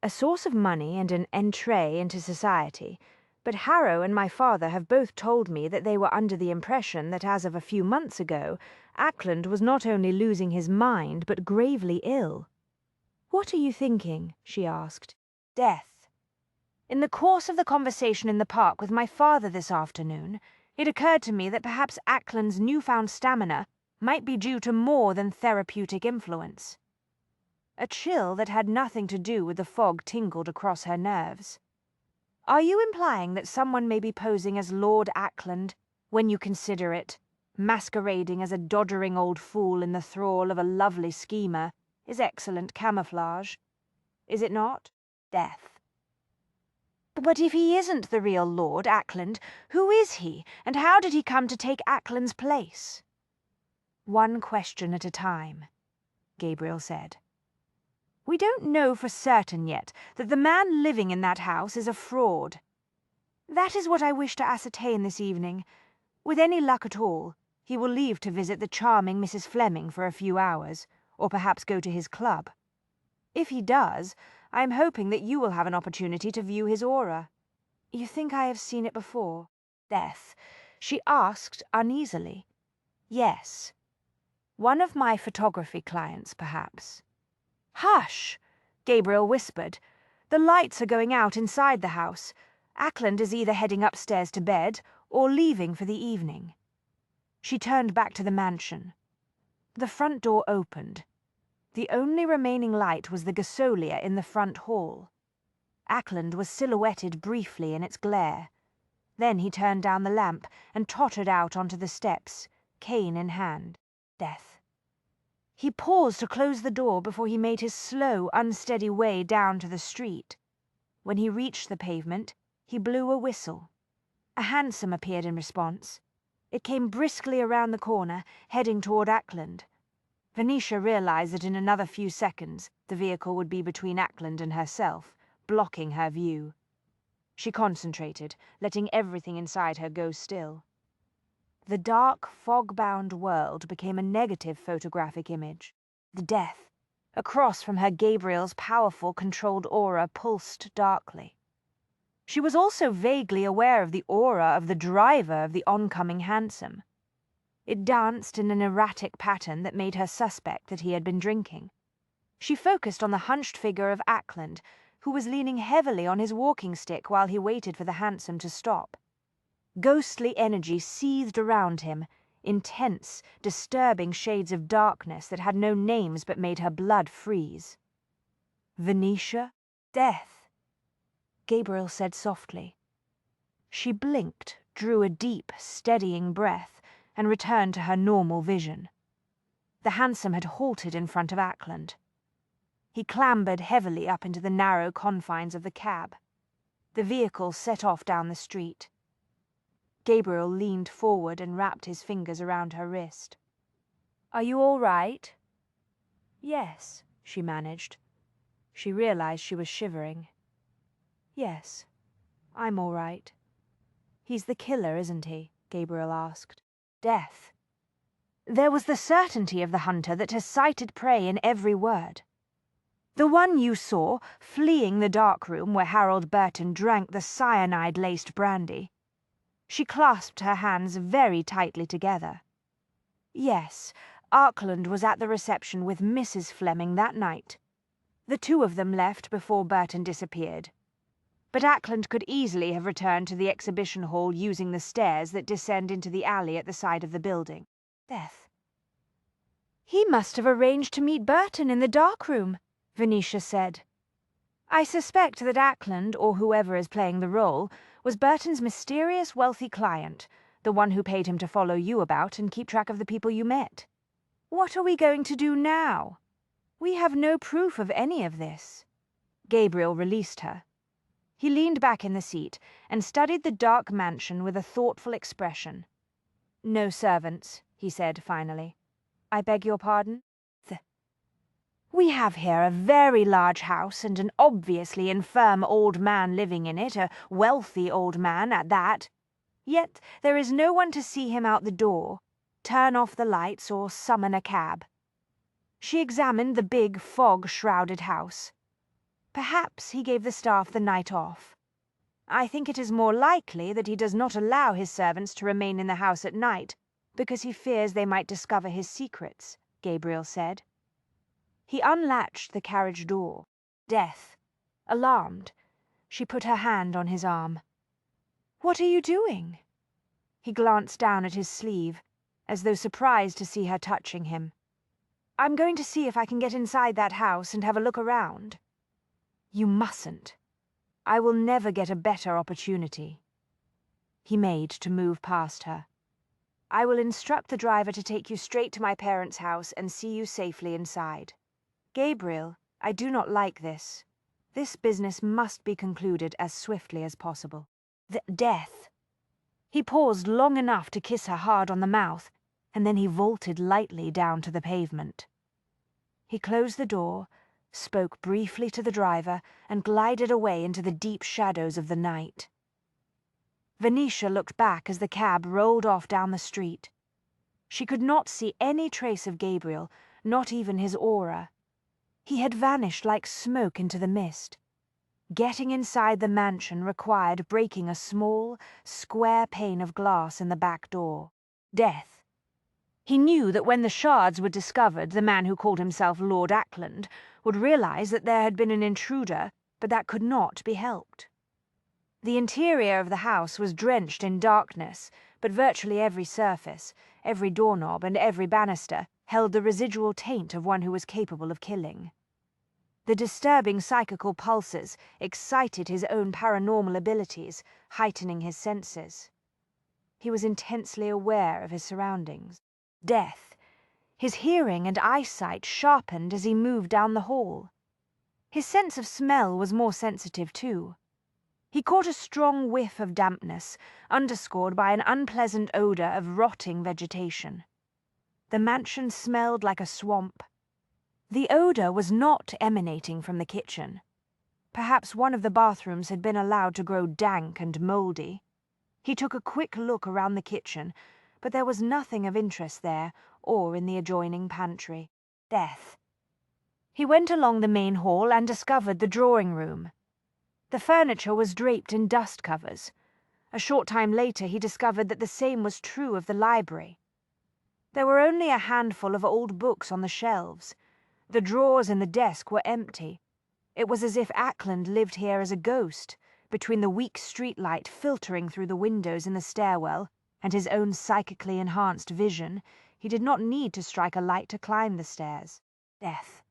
"A source of money and an entree into society, but Harrow and my father have both told me that they were under the impression that as of a few months ago, Ackland was not only losing his mind but gravely ill." "What are you thinking?" she asked. "Death. In the course of the conversation in the park with my father this afternoon, it occurred to me that perhaps Ackland's newfound stamina might be due to more than therapeutic influence. A chill that had nothing to do with the fog tingled across her nerves. Are you implying that someone may be posing as Lord Ackland, when you consider it, masquerading as a doddering old fool in the thrall of a lovely schemer, is excellent camouflage? Is it not? Death. But if he isn't the real Lord Ackland, who is he, and how did he come to take Ackland's place? One question at a time, Gabriel said. We don't know for certain yet that the man living in that house is a fraud. That is what I wish to ascertain this evening. With any luck at all, he will leave to visit the charming Mrs. Fleming for a few hours, or perhaps go to his club. If he does, I am hoping that you will have an opportunity to view his aura. You think I have seen it before? Death. She asked uneasily. Yes. One of my photography clients, perhaps. Hush! Gabriel whispered. The lights are going out inside the house. Ackland is either heading upstairs to bed or leaving for the evening. She turned back to the mansion. The front door opened. The only remaining light was the gasolia in the front hall. Ackland was silhouetted briefly in its glare. Then he turned down the lamp and tottered out onto the steps, cane in hand. Death. He paused to close the door before he made his slow, unsteady way down to the street. When he reached the pavement, he blew a whistle. A hansom appeared in response. It came briskly around the corner, heading toward Ackland. Venetia realized that in another few seconds the vehicle would be between Ackland and herself, blocking her view. She concentrated, letting everything inside her go still. The dark, fog-bound world became a negative photographic image. The death, across from her Gabriel's powerful, controlled aura, pulsed darkly. She was also vaguely aware of the aura of the driver of the oncoming hansom. It danced in an erratic pattern that made her suspect that he had been drinking. She focused on the hunched figure of Ackland, who was leaning heavily on his walking stick while he waited for the hansom to stop. Ghostly energy seethed around him, intense, disturbing shades of darkness that had no names but made her blood freeze. Venetia? Death? Gabriel said softly. She blinked, drew a deep, steadying breath, and returned to her normal vision. The hansom had halted in front of Ackland. He clambered heavily up into the narrow confines of the cab. The vehicle set off down the street. Gabriel leaned forward and wrapped his fingers around her wrist. "Are you all right?" "Yes," she managed. She realized she was shivering. "Yes, I'm all right." "He's the killer, isn't he?" Gabriel asked. Death. There was the certainty of the hunter that has sighted prey in every word. "The one you saw, fleeing the dark room where Harold Burton drank the cyanide-laced brandy." She clasped her hands very tightly together. "Yes, Ackland was at the reception with Mrs. Fleming that night. The two of them left before Burton disappeared. But Ackland could easily have returned to the exhibition hall using the stairs that descend into the alley at the side of the building." Death. "He must have arranged to meet Burton in the dark room," Venetia said. "I suspect that Ackland, or whoever is playing the role, was Burton's mysterious wealthy client, the one who paid him to follow you about and keep track of the people you met. What are we going to do now? We have no proof of any of this." Gabriel released her. He leaned back in the seat and studied the dark mansion with a thoughtful expression. "No servants," he said finally. "I beg your pardon?" "We have here a very large house and an obviously infirm old man living in it, a wealthy old man at that. Yet there is no one to see him out the door, turn off the lights, or summon a cab." She examined the big, fog-shrouded house. "Perhaps he gave the staff the night off. I think it is more likely that he does not allow his servants to remain in the house at night because he fears they might discover his secrets," Gabriel said. He unlatched the carriage door. Death. Alarmed, she put her hand on his arm. "What are you doing?" He glanced down at his sleeve, as though surprised to see her touching him. "I'm going to see if I can get inside that house and have a look around." "You mustn't." I will never get a better opportunity." He made to move past her. "I will instruct the driver to take you straight to my parents' house and see you safely inside. Gabriel, I do not like this. This business must be concluded as swiftly as possible. Death." He paused long enough to kiss her hard on the mouth, and then he vaulted lightly down to the pavement. He closed the door, spoke briefly to the driver, and glided away into the deep shadows of the night. Venetia looked back as the cab rolled off down the street. She could not see any trace of Gabriel, not even his aura. He had vanished like smoke into the mist. Getting inside the mansion required breaking a small, square pane of glass in the back door. Death. He knew that when the shards were discovered, the man who called himself Lord Ackland would realize that there had been an intruder, but that could not be helped. The interior of the house was drenched in darkness, but virtually every surface, every doorknob and every banister held the residual taint of one who was capable of killing. The disturbing psychical pulses excited his own paranormal abilities, heightening his senses. He was intensely aware of his surroundings. Death. His hearing and eyesight sharpened as he moved down the hall. His sense of smell was more sensitive too. He caught a strong whiff of dampness, underscored by an unpleasant odor of rotting vegetation. The mansion smelled like a swamp. The odor was not emanating from the kitchen. Perhaps one of the bathrooms had been allowed to grow dank and moldy. He took a quick look around the kitchen, but there was nothing of interest there or in the adjoining pantry. Death. He went along the main hall and discovered the drawing room. The furniture was draped in dust covers. A short time later he discovered that the same was true of the library. There were only a handful of old books on the shelves. The drawers in the desk were empty. It was as if Ackland lived here as a ghost, between the weak streetlight filtering through the windows in the stairwell and his own psychically enhanced vision. He did not need to strike a light to climb the stairs. Death.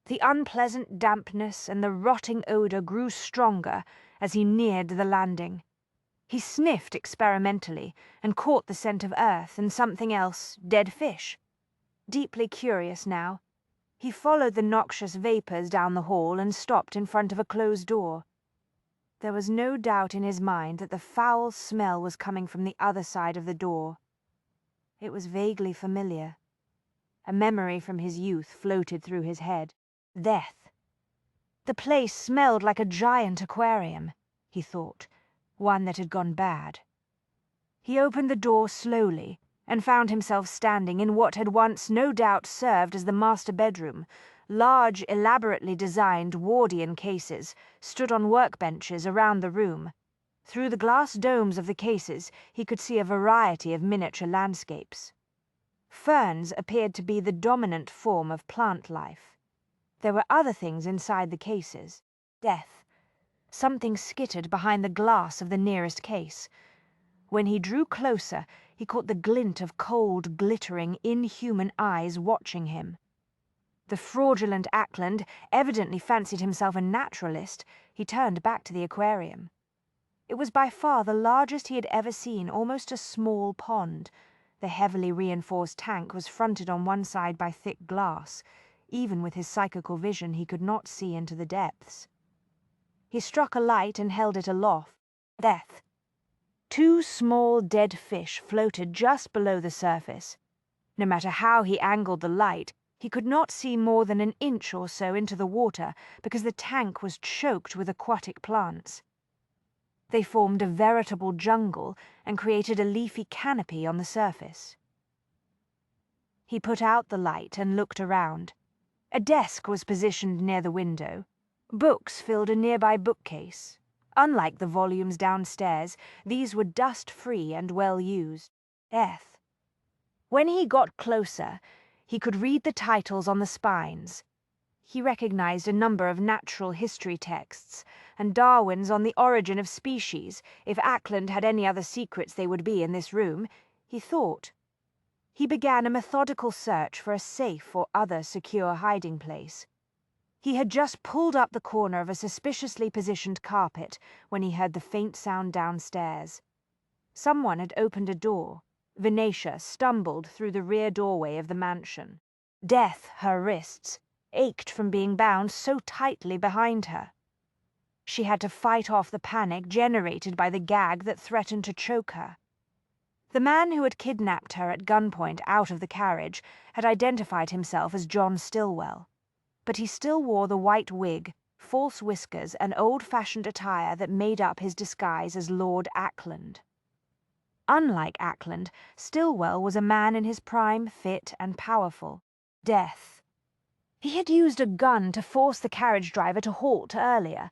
The unpleasant dampness and the rotting odor grew stronger as he neared the landing. He sniffed experimentally and caught the scent of earth and something else, dead fish. Deeply curious now, he followed the noxious vapors down the hall and stopped in front of a closed door. There was no doubt in his mind that the foul smell was coming from the other side of the door. It was vaguely familiar. A memory from his youth floated through his head. Death. The place smelled like a giant aquarium, he thought, one that had gone bad. He opened the door slowly and found himself standing in what had once no doubt served as the master bedroom. Large, elaborately designed Wardian cases stood on workbenches around the room. Through the glass domes of the cases he could see a variety of miniature landscapes. Ferns appeared to be the dominant form of plant life. There were other things inside the cases. Death. Something skittered behind the glass of the nearest case. When he drew closer, he caught the glint of cold, glittering, inhuman eyes watching him. The fraudulent Ackland evidently fancied himself a naturalist. He turned back to the aquarium. It was by far the largest he had ever seen, almost a small pond. The heavily reinforced tank was fronted on one side by thick glass. Even with his psychical vision, he could not see into the depths. He struck a light and held it aloft. Death. 2 small dead fish floated just below the surface. No matter how he angled the light, he could not see more than an inch or so into the water because the tank was choked with aquatic plants. They formed a veritable jungle and created a leafy canopy on the surface. He put out the light and looked around. A desk was positioned near the window. Books filled a nearby bookcase. Unlike the volumes downstairs, these were dust-free and well-used. Death. When he got closer, he could read the titles on the spines. He recognized a number of natural history texts, and Darwin's On the Origin of Species. If Ackland had any other secrets, they would be in this room, he thought. He began a methodical search for a safe or other secure hiding place. He had just pulled up the corner of a suspiciously positioned carpet when he heard the faint sound downstairs. Someone had opened a door. Venetia stumbled through the rear doorway of the mansion. Death, her wrists, ached from being bound so tightly behind her. She had to fight off the panic generated by the gag that threatened to choke her. The man who had kidnapped her at gunpoint out of the carriage had identified himself as John Stillwell, but he still wore the white wig, false whiskers, and old-fashioned attire that made up his disguise as Lord Ackland. Unlike Ackland, Stillwell was a man in his prime, fit and powerful. Death. He had used a gun to force the carriage driver to halt earlier,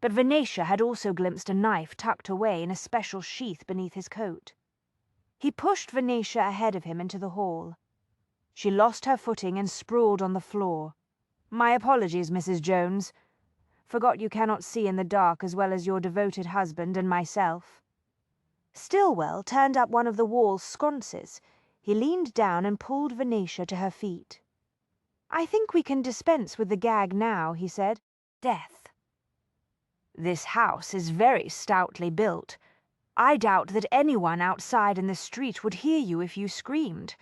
but Venetia had also glimpsed a knife tucked away in a special sheath beneath his coat. He pushed Venetia ahead of him into the hall. She lost her footing and sprawled on the floor. "My apologies, Mrs. Jones. Forgot you cannot see in the dark as well as your devoted husband and myself." Stillwell turned up one of the wall's sconces. He leaned down and pulled Venetia to her feet. "I think we can dispense with the gag now," he said. "Death." "This house is very stoutly built. I doubt that anyone outside in the street would hear you if you screamed.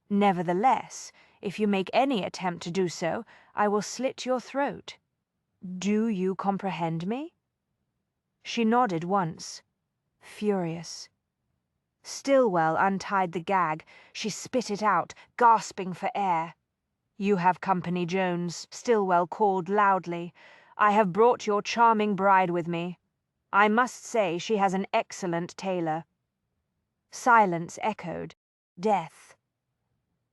Nevertheless, if you make any attempt to do so, I will slit your throat. Do you comprehend me?" She nodded once. Furious. Stillwell untied the gag. She spit it out, gasping for air. "You have company, Jones," Stillwell called loudly. "I have brought your charming bride with me. I must say she has an excellent tailor." Silence echoed. Death.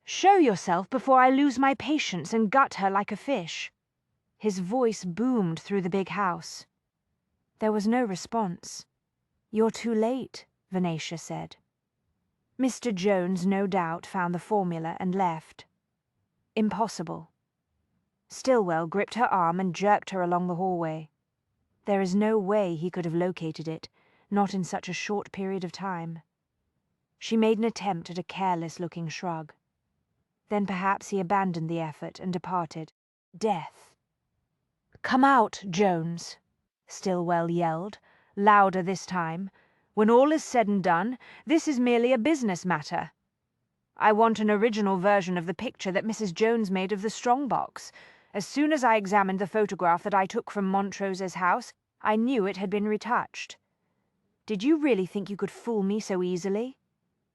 "Show yourself before I lose my patience and gut her like a fish." His voice boomed through the big house. There was no response. "You're too late," Venetia said. Mr. Jones no doubt found the formula and left. Impossible. Stillwell gripped her arm and jerked her along the hallway. There is no way he could have located it, not in such a short period of time. She made an attempt at a careless-looking shrug. Then perhaps he abandoned the effort and departed. Death. "Come out, Jones," Stillwell yelled, louder this time. "When all is said and done, this is merely a business matter. I want an original version of the picture that Mrs. Jones made of the strong-box. As soon as I examined the photograph that I took from Montrose's house, I knew it had been retouched. Did you really think you could fool me so easily?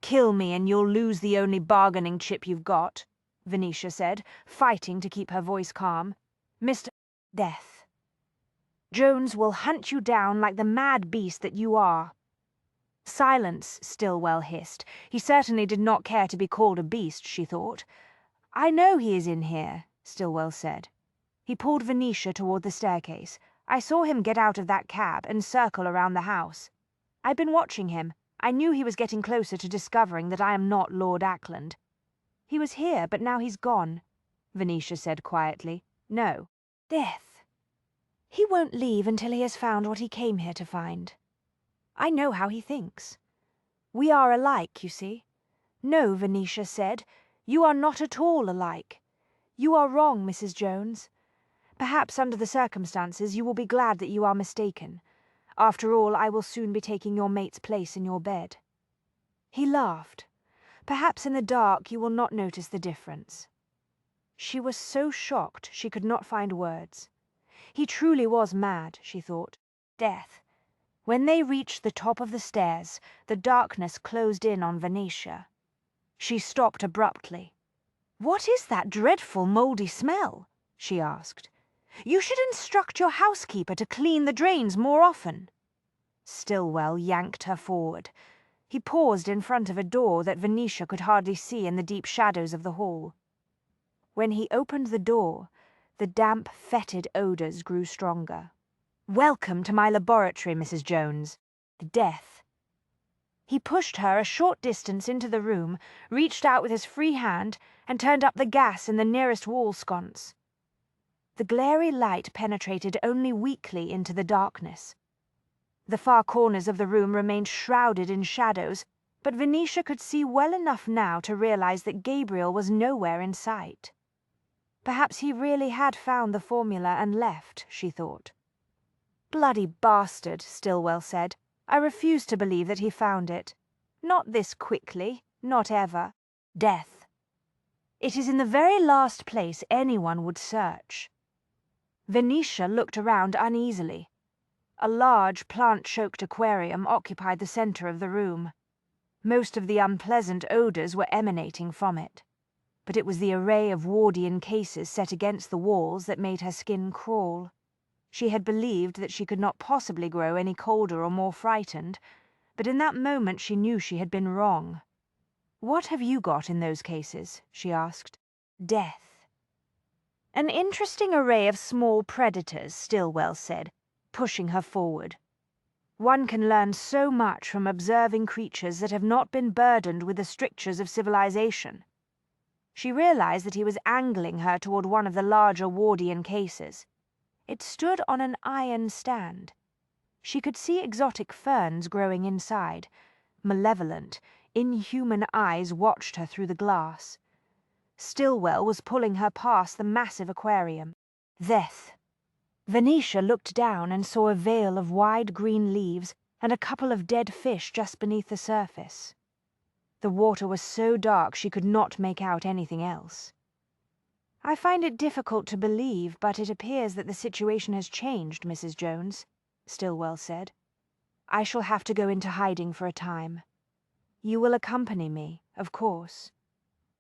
Kill me and you'll lose the only bargaining chip you've got," Venetia said, fighting to keep her voice calm. "Mr. Death. Jones will hunt you down like the mad beast that you are." "Silence," Stillwell hissed. He certainly did not care to be called a beast, she thought. "I know he is in here," Stillwell said. He pulled Venetia toward the staircase. "I saw him get out of that cab and circle around the house. I've been watching him. I knew he was getting closer to discovering that I am not Lord Ackland. He was here, but now he's gone," Venetia said quietly. "No. Death. He won't leave until he has found what he came here to find. I know how he thinks. We are alike, you see." "No," Venetia said. "You are not at all alike. You are wrong, Mrs. Jones. Perhaps under the circumstances you will be glad that you are mistaken. After all, I will soon be taking your mate's place in your bed." He laughed. "Perhaps in the dark you will not notice the difference." She was so shocked she could not find words. He truly was mad, she thought. Death. When they reached the top of the stairs, the darkness closed in on Venetia. She stopped abruptly. "What is that dreadful mouldy smell?" she asked. "You should instruct your housekeeper to clean the drains more often." Stillwell yanked her forward. He paused in front of a door that Venetia could hardly see in the deep shadows of the hall. When he opened the door, the damp, fetid odors grew stronger. "Welcome to my laboratory, Mrs. Jones. Death." He pushed her a short distance into the room, reached out with his free hand, and turned up the gas in the nearest wall sconce. The glary light penetrated only weakly into the darkness. The far corners of the room remained shrouded in shadows, but Venetia could see well enough now to realize that Gabriel was nowhere in sight. Perhaps he really had found the formula and left, she thought. Bloody bastard, Stillwell said. I refuse to believe that he found it. Not this quickly, not ever. Death. It is in the very last place anyone would search. Venetia looked around uneasily. A large plant-choked aquarium occupied the center of the room. Most of the unpleasant odors were emanating from it. But it was the array of Wardian cases set against the walls that made her skin crawl. She had believed that she could not possibly grow any colder or more frightened, but in that moment she knew she had been wrong. "What have you got in those cases?" she asked. "Death." "An interesting array of small predators," Stillwell said, pushing her forward. "One can learn so much from observing creatures that have not been burdened with the strictures of civilization." She realized that he was angling her toward one of the larger Wardian cases. It stood on an iron stand. She could see exotic ferns growing inside. Malevolent, inhuman eyes watched her through the glass. Stillwell was pulling her past the massive aquarium. Death. Venetia looked down and saw a veil of wide green leaves and a couple of dead fish just beneath the surface. The water was so dark she could not make out anything else. "I find it difficult to believe, but it appears that the situation has changed, Mrs. Jones," Stillwell said. "I shall have to go into hiding for a time. You will accompany me, of course.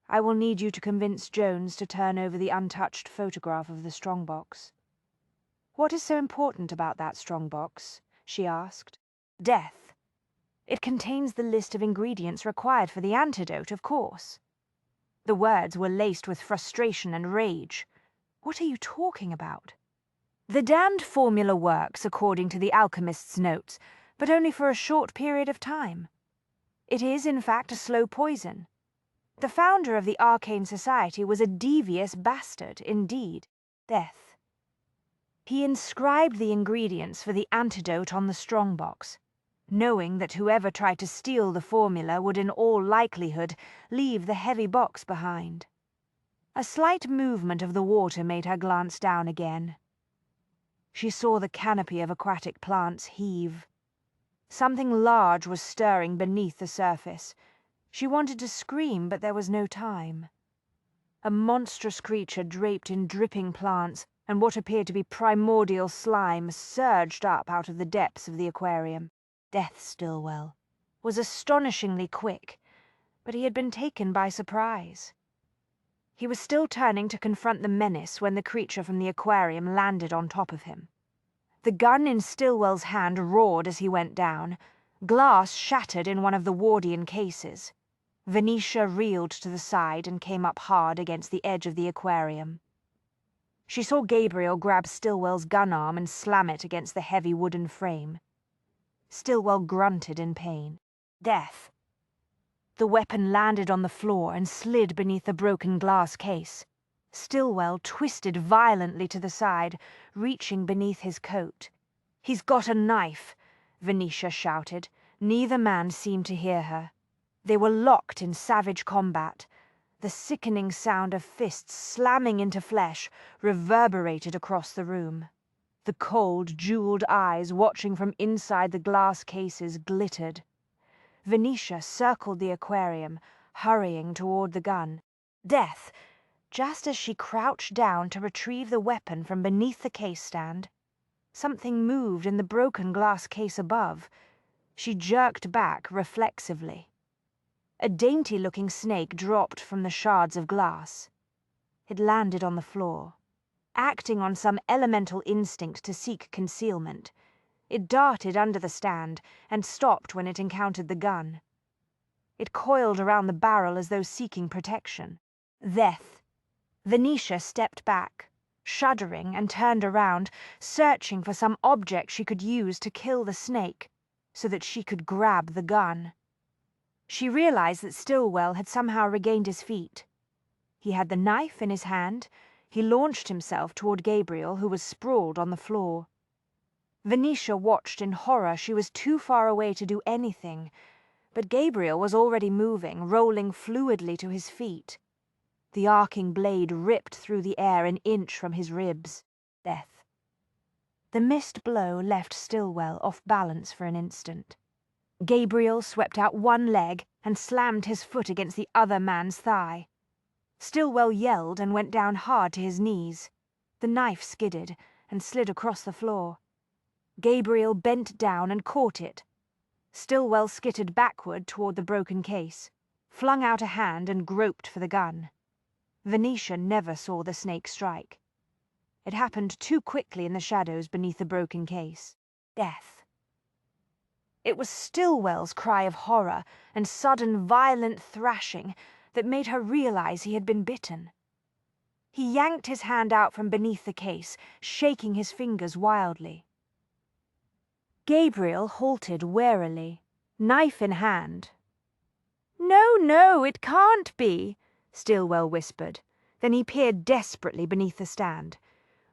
I will need you to convince Jones to turn over the untouched photograph of the strongbox." "What is so important about that strongbox?" she asked. "Death. It contains the list of ingredients required for the antidote, of course." The words were laced with frustration and rage. "What are you talking about?" "The damned formula works according to the alchemist's notes, but only for a short period of time. It is, in fact, a slow poison. The founder of the Arcane Society was a devious bastard, indeed. Death. He inscribed the ingredients for the antidote on the strongbox, knowing that whoever tried to steal the formula would in all likelihood leave the heavy box behind." A slight movement of the water made her glance down again. She saw the canopy of aquatic plants heave. Something large was stirring beneath the surface. She wanted to scream, but there was no time. A monstrous creature draped in dripping plants and what appeared to be primordial slime surged up out of the depths of the aquarium. Death Stillwell was astonishingly quick, but he had been taken by surprise. He was still turning to confront the menace when the creature from the aquarium landed on top of him. The gun in Stillwell's hand roared as he went down. Glass shattered in one of the Wardian cases. Venetia reeled to the side and came up hard against the edge of the aquarium. She saw Gabriel grab Stillwell's gun arm and slam it against the heavy wooden frame. Stillwell grunted in pain. Death. The weapon landed on the floor and slid beneath the broken glass case. Stillwell twisted violently to the side, reaching beneath his coat. "He's got a knife," Venetia shouted. Neither man seemed to hear her. They were locked in savage combat. The sickening sound of fists slamming into flesh reverberated across the room. The cold, jeweled eyes watching from inside the glass cases glittered. Venetia circled the aquarium, hurrying toward the gun. Death! Just as she crouched down to retrieve the weapon from beneath the case stand, something moved in the broken glass case above. She jerked back reflexively. A dainty-looking snake dropped from the shards of glass. It landed on the floor. Acting on some elemental instinct to seek concealment, it darted under the stand and stopped when it encountered the gun. It coiled around the barrel as though seeking protection. Death. Venetia stepped back, shuddering, and turned around, searching for some object she could use to kill the snake, so that she could grab the gun. She realized that Stillwell had somehow regained his feet. He had the knife in his hand. He launched himself toward Gabriel, who was sprawled on the floor. Venetia watched in horror. She was too far away to do anything, but Gabriel was already moving, rolling fluidly to his feet. The arcing blade ripped through the air an inch from his ribs. Death. The missed blow left Stillwell off balance for an instant. Gabriel swept out one leg and slammed his foot against the other man's thigh. Stillwell yelled and went down hard to his knees. The knife skidded and slid across the floor. Gabriel bent down and caught it. Stillwell skittered backward toward the broken case, flung out a hand and groped for the gun. Venetia never saw the snake strike. It happened too quickly in the shadows beneath the broken case. Death. It was Stillwell's cry of horror and sudden violent thrashing that made her realize he had been bitten. He yanked his hand out from beneath the case, shaking his fingers wildly. Gabriel halted warily, knife in hand. "No, no, it can't be," Stillwell whispered. Then he peered desperately beneath the stand.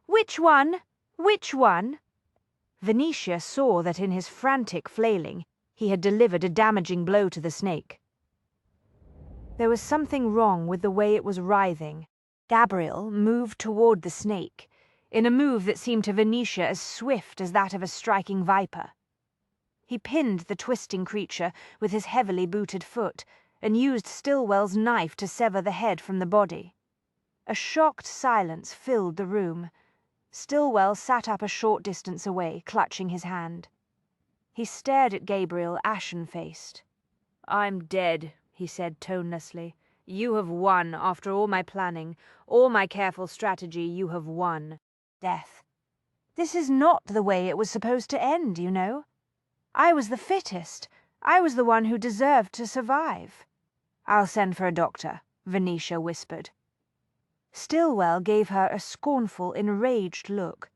"Which one? Which one?" Venetia saw that in his frantic flailing, he had delivered a damaging blow to the snake. There was something wrong with the way it was writhing. Gabriel moved toward the snake, in a move that seemed to Venetia as swift as that of a striking viper. He pinned the twisting creature with his heavily booted foot and used Stillwell's knife to sever the head from the body. A shocked silence filled the room. Stillwell sat up a short distance away, clutching his hand. He stared at Gabriel, ashen-faced. "I'm dead," he said tonelessly. "You have won, after all my planning, all my careful strategy, you have won." Death. "This is not the way it was supposed to end, you know. I was the fittest. I was the one who deserved to survive." "I'll send for a doctor," Venetia whispered. Stillwell gave her a scornful, enraged look.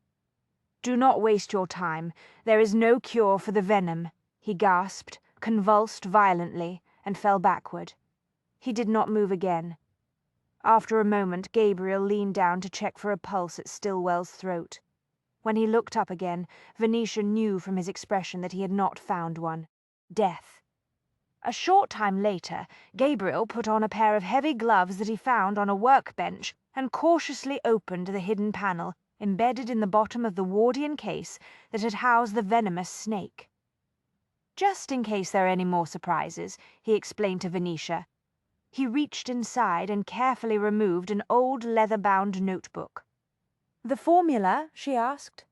"Do not waste your time. There is no cure for the venom," he gasped, convulsed violently, and fell backward. He did not move again. After a moment, Gabriel leaned down to check for a pulse at Stillwell's throat. When he looked up again, Venetia knew from his expression that he had not found one. Death. A short time later, Gabriel put on a pair of heavy gloves that he found on a workbench and cautiously opened the hidden panel embedded in the bottom of the Wardian case that had housed the venomous snake. "Just in case there are any more surprises," he explained to Venetia. He reached inside and carefully removed an old leather-bound notebook. "The formula?" she asked.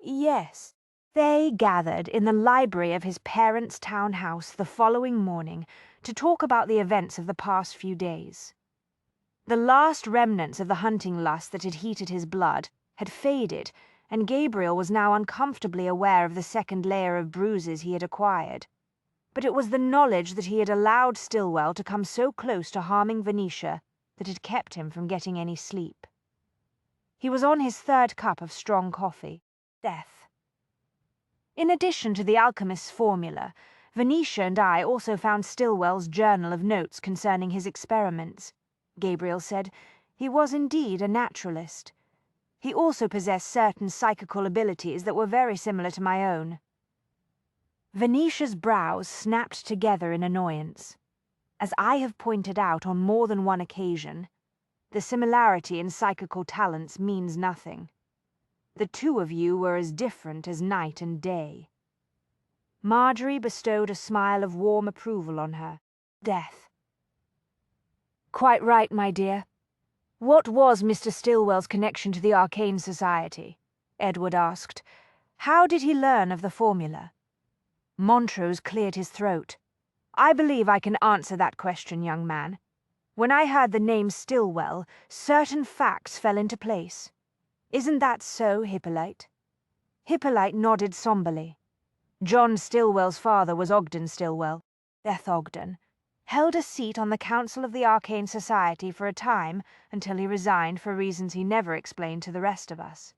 "Yes." They gathered in the library of his parents' townhouse the following morning to talk about the events of the past few days. The last remnants of the hunting lust that had heated his blood had faded, and Gabriel was now uncomfortably aware of the second layer of bruises he had acquired. But it was the knowledge that he had allowed Stillwell to come so close to harming Venetia that had kept him from getting any sleep. He was on his third cup of strong coffee. Death. In addition to the alchemist's formula, Venetia and I also found Stillwell's journal of notes concerning his experiments. Gabriel said he was indeed a naturalist. He also possessed certain psychical abilities that were very similar to my own. Venetia's brows snapped together in annoyance. As I have pointed out on more than one occasion, the similarity in psychical talents means nothing. The two of you were as different as night and day. Marjorie bestowed a smile of warm approval on her. Death. "Quite right, my dear. What was Mr. Stillwell's connection to the Arcane Society?" Edward asked. "How did he learn of the formula?" Montrose cleared his throat. "I believe I can answer that question, young man. When I heard the name Stillwell, certain facts fell into place. Isn't that so, Hippolyte?" Hippolyte nodded somberly. John Stillwell's father was Ogden Stillwell, Beth Ogden, held a seat on the Council of the Arcane Society for a time until he resigned for reasons he never explained to the rest of us.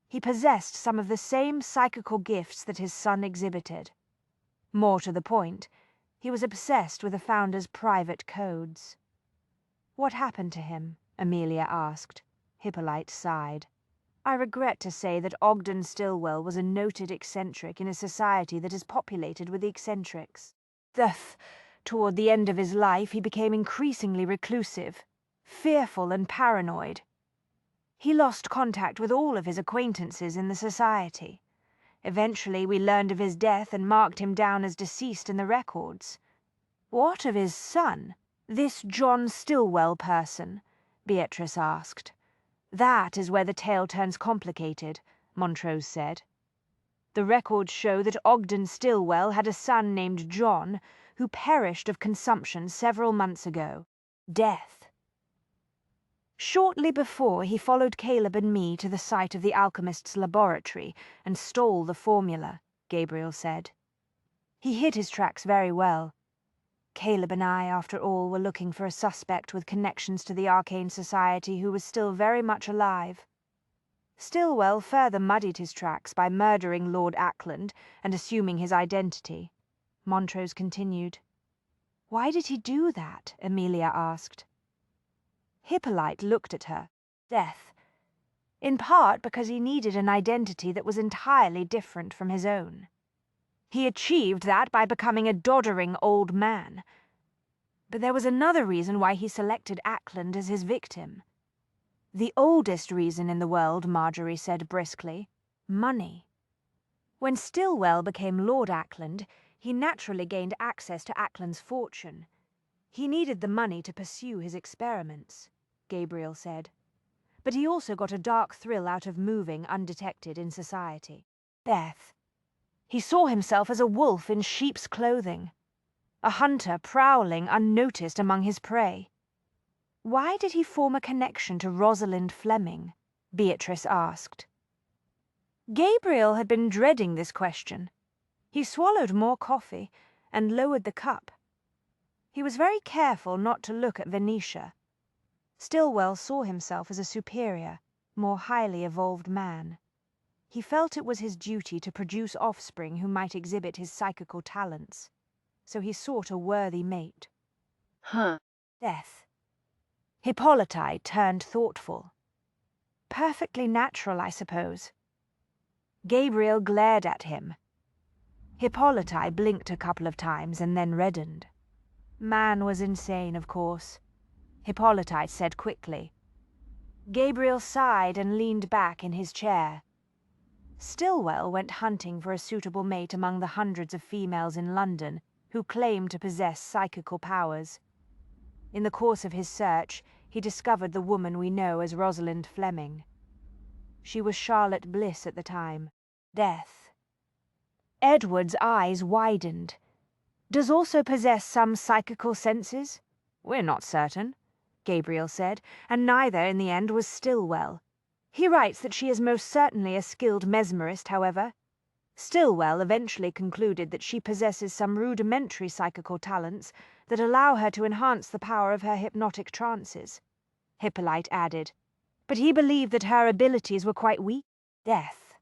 He possessed some of the same psychical gifts that his son exhibited. More to the point, he was obsessed with the founder's private codes. "What happened to him?" Amelia asked. Hippolyte sighed. "I regret to say that Ogden Stillwell was a noted eccentric in a society that is populated with eccentrics. Toward the end of his life he became increasingly reclusive, fearful and paranoid. He lost contact with all of his acquaintances in the society. Eventually we learned of his death and marked him down as deceased in the records. What of his son, this John Stillwell person? Beatrice asked. That is where the tale turns complicated, Montrose said. The records show that Ogden Stillwell had a son named John, who perished of consumption several months ago. Death. Shortly before, he followed Caleb and me to the site of the alchemist's laboratory and stole the formula, Gabriel said. He hid his tracks very well. Caleb and I, after all, were looking for a suspect with connections to the Arcane Society who was still very much alive. Stillwell further muddied his tracks by murdering Lord Ackland and assuming his identity. Montrose continued. Why did he do that? Amelia asked. Hippolyte looked at her. Death. In part because he needed an identity that was entirely different from his own. He achieved that by becoming a doddering old man. But there was another reason why he selected Ackland as his victim. The oldest reason in the world, Marjorie said briskly. Money. When Stillwell became Lord Ackland, he naturally gained access to Ackland's fortune. He needed the money to pursue his experiments, Gabriel said. But he also got a dark thrill out of moving undetected in society. Death. He saw himself as a wolf in sheep's clothing, a hunter prowling unnoticed among his prey. Why did he form a connection to Rosalind Fleming? Beatrice asked. Gabriel had been dreading this question. He swallowed more coffee and lowered the cup. He was very careful not to look at Venetia. Stillwell saw himself as a superior, more highly evolved man. He felt it was his duty to produce offspring who might exhibit his psychical talents, so he sought a worthy mate. Death. Hippolyte turned thoughtful. Perfectly natural, I suppose. Gabriel glared at him. Hippolyte blinked a couple of times and then reddened. Man was insane, of course, Hippolyte said quickly. Gabriel sighed and leaned back in his chair. Stillwell went hunting for a suitable mate among the hundreds of females in London who claimed to possess psychical powers. In the course of his search, he discovered the woman we know as Rosalind Fleming. She was Charlotte Bliss at the time. Death. Edward's eyes widened. Does also possess some psychical senses? We're not certain, Gabriel said, and neither in the end was Stillwell. He writes that she is most certainly a skilled mesmerist, however. Stillwell eventually concluded that she possesses some rudimentary psychical talents that allow her to enhance the power of her hypnotic trances, Hippolyte added. But he believed that her abilities were quite weak. Death.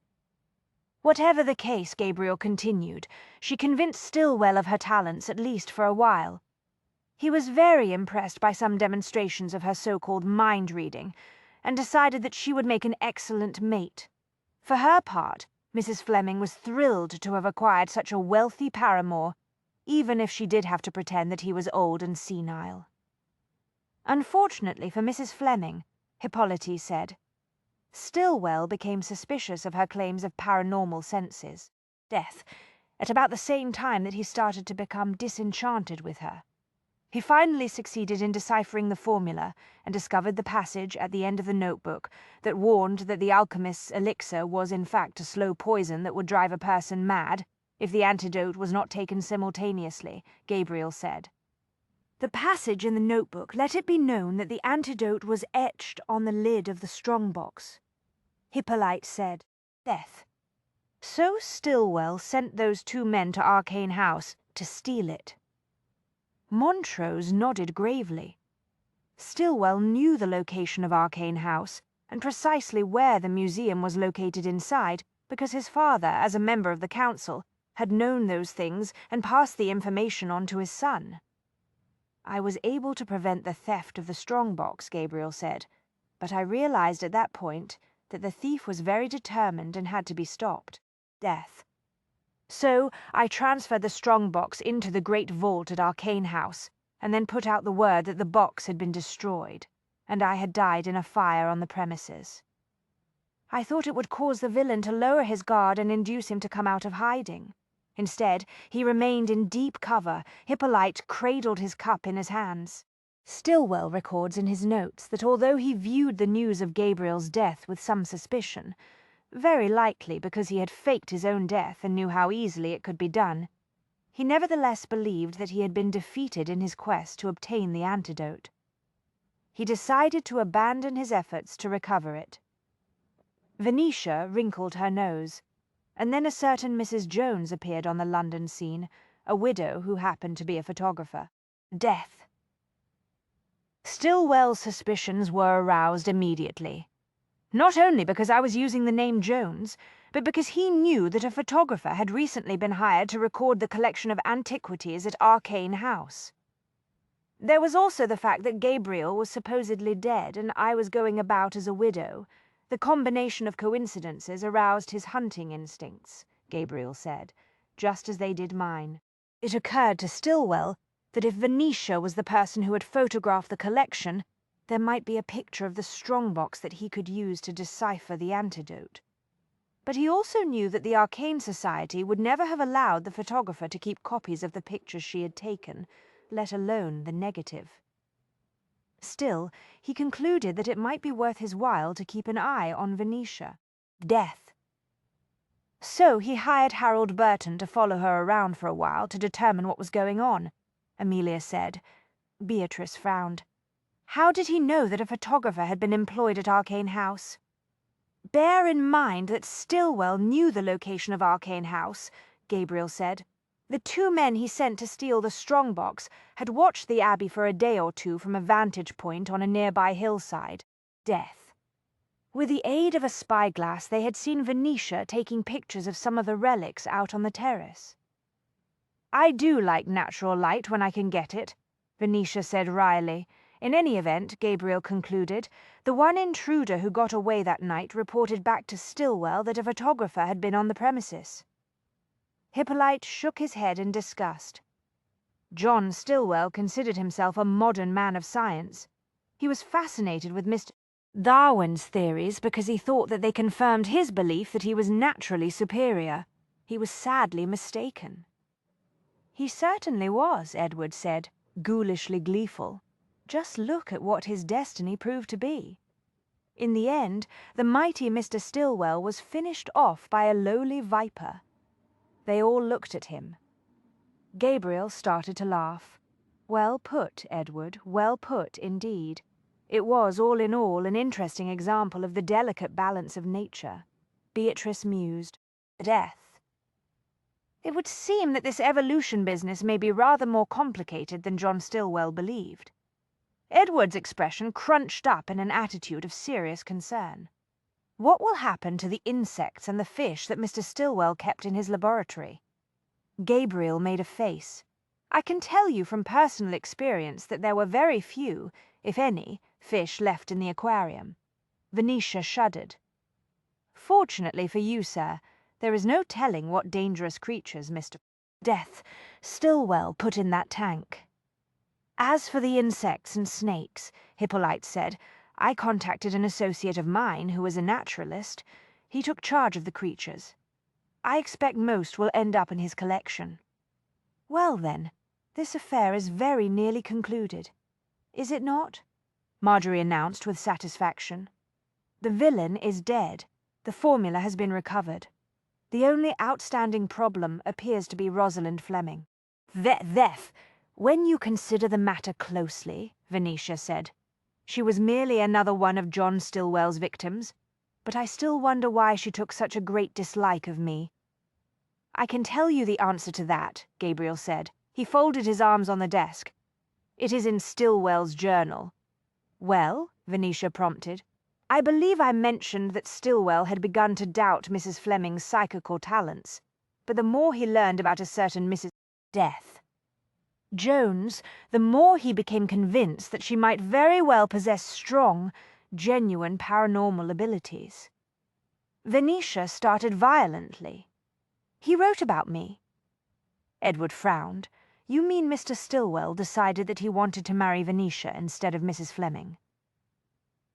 Whatever the case, Gabriel continued, she convinced Stillwell of her talents, at least for a while. He was very impressed by some demonstrations of her so-called mind-reading, and decided that she would make an excellent mate. For her part, Mrs. Fleming was thrilled to have acquired such a wealthy paramour, even if she did have to pretend that he was old and senile. Unfortunately for Mrs. Fleming, Hippolyte said, Stillwell became suspicious of her claims of paranormal senses. Death, at about the same time that he started to become disenchanted with her. He finally succeeded in deciphering the formula and discovered the passage at the end of the notebook that warned that the alchemist's elixir was in fact a slow poison that would drive a person mad if the antidote was not taken simultaneously, Gabriel said. The passage in the notebook let it be known that the antidote was etched on the lid of the strongbox. Hippolyte said, Death. So Stillwell sent those two men to Arcane House to steal it. Montrose nodded gravely. Stillwell knew the location of Arcane House and precisely where the museum was located inside because his father, as a member of the council, had known those things and passed the information on to his son. I was able to prevent the theft of the strongbox, Gabriel said, but I realized at that point that the thief was very determined and had to be stopped. Death. So I transferred the strongbox into the great vault at Arcane House, and then put out the word that the box had been destroyed, and I had died in a fire on the premises. I thought it would cause the villain to lower his guard and induce him to come out of hiding. Instead, he remained in deep cover. Hippolyte cradled his cup in his hands. Stillwell records in his notes that although he viewed the news of Gabriel's death with some suspicion, very likely because he had faked his own death and knew how easily it could be done, he nevertheless believed that he had been defeated in his quest to obtain the antidote. He decided to abandon his efforts to recover it. Venetia wrinkled her nose, and then a certain Mrs. Jones appeared on the London scene, a widow who happened to be a photographer. Death. Stillwell's suspicions were aroused immediately. Not only because I was using the name Jones, but because he knew that a photographer had recently been hired to record the collection of antiquities at Arcane House. There was also the fact that Gabriel was supposedly dead and I was going about as a widow. The combination of coincidences aroused his hunting instincts, Gabriel said, just as they did mine. It occurred to Stillwell that if Venetia was the person who had photographed the collection, there might be a picture of the strongbox that he could use to decipher the antidote. But he also knew that the Arcane Society would never have allowed the photographer to keep copies of the pictures she had taken, let alone the negative. Still, he concluded that it might be worth his while to keep an eye on Venetia. Death. So he hired Harold Burton to follow her around for a while to determine what was going on, Amelia said. Beatrice frowned. How did he know that a photographer had been employed at Arcane House? Bear in mind that Stillwell knew the location of Arcane House, Gabriel said. The two men he sent to steal the strongbox had watched the Abbey for a day or two from a vantage point on a nearby hillside. Death. With the aid of a spyglass, they had seen Venetia taking pictures of some of the relics out on the terrace. I do like natural light when I can get it, Venetia said wryly. In any event, Gabriel concluded, the one intruder who got away that night reported back to Stillwell that a photographer had been on the premises. Hippolyte shook his head in disgust. John Stillwell considered himself a modern man of science. He was fascinated with Mr. Darwin's theories because he thought that they confirmed his belief that he was naturally superior. He was sadly mistaken. He certainly was, Edward said, ghoulishly gleeful. Just look at what his destiny proved to be. In the end, the mighty Mr. Stillwell was finished off by a lowly viper. They all looked at him. Gabriel started to laugh. Well put, Edward, well put indeed. It was, all in all, an interesting example of the delicate balance of nature. Beatrice mused. Death. It would seem that this evolution business may be rather more complicated than John Stillwell believed. Edward's expression crunched up in an attitude of serious concern. What will happen to the insects and the fish that Mr. Stillwell kept in his laboratory? Gabriel made a face. I can tell you from personal experience that there were very few, if any, fish left in the aquarium. Venetia shuddered. Fortunately for you, sir, there is no telling what dangerous creatures Mr. Death Stillwell put in that tank. As for the insects and snakes, Hippolyte said, I contacted an associate of mine who was a naturalist. He took charge of the creatures. I expect most will end up in his collection. Well then, this affair is very nearly concluded. Is it not? Marjorie announced with satisfaction. The villain is dead. The formula has been recovered. The only outstanding problem appears to be Rosalind Fleming. When you consider the matter closely, Venetia said, she was merely another one of John Stillwell's victims, but I still wonder why she took such a great dislike of me. I can tell you the answer to that, Gabriel said. He folded his arms on the desk. It is in Stillwell's journal. Well, Venetia prompted. I believe I mentioned that Stillwell had begun to doubt Mrs. Fleming's psychical talents, but the more he learned about a certain Mrs. Jones, the more he became convinced that she might very well possess strong, genuine paranormal abilities. Venetia started violently. He wrote about me. Edward frowned. You mean Mr. Stillwell decided that he wanted to marry Venetia instead of Mrs. Fleming?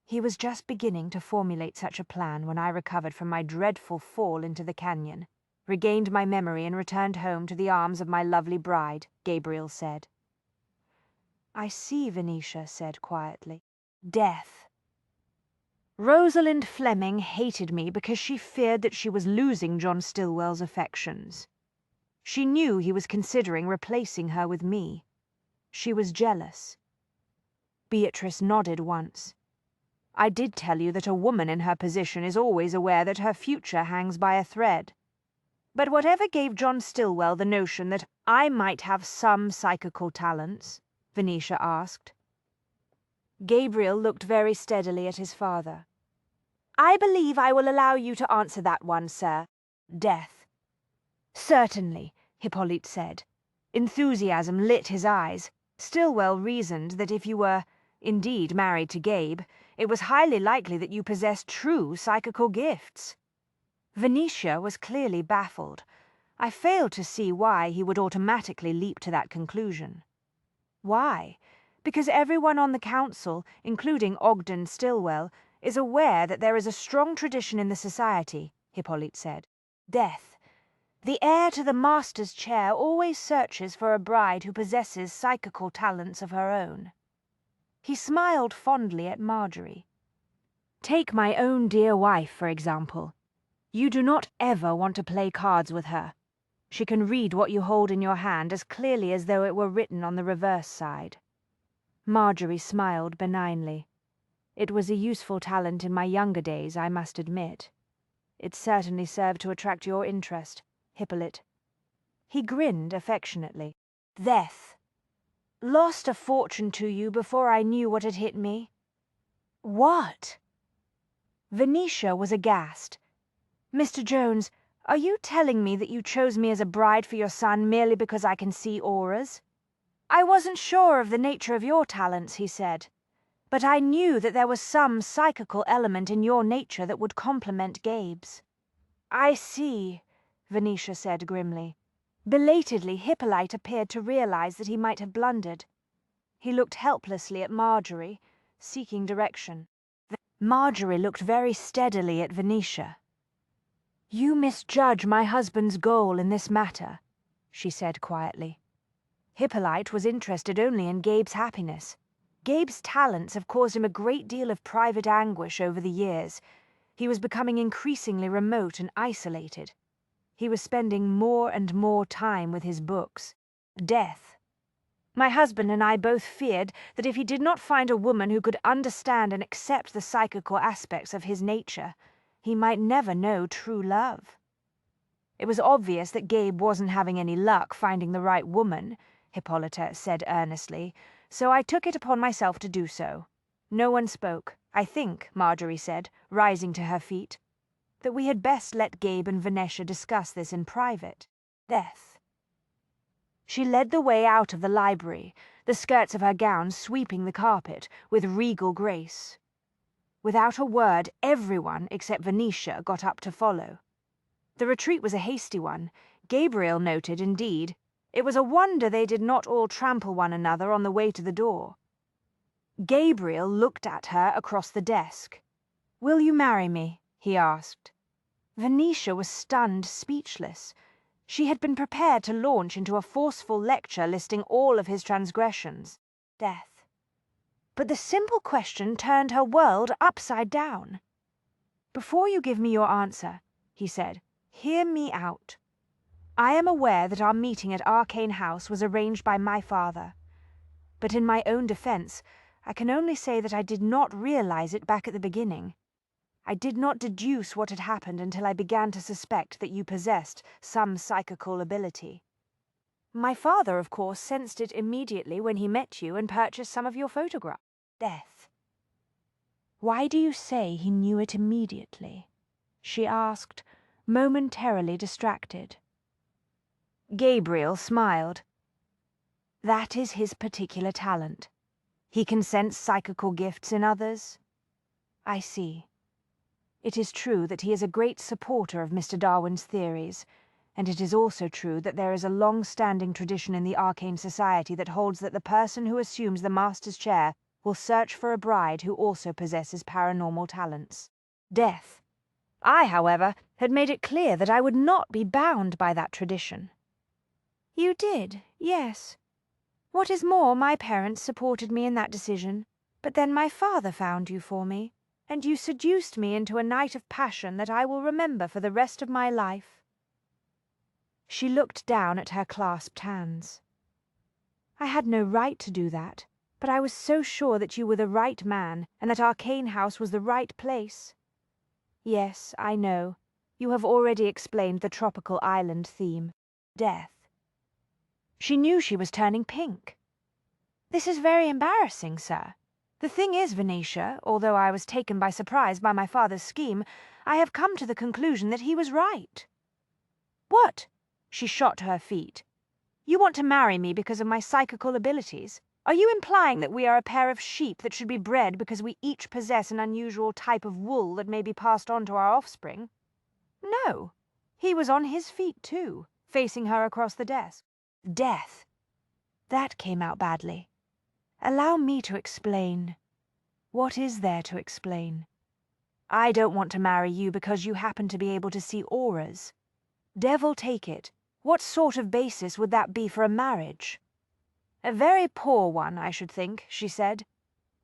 He was just beginning to formulate such a plan when I recovered from my dreadful fall into the canyon, regained my memory and returned home to the arms of my lovely bride, Gabriel said. I see, Venetia said quietly. Death. Rosalind Fleming hated me because she feared that she was losing John Stillwell's affections. She knew he was considering replacing her with me. She was jealous. Beatrice nodded once. I did tell you that a woman in her position is always aware that her future hangs by a thread. But whatever gave John Stillwell the notion that I might have some psychical talents? Venetia asked. Gabriel looked very steadily at his father. I believe I will allow you to answer that one, sir. Death. Certainly, Hippolyte said. Enthusiasm lit his eyes. Stillwell reasoned that if you were, indeed, married to Gabe, it was highly likely that you possessed true psychical gifts. Venetia was clearly baffled. I failed to see why he would automatically leap to that conclusion. Why? Because everyone on the council, including Ogden Stillwell, is aware that there is a strong tradition in the society, Hippolyte said. Death. The heir to the master's chair always searches for a bride who possesses psychical talents of her own. He smiled fondly at Marjorie. Take my own dear wife, for example. You do not ever want to play cards with her. She can read what you hold in your hand as clearly as though it were written on the reverse side. Marjorie smiled benignly. It was a useful talent in my younger days, I must admit. It certainly served to attract your interest, Hippolyte. He grinned affectionately. Death. Lost a fortune to you before I knew what had hit me. What? Venetia was aghast. Mr. Jones, are you telling me that you chose me as a bride for your son merely because I can see auras? I wasn't sure of the nature of your talents, he said, but I knew that there was some psychical element in your nature that would complement Gabe's. I see, Venetia said grimly. Belatedly, Hippolyte appeared to realize that he might have blundered. He looked helplessly at Marjorie, seeking direction. Marjorie looked very steadily at Venetia. You misjudge my husband's goal in this matter, she said quietly. Hippolyte was interested only in Gabe's happiness. Gabe's talents have caused him a great deal of private anguish over the years. He was becoming increasingly remote and isolated. He was spending more and more time with his books. Death. My husband and I both feared that if he did not find a woman who could understand and accept the psychical aspects of his nature, he might never know true love. It was obvious that Gabe wasn't having any luck finding the right woman, Hippolyte said earnestly, so I took it upon myself to do so. No one spoke. I think, Marjorie said, rising to her feet, that we had best let Gabe and Venetia discuss this in private. Death. She led the way out of the library, the skirts of her gown sweeping the carpet with regal grace. Without a word, everyone except Venetia got up to follow. The retreat was a hasty one. Gabriel noted, indeed. It was a wonder they did not all trample one another on the way to the door. Gabriel looked at her across the desk. "Will you marry me?" he asked. Venetia was stunned, speechless. She had been prepared to launch into a forceful lecture listing all of his transgressions. Death. But the simple question turned her world upside down. "Before you give me your answer," he said, "hear me out. I am aware that our meeting at Arcane House was arranged by my father. But in my own defense, I can only say that I did not realize it back at the beginning. I did not deduce what had happened until I began to suspect that you possessed some psychical ability. My father, of course, sensed it immediately when he met you and purchased some of your photographs. Death. Why do you say he knew it immediately?" she asked, momentarily distracted. Gabriel smiled. "That is his particular talent. He can sense psychical gifts in others. I see. It is true that he is a great supporter of Mr. Darwin's theories, and it is also true that there is a long-standing tradition in the Arcane Society that holds that the person who assumes the Master's chair will search for a bride who also possesses paranormal talents. Death. I, however, had made it clear that I would not be bound by that tradition. You did, yes. What is more, my parents supported me in that decision, but then my father found you for me, and you seduced me into a night of passion that I will remember for the rest of my life. She looked down at her clasped hands. I had no right to do that, but I was so sure that you were the right man and that Arcane House was the right place. Yes, I know. You have already explained the tropical island theme. Death. She knew she was turning pink. This is very embarrassing, sir. The thing is, Venetia, although I was taken by surprise by my father's scheme, I have come to the conclusion that he was right. What? She shot to her feet. You want to marry me because of my psychical abilities? Are you implying that we are a pair of sheep that should be bred because we each possess an unusual type of wool that may be passed on to our offspring? No. He was on his feet, too, facing her across the desk. Death. That came out badly. Allow me to explain. What is there to explain? I don't want to marry you because you happen to be able to see auras. Devil take it. What sort of basis would that be for a marriage? A very poor one, I should think, she said.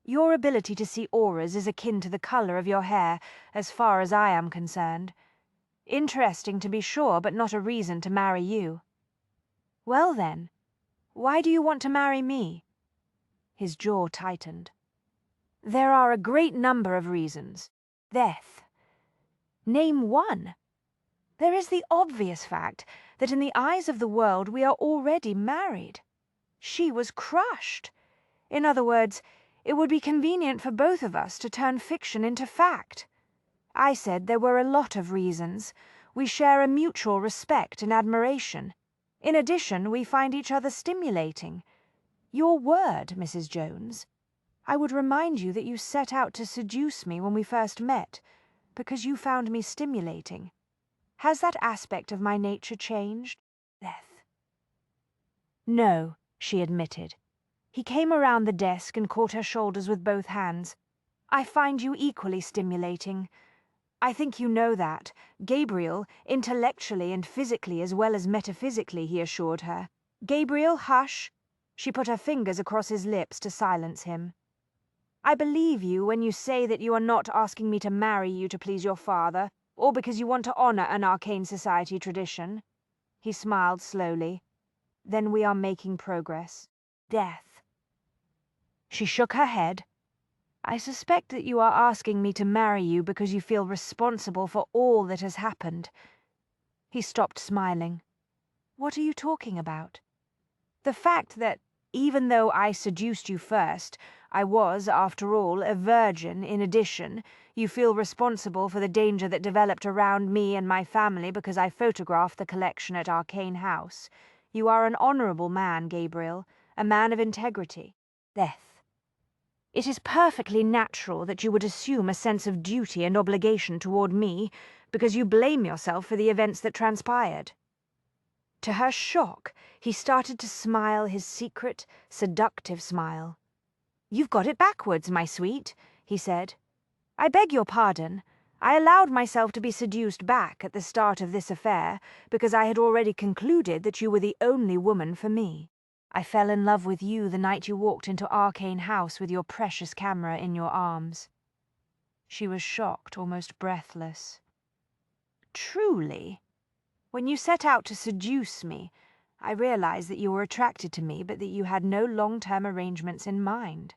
Your ability to see auras is akin to the colour of your hair, as far as I am concerned. Interesting to be sure, but not a reason to marry you. Well then, why do you want to marry me? His jaw tightened. There are a great number of reasons. Death. Name one. There is the obvious fact that in the eyes of the world we are already married. She was crushed. In other words, it would be convenient for both of us to turn fiction into fact. I said there were a lot of reasons. We share a mutual respect and admiration. In addition, we find each other stimulating. Your word, Mrs. Jones. I would remind you that you set out to seduce me when we first met, because you found me stimulating. Has that aspect of my nature changed? Death. No, she admitted. He came around the desk and caught her shoulders with both hands. I find you equally stimulating. I think you know that. Gabriel, intellectually and physically as well as metaphysically, he assured her. Gabriel, hush. She put her fingers across his lips to silence him. I believe you when you say that you are not asking me to marry you to please your father, or because you want to honor an arcane society tradition. He smiled slowly. Then we are making progress. Death. She shook her head. I suspect that you are asking me to marry you because you feel responsible for all that has happened. He stopped smiling. What are you talking about? The fact that, even though I seduced you first, I was, after all, a virgin. In addition, you feel responsible for the danger that developed around me and my family because I photographed the collection at Arcane House. You are an honorable man, Gabriel, a man of integrity. Death. It is perfectly natural that you would assume a sense of duty and obligation toward me because you blame yourself for the events that transpired. To her shock, he started to smile his secret, seductive smile. You've got it backwards, my sweet, he said. I beg your pardon. I allowed myself to be seduced back at the start of this affair because I had already concluded that you were the only woman for me. I fell in love with you the night you walked into Arcane House with your precious camera in your arms. She was shocked, almost breathless. Truly? When you set out to seduce me, I realized that you were attracted to me, but that you had no long-term arrangements in mind.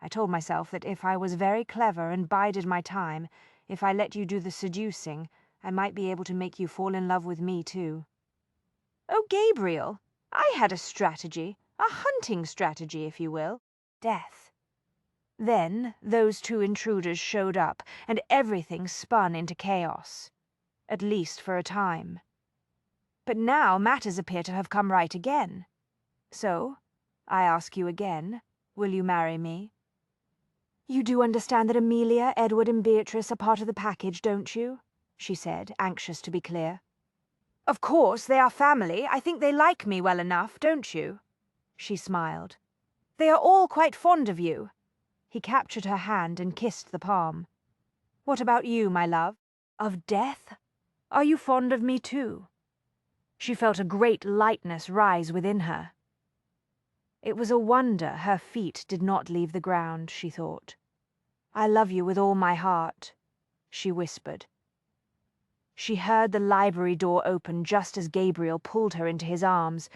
I told myself that if I was very clever and bided my time, if I let you do the seducing, I might be able to make you fall in love with me too. Oh, Gabriel, I had a strategy, a hunting strategy, if you will. Death. Then those two intruders showed up, and everything spun into chaos. At least for a time. But now matters appear to have come right again. So, I ask you again, will you marry me? You do understand that Amelia, Edward, and Beatrice are part of the package, don't you? She said, anxious to be clear. Of course, they are family. I think they like me well enough, don't you? She smiled. They are all quite fond of you. He captured her hand and kissed the palm. "What about you, my love? Of death? Are you fond of me too?" She felt a great lightness rise within her. It was a wonder her feet did not leave the ground, she thought. "I love you with all my heart," she whispered. She heard the library door open just as Gabriel pulled her into his arms.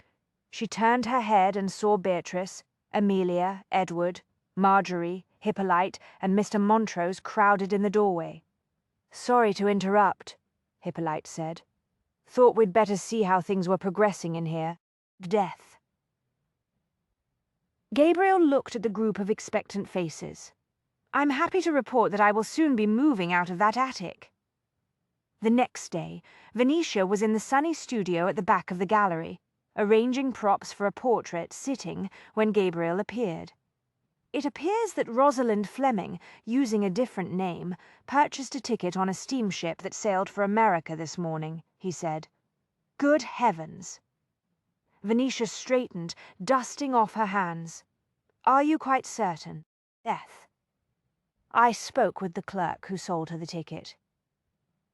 She turned her head and saw Beatrice, Amelia, Edward, Marjorie, Hippolyte, and Mr. Montrose crowded in the doorway. "Sorry to interrupt," Hippolyte said. "Thought we'd better see how things were progressing in here. Death." Gabriel looked at the group of expectant faces. "I'm happy to report that I will soon be moving out of that attic." The next day, Venetia was in the sunny studio at the back of the gallery, arranging props for a portrait sitting when Gabriel appeared. "It appears that Rosalind Fleming, using a different name, purchased a ticket on a steamship that sailed for America this morning," he said. "Good heavens!" Venetia straightened, dusting off her hands. "Are you quite certain? Death." "I spoke with the clerk who sold her the ticket.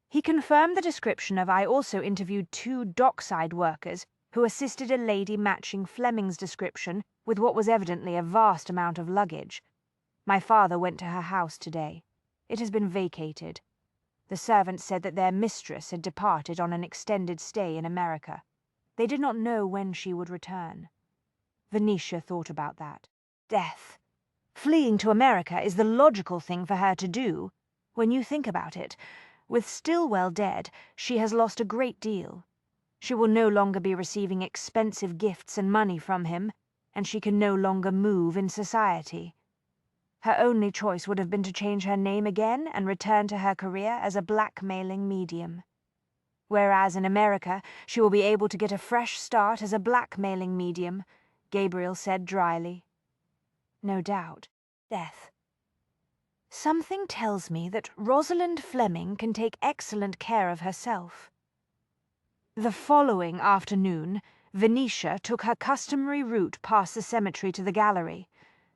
He confirmed the description of I also interviewed 2 dockside workers who assisted a lady matching Fleming's description with what was evidently a vast amount of luggage. My father went to her house today. It has been vacated. The servants said that their mistress had departed on an extended stay in America. They did not know when she would return." Venetia thought about that. Death. Fleeing to America is the logical thing for her to do. When you think about it, with Stillwell dead, she has lost a great deal. She will no longer be receiving expensive gifts and money from him, and she can no longer move in society. Her only choice would have been to change her name again and return to her career as a blackmailing medium. Whereas in America, she will be able to get a fresh start as a blackmailing medium, Gabriel said dryly. No doubt. Death. Something tells me that Rosalind Fleming can take excellent care of herself. The following afternoon, Venetia took her customary route past the cemetery to the gallery.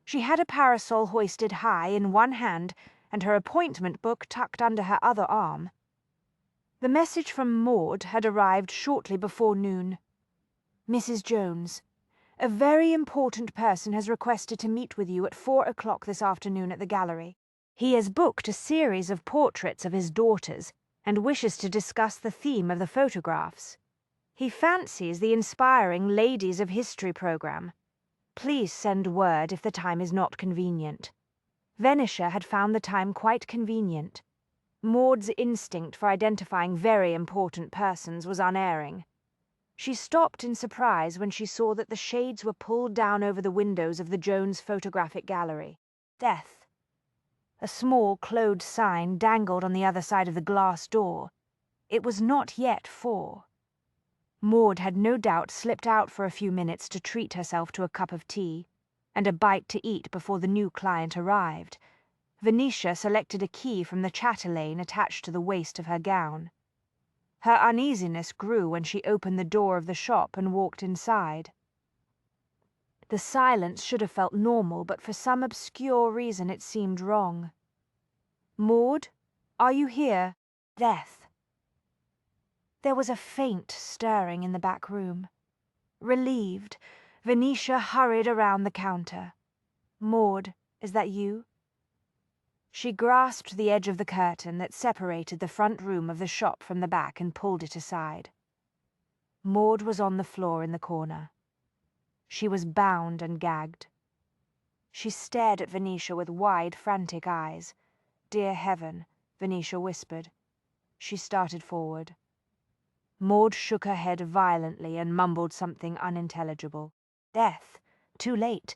She had a parasol hoisted high in one hand and her appointment book tucked under her other arm. The message from Maud had arrived shortly before noon. "Mrs. Jones, a very important person has requested to meet with you at 4 o'clock this afternoon at the gallery. He has booked a series of portraits of his daughters and wishes to discuss the theme of the photographs. He fancies the inspiring Ladies of History program. Please send word if the time is not convenient." Venetia had found the time quite convenient. Maud's instinct for identifying very important persons was unerring. She stopped in surprise when she saw that the shades were pulled down over the windows of the Jones photographic gallery. Death. A small closed sign dangled on the other side of the glass door. It was not yet 4. Maud had no doubt slipped out for a few minutes to treat herself to a cup of tea, and a bite to eat before the new client arrived. Venetia selected a key from the chatelaine attached to the waist of her gown. Her uneasiness grew when she opened the door of the shop and walked inside. The silence should have felt normal, but for some obscure reason it seemed wrong. "Maud, are you here?" Death. There was a faint stirring in the back room. Relieved, Venetia hurried around the counter. "Maud, is that you?" She grasped the edge of the curtain that separated the front room of the shop from the back and pulled it aside. Maud was on the floor in the corner. She was bound and gagged. She stared at Venetia with wide, frantic eyes. "Dear heaven," Venetia whispered. She started forward. Maud shook her head violently and mumbled something unintelligible. Death. Too late.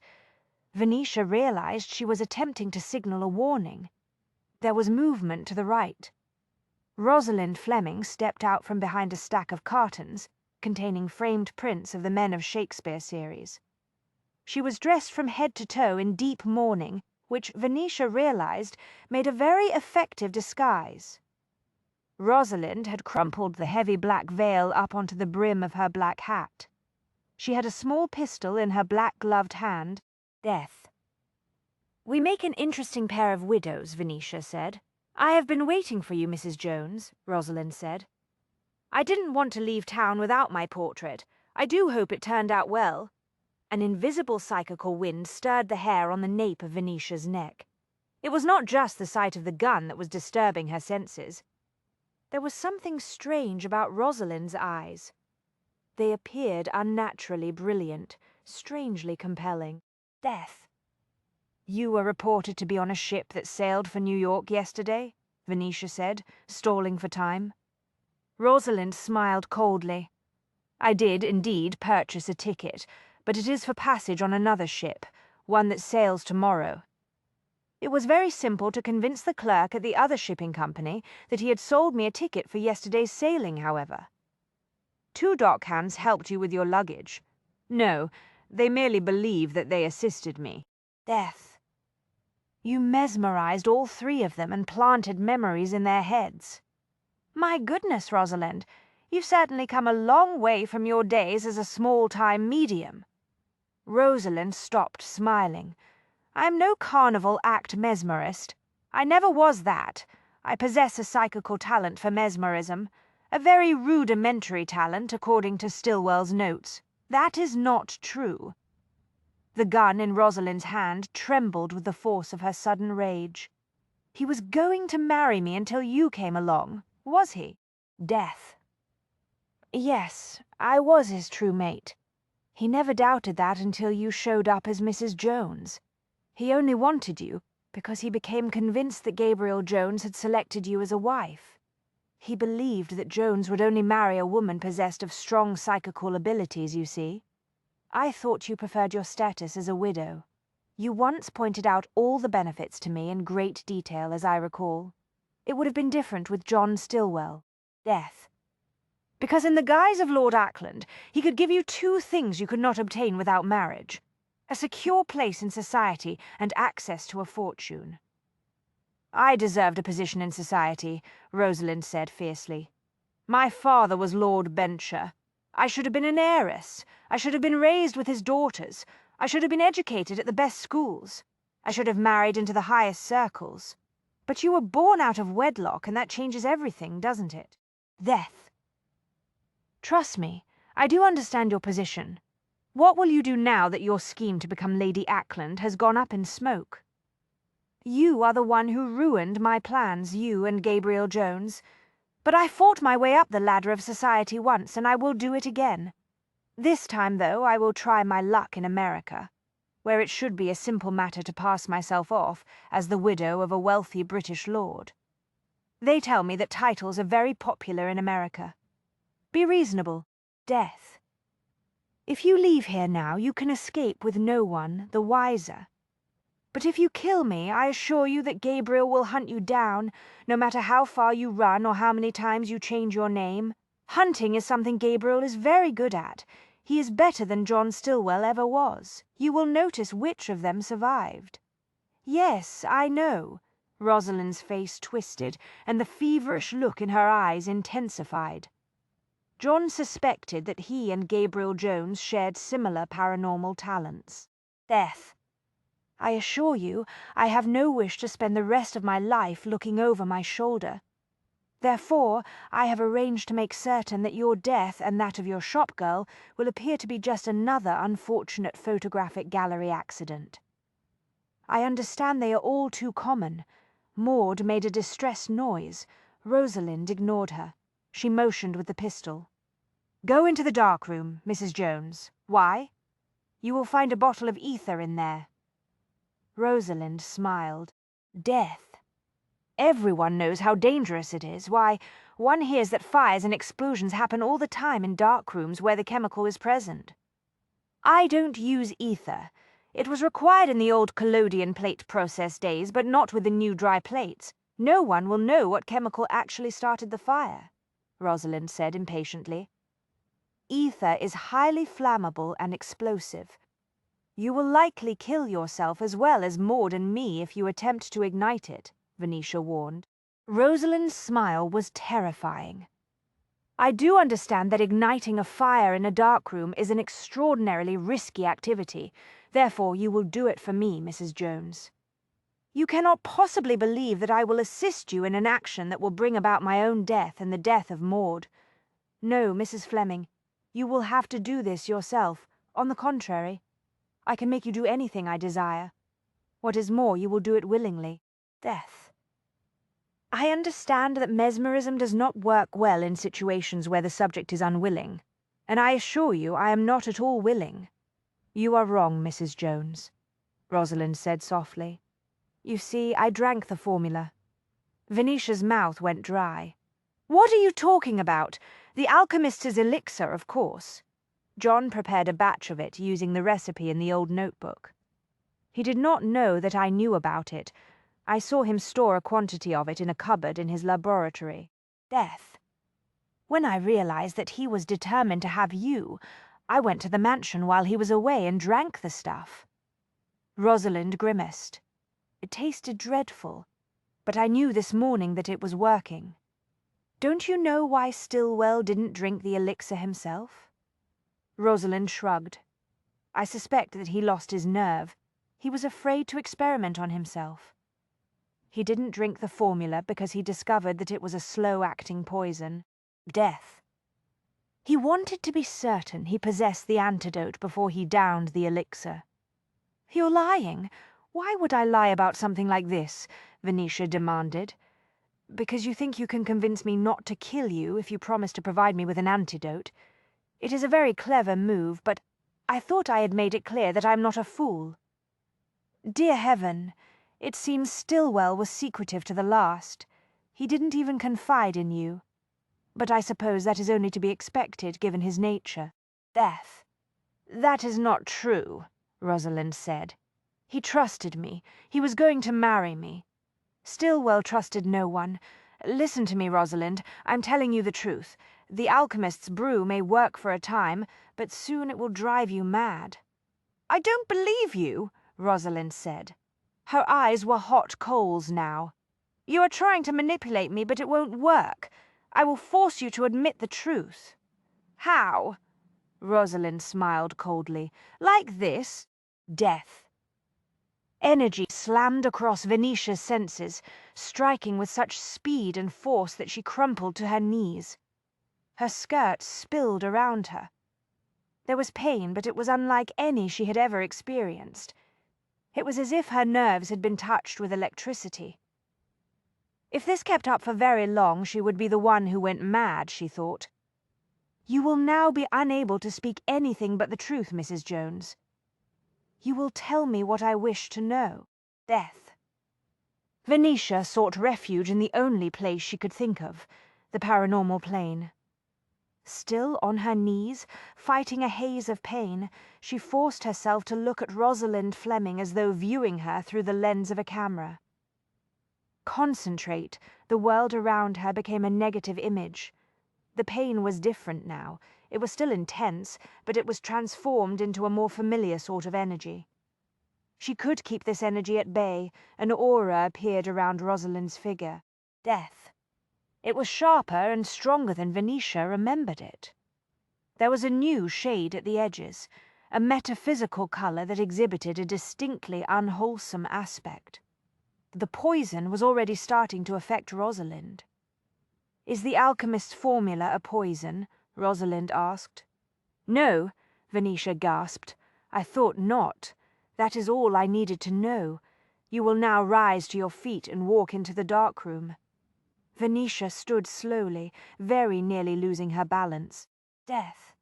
Venetia realized she was attempting to signal a warning. There was movement to the right. Rosalind Fleming stepped out from behind a stack of cartons containing framed prints of the Men of Shakespeare series. She was dressed from head to toe in deep mourning, which Venetia realized made a very effective disguise. Rosalind had crumpled the heavy black veil up onto the brim of her black hat. She had a small pistol in her black-gloved hand. Death. We make an interesting pair of widows, Venetia said. I have been waiting for you, Mrs. Jones, Rosalind said. I didn't want to leave town without my portrait. I do hope it turned out well. An invisible psychical wind stirred the hair on the nape of Venetia's neck. It was not just the sight of the gun that was disturbing her senses. There was something strange about Rosalind's eyes. They appeared unnaturally brilliant, strangely compelling. Death. You were reported to be on a ship that sailed for New York yesterday, Venetia said, stalling for time. Rosalind smiled coldly. I did, indeed, purchase a ticket, but it is for passage on another ship, one that sails tomorrow. It was very simple to convince the clerk at the other shipping company that he had sold me a ticket for yesterday's sailing, however. 2 dockhands helped you with your luggage. No, they merely believe that they assisted me. Death. You mesmerized all 3 of them and planted memories in their heads. My goodness, Rosalind, you've certainly come a long way from your days as a small-time medium. Rosalind stopped smiling. I'm no carnival act mesmerist. I never was that. I possess a psychical talent for mesmerism, a very rudimentary talent, according to Stillwell's notes. That is not true. The gun in Rosalind's hand trembled with the force of her sudden rage. He was going to marry me until you came along, was he? Death. Yes, I was his true mate. He never doubted that until you showed up as Mrs. Jones. He only wanted you because he became convinced that Gabriel Jones had selected you as a wife. He believed that Jones would only marry a woman possessed of strong psychical abilities, you see. I thought you preferred your status as a widow. You once pointed out all the benefits to me in great detail, as I recall. It would have been different with John Stillwell. Death. Because in the guise of Lord Ackland, he could give you 2 things you could not obtain without marriage: a secure place in society and access to a fortune. I deserved a position in society, Rosalind said fiercely. My father was Lord Bencher. I should have been an heiress. I should have been raised with his daughters. I should have been educated at the best schools. I should have married into the highest circles. But you were born out of wedlock, and that changes everything, doesn't it? Death. Trust me, I do understand your position. What will you do now that your scheme to become Lady Ackland has gone up in smoke? You are the one who ruined my plans, you and Gabriel Jones. But I fought my way up the ladder of society once, and I will do it again. This time, though, I will try my luck in America, where it should be a simple matter to pass myself off as the widow of a wealthy British lord. They tell me that titles are very popular in America. Be reasonable. Death. If you leave here now, you can escape with no one the wiser. But if you kill me, I assure you that Gabriel will hunt you down, no matter how far you run or how many times you change your name. Hunting is something Gabriel is very good at. He is better than John Stillwell ever was. You will notice which of them survived. Yes, I know. Rosalind's face twisted, and the feverish look in her eyes intensified. John suspected that he and Gabriel Jones shared similar paranormal talents. Death. I assure you, I have no wish to spend the rest of my life looking over my shoulder. Therefore, I have arranged to make certain that your death and that of your shop girl will appear to be just another unfortunate photographic gallery accident. I understand they are all too common. Maud made a distressed noise. Rosalind ignored her. She motioned with the pistol. Go into the dark room, Mrs. Jones. Why? You will find a bottle of ether in there. Rosalind smiled. Death. Everyone knows how dangerous it is. Why, one hears that fires and explosions happen all the time in dark rooms where the chemical is present. I don't use ether. It was required in the old collodion plate process days, but not with the new dry plates. No one will know what chemical actually started the fire, Rosalind said impatiently. Ether is highly flammable and explosive. You will likely kill yourself as well as Maud and me if you attempt to ignite it, Venetia warned. Rosalind's smile was terrifying. I do understand that igniting a fire in a dark room is an extraordinarily risky activity. Therefore, you will do it for me, Mrs. Jones. You cannot possibly believe that I will assist you in an action that will bring about my own death and the death of Maud. No, Mrs. Fleming, you will have to do this yourself. On the contrary, I can make you do anything I desire. What is more, you will do it willingly. Death. I understand that mesmerism does not work well in situations where the subject is unwilling, and I assure you I am not at all willing. You are wrong, Mrs. Jones, Rosalind said softly. You see, I drank the formula. Venetia's mouth went dry. What are you talking about? The alchemist's elixir, of course. John prepared a batch of it using the recipe in the old notebook. He did not know that I knew about it. I saw him store a quantity of it in a cupboard in his laboratory. Death. When I realized that he was determined to have you, I went to the mansion while he was away and drank the stuff. Rosalind grimaced. It tasted dreadful, but I knew this morning that it was working. Don't you know why Stillwell didn't drink the elixir himself? Rosalind shrugged. I suspect that he lost his nerve. He was afraid to experiment on himself. He didn't drink the formula because he discovered that it was a slow-acting poison. Death. He wanted to be certain he possessed the antidote before he downed the elixir. You're lying. Why would I lie about something like this? Venetia demanded. Because you think you can convince me not to kill you if you promise to provide me with an antidote. It is a very clever move, but I thought I had made it clear that I'm not a fool. Dear heaven, it seems Stillwell was secretive to the last. He didn't even confide in you. But I suppose that is only to be expected, given his nature. Death. That is not true, Rosalind said. He trusted me. He was going to marry me. Stillwell trusted no one. Listen to me, Rosalind. I'm telling you the truth. The alchemist's brew may work for a time, but soon it will drive you mad. I don't believe you, Rosalind said. Her eyes were hot coals now. You are trying to manipulate me, but it won't work. I will force you to admit the truth. How? Rosalind smiled coldly. Like this? Death. Energy slammed across Venetia's senses, striking with such speed and force that she crumpled to her knees. Her skirt spilled around her. There was pain, but it was unlike any she had ever experienced. It was as if her nerves had been touched with electricity. If this kept up for very long, she would be the one who went mad, she thought. You will now be unable to speak anything but the truth, Mrs. Jones. You will tell me what I wish to know. Death. Venetia sought refuge in the only place she could think of, the paranormal plane. Still on her knees, fighting a haze of pain, she forced herself to look at Rosalind Fleming as though viewing her through the lens of a camera. Concentrate, the world around her became a negative image. The pain was different now. It was still intense, but it was transformed into a more familiar sort of energy. She could keep this energy at bay. An aura appeared around Rosalind's figure. Death. It was sharper and stronger than Venetia remembered it. There was a new shade at the edges, a metaphysical color that exhibited a distinctly unwholesome aspect. The poison was already starting to affect Rosalind. Is the alchemist's formula a poison? Rosalind asked. No, Venetia gasped. I thought not. That is all I needed to know. You will now rise to your feet and walk into the dark room. Venetia stood slowly, very nearly losing her balance. Death.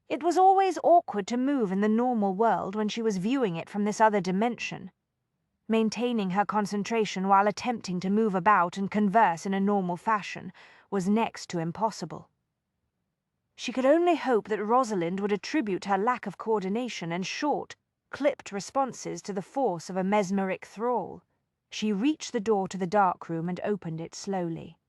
It was always awkward to move in the normal world when she was viewing it from this other dimension. Maintaining her concentration while attempting to move about and converse in a normal fashion was next to impossible. She could only hope that Rosalind would attribute her lack of coordination and short, clipped responses to the force of a mesmeric thrall. She reached the door to the dark room and opened it slowly.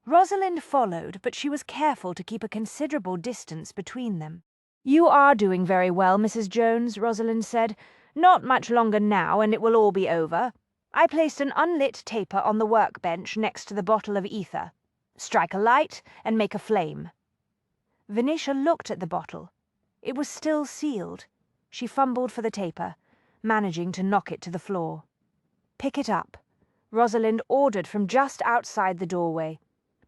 Rosalind followed, but she was careful to keep a considerable distance between them. You are doing very well, Mrs. Jones, Rosalind said. Not much longer now, and it will all be over. I placed an unlit taper on the workbench next to the bottle of ether. Strike a light and make a flame. Venetia looked at the bottle. It was still sealed. She fumbled for the taper, managing to knock it to the floor. Pick it up, Rosalind ordered from just outside the doorway.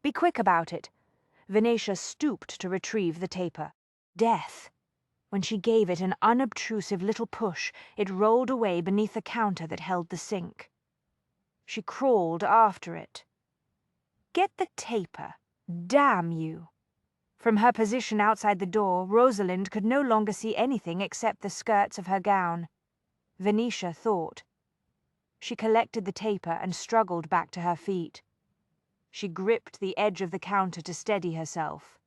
Be quick about it. Venetia stooped to retrieve the taper. Death. When she gave it an unobtrusive little push, it rolled away beneath the counter that held the sink. She crawled after it. Get the taper. Damn you. From her position outside the door, Rosalind could no longer see anything except the skirts of her gown. Venetia thought. She collected the taper and struggled back to her feet. She gripped the edge of the counter to steady herself.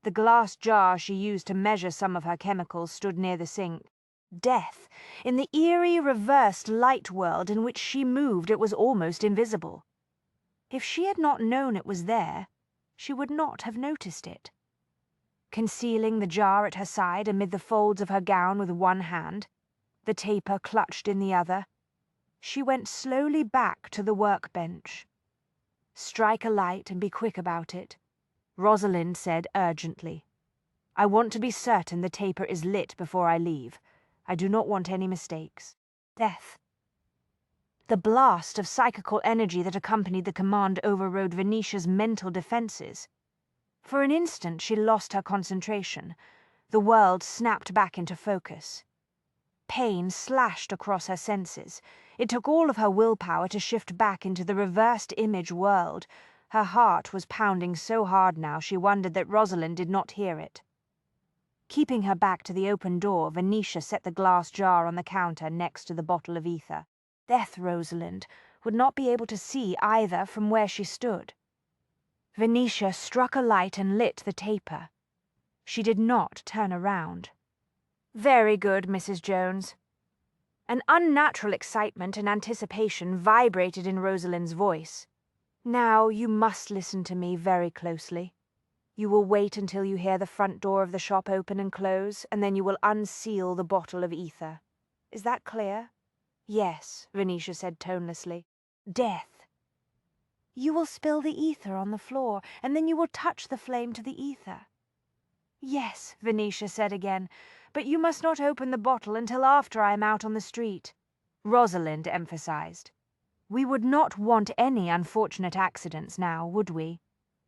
The glass jar she used to measure some of her chemicals stood near the sink. Death. In the eerie, reversed light world in which she moved, it was almost invisible. If she had not known it was there, she would not have noticed it. Concealing the jar at her side amid the folds of her gown with one hand, the taper clutched in the other, she went slowly back to the workbench. Strike a light and be quick about it, Rosalind said urgently. I want to be certain the taper is lit before I leave. I do not want any mistakes. Death. The blast of psychical energy that accompanied the command overrode Venetia's mental defenses. For an instant she lost her concentration. The world snapped back into focus. Pain slashed across her senses. It took all of her willpower to shift back into the reversed image world. Her heart was pounding so hard now she wondered that Rosalind did not hear it. Keeping her back to the open door, Venetia set the glass jar on the counter next to the bottle of ether. Death, Rosalind would not be able to see either from where she stood. Venetia struck a light and lit the taper. She did not turn around. Very good, Mrs. Jones. An unnatural excitement and anticipation vibrated in Rosalind's voice. Now you must listen to me very closely. You will wait until you hear the front door of the shop open and close, and then you will unseal the bottle of ether. Is that clear? Yes, Venetia said tonelessly. Death. You will spill the ether on the floor, and then you will touch the flame to the ether. Yes, Venetia said again, but you must not open the bottle until after I am out on the street. Rosalind emphasized. We would not want any unfortunate accidents now, would we?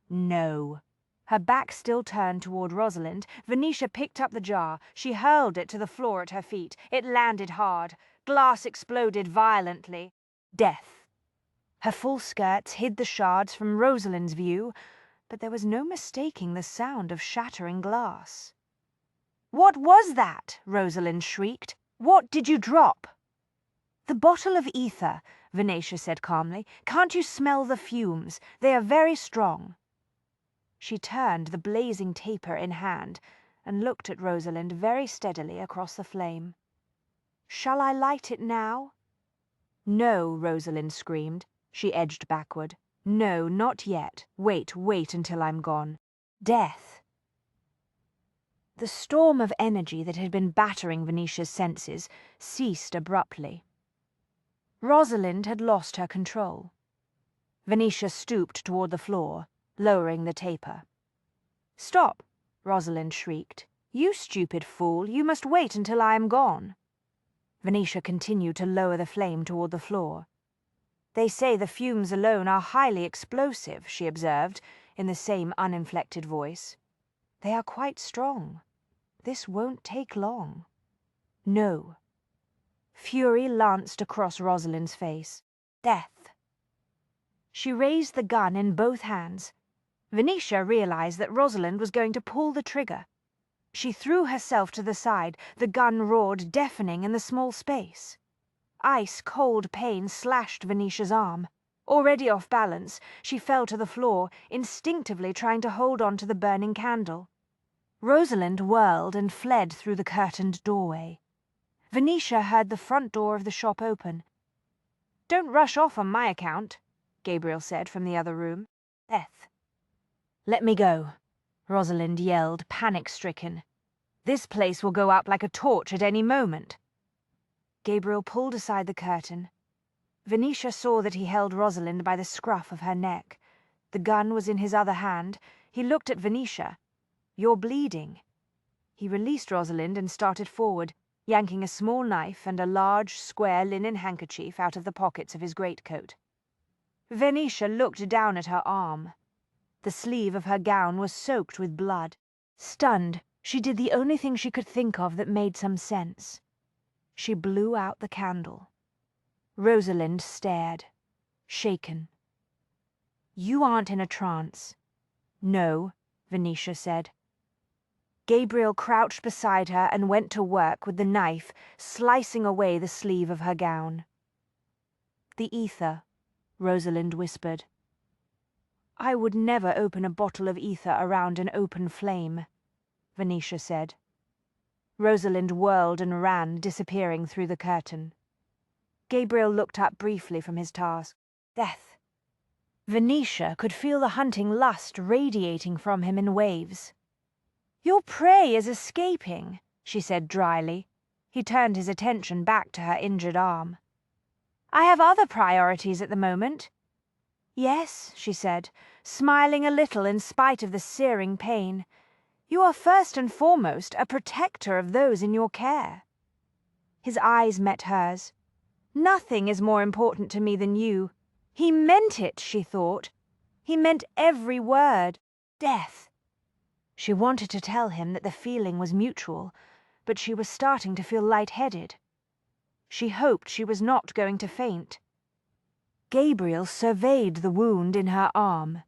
No. Her back still turned toward Rosalind, Venetia picked up the jar. She hurled it to the floor at her feet. It landed hard. Glass exploded violently. Death. Her full skirts hid the shards from Rosalind's view, but there was no mistaking the sound of shattering glass. What was that? Rosalind shrieked. What did you drop? The bottle of ether, Venetia said calmly. Can't you smell the fumes? They are very strong. She turned the blazing taper in hand and looked at Rosalind very steadily across the flame. Shall I light it now? No, Rosalind screamed. She edged backward. No, not yet. Wait until I'm gone. Death. The storm of energy that had been battering Venetia's senses ceased abruptly. Rosalind had lost her control. Venetia stooped toward the floor, lowering the taper. Stop, Rosalind shrieked. You stupid fool, you must wait until I am gone. Venetia continued to lower the flame toward the floor. They say the fumes alone are highly explosive, she observed, in the same uninflected voice. They are quite strong. This won't take long. No. Fury lanced across Rosalind's face. Death. She raised the gun in both hands. Venetia realized that Rosalind was going to pull the trigger. She threw herself to the side. The gun roared, deafening in the small space. Ice-cold pain slashed Venetia's arm. Already off balance, she fell to the floor, instinctively trying to hold on to the burning candle. Rosalind whirled and fled through the curtained doorway. Venetia heard the front door of the shop open. Don't rush off on my account, Gabriel said from the other room. Death. Let me go, Rosalind yelled, panic-stricken. This place will go up like a torch at any moment. Gabriel pulled aside the curtain. Venetia saw that he held Rosalind by the scruff of her neck. The gun was in his other hand. He looked at Venetia. You're bleeding. He released Rosalind and started forward. yanking a small knife and a large, square linen handkerchief out of the pockets of his greatcoat. Venetia looked down at her arm. The sleeve of her gown was soaked with blood. Stunned, she did the only thing she could think of that made some sense. She blew out the candle. Rosalind stared, shaken. "You aren't in a trance." "No," Venetia said. Gabriel crouched beside her and went to work with the knife, slicing away the sleeve of her gown. "The ether," Rosalind whispered. "I would never open a bottle of ether around an open flame," Venetia said. Rosalind whirled and ran, disappearing through the curtain. Gabriel looked up briefly from his task. Death. Venetia could feel the hunting lust radiating from him in waves. "Your prey is escaping," she said dryly. He turned his attention back to her injured arm. "I have other priorities at the moment." "Yes," she said, smiling a little in spite of the searing pain. "You are first and foremost a protector of those in your care." His eyes met hers. "Nothing is more important to me than you." He meant it, she thought. He meant every word. Death. She wanted to tell him that the feeling was mutual, but she was starting to feel lightheaded. She hoped she was not going to faint. Gabriel surveyed the wound in her arm.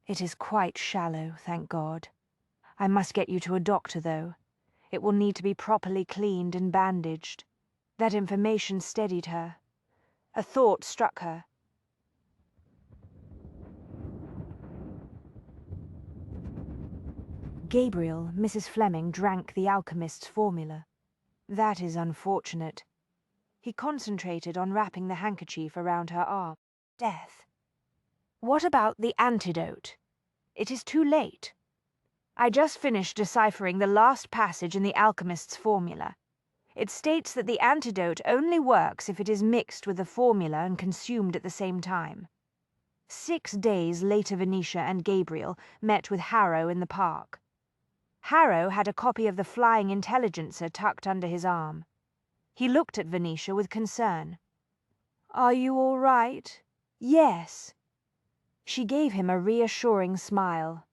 "It is quite shallow, thank God. I must get you to a doctor, though. It will need to be properly cleaned and bandaged." That information steadied her. A thought struck her. Gabriel, Mrs. Fleming, drank the alchemist's formula. "That is unfortunate." He concentrated on wrapping the handkerchief around her arm. Death. "What about the antidote?" "It is too late. I just finished deciphering the last passage in the alchemist's formula. It states that the antidote only works if it is mixed with the formula and consumed at the same time." 6 days later, Venetia and Gabriel met with Harrow in the park. Harrow had a copy of the Flying Intelligencer tucked under his arm. He looked at Venetia with concern. "Are you all right?" "Yes." She gave him a reassuring smile.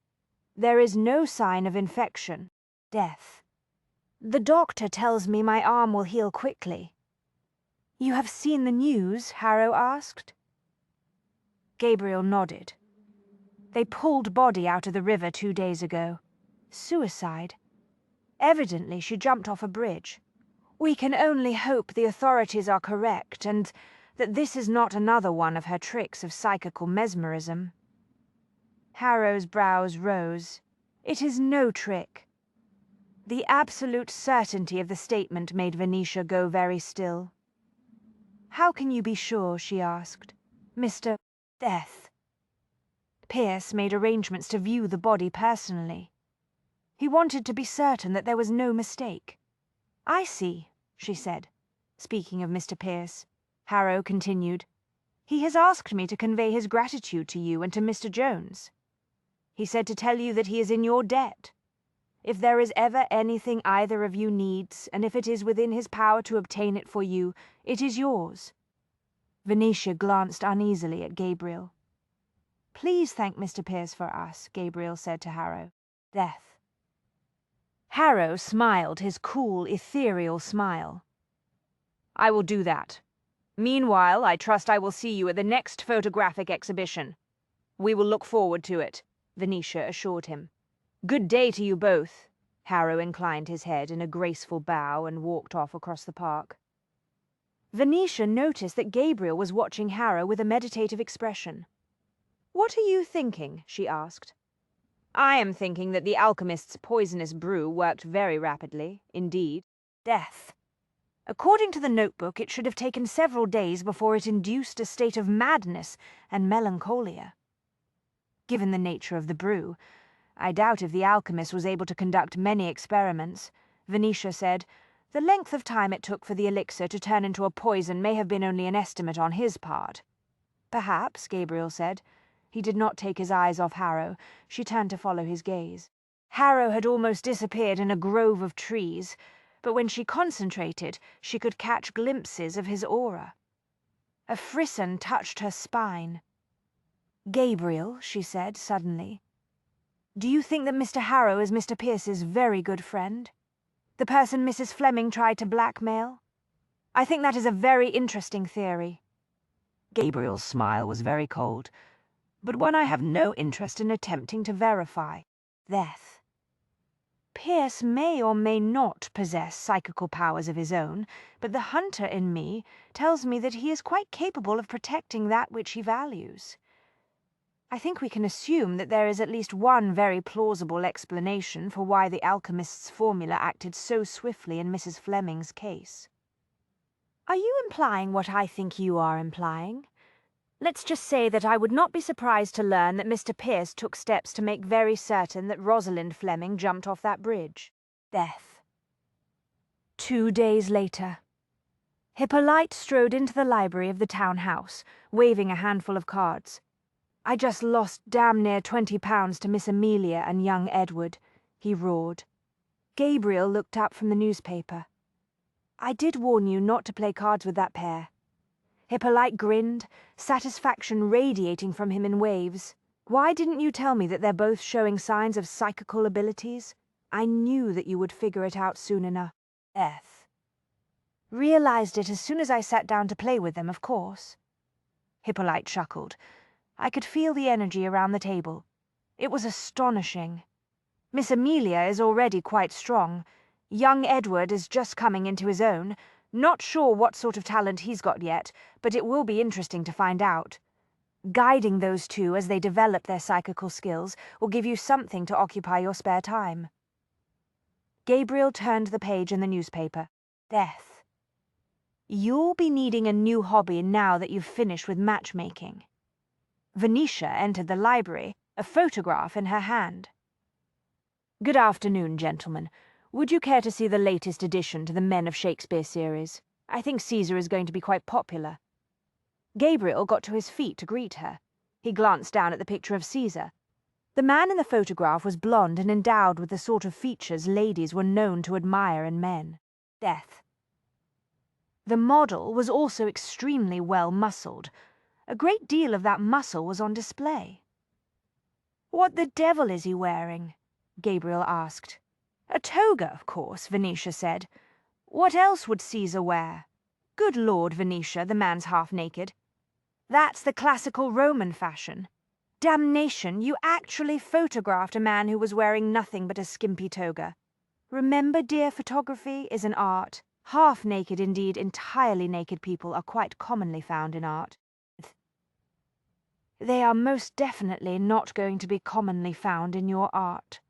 "There is no sign of infection. Death. The doctor tells me my arm will heal quickly." "You have seen the news?" Harrow asked. Gabriel nodded. "They pulled body out of the river 2 days ago. Suicide. Evidently she jumped off a bridge. We can only hope the authorities are correct and that this is not another one of her tricks of psychical mesmerism." Harrow's brows rose. "It is no trick." The absolute certainty of the statement made Venetia go very still. "How can you be sure?" she asked. "Mr. Death." Pierce made arrangements to view the body personally. He wanted to be certain that there was no mistake. "I see," she said. Speaking of Mr. Pierce, Harrow continued, "He has asked me to convey his gratitude to you and to Mr. Jones. He said to tell you that he is in your debt. If there is ever anything either of you needs, and if it is within his power to obtain it for you, it is yours." Venetia glanced uneasily at Gabriel. "Please thank Mr. Pierce for us," Gabriel said to Harrow. "Death." Harrow smiled his cool, ethereal smile. "I will do that. Meanwhile, I trust I will see you at the next photographic exhibition." "We will look forward to it," Venetia assured him. "Good day to you both." Harrow inclined his head in a graceful bow and walked off across the park. Venetia noticed that Gabriel was watching Harrow with a meditative expression. "What are you thinking?" she asked. "I am thinking that the alchemist's poisonous brew worked very rapidly, indeed. Death. According to the notebook, it should have taken several days before it induced a state of madness and melancholia. Given the nature of the brew, I doubt if the alchemist was able to conduct many experiments," Venetia said. "The length of time it took for the elixir to turn into a poison may have been only an estimate on his part." "Perhaps," Gabriel said. He did not take his eyes off Harrow. She turned to follow his gaze. Harrow had almost disappeared in a grove of trees. but when she concentrated, she could catch glimpses of his aura. A frisson touched her spine. "Gabriel," she said suddenly, "do you think that Mr. Harrow is Mr. Pierce's very good friend? The person Mrs. Fleming tried to blackmail? I think that is a very interesting theory." Gabriel's smile was very cold, but one I have no interest in attempting to verify. Death. Pierce may or may not possess psychical powers of his own, but the hunter in me tells me that he is quite capable of protecting that which he values. I think we can assume that there is at least one very plausible explanation for why the alchemist's formula acted so swiftly in Mrs. Fleming's case. Are you implying what I think you are implying? Let's just say that I would not be surprised to learn that Mr. Pierce took steps to make very certain that Rosalind Fleming jumped off that bridge. Death. 2 days later. Hippolyte strode into the library of the town house, waving a handful of cards. "I just lost damn near £20 to Miss Amelia and young Edward," he roared. Gabriel looked up from the newspaper. "I did warn you not to play cards with that pair." Hippolyte grinned, satisfaction radiating from him in waves. "Why didn't you tell me that they're both showing signs of psychical abilities? I knew that you would figure it out soon enough." "Realized it as soon as I sat down to play with them, of course." Hippolyte chuckled. I could feel the energy around the table. It was astonishing. Miss Amelia is already quite strong. Young Edward is just coming into his own. Not sure what sort of talent he's got yet, but it will be interesting to find out. Guiding those two as they develop their psychical skills will give you something to occupy your spare time. Gabriel turned the page in the newspaper. Death. You'll be needing a new hobby now that you've finished with matchmaking. Venetia entered the library, a photograph in her hand. "Good afternoon, gentlemen. Would you care to see the latest addition to the Men of Shakespeare series? I think Caesar is going to be quite popular." Gabriel got to his feet to greet her. He glanced down at the picture of Caesar. The man in the photograph was blond and endowed with the sort of features ladies were known to admire in men. Death. The model was also extremely well muscled. A great deal of that muscle was on display. "What the devil is he wearing?" Gabriel asked. "A toga, of course," Venetia said. "What else would Caesar wear? Good Lord, Venetia, the man's half naked. That's the classical Roman fashion. Damnation, you actually photographed a man who was wearing nothing but a skimpy toga. Remember, dear, photography is an art. Half naked, indeed entirely naked people are quite commonly found in art." "They are most definitely not going to be commonly found in your art.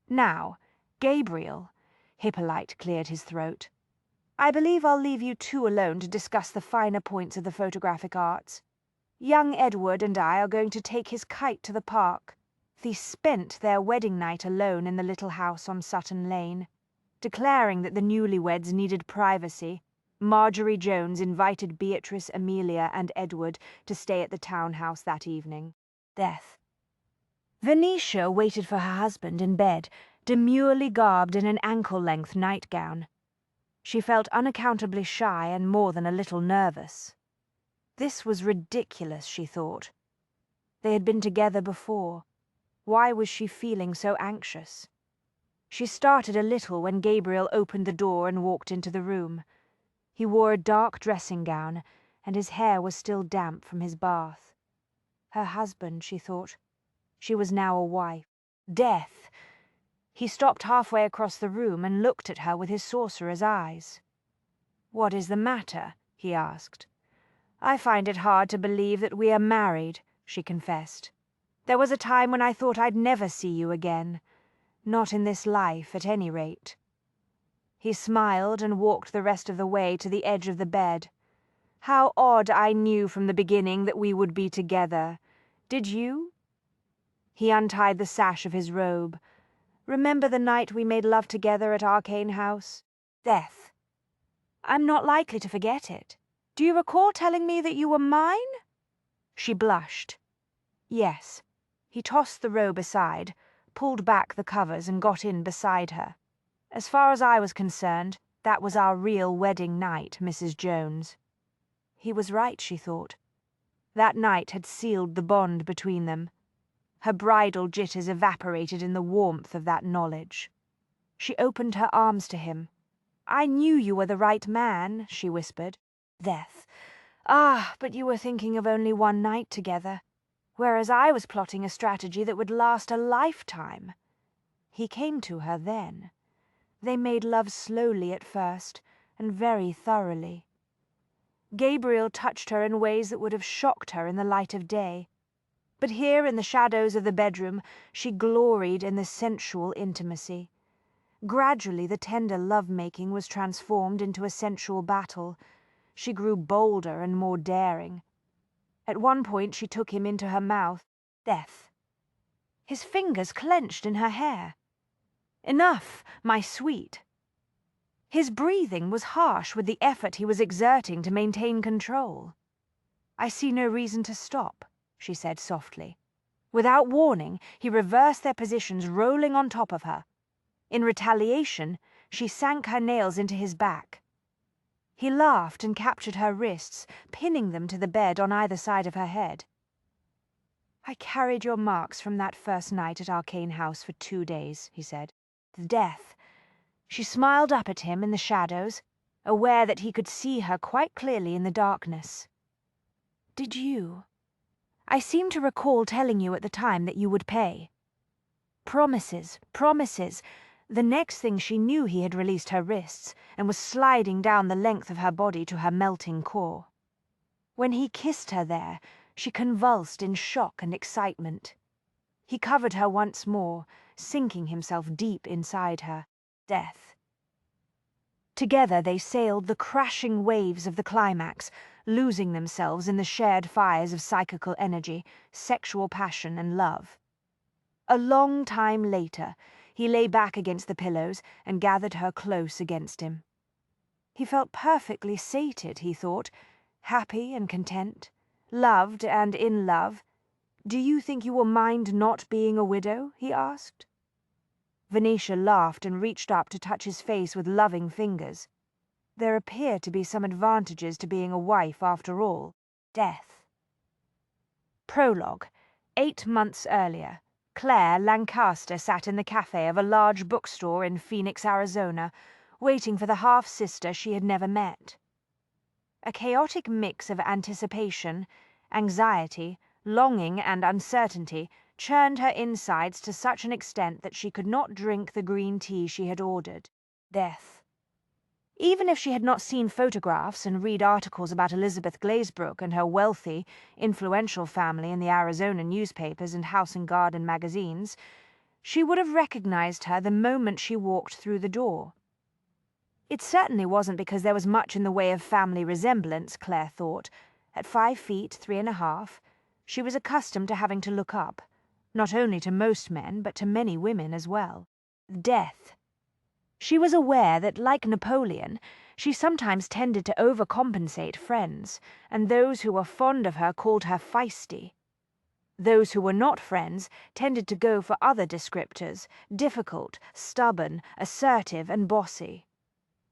Now, Gabriel," Hippolyte cleared his throat, "I believe I'll leave you two alone to discuss the finer points of the photographic arts. Young Edward and I are going to take his kite to the park. They spent their wedding night alone in the little house on Sutton Lane. Declaring that the newlyweds needed privacy, Marjorie Jones invited Beatrice, Amelia, and Edward to stay at the townhouse that evening. Death. Venetia waited for her husband in bed, demurely garbed in an ankle-length nightgown. She felt unaccountably shy and more than a little nervous. This was ridiculous, she thought. They had been together before. Why was she feeling so anxious? She started a little when Gabriel opened the door and walked into the room. He wore a dark dressing gown, and his hair was still damp from his bath. Her husband, she thought. She was now a wife. Death. He stopped halfway across the room and looked at her with his sorcerer's eyes. "What is the matter?" he asked. "I find it hard to believe that we are married," she confessed. "There was a time when I thought I'd never see you again. Not in this life, at any rate." He smiled and walked the rest of the way to the edge of the bed. "How odd I knew from the beginning that we would be together. Did you?" He untied the sash of his robe. "Remember the night we made love together at Arcane House? Death. I'm not likely to forget it. Do you recall telling me that you were mine?" She blushed. Yes. He tossed the robe aside, pulled back the covers and got in beside her. As far as I was concerned, that was our real wedding night, Mrs. Jones. He was right, she thought. That night had sealed the bond between them. Her bridal jitters evaporated in the warmth of that knowledge. She opened her arms to him. "I knew you were the right man," she whispered. "Death. Ah, but you were thinking of only one night together, whereas I was plotting a strategy that would last a lifetime." He came to her then. They made love slowly at first, and very thoroughly. Gabriel touched her in ways that would have shocked her in the light of day. But here in the shadows of the bedroom she gloried in the sensual intimacy. Gradually the tender love-making was transformed into a sensual battle. She grew bolder and more daring. At one point she took him into her mouth. Death. His fingers clenched in her hair. "Enough, my sweet." His breathing was harsh with the effort he was exerting to maintain control. "I see no reason to stop," she said softly. Without warning, he reversed their positions, rolling on top of her. In retaliation, she sank her nails into his back. He laughed and captured her wrists, pinning them to the bed on either side of her head. "I carried your marks from that first night at Arcane House for 2 days," he said. "Death." She smiled up at him in the shadows, aware that he could see her quite clearly in the darkness. "Did you? I seem to recall telling you at the time that you would pay." Promises, promises. The next thing she knew he had released her wrists and was sliding down the length of her body to her melting core. When he kissed her there, she convulsed in shock and excitement. He covered her once more, sinking himself deep inside her. Death. Together they sailed the crashing waves of the climax, losing themselves in the shared fires of psychical energy, sexual passion, and love. A long time later, he lay back against the pillows and gathered her close against him. He felt perfectly sated, he thought, happy and content, loved and in love. "Do you think you will mind not being a widow?" he asked. Venetia laughed and reached up to touch his face with loving fingers. There appeared to be some advantages to being a wife after all. Death. Prologue. 8 months earlier, Claire Lancaster sat in the cafe of a large bookstore in Phoenix, Arizona, waiting for the half-sister she had never met. A chaotic mix of anticipation, anxiety, longing, and uncertainty churned her insides to such an extent that she could not drink the green tea she had ordered. Death. Even if she had not seen photographs and read articles about Elizabeth Glazebrook and her wealthy, influential family in the Arizona newspapers and House and Garden magazines, she would have recognized her the moment she walked through the door. It certainly wasn't because there was much in the way of family resemblance, Claire thought. At 5 feet 3.5, she was accustomed to having to look up, not only to most men, but to many women as well. Death. She was aware that, like Napoleon, she sometimes tended to overcompensate friends, and those who were fond of her called her feisty. Those who were not friends tended to go for other descriptors: difficult, stubborn, assertive, and bossy.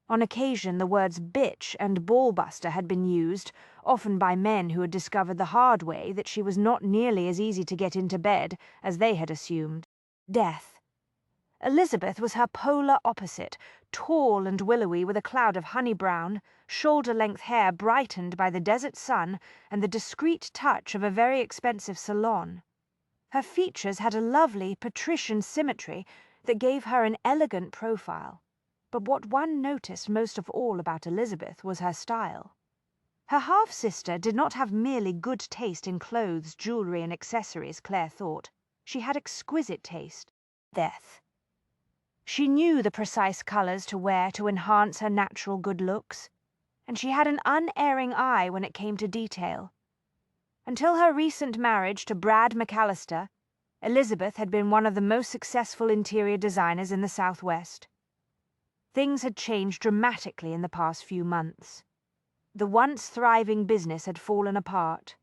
On occasion the words bitch and ballbuster had been used, often by men who had discovered the hard way that she was not nearly as easy to get into bed as they had assumed. Death. Elizabeth was her polar opposite, tall and willowy with a cloud of honey-brown, shoulder-length hair brightened by the desert sun and the discreet touch of a very expensive salon. Her features had a lovely patrician symmetry that gave her an elegant profile. But what one noticed most of all about Elizabeth was her style. Her half-sister did not have merely good taste in clothes, jewellery, and accessories, Claire thought. She had exquisite taste. Death. She knew the precise colours to wear to enhance her natural good looks, and she had an unerring eye when it came to detail. Until her recent marriage to Brad McAllister, Elizabeth had been one of the most successful interior designers in the Southwest. Things had changed dramatically in the past few months. The once thriving business had fallen apart.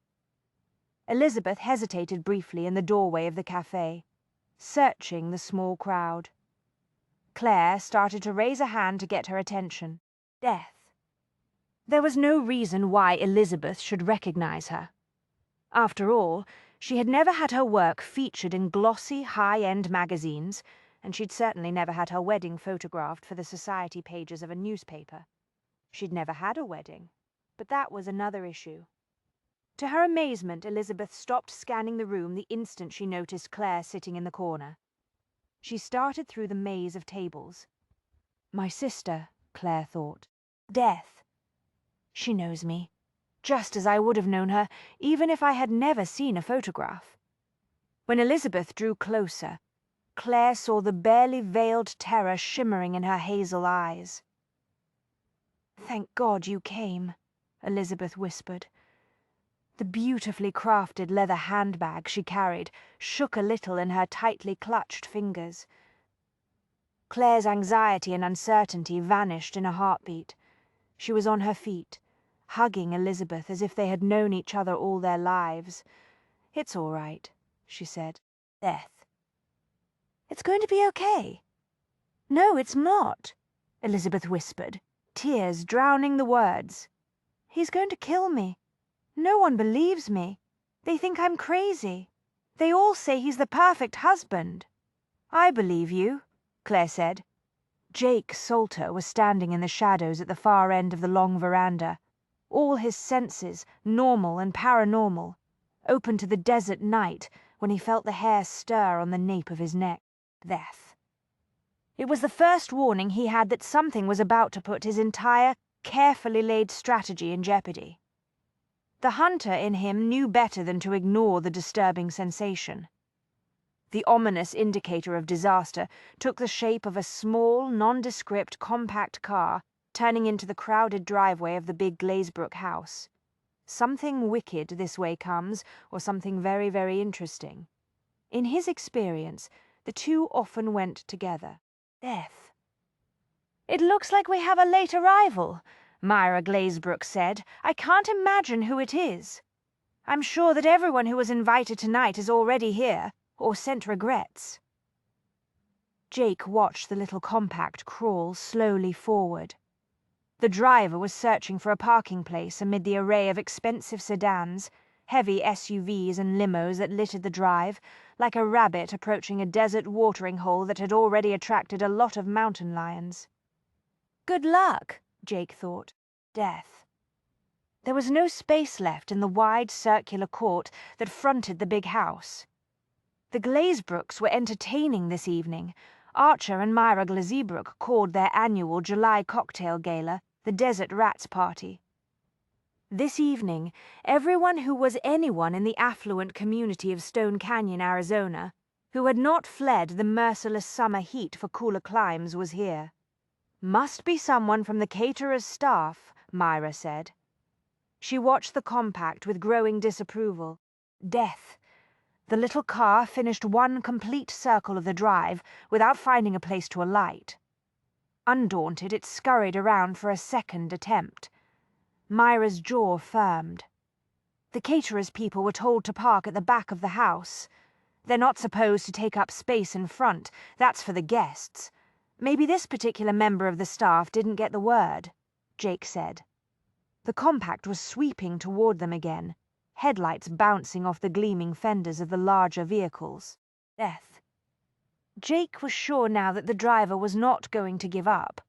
Elizabeth hesitated briefly in the doorway of the cafe, searching the small crowd. Claire started to raise a hand to get her attention. Death. There was no reason why Elizabeth should recognize her. After all, she had never had her work featured in glossy, high-end magazines, and she'd certainly never had her wedding photographed for the society pages of a newspaper. She'd never had a wedding, but that was another issue. To her amazement, Elizabeth stopped scanning the room the instant she noticed Claire sitting in the corner. She started through the maze of tables. My sister, Claire thought. Death. She knows me, just as I would have known her, even if I had never seen a photograph. When Elizabeth drew closer, Claire saw the barely veiled terror shimmering in her hazel eyes. "Thank God you came," Elizabeth whispered. The beautifully crafted leather handbag she carried shook a little in her tightly clutched fingers. Claire's anxiety and uncertainty vanished in a heartbeat. She was on her feet, hugging Elizabeth as if they had known each other all their lives. "It's all right," she said. "Death." "It's going to be okay." "No, it's not," Elizabeth whispered, tears drowning the words. "He's going to kill me. No one believes me. They think I'm crazy. They all say he's the perfect husband." "I believe you," Claire said. Jake Salter was standing in the shadows at the far end of the long veranda, all his senses, normal and paranormal, open to the desert night when he felt the hair stir on the nape of his neck. Death. It was the first warning he had that something was about to put his entire, carefully laid strategy in jeopardy. The hunter in him knew better than to ignore the disturbing sensation. The ominous indicator of disaster took the shape of a small, nondescript, compact car turning into the crowded driveway of the big Glazebrook house. Something wicked this way comes, or something very, very interesting. In his experience, the two often went together. Death. "It looks like we have a late arrival," Myra Glazebrook said. "I can't imagine who it is. I'm sure that everyone who was invited tonight is already here, or sent regrets." Jake watched the little compact crawl slowly forward. The driver was searching for a parking place amid the array of expensive sedans, heavy SUVs and limos that littered the drive, like a rabbit approaching a desert watering hole that had already attracted a lot of mountain lions. Good luck, Jake thought. Death. There was no space left in the wide circular court that fronted the big house. The Glazebrooks were entertaining this evening. Archer and Myra Glazebrook called their annual July cocktail gala the Desert Rats Party. This evening, everyone who was anyone in the affluent community of Stone Canyon, Arizona, who had not fled the merciless summer heat for cooler climes, was here. Must be someone from the caterer's staff, Myra said. She watched the compact with growing disapproval. Death. The little car finished one complete circle of the drive without finding a place to alight. Undaunted, it scurried around for a second attempt. Myra's jaw firmed. The caterer's people were told to park at the back of the house. They're not supposed to take up space in front. That's for the guests. Maybe this particular member of the staff didn't get the word, Jake said. The compact was sweeping toward them again, headlights bouncing off the gleaming fenders of the larger vehicles. Death. Jake was sure now that the driver was not going to give up.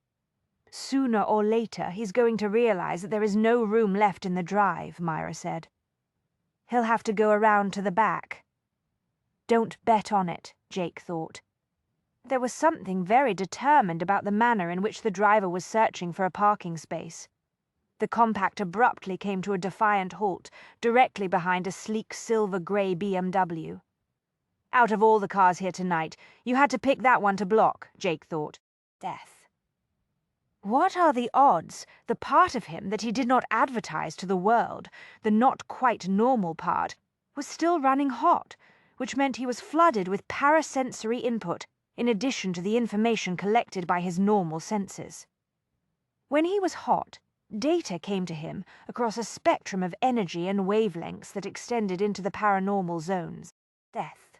Sooner or later, he's going to realize that there is no room left in the drive, Myra said. He'll have to go around to the back. Don't bet on it, Jake thought. There was something very determined about the manner in which the driver was searching for a parking space. The compact abruptly came to a defiant halt, directly behind a sleek silver-grey BMW. Out of all the cars here tonight, you had to pick that one to block, Jake thought. Death. What are the odds the part of him that he did not advertise to the world, the not-quite-normal part, was still running hot, which meant he was flooded with parasensory input in addition to the information collected by his normal senses. When he was hot, data came to him across a spectrum of energy and wavelengths that extended into the paranormal zones. Death.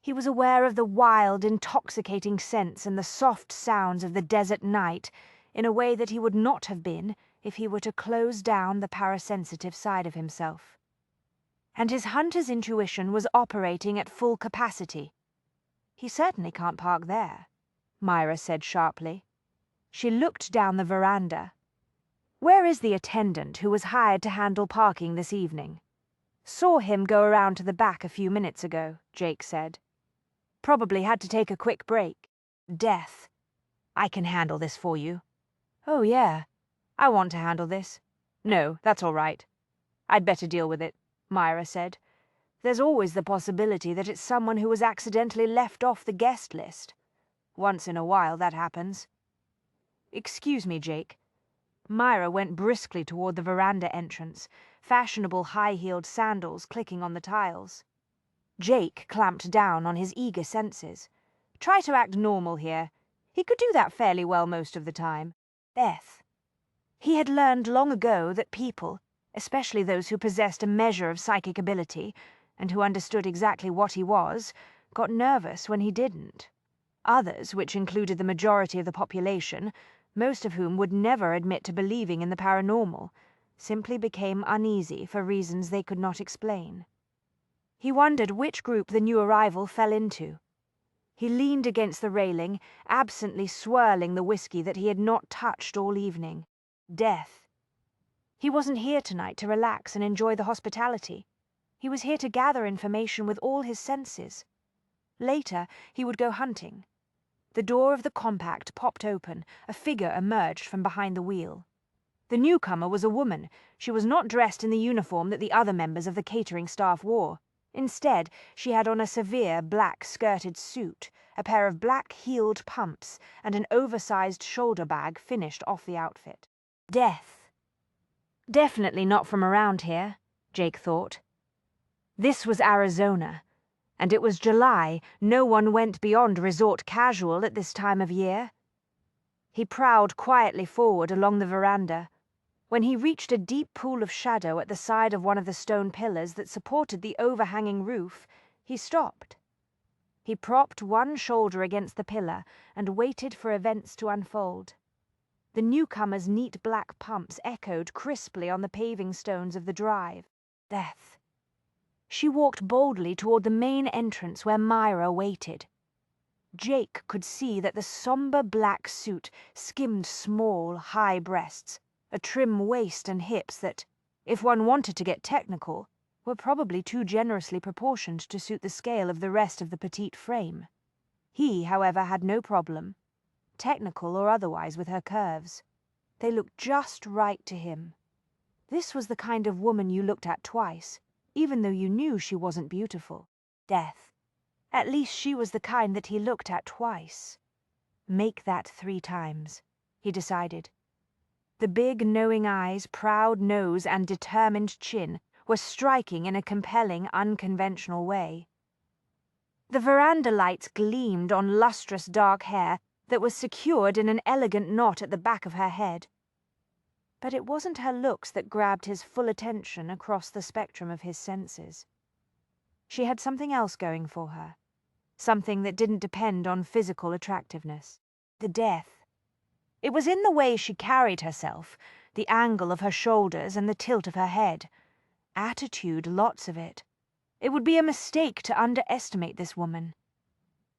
He was aware of the wild, intoxicating scents and the soft sounds of the desert night in a way that he would not have been if he were to close down the parasensitive side of himself. And his hunter's intuition was operating at full capacity. "He certainly can't park there," Myra said sharply. She looked down the veranda. "Where is the attendant who was hired to handle parking this evening?" "Saw him go around to the back a few minutes ago," Jake said. "Probably had to take a quick break." "Death. I can handle this for you." "Oh, yeah. I want to handle this." "No, that's all right. I'd better deal with it," Myra said. "There's always the possibility that it's someone who was accidentally left off the guest list. Once in a while that happens." "Excuse me, Jake." Myra went briskly toward the veranda entrance, fashionable high-heeled sandals clicking on the tiles. Jake clamped down on his eager senses. "Try to act normal here. He could do that fairly well most of the time." Beth. He had learned long ago that people, especially those who possessed a measure of psychic ability, and who understood exactly what he was, got nervous when he didn't. Others, which included the majority of the population, most of whom would never admit to believing in the paranormal, simply became uneasy for reasons they could not explain. He wondered which group the new arrival fell into. He leaned against the railing, absently swirling the whiskey that he had not touched all evening. Death. He wasn't here tonight to relax and enjoy the hospitality. He was here to gather information with all his senses. Later, he would go hunting. The door of the compact popped open. A figure emerged from behind the wheel. The newcomer was a woman. She was not dressed in the uniform that the other members of the catering staff wore. Instead, she had on a severe black-skirted suit, a pair of black-heeled pumps, and an oversized shoulder bag finished off the outfit. Death. Definitely not from around here, Jake thought. This was Arizona, and it was July. No one went beyond resort casual at this time of year. He prowled quietly forward along the veranda. When he reached a deep pool of shadow at the side of one of the stone pillars that supported the overhanging roof, he stopped. He propped one shoulder against the pillar and waited for events to unfold. The newcomer's neat black pumps echoed crisply on the paving stones of the drive. Death. She walked boldly toward the main entrance where Myra waited. Jake could see that the somber black suit skimmed small, high breasts, a trim waist and hips that, if one wanted to get technical, were probably too generously proportioned to suit the scale of the rest of the petite frame. He, however, had no problem, technical or otherwise, with her curves. They looked just right to him. This was the kind of woman you looked at twice, even though you knew she wasn't beautiful. Death. At least she was the kind that he looked at twice. Make that 3 times, he decided. The big, knowing eyes, proud nose, and determined chin were striking in a compelling, unconventional way. The veranda lights gleamed on lustrous dark hair that was secured in an elegant knot at the back of her head. But it wasn't her looks that grabbed his full attention across the spectrum of his senses. She had something else going for her, something that didn't depend on physical attractiveness. The death. It was in the way she carried herself, the angle of her shoulders and the tilt of her head. Attitude, lots of it. It would be a mistake to underestimate this woman.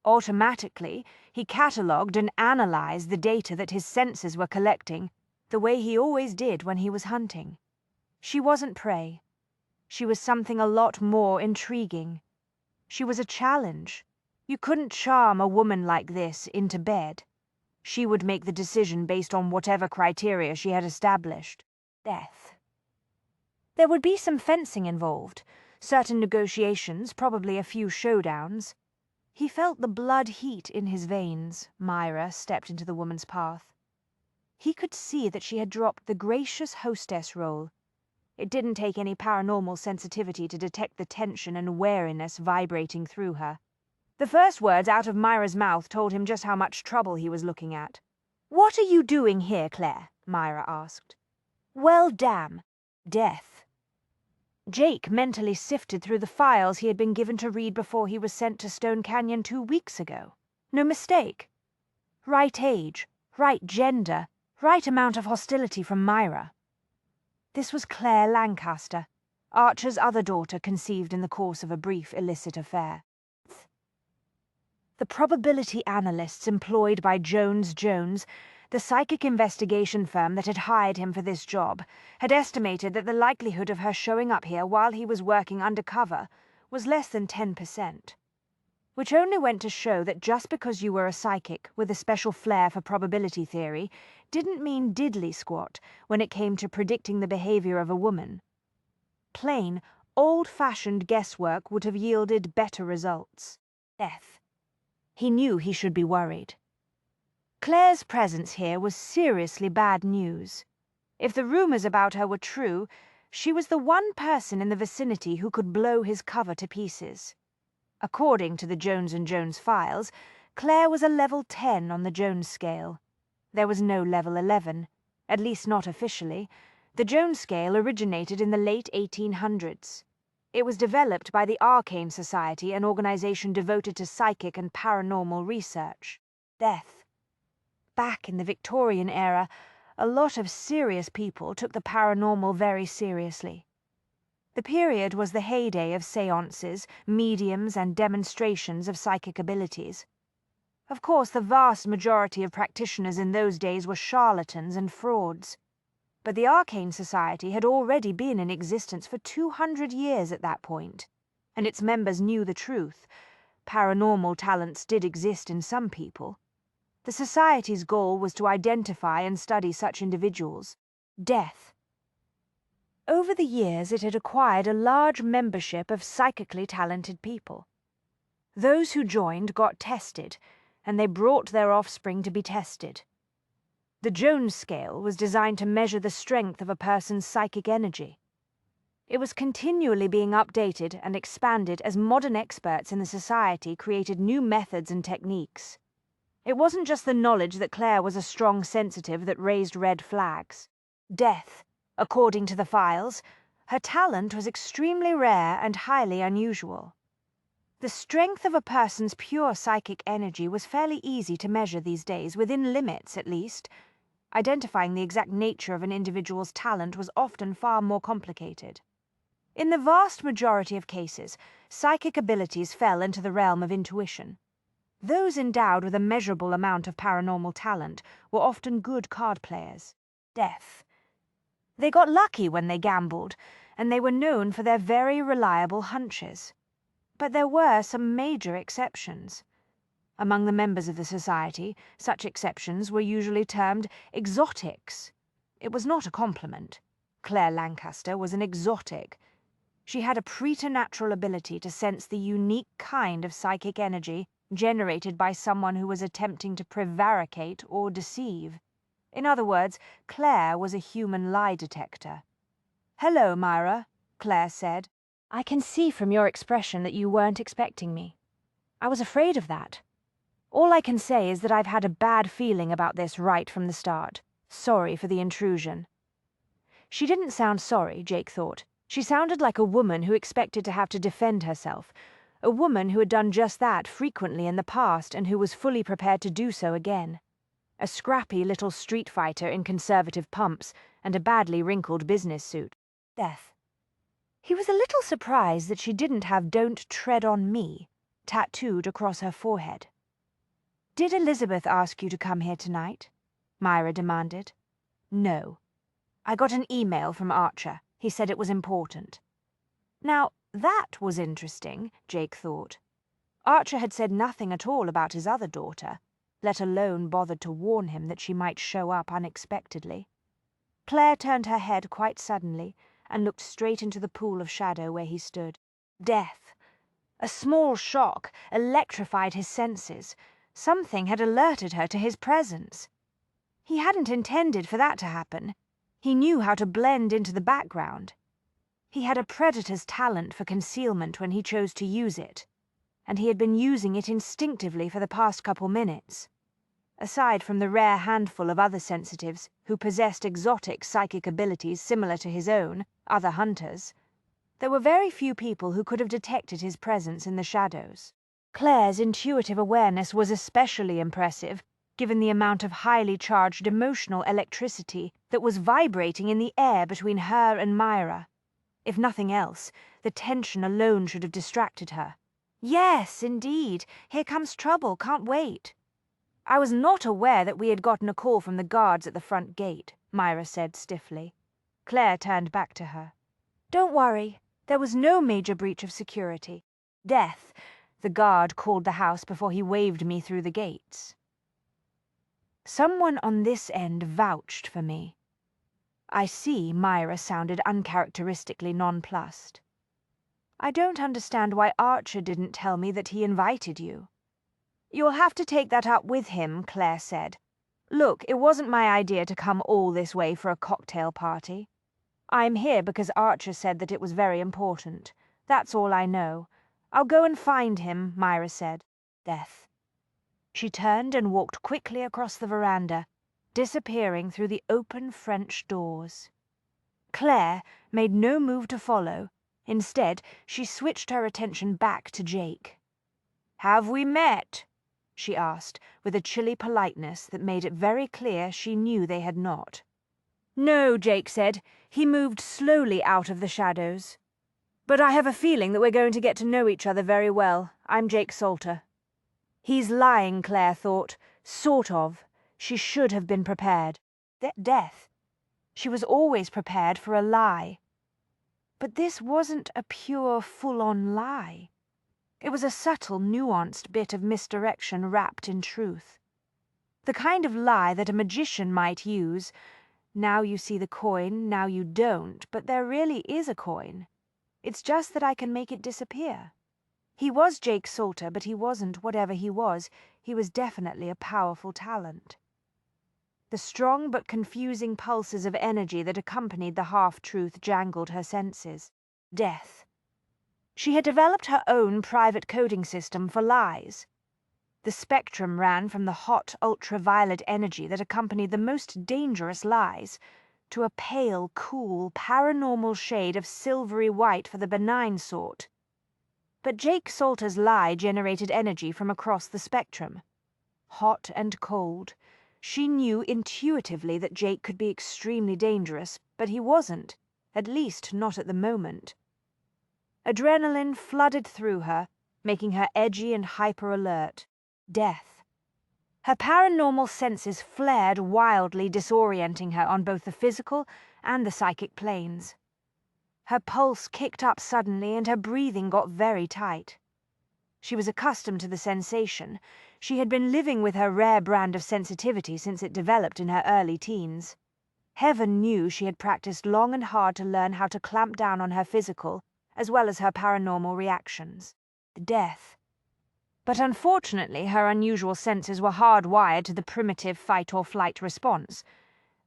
Automatically, he catalogued and analyzed the data that his senses were collecting, the way he always did when he was hunting. She wasn't prey. She was something a lot more intriguing. She was a challenge. You couldn't charm a woman like this into bed. She would make the decision based on whatever criteria she had established. Death. There would be some fencing involved, certain negotiations, probably a few showdowns. He felt the blood heat in his veins. Myra stepped into the woman's path. He could see that she had dropped the gracious hostess role. It didn't take any paranormal sensitivity to detect the tension and wariness vibrating through her. The first words out of Myra's mouth told him just how much trouble he was looking at. "What are you doing here, Claire?" Myra asked. "Well, damn. Death." Jake mentally sifted through the files he had been given to read before he was sent to Stone Canyon 2 weeks ago. No mistake. Right age, right gender, right amount of hostility from Myra. This was Claire Lancaster, Archer's other daughter conceived in the course of a brief illicit affair. The probability analysts employed by Jones, the psychic investigation firm that had hired him for this job, had estimated that the likelihood of her showing up here while he was working undercover was less than 10%. Which only went to show that just because you were a psychic with a special flair for probability theory didn't mean diddly squat when it came to predicting the behavior of a woman. Plain, old-fashioned guesswork would have yielded better results. Death. He knew he should be worried. Claire's presence here was seriously bad news. If the rumors about her were true, she was the one person in the vicinity who could blow his cover to pieces. According to the Jones & Jones files, Claire was a level 10 on the Jones scale. There was no level 11, at least not officially. The Jones scale originated in the late 1800s. It was developed by the Arcane Society, an organization devoted to psychic and paranormal research. Death. Back in the Victorian era, a lot of serious people took the paranormal very seriously. The period was the heyday of séances, mediums, and demonstrations of psychic abilities. Of course, the vast majority of practitioners in those days were charlatans and frauds. But the Arcane Society had already been in existence for 200 years at that point, and its members knew the truth. Paranormal talents did exist in some people. The Society's goal was to identify and study such individuals. Death. Over the years, it had acquired a large membership of psychically talented people. Those who joined got tested, and they brought their offspring to be tested. The Jones scale was designed to measure the strength of a person's psychic energy. It was continually being updated and expanded as modern experts in the society created new methods and techniques. It wasn't just the knowledge that Claire was a strong sensitive that raised red flags. Death, according to the files, her talent was extremely rare and highly unusual. The strength of a person's pure psychic energy was fairly easy to measure these days, within limits at least. Identifying the exact nature of an individual's talent was often far more complicated. In the vast majority of cases, psychic abilities fell into the realm of intuition. Those endowed with a measurable amount of paranormal talent were often good card players. Death. They got lucky when they gambled, and they were known for their very reliable hunches. But there were some major exceptions. Among the members of the society, such exceptions were usually termed exotics. It was not a compliment. Claire Lancaster was an exotic. She had a preternatural ability to sense the unique kind of psychic energy generated by someone who was attempting to prevaricate or deceive. In other words, Claire was a human lie detector. "Hello, Myra," Claire said. "I can see from your expression that you weren't expecting me. I was afraid of that. All I can say is that I've had a bad feeling about this right from the start. Sorry for the intrusion." She didn't sound sorry, Jake thought. She sounded like a woman who expected to have to defend herself, a woman who had done just that frequently in the past and who was fully prepared to do so again. A scrappy little street fighter in conservative pumps and a badly wrinkled business suit. Death. He was a little surprised that she didn't have "Don't Tread on Me" tattooed across her forehead. "Did Elizabeth ask you to come here tonight?" Myra demanded. "No. I got an email from Archer. He said it was important." Now, that was interesting, Jake thought. Archer had said nothing at all about his other daughter, let alone bothered to warn him that she might show up unexpectedly. Claire turned her head quite suddenly and looked straight into the pool of shadow where he stood. Death. A small shock electrified his senses. Something had alerted her to his presence. He hadn't intended for that to happen. He knew how to blend into the background. He had a predator's talent for concealment when he chose to use it, and he had been using it instinctively for the past couple minutes. Aside from the rare handful of other sensitives who possessed exotic psychic abilities similar to his own, other hunters, There were very few people who could have detected his presence in the shadows. Claire's intuitive awareness was especially impressive, given the amount of highly charged emotional electricity that was vibrating in the air between her and Myra. If nothing else, the tension alone should have distracted her. "Yes, indeed. Here comes trouble. Can't wait." "I was not aware that we had gotten a call from the guards at the front gate," Myra said stiffly. Claire turned back to her. "Don't worry. There was no major breach of security. Death. The guard called the house before he waved me through the gates." Someone on this end vouched for me. I see Myra sounded uncharacteristically nonplussed. "I don't understand why Archer didn't tell me that he invited you." "You'll have to take that up with him," Claire said. "Look, it wasn't my idea to come all this way for a cocktail party. I'm here because Archer said that it was very important. That's all I know. I'll go and find him," Myra said. "Death." She turned and walked quickly across the veranda, disappearing through the open French doors. Claire made no move to follow. Instead, she switched her attention back to Jake. "Have we met?" she asked, with a chilly politeness that made it very clear she knew they had not. "No," Jake said. He moved slowly out of the shadows. "But I have a feeling that we're going to get to know each other very well. I'm Jake Salter." He's lying, Claire thought. Sort of. She should have been prepared. Death. She was always prepared for a lie. But this wasn't a pure, full-on lie. It was a subtle, nuanced bit of misdirection wrapped in truth. The kind of lie that a magician might use. Now you see the coin, now you don't, but there really is a coin. It's just that I can make it disappear. He was Jake Salter, but he wasn't whatever he was. He was definitely a powerful talent. The strong but confusing pulses of energy that accompanied the half-truth jangled her senses. Death. She had developed her own private coding system for lies. The spectrum ran from the hot, ultraviolet energy that accompanied the most dangerous lies to a pale, cool, paranormal shade of silvery white for the benign sort. But Jake Salter's lie generated energy from across the spectrum. Hot and cold. She knew intuitively that Jake could be extremely dangerous, but he wasn't, at least not at the moment. Adrenaline flooded through her, making her edgy and hyper-alert. Death. Her paranormal senses flared wildly, disorienting her on both the physical and the psychic planes. Her pulse kicked up suddenly and her breathing got very tight. She was accustomed to the sensation. She had been living with her rare brand of sensitivity since it developed in her early teens. Heaven knew she had practiced long and hard to learn how to clamp down on her physical, as well as her paranormal reactions. Death. But unfortunately, her unusual senses were hardwired to the primitive fight-or-flight response.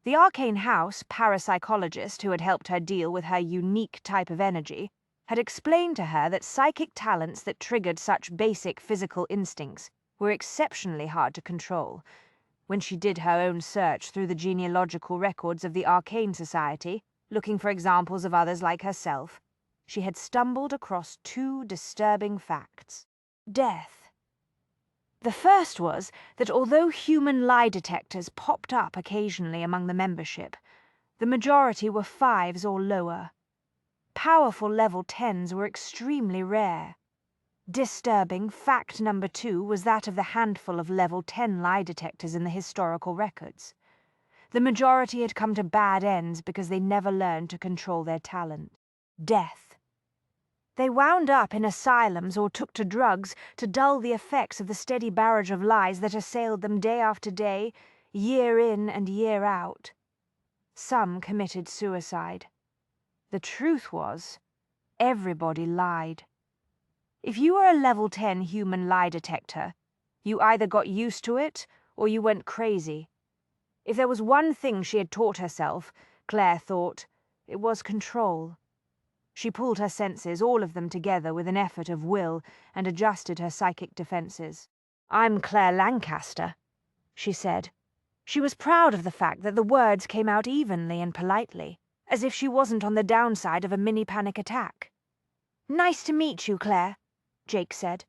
The arcane house parapsychologist who had helped her deal with her unique type of energy had explained to her that psychic talents that triggered such basic physical instincts were exceptionally hard to control. When she did her own search through the genealogical records of the Arcane Society, looking for examples of others like herself, she had stumbled across two disturbing facts. Death. The first was that although human lie detectors popped up occasionally among the membership, the majority were 5s or lower. Powerful level 10s were extremely rare. Disturbing fact number 2 was that of the handful of level 10 lie detectors in the historical records. The majority had come to bad ends because they never learned to control their talent. Death. They wound up in asylums or took to drugs to dull the effects of the steady barrage of lies that assailed them day after day, year in and year out. Some committed suicide. The truth was, everybody lied. If you were a level 10 human lie detector, you either got used to it or you went crazy. If there was one thing she had taught herself, Claire thought, it was control. She pulled her senses, all of them together, with an effort of will, and adjusted her psychic defenses. "I'm Claire Lancaster," she said. She was proud of the fact that the words came out evenly and politely, as if she wasn't on the downside of a mini panic attack. Nice to meet you, Claire, Jake said.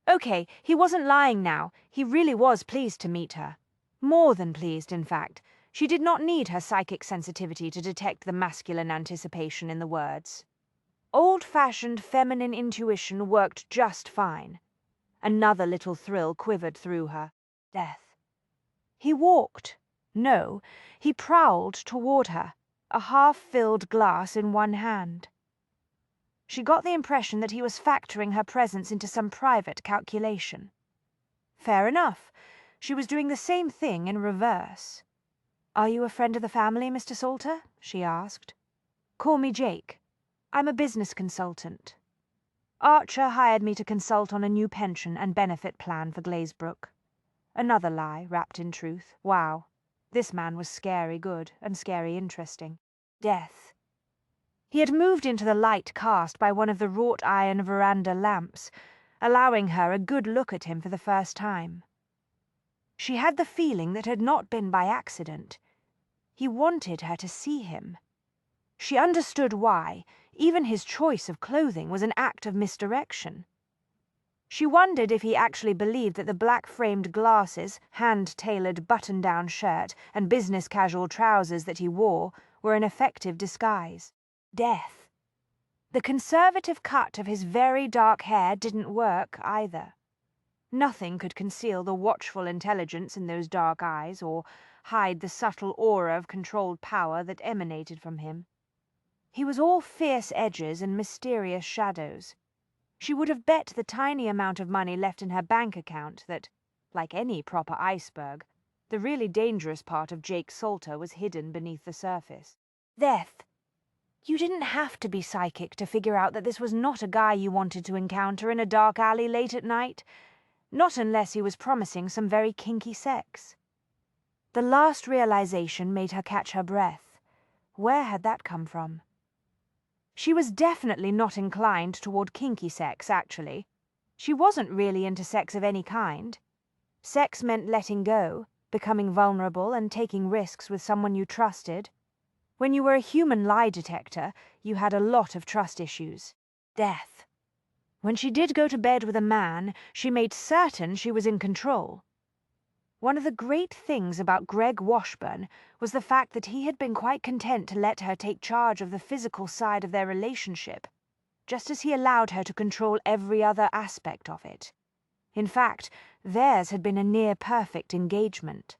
Okay, he wasn't lying now. He really was pleased to meet her. More than pleased, in fact. She did not need her psychic sensitivity to detect the masculine anticipation in the words. Old-fashioned feminine intuition worked just fine. Another little thrill quivered through her. Death. He walked. No, he prowled toward her, a half-filled glass in one hand. She got the impression that he was factoring her presence into some private calculation. Fair enough. She was doing the same thing in reverse. "Are you a friend of the family, Mr. Salter?" she asked. "Call me Jake. I'm a business consultant. Archer hired me to consult on a new pension and benefit plan for Glazebrook." Another lie wrapped in truth. Wow. This man was scary good and scary interesting. Death. He had moved into the light cast by one of the wrought iron veranda lamps, allowing her a good look at him for the first time. She had the feeling that had not been by accident. He wanted her to see him. She understood why. Even his choice of clothing was an act of misdirection. She wondered if he actually believed that the black-framed glasses, hand-tailored button-down shirt, and business-casual trousers that he wore were an effective disguise. Death. The conservative cut of his very dark hair didn't work either. Nothing could conceal the watchful intelligence in those dark eyes, or hide the subtle aura of controlled power that emanated from him. He was all fierce edges and mysterious shadows. She would have bet the tiny amount of money left in her bank account that, like any proper iceberg, the really dangerous part of Jake Salter was hidden beneath the surface. Death. You didn't have to be psychic to figure out that this was not a guy you wanted to encounter in a dark alley late at night. Not unless he was promising some very kinky sex. The last realization made her catch her breath. Where had that come from? She was definitely not inclined toward kinky sex, actually. She wasn't really into sex of any kind. Sex meant letting go, becoming vulnerable, and taking risks with someone you trusted. When you were a human lie detector, you had a lot of trust issues. Death. When she did go to bed with a man, she made certain she was in control. One of the great things about Greg Washburn was the fact that he had been quite content to let her take charge of the physical side of their relationship, just as he allowed her to control every other aspect of it. In fact, theirs had been a near-perfect engagement.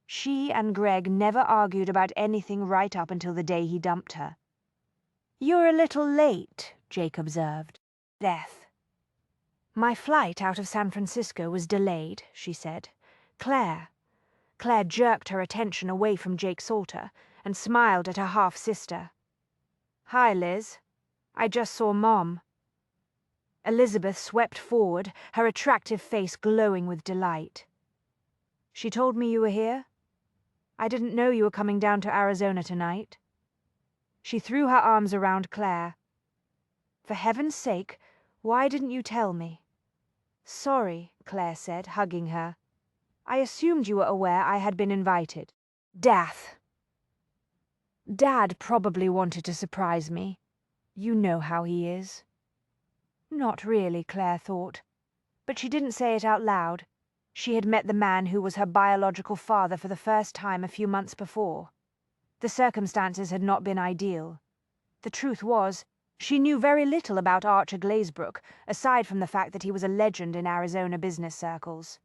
She and Greg never argued about anything right up until the day he dumped her. "You're a little late," Jake observed. Death. "My flight out of San Francisco was delayed," she said. "Claire." Claire jerked her attention away from Jake Salter and smiled at her half-sister. "Hi, Liz. I just saw Mom." Elizabeth swept forward, her attractive face glowing with delight. "She told me you were here? I didn't know you were coming down to Arizona tonight." She threw her arms around Claire. "For heaven's sake, why didn't you tell me?" "Sorry," Claire said, hugging her. "I assumed you were aware I had been invited." Death. "Dad probably wanted to surprise me. You know how he is." Not really, Claire thought. But she didn't say it out loud. She had met the man who was her biological father for the first time a few months before. The circumstances had not been ideal. The truth was, she knew very little about Archer Glazebrook, aside from the fact that he was a legend in Arizona business circles.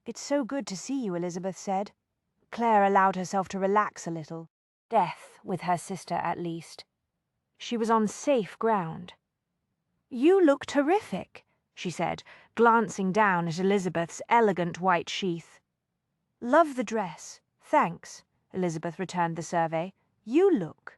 "It's so good to see you," Elizabeth said. Claire allowed herself to relax a little. Death, with her sister at least. She was on safe ground. "You look terrific," she said, glancing down at Elizabeth's elegant white sheath. "Love the dress. Thanks," Elizabeth returned the survey. "You look."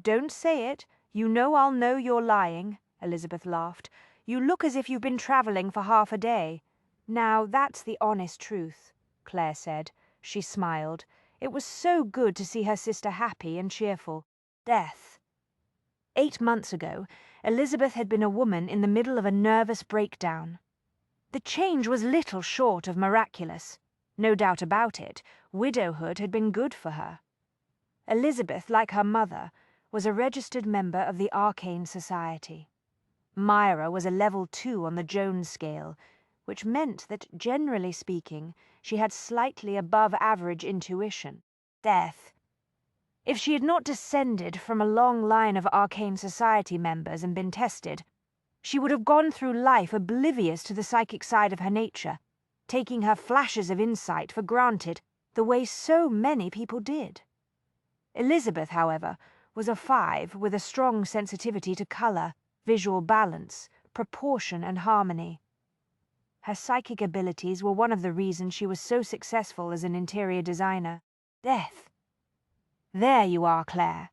"Don't say it. You know I'll know you're lying," Elizabeth laughed. "You look as if you've been traveling for half a day." "Now, that's the honest truth," Claire said. She smiled. It was so good to see her sister happy and cheerful. Death. 8 months ago, Elizabeth had been a woman in the middle of a nervous breakdown. The change was little short of miraculous. No doubt about it, widowhood had been good for her. Elizabeth, like her mother, was a registered member of the Arcane Society. Myra was a level 2 on the Jones scale, which meant that, generally speaking, she had slightly above average intuition. Death. If she had not descended from a long line of arcane society members and been tested, she would have gone through life oblivious to the psychic side of her nature, taking her flashes of insight for granted the way so many people did. Elizabeth, however, was a 5 with a strong sensitivity to colour, visual balance, proportion and harmony. Her psychic abilities were one of the reasons she was so successful as an interior designer. Death. There you are, Claire.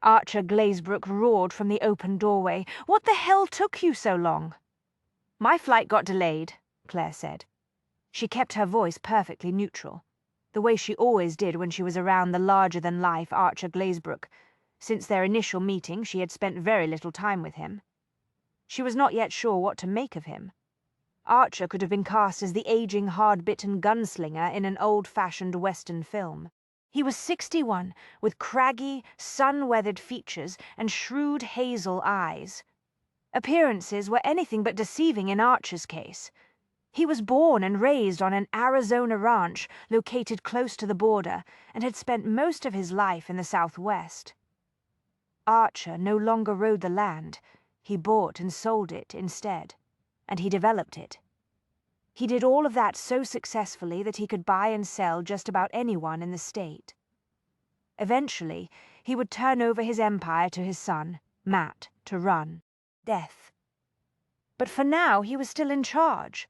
Archer Glazebrook roared from the open doorway. What the hell took you so long? My flight got delayed, Claire said. She kept her voice perfectly neutral, the way she always did when she was around the larger-than-life Archer Glazebrook. Since their initial meeting, she had spent very little time with him. She was not yet sure what to make of him. Archer could have been cast as the aging, hard-bitten gunslinger in an old-fashioned Western film. He was 61, with craggy, sun-weathered features and shrewd hazel eyes. Appearances were anything but deceiving in Archer's case. He was born and raised on an Arizona ranch located close to the border and had spent most of his life in the Southwest. Archer no longer rode the land. He bought and sold it instead, and he developed it. He did all of that so successfully that he could buy and sell just about anyone in the state. Eventually, he would turn over his empire to his son, Matt, to run. Death. But for now, he was still in charge.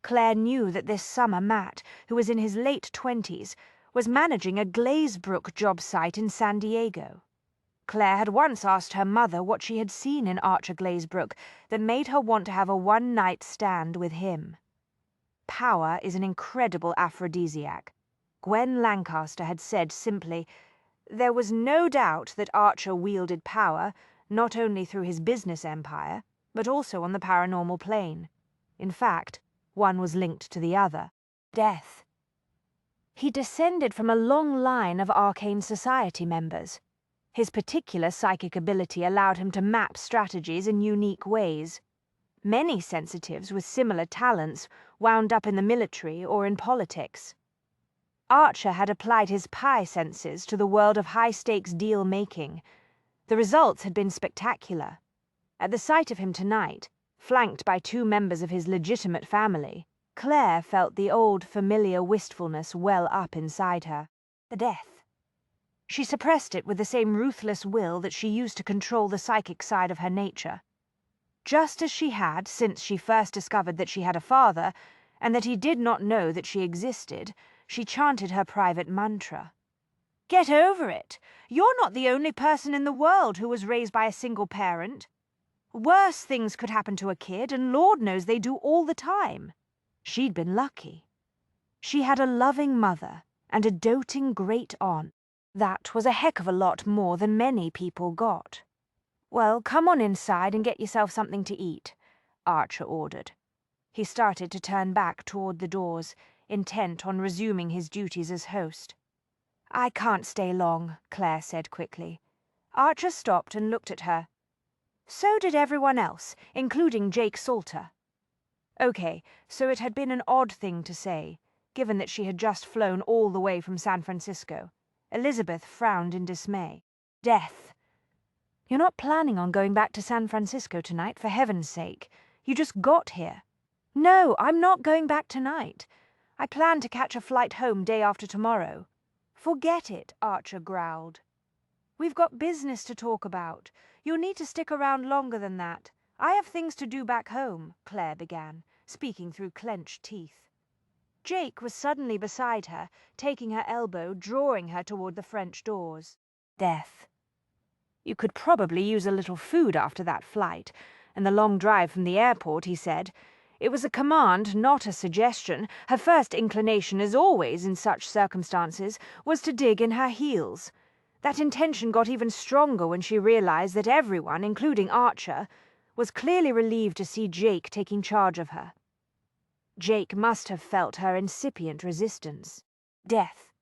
Claire knew that this summer Matt, who was in his late 20s, was managing a Glazebrook job site in San Diego. Claire had once asked her mother what she had seen in Archer Glazebrook that made her want to have a one-night stand with him. Power is an incredible aphrodisiac. Gwen Lancaster had said simply, there was no doubt that Archer wielded power, not only through his business empire, but also on the paranormal plane. In fact, one was linked to the other. Death. He descended from a long line of arcane society members. His particular psychic ability allowed him to map strategies in unique ways. Many sensitives with similar talents wound up in the military or in politics. Archer had applied his pi senses to the world of high-stakes deal-making. The results had been spectacular. At the sight of him tonight, flanked by 2 members of his legitimate family, Claire felt the old familiar wistfulness well up inside her. The death. She suppressed it with the same ruthless will that she used to control the psychic side of her nature. Just as she had since she first discovered that she had a father, and that he did not know that she existed, she chanted her private mantra. Get over it! You're not the only person in the world who was raised by a single parent. Worse things could happen to a kid, and Lord knows they do all the time. She'd been lucky. She had a loving mother and a doting great-aunt. That was a heck of a lot more than many people got. Well, come on inside and get yourself something to eat, Archer ordered. He started to turn back toward the doors, intent on resuming his duties as host. I can't stay long, Claire said quickly. Archer stopped and looked at her. So did everyone else, including Jake Salter. Okay, so it had been an odd thing to say, given that she had just flown all the way from San Francisco. Elizabeth frowned in dismay. Death. You're not planning on going back to San Francisco tonight, for heaven's sake. You just got here. No, I'm not going back tonight. I plan to catch a flight home day after tomorrow. Forget it, Archer growled. We've got business to talk about. You'll need to stick around longer than that. I have things to do back home, Claire began, speaking through clenched teeth. Jake was suddenly beside her, taking her elbow, drawing her toward the French doors. Death. You could probably use a little food after that flight, and the long drive from the airport, he said. It was a command, not a suggestion. Her first inclination, as always in such circumstances, was to dig in her heels. That intention got even stronger when she realized that everyone, including Archer, was clearly relieved to see Jake taking charge of her. Jake must have felt her incipient resistance. Death.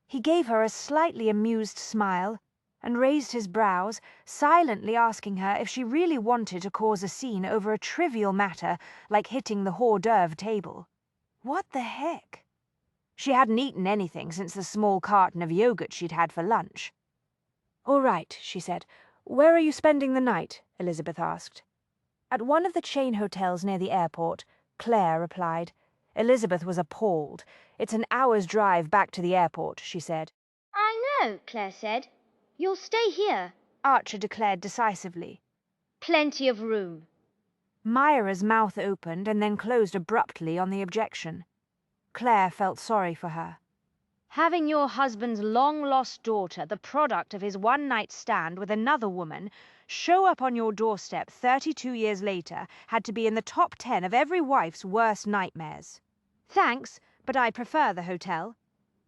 He gave her a slightly amused smile and raised his brows, silently asking her if she really wanted to cause a scene over a trivial matter like hitting the hors d'oeuvre table. What the heck? She hadn't eaten anything since the small carton of yogurt she'd had for lunch. "All right," she said. "Where are you spending the night?" Elizabeth asked. "At one of the chain hotels near the airport," Claire replied. Elizabeth was appalled. "It's an hour's drive back to the airport," she said. I know, Claire said. You'll stay here. Archer declared decisively. Plenty of room. Myra's mouth opened and then closed abruptly on the objection. Claire felt sorry for her. Having your husband's long-lost daughter, the product of his one-night stand with another woman, show up on your doorstep 32 years later had to be in the top 10 of every wife's worst nightmares. Thanks, but I prefer the hotel.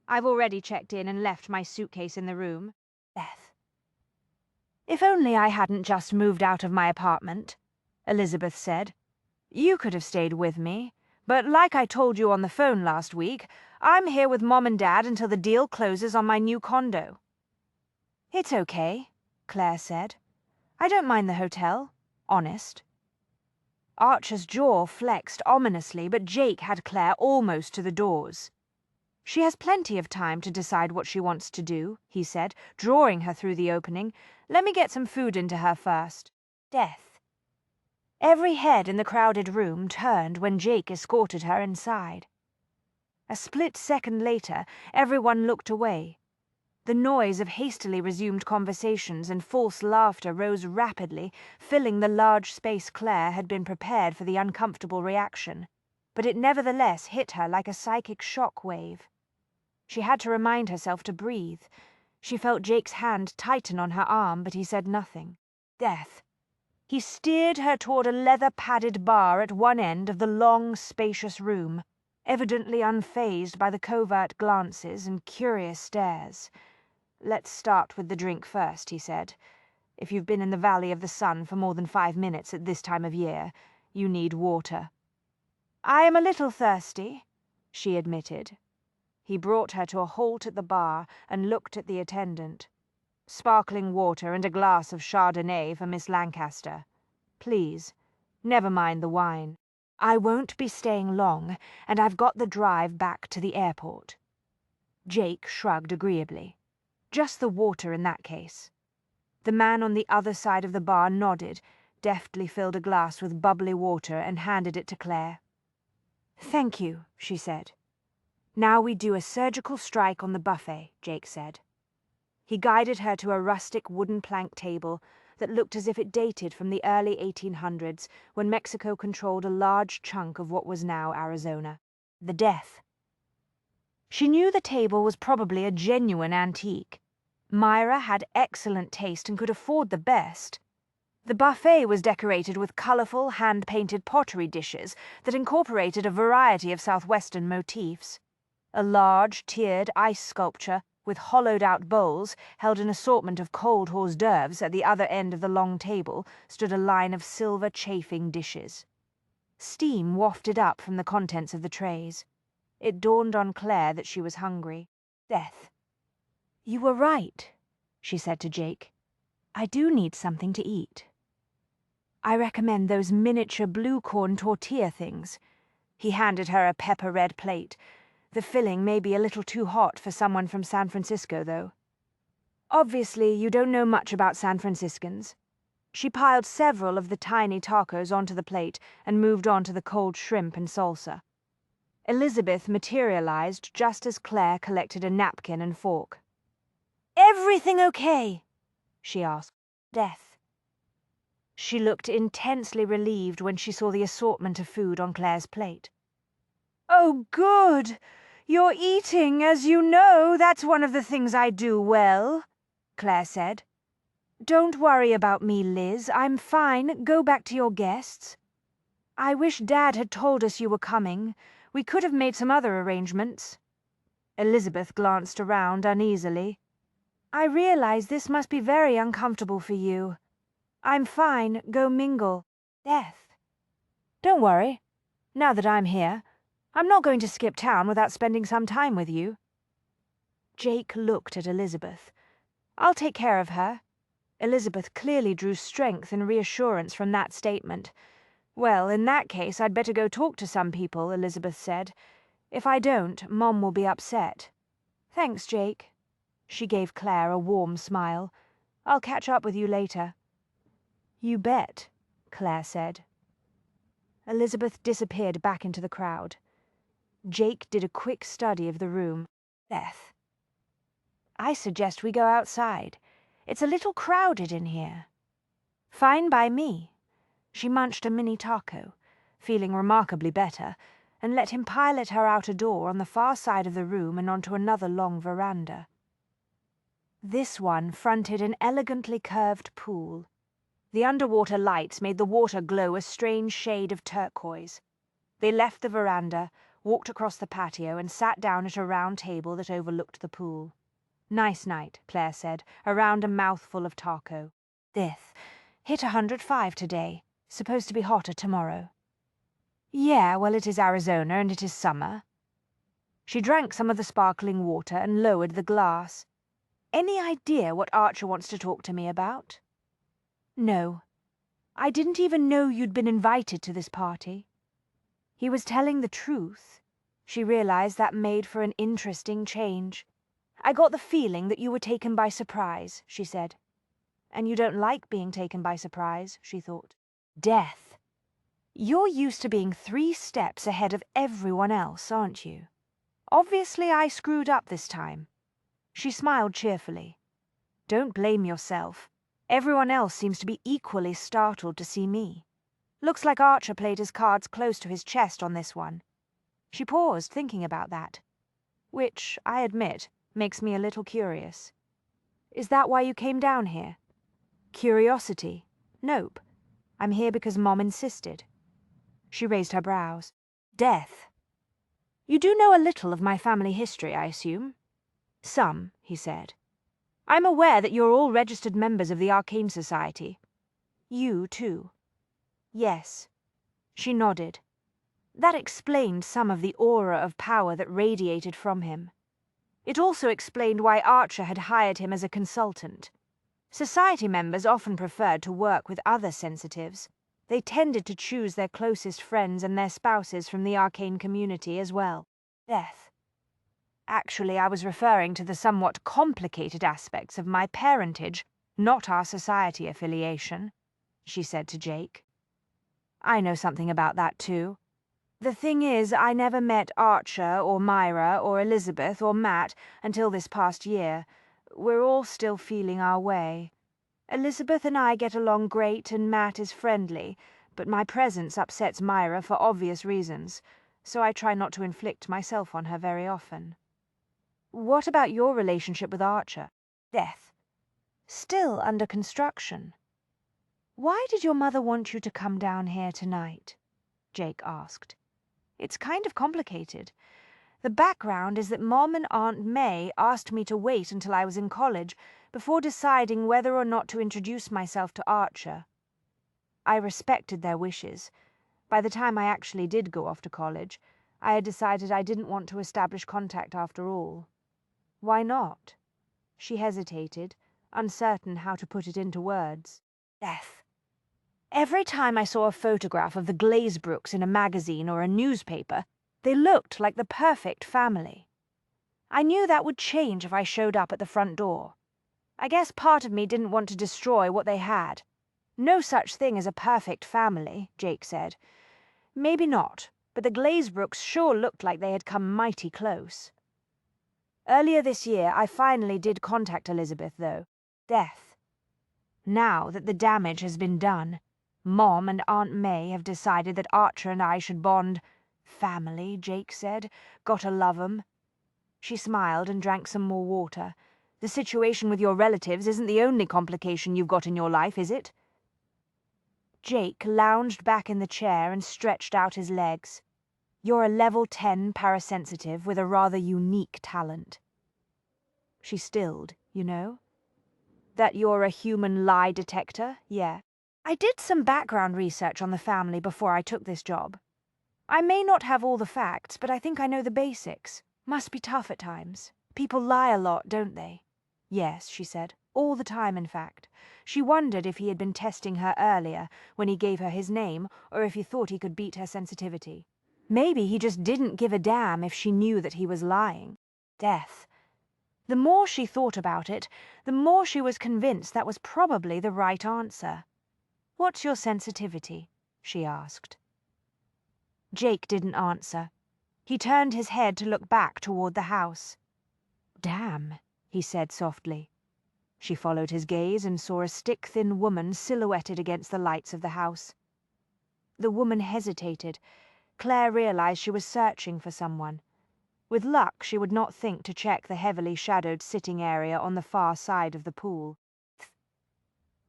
I've already checked in and left my suitcase in the room. Beth. If only I hadn't just moved out of my apartment, Elizabeth said. You could have stayed with me, but like I told you on the phone last week, I'm here with Mom and Dad until the deal closes on my new condo. It's okay, Claire said. I don't mind the hotel, honest. Archer's jaw flexed ominously, but Jake had Claire almost to the doors. She has plenty of time to decide what she wants to do, he said, drawing her through the opening. Let me get some food into her first. Death. Every head in the crowded room turned when Jake escorted her inside. A split second later, everyone looked away. The noise of hastily resumed conversations and false laughter rose rapidly, filling the large space Claire had been prepared for the uncomfortable reaction. But it nevertheless hit her like a psychic shock wave. She had to remind herself to breathe. She felt Jake's hand tighten on her arm, but he said nothing. Death. He steered her toward a leather-padded bar at one end of the long, spacious room, evidently unfazed by the covert glances and curious stares. Let's start with the drink first, he said. If you've been in the Valley of the Sun for more than 5 minutes at this time of year, you need water. I am a little thirsty, she admitted. He brought her to a halt at the bar and looked at the attendant. Sparkling water and a glass of Chardonnay for Miss Lancaster. Please, never mind the wine. I won't be staying long, and I've got the drive back to the airport. Jake shrugged agreeably. Just the water in that case. The man on the other side of the bar nodded, deftly filled a glass with bubbly water and handed it to Claire. Thank you, she said. Now we do a surgical strike on the buffet, Jake said. He guided her to a rustic wooden plank table that looked as if it dated from the early 1800s, when Mexico controlled a large chunk of what was now Arizona. The Death. She knew the table was probably a genuine antique. Myra had excellent taste and could afford the best. The buffet was decorated with colorful, hand-painted pottery dishes that incorporated a variety of southwestern motifs. A large, tiered ice sculpture with hollowed-out bowls held an assortment of cold hors d'oeuvres. At the other end of the long table stood a line of silver chafing dishes. Steam wafted up from the contents of the trays. It dawned on Claire that she was hungry. Death. You were right, she said to Jake. I do need something to eat. I recommend those miniature blue corn tortilla things. He handed her a pepper-red plate. The filling may be a little too hot for someone from San Francisco, though. Obviously, you don't know much about San Franciscans. She piled several of the tiny tacos onto the plate and moved on to the cold shrimp and salsa. Elizabeth materialized just as Claire collected a napkin and fork. Everything okay? She asked. Death. She looked intensely relieved when she saw the assortment of food on Claire's plate. Oh, good! You're eating, as you know. That's one of the things I do well, Claire said. Don't worry about me, Liz. I'm fine. Go back to your guests. I wish Dad had told us you were coming. We could have made some other arrangements. Elizabeth glanced around uneasily. I realize this must be very uncomfortable for you. I'm fine. Go mingle. Death. Don't worry. Now that I'm here, I'm not going to skip town without spending some time with you. Jake looked at Elizabeth. I'll take care of her. Elizabeth clearly drew strength and reassurance from that statement. Well, in that case, I'd better go talk to some people, Elizabeth said. If I don't, Mom will be upset. Thanks, Jake. She gave Claire a warm smile. I'll catch up with you later. You bet, Claire said. Elizabeth disappeared back into the crowd. Jake did a quick study of the room. Beth. I suggest we go outside. It's a little crowded in here. Fine by me. She munched a mini taco, feeling remarkably better, and let him pilot her out a door on the far side of the room and onto another long veranda. This one fronted an elegantly curved pool. The underwater lights made the water glow a strange shade of turquoise. They left the veranda, walked across the patio, and sat down at a round table that overlooked the pool. Nice night, Claire said, around a mouthful of taco. This. Hit 105 today. Supposed to be hotter tomorrow. Yeah, well, it is Arizona and it is summer. She drank some of the sparkling water and lowered the glass. Any idea what Archer wants to talk to me about? No. I didn't even know you'd been invited to this party. He was telling the truth. She realized that made for an interesting change. I got the feeling that you were taken by surprise, she said. And you don't like being taken by surprise, she thought. Death. You're used to being 3 steps ahead of everyone else, aren't you? Obviously I screwed up this time. She smiled cheerfully. Don't blame yourself. Everyone else seems to be equally startled to see me. Looks like Archer played his cards close to his chest on this one. She paused, thinking about that. Which, I admit, makes me a little curious. Is that why you came down here? Curiosity? Nope. I'm here because Mom insisted. She raised her brows. Death. You do know a little of my family history, I assume? Some, he said. I'm aware that you're all registered members of the Arcane Society. You, too. Yes. She nodded. That explained some of the aura of power that radiated from him. It also explained why Archer had hired him as a consultant. Society members often preferred to work with other sensitives. They tended to choose their closest friends and their spouses from the arcane community as well. Death. Actually, I was referring to the somewhat complicated aspects of my parentage, not our society affiliation, she said to Jake. I know something about that too. The thing is, I never met Archer or Myra or Elizabeth or Matt until this past year. We're all still feeling our way. Elizabeth and I get along great and Matt is friendly, but my presence upsets Myra for obvious reasons, so I try not to inflict myself on her very often. What about your relationship with Archer? Death. Still under construction. Why did your mother want you to come down here tonight? Jake asked. It's kind of complicated. The background is that Mom and Aunt May asked me to wait until I was in college before deciding whether or not to introduce myself to Archer. I respected their wishes. By the time I actually did go off to college, I had decided I didn't want to establish contact after all. Why not? She hesitated, uncertain how to put it into words. Death. Every time I saw a photograph of the Glazebrookes in a magazine or a newspaper, they looked like the perfect family. I knew that would change if I showed up at the front door. I guess part of me didn't want to destroy what they had. No such thing as a perfect family, Jake said. Maybe not, but the Glazebrookes sure looked like they had come mighty close. Earlier this year, I finally did contact Elizabeth, though. Death. Now that the damage has been done, Mom and Aunt May have decided that Archer and I should bond. Family, Jake said. Gotta love 'em. She smiled and drank some more water. The situation with your relatives isn't the only complication you've got in your life, is it? Jake lounged back in the chair and stretched out his legs. You're a level 10 parasensitive with a rather unique talent. She stilled, you know? That you're a human lie detector, yeah. I did some background research on the family before I took this job. I may not have all the facts, but I think I know the basics. Must be tough at times. People lie a lot, don't they? Yes, she said, All the time, in fact. She wondered if he had been testing her earlier, when he gave her his name, or if he thought he could beat her sensitivity. Maybe he just didn't give a damn if she knew that he was lying. Death. The more she thought about it, the more she was convinced that was probably the right answer. "What's your sensitivity?" she asked. Jake didn't answer. He turned his head to look back toward the house. "Damn," he said softly. She followed his gaze and saw a stick-thin woman silhouetted against the lights of the house. The woman hesitated. Claire realized she was searching for someone. With luck, she would not think to check the heavily shadowed sitting area on the far side of the pool.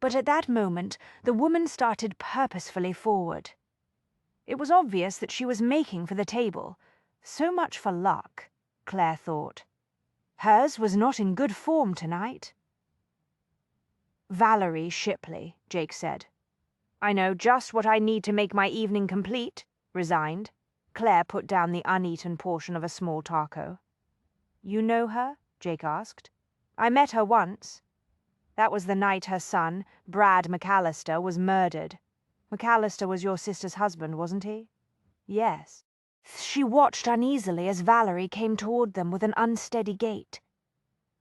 But at that moment, the woman started purposefully forward. It was obvious that she was making for the table. So much for luck, Claire thought. Hers was not in good form tonight. "Valerie Shipley," Jake said. "I know just what I need to make my evening complete." Resigned, Claire put down the uneaten portion of a small taco. "You know her?" Jake asked. "I met her once. That was the night her son, Brad McAllister, was murdered. McAllister was your sister's husband, wasn't he?" "Yes." She watched uneasily as Valerie came toward them with an unsteady gait.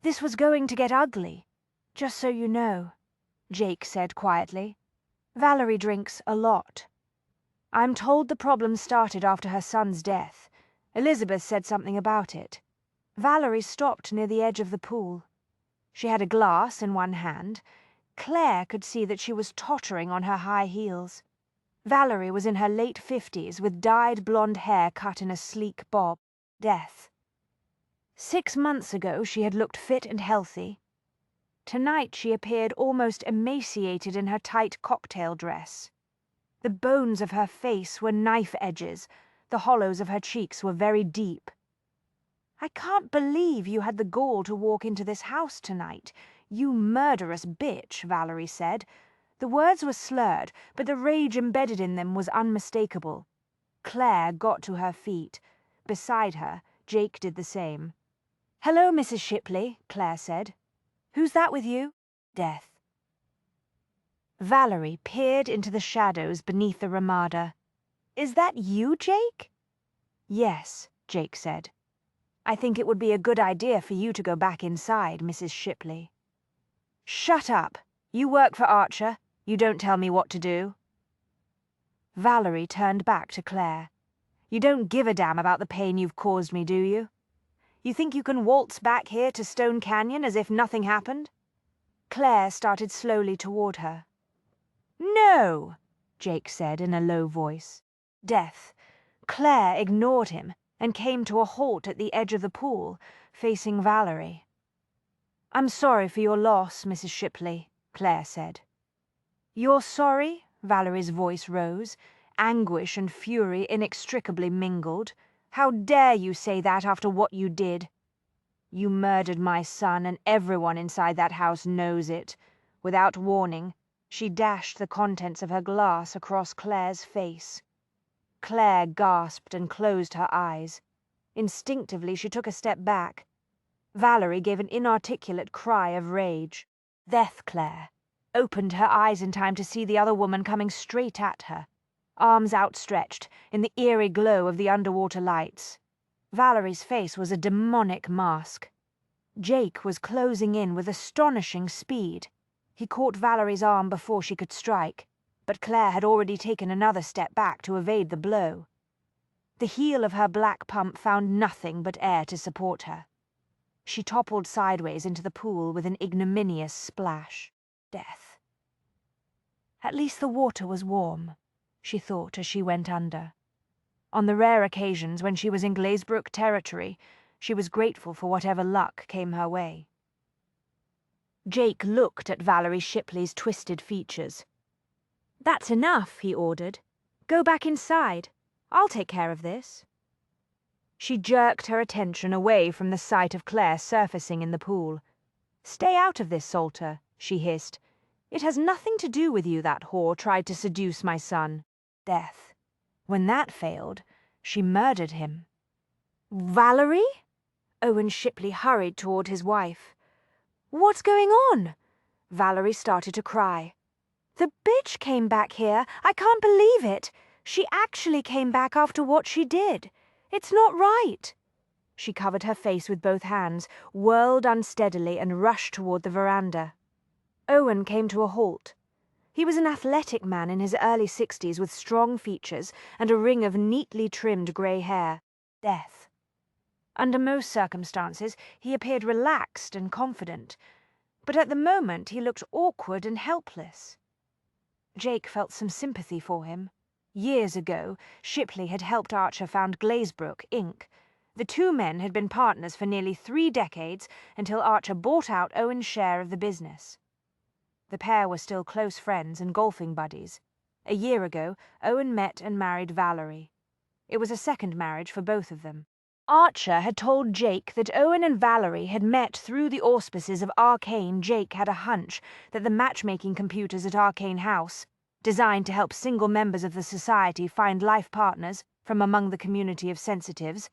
"This was going to get ugly, just so you know," Jake said quietly. "Valerie drinks a lot. I'm told the problem started after her son's death. Elizabeth said something about it. Valerie stopped near the edge of the pool. She had a glass in one hand. Claire could see that she was tottering on her high heels. Valerie was in her late 50s with dyed blonde hair cut in a sleek bob. Death. 6 months ago she had looked fit and healthy. Tonight she appeared almost emaciated in her tight cocktail dress. The bones of her face were knife edges. The hollows of her cheeks were very deep. "I can't believe you had the gall to walk into this house tonight, you murderous bitch," Valerie said. The words were slurred, but the rage embedded in them was unmistakable. Claire got to her feet. Beside her, Jake did the same. "Hello, Mrs. Shipley," Claire said. "Who's that with you?" Death. Valerie peered into the shadows beneath the Ramada. "Is that you, Jake?" "Yes," Jake said. "I think it would be a good idea for you to go back inside, Mrs. Shipley." "Shut up! You work for Archer. You don't tell me what to do." Valerie turned back to Claire. "You don't give a damn about the pain you've caused me, do you? You think you can waltz back here to Stone Canyon as if nothing happened?" Claire started slowly toward her. "No," Jake said in a low voice. Death. Claire ignored him and came to a halt at the edge of the pool, facing Valerie. "I'm sorry for your loss, Mrs. Shipley," Claire said. "You're sorry?" Valerie's voice rose. Anguish and fury inextricably mingled. "How dare you say that after what you did? You murdered my son, and everyone inside that house knows it. Without warning, she dashed the contents of her glass across Claire's face. Claire gasped and closed her eyes. Instinctively, she took a step back. Valerie gave an inarticulate cry of rage. Death Claire opened her eyes in time to see the other woman coming straight at her, arms outstretched in the eerie glow of the underwater lights. Valerie's face was a demonic mask. Jake was closing in with astonishing speed. He caught Valerie's arm before she could strike, but Claire had already taken another step back to evade the blow. The heel of her black pump found nothing but air to support her. She toppled sideways into the pool with an ignominious splash. Death. At least the water was warm, she thought as she went under. On the rare occasions when she was in Glazebrook territory, she was grateful for whatever luck came her way. Jake looked at Valerie Shipley's twisted features. "That's enough," he ordered. "Go back inside. I'll take care of this." She jerked her attention away from the sight of Claire surfacing in the pool. "Stay out of this, Salter," she hissed. "It has nothing to do with you that whore tried to seduce my son." Death. When that failed, she murdered him. "Valerie?" Owen Shipley hurried toward his wife. "What's going on? Valerie started to cry. "The bitch came back here. I can't believe it. She actually came back after what she did. It's not right." She covered her face with both hands, whirled unsteadily, and rushed toward the veranda. Owen came to a halt. He was an athletic man in his early 60s with strong features and a ring of neatly trimmed grey hair. Death. Under most circumstances, he appeared relaxed and confident, but at the moment he looked awkward and helpless. Jake felt some sympathy for him. Years ago, Shipley had helped Archer found Glazebrook, Inc. The two men had been partners for nearly 3 decades until Archer bought out Owen's share of the business. The pair were still close friends and golfing buddies. A year ago, Owen met and married Valerie. It was a second marriage for both of them. Archer had told Jake that Owen and Valerie had met through the auspices of Arcane. Jake had a hunch that the matchmaking computers at Arcane House, designed to help single members of the society find life partners from among the community of sensitives,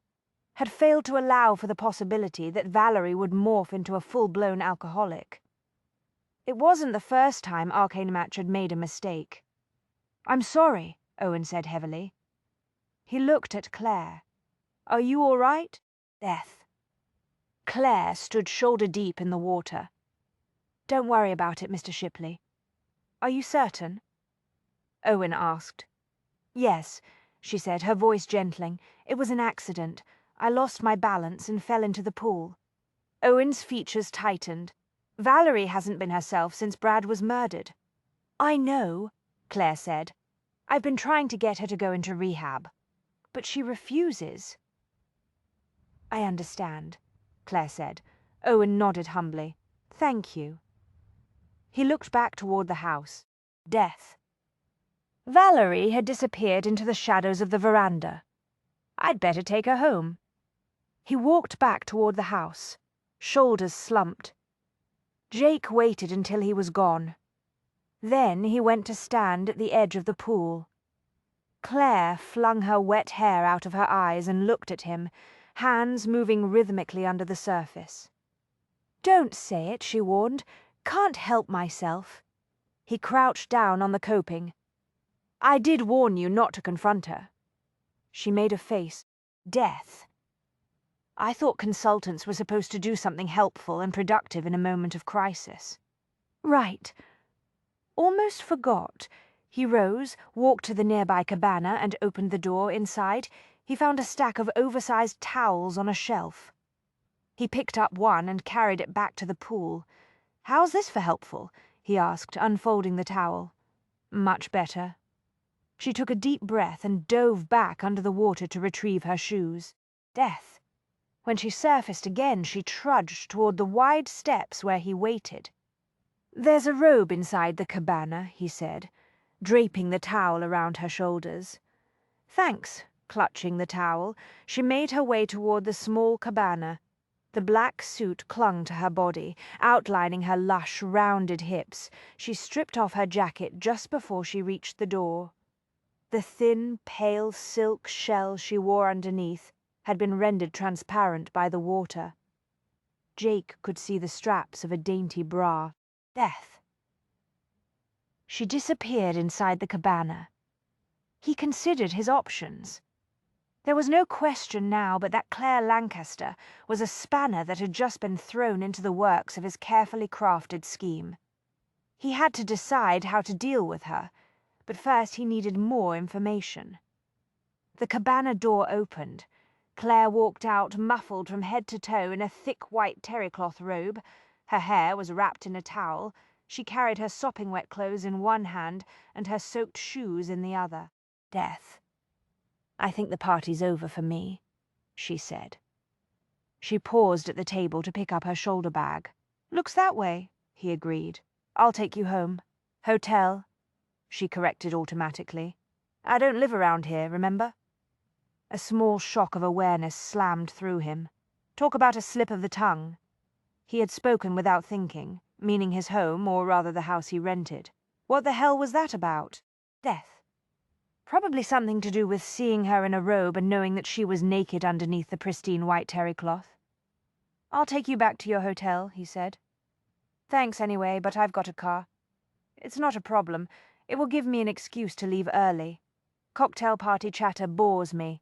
had failed to allow for the possibility that Valerie would morph into a full-blown alcoholic. It wasn't the first time Arcane Match had made a mistake. "I'm sorry," Owen said heavily. He looked at Claire. "Are you all right?" Death. Claire stood shoulder-deep in the water. "Don't worry about it, Mr. Shipley." "Are you certain?" Owen asked. "Yes," she said, her voice gentling. "It was an accident. I lost my balance and fell into the pool." Owen's features tightened. "Valerie hasn't been herself since Brad was murdered." "I know," Claire said. "I've been trying to get her to go into rehab. But she refuses." "I understand," Claire said. Owen nodded humbly. "Thank you." He looked back toward the house. Death. Valerie had disappeared into the shadows of the veranda. "I'd better take her home." He walked back toward the house, shoulders slumped. Jake waited until he was gone. Then he went to stand at the edge of the pool. Claire flung her wet hair out of her eyes and looked at him, hands moving rhythmically under the surface. "Don't say it," she warned. "Can't help myself." He crouched down on the coping. "I did warn you not to confront her." She made a face. Death. "I thought consultants were supposed to do something helpful and productive in a moment of crisis." "Right." Almost forgot. He rose, walked to the nearby cabana, and opened the door. Inside, he found a stack of oversized towels on a shelf. He picked up one and carried it back to the pool. "How's this for helpful?" he asked, unfolding the towel. "Much better." She took a deep breath and dove back under the water to retrieve her shoes. Death. When she surfaced again, she trudged toward the wide steps where he waited. "There's a robe inside the cabana," he said, draping the towel around her shoulders. "Thanks." Clutching the towel, she made her way toward the small cabana. The black suit clung to her body, outlining her lush, rounded hips. She stripped off her jacket just before she reached the door. The thin, pale silk shell she wore underneath had been rendered transparent by the water. Jake could see the straps of a dainty bra. Death. She disappeared inside the cabana. He considered his options. There was no question now but that Claire Lancaster was a spanner that had just been thrown into the works of his carefully crafted scheme. He had to decide how to deal with her, but first he needed more information. The cabana door opened. Claire walked out, muffled from head to toe in a thick white terrycloth robe. Her hair was wrapped in a towel. She carried her sopping wet clothes in one hand and her soaked shoes in the other. Death. "I think the party's over for me," she said. She paused at the table to pick up her shoulder bag. "Looks that way," he agreed. "I'll take you home." "Hotel," she corrected automatically. "I don't live around here, remember?" A small shock of awareness slammed through him. Talk about a slip of the tongue. He had spoken without thinking, meaning his home, or rather the house he rented. What the hell was that about? Death. Probably something to do with seeing her in a robe and knowing that she was naked underneath the pristine white terrycloth. "I'll take you back to your hotel," he said. Thanks anyway, but I've got a car. It's not a problem. It will give me an excuse to leave early. Cocktail party chatter bores me.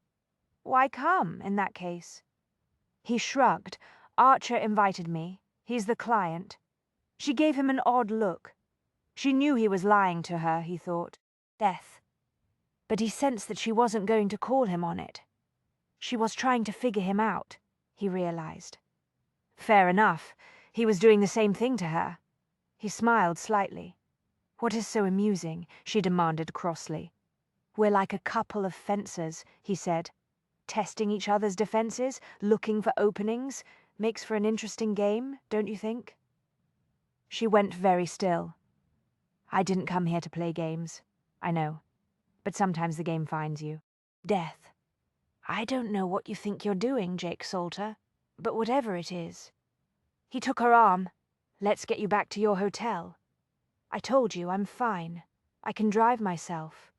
Why come, in that case? He shrugged. Archer invited me. He's the client. She gave him an odd look. She knew he was lying to her, he thought. Death. But he sensed that she wasn't going to call him on it. She was trying to figure him out, he realized. Fair enough. He was doing the same thing to her. He smiled slightly. What is so amusing? She demanded crossly. We're like a couple of fencers, he said. Testing each other's defenses, looking for openings. Makes for an interesting game, don't you think? She went very still. I didn't come here to play games. I know. But sometimes the game finds you. Death. I don't know what you think you're doing, Jake Salter, but whatever it is. He took her arm. Let's get you back to your hotel. I told you I'm fine. I can drive myself.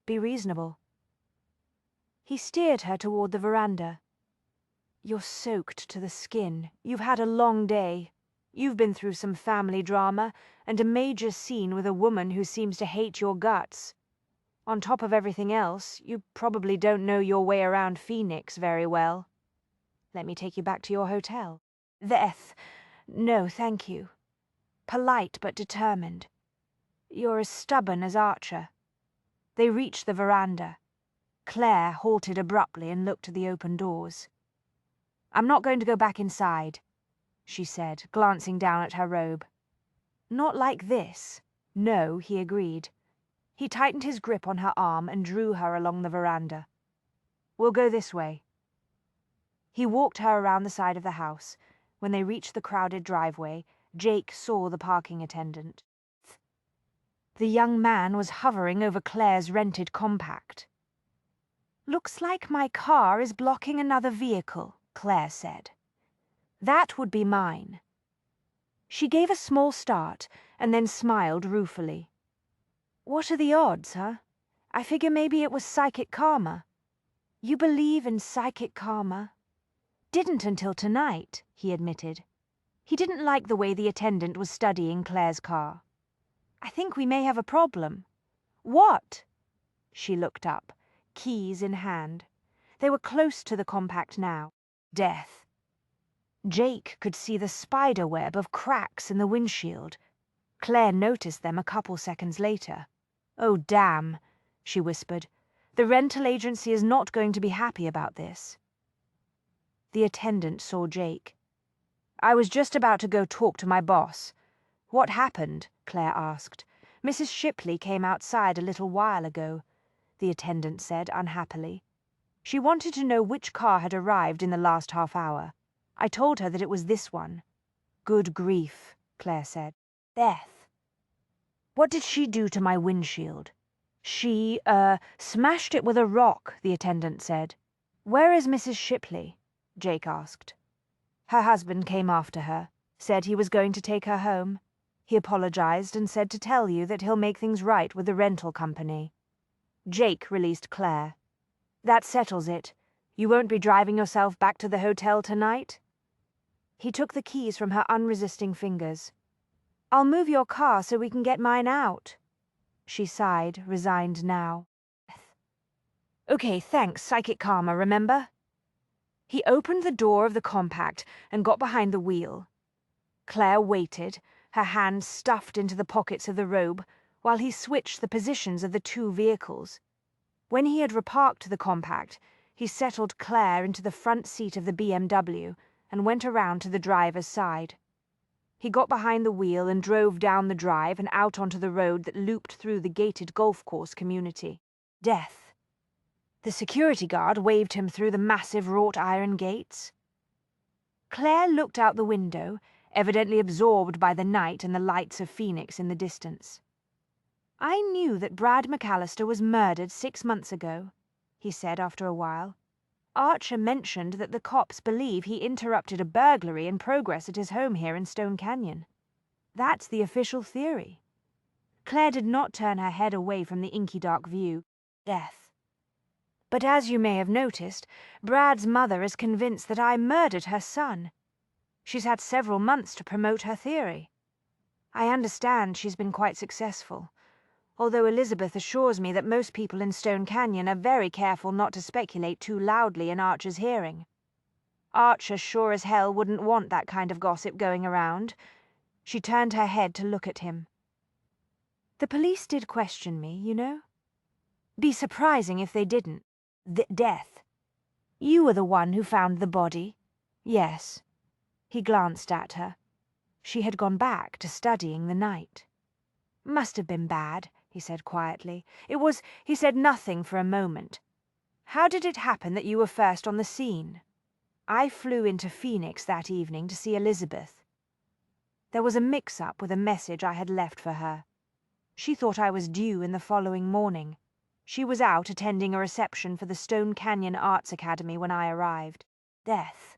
Be reasonable. He steered her toward the veranda. You're soaked to the skin. You've had a long day. You've been through some family drama and a major scene with a woman who seems to hate your guts. On top of everything else, you probably don't know your way around Phoenix very well. Let me take you back to your hotel. No, thank you. Polite but determined. You're as stubborn as Archer. They reached the veranda. Claire halted abruptly and looked at the open doors. I'm not going to go back inside, she said, glancing down at her robe. Not like this. No, he agreed. He tightened his grip on her arm and drew her along the veranda. We'll go this way. He walked her around the side of the house. When they reached the crowded driveway, Jake saw the parking attendant. The young man was hovering over Claire's rented compact. Looks like my car is blocking another vehicle, Claire said. That would be mine. She gave a small start and then smiled ruefully. What are the odds, huh? I figure maybe it was psychic karma. You believe in psychic karma? Didn't until tonight, he admitted. He didn't like the way the attendant was studying Claire's car. I think we may have a problem. What? She looked up, keys in hand. They were close to the compact now. Death. Jake could see the spider web of cracks in the windshield. Claire noticed them a couple seconds later. Oh, damn, she whispered. The rental agency is not going to be happy about this. The attendant saw Jake. I was just about to go talk to my boss. What happened? Claire asked. Mrs. Shipley came outside a little while ago, the attendant said unhappily. She wanted to know which car had arrived in the last half hour. I told her that it was this one. Good grief, Claire said. Death. What did she do to my windshield? She, smashed it with a rock, the attendant said. Where is Mrs. Shipley? Jake asked. Her husband came after her, said he was going to take her home. He apologized and said to tell you that he'll make things right with the rental company. Jake released Claire. That settles it. You won't be driving yourself back to the hotel tonight? He took the keys from her unresisting fingers. I'll move your car so we can get mine out. She sighed, resigned now. Okay, thanks, psychic karma, remember? He opened the door of the compact and got behind the wheel. Claire waited, her hands stuffed into the pockets of the robe, while he switched the positions of the two vehicles. When he had reparked the compact, he settled Claire into the front seat of the BMW and went around to the driver's side. He got behind the wheel and drove down the drive and out onto the road that looped through the gated golf course community. Death. The security guard waved him through the massive wrought iron gates. Claire looked out the window, evidently absorbed by the night and the lights of Phoenix in the distance. I knew that Brad McAllister was murdered 6 months ago, he said after a while. Archer mentioned that the cops believe he interrupted a burglary in progress at his home here in Stone Canyon. That's the official theory. Claire did not turn her head away from the inky dark view. Death. But as you may have noticed, Brad's mother is convinced that I murdered her son. She's had several months to promote her theory. I understand she's been quite successful, although Elizabeth assures me that most people in Stone Canyon are very careful not to speculate too loudly in Archer's hearing. Archer sure as hell wouldn't want that kind of gossip going around. She turned her head to look at him. The police did question me, you know. Be surprising if they didn't. Death. You were the one who found the body. Yes. He glanced at her. She had gone back to studying the night. Must have been bad, he said quietly. He said nothing for a moment. How did it happen that you were first on the scene? I flew into Phoenix that evening to see Elizabeth. There was a mix-up with a message I had left for her. She thought I was due in the following morning. She was out attending a reception for the Stone Canyon Arts Academy when I arrived. Death.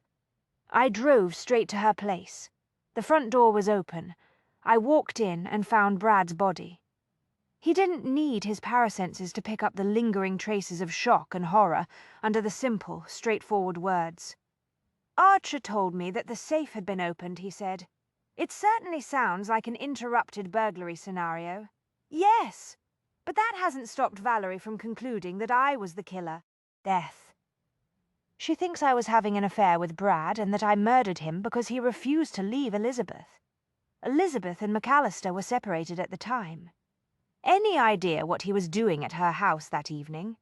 I drove straight to her place. The front door was open. I walked in and found Brad's body. He didn't need his parasenses to pick up the lingering traces of shock and horror under the simple, straightforward words. Archer told me that the safe had been opened, he said. It certainly sounds like an interrupted burglary scenario. Yes, but that hasn't stopped Valerie from concluding that I was the killer. Death. She thinks I was having an affair with Brad and that I murdered him because he refused to leave Elizabeth. Elizabeth and McAllister were separated at the time. Any idea what he was doing at her house that evening?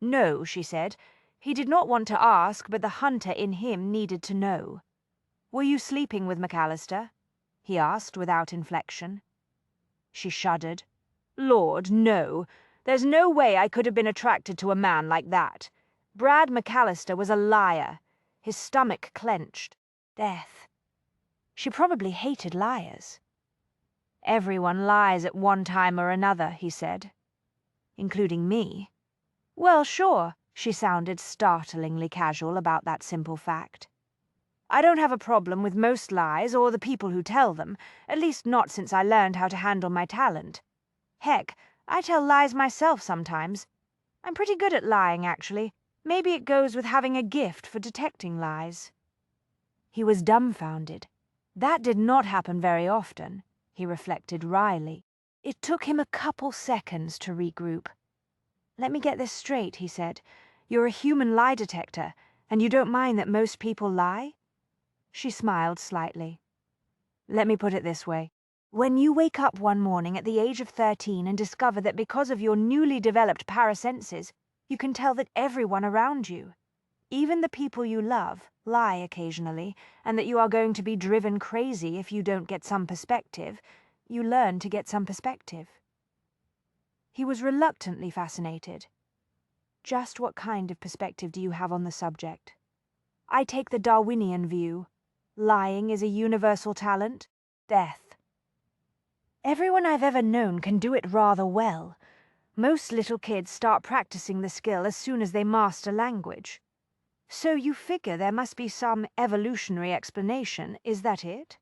No, she said. He did not want to ask, but the hunter in him needed to know. Were you sleeping with McAllister? He asked without inflection. She shuddered. Lord, no. There's no way I could have been attracted to a man like that. Brad McAllister was a liar. His stomach clenched. Death. She probably hated liars. Everyone lies at one time or another, he said. Including me. Well, sure, she sounded startlingly casual about that simple fact. I don't have a problem with most lies or the people who tell them, at least not since I learned how to handle my talent. Heck, I tell lies myself sometimes. I'm pretty good at lying, actually. Maybe it goes with having a gift for detecting lies. He was dumbfounded. That did not happen very often, he reflected wryly. It took him a couple seconds to regroup. Let me get this straight, he said. You're a human lie detector, and you don't mind that most people lie? She smiled slightly. Let me put it this way. When you wake up one morning at the age of 13 and discover that because of your newly developed parasenses, you can tell that everyone around you, even the people you love, lie occasionally, and that you are going to be driven crazy if you don't get some perspective, you learn to get some perspective. He was reluctantly fascinated. Just what kind of perspective do you have on the subject? I take the Darwinian view. Lying is a universal talent. Death. Everyone I've ever known can do it rather well. Most little kids start practicing the skill as soon as they master language. So you figure there must be some evolutionary explanation, is that it?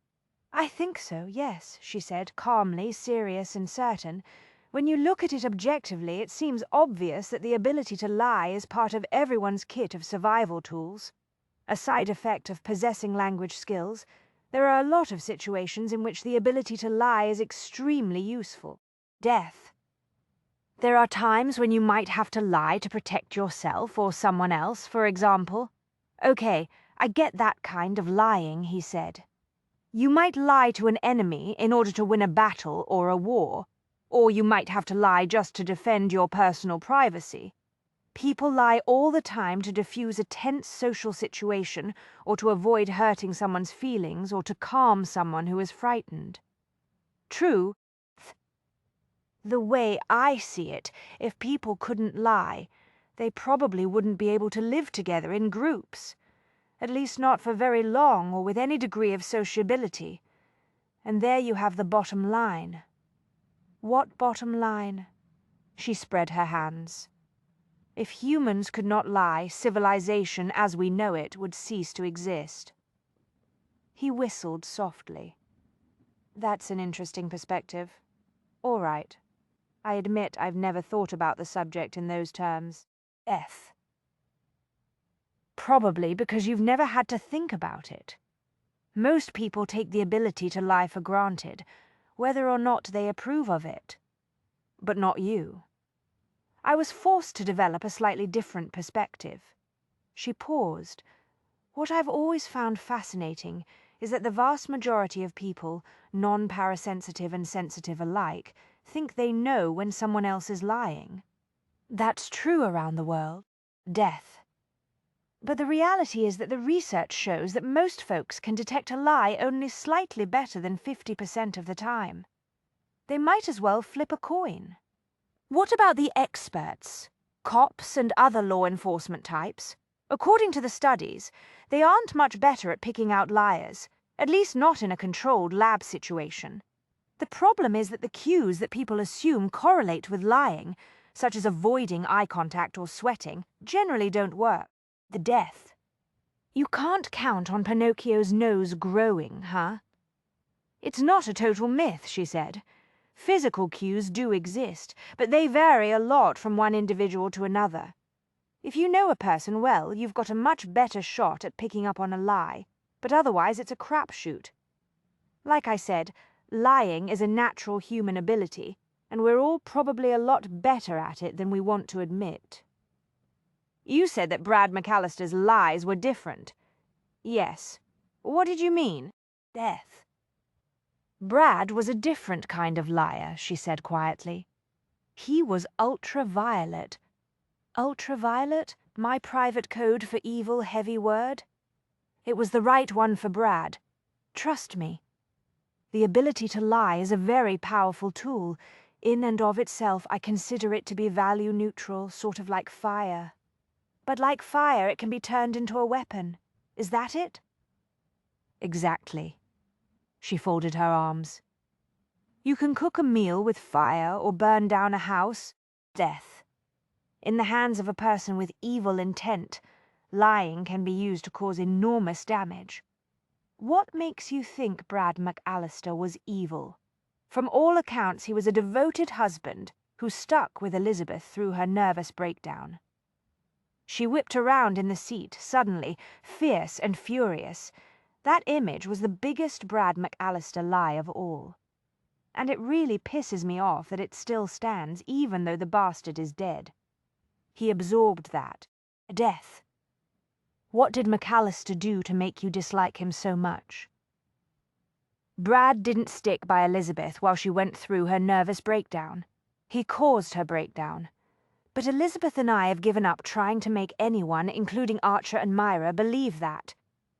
I think so, yes, she said, calmly, serious and certain. When you look at it objectively, it seems obvious that the ability to lie is part of everyone's kit of survival tools. A side effect of possessing language skills, there are a lot of situations in which the ability to lie is extremely useful. Death. There are times when you might have to lie to protect yourself or someone else, for example. Okay, I get that kind of lying, he said. You might lie to an enemy in order to win a battle or a war, or you might have to lie just to defend your personal privacy. People lie all the time to diffuse a tense social situation, or to avoid hurting someone's feelings, or to calm someone who is frightened. True. The way I see it, if people couldn't lie, they probably wouldn't be able to live together in groups. At least not for very long or with any degree of sociability. And there you have the bottom line. What bottom line? She spread her hands. If humans could not lie, civilization as we know it would cease to exist. He whistled softly. That's an interesting perspective. All right. I admit I've never thought about the subject in those terms. F. Probably because you've never had to think about it. Most people take the ability to lie for granted. whether or not they approve of it. But not you. I was forced to develop a slightly different perspective. She paused. What I've always found fascinating is that the vast majority of people, non-parasensitive and sensitive alike, think they know when someone else is lying. That's true around the world. Death. But the reality is that the research shows that most folks can detect a lie only slightly better than 50% of the time. They might as well flip a coin. What about the experts? Cops and other law enforcement types? According to the studies, they aren't much better at picking out liars, at least not in a controlled lab situation. The problem is that the cues that people assume correlate with lying, such as avoiding eye contact or sweating, generally don't work. The death. You can't count on Pinocchio's nose growing, huh? It's not a total myth, she said. Physical cues do exist, but they vary a lot from one individual to another. If you know a person well, you've got a much better shot at picking up on a lie, but otherwise it's a crapshoot. Like I said, lying is a natural human ability, and we're all probably a lot better at it than we want to admit. You said that Brad McAllister's lies were different. Yes. What did you mean? Death. Brad was a different kind of liar, she said quietly. He was ultraviolet. Ultraviolet? My private code for evil heavy word? It was the right one for Brad. Trust me. The ability to lie is a very powerful tool. In and of itself, I consider it to be value neutral, sort of like fire. But like fire, it can be turned into a weapon. Is that it? Exactly. She folded her arms. You can cook a meal with fire or burn down a house. Death. In the hands of a person with evil intent, lying can be used to cause enormous damage. What makes you think Brad McAllister was evil? From all accounts, he was a devoted husband who stuck with Elizabeth through her nervous breakdown. She whipped around in the seat, suddenly, fierce and furious. That image was the biggest Brad McAllister lie of all. And it really pisses me off that it still stands, even though the bastard is dead. He absorbed that. Death. What did McAllister do to make you dislike him so much? Brad didn't stick by Elizabeth while she went through her nervous breakdown. He caused her breakdown. But Elizabeth and I have given up trying to make anyone, including Archer and Myra, believe that.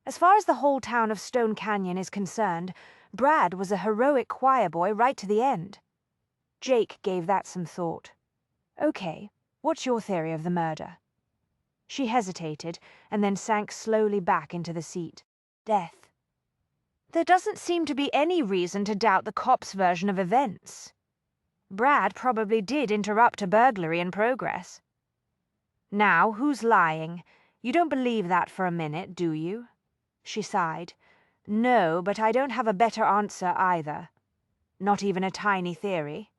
As far as the whole town of Stone Canyon is concerned, Brad was a heroic choir boy right to the end. Jake gave that some thought. Okay, what's your theory of the murder? She hesitated, and then sank slowly back into the seat. Death. There doesn't seem to be any reason to doubt the cops' version of events. Brad probably did interrupt a burglary in progress. Now, who's lying? You don't believe that for a minute, do you? She sighed. No, but I don't have a better answer either. Not even a tiny theory.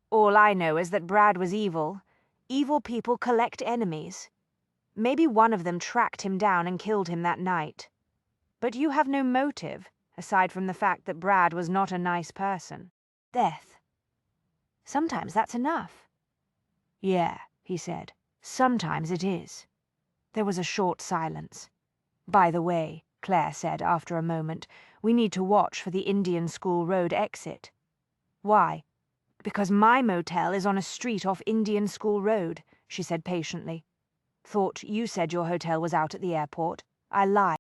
All I know is that Brad was evil. Evil people collect enemies. Maybe one of them tracked him down and killed him that night. But you have no motive, aside from the fact that Brad was not a nice person. Death. Sometimes that's enough. Yeah, he said. Sometimes it is. There was a short silence. By the way, Claire said after a moment, we need to watch for the Indian School Road exit. Why? Because my motel is on a street off Indian School Road, she said patiently. Thought you said your hotel was out at the airport. I lied.